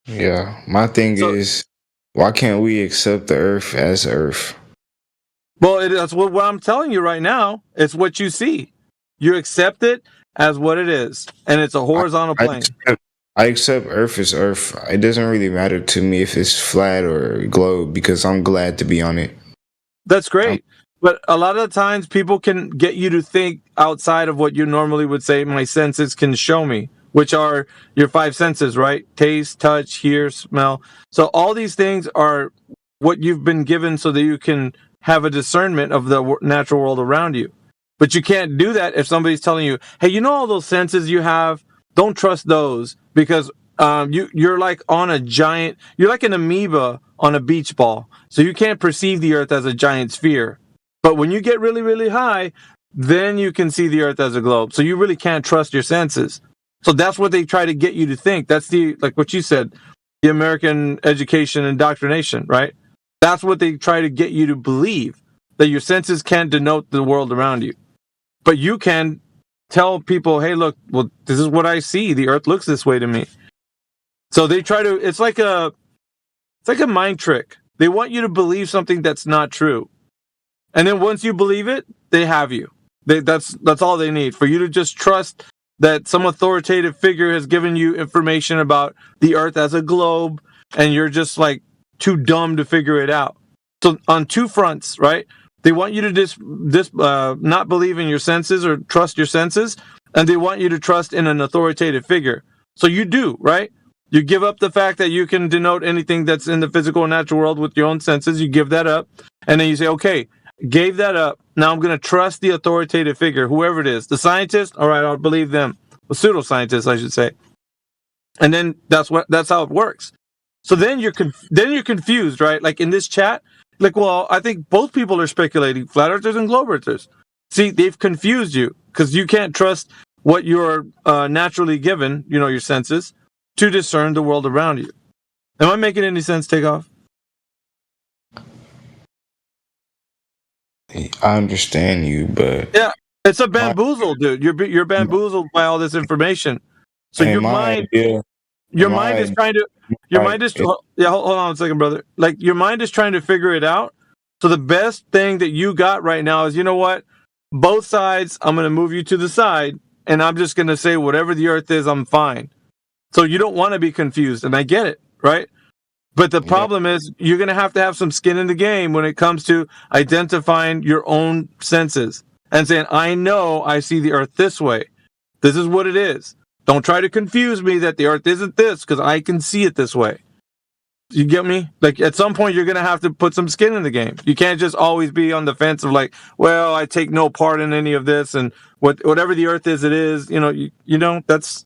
Yeah. My thing is, why can't we accept the earth as earth? Well, that's what I'm telling you right now. It's what you see. You accept it as what it is. And it's a horizontal plane. I accept Earth as Earth. It doesn't really matter to me if it's flat or globe because I'm glad to be on it. That's great. But a lot of the times people can get you to think outside of what you normally would say my senses can show me, which are your five senses, right? Taste, touch, hear, smell. So all these things are what you've been given so that you can have a discernment of the natural world around you. But you can't do that if somebody's telling you, hey, all those senses you have? Don't trust those because you're like on a giant, you're like an amoeba on a beach ball. So you can't perceive the earth as a giant sphere. But when you get really, really high, then you can see the earth as a globe. So you really can't trust your senses. So that's what they try to get you to think. That's like what you said, the American education indoctrination, right? That's what they try to get you to believe, that your senses can't denote the world around you. But you can tell people, hey, look, well, this is what I see. The earth looks this way to me. So they try to, it's like a mind trick. They want you to believe something that's not true. And then once you believe it, they have you. That's all they need, for you to just trust that some authoritative figure has given you information about the earth as a globe, and you're just like too dumb to figure it out. So on two fronts, right? They want you to not believe in your senses or trust your senses, and they want you to trust in an authoritative figure. So you do, right? You give up the fact that you can denote anything that's in the physical and natural world with your own senses. You give that up, and then you say, okay, gave that up. Now I'm going to trust the authoritative figure, whoever it is. The scientist, all right, I'll believe them. The pseudoscientist, I should say. And then that's how it works. So then you're confused, right? Like in this chat, like, well, I think both people are speculating, flat earthers and globe earthers. See, they've confused you because you can't trust what you're naturally given, your senses, to discern the world around you. Am I making any sense, Takeoff? I understand you, but yeah, it's a bamboozle, dude. You're bamboozled by all this information. So your mind is trying to. Hold on a second, brother. Like your mind is trying to figure it out. So the best thing that you got right now is, you know what? Both sides, I'm going to move you to the side, and I'm just going to say whatever the earth is, I'm fine. So you don't want to be confused, and I get it, right? But the problem is you're going to have some skin in the game when it comes to identifying your own senses and saying, I know I see the earth this way. This is what it is. Don't try to confuse me that the earth isn't this, because I can see it this way. You get me? Like at some point you're going to have to put some skin in the game. You can't just always be on the fence of like, well, I take no part in any of this, and whatever the earth is, it is. That's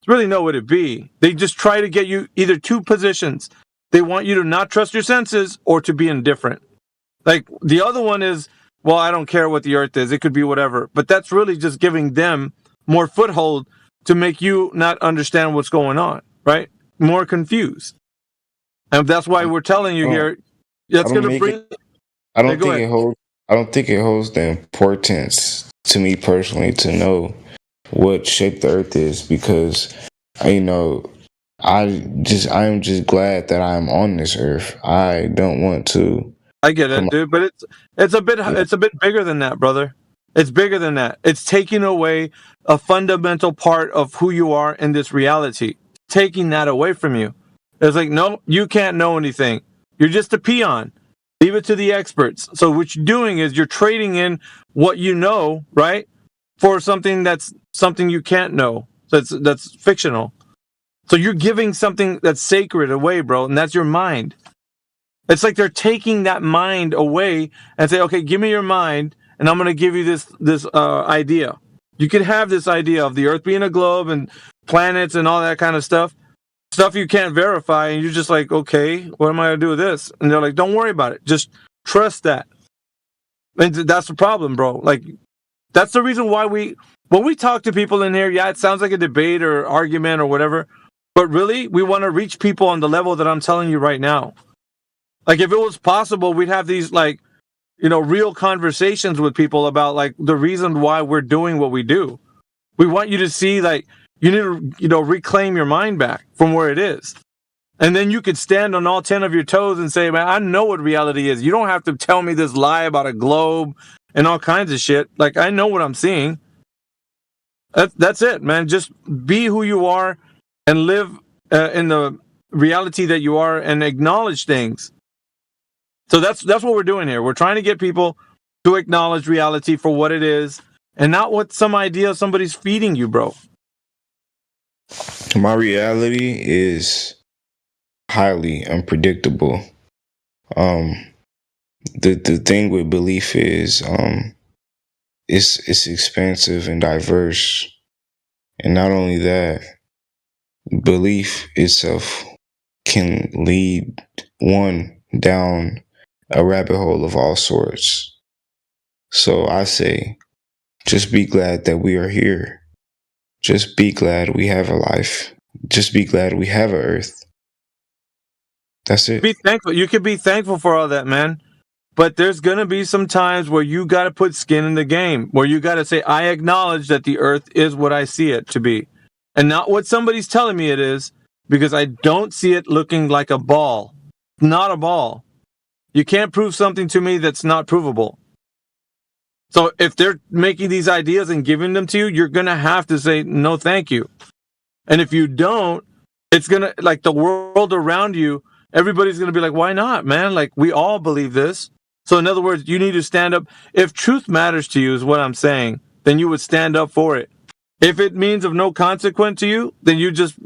really no way to be. They just try to get you either two positions. They want you to not trust your senses or to be indifferent. Like the other one is, well, I don't care what the earth is. It could be whatever. But that's really just giving them more foothold to make you not understand what's going on, right? More confused. And that's why we're telling you here, that's going to bring... I don't think it holds the importance to me personally to know what shape the earth is, because I am just glad that I'm on this earth. I don't want to. I get it, dude, but it's a bit bigger than that, brother. It's bigger than that. It's taking away a fundamental part of who you are in this reality. Taking that away from you. It's like, no, you can't know anything. You're just a peon. Leave it to the experts. So what you're doing is you're trading in what you know, right, for something you can't know. That's fictional. So you're giving something that's sacred away, bro, and that's your mind. It's like they're taking that mind away and say, okay, give me your mind, and I'm going to give you this idea. You could have this idea of the earth being a globe and planets and all that kind of stuff you can't verify, and you're just like, okay, what am I going to do with this? And they're like, don't worry about it. Just trust that. And that's the problem, bro. Like, that's the reason why when we talk to people in here, it sounds like a debate or argument or whatever, but really, we want to reach people on the level that I'm telling you right now. Like, if it was possible, we'd have these, like, real conversations with people about, like, the reason why we're doing what we do. We want you to see, like, you need to, reclaim your mind back from where it is. And then you could stand on all 10 of your toes and say, man, I know what reality is. You don't have to tell me this lie about a globe and all kinds of shit. Like, I know what I'm seeing. That's it, man. Just be who you are and live in the reality that you are and acknowledge things. So that's what we're doing here. We're trying to get people to acknowledge reality for what it is and not what some idea somebody's feeding you, bro. My reality is highly unpredictable. The thing with belief is it's expansive and diverse. And not only that, belief itself can lead one down a rabbit hole of all sorts. So I say, just be glad that we are here. Just be glad we have a life. Just be glad we have an earth. That's it. Be thankful. You could be thankful for all that, man. But there's going to be some times where you got to put skin in the game, where you got to say, I acknowledge that the earth is what I see it to be, and not what somebody's telling me it is, because I don't see it looking like a ball. not a ball. You can't prove something to me that's not provable. So if they're making these ideas and giving them to you, you're going to have to say, no, thank you. And if you don't, it's going to, like, the world around you, everybody's going to be like, why not, man? Like, we all believe this. So in other words, you need to stand up. If truth matters to you is what I'm saying, then you would stand up for it. If it means of no consequence to you, then you just,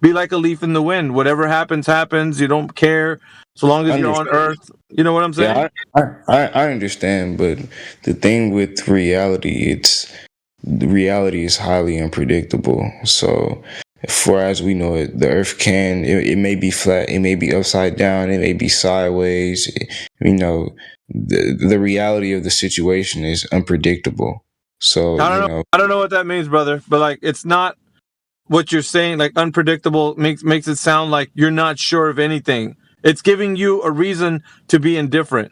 be like a leaf in the wind. Whatever happens, happens. You don't care. So long as you're on earth. You know what I'm saying? Yeah, I understand, but the thing with reality, the reality is highly unpredictable. So, for as we know it, the Earth it may be flat, it may be upside down, it may be sideways. The reality of the situation is unpredictable. So I don't know what that means, brother. But like, it's not what you're saying. Like, unpredictable makes it sound like you're not sure of anything. It's giving you a reason to be indifferent.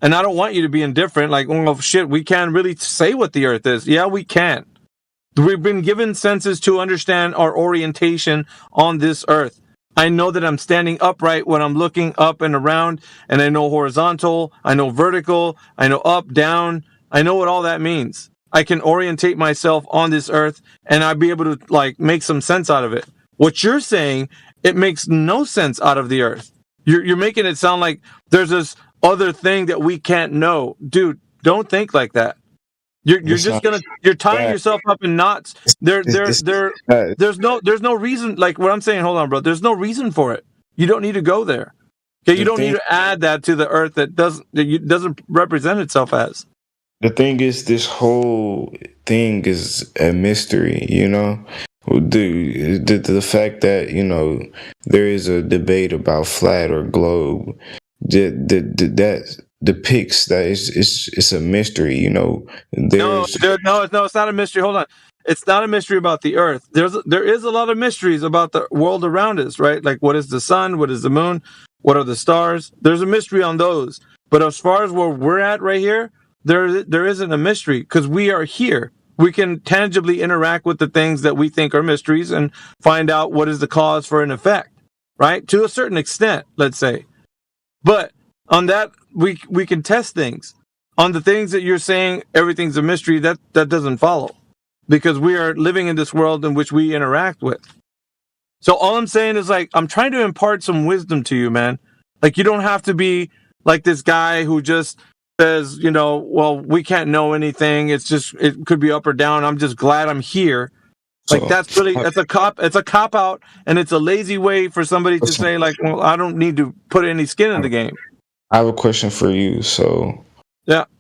And I don't want you to be indifferent. Like, oh, shit, we can't really say what the earth is. Yeah, we can. We've been given senses to understand our orientation on this earth. I know that I'm standing upright when I'm looking up and around, and I know horizontal, I know vertical, I know up, down. I know what all that means. I can orientate myself on this earth, and I'll be able to, like, make some sense out of it. What you're saying, it makes no sense out of the earth. You're making it sound like there's this other thing that we can't know. Dude, don't think like that. You're tying yourself up in knots. There's no reason. Like what I'm saying, hold on, bro. There's no reason for it. You don't need to go there. Okay, you don't need to add that to the earth that doesn't represent itself as. The thing is, this whole thing is a mystery, The fact that, there is a debate about flat or globe, that depicts that it's a mystery, No, it's not a mystery. Hold on. It's not a mystery about the earth. There is a lot of mysteries about the world around us, right? Like, what is the sun? What is the moon? What are the stars? There's a mystery on those. But as far as where we're at right here, there isn't a mystery because we are here. We can tangibly interact with the things that we think are mysteries and find out what is the cause for an effect, right? To a certain extent, let's say. But on that, we can test things. On the things that you're saying, everything's a mystery, that doesn't follow. Because we are living in this world in which we interact with. So all I'm saying is, like, I'm trying to impart some wisdom to you, man. Like, you don't have to be like this guy who just says, well, we can't know anything. It could be up or down. I'm just glad I'm here. Like, that's a cop out, and it's a lazy way for somebody to say, like, well, I don't need to put any skin in the game. I have a question for you. So,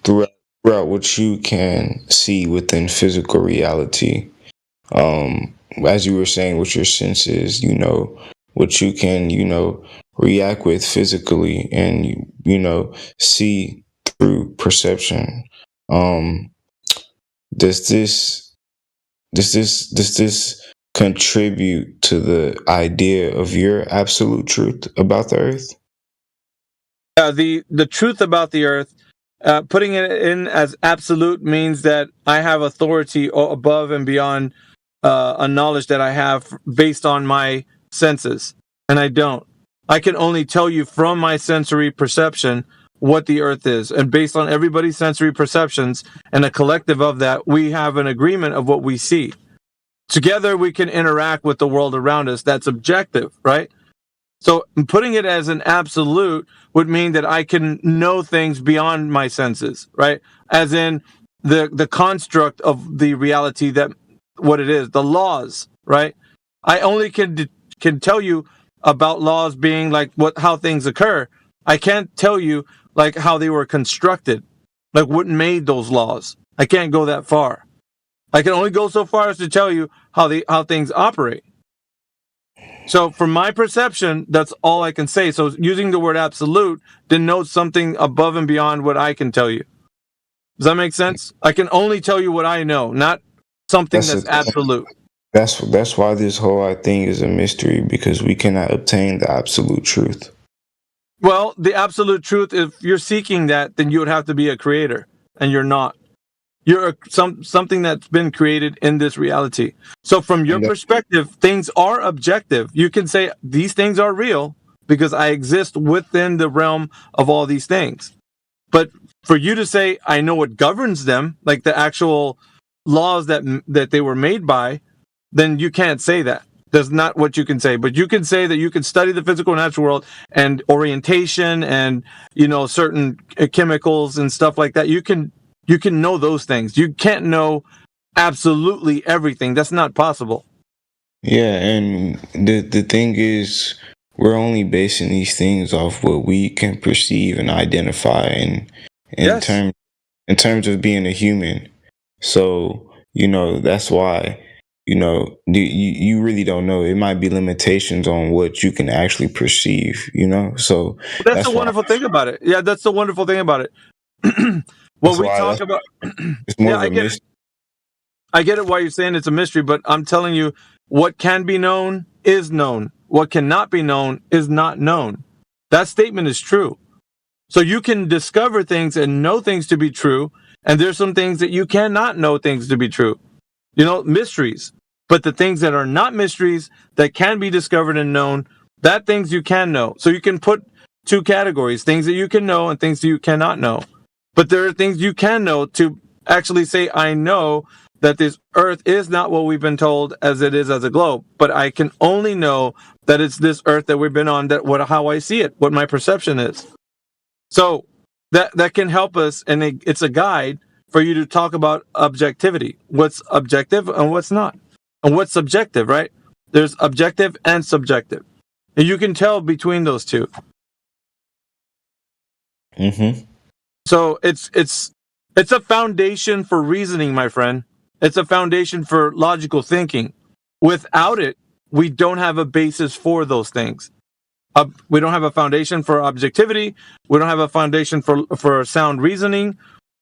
throughout what you can see within physical reality, as you were saying with your senses, what you can, react with physically and, see through perception. Does this contribute to the idea of your absolute truth about the earth? The truth about the earth, putting it in as absolute means that I have authority above and beyond a knowledge that I have based on my senses, and I don't. I can only tell you from my sensory perception what the earth is, and based on everybody's sensory perceptions and a collective of that, we have an agreement of what we see. Together we can interact with the world around us. That's objective, right? So putting it as an absolute would mean that I can know things beyond my senses, right? As in the construct of the reality, that what it is, the laws, right? I only can tell you about laws being like how things occur. I can't tell you like how they were constructed, like what made those laws. I can't go that far. I can only go so far as to tell you how things operate. So from my perception, that's all I can say. So using the word absolute denotes something above and beyond what I can tell you. Does that make sense? I can only tell you what I know, not something that's absolute. That's why this whole thing is a mystery, because we cannot obtain the absolute truth. Well, the absolute truth, if you're seeking that, then you would have to be a creator, and you're not. You're something that's been created in this reality. So from your perspective, things are objective. You can say these things are real. because I exist within the realm of all these things. But for you to say I know what governs them, like the actual laws that they were made by, then you can't say that. That's not what you can say. But you can say that you can study the physical and natural world and orientation and, you know, certain chemicals and stuff like that. You can know those things. You can't know absolutely everything. That's not possible. Yeah, and the thing is, we're only basing these things off what we can perceive and identify in terms of being a human. So, you know, that's why, you know, you really don't know. It might be limitations on what you can actually perceive, you know? So That's the wonderful thing about it. Yeah, that's the wonderful thing about it. When we talk about it's more of a mystery. I get it why you're saying it's a mystery, but I'm telling you, what can be known is known. What cannot be known is not known. That statement is true. So you can discover things and know things to be true, and there's some things that you cannot know things to be true. You know, mysteries. But the things that are not mysteries that can be discovered and known, that things you can know. So you can put two categories, things that you can know and things that you cannot know. But there are things you can know to actually say, I know that this earth is not what we've been told as it is as a globe, but I can only know that it's this earth that we've been on, how I see it, what my perception is. So that can help us, and it's a guide for you to talk about objectivity. What's objective and what's not, and what's subjective, right? There's objective and subjective, and you can tell between those two. Mm-hmm. So it's a foundation for reasoning, my friend. It's a foundation for logical thinking. Without it, we don't have a basis for those things. We don't have a foundation for objectivity. We don't have a foundation for sound reasoning.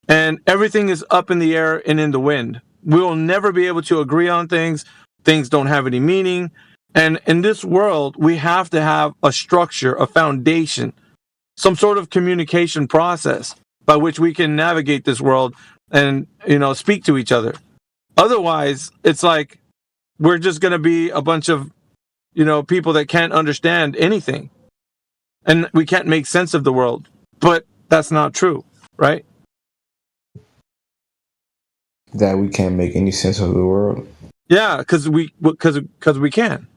And everything is up in the air and in the wind. We will never be able to agree on things. Things don't have any meaning. And in this world, we have to have a structure, a foundation, some sort of communication process by which we can navigate this world and, you know, speak to each other. Otherwise, it's like we're just going to be a bunch of, you know, people that can't understand anything. And we can't make sense of the world. But that's not true, right? That we can't make any sense of the world. Yeah, because we can.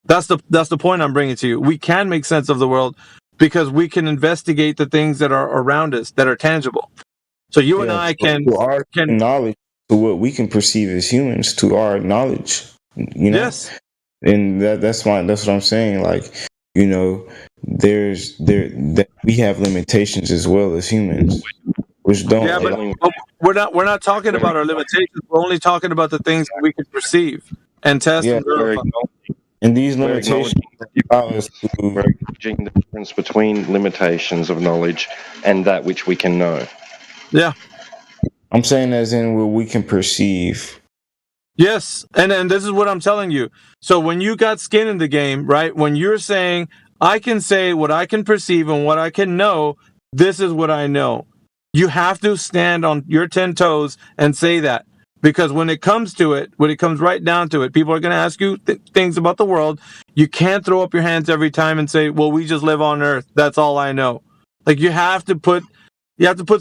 That's the point I'm bringing to you. We can make sense of the world because we can investigate the things that are around us that are tangible. So you and I can knowledge to what we can perceive as humans, to our knowledge, you know. Yes. And that's what I'm saying. Like, you know, that we have limitations as well as humans, which don't. Yeah, but we're not talking about our limitations. We're only talking about the things that we can perceive and test and verify. And these limitations allow us we're acknowledging the difference between limitations of knowledge and that which we can know. Yeah. I'm saying as in what we can perceive. Yes, and this is what I'm telling you. So when you got skin in the game, right, when you're saying, I can say what I can perceive and what I can know, this is what I know. You have to stand on your 10 toes and say that. Because when it comes to it, when it comes right down to it, people are going to ask you things about the world. You can't throw up your hands every time and say, well, we just live on Earth. That's all I know. Like you have to put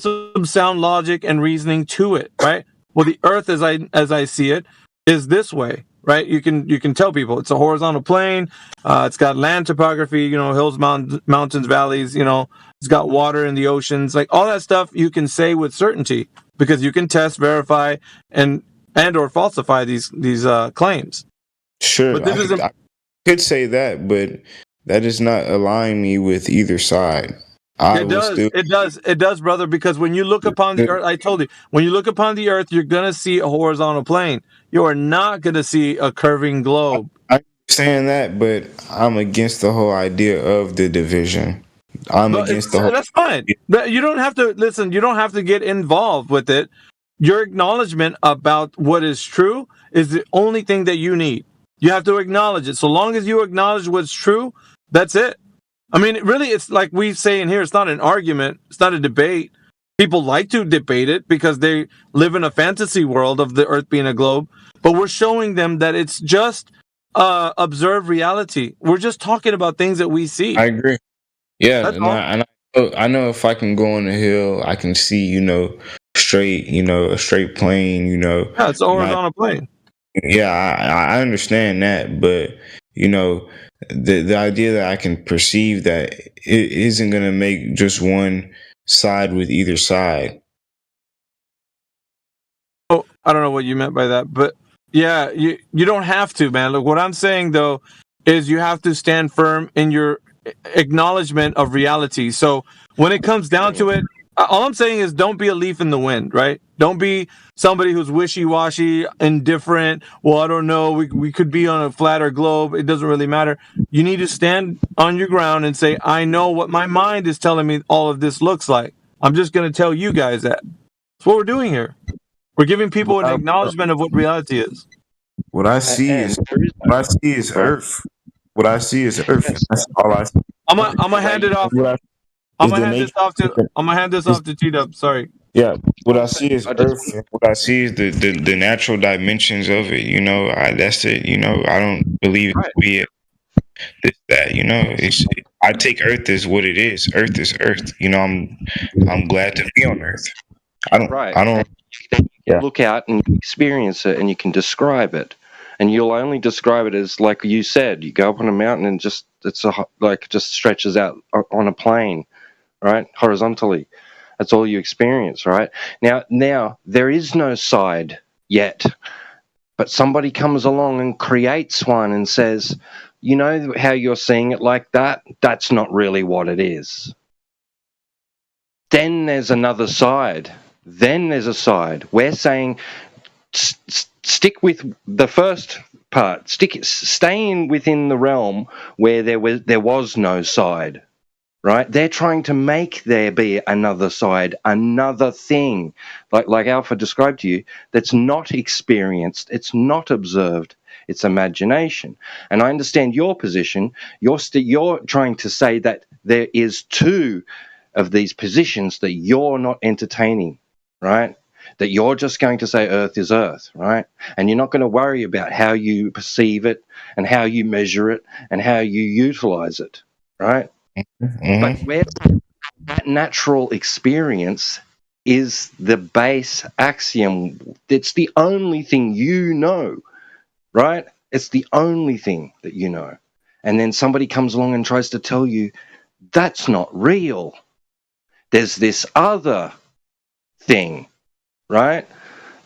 some sound logic and reasoning to it, right? Well, the Earth, as I see it, is this way, right? You can tell people it's a horizontal plane. It's got land topography, you know, hills, mountains, valleys. You know, it's got water in the oceans, like all that stuff. You can say with certainty because you can test, verify, and or falsify these claims. Sure, but I could say that, but that does not align me with either side. It does, brother, because when you look upon the earth, I told you, when you look upon the earth, you're going to see a horizontal plane. You are not going to see a curving globe. I'm saying that, but I'm against the whole idea of the division. Against the whole. That's fine. You don't have to listen. You don't have to get involved with it. Your acknowledgement about what is true is the only thing that you need. You have to acknowledge it. So long as you acknowledge what's true, that's it. I mean, really, it's like we say in here, it's not an argument. It's not a debate. People like to debate it because they live in a fantasy world of the earth being a globe. But we're showing them that it's just observe reality. We're just talking about things that we see. I agree. Yeah, That's and all. I know if I can go on the hill, I can see, straight, a straight plane, Yeah, it's a not. horizontal plane. Yeah, I understand that, but the idea that I can perceive that it isn't gonna make just one side with either side. Oh, I don't know what you meant by that, but yeah, you don't have to, man. Look, what I'm saying though is you have to stand firm in your acknowledgement of reality. So when it comes down to it, all I'm saying is don't be a leaf in the wind, right? Don't be somebody who's wishy-washy, indifferent. Well, I don't know. We could be on a flatter globe. It doesn't really matter. You need to stand on your ground and say, I know what my mind is telling me all of this looks like. I'm just going to tell you guys that. That's what we're doing here. We're giving people an acknowledgement of what reality is. What I see is Earth. What I see is Earth. That's all I see. I'm gonna hand it off. I'm gonna hand this off to T-Dub. Sorry. Yeah, what I see is Earth. And what I see is the natural dimensions of it. That's it. I don't believe it to be this that. I take Earth as what it is. Earth is Earth. I'm glad to be on Earth. I don't. You look out and you experience it, and you can describe it, and you'll only describe it as, like you said, you go up on a mountain and just stretches out on a plane, right, horizontally. That's all you experience, right? Now there is no side yet, but somebody comes along and creates one and says, you know how you're seeing it like that? That's not really what it is. Then there's another side. Then there's a side. We're saying stick with the first part. Staying within the realm where there was no side, right? They're trying to make there be another side, another thing, like Alpha described to you, that's not experienced, it's not observed, it's imagination. And I understand your position. You're trying to say that there is two of these positions that you're not entertaining, right? That you're just going to say Earth is Earth, right? And you're not going to worry about how you perceive it and how you measure it and how you utilize it, right? Mm-hmm. But where that natural experience is the base axiom, it's the only thing you know, right? It's the only thing that you know. And then somebody comes along and tries to tell you that's not real. There's this other thing, right?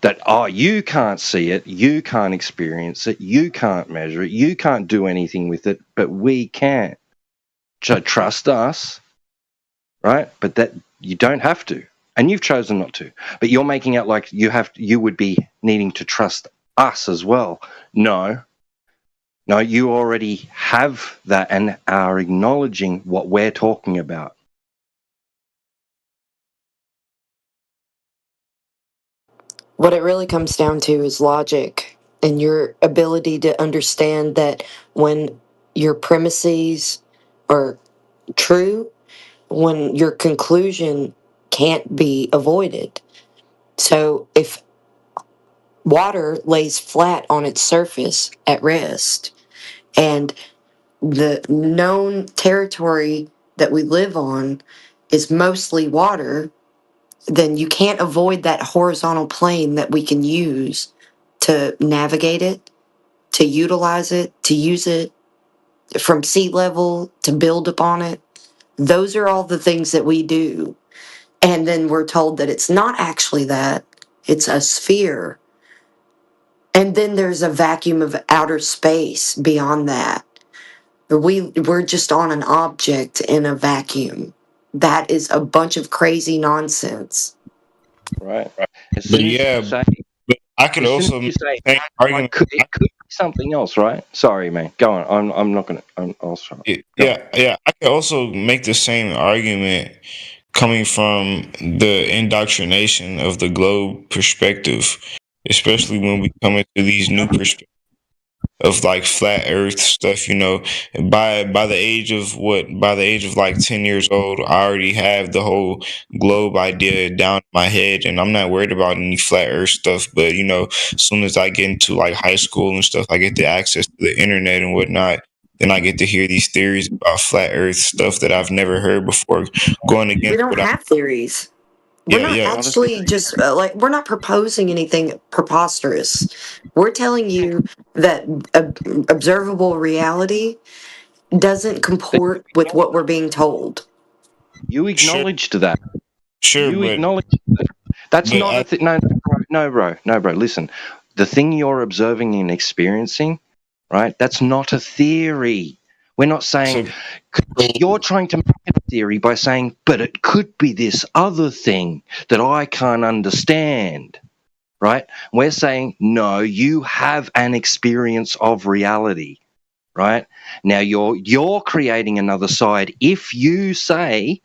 That, you can't see it, you can't experience it, you can't measure it, you can't do anything with it, but we can. So trust us, right? But that you don't have to, and you've chosen not to. But you're making out like you would be needing to trust us as well. No, you already have that and are acknowledging what we're talking about. What it really comes down to is logic and your ability to understand that when your premises are true, when your conclusion can't be avoided. So if water lays flat on its surface at rest and the known territory that we live on is mostly water, then you can't avoid that horizontal plane that we can use to navigate it, to utilize it, to use it from sea level, to build upon it. Those are all the things that we do. And then we're told that it's not actually that, it's a sphere. And then there's a vacuum of outer space beyond that. We're just on an object in a vacuum. That is a bunch of crazy nonsense. Right. But yeah, but I could also make the same argument. It could be something else, right? Sorry, man. Go on. I'm not gonna. I'll stop. Yeah. I could also make the same argument coming from the indoctrination of the globe perspective, especially when we come into these new perspectives. like flat earth stuff, by the age of like 10 years old, I already have the whole globe idea down in my head, and I'm not worried about any flat earth stuff. But as soon as I get into like high school and stuff, I get the access to the internet and whatnot, then I get to hear these theories about flat earth stuff that I've never heard before, going We against don't what I have theories. We're yeah, not yeah. actually just we're not proposing anything preposterous. We're telling you that observable reality doesn't comport with what we're being told. You acknowledged that. Sure, You but acknowledged that. That's but not a thing. No, bro. Listen, the thing you're observing and experiencing, right? That's not a theory. We're not saying you're trying to make a theory by saying, but it could be this other thing that I can't understand, right? We're saying, no, you have an experience of reality, right? Now you're creating another side if you say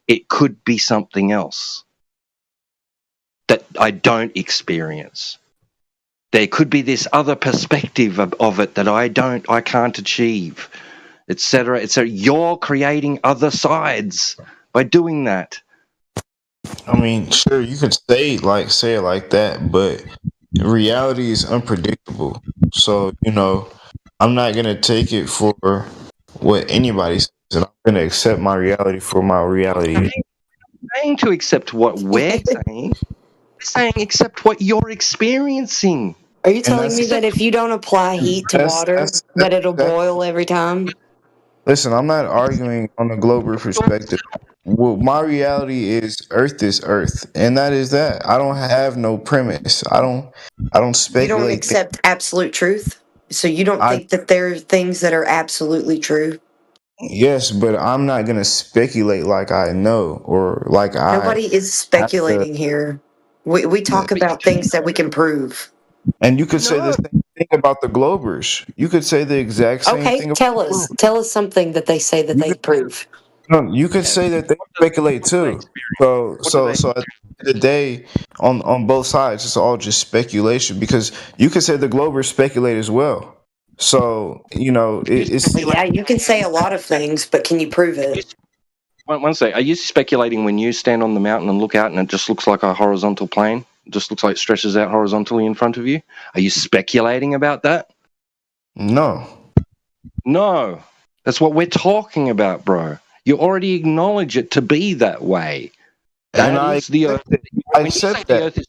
it could be something else that I don't experience. There could be this other perspective of it that I can't achieve, etc., etc. You're creating other sides by doing that. I mean, sure, you could say it like that, but reality is unpredictable. So, I'm not gonna take it for what anybody says, and I'm gonna accept my reality for my reality. Saying to accept what we're saying, we're saying accept what you're experiencing. Are you And telling me that if you don't apply heat to water, that it'll boil every time? Listen, I'm not arguing on a global perspective. Well, my reality is Earth, and that is that. I don't have no premise. I don't You don't speculate. accept absolute truth? So you don't I think that there are things that are absolutely true? Yes, but I'm not gonna speculate like I know or like I Nobody is have to. speculating here. We talk about things that we can prove. And you could say the same thing about the Globers. You could say the exact same Okay, thing. tell us something that they say that they prove. No, you could say that they speculate too. So at the end of the day, on both sides, it's all just speculation because you could say the Globers speculate as well. So it's Yeah, you can say a lot of things, but can you prove it? One sec. Are you speculating when you stand on the mountain and look out and it just looks like a horizontal plane? It just looks like it stretches out horizontally in front of you? Are you speculating about that? No. No. That's what we're talking about, bro. You already acknowledge it to be that way. That is the Earth. I accept that.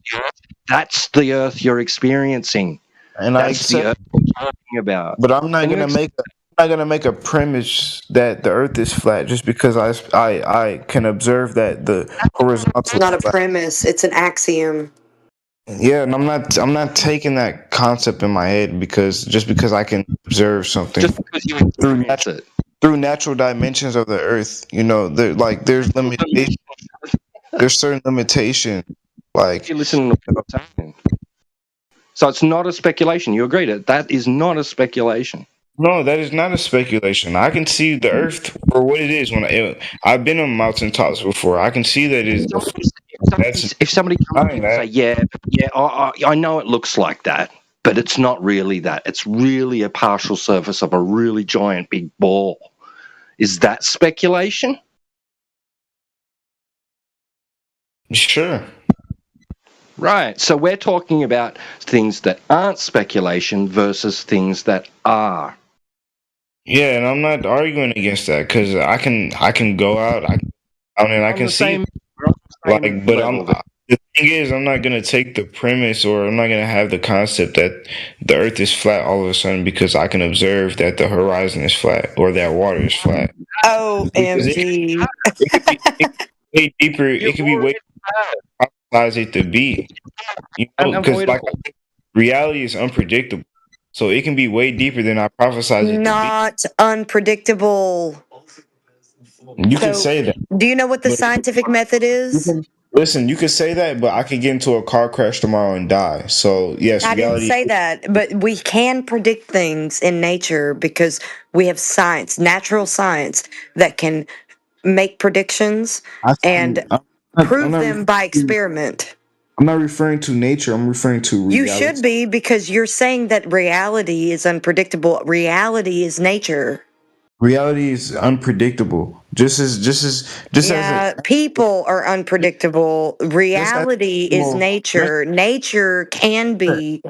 That's the Earth you're experiencing. And I That's the accept, Earth we're talking about. but I'm not And you gonna accept make a premise that the Earth is flat just because I can observe that the horizontal It's not a is flat. premise, it's an axiom. Yeah, and I'm not taking that concept in my head because I can observe something just because you experience it. Through natural dimensions of the Earth. There's limitation. There's certain limitation. Like you listen to what I'm saying. So it's not a speculation. You agree that is not a speculation. No, that is not a speculation. I can see the Earth for what it is. I've been on mountaintops before, I can see that if somebody comes in and say, "Yeah, I know it looks like that, but it's not really that. It's really a partial surface of a really giant big ball," is that speculation? Sure. Right. So we're talking about things that aren't speculation versus things that are. Yeah, and I'm not arguing against that because I can go out, I can see. But the thing is, I'm not gonna take the premise, or I'm not gonna have the concept that the Earth is flat all of a sudden because I can observe that the horizon is flat or that water is flat. OMG. It could be way deeper. It could be way prophesize it to be. Because reality is unpredictable. So it can be way deeper than I prophesied it to Not unpredictable. be. You can say that. Do you know what the scientific method is? Listen, you could say that, but I could get into a car crash tomorrow and die. So yes, I didn't reality. say that, but we can predict things in nature because we have science, natural science, that can make predictions and prove them by experiment. I'm not referring to nature. I'm referring to reality. You should be, because you're saying that reality is unpredictable. Reality is nature. Reality is unpredictable. Yeah, people are unpredictable. Reality is nature. Nature can be.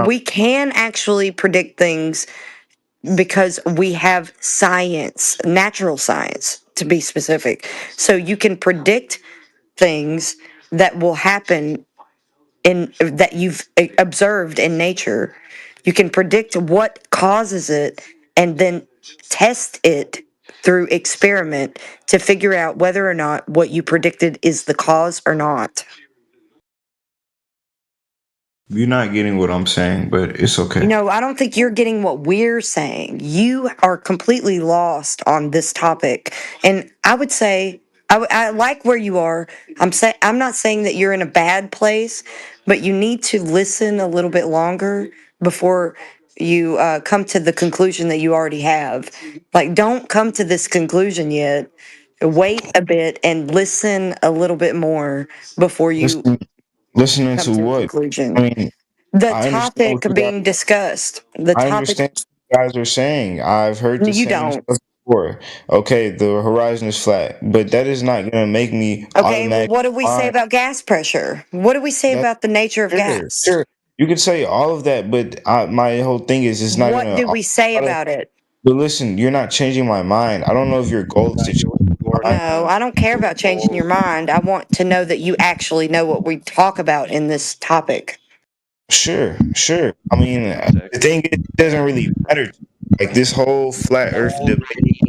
We can actually predict things because we have science, natural science to be specific. So you can predict things that will happen in that you've observed in nature. You can predict what causes it and then test it through experiment to figure out whether or not what you predicted is the cause or not. You're not getting what I'm saying, but it's okay. No, I don't think you're getting what we're saying. You are completely lost on this topic. And I would say, I like where you are. I'm not saying that you're in a bad place, but you need to listen a little bit longer before you come to the conclusion that you already have. Like, don't come to this conclusion yet. Wait a bit and listen a little bit more before you Listening come to to a what? conclusion. I mean, The I understand topic what you guys. being discussed. The I topic. understand what you guys are saying. I've heard the You same don't. stuff before. Okay, the horizon is flat, but that is not gonna make me Okay, well, automatically what do we say fine. about gas pressure? What do we say That about the nature of sure, gas? sure. You can say all of that, but my whole thing is it's not What gonna. do we say Auto- about it? but listen, you're not changing my mind. I don't know if your goal is to change my mind. No, I don't care about changing your mind. I want to know that you actually know what we talk about in this topic. Sure, sure. I mean, the thing is, it doesn't really matter. Like this whole flat Earth debate.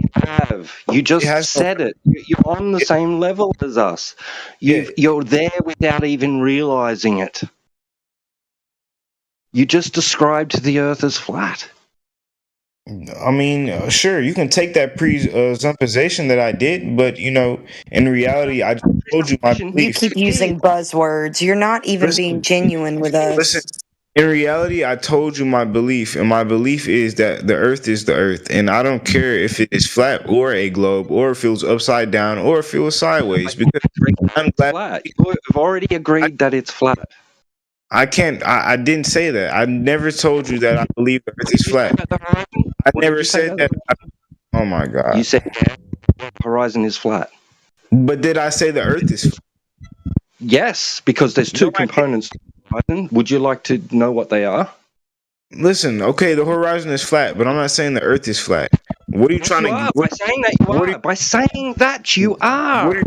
You just said it. You're on the same level as us. You're there without even realizing it. You just described the Earth as flat. I mean, sure, you can take that presupposition that I did, but in reality, I just told you my You belief. keep using buzzwords. You're not even being genuine with Listen. us. In reality, I told you my belief, and my belief is that the Earth is the Earth, and I don't care if it is flat or a globe, or if it was upside down, or if it was sideways, because I'm glad. Flat. You've already agreed that it's flat. I can't. I didn't say that. I never told you that I believe the Earth is flat. I never said that. Oh my God. You said the horizon is flat. But did I say the Earth is flat? Yes, because there's two components to the horizon. Would you like to know what they are? Listen, okay, the horizon is flat, but I'm not saying the Earth is flat. What are you trying to? By saying that you are. By saying that you are.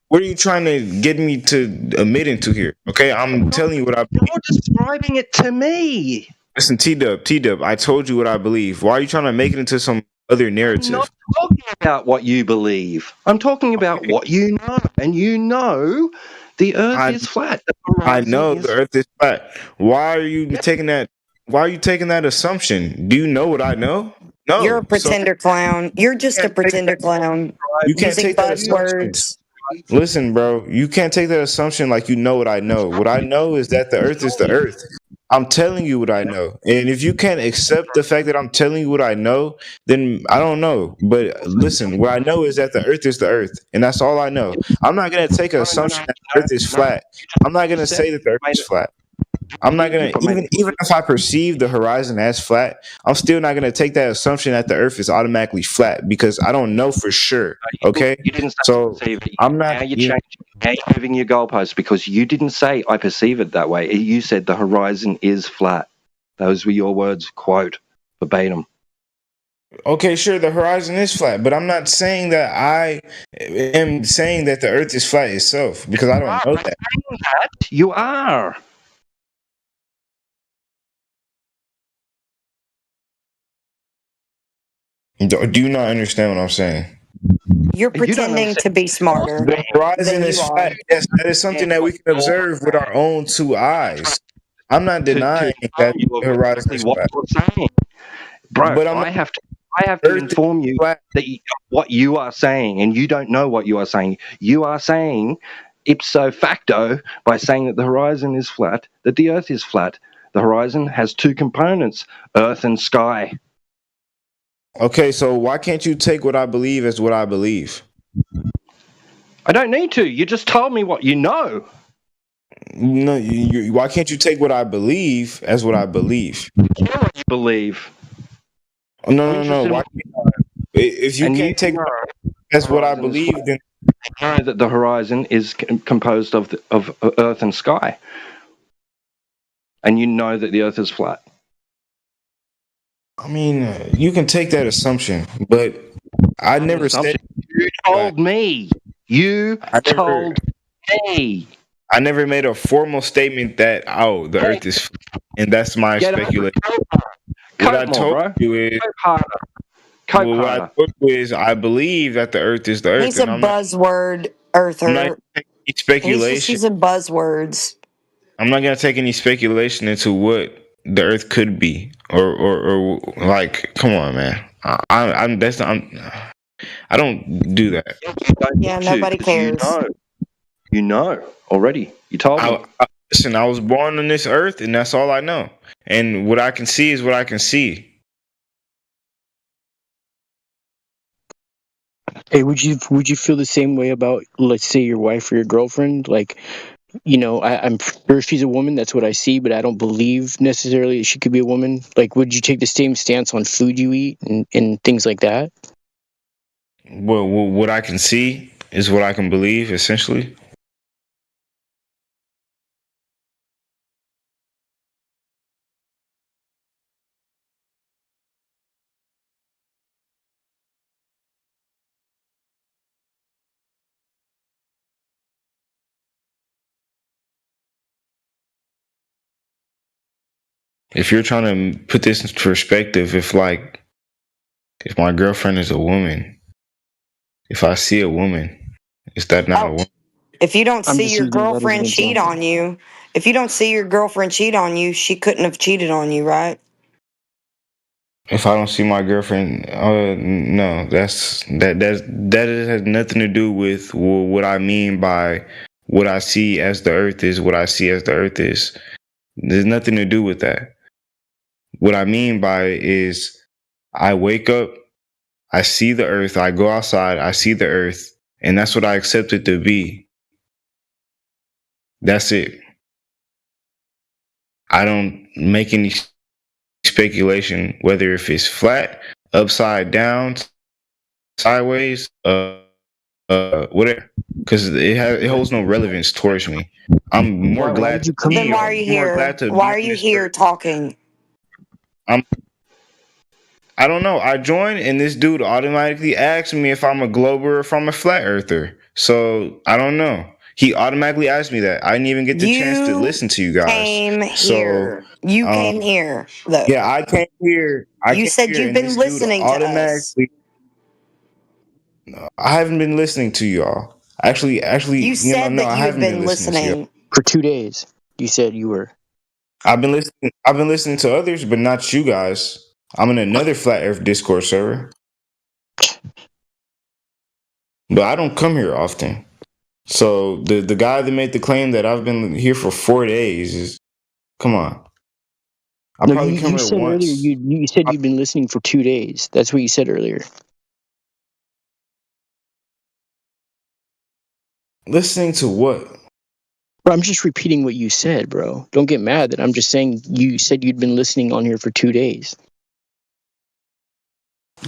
What are you trying to get me to admit into here? Okay, I'm telling you what I believe. You're describing it to me. Listen, T-Dub, I told you what I believe. Why are you trying to make it into some other narrative? I'm not talking about what you believe. I'm talking about what you know. And you know the Earth is flat. I know the Earth is flat. Why are you taking that? Why are you taking that assumption? Do you know what I know? No. You're a pretender clown. You're just a pretender clown. You can't using take that assumption. buzzwords. Listen, bro, you can't take that assumption like you know what I know. What I know is that the Earth is the Earth. I'm telling you what I know. And if you can't accept the fact that I'm telling you what I know, then I don't know. But listen, what I know is that the Earth is the Earth. And that's all I know. I'm not going to take an assumption that the Earth is flat. I'm not going to say that the Earth is flat. I'm not going to, even if I perceive the horizon as flat, I'm still not going to take that assumption that the Earth is automatically flat because I don't know for sure. Okay? You didn't say So perceive it. I'm not. Now you're changing. Now you're moving your goalposts because you didn't say I perceive it that way. You said the horizon is flat. Those were your words, quote, verbatim. Okay, sure, the horizon is flat, but I'm not saying that I am saying that the Earth is flat itself because I don't know that. You are. Do you not understand what I'm saying? You're pretending to be smarter. The horizon than is you are. flat. Yes, that is something that we can observe with our own two eyes. I'm not denying that the horizon is flat. Bro, But I have to inform you that what you are saying, and you don't know what you are saying. You are saying ipso facto by saying that the horizon is flat, that the Earth is flat. The horizon has two components, Earth and sky. Okay, so why can't you take what I believe as what I believe? I don't need to. You just told me what you know. No, why can't you take what I believe as what I believe? What you believe. No, no, no. Why if you And can't take as what I believe, then you know that the horizon is composed of Earth and sky, and you know that the Earth is flat. I mean, you can take that assumption, but I never said. You told me. You told me. I never made a formal statement that the Earth is, flat, and that's my speculation. What I told you is, what I told you is, I believe that the Earth is the Earth, He's a and I'm not. buzzword I'm not earther. taking any He's speculation. using buzzwords. I'm not gonna take any speculation into what the Earth could be, or like, come on, man. I don't do that. Yeah, nobody cares. You know already. You told me. Listen, I was born on this earth, and that's all I know. And what I can see is what I can see. Hey, would you feel the same way about, let's say, your wife or your girlfriend? Like, I'm sure she's a woman. That's what I see, but I don't believe necessarily she could be a woman. Like, would you take the same stance on food you eat and things like that? Well, what I can see is what I can believe, essentially. If you're trying to put this into perspective, if my girlfriend is a woman, if I see a woman, is that not a woman? If you don't see your girlfriend cheat on you, she couldn't have cheated on you, right? If I don't see my girlfriend, no, that has nothing to do with what I mean by what I see as the Earth is. What I see as the Earth is. There's nothing to do with that. What I mean by it is, I wake up, I see the Earth, I go outside, I see the Earth, and that's what I accept it to be. That's it. I don't make any speculation whether if it's flat, upside down, sideways, whatever, because it holds no relevance towards me. I'm more glad to be. Then why are you here? Why are you here talking? I don't know. I joined, and this dude automatically asked me if I'm a glober or if I'm a flat earther. So I don't know. He automatically asked me that. I didn't even get the chance to listen to you guys. Came here. You came here, though. Yeah, I came here. You said you've been listening to us. No, I haven't been listening to y'all. Actually, you said that you had been listening for 2 days. You said you were. I've been listening. I've been listening to others, but not you guys. I'm in another Flat Earth Discord server, but I don't come here often. So the guy that made the claim that I've been here for 4 days is, come on. I probably come you here said once. earlier. You said you've been listening for 2 days. That's what you said earlier. Listening to what? Bro, I'm just repeating what you said, bro. Don't get mad that I'm just saying you said you'd been listening on here for 2 days.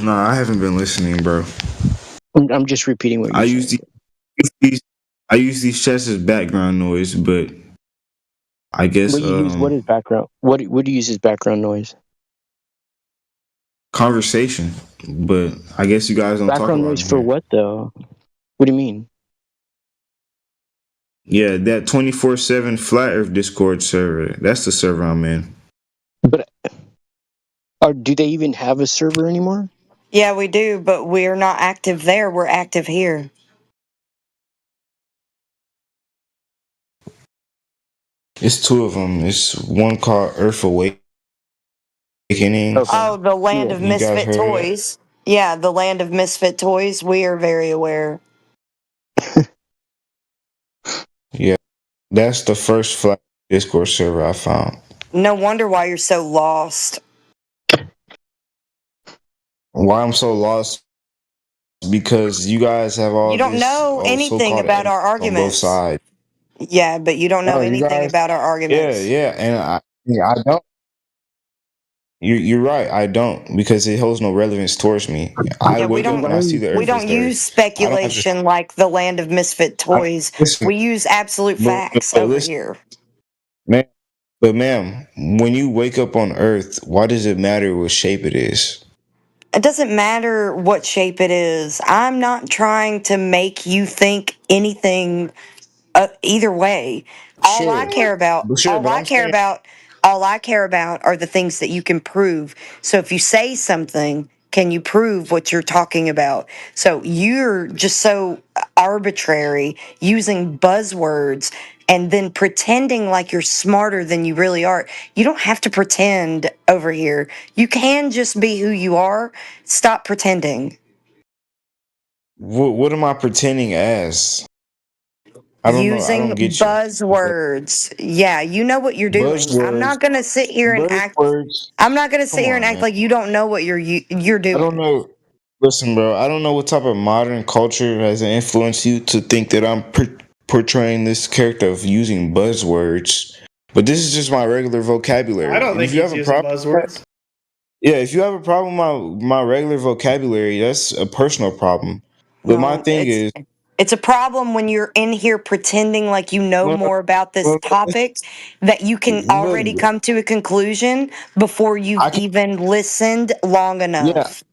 No, I haven't been listening, bro. I'm just repeating what you said. I use these chats as background noise, but I guess What do you use? What is background? What do you use as background noise? Conversation. But I guess you guys don't talk about background noise for what though? What do you mean? Yeah, that 24/7 Flat Earth Discord server. That's the server I'm in. But do they even have a server anymore? Yeah, we do, but we're not active there. We're active here. It's 2 of them. It's one called Earth Awakening. Oh, the Land of Misfit Toys. Yeah, the Land of Misfit Toys. We are very aware. Yeah, that's the first Flat Discord server I found. No wonder why you're so lost. Why I'm so lost? Because you guys have all. You don't know anything about our arguments. On both sides. Yeah, but you don't know No, you anything guys. about our arguments. Yeah, and I don't. You're right. I don't because it holds no relevance towards me. I Yeah, wake up and I see the we earth as don't the use earth. I don't have to. speculation like the land of misfit toys. Listen, We use absolute facts but over listen, here. man. But ma'am, when you wake up on Earth, why does it matter what shape it is? It doesn't matter what shape it is. I'm not trying to make you think anything either way. All I care about, Sure, but I'm saying all I care about are the things that you can prove. So if you say something, can you prove what you're talking about? So you're just so arbitrary using buzzwords and then pretending like you're smarter than you really are. You don't have to pretend over here. You can just be who you are. Stop pretending. what am I pretending as? I don't know. I Using don't get you. buzzwords. Yeah, you know what you're doing. I'm Buzzwords. not going to sit here and act Buzzwords. I'm not going to sit Come here and on, act man. like you don't know what you're I don't doing. know. Listen, bro. I don't know what type of modern culture has influenced you to think that I'm portraying this character of using buzzwords. But this is just my regular vocabulary. I don't And think if you he's have a using problem, buzzwords. yeah, if you have a problem with my regular vocabulary, that's a personal problem. But my No, thing is, it's a problem when you're in here pretending like you know no, more about this no, topic that you can already no, come to a conclusion before you've I can, even listened long yeah, enough.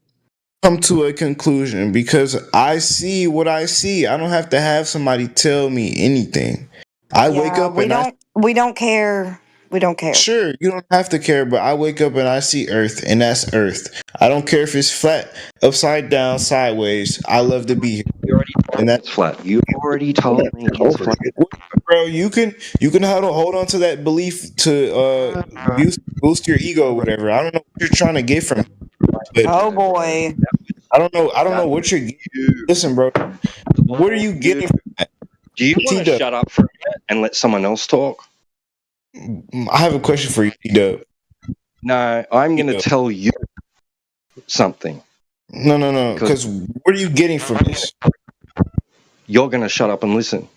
come to a conclusion because I see what I see. I don't have to have somebody tell me anything. I wake Yeah, up and I we don't care. We don't care. sure you don't have to care, but I wake up and I see Earth, and that's Earth. I don't care if it's flat, upside down, sideways. I love to be here, You already told and me that. it's flat. You already told me it's flat. Bro, you can hold on to that belief to boost your ego or whatever. I don't know what you're trying to get from it, but Oh boy. I don't know what you're getting. Listen, bro, what are you getting from that? Do you want to T-Dub, shut up for a minute and let someone else talk? I have a question for you, T-Dub. No, I'm going to T-Dub. tell you something. No, because what are you getting from this? You're going to shut up and listen,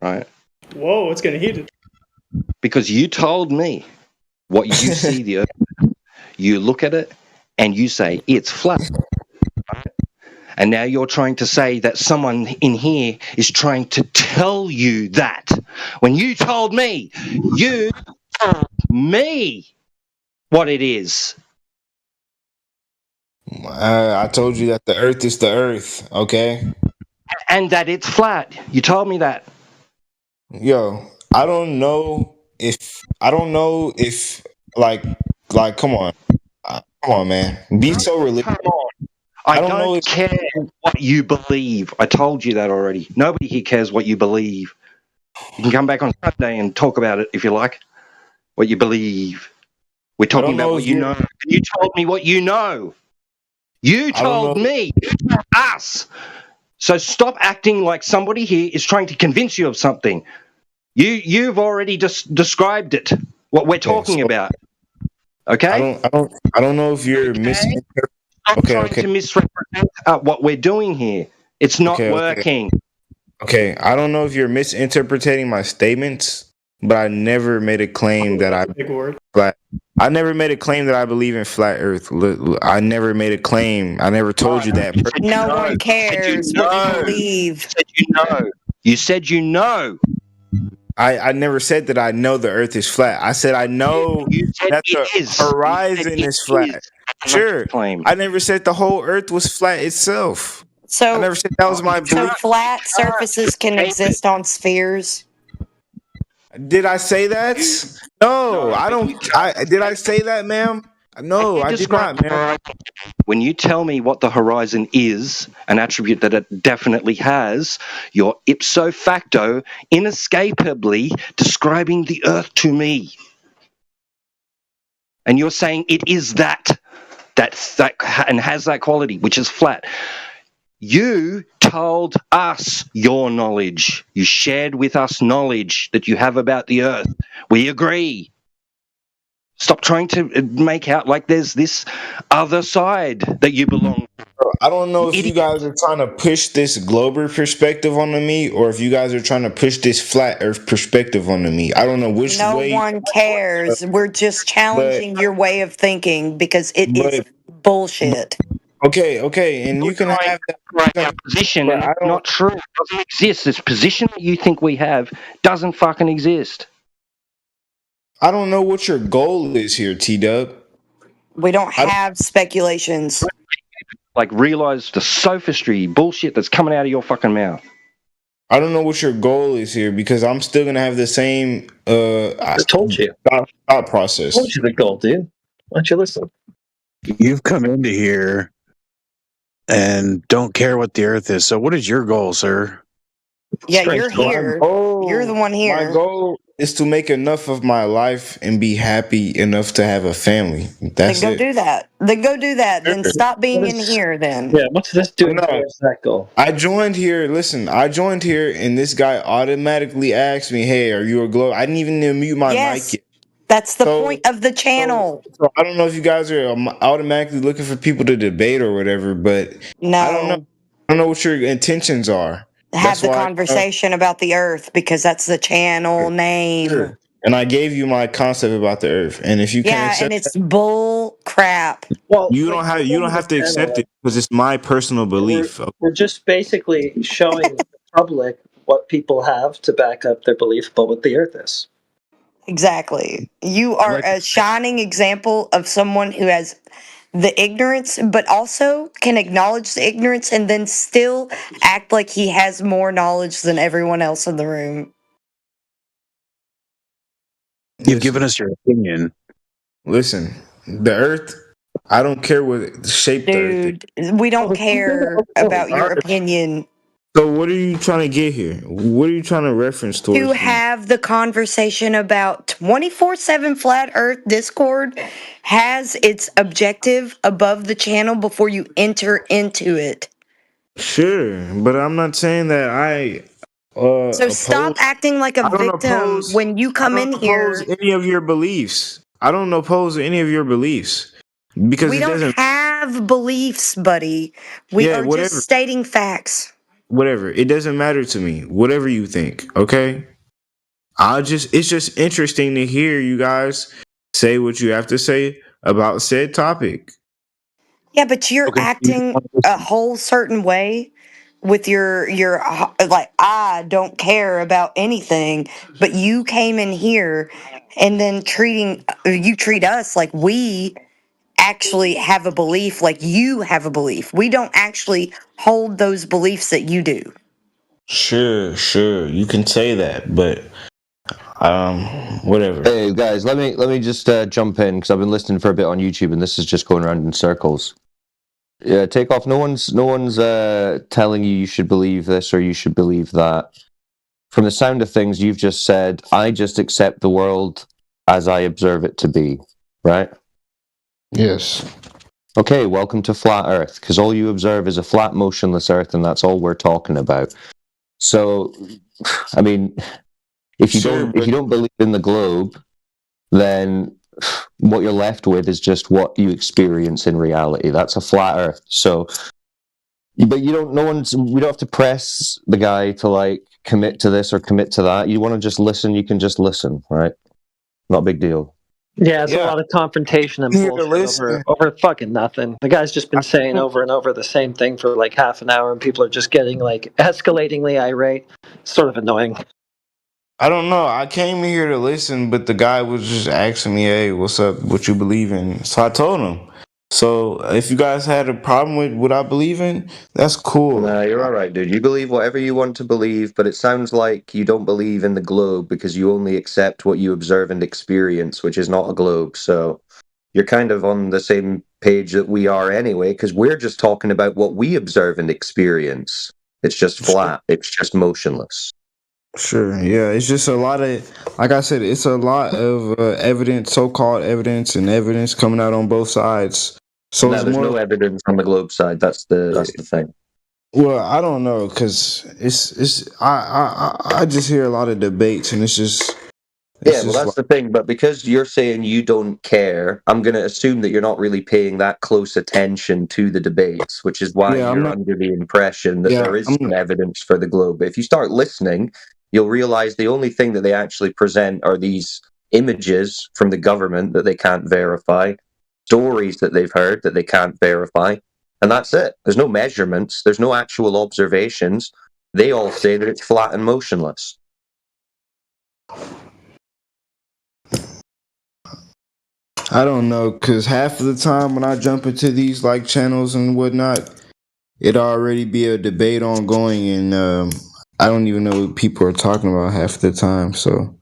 right? Whoa, it's getting heated. Because you told me what you see the earth. You look at it and you say it's flat. Right? And now you're trying to say that someone in here is trying to tell you that. When you told me what it is. I told you that the Earth is the Earth, okay? And that it's flat. You told me that. Yo, I don't know if like come on. Come on, man. Be so religious. Come on. I don't care what you believe. I told you that already. Nobody here cares what you believe. You can come back on Sunday and talk about it if you like. What you believe. We're talking about what you know. You told me what you know. You told me. You told us. So stop acting like somebody here is trying to convince you of something. You've already just described it. What we're talking about. Okay? I don't know if you're misinterpreting. Stop trying to misrepresent what we're doing here. It's not working. Okay, I don't know if you're misinterpreting my statements, but I never made a claim that I never made a claim that I believe in flat Earth. I never made a claim. I never told you that. No one cares what you believe. You said you know. I never said that I know the Earth is flat. I said I know that the horizon is flat. Sure. I never said the whole Earth was flat itself. So I never said that was my So belief. flat surfaces can exist on spheres. Did I say that? No, I don't. Did I say that, ma'am? No, I did not, ma'am. When you tell me what the horizon is, an attribute that it definitely has, you're ipso facto, inescapably describing the Earth to me. And you're saying it is that and has that quality, which is flat. You told us your knowledge. You shared with us knowledge that you have about the Earth. We agree. Stop trying to make out like there's this other side that you belong to. I don't know if you guys are trying to push this glober perspective onto me, or if you guys are trying to push this flat Earth perspective onto me. I don't know which No way. one cares. We're just challenging your way of thinking because it is But bullshit. okay, and you can have Our position, but and I it's not true. It doesn't exist. This position that you think we have doesn't fucking exist. I don't know what your goal is here, T-Dub. We don't have speculations. Like, realize the sophistry bullshit that's coming out of your fucking mouth. I don't know what your goal is here because I'm still gonna have the same Just told you. thought process. Told you the goal, dude. Why don't you listen? You've come into here and don't care what the Earth is. So, what is your goal, sir? Yeah, you're here. You're the one here. My goal is to make enough of my life and be happy enough to have a family. That's Then it. go do that. Then go do that. Then Sure. stop being in here then. Yeah, what's this doing towards that goal? I joined here. Listen, I joined here, and this guy automatically asked me, "Hey, are you a globe?" I didn't even mute my Yes. mic yet. That's the point of the channel. So I don't know if you guys are automatically looking for people to debate or whatever, but No. I don't know. I don't know what your intentions are. Have the conversation about the Earth because that's the channel name. Sure. And I gave you my concept about the Earth, and if you can't Yeah, accept and it's bull crap. Well, you don't have to accept it because it's my personal belief. We're just basically showing the public what people have to back up their belief about what the Earth is. Exactly. You are a shining example of someone who has the ignorance, but also can acknowledge the ignorance and then still act like he has more knowledge than everyone else in the room. You've given us your opinion. Listen, the Earth. I don't care what shape the Earth is. Dude, we don't care about your opinion. So what are you trying to get here? What are you trying to reference towards? To have the conversation about 24/7 Flat Earth Discord has its objective above the channel before you enter into it. Sure, but I'm not saying that I. So stop acting like a victim when you come in here. Any of your beliefs? I don't oppose any of your beliefs because We it don't doesn't. have beliefs, buddy. We Yeah, are whatever. just stating facts. Whatever. It doesn't matter to me. Whatever you think, okay? It's just interesting to hear you guys say what you have to say about said topic. Yeah, but you're acting a whole certain way with your like I don't care about anything, but you came in here and then you treat us like we actually have a belief, like you have a belief. We don't actually hold those beliefs that you do. Sure, you can say that, but whatever. Hey guys, let me just jump in because I've been listening for a bit on YouTube and this is just going around in circles. Yeah, take off. No one's telling you should believe this or you should believe that. From the sound of things, you've just said, I just accept the world as I observe it to be, right? Yes. Okay, welcome to Flat Earth, because all you observe is a flat, motionless Earth, and that's all we're talking about. So, I mean, if you don't believe in the globe, then what you're left with is just what you experience in reality. That's a flat Earth. So, but we don't have to press the guy to like commit to this or commit to that. You want to just listen, you can just listen, right? Not a big deal. Yeah, it's a lot of confrontation and bullshit over fucking nothing. The guy's just been saying over and over the same thing for like half an hour, and people are just getting like escalatingly irate. Sort of annoying. I don't know. I came here to listen, but the guy was just asking me, "Hey, what's up? What you believe in?" So I told him. So if you guys had a problem with what I believe in, that's cool. No, you're all right, dude. You believe whatever you want to believe, but it sounds like you don't believe in the globe because you only accept what you observe and experience, which is not a globe. So you're kind of on the same page that we are anyway, because we're just talking about what we observe and experience. It's just flat. It's just motionless. Sure, yeah. It's just a lot of, like I said, it's a lot of evidence, so-called evidence, and evidence coming out on both sides. So No, it's there's more, no evidence on the globe side. That's the thing. well, I don't know, cause I just hear a lot of debates, and it's Yeah, well, that's the thing. But because you're saying you don't care, I'm going to assume that you're not really paying that close attention to the debates, which is why you're under the impression that there is some evidence for the globe. But if you start listening, you'll realize the only thing that they actually present are these images from the government that they can't verify, stories that they've heard that they can't verify, and that's it. There's no measurements, there's no actual observations. They all say that it's flat and motionless. I don't know, because half of the time when I jump into these like channels and whatnot, it already be a debate ongoing, and I don't even know what people are talking about half the time. So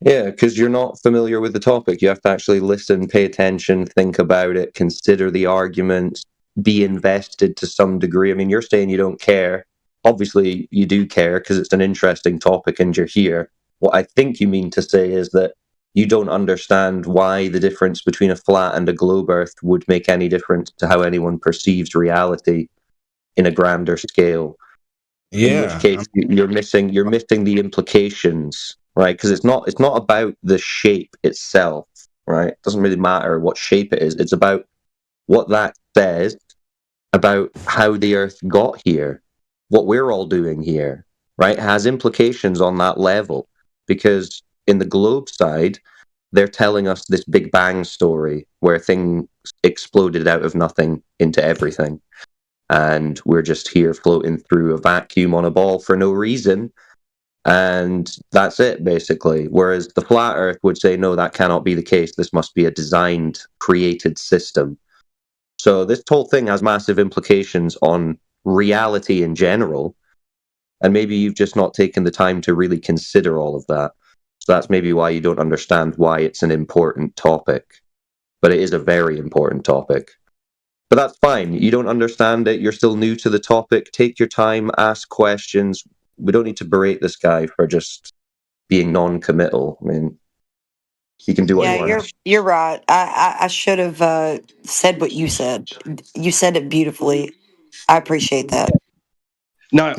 yeah, because you're not familiar with the topic. You have to actually listen, pay attention, think about it, consider the arguments, be invested to some degree. I mean, you're saying you don't care. Obviously, you do care because it's an interesting topic and you're here. What I think you mean to say is that you don't understand why the difference between a flat and a globe Earth would make any difference to how anyone perceives reality in a grander scale. Yeah, in which case you're missing the implications, right? Because it's not about the shape itself, right? It doesn't really matter what shape it is. It's about what that says about how the Earth got here, what we're all doing here, right? It has implications on that level, because in the globe side, they're telling us this Big Bang story where things exploded out of nothing into everything. And we're just here floating through a vacuum on a ball for no reason. And that's it, basically. Whereas the flat Earth would say, no, that cannot be the case. This must be a designed, created system. So this whole thing has massive implications on reality in general. And maybe you've just not taken the time to really consider all of that. So that's maybe why you don't understand why it's an important topic. But it is a very important topic. But that's fine. You don't understand it. You're still new to the topic. Take your time, ask questions. We don't need to berate this guy for just being non-committal. I mean, he can do what he Yeah, wants. you're right. I should have said what you said. You said it beautifully. I appreciate that. No,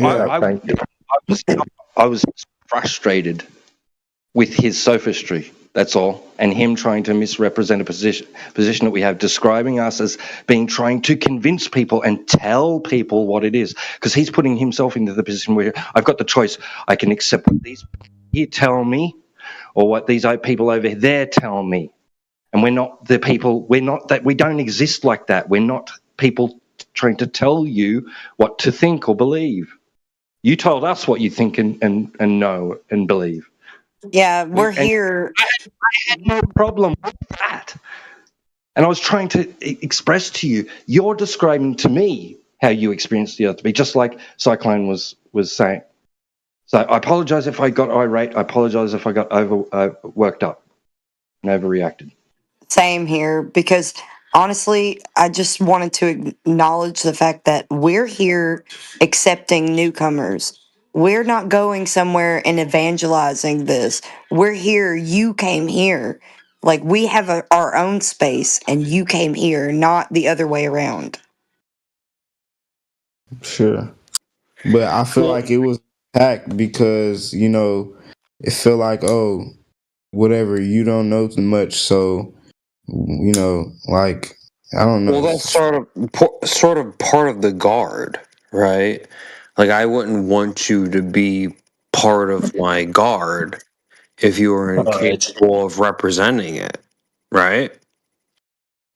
I was frustrated with his sophistry. That's all, and him trying to misrepresent a position that we have, describing us as being trying to convince people and tell people what it is, because he's putting himself into the position where I've got the choice. I can accept what these here tell me, or what these people over there tell me, and we're not the people. We're not that. We don't exist like that. We're not people trying to tell you what to think or believe. You told us what you think and know and believe. Yeah, we're here. I had no problem with that. And I was trying to express to you, you're describing to me how you experienced the Earth to be, just like Cyclone was saying. So I apologize if I got irate. I apologize if I got worked up and overreacted. Same here, because honestly, I just wanted to acknowledge the fact that we're here accepting newcomers. We're not going somewhere and evangelizing this. We're here. You came here. Like, we have our own space, and you came here, not the other way around. Sure. But I feel like it was attacked because, it felt like, oh, whatever, you don't know too much, so, like, I don't know. Well, that's sort of part of the guard, right? Like, I wouldn't want you to be part of my guard if you were incapable of representing it, right?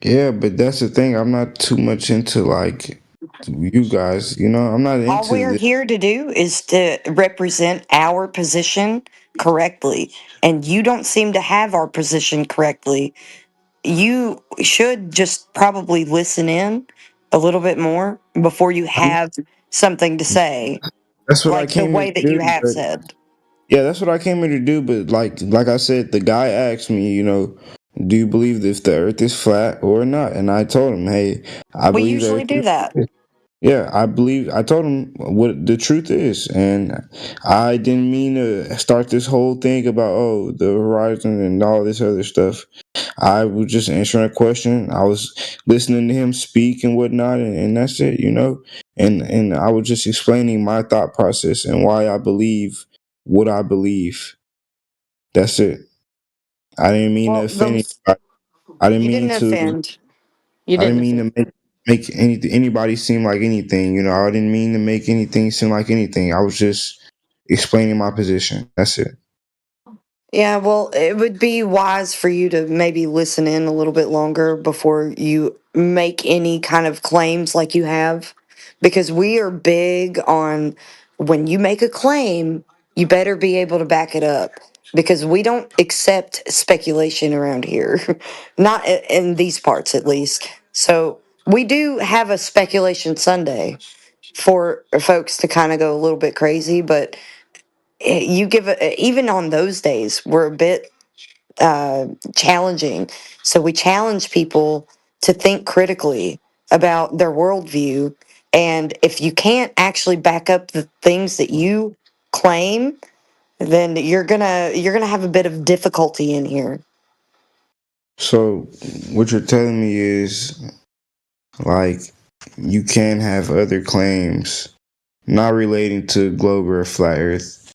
Yeah, but that's the thing. I'm not too much into, like, you guys, I'm not All into we're this. here to do is to represent our position correctly, and you don't seem to have our position correctly. You should just probably listen in a little bit more before you have something to say, That's what I like the came way in to that you do, have but said. yeah, that's what I came here to do. But like I said, the guy asked me, do you believe if the Earth is flat or not? And I told him, hey, I We believe the usually Earth do is that. flat. Yeah, I told him what the truth is, and I didn't mean to start this whole thing about the horizon and all this other stuff. I was just answering a question. I was listening to him speak and whatnot, and that's it, And I was just explaining my thought process and why I believe what I believe. That's it. I didn't mean to Well, offend anybody. I didn't you mean didn't to. offend. You I didn't didn't mean offend. to make anybody seem like anything. You know, I didn't mean to make anything seem like anything. I was just explaining my position. That's it. Yeah, well, it would be wise for you to maybe listen in a little bit longer before you make any kind of claims like you have. Because we are big on when you make a claim, you better be able to back it up. Because we don't accept speculation around here, not in these parts at least. So we do have a speculation Sunday for folks to kind of go a little bit crazy, but you give it, even on those days, we're a bit challenging. So we challenge people to think critically about their worldview. And if you can't actually back up the things that you claim, then you're gonna have a bit of difficulty in here. So what you're telling me is like you can have other claims not relating to globe or flat Earth.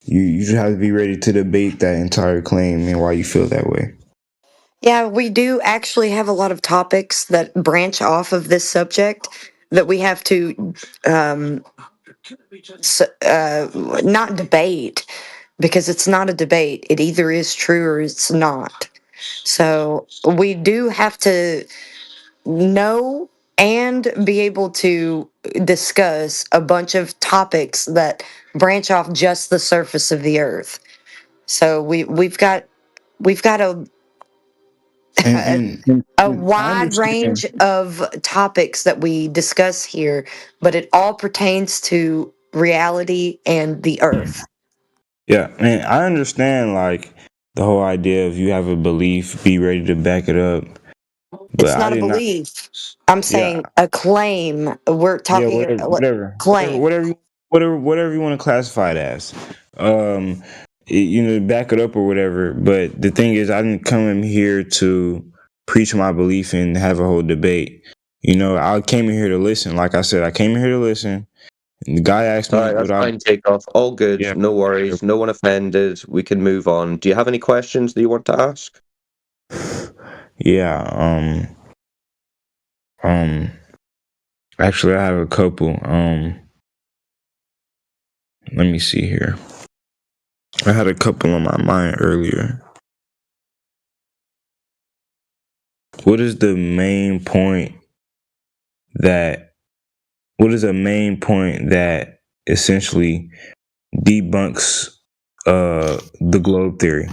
You just have to be ready to debate that entire claim and why you feel that way. Yeah, we do actually have a lot of topics that branch off of this subject that we have to not debate, because it's not a debate. It either is true or it's not. So we do have to know and be able to discuss a bunch of topics that branch off just the surface of the earth. So we've got a I wide understand. range of topics that we discuss here, but it all pertains to reality and the earth. Yeah, and I understand like the whole idea of you have a belief, be ready to back it up. But It's I not a did not. belief. I'm Yeah, saying a claim. We're yeah, talking whatever, claim. whatever you want to classify it as. Back it up or whatever. But the thing is, I didn't come in here to preach my belief and have a whole debate. You know, I came in here to listen. Like I said, I came in here to listen. And the guy asked All me right, that's what I. fine. Take off. All good. Yeah, No worries. No one offended. We can move on. Do you have any questions that you want to ask? yeah. Actually, I have a couple. Let me see here. I had a couple on my mind earlier. What is the main point that what is a main point that essentially debunks the globe theory?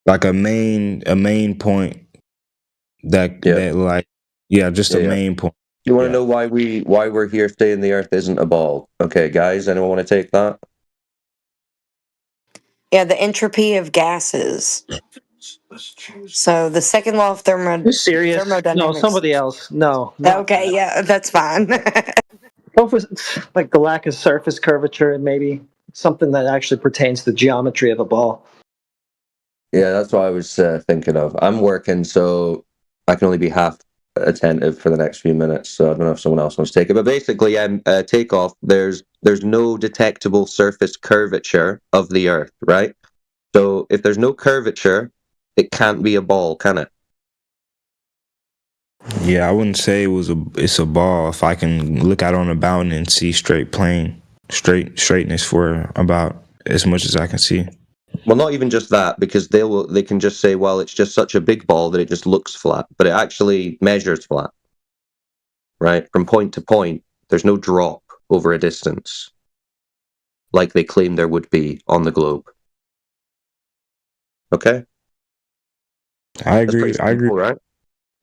Like a main point that like just a Yeah. main point. You want to Yeah. know why we're here saying the Earth isn't a ball? Okay, guys, anyone want to take that? Yeah, the entropy of gases. So the second law of You serious? No, thermodynamics. somebody else. No, not Okay, that. yeah, that's fine. Hopefully, like the lack of surface curvature and maybe something that actually pertains to the geometry of a ball. Yeah, that's what I was thinking of. I'm working, so I can only be half attentive for the next few minutes. So I don't know if someone else wants to take it. But basically, takeoff. There's no detectable surface curvature of the Earth, right? So if there's no curvature, it can't be a ball, can it? Yeah, I wouldn't say it's a ball if I can look out on a mountain and see straightness for about as much as I can see. Well, not even just that, because they can just say, well, it's just such a big ball that it just looks flat, but it actually measures flat, right? From point to point, there's no drop over a distance, like they claim there would be on the globe. Okay? I agree. That's pretty simple, right?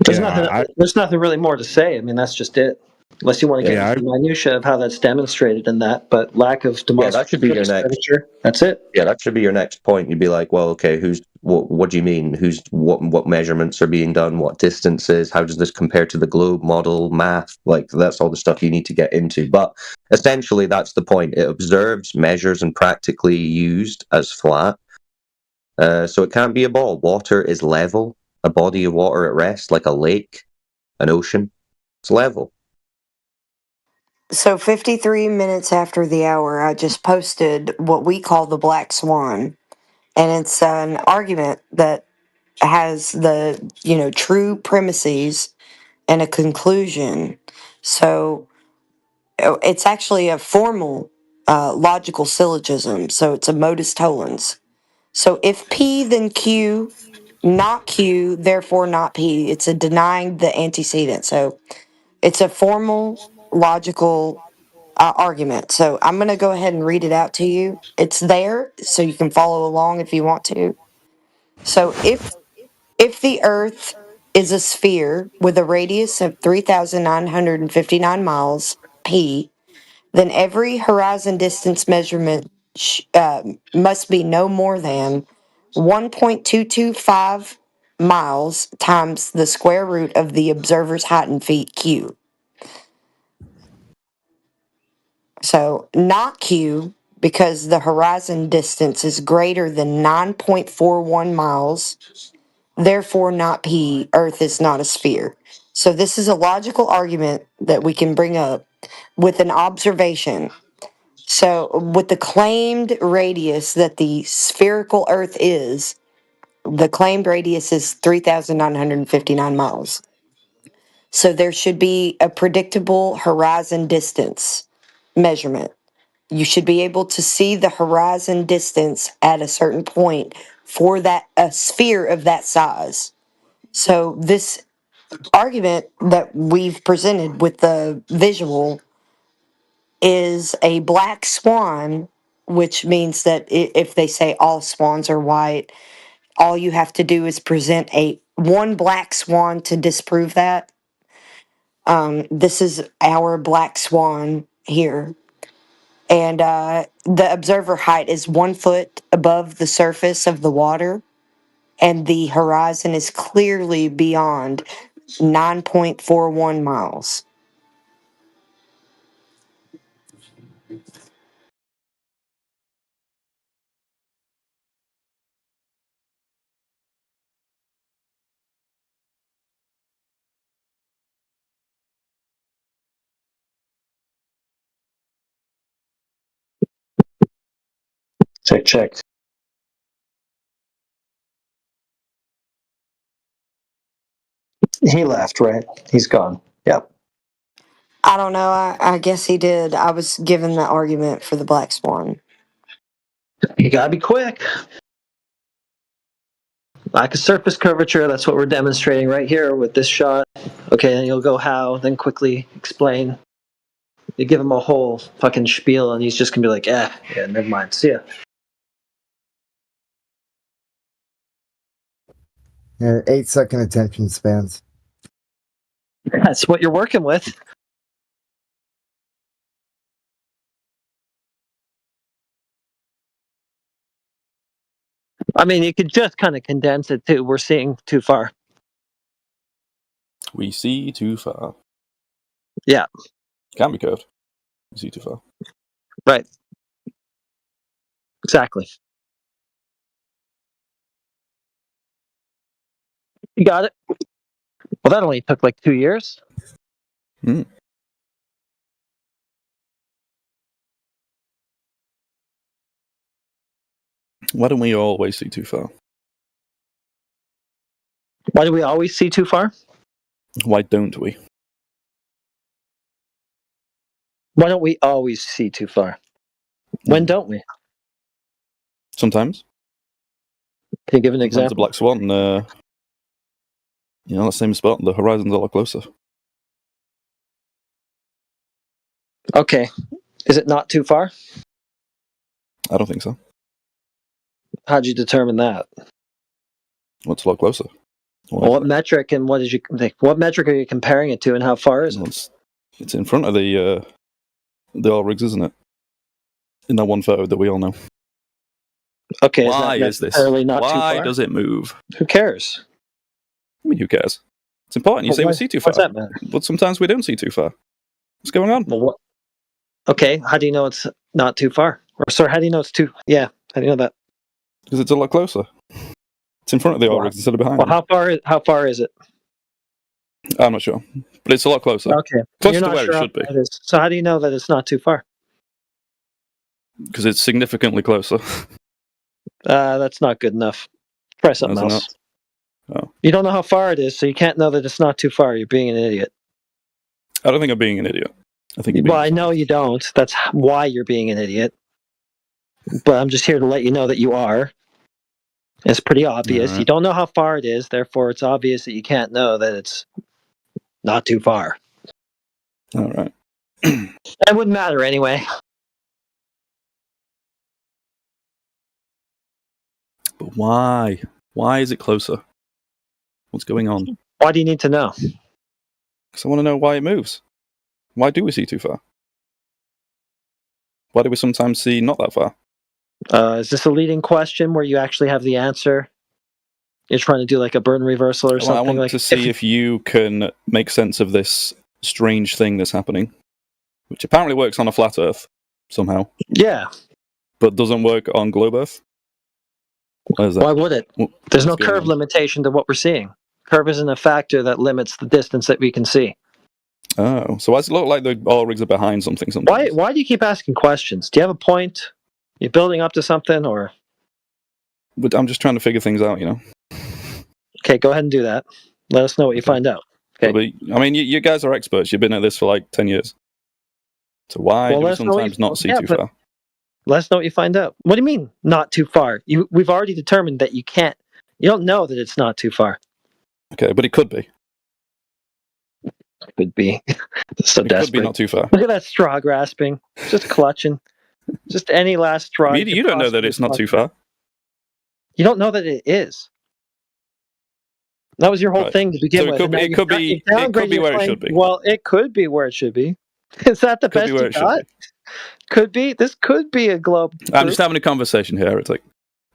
There's nothing really more to say. I mean, that's just it. Unless you want to get into the minutia of how that's demonstrated in that, but lack of That should be your demonstrative next. curvature. That's it. Yeah, that should be your next point. You'd be like, well, okay, what do you mean? What measurements are being done? What distances? How does this compare to the globe model? Math? Like, that's all the stuff you need to get into. But essentially, that's the point. It observes, measures, and practically used as flat. So it can't be a ball. Water is level. A body of water at rest, like a lake, an ocean, it's level. So 53 minutes after the hour, I just posted what we call the black swan. and it's an argument that has the true premises and a conclusion. So it's actually a formal logical syllogism. So it's a modus tollens. So if P, then Q, not Q, therefore not P. It's a denying the antecedent. So it's a formal logical argument. So I'm going to go ahead and read it out to you. It's there, so you can follow along if you want to. So if the Earth is a sphere with a radius of 3,959 miles, P, then every horizon distance measurement must be no more than 1.225 miles times the square root of the observer's height in feet, Q. So not Q, because the horizon distance is greater than 9.41 miles. Therefore, not P, Earth is not a sphere. So, this is a logical argument that we can bring up with an observation. So, with the claimed radius that the spherical Earth is, the claimed radius is 3,959 miles. So, there should be a predictable horizon distance measurement. You should be able to see the horizon distance at a certain point for a sphere of that size. So this argument that we've presented with the visual is a black swan, which means that if they say all swans are white, all you have to do is present one black swan to disprove that. This is our black swan here. And the observer height is 1 foot above the surface of the water, and the horizon is clearly beyond 9.41 miles. Check. He left, right? He's gone. Yep. I don't know. I guess he did. I was given the argument for the black swan. You gotta be quick. Lack of surface curvature, that's what we're demonstrating right here with this shot. Okay, then you'll go how, then quickly explain. You give him a whole fucking spiel and he's just gonna be like, yeah, never mind. See ya. Yeah, 8-second attention spans. That's what you're working with. I mean, you could just kind of condense it to we're seeing too far. We see too far. Yeah. Can't be curved. We see too far. Right. Exactly. You got it. Well, that only took like 2 years. Hmm. Why don't we always see too far? Why do we always see too far? Why don't we? Why don't we always see too far? When don't we? Sometimes. Can you give an Sometimes example? the black swan, that same spot, the horizon's a lot closer. Okay. Is it not too far? I don't think so. How'd you determine that? Well, it's a lot closer. Well, what metric and what metric are you comparing it to, and how far is it? It's in front of the oil rigs, isn't it? In that one photo that we all know. Okay. Why is this? Not Why too far? does it move? Who cares? I mean, who cares? It's important. You say we see too far. What's that matter? But sometimes we don't see too far. What's going on? Well, what? Okay. How do you know it's not too far? Or sorry, how do you know it's too? Yeah. How do you know that? Because it's a lot closer. It's in front of the oil rigs instead of behind. Well, how far is it? I'm not sure, but it's a lot closer. Okay. Closer to where it should be. So how do you know that it's not too far? Because it's significantly closer. That's not good enough. Try something Is it else. not? Oh. You don't know how far it is, so you can't know that it's not too far. You're being an idiot. I don't think I'm being an idiot. I think you're being Well, I know you don't. That's why you're being an idiot. But I'm just here to let you know that you are. It's pretty obvious. Alright. You don't know how far it is, therefore it's obvious that you can't know that it's not too far. All right. It wouldn't matter anyway. But why? Why is it closer? What's going on? Why do you need to know? Because I want to know why it moves. Why do we see too far? Why do we sometimes see not that far? Is this a leading question where you actually have the answer? You're trying to do like a burn reversal or Well, something? I want like to see if you can make sense of this strange thing that's happening, which apparently works on a flat Earth somehow. Yeah. But doesn't work on globe Earth. Why is that? Why would it? There's no curve limitation to what we're seeing. Curve isn't a factor that limits the distance that we can see. Oh, so why does it look like the oil rigs are behind something? Why do you keep asking questions? Do you have a point? You building up to something, or? But I'm just trying to figure things out, you know. Okay, go ahead and do that. Let us know what you find out. Okay. But, I mean, you guys are experts. You've been at this for like 10 years. So why do we sometimes not see too far? Let us know what you find out. What do you mean, not too far? We've already determined that you can't. You don't know that it's not too far. Okay, but it could be. Could be. So it desperate. could be not too far. Look at that straw grasping. Just clutching. Just any last straw. You don't know that it's not too far. You don't know that it is. That was your whole thing to begin with. It could be where it should be. Well, it could be where it should be. Is that the best you got? Could be. This could be a globe. I'm just having a conversation here, Heretic.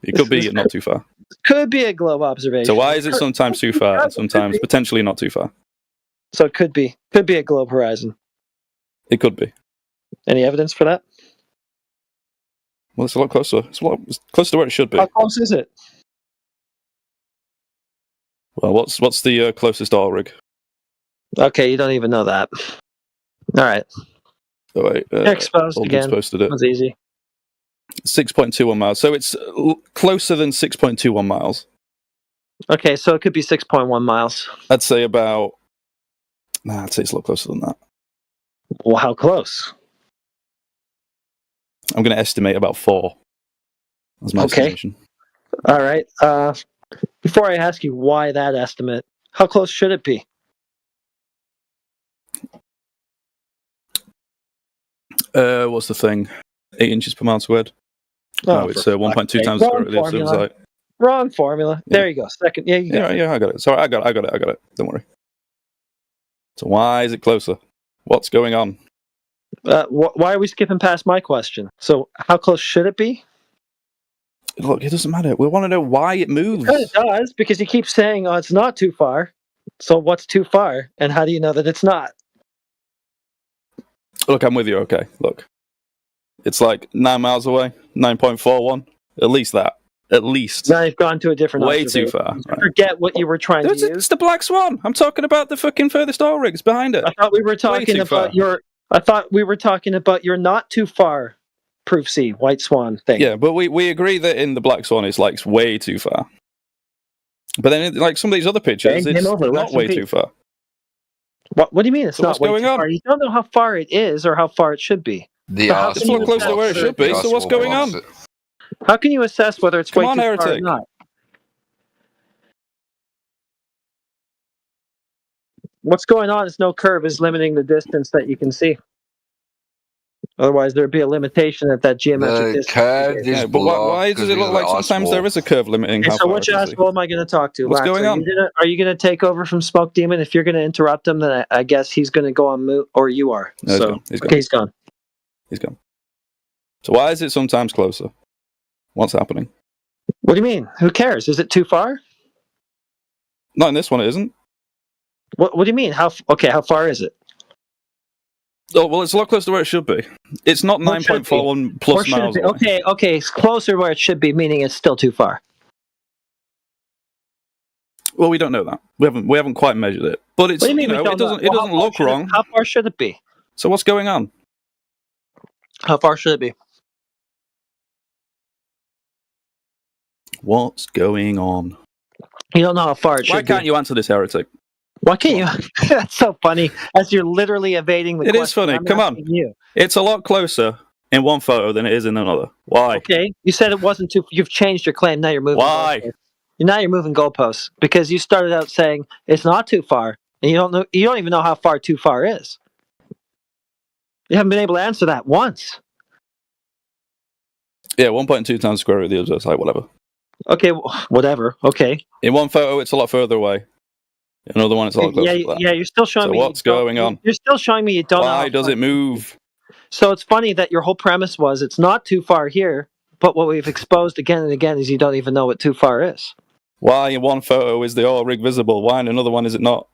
It could be not too far. Could be a globe observation. So why is it sometimes too far and sometimes potentially not too far? So it could be a globe horizon. It could be. Any evidence for that? Well, it's a lot closer. It's closer to where it should be. How close is it? Well, what's the closest oil rig? Okay, you don't even know that. All right. Oh, wait. Exposed again. Posted it. That was easy. 6.21 miles. So it's closer than 6.21 miles. Okay, so it could be 6.1 miles. I'd say about... Nah, I'd say it's a lot closer than that. Well, how close? I'm going to estimate about 4. That's my estimation. All right. Before I ask you why that estimate, how close should it be? What's the thing? 8 inches per mile squared. No, it's 1.2 times the other side. Wrong formula. Yeah. There you go. Second. Yeah, you got it. Yeah, I got it. Sorry, I got it. Don't worry. So why is it closer? What's going on? Why are we skipping past my question? So how close should it be? Look, it doesn't matter. We want to know why it moves. It does, because you keep saying, oh, it's not too far. So what's too far? And how do you know that it's not? Look, I'm with you, okay. Look. It's like 9 miles away, 9.41. At least that. At least. Now you've gone to a different way too far. Right. Forget what you were trying to use. It's the Black Swan. I'm talking about the fucking furthest oil rigs behind it. I thought we were talking about your not too far Proof C, White Swan thing. Yeah, but we agree that in the Black Swan it's like way too far. But then like some of these other pictures, it's not way too far. What do you mean it's so not way too far? You don't know how far it is or how far it should be. It's a lot closer to where it should be, so what's going on? How can you assess whether it's way too far or not? What's going on is no curve is limiting the distance that you can see. Otherwise, there'd be a limitation at that geometric distance. Yeah, but why does it look like sometimes there is a curve limiting how so far which asshole am I going to talk to? What's Lance, going on? Are you going to take over from Smoke Demon? If you're going to interrupt him, then I guess he's going to go on mute, or you are. No, he's gone. He's gone. So why is it sometimes closer? What's happening? What do you mean? Who cares? Is it too far? Not in this one, it isn't. What do you mean? How far is it? Oh, well, it's a lot closer to where it should be. It's not 9.41 plus miles away. Okay, it's closer where it should be, meaning it's still too far. Well, we don't know that. We haven't quite measured it. But it's, it doesn't look wrong. How far should it be? So what's going on? How far should it be? What's going on? You don't know how far it should Why can't you answer this, heretic? Why can't you? That's so funny. As you're literally evading the It question. is funny. I'm Come on. asking you. It's a lot closer in one photo than it is in another. Why? Okay, you said it wasn't too. You've changed your claim. Now you're moving. Why? Now you're moving goalposts because you started out saying it's not too far, and you don't know. You don't even know how far too far is. You haven't been able to answer that once. Yeah, 1.2 times square root of the other side, whatever. Okay, whatever. Okay. In one photo, it's a lot further away. In another one, it's a lot closer. Yeah, you're still showing so me. What's going on? You're still showing me you don't know. Why does it move? So it's funny that your whole premise was it's not too far here, but what we've exposed again and again is you don't even know what too far is. Why in one photo is the oil rig visible? Why in another one is it not?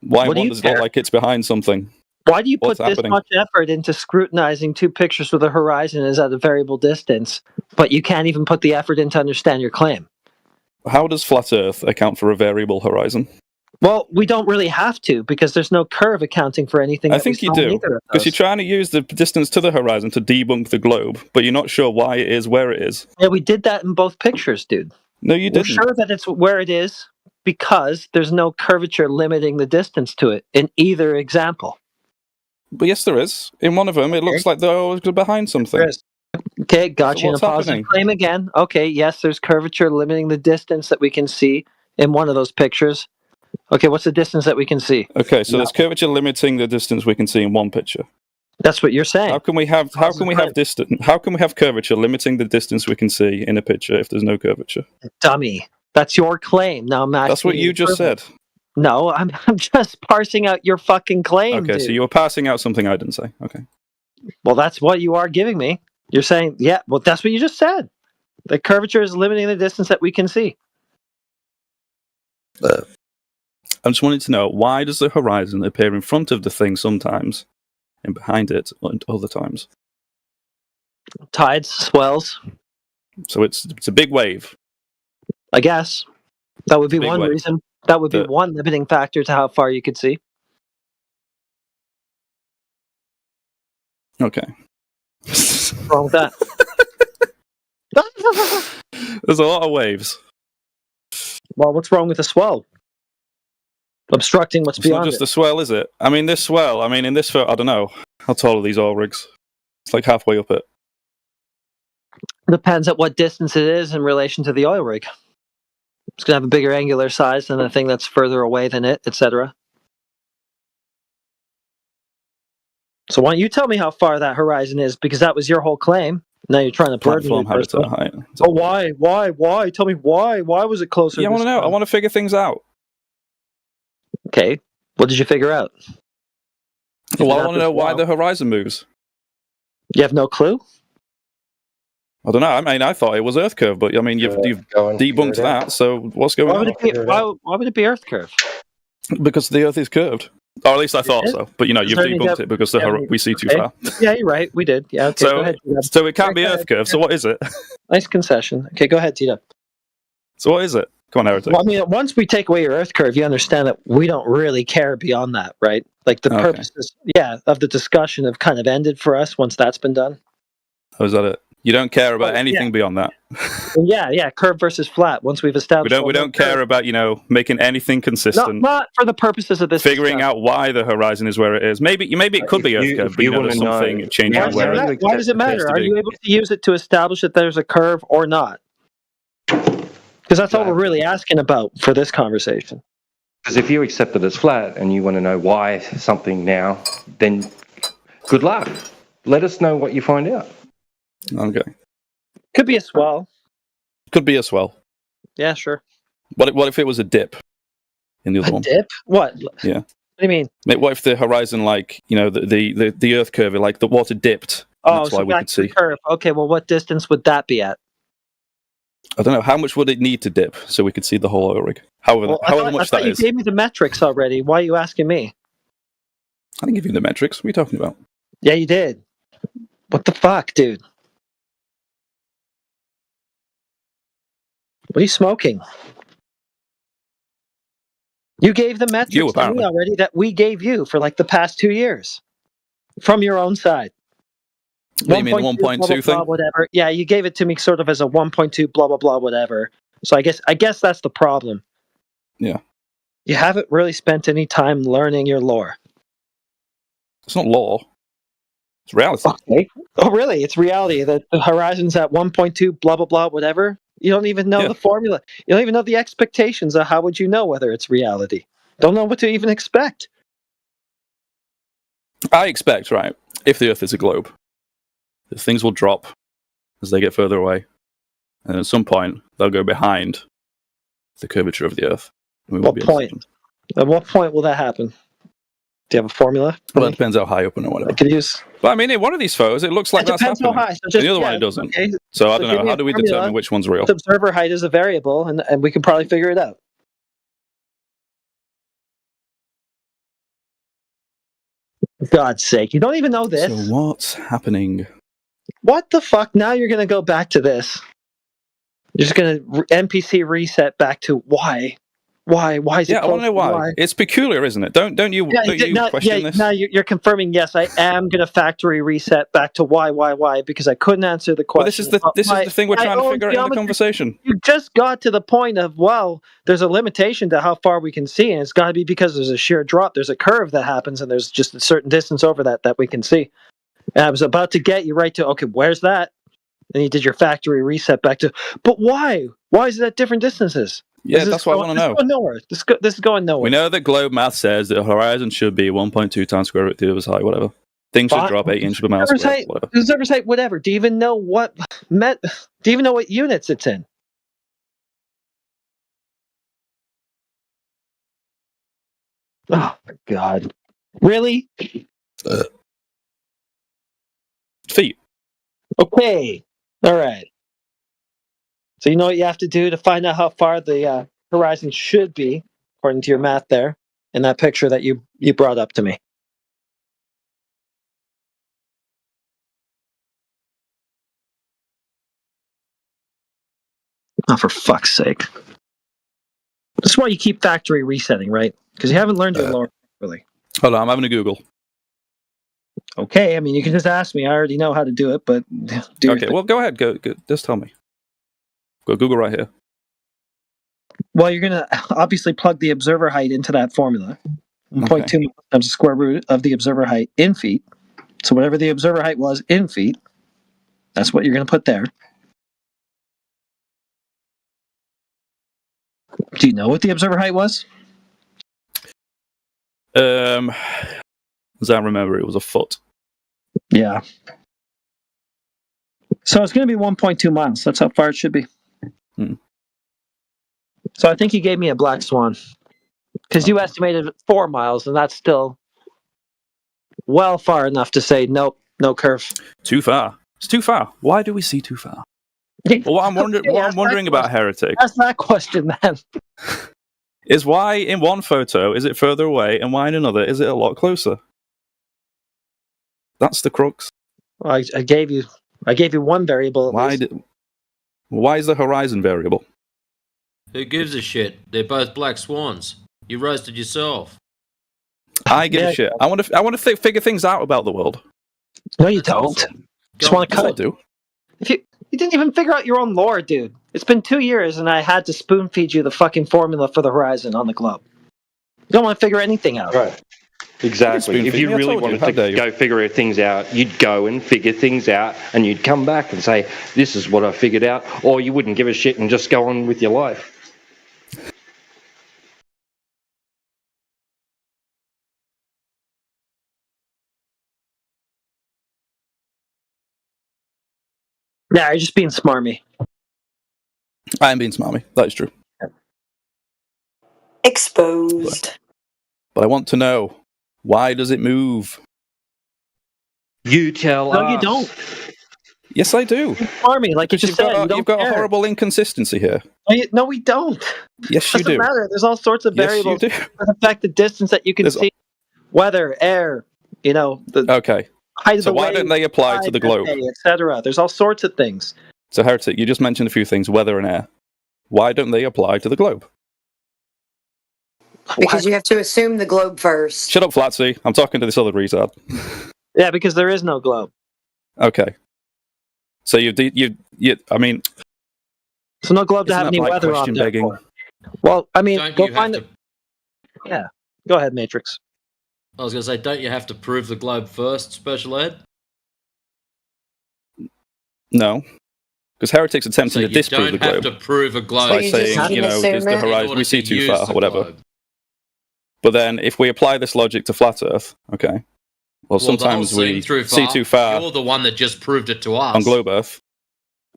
Why in one does it look like it's behind something? Why do you put What's this happening? much effort into scrutinizing two pictures where the horizon is at a variable distance, but you can't even put the effort in to understand your claim? How does flat Earth account for a variable horizon? Well, we don't really have to because there's no curve accounting for anything. I think you do, because you're trying to use the distance to the horizon to debunk the globe, but you're not sure why it is where it is. Yeah, we did that in both pictures, dude. No, you We're didn't. sure that it's where it is because there's no curvature limiting the distance to it in either example. But yes, there is. In one of them, it looks like they're always behind something. There is. Okay, got So you in a what's positive happening? claim again. Okay, yes, there's curvature limiting the distance that we can see in one of those pictures. Okay, what's the distance that we can see? Okay, so there's curvature limiting the distance we can see in one picture. That's what you're saying. How can we have distance? How can we have curvature limiting the distance we can see in a picture if there's no curvature? Dummy. That's your claim. Now I'm asking. That's what you just said. No, I'm just parsing out your fucking claim. Okay, dude. so you were passing out something I didn't say. Okay. Well, that's what you are giving me. You're saying, yeah, well, that's what you just said. The curvature is limiting the distance that we can see. I just wanted to know, why does the horizon appear in front of the thing sometimes and behind it other times? Tides, swells, So it's a big wave. I guess. That would be Big one wave. reason. That would be one limiting factor to how far you could see. Okay. What's wrong with that? There's a lot of waves. Well, what's wrong with the swell? Obstructing what's It's not beyond just it. the swell, is it? I mean, this swell, in this photo, I don't know. How tall are these oil rigs? It's like halfway up it. Depends at what distance it is in relation to the oil rig. It's going to have a bigger angular size than the thing that's further away than it, etc. So why don't you tell me how far that horizon is? Because that was your whole claim. Now you're trying to burden me. Platform habitat height. Oh, why? Why? Tell me why. Why was it closer? Yeah, I want to know. I want to figure things out. Okay. What did you figure out? Well, I want to know why the horizon moves. You have no clue? I don't know. I thought it was Earth curve, but you've debunked that. So what's going Why on? would it be Earth curve? Because the Earth is curved. Or at least I thought is? so. But you've there any debunked it because we see too Okay. far. Yeah, you're right. We did. Yeah. Okay. Go ahead. T-Dub. So it can't be Go Earth ahead. curve. So what is it? Nice concession. Okay, go ahead, T-Dub. So what is it? Come on, Heretic. Well, I mean, once we take away your Earth curve, you understand that we don't really care beyond that, right? Like the purposes, of the discussion have kind of ended for us once that's been done. Oh, is that it? You don't care about anything beyond that. Yeah, curve versus flat. Once we've established, We don't care about making anything consistent. Not for the purposes of this. Figuring out why the horizon is where it is. Maybe it could be Earth curve, but there's something changing where it Why does it matter? Are you able to use it to establish that there's a curve or not? Because that's all we're really asking about for this conversation. Because if you accept it as flat and you want to know why something now, then good luck. Let us know what you find out. Okay. Could be a swell. Could be a swell. Yeah, sure. What if it was a dip in the other one? Dip? What? Yeah. What do you mean? What if the horizon, the Earth curve, like the water dipped? Oh, that's so why we could back to the see. curve. Okay, well, what distance would that be at? I don't know. How much would it need to dip so we could see the whole oil rig? However I much thought that you is. gave me the metrics already. Why are you asking me? I didn't give you the metrics. What are you talking about? Yeah, you did. What the fuck, dude? What are you smoking? You gave the metrics to me apparently. already that we gave you for like the past 2 years from your own side. What do you mean, the 1.2 blah, blah, thing? blah, whatever. Yeah, you gave it to me sort of as a 1.2 blah blah blah whatever. So I guess that's the problem. Yeah. You haven't really spent any time learning your lore. It's not lore. It's reality. Okay. Oh, really? It's reality. The horizon's at 1.2, blah, blah, blah, whatever. You don't even know the formula. You don't even know the expectations of how would you know whether it's reality. Don't know what to even expect. I expect, right, if the Earth is a globe, that things will drop as they get further away. And at some point, they'll go behind the curvature of the Earth. What point? At what point will that happen? Do you have a formula? Well, it depends how high up or whatever. I could use. But I mean, in one of these photos, it looks like It that's depends how happening. high. So just, the other one, yeah, it doesn't. okay. So I So don't give know. me How a do we formula. determine which one's real? Put observer height as a variable, and we can probably figure it out. For God's sake, you don't even know this. So what's happening? What the fuck? Now you're going to go back to this. You're just going to NPC reset back to why? Why is it? Yeah, I want to know why. It's peculiar, isn't it? Don't you question this? Now you're confirming. Yes, I am going to factory reset back to why because I couldn't answer the question. Well, this is the thing we're trying to figure out in the conversation. You just got to the point of, well, there's a limitation to how far we can see, and it's got to be because there's a sheer drop. There's a curve that happens, and there's just a certain distance over that we can see. And I was about to get you right to, okay, where's that? And you did your factory reset back to, but why? Why is it at different distances? Yeah, that's what I want to know. This is going nowhere. This is going nowhere. We know that globe math says that the horizon should be 1.2 times square root of the Earth's height, whatever. Things should drop 8 inches per mile square, whatever. Observer's height, whatever. Do you even know what Do you even know what units it's in? Oh my God! Really? Feet. Okay. All right. So you know what you have to do to find out how far the horizon should be, according to your math there, in that picture that you brought up to me. Oh, for fuck's sake. This is why you keep factory resetting, right? Because you haven't learned your lore properly. Hold on, I'm having a Google. Okay, I mean, you can just ask me. I already know how to do it, but... Okay, well, go ahead. Go. Just tell me. Go Google right here. Well, you're going to obviously plug the observer height into that formula. 1.2 times the square root of the observer height in feet. So whatever the observer height was in feet, that's what you're going to put there. Do you know what the observer height was? As I remember, it was a foot. Yeah. So it's going to be 1.2 miles. That's how far it should be. So I think you gave me a black swan. Because you estimated 4 miles, and that's still well far enough to say, nope, no curve. Too far. It's too far. Why do we see too far? Well, what I'm wondering about Heretic... Ask that question, then. Is why in one photo is it further away, and why in another is it a lot closer? That's the crux. Well, I gave you one variable. Why is the horizon variable? Who gives a shit? They're both black swans. You roasted yourself. I give a shit. I want to figure things out about the world. No, you don't. Just want to cut I it. do. If you didn't even figure out your own lore, dude. It's been 2 years, and I had to spoon feed you the fucking formula for the horizon on the globe. You don't want to figure anything out. Right. Exactly. If you really wanted to go figure things out, you'd go and figure things out, and you'd come back and say, this is what I figured out, or you wouldn't give a shit and just go on with your life. Yeah, you're just being smarmy. I am being smarmy. That is true. Exposed. But I want to know, why does it move? You tell us. No, you don't. Yes, I do. Smarmy, like you just said. You've got a horrible inconsistency here. No, we don't. Yes, you do. Doesn't matter. There's all sorts of variables Yes, you do. that affect the distance that you can see. Weather, air, Okay. height of So the why wave, don't they apply to the globe? etc. There's all sorts of things. So, Heretic, you just mentioned a few things, weather and air. Why don't they apply to the globe? Because you have to assume the globe first. Shut up, Flatsy. I'm talking to this other retard. Yeah, because there is no globe. Okay. So I mean... So no globe to Isn't have that any like weather on question there. begging? Well, I mean, Don't go you find have it. Yeah. Go ahead, Matrix. I was going to say, don't you have to prove the globe first, Special Ed? No. Because heretics attempting So to you disprove the don't have globe to prove a globe. by saying, you know, is the horizon, we see too far, or whatever. But then, if we apply this logic to flat Earth, okay, well, sometimes we see too far You're the one that just proved it to us. on globe Earth.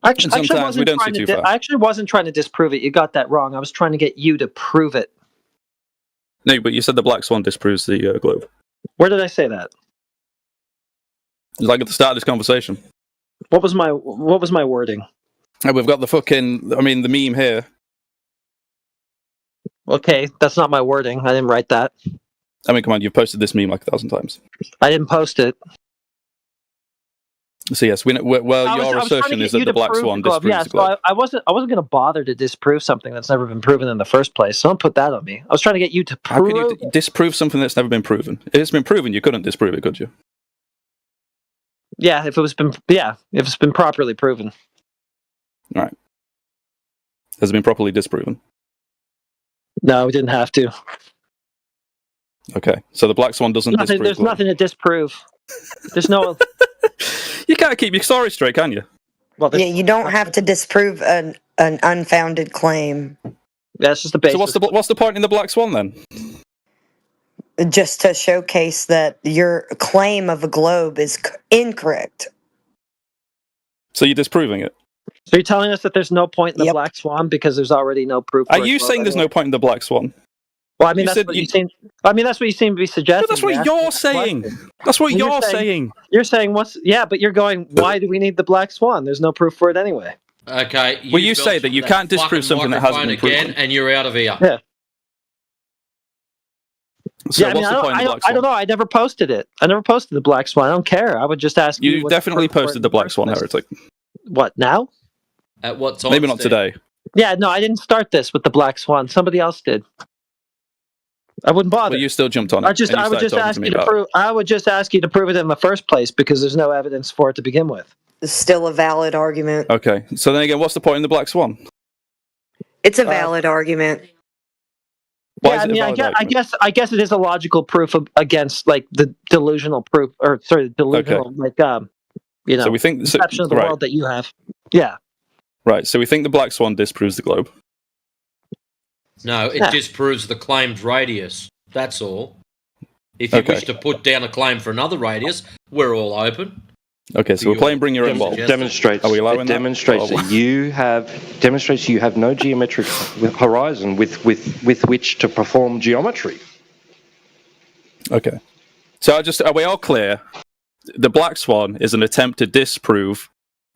Actually, And sometimes we don't see too far. I actually wasn't trying to disprove it. You got that wrong. I was trying to get you to prove it. No, but you said the black swan disproves the globe. Where did I say that? Like at the start of this conversation. What was my wording? And we've got the fucking, I mean, the meme here. Okay, that's not my wording. I didn't write that. I mean, come on, you've posted this meme like 1,000 times. I didn't post it. So yes, your assertion is that the black swan disproves the globe. I wasn't going to bother to disprove something that's never been proven in the first place. So don't put that on me. I was trying to get you to prove. How can you disprove something that's never been proven? If it's been proven, you couldn't disprove it, could you? Yeah, if it's been properly proven. All right. Has it been properly disproven? No, we didn't have to. Okay, so the black swan doesn't disprove. There's nothing to disprove. There's no. You can't keep your story straight, can you? Well, yeah, you don't have to disprove an unfounded claim. That's just the basis. So what's the point in the black swan then? Just to showcase that your claim of a globe is incorrect. So you're disproving it? So you're telling us that there's no point in the black swan because there's already no proof. Are you saying there's no point in the black swan? Well, I mean, that's what you seem to be suggesting. But that's what you're saying. That's what you're saying. You're saying but you're going, why do we need the black swan? There's no proof for it anyway. Okay. Well, you say that you can't disprove something that hasn't been proven. And you're out of here. Yeah. So I mean, what's the point in the black I don't know. I never posted it. I never posted the black swan. I don't care. I would just ask you. You definitely posted the black swan, heretic. What, now? At what time? Maybe not today. Yeah, no, I didn't start this with the black swan. Somebody else did. I wouldn't bother. Well, you still jumped on it. I would just ask you to prove. I would just ask you to prove it in the first place because there's no evidence for it to begin with. It's still a valid argument. Okay, so then again, what's the point in the black swan? It's a valid argument. Why yeah, is it a valid argument? I guess it is a logical proof against like the delusional proof, or sorry, delusional So we think perception of the world that you have. Yeah. Right. So we think the black swan disproves the globe. No, it disproves the claimed radius. That's all. If you wish to put down a claim for another radius, we're all open. Okay, so we're playing Bring Your Own Ball. Demonstrates. Are we allowing that? Demonstrates that you have no geometric horizon with which to perform geometry. Okay. So are we all clear? The black swan is an attempt to disprove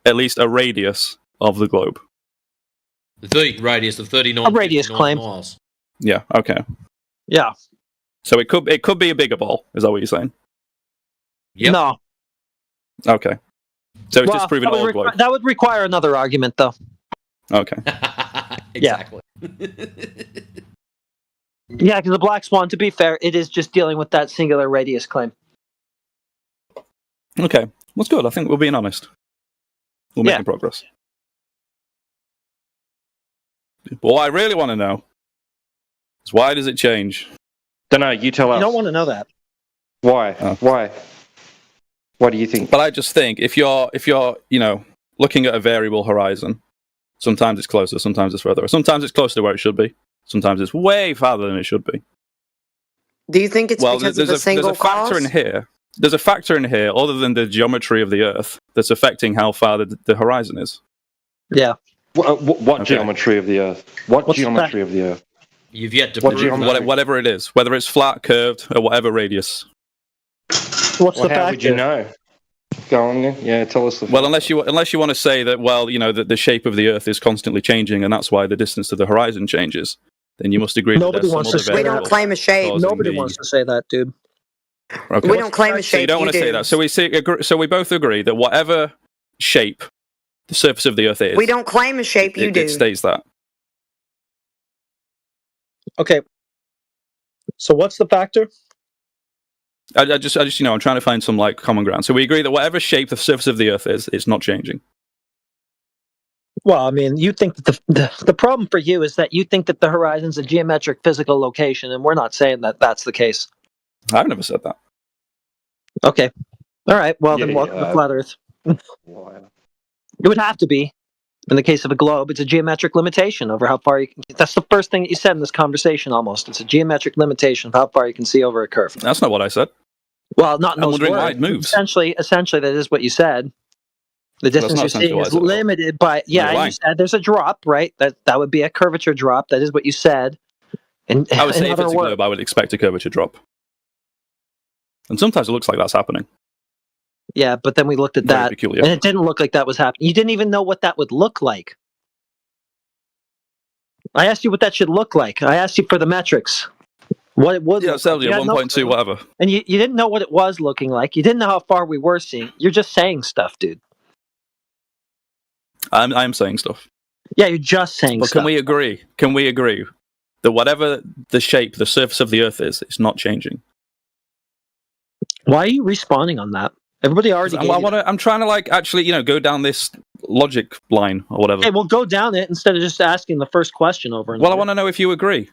at least a radius of the globe. The radius of 39 miles. Yeah. Okay. Yeah. So it could be a bigger ball. Is that what you're saying? Yep. No. Okay. So it's disproving all globe. That would require another argument, though. Okay. Exactly. Yeah, because the black swan, to be fair, it is just dealing with that singular radius claim. Okay. That's good. I think we're being honest. We're making progress. But what I really want to know is why does it change? Don't know. You tell us. You don't want to know that. Why? Why? What do you think? But I just think if you're looking at a variable horizon, sometimes it's closer, sometimes it's further, sometimes it's closer to where it should be, sometimes it's way farther than it should be. Do you think it's because of the single there's a factor in here. There's a factor in here other than the geometry of the Earth that's affecting how far the horizon is. Yeah. What geometry of the Earth? What's geometry of the Earth? You've yet to prove whatever it is, whether it's flat, curved, or whatever radius. What's the how would you know? Go on then. Yeah, tell us. Well, unless you want to say that, that the shape of the Earth is constantly changing, and that's why the distance to the horizon changes, then you must agree. Nobody wants to say we don't claim a shape. Nobody wants to say that, dude. Okay. We don't claim a shape. So you don't want to say that. So we both agree that whatever shape the surface of the Earth is, we don't claim a shape. You do. It stays that. Okay. So what's the factor? I just I'm trying to find some common ground. So we agree that whatever shape the surface of the Earth is, it's not changing. Well, I mean, you think that the problem for you is that you think that the horizon's a geometric physical location, and we're not saying that that's the case. I've never said that. Okay. All right. Well, Yeah, then welcome yeah. to flat Earth. It would have to be. In the case of a globe, it's a geometric limitation over how far you can. That's the first thing that you said in this conversation. Almost, it's a geometric limitation of how far you can see over a curve. That's not what I said. Well, not in I'm those wondering why words. it moves. Essentially, that is what you said. The That's distance not you're essentially seeing what I is said at all. limited by. Yeah, you're and you said there's a drop, right? That would be a curvature drop. That is what you said. And I would say in if other it's a words, globe, I would expect a curvature drop. And sometimes it looks like that's happening. yeah, but then we looked at Very that, peculiar. and it didn't look like that was happening. You didn't even know what that would look like. I asked you what that should look like. I asked you for the metrics. What it would Yeah, look so like. You yeah, had no 1.2, clue. whatever. And you didn't know what it was looking like. You didn't know how far we were seeing. You're just saying stuff, dude. I'm saying stuff. Yeah, you're just saying But stuff. can we agree? Can we agree that whatever the shape, the surface of the Earth is, it's not changing? Why are you responding on that? Everybody already gave you that. I'm trying to actually go down this logic line or whatever. Okay, well, go down it instead of just asking the first question over and Well, I over. want to know if you agree.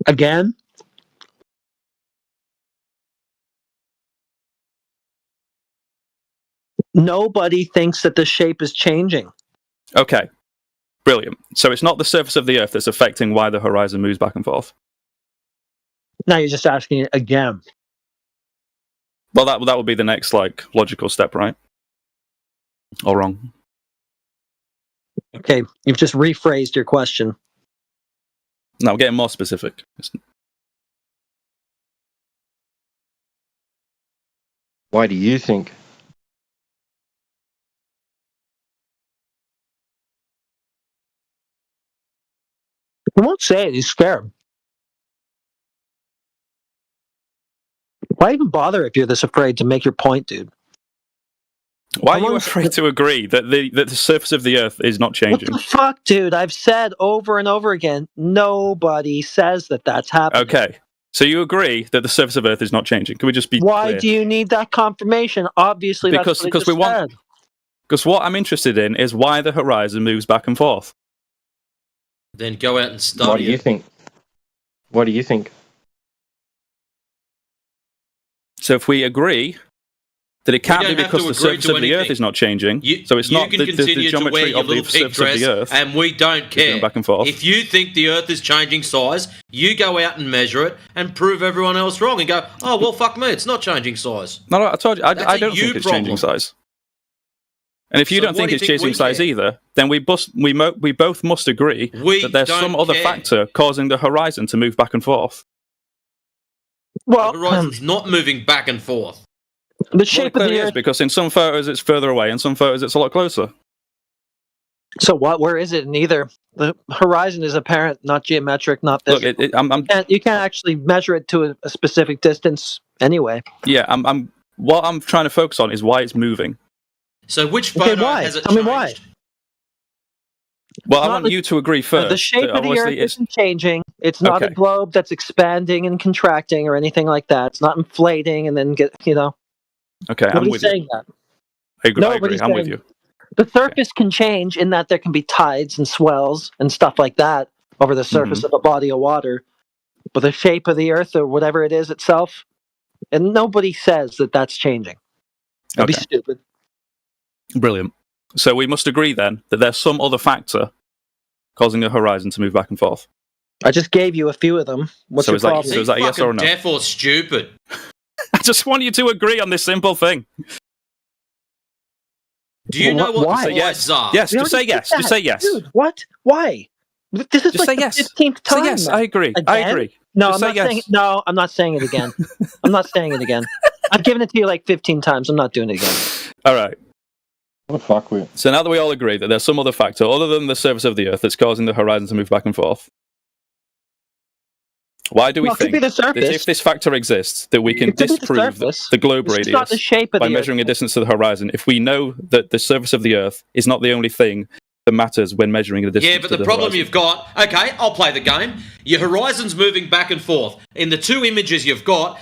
Again? Nobody thinks that the shape is changing. Okay, brilliant. So it's not the surface of the Earth that's affecting why the horizon moves back and forth. Now you're just asking it again. Well, that would be the next logical step, right? Or wrong? Okay, you've just rephrased your question. No, I'm getting more specific. Why do you think? He won't say it. He's scared. Why even bother if you're this afraid to make your point, dude? Why are you afraid to agree that the surface of the Earth is not changing? What the fuck, dude? I've said over and over again, nobody says that that's happening. Okay, so you agree that the surface of Earth is not changing? Can we just be Why clear? do you need that confirmation? Obviously, Because that's what I because just we want said. because what I'm interested in is why the horizon moves back and forth. Then go out and study What do you it. think? What do you think? So if we agree that it can't don't be have because to the agree surface to of the Earth anything. is not changing, so it's You not can the continue to wear geometry your of the little pig surface of dress, the Earth. and we don't is care. going back and forth. If you think the Earth is changing size, you go out and measure it and prove everyone else wrong and go, oh, well, fuck me, it's not changing size. No, I told you, That's I a don't you think it's problem. changing size. And if you So don't what think do you it's think changing we size care? either, then we both must agree that there's some don't other care. factor causing the horizon to move back and forth. Well, The horizon's not moving back and forth. The Well, shape it of the clearly is, Earth. because in some photos it's further away, in some photos it's a lot closer. So what? Where is it? Neither. The horizon is apparent, not geometric, not Look, physical. You can't actually measure it to a specific distance anyway. Yeah, what I'm trying to focus on is why it's moving. So which Okay, photo why? has it Tell me changed? why. Well, I Not want the- you to agree first. The shape that of the obviously Earth isn't changing. It's not a Okay. globe that's expanding and contracting or anything like that. It's not inflating and then Okay, I'm Nobody's with you. saying that. I agree. Nobody's I'm with saying you. The surface can change in that there can be tides and swells and stuff like that over the surface Mm-hmm. of a body of water. But the shape of the Earth or whatever it is itself, and nobody says that that's changing. That'd be Okay. stupid. Brilliant. So we must agree then that there's some other factor causing the horizon to move back and forth. I just gave you a few of them. What's So your is that- problem? so is that a yes or a no? Deaf or stupid? I just want you to agree on this simple thing. Do you know what Why? the Say yes. slides are? Yes, We just say already did yes. Just that. say yes. Dude, what? Why? This is Just like say the yes. 15th time. Say yes. man. I agree. I Again? agree. No, Just I'm say not yes. saying. No, I'm not saying it again. I'm not saying it again. I've given it to you like 15 times. I'm not doing it again. All right. What the fuck we? So now that we all agree that there's some other factor other than the surface of the Earth that's causing the horizon to move back and forth, why do we Well, it could think be the that surface. if this factor exists, that we can It could be the disprove surface. the globe It's just not radius the shape of by the measuring Earth. a distance to the horizon if we know that the surface of the Earth is not the only thing that matters when measuring the distance Yeah, but to the problem horizon? you've got, okay, I'll play the game. Your horizon's moving back and forth. In the two images you've got,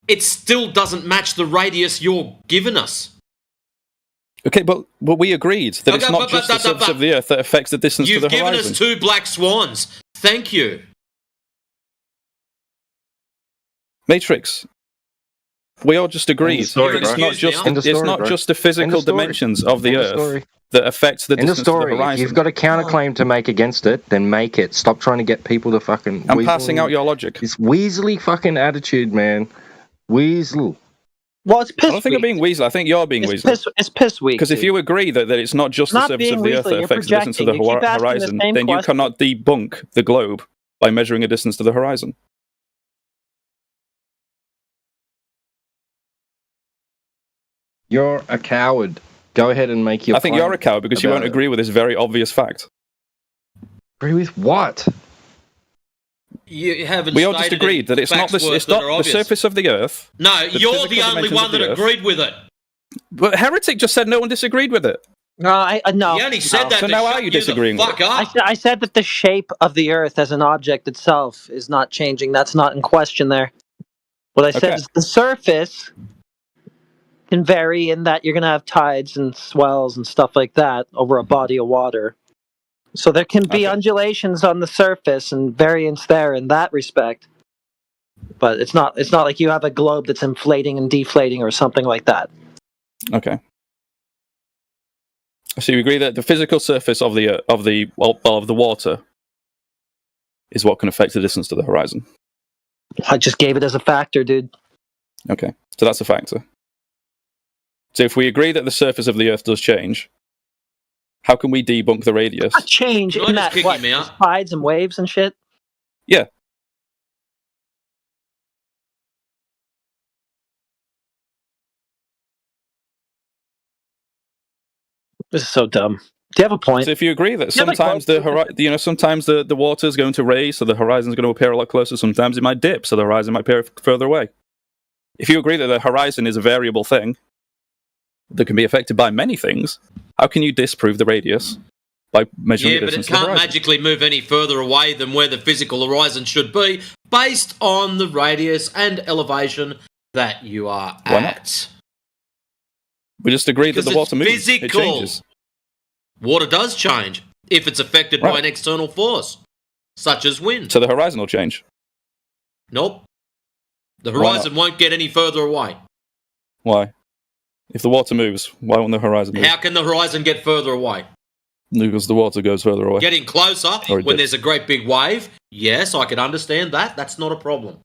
it still doesn't match the radius you're giving us. Okay, but we agreed that it's not just the surface of the Earth that affects the distance to the horizon. You've given us 2 black swans. Thank you. Matrix. We all just agreed. It's not just the physical dimensions of the Earth that affects the distance to the horizon. If you've got a counterclaim to make against it, then make it. Stop trying to get people to fucking... I'm passing out your logic. It's Weasley fucking attitude, man. Weasel. Well, it's piss I don't think I'm being Weasley. I think you're being Weasley. It's piss weak. Because if you agree that it's not just the surface of the Earth that affects the distance to the horizon, then you cannot debunk the globe by measuring a distance to the horizon. You're a coward. Go ahead and make your I think you're a coward because you won't agree with this very obvious fact. Agree with what? You haven't. We all just agreed that it's not the surface of the Earth. No, you're the only one that agreed with it. But Heretic just said no one disagreed with it. No, no. He only said that. So now are you disagreeing with it? I said that the shape of the Earth as an object itself is not changing. That's not in question there. What I said is the surface can vary in that you're going to have tides and swells and stuff like that over a body of water. So there can be undulations on the surface and variance there in that respect. But it's not like you have a globe that's inflating and deflating or something like that. Okay. So you agree that the physical surface of the water is what can affect the distance to the horizon? I just gave it as a factor, dude. Okay. So that's a factor. So if we agree that the surface of the Earth does change, how can we debunk the radius? Change in that what, tides and waves and shit? Yeah. This is so dumb. Do you have a point? So if you agree that sometimes sometimes the water is going to raise, so the horizon is going to appear a lot closer. Sometimes it might dip, so the horizon might appear further away. If you agree that the horizon is a variable thing that can be affected by many things, how can you disprove the radius by measuring the distance to the horizon? Yeah, but it can't magically move any further away than where the physical horizon should be, based on the radius and elevation that you are at. Not? We just agreed that the water moves. Physical. It changes. Water does change if it's affected by an external force, such as wind. So the horizon will change? Nope. The horizon won't get any further away. Why? If the water moves, why won't the horizon move? How can the horizon get further away? Because the water goes further away. Getting closer when there's a great big wave, yes, I can understand that. That's not a problem.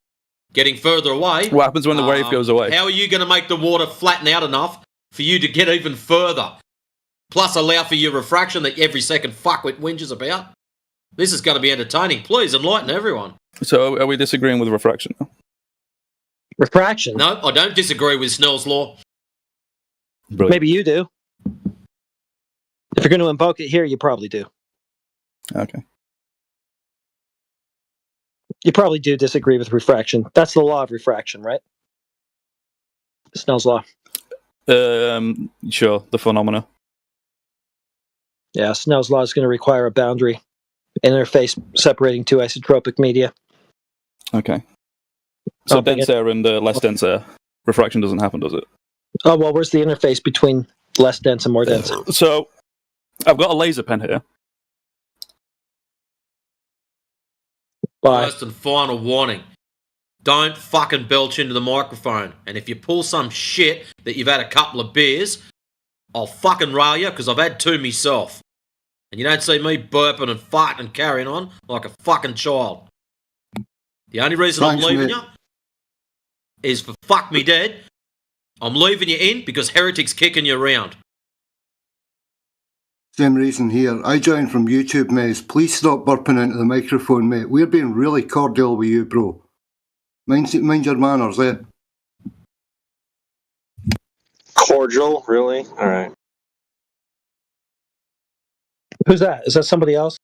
Getting further away... What happens when the wave goes away? How are you going to make the water flatten out enough for you to get even further? Plus allow for your refraction that every second fuckwit whinges about? This is going to be entertaining. Please enlighten everyone. So are we disagreeing with refraction now? Refraction? No, I don't disagree with Snell's law. Brilliant. Maybe you do. If you're going to invoke it here, you probably do. Okay. You probably do disagree with refraction. That's the law of refraction, right? Snell's law. Sure, the phenomena. Yeah, Snell's law is going to require a boundary interface separating two isotropic media. Okay. So dense air and less dense air. Refraction doesn't happen, does it? Oh, well, where's the interface between less dense and more dense? So, I've got a laser pen here. First and final warning. Don't fucking belch into the microphone. And if you pull some shit that you've had a couple of beers, I'll fucking rail you because I've had 2 myself. And you don't see me burping and farting and carrying on like a fucking child. The only reason I'm leaving you is for fuck me dead. I'm leaving you in because Heretic's kicking you around. Same reason here. I joined from YouTube, mate. Please stop burping into the microphone, mate. We're being really cordial with you, bro. Mind your manners, eh? Cordial, really? All right. Who's that? Is that somebody else?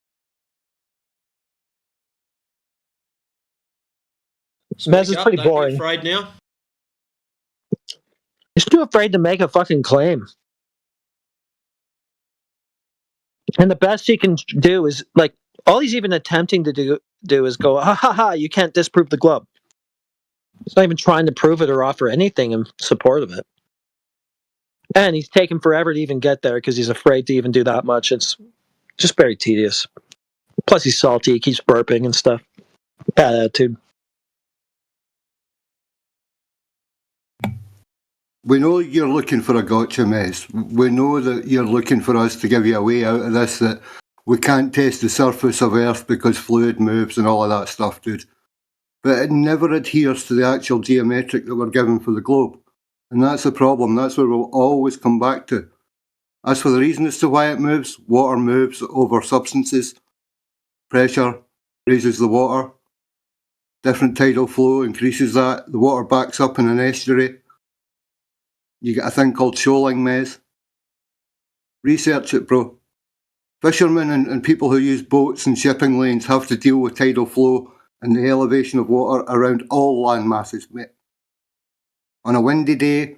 Mez is pretty boring. Don't be afraid now. He's too afraid to make a fucking claim. And the best he can do is, like, all he's even attempting to do is go, ha ha ha, you can't disprove the globe. He's not even trying to prove it or offer anything in support of it. And he's taking forever to even get there because he's afraid to even do that much. It's just very tedious. Plus, he's salty. He keeps burping and stuff. Bad attitude. We know you're looking for a gotcha, Mez. We know that you're looking for us to give you a way out of this, that we can't test the surface of Earth because fluid moves and all of that stuff, dude. But it never adheres to the actual geometric that we're given for the globe. And that's the problem. That's where we'll always come back to. As for the reason as to why it moves, water moves over substances. Pressure raises the water. Different tidal flow increases that. The water backs up in an estuary. You get a thing called shoaling, Mez. Research it, bro. Fishermen and people who use boats and shipping lanes have to deal with tidal flow and the elevation of water around all land masses, mate. On a windy day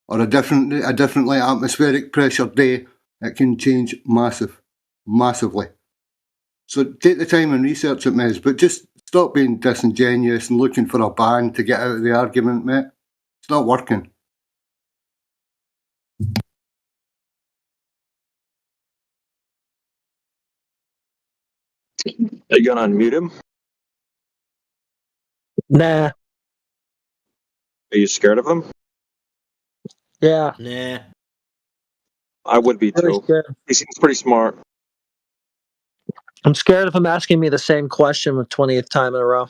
or a differently atmospheric pressure day, it can change massively. So take the time and research it, Mez, but just stop being disingenuous and looking for a ban to get out of the argument, mate. It's not working. Are you gonna unmute him? Nah. Are you scared of him? Yeah. Nah. I would be Very too. scared. He seems pretty smart. I'm scared of him asking me the same question for 20th time in a row.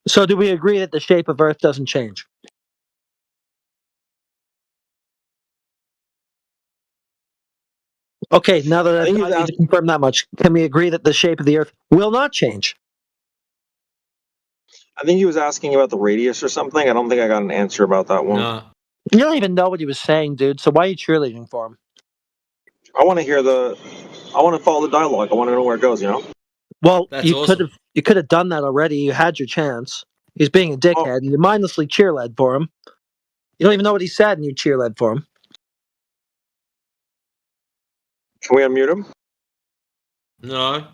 So do we agree that the shape of Earth doesn't change? Okay, now that I've got you to confirm that much, can we agree that the shape of the Earth will not change? I think he was asking about the radius or something. I don't think I got an answer about that one. No. You don't even know what he was saying, dude, so why are you cheerleading for him? I want to hear I want to follow the dialogue. I want to know where it goes, you know? Well, That's you awesome. could have done that already. You had your chance. He's being a dickhead, and you mindlessly cheerled for him. You don't even know what he said, and you cheerled for him. Can we unmute him? No.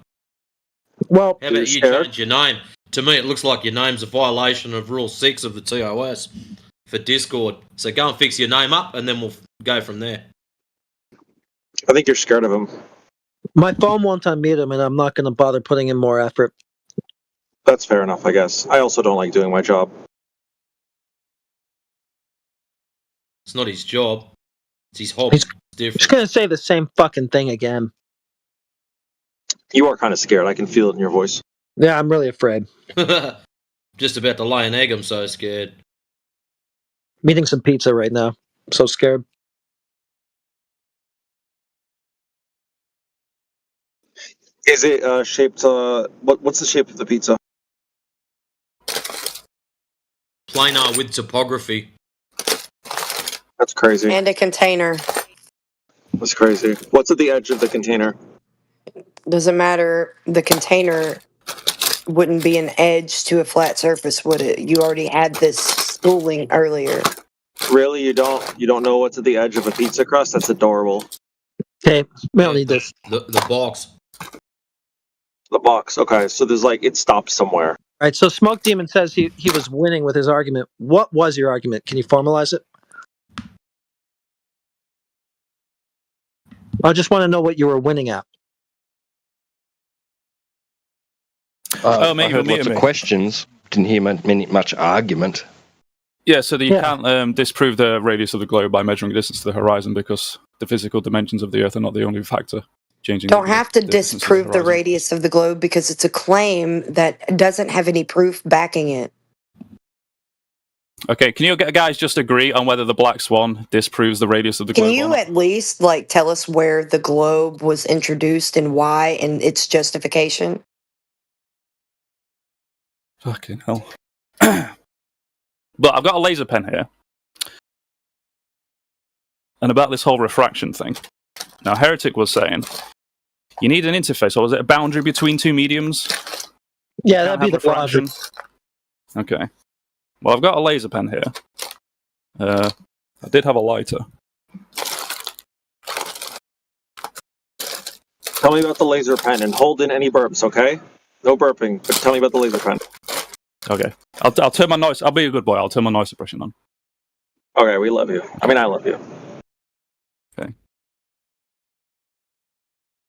Well, how about you change your name? To me, it looks like your name's a violation of Rule 6 of the TOS for Discord. So go and fix your name up, and then we'll go from there. I think you're scared of him. My phone won't unmute him, and I'm not going to bother putting in more effort. That's fair enough, I guess. I also don't like doing my job. It's not his job. It's his hobby. It's different. Just going to say the same fucking thing again. You are kind of scared. I can feel it in your voice. Yeah, I'm really afraid. Just about to lay an egg, I'm so scared. I'm eating some pizza right now. I'm so scared. Is it shaped? What's the shape of the pizza? Planar with topography. That's crazy. And a container. That's crazy. What's at the edge of the container? Doesn't matter. The container wouldn't be an edge to a flat surface, would it? You already had this schooling earlier. Really, you don't know what's at the edge of a pizza crust? That's adorable. Okay, we don't need this. The box. The box. Okay, so there's it stops somewhere. All right, so Smoke Demon says he was winning with his argument. What was your argument? Can you formalize it? I just want to know what you were winning at. I heard lots of questions. Didn't hear much argument. Yeah, so that you can't disprove the radius of the globe by measuring distance to the horizon because the physical dimensions of the Earth are not the only factor changing. Don't have to disprove the radius of the globe because it's a claim that doesn't have any proof backing it. Okay, can you guys just agree on whether the Black Swan disproves the radius of the globe? Can you at least tell us where the globe was introduced and why and its justification? Fucking hell. But I've got a laser pen here. And about this whole refraction thing. Now, Heretic was saying, you need an interface, or was it a boundary between two mediums? Yeah, that'd be the refraction. Okay. Well, I've got a laser pen here. I did have a lighter. Tell me about the laser pen and hold in any burps, okay? No burping, but tell me about the laser pen. Okay. I'll turn my noise. I'll be a good boy. I'll turn my noise suppression on. Okay, we love you. I mean, I love you. Okay.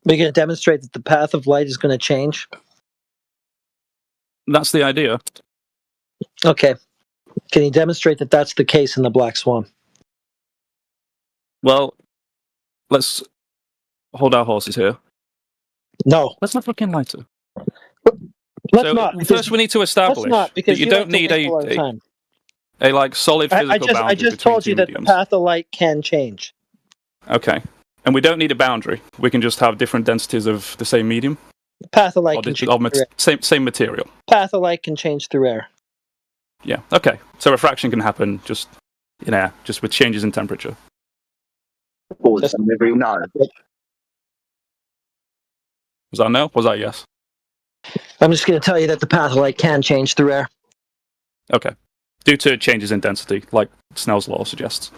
We're going to demonstrate that the path of light is going to change. That's the idea. Okay. Can you demonstrate that that's the case in the Black Swan? Well, let's hold our horses here. No. Let's not fucking lie to. Let's not. First, we need to establish that you don't need a like solid physical boundary. I just told you that the path of light can change. Okay. And we don't need a boundary. We can just have different densities of the same medium. The path of light can change same material. Path of light can change through air. Yeah. Okay. So refraction can happen just in air, just with changes in temperature. No. Was that no? Was that yes? I'm just going to tell you that the path of light can change through air. Okay. Due to changes in density, like Snell's law suggests.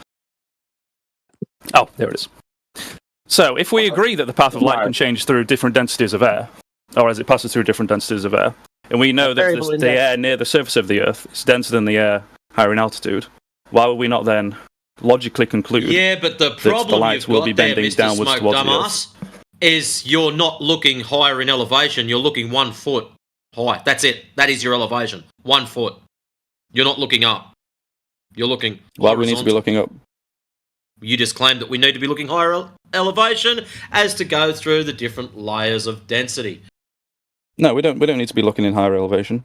Oh, there it is. So, if we agree that the path of light can change through different densities of air, or as it passes through different densities of air, and we know that the air near the surface of the Earth is denser than the air higher in altitude, why would we not then logically conclude but the that problem the light will be bending Mr. downwards Smoke towards Dumbass, the Earth? is you're not looking higher in elevation, you're looking 1 foot high. That's it. That is your elevation. 1 foot. You're not looking up. You're looking Why do we need to be looking up? You just claimed that we need to be looking higher elevation as to go through the different layers of density. No, we don't need to be looking in higher elevation.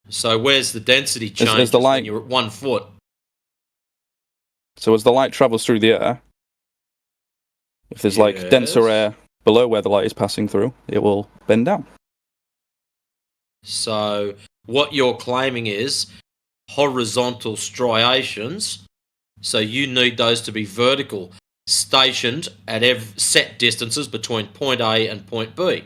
So where's the density change As the light, when you're at 1 foot? So as the light travels through the air, if there's like denser air below where the light is passing through, it will bend down. So what you're claiming is horizontal striations. So you need those to be vertical, stationed at set distances between point A and point B,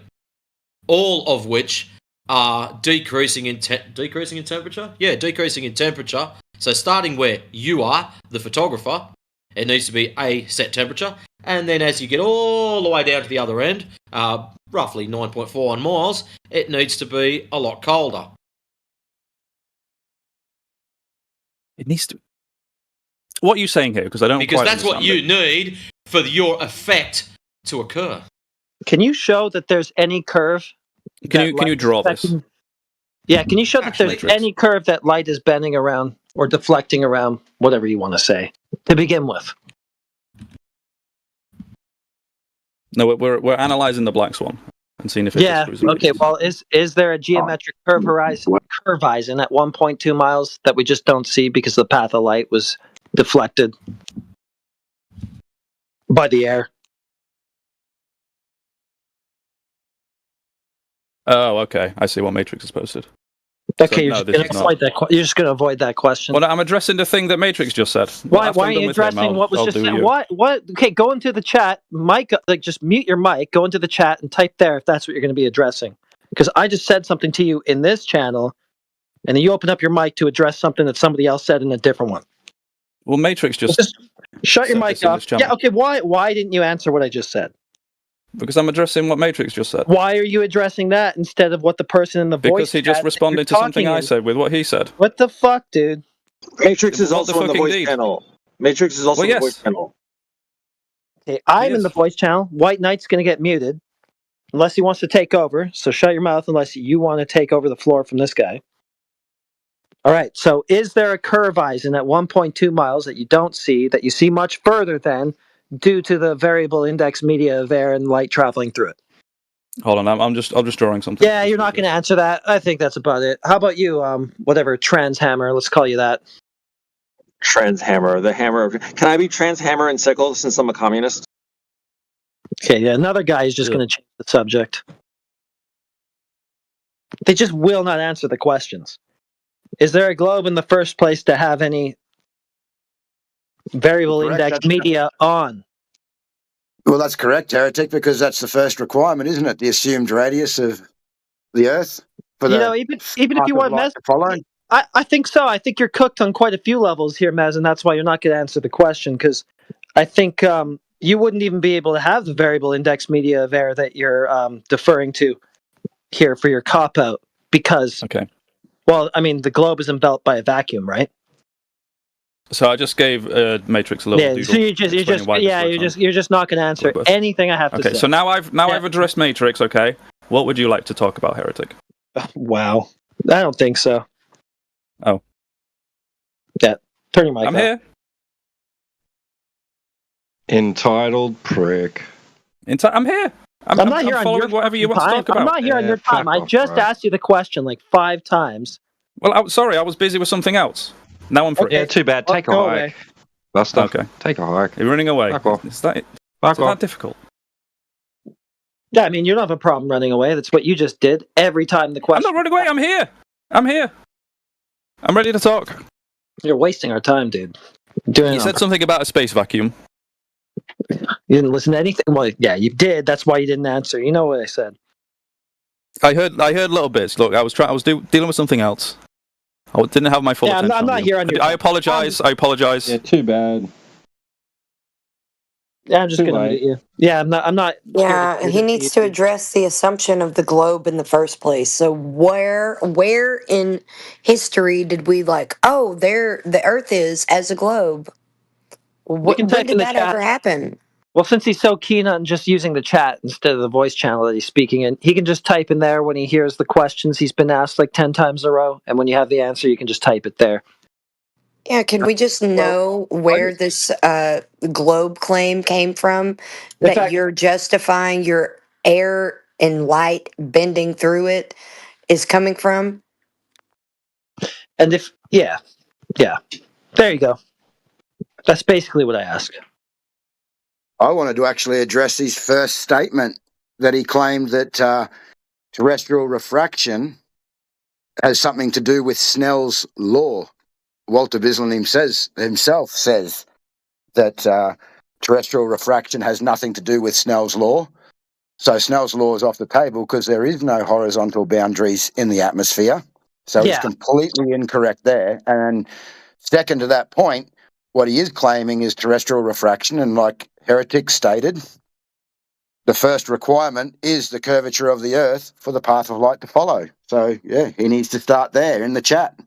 all of which are decreasing in temperature. Yeah, decreasing in temperature. So starting where you are, the photographer, it needs to be a set temperature, and then as you get all the way down to the other end, roughly 9.41 miles, it needs to be a lot colder. It needs to. What are you saying here? Because I don't. Because quite that's what you understand it. need for your effect to occur. Can you show that there's any curve? Can you draw this? Yeah, can you show that there's any curve that light is bending around or deflecting around, whatever you want to say, to begin with? No, we're analyzing the Black Swan and seeing if it disproves it. Okay, well, is there a geometric curve horizon at 1.2 miles that we just don't see because the path of light was deflected by the air? Oh, okay. I see what Matrix has posted. Okay, So, you're just going to avoid that question. Well, no, I'm addressing the thing that Matrix just said. Why are you addressing what was just said? What? Okay, go into the chat, Mike. Just mute your mic. Go into the chat and type there if that's what you're going to be addressing. Because I just said something to you in this channel, and then you open up your mic to address something that somebody else said in a different one. Well, Matrix just shut your mic off. Yeah. Okay. Why didn't you answer what I just said? Because I'm addressing what Matrix just said. Why are you addressing that instead of what the person in the voice? Because he just responded to something I said with what he said. What the fuck, dude? Matrix is also in the voice channel. Matrix is also in the voice channel. Okay, I'm in the voice channel. White Knight's going to get muted unless he wants to take over. So shut your mouth unless you want to take over the floor from this guy. All right. So is there a curve horizon at 1.2 miles that you don't see, that you see much further than, due to the variable index media of air and light traveling through it? Hold on, I'm just drawing something. Yeah, you're not going to answer that. I think that's about it. How about you, whatever, Transhammer, let's call you that. Transhammer, the hammer of... Can I be Transhammer and Sickle since I'm a communist? Okay, yeah, another guy is just going to change the subject. They just will not answer the questions. Is there a globe in the first place to have any variable index media on? Well, that's correct, Heretic, because that's the first requirement, isn't it? The assumed radius of the Earth. For even if you want Mez, I think so. I think you're cooked on quite a few levels here, Mez, and that's why you're not going to answer the question, because I think you wouldn't even be able to have the variable index media of air that you're deferring to here for your cop-out, because Well, I mean, the globe is enveloped by a vacuum, right? So I just gave Matrix a little doodle. So you're just not going to answer anything I have to say. Okay, so now I've addressed Matrix. Okay, what would you like to talk about, Heretic? Wow, I don't think so. Oh, yeah. Turn your mic. I'm here. Entitled prick. I'm here. I'm not here on your whatever you want to time. talk about. I'm not here on your time. I just asked you the question like 5 times. Well, sorry, I was busy with something else. Now I'm free. Yeah, too bad. Take a hike. Buster. Okay. Take a hike. You're running away. Fuck off. Is that difficult? Yeah, I mean, you don't have a problem running away. That's what you just did every time the question. I'm not running away. I'm here. I'm ready to talk. You're wasting our time, dude. You said something about a space vacuum. You didn't listen to anything? Well, yeah, you did. That's why you didn't answer. You know what I said. I heard little bits. Look, I was dealing with something else. I didn't have my full attention. I'm not here on your. I apologize. Yeah, too bad. Yeah, I'm just going to mute you. Yeah, I'm not. Yeah, he needs to address the assumption of the globe in the first place. So where in history did we the Earth is as a globe? When did that ever happen? Well, since he's so keen on just using the chat instead of the voice channel that he's speaking in, he can just type in there when he hears the questions he's been asked like 10 times in a row, and when you have the answer, you can just type it there. Yeah, can we just know where this globe claim came from? That you're justifying your air and light bending through it is coming from? And yeah. There you go. That's basically what I asked. I wanted to actually address his first statement that he claimed that terrestrial refraction has something to do with Snell's law. Walter Bislin himself says that terrestrial refraction has nothing to do with Snell's law. So Snell's law is off the table because there is no horizontal boundaries in the atmosphere. So he's completely incorrect there. And second to that point, what he is claiming is terrestrial refraction, and like Heretic stated, the first requirement is the curvature of the Earth for the path of light to follow. So, yeah, he needs to start there in the chat.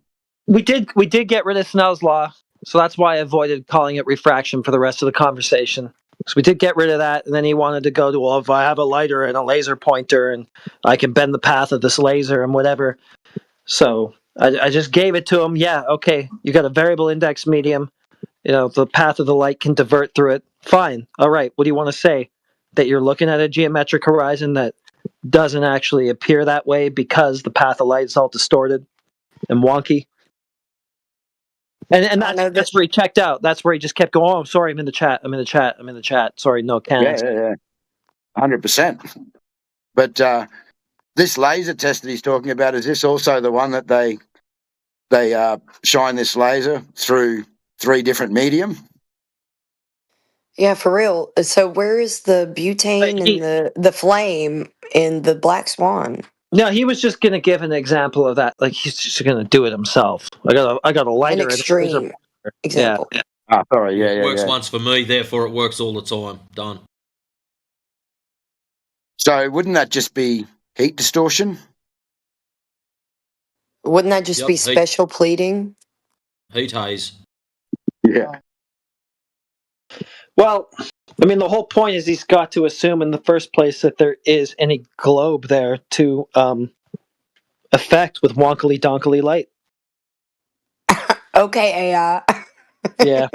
We did get rid of Snell's law, so that's why I avoided calling it refraction for the rest of the conversation. So we did get rid of that, and then he wanted to go to, well, if I have a lighter and a laser pointer and I can bend the path of this laser and whatever. So I just gave it to him. Yeah, okay, you got a variable index medium. You know, the path of the light can divert through it. Fine. All right. What do you want to say? That you're looking at a geometric horizon that doesn't actually appear that way because the path of light is all distorted and wonky? And that's where he checked out. That's where he just kept going, oh, I'm sorry, I'm in the chat. Sorry, no, can't. Yeah. 100%. But this laser test that he's talking about, is this also the one that they shine this laser through 3 different medium? Yeah, for real. So where is the butane and the flame in the Black Swan? No, he was just going to give an example of that. Like, he's just going to do it himself. I got a lighter. An extreme example. Yeah. Oh, sorry. Yeah. It works once for me, therefore it works all the time. Done. So wouldn't that just be heat distortion? Wouldn't that just be special pleading? Heat haze. Yeah. Well, I mean, the whole point is he's got to assume in the first place that there is any globe there to affect with wonkily donkily light. Okay, AI. Yeah.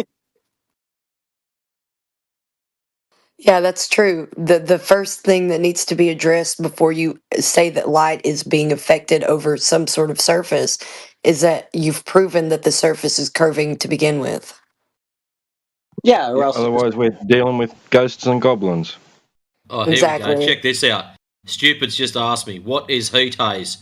Yeah, that's true. The first thing that needs to be addressed before you say that light is being affected over some sort of surface is that you've proven that the surface is curving to begin with. Yeah, or else otherwise we're dealing with ghosts and goblins. Oh, here we go. Check this out. Stupid's just asked me, what is heat haze?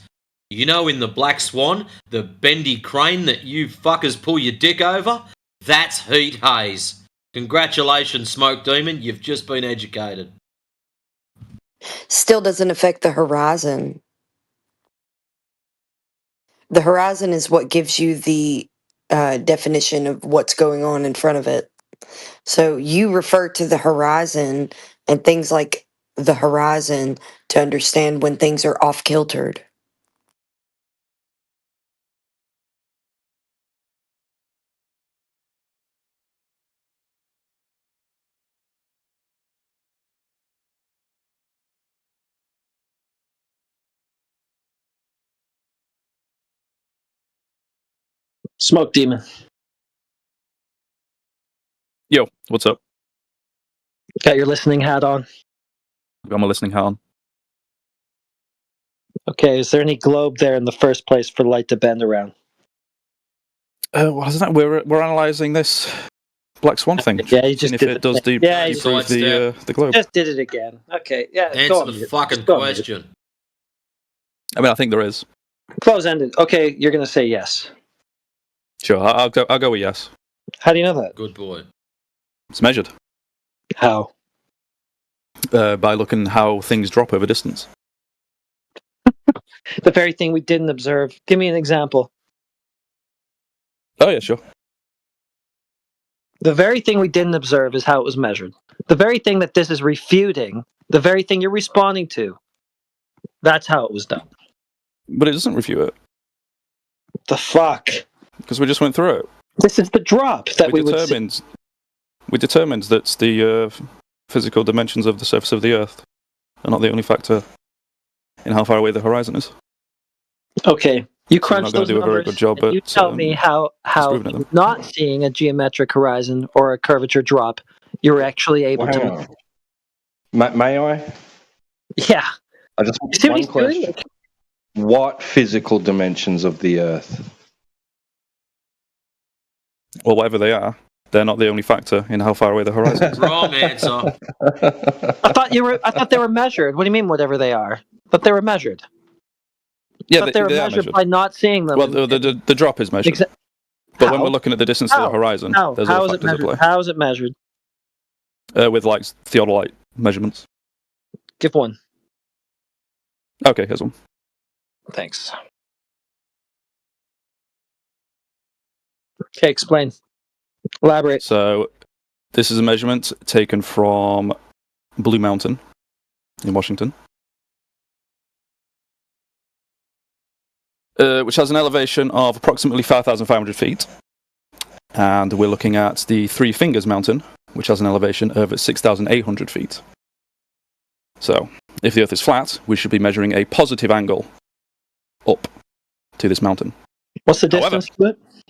You know, in the Black Swan, the bendy crane that you fuckers pull your dick over? That's heat haze. Congratulations, Smoke Demon. You've just been educated. Still doesn't affect the horizon. The horizon is what gives you the definition of what's going on in front of it. So you refer to the horizon and things like the horizon to understand when things are off-kiltered. Smoke Demon. Yo, what's up? Got your listening hat on. Got my listening hat on. Okay, is there any globe there in the first place for light to bend around? Well, isn't that we're analysing this Black Swan thing? Yeah, you just seeing if did it does the deprove the globe. Just did it again. Okay, yeah. Answer the fucking question. I mean, I think there is. Close ended. Okay, you're going to say yes. Sure, I'll go with yes. How do you know that? Good boy. It's measured. How? By looking how things drop over distance. The very thing we didn't observe. Give me an example. Oh, yeah, sure. The very thing we didn't observe is how it was measured. The very thing that this is refuting, the very thing you're responding to, that's how it was done. But it doesn't refute it. The fuck? Because we just went through it. This is the drop that we would see. We determined that the physical dimensions of the surface of the Earth are not the only factor in how far away the horizon is. Okay, you crunch so those do a very numbers. good job And you tell me how not seeing a geometric horizon or a curvature drop, you're actually able to. May I? Yeah. I just You see what one he's doing? question. What physical dimensions of the Earth? Well, whatever they are, they're not the only factor in how far away the horizon is. Wrong answer. I thought they were measured. What do you mean, whatever they are? But they were measured. Yeah, But they were are measured by not seeing them. Well, the drop is measured. But when How? we're looking at the distance to the horizon, there's How other is it factors at measured? play. How is it measured? With like theodolite measurements. Give one. Okay, here's one. Thanks. Okay, explain. Elaborate. So, this is a measurement taken from Blue Mountain in Washington, which has an elevation of approximately 5,500 feet. And we're looking at the Three Fingers Mountain, which has an elevation of 6,800 feet. So, if the Earth is flat, we should be measuring a positive angle up to this mountain. What's the distance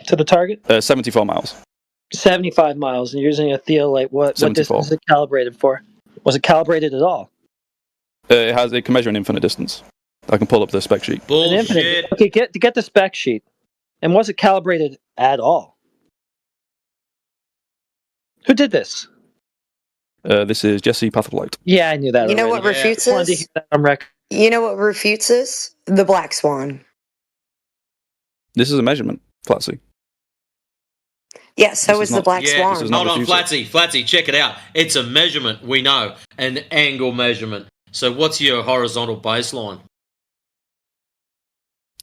to the target? 74 miles. 75 miles, and you're using a theodolite. What 74. distance is it calibrated for? Was it calibrated at all? It can measure an infinite distance. I can pull up the spec sheet. An infinite. Okay, get the spec sheet. And was it calibrated at all? Who did this? This is Jesse Patholight. Yeah, I knew that. You know already. what refutes Wanted to this? hear that on record. You know what refutes this? The Black Swan. This is a measurement, Flatsy. Yeah, so This is is the not- Black Yeah, Swan. this is not Hold on, refusal. Flatsy, check it out. It's a measurement, we know. An angle measurement. So what's your horizontal baseline?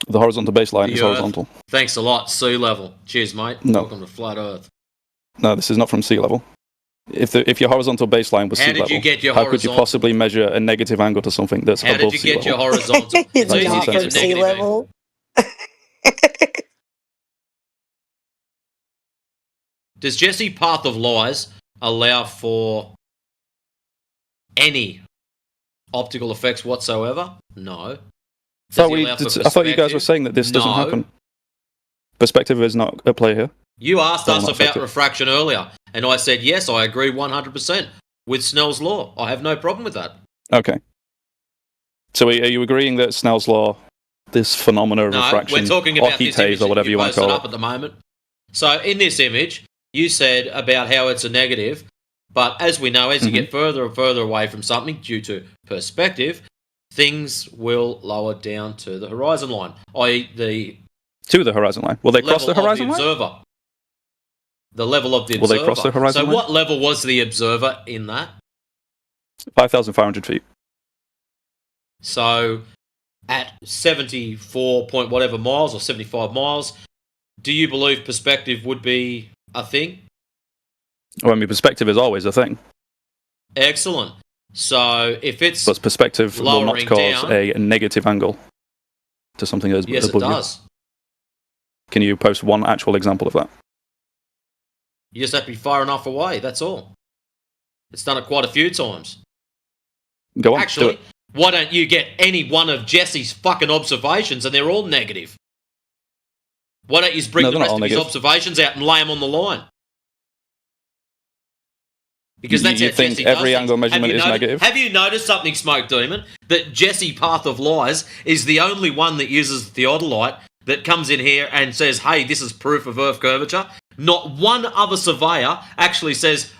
The horizontal baseline The is Earth. horizontal. Thanks a lot. Sea level. Cheers, mate. No. Welcome to Flat Earth. No, this is not from sea level. If your horizontal baseline was How sea did level, you get your how could you horizontal- possibly measure a negative angle to something that's How above did you sea get level? your horizontal? It's easy not to get from a sea negative level. Does Jesse Path of Lies allow for any optical effects whatsoever? No. So Does he allow for I thought you guys were perspective? saying that this doesn't No. happen. Perspective is not at play here. You asked Still us not about effective. refraction earlier, and I said, yes, I agree 100% with Snell's law. I have no problem with that. Okay. So are you agreeing that Snell's law, this phenomena of No, refraction, we're talking or about heat this haze, image or whatever you want to posted call up it? at the moment. So in this image, you said about how it's a negative, but as we know, as you get further and further away from something due to perspective, things will lower down to the horizon line, i.e. the To the horizon line. Will they cross the level horizon of the line? observer. The level of the Will they observer. cross the horizon so line? what level was the observer in that? 5,500 feet. So at 74 point whatever miles or 75 miles, do you believe perspective would be a thing? Well, I mean, perspective is always a thing. Excellent. So if it's But perspective will not lowering cause down, a negative angle to something that's yes, it above you. does. Can you post one actual example of that? You just have to be far enough away. That's all. It's done it quite a few times. Go on, do Actually, it. why don't you get any one of Jesse's fucking observations and they're all negative? Why don't you bring No, the they're not rest all of his negative. observations out and lay them on the line? Because that's You how think Jesse every does angle things. measurement is negative? Have you noticed something, Smoke Demon? That Jesse Path of Lies is the only one that uses theodolite that comes in here and says, hey, this is proof of Earth curvature. Not one other surveyor actually says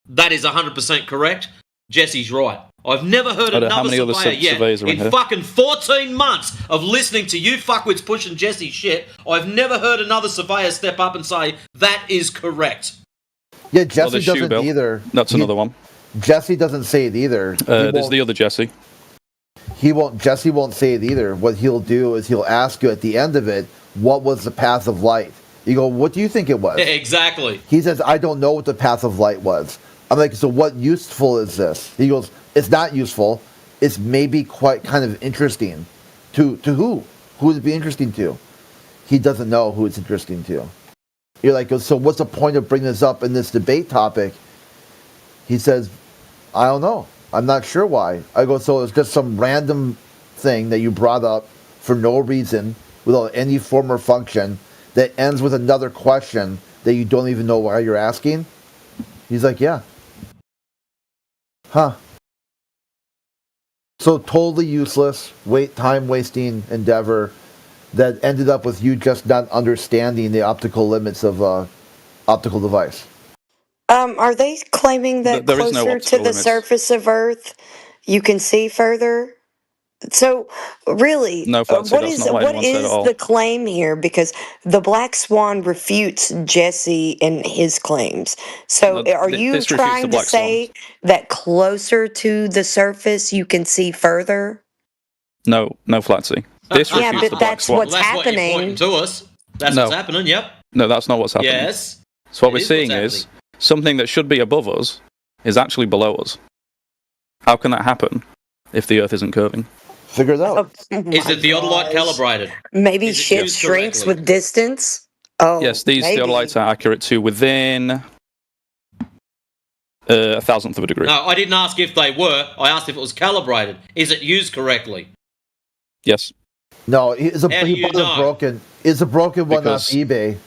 that is 100% correct. Jesse's right. I've never heard I don't know how another many other surveyor yet surveyors are in in here. fucking 14 months of listening to you fuckwits pushing Jesse's shit. I've never heard another surveyor step up and say that is correct. Yeah, Oh, Jesse there's Shoe doesn't Bill. either. That's another one. Jesse doesn't say it either. There's the other Jesse. Jesse won't say it either. What he'll do is he'll ask you at the end of it, what was the path of light? You go, what do you think it was? Exactly. He says, I don't know what the path of light was. I'm like, so what useful is this? He goes, it's not useful. It's maybe quite kind of interesting. To who? Who would it be interesting to? He doesn't know who it's interesting to. You're like, so what's the point of bringing this up in this debate topic? He says, I don't know. I'm not sure why. I go, so it's just some random thing that you brought up for no reason, without any form or function, that ends with another question that you don't even know why you're asking? He's like, yeah. Huh. So totally useless, time-wasting endeavor that ended up with you just not understanding the optical limits of optical device. Are they claiming that There is no closer to optical the limits. surface of Earth you can see further? So really, No, Flatsy, what that's is not what what anyone said at is all. the claim here? Because the Black Swan refutes Jesse and his claims. So No, are you this refutes the trying to Black Swan. say that closer to the surface you can see further? No, Flatsy. This Yeah, refutes but the Black that's Swan. what's Well, that's what you're happening. pointing to us. That's No. what's happening, yep. No, that's not what's happening. Yes. So what It we're is what's seeing is something that should be above us is actually below us. How can that happen if the Earth isn't curving? Figure it out. Is the theodolite calibrated? Maybe Is it shit used shrinks correctly? with distance. Oh, Yes, these maybe. theodolites are accurate to within a thousandth of a degree. No, I didn't ask if they were. I asked if it was calibrated. Is it used correctly? Yes. No, it's How do he you bought know? a broken. It's a broken one off Because- eBay.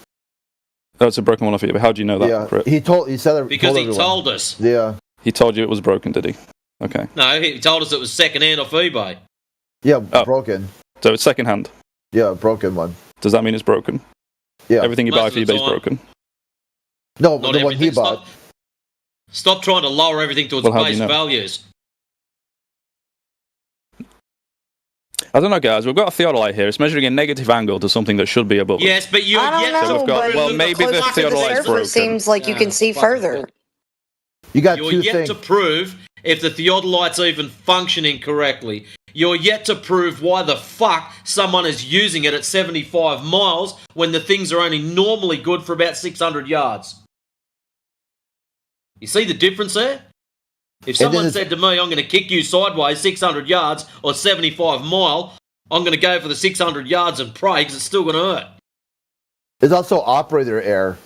Oh, it's a broken one off eBay. How do you know that? Yeah, Crit? he said it Because told he everyone. told us. Yeah, He told you it was broken, did he? Okay. No, he told us it was second-hand off eBay. yeah, Oh. broken. So it's second hand. Yeah, broken one. Does that mean it's broken? Yeah, Everything you Most buy of for the eBay is time. broken. no, Not the one he everything. bought. Stop trying to lower everything to its Well, how do base you know? values. I don't know, guys. We've got a theodolite here. It's measuring a negative angle to something that should be above us. Yes, but you're I don't yet know, So we've got- but well, maybe the closer to the theodolite's surface broken. seems like you can see fucking further. You got You're two yet things. to prove if the theodolite's even functioning correctly. You're yet to prove why the fuck someone is using it at 75 miles when the things are only normally good for about 600 yards. You see the difference there? If then someone it's- said to me, I'm going to kick you sideways 600 yards or 75 mile, I'm going to go for the 600 yards and pray because it's still going to hurt. There's also operator error.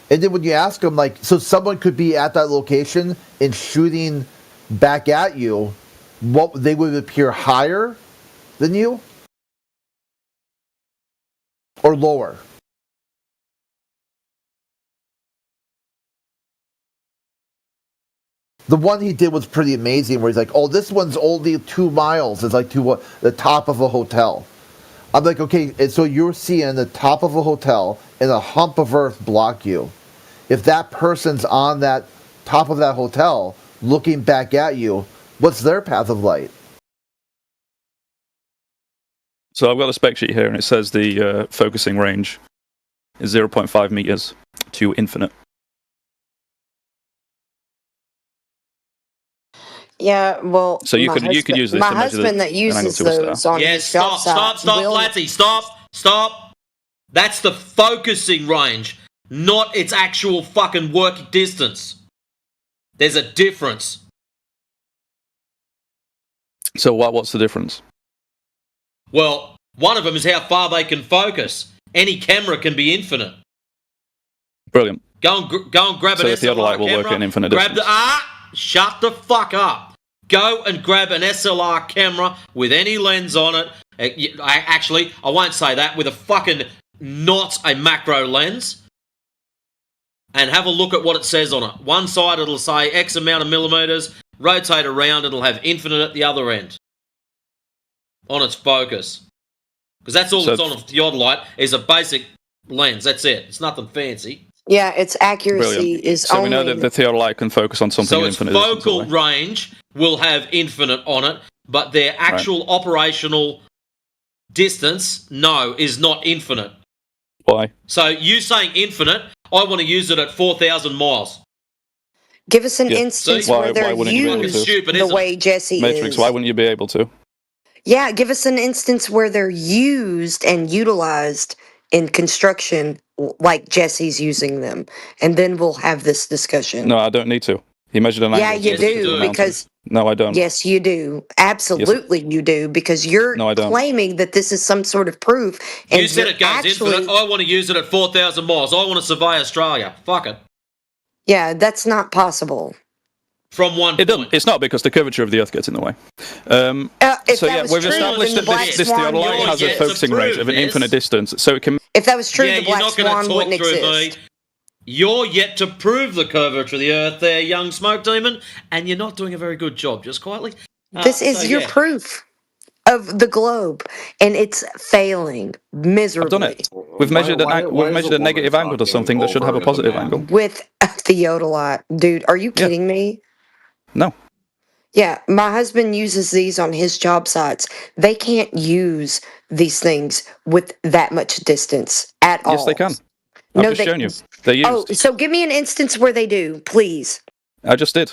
And then when you ask them, like, so someone could be at that location and shooting back at you, what they would appear higher than you or lower. The one he did was pretty amazing, where he's like, "Oh, this one's only 2 miles. It's like to the top of a hotel." I'm like, okay, and so you're seeing the top of a hotel and a hump of earth block you. If that person's on that top of that hotel looking back at you, what's their path of light? So I've got a spec sheet here, and it says the focusing range is 0.5 meters to infinite. Yeah, well, So you my could use this my to measure husband the that angle uses to a star. those on Yes, his job stop, site will- Flatsy, stop. That's the focusing range, not its actual fucking working distance. There's a difference. So what's the difference? Well, one of them is how far they can focus. Any camera can be infinite. Brilliant. Go and grab So an the theodolite SLR will camera. work at an infinite grab distance. shut the fuck up. Go and grab an SLR camera with any lens on it. I won't say that, with a fucking not a macro lens, and have a look at what it says on it. One side it'll say X amount of millimeters, rotate around, it'll have infinite at the other end on its focus. Because that's all that's on a theodolite is a basic lens. That's it. It's nothing fancy. Yeah, its accuracy Brilliant. is So only... we know that the theodolite can focus on something So its infinite. focal range will have infinite on it, but their actual operational distance, no, is not infinite. Why? So you saying infinite, I want to use it at 4,000 miles. Give us an instance where they're used the way Jesse Matrix, is. why wouldn't you be able to? Yeah, give us an instance where they're used and utilized in construction like Jesse's using them. And then we'll have this discussion. No, I don't need to. He measured an Yeah, angle. you do, because... No, I don't. Yes, you do. Absolutely, you do, because you're No, I don't. claiming that this is some sort of proof. And You said you're it goes infinite. I want to use it at 4,000 miles. I want to survey Australia. Fuck it. Yeah, that's not possible. From one It doesn't. It's not because the curvature of the Earth gets in the way. If So that yeah, was we've true, established then that the this Black Swan theodolite wouldn't has a exist. focusing range of an infinite distance, so it can. If that was true, Yeah, the you're Black not going Swan to talk wouldn't through exist. me. You're yet to prove the curvature of the Earth there, young smoke demon, and you're not doing a very good job, just quietly. This is your proof of the globe, and it's failing miserably. I've done it. We've measured a negative angle to something that should have a positive angle. With a theodolite. Dude, are you kidding me? No. Yeah, my husband uses these on his job sites. They can't use these things with that much distance at all. Yes, they can. I've just shown you. They're used. Oh, so give me an instance where they do, please. I just did.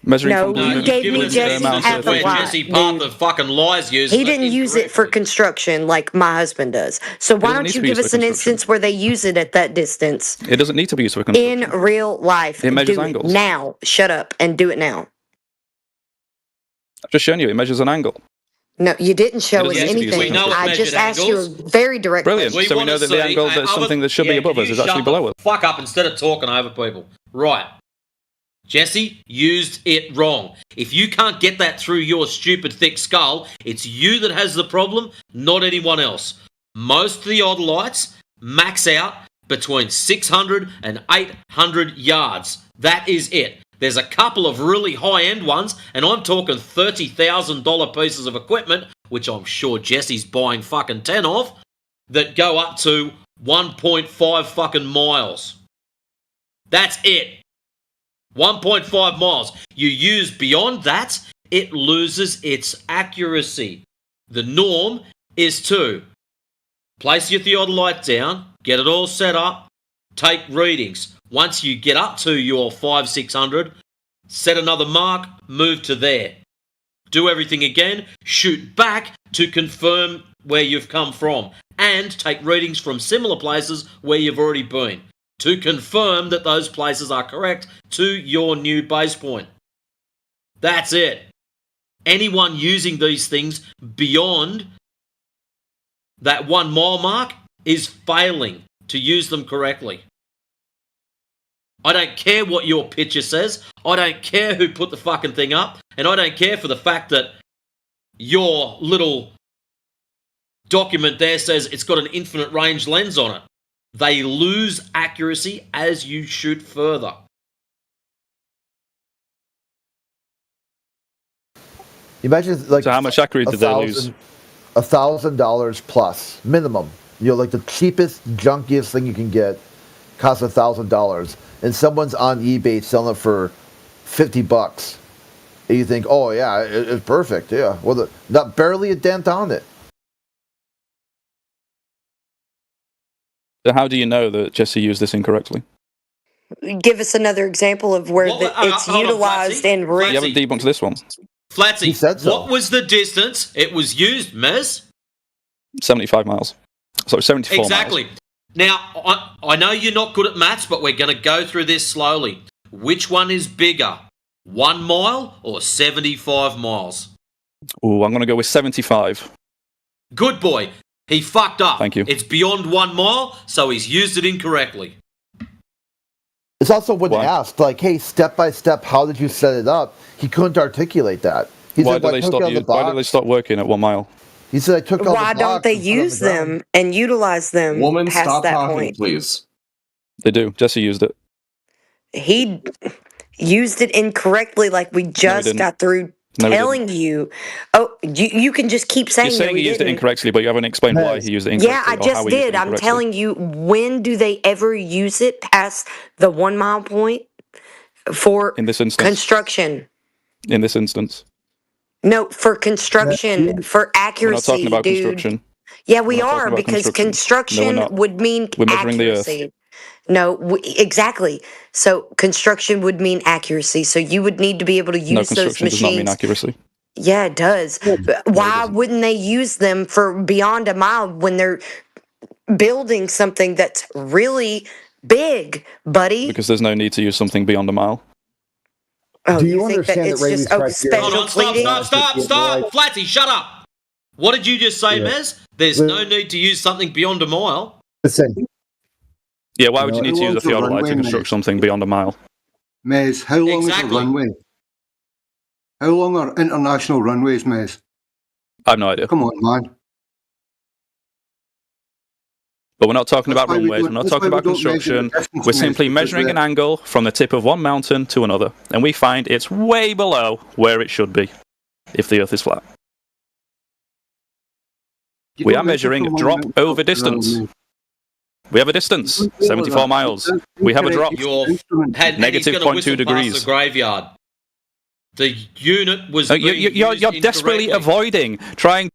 Measuring No, from the you moon. gave me Jesse half a where lot, Jesse Parker dude. fucking lies used He didn't use it for construction like my husband does. So why doesn't don't need you to be give used us for an construction. instance where they use it at that distance It doesn't need to be used for construction. in real life? It measures Do angles. it now. Shut up and do it now. I've just shown you. It measures an angle. No, you didn't show It us doesn't need to be used for anything. construction. I just asked you a very direct Brilliant. question. So we know that the angle that's something that should be above us is actually below us. Fuck up instead of talking over people. Right. Jesse used it wrong. If you can't get that through your stupid thick skull, it's you that has the problem, not anyone else. Most theodolites max out between 600 and 800 yards. That is it. There's a couple of really high-end ones, and I'm talking $30,000 pieces of equipment, which I'm sure Jesse's buying fucking 10 of, that go up to 1.5 fucking miles. That's it. 1.5 miles. You use beyond that, it loses its accuracy. The norm is to place your theodolite down, get it all set up, take readings. Once you get up to your 500-600, set another mark, move to there. Do everything again, shoot back to confirm where you've come from, and take readings from similar places where you've already been to confirm that those places are correct to your new base point. That's it. Anyone using these things beyond that 1 mile mark is failing to use them correctly. I don't care what your picture says. I don't care who put the fucking thing up. And I don't care for the fact that your little document there says it's got an infinite range lens on it. They lose accuracy as you shoot further. Imagine like So how much accuracy did they lose? $1,000 plus minimum. You know, like the cheapest, junkiest thing you can get costs $1,000, and someone's on eBay selling it for $50. And you think, oh yeah, it's perfect. Yeah, well, not barely a dent on it. So how do you know that Jesse used this incorrectly? Give us another example of where it's hold on, utilized Flatsy. in You real. haven't debunked this one. Flatsy, said so. what was the distance it was used, Mez? 75 miles. So 74 Exactly. miles. Now, I know you're not good at maths, but we're going to go through this slowly. Which one is bigger, 1 mile or 75 miles? Ooh, I'm going to go with 75. Good boy. He fucked up. Thank you. It's beyond 1 mile, so he's used it incorrectly. It's also when asked, like, hey, step by step, how did you set it up? He couldn't articulate that. He Why said, did well, they I took it out of the Why did they box. stop working at 1 mile? He said I took all Why the don't blocks they and put it on the use ground. them and utilize them Woman, past stop that talking, point? please. They do. Jesse used it. He used it incorrectly, like we No, he just didn't. got through No, he didn't. telling you. Oh, you can just keep saying You're saying no, he used it didn't. incorrectly, but you haven't explained why he used it incorrectly. Yeah, I or how just he used did. it I'm incorrectly. telling you, when do they ever use it past the 1 mile point for In this instance. construction? In this instance. No, for construction, for accuracy, We're not talking about dude. construction. Yeah, we We're not are, talking about because No, we're construction not. would mean We're measuring the Earth. accuracy. No, exactly. So construction would mean accuracy. So you would need to be able to No, use those construction does not mean machines. accuracy. Yeah, it does. But why wouldn't they use them for beyond a mile when they're building something that's really big, buddy? Because there's no need to use something beyond a mile. Oh, Do you think that understand that it's Rayleigh's just criteria? Hold on, stop. Flatty, shut up. What did you just say, Yeah. Mez? There's no need to use something beyond a mile. Listen, Yeah, why would you How need to use a long's the theodolite runway, to construct mate? something beyond a mile? Mez, how long is Exactly. the runway? How long are international runways, Mez? I have no idea. Come on, man. But we're not talking That's about why we runways, don't- we're not that's talking why we about don't measure the construction. distance, We're Mez, simply because measuring an we're- angle from the tip of one mountain to another, and we find it's way below where it should be if the Earth is flat. You We don't are measure measuring from one drop mountain over to another, distance. Mez. We have a distance, You don't know 74 that. miles. That's We have a drop, incorrect. negative he's gonna 0.2 whistle past degrees. the graveyard. The unit was. You're desperately avoiding trying.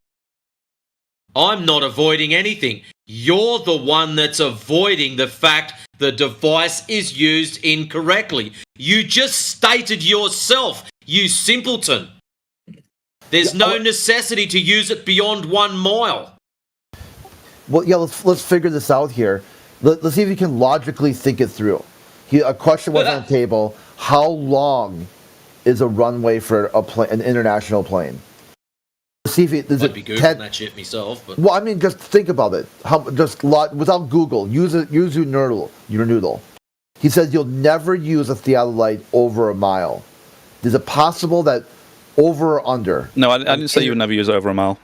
I'm not avoiding anything. You're the one that's avoiding the fact the device is used incorrectly. You just stated yourself, you simpleton. There's no necessity to use it beyond 1 mile. Well, yeah, let's figure this out here. Let's see if you can logically think it through. A question was on the table: how long is a runway for an international plane? Let's see if it is I'd it be googling 10 that shit myself, but Well, I mean, just think about it. Without Google, use your noodle. He says you'll never use a theodolite over a mile. Is it possible that over or under? No, I didn't say you would never use it over a mile.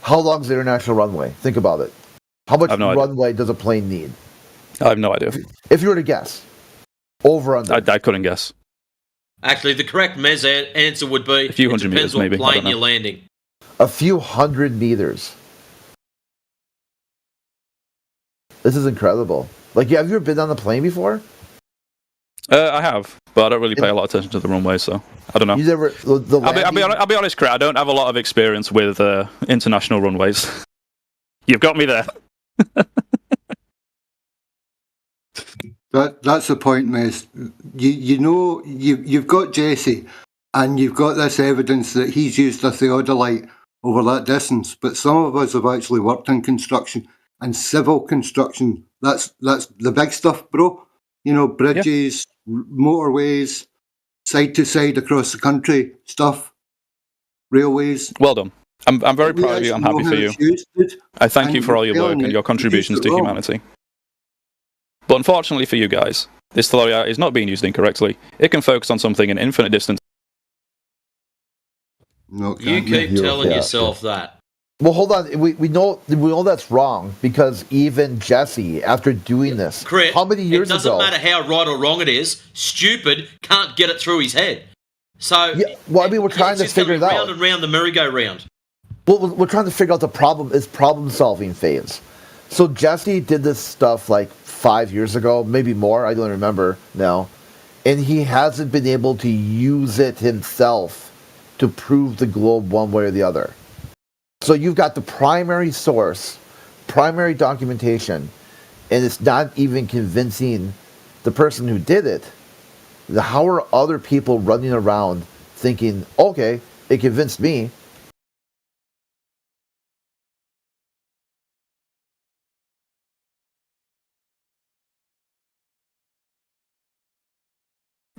How long is the international runway? Think about it. How much I have no idea. runway does a plane need? I have no idea. If you were to guess, over or under. I couldn't guess. actually the correct answer would be A few it hundred depends meters, maybe. I what don't plane know. you're landing. A few hundred meters. This is incredible. Like, have you ever been on a plane before? I have, but I don't really pay a lot of attention to the runway, so I don't know. You never. I'll be honest, Chris. I don't have a lot of experience with international runways. You've got me there. That's the point, Mez. You've got Jesse, and you've got this evidence that he's used a theodolite over that distance. But some of us have actually worked in construction and civil construction. That's the big stuff, bro. You know, bridges, motorways, side to side across the country stuff, railways. Well done. I'm very We proud of you. I'm actually happy know for how you. it's used, dude. I thank And you for all your we're work telling and you, your you contributions used it to wrong. humanity. But unfortunately for you guys, this theodolite is not being used incorrectly. It can focus on something in infinite distance. No, You keep telling yourself that. Well, hold on. We know that's wrong because even Jesse, after doing this, Crit, how many years it doesn't ago? matter how right or wrong it is. Stupid can't get it through his head. So Well, I mean, we're trying it's to just gonna figure it be out. round and round the merry-go-round. Well, we're trying to figure out the problem. It's problem-solving phase. So Jesse did this stuff like 5 years ago, maybe more. I don't remember now, and he hasn't been able to use it himself to prove the globe one way or the other. So you've got the primary source, primary documentation, and it's not even convincing the person who did it. How are other people running around thinking, okay, it convinced me?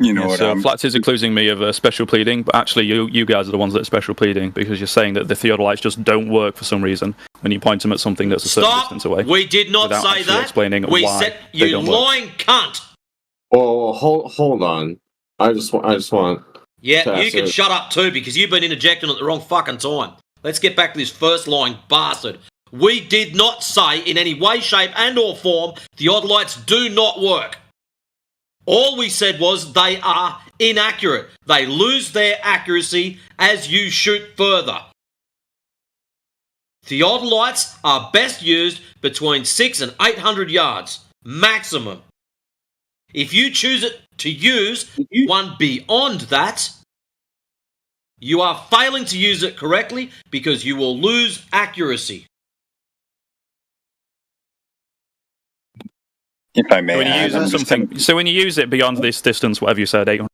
You know Yeah, what? so Flats is accusing me of special pleading, but actually you guys are the ones that are special pleading because you're saying that the theodolites just don't work for some reason when you point them at something that's a certain Stop! distance away. We did not without say actually that. explaining We why said they you don't work. lying cunt. Oh, hold on. I just want Yeah, you can shut up too, because you've been interjecting at the wrong fucking time. Let's get back to this first lying bastard. We did not say in any way, shape and or form theodolites do not work. All we said was they are inaccurate. They lose their accuracy as you shoot further. Theodolites are best used between 600 and 800 yards, maximum. If you choose to use one beyond that, you are failing to use it correctly because you will lose accuracy. If I may, so when you use it beyond this distance, whatever you said, 800.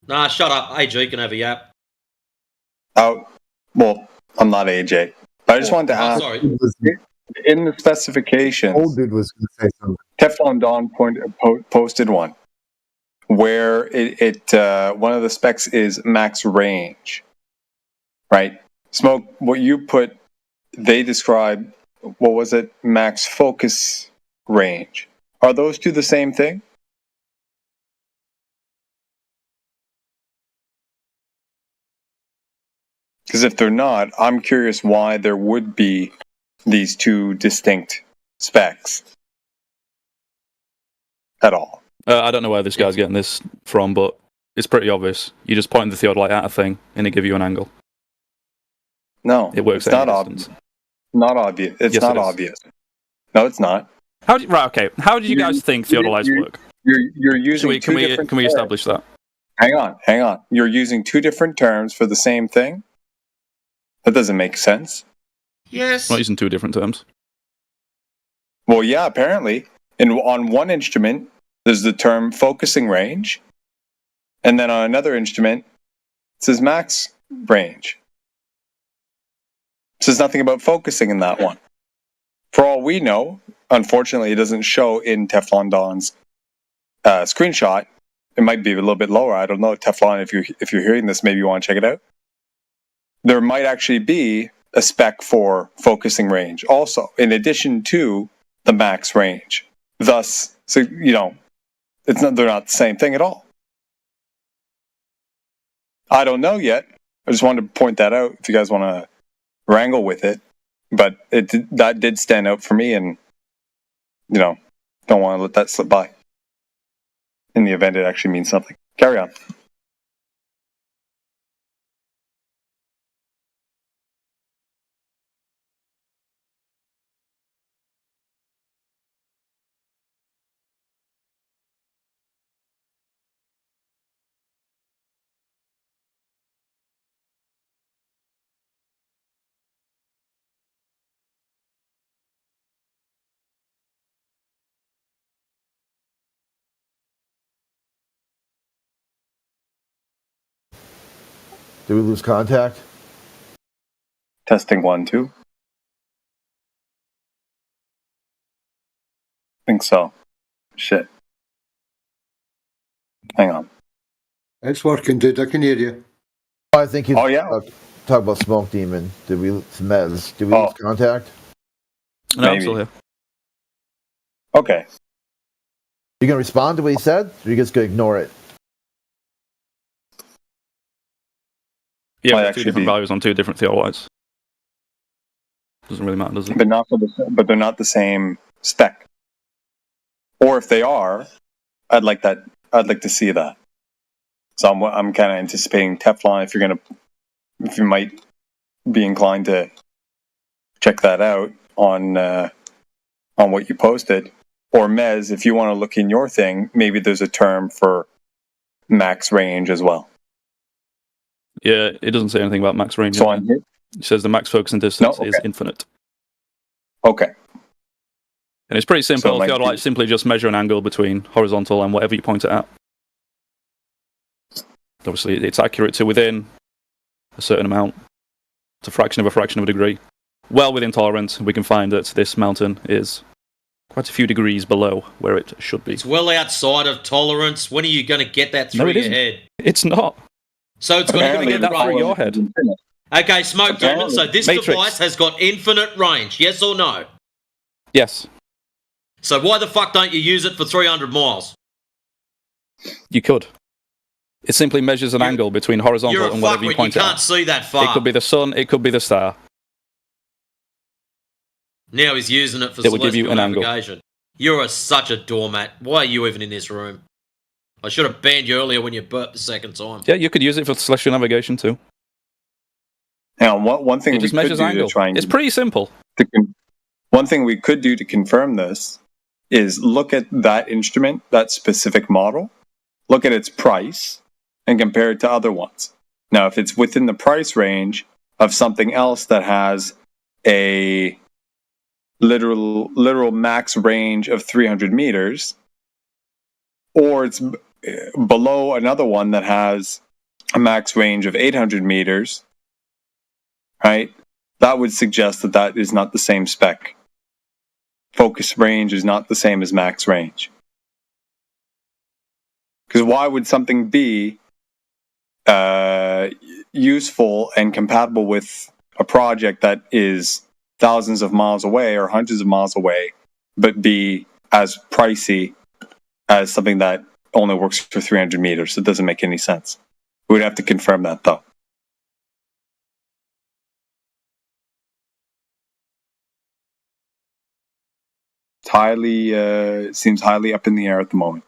Nah, shut up. AG can have a yap. Oh, well, I'm not AJ. But I just wanted to ask. Sorry. In the specifications, Old dude was going to say something. Teflon Don posted one where one of the specs is max range, right? Smoke, what you put, they describe, what was it? Max focus range. Are those two the same thing? Because if they're not, I'm curious why there would be these two distinct specs at all. I don't know where this guy's getting this from, but it's pretty obvious. You just point the theodolite at a thing, and it gives you an angle. No, it works. It's not obvious. Not obvious. It's not obvious. No, it's not. Right. Okay. How do you guys think theodolites work? You're using can we establish that? Hang on. You're using two different terms for the same thing. That doesn't make sense. Yes. Not using two different terms. Well, yeah, apparently. On one instrument, there's the term focusing range. And then on another instrument, it says max range. It says nothing about focusing in that one. For all we know, unfortunately, it doesn't show in Teflon Don's screenshot. It might be a little bit lower. I don't know, Teflon, if you're hearing this, maybe you want to check it out. There might actually be a spec for focusing range also, in addition to the max range. Thus, so they're not the same thing at all. I don't know yet. I just wanted to point that out if you guys want to wrangle with it. But that did stand out for me, and don't want to let that slip by. In the event it actually means something. Carry on. Did we lose contact? Testing 1, 2. Think so. Shit. Hang on. It's working, dude. I can hear you. I think he's talk about Smoke Demon. Did we lose contact? No, I'm still here. Okay. You gonna respond to what he said, or you just gonna ignore it? Yeah, two different values on two different theodolites. Doesn't really matter, does it? But they're not the same spec. Or if they are, I'd like to see that. So I'm kind of anticipating Teflon. If you might be inclined to check that out on what you posted, or Mez, if you want to look in your thing, maybe there's a term for max range as well. Yeah, it doesn't say anything about max range. So on here? It says the max focusing distance is infinite. Okay. And it's pretty simple. So Theodolites simply just measure an angle between horizontal and whatever you point it at. Obviously, it's accurate to within a certain amount. It's a fraction of a degree. Well within tolerance, we can find that this mountain is quite a few degrees below where it should be. It's well outside of tolerance. When are you going to get that through your head? It's not. So it's going to get that through your head. Okay, Smoke Demon, so this device has got infinite range, yes or no? Yes. So why the fuck don't you use it for 300 miles? You could. It simply measures an angle between horizontal You're a and whatever you fuckwit. point You at. can't see that far. It could be the sun. It could be the star. Now he's using it for It will give you celestial an angle. navigation. You're such a doormat. Why are you even in this room? I should have banned you earlier when you burped the second time. Yeah, you could use it for celestial navigation too. Now, one thing It just we could measures do angle. to try and It's pretty simple. one thing we could do to confirm this is look at that instrument, that specific model, look at its price, and compare it to other ones. Now, if it's within the price range of something else that has a literal max range of 300 meters, or it's below another one that has a max range of 800 meters, right? That would suggest that that is not the same spec. Focus range is not the same as max range. Because why would something be useful and compatible with a project that is thousands of miles away or hundreds of miles away, but be as pricey as something that only works for 300 meters? It doesn't make any sense. We'd have to confirm that, though. Seems highly up in the air at the moment.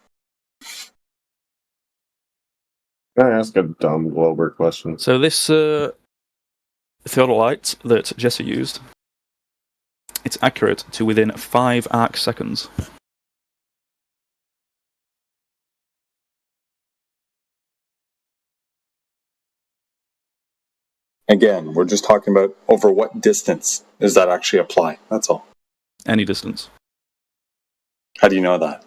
Can I ask a dumb Glober question? So this theodolite that Jesse used, it's accurate to within 5 arc seconds. Again, we're just talking about over what distance does that actually apply. That's all. Any distance. How do you know that?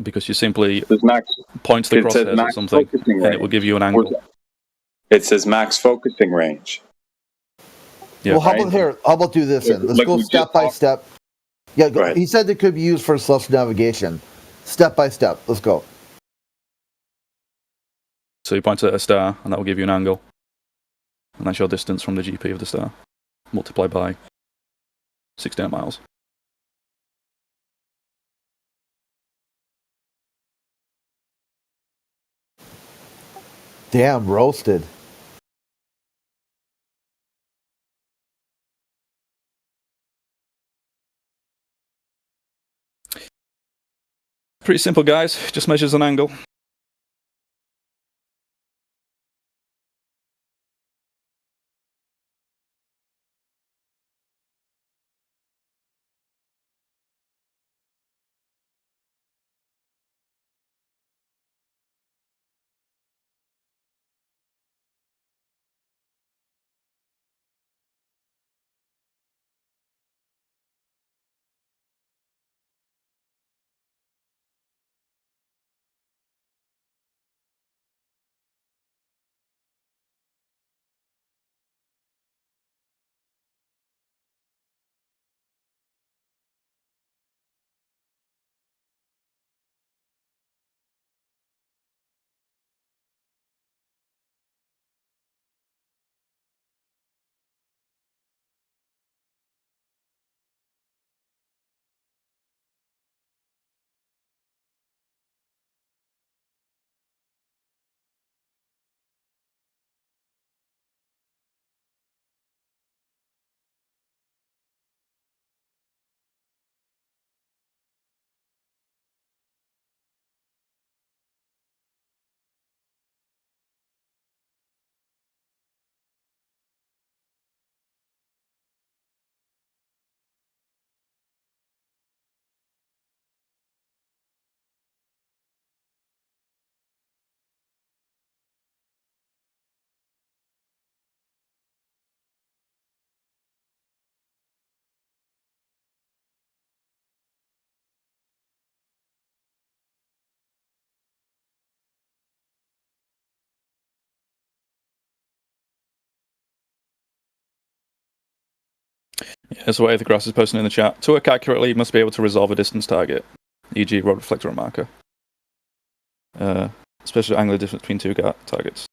Because you simply point the crosshairs at something, and it will give you an angle. It says max focusing range. Yeah. Well, how about do this then? Let's go step by step. Yeah, he said it could be used for celestial navigation. Step by step. Let's go. So you point at a star, and that will give you an angle. And that's your distance from the GP of the star, multiplied by 68 miles. Damn, roasted. Pretty simple, guys. Just measures an angle. Yeah, so what Aethergrass is posting in the chat. To work accurately, you must be able to resolve a distance target, e.g. rod reflector and marker. Especially angular difference between two targets.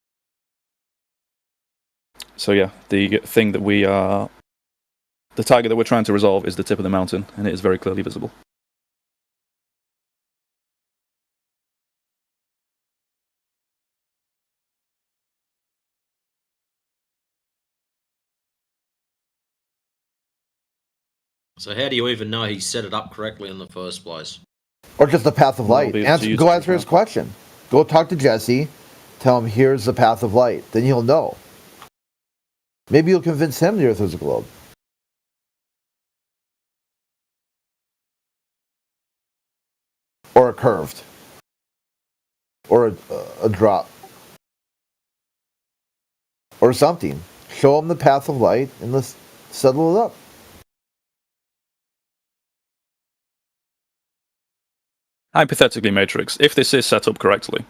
So yeah, the target that we're trying to resolve is the tip of the mountain, and it is very clearly visible. So how do you even know he set it up correctly in the first place? Or just the path of light. Go answer his question. Go talk to Jesse. Tell him, here's the path of light. Then he'll know. Maybe you'll convince him the Earth is a globe. Or a curved. Or a drop. Or something. Show him the path of light and let's settle it up. Hypothetically, Matrix, if this is set up correctly,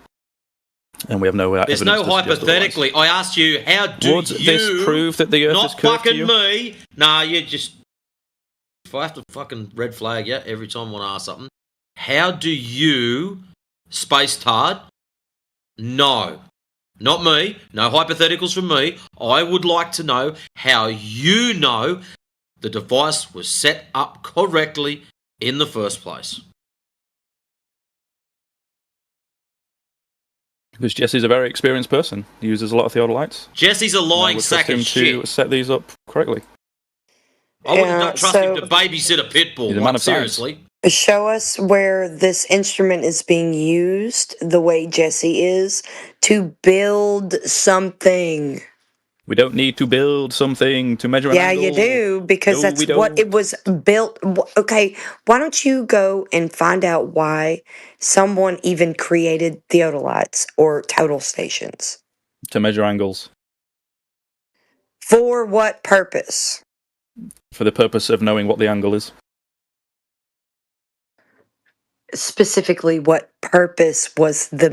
and we have no There's no hypothetically. I asked you, how do would this prove that the Earth not is curved to fucking you? me. Nah, you just... If I have to fucking red flag you every time I want to ask something, how do you, Space Tard, know? Not me. No hypotheticals from me. I would like to know how you know the device was set up correctly in the first place. Because Jesse's a very experienced person. He uses a lot of theodolites. Jesse's a lying sack of shit. To set these up correctly. I wouldn't trust him to babysit a pit bull. He's a man of science. Seriously. Show us where this instrument is being used the way Jesse is to build something. We don't need to build something to measure an angle. Yeah, you do, because that's what it was built. Okay, why don't you go and find out why someone even created theodolites or total stations? To measure angles. For what purpose? For the purpose of knowing what the angle is. Specifically, what purpose was the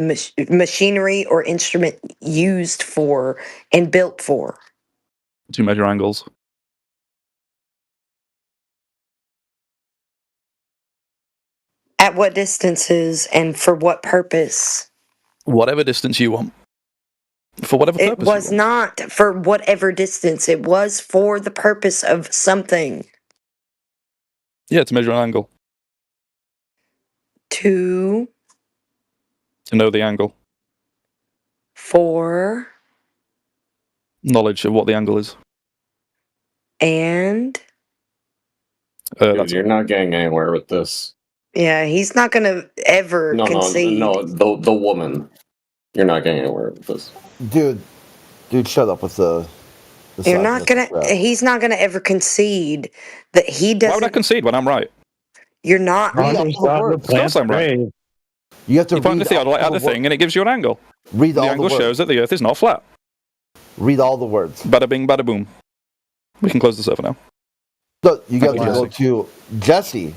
machinery or instrument used for and built for? To measure angles. At what distances and for what purpose? Whatever distance you want. For whatever purpose. It was not for whatever distance. It was for the purpose of something. Yeah, to measure an angle. To know the angle. For knowledge of what the angle is. And Dude, you're not getting anywhere with this. yeah, he's not gonna ever concede. No, the woman. You're not getting anywhere with this. Dude, shut up with the You're not gonna. He's not gonna ever concede that he doesn't. Why would I concede when I'm right? You're not. Of course I'm right. You have to point the theodolite at the thing and it gives you an angle. Read all the angle the words. shows that the Earth is not flat. Read all the words. Bada bing, bada boom. We can close the server now. So you got to go to Jesse.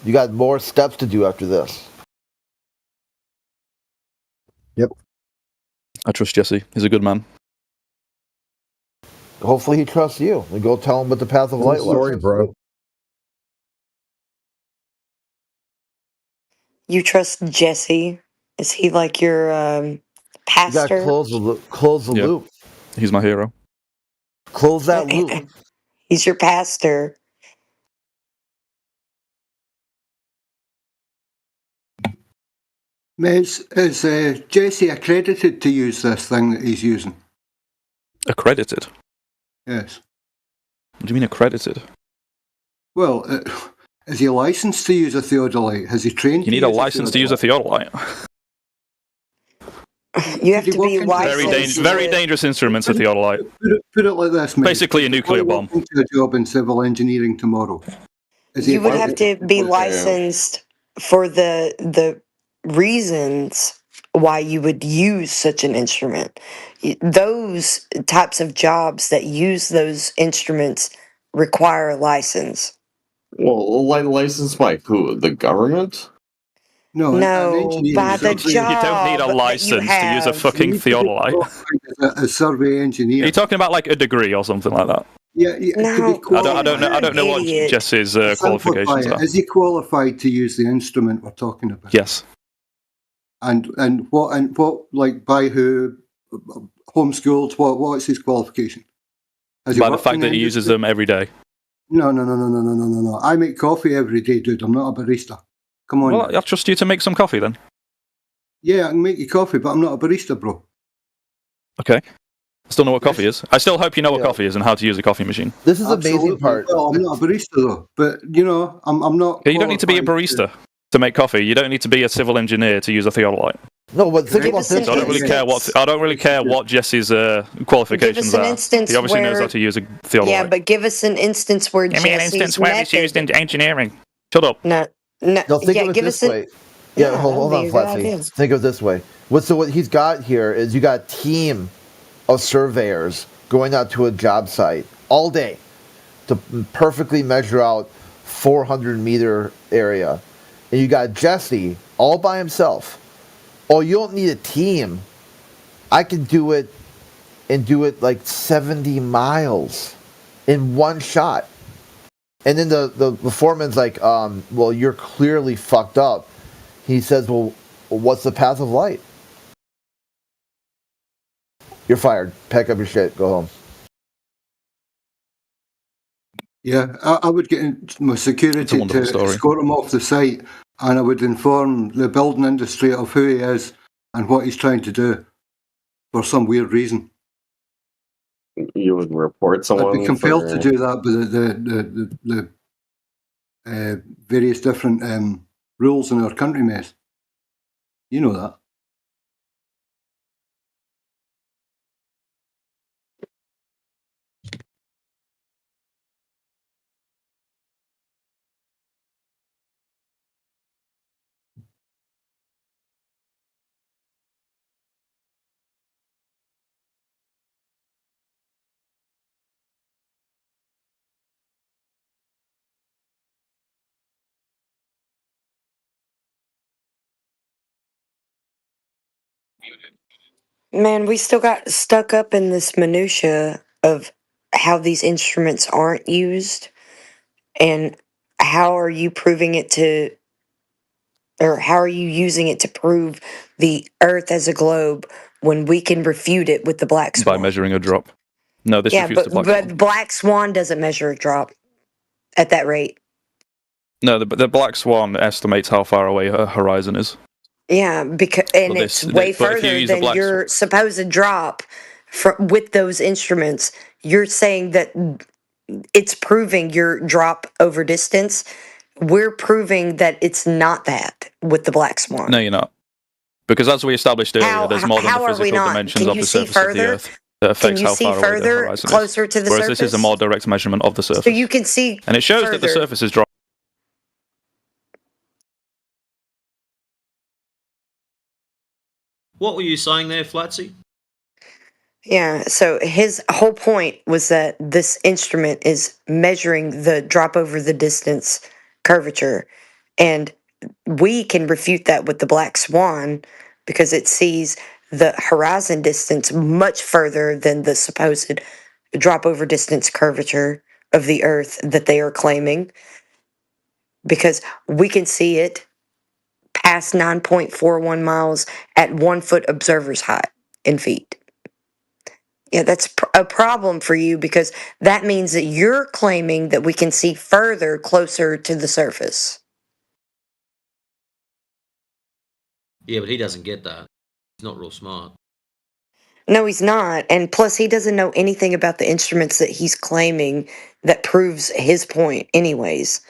You got more steps to do after this. Yep. I trust Jesse. He's a good man. Hopefully he trusts you. And go tell him what the path of light was. Sorry, bro. You trust Jesse? Is he like your pastor? You got to close the loop. He's my hero. Close that loop. He's your pastor. Is Jesse accredited to use this thing that he's using? Accredited? Yes. What do you mean accredited? Well, is he licensed to use a theodolite? Has he trained? You need a license to use a theodolite. You have to be licensed. Very dangerous instruments, a theodolite. Put it like this, mate. Basically a nuclear bomb. To a job in civil engineering tomorrow. You would have to be licensed for the reasons why you would use such an instrument. Those types of jobs that use those instruments require a license. Well, licensed by who? The government? No, by the job. You don't need a license to use a fucking theodolite. A survey engineer. Are you talking about like a degree or something like that? Yeah, no, I don't know what Jesse's qualifications are. Is he qualified to use the instrument we're talking about? Yes. And what like by who? Homeschooled? What's his qualification? By the fact that he uses them every day. No. I make coffee every day, dude. I'm not a barista. Come on. Well, I'll trust you to make some coffee then. Yeah, I can make you coffee, but I'm not a barista, bro. Okay. Still know what coffee is. I still hope you know what coffee is and how to use a coffee machine. This is the amazing Absolutely. part. Well, I'm not a barista though, but you know, I'm not. Yeah, you don't need to be a barista to make coffee. You don't need to be a civil engineer to use a theodolite. No, but think about this. So I don't really care what Jesse's qualifications an are. instance He obviously knows where- how to use a theodolite. Yeah, but give us an instance where Give me an Jesse's instance where it's method- used in engineering. Shut up. No, No, think yeah, of it give this us an- way. Yeah, Yeah, hold that'd on, be a good Flatsy. idea. Think of it this way. What he's got here is you got a team of surveyors going out to a job site all day to perfectly measure out 400-meter area. And you got Jesse all by himself. Oh, you don't need a team. I can do it and do it like 70 miles in one shot. And then the foreman's like, well, you're clearly fucked up. He says, well, what's the path of light? You're fired. Pack up your shit. Go home. Yeah, I would get my security to escort him off the site, and I would inform the building industry of who he is and what he's trying to do for some weird reason. You would report someone. I'd be compelled to do that by the various different rules in our country, mate. You know that. Man, we still got stuck up in this minutia of how these instruments aren't used, and how are you proving it to, or how are you using it to prove the Earth as a globe when we can refute it with the black swan? By measuring a drop. No, this Yeah, refutes but the black swan. but black swan doesn't measure a drop at that rate. No, the black swan estimates how far away her horizon is. Yeah, because and it's way further than your supposed drop with those instruments. You're saying that it's proving your drop over distance. We're proving that it's not that with the black swan. No, you're not. Because as we established earlier, there's more than how the are we physical not? dimensions Can of you the see surface of the further? Earth that affects Can you how see far away the further, horizon closer is. to the Whereas this is a surface? more direct measurement of the surface. So you can see and it shows that the further. surface is dropping. What were you saying there, Flatsy? Yeah, so his whole point was that this instrument is measuring the drop over the distance curvature, and we can refute that with the black swan because it sees the horizon distance much further than the supposed drop over distance curvature of the Earth that they are claiming, because we can see it past 9.41 miles at 1 foot observer's height in feet. Yeah, that's a problem for you because that means that you're claiming that we can see further closer to the surface. Yeah, but he doesn't get that. He's not real smart. No, he's not. And plus, he doesn't know anything about the instruments that he's claiming that proves his point, anyways.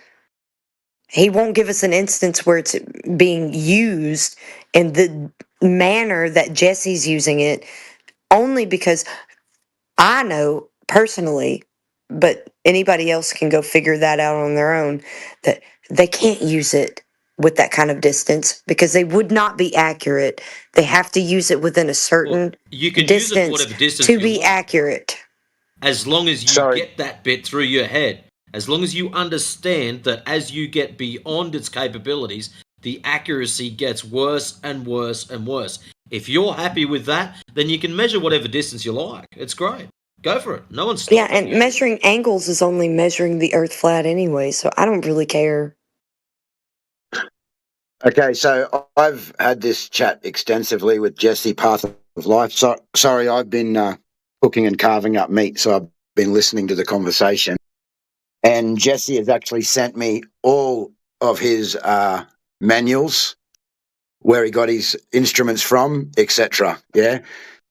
He won't give us an instance where it's being used in the manner that Jesse's using it, only because I know personally, but anybody else can go figure that out on their own, that they can't use it with that kind of distance because they would not be accurate. They have to use it within a certain You can use it for distance whatever distance to you be want. accurate. As long as you get that bit through your head. As long as you understand that as you get beyond its capabilities, the accuracy gets worse and worse and worse. If you're happy with that, then you can measure whatever distance you like. It's great. Go for it. No one's stopping Yeah, and you. measuring angles is only measuring the Earth flat anyway, so I don't really care. Okay, so I've had this chat extensively with Jesse, Path of Life. Sorry, I've been cooking and carving up meat, so I've been listening to the conversation. And Jesse has actually sent me all of his manuals, where he got his instruments from, etc. Yeah,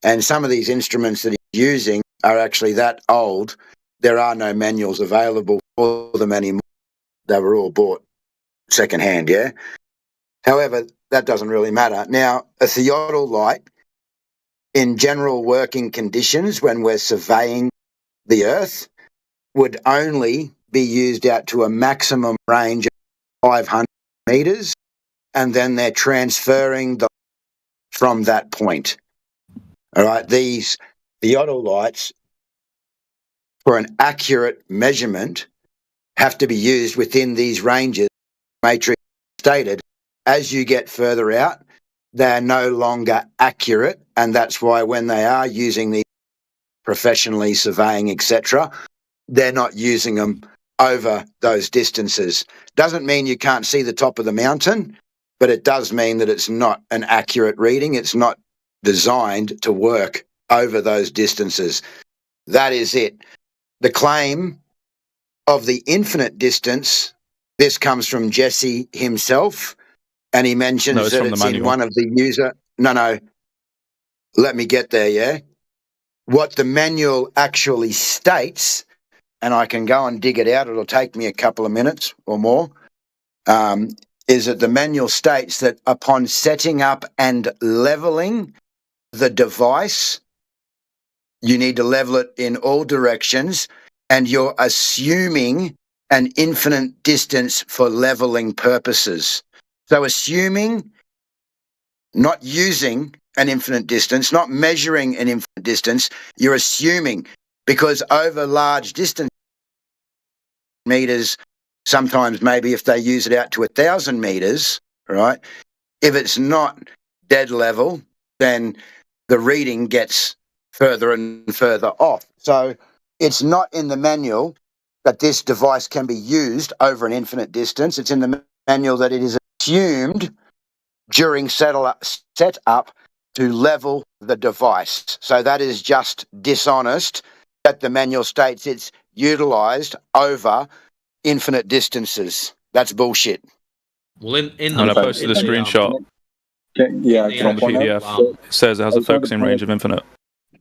and some of these instruments that using are actually that old. There are no manuals available for them anymore. They were all bought secondhand, yeah? However, that doesn't really matter. Now, a theodolite, in general working conditions, when we're surveying the Earth, would only be used out to a maximum range of 500 metres, and then they're transferring from that point. All right, these theodolites, for an accurate measurement, have to be used within these ranges, matrix stated. As you get further out, they're no longer accurate, and that's why when they are using these professionally surveying, etc., they're not using them over those distances. Doesn't mean you can't see the top of the mountain, but it does mean that it's not an accurate reading. It's not designed to work over those distances. That is it. The claim of the infinite distance, this comes from Jesse himself, and he mentions that it's in one of the user... No, let me get there, yeah? What the manual actually states, and I can go and dig it out, it'll take me a couple of minutes or more, is that the manual states that upon setting up and leveling the device, you need to level it in all directions, and you're assuming an infinite distance for leveling purposes. So assuming, not using an infinite distance, not measuring an infinite distance, you're assuming, because over large distance meters, sometimes maybe if they use it out to 1,000 meters, right? If it's not dead level, then the reading gets further and further off. So it's not in the manual that this device can be used over an infinite distance. It's in the manual that it is assumed during setup to level the device. So that is just dishonest that the manual states it's utilized over infinite distances. That's bullshit. Well, in I posted a screenshot from the PDF. It says it has a focusing range of infinite.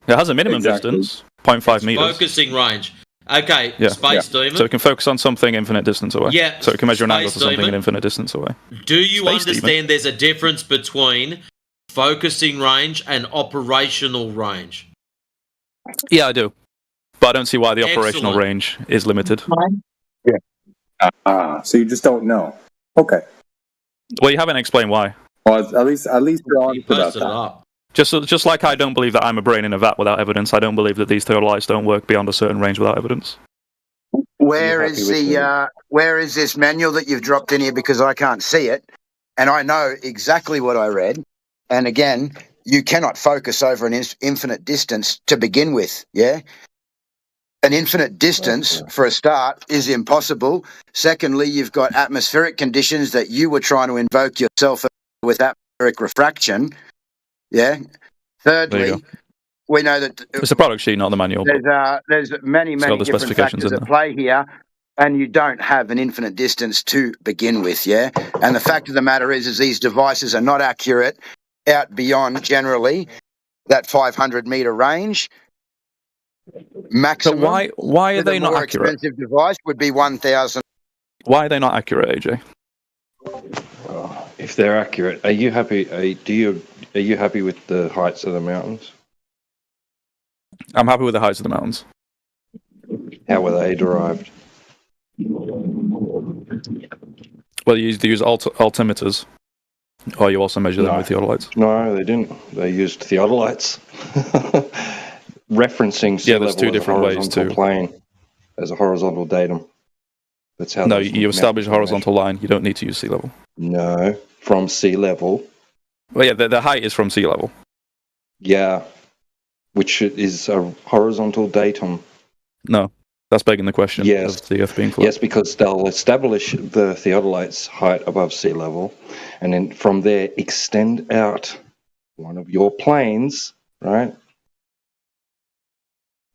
It has a minimum distance, 0.5 meters. Focusing range. Okay, Yeah. Space Demon. So it can focus on something infinite distance away. Yeah, So it can measure an angle to Space something an Demon. infinite distance away. Do you Space understand Demon. there's a difference between focusing range and operational range? Yeah, I do. But I don't see why the operational Excellent. range is limited. Yeah. So you just don't know. Okay. Well, you haven't explained why. Well, at least you're honest about Posted it that. up. Just like I don't believe that I'm a brain in a vat without evidence, I don't believe that these theodolites don't work beyond a certain range without evidence. Where is this manual that you've dropped in here? Because I can't see it, and I know exactly what I read. And again, you cannot focus over an infinite distance to begin with. Yeah, an infinite distance for a start is impossible. Secondly, you've got atmospheric conditions that you were trying to invoke yourself with atmospheric refraction. Yeah. Thirdly, we know that It's a product sheet, not the manual. but there's many it's got the different specifications factors in at there. play here, and you don't have an infinite distance to begin with, yeah? And the fact of the matter is these devices are not accurate out beyond generally that 500 meter range. Maximum. So why are with they a not more accurate? expensive device would be 1,000. Why are they not accurate, AJ? If they're accurate, are you happy? Are you happy with the heights of the mountains? I'm happy with the heights of the mountains. How were they derived? Well, you use altimeters, or you also measure them No. with theodolites. No, they didn't. They used theodolites, referencing sea Yeah, there's level two as a different ways horizontal to. plane, as a horizontal datum. That's how. No, those you establish a mountains were horizontal line. You don't need to use sea level. measured. No, from sea level. Well, yeah, the height is from sea level. Yeah, which is a horizontal datum. No, that's begging the question Yes. of the Earth being flat. Yes, because they'll establish the theodolite's height above sea level, and then from there extend out one of your planes, right?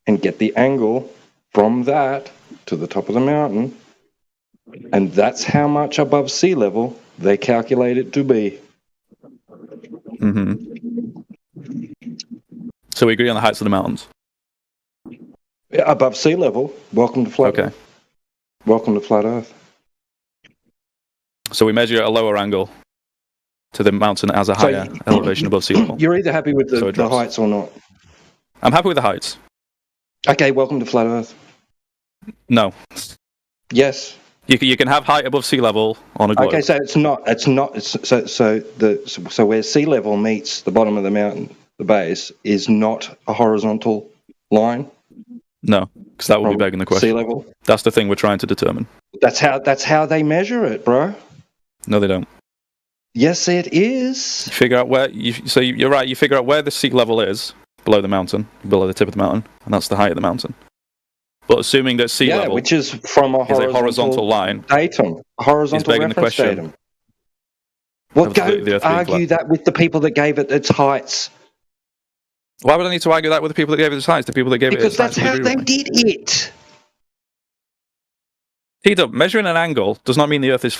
And get the angle from that to the top of the mountain, and that's how much above sea level they calculate it to be. hmm So we agree on the heights of the mountains. Above sea level. Welcome to flat Earth. Welcome to flat Earth. So we measure at a lower angle to the mountain as a higher elevation above sea level. You're either happy with the heights or not. I'm happy with the heights. Okay, welcome to flat Earth. No. Yes. You can have height above sea level on a globe. Okay, so so where sea level meets the bottom of the mountain, the base is not a horizontal line. No, because that would be begging the question. Sea level. That's the thing we're trying to determine. That's how they measure it, bro. No, they don't. Yes, it is. You figure out where you're right. You figure out where the sea level is below the mountain, below the tip of the mountain, and that's the height of the mountain. But assuming that sea level, which is from a horizontal line, datum, horizontal begging the question. Datum. Well, go argue that with the people that gave it its heights. Why would I need to argue that with the people that gave it its heights? The people that gave it its heights. Because that's how they did it. T-Dub, measuring an angle does not mean the Earth is flat.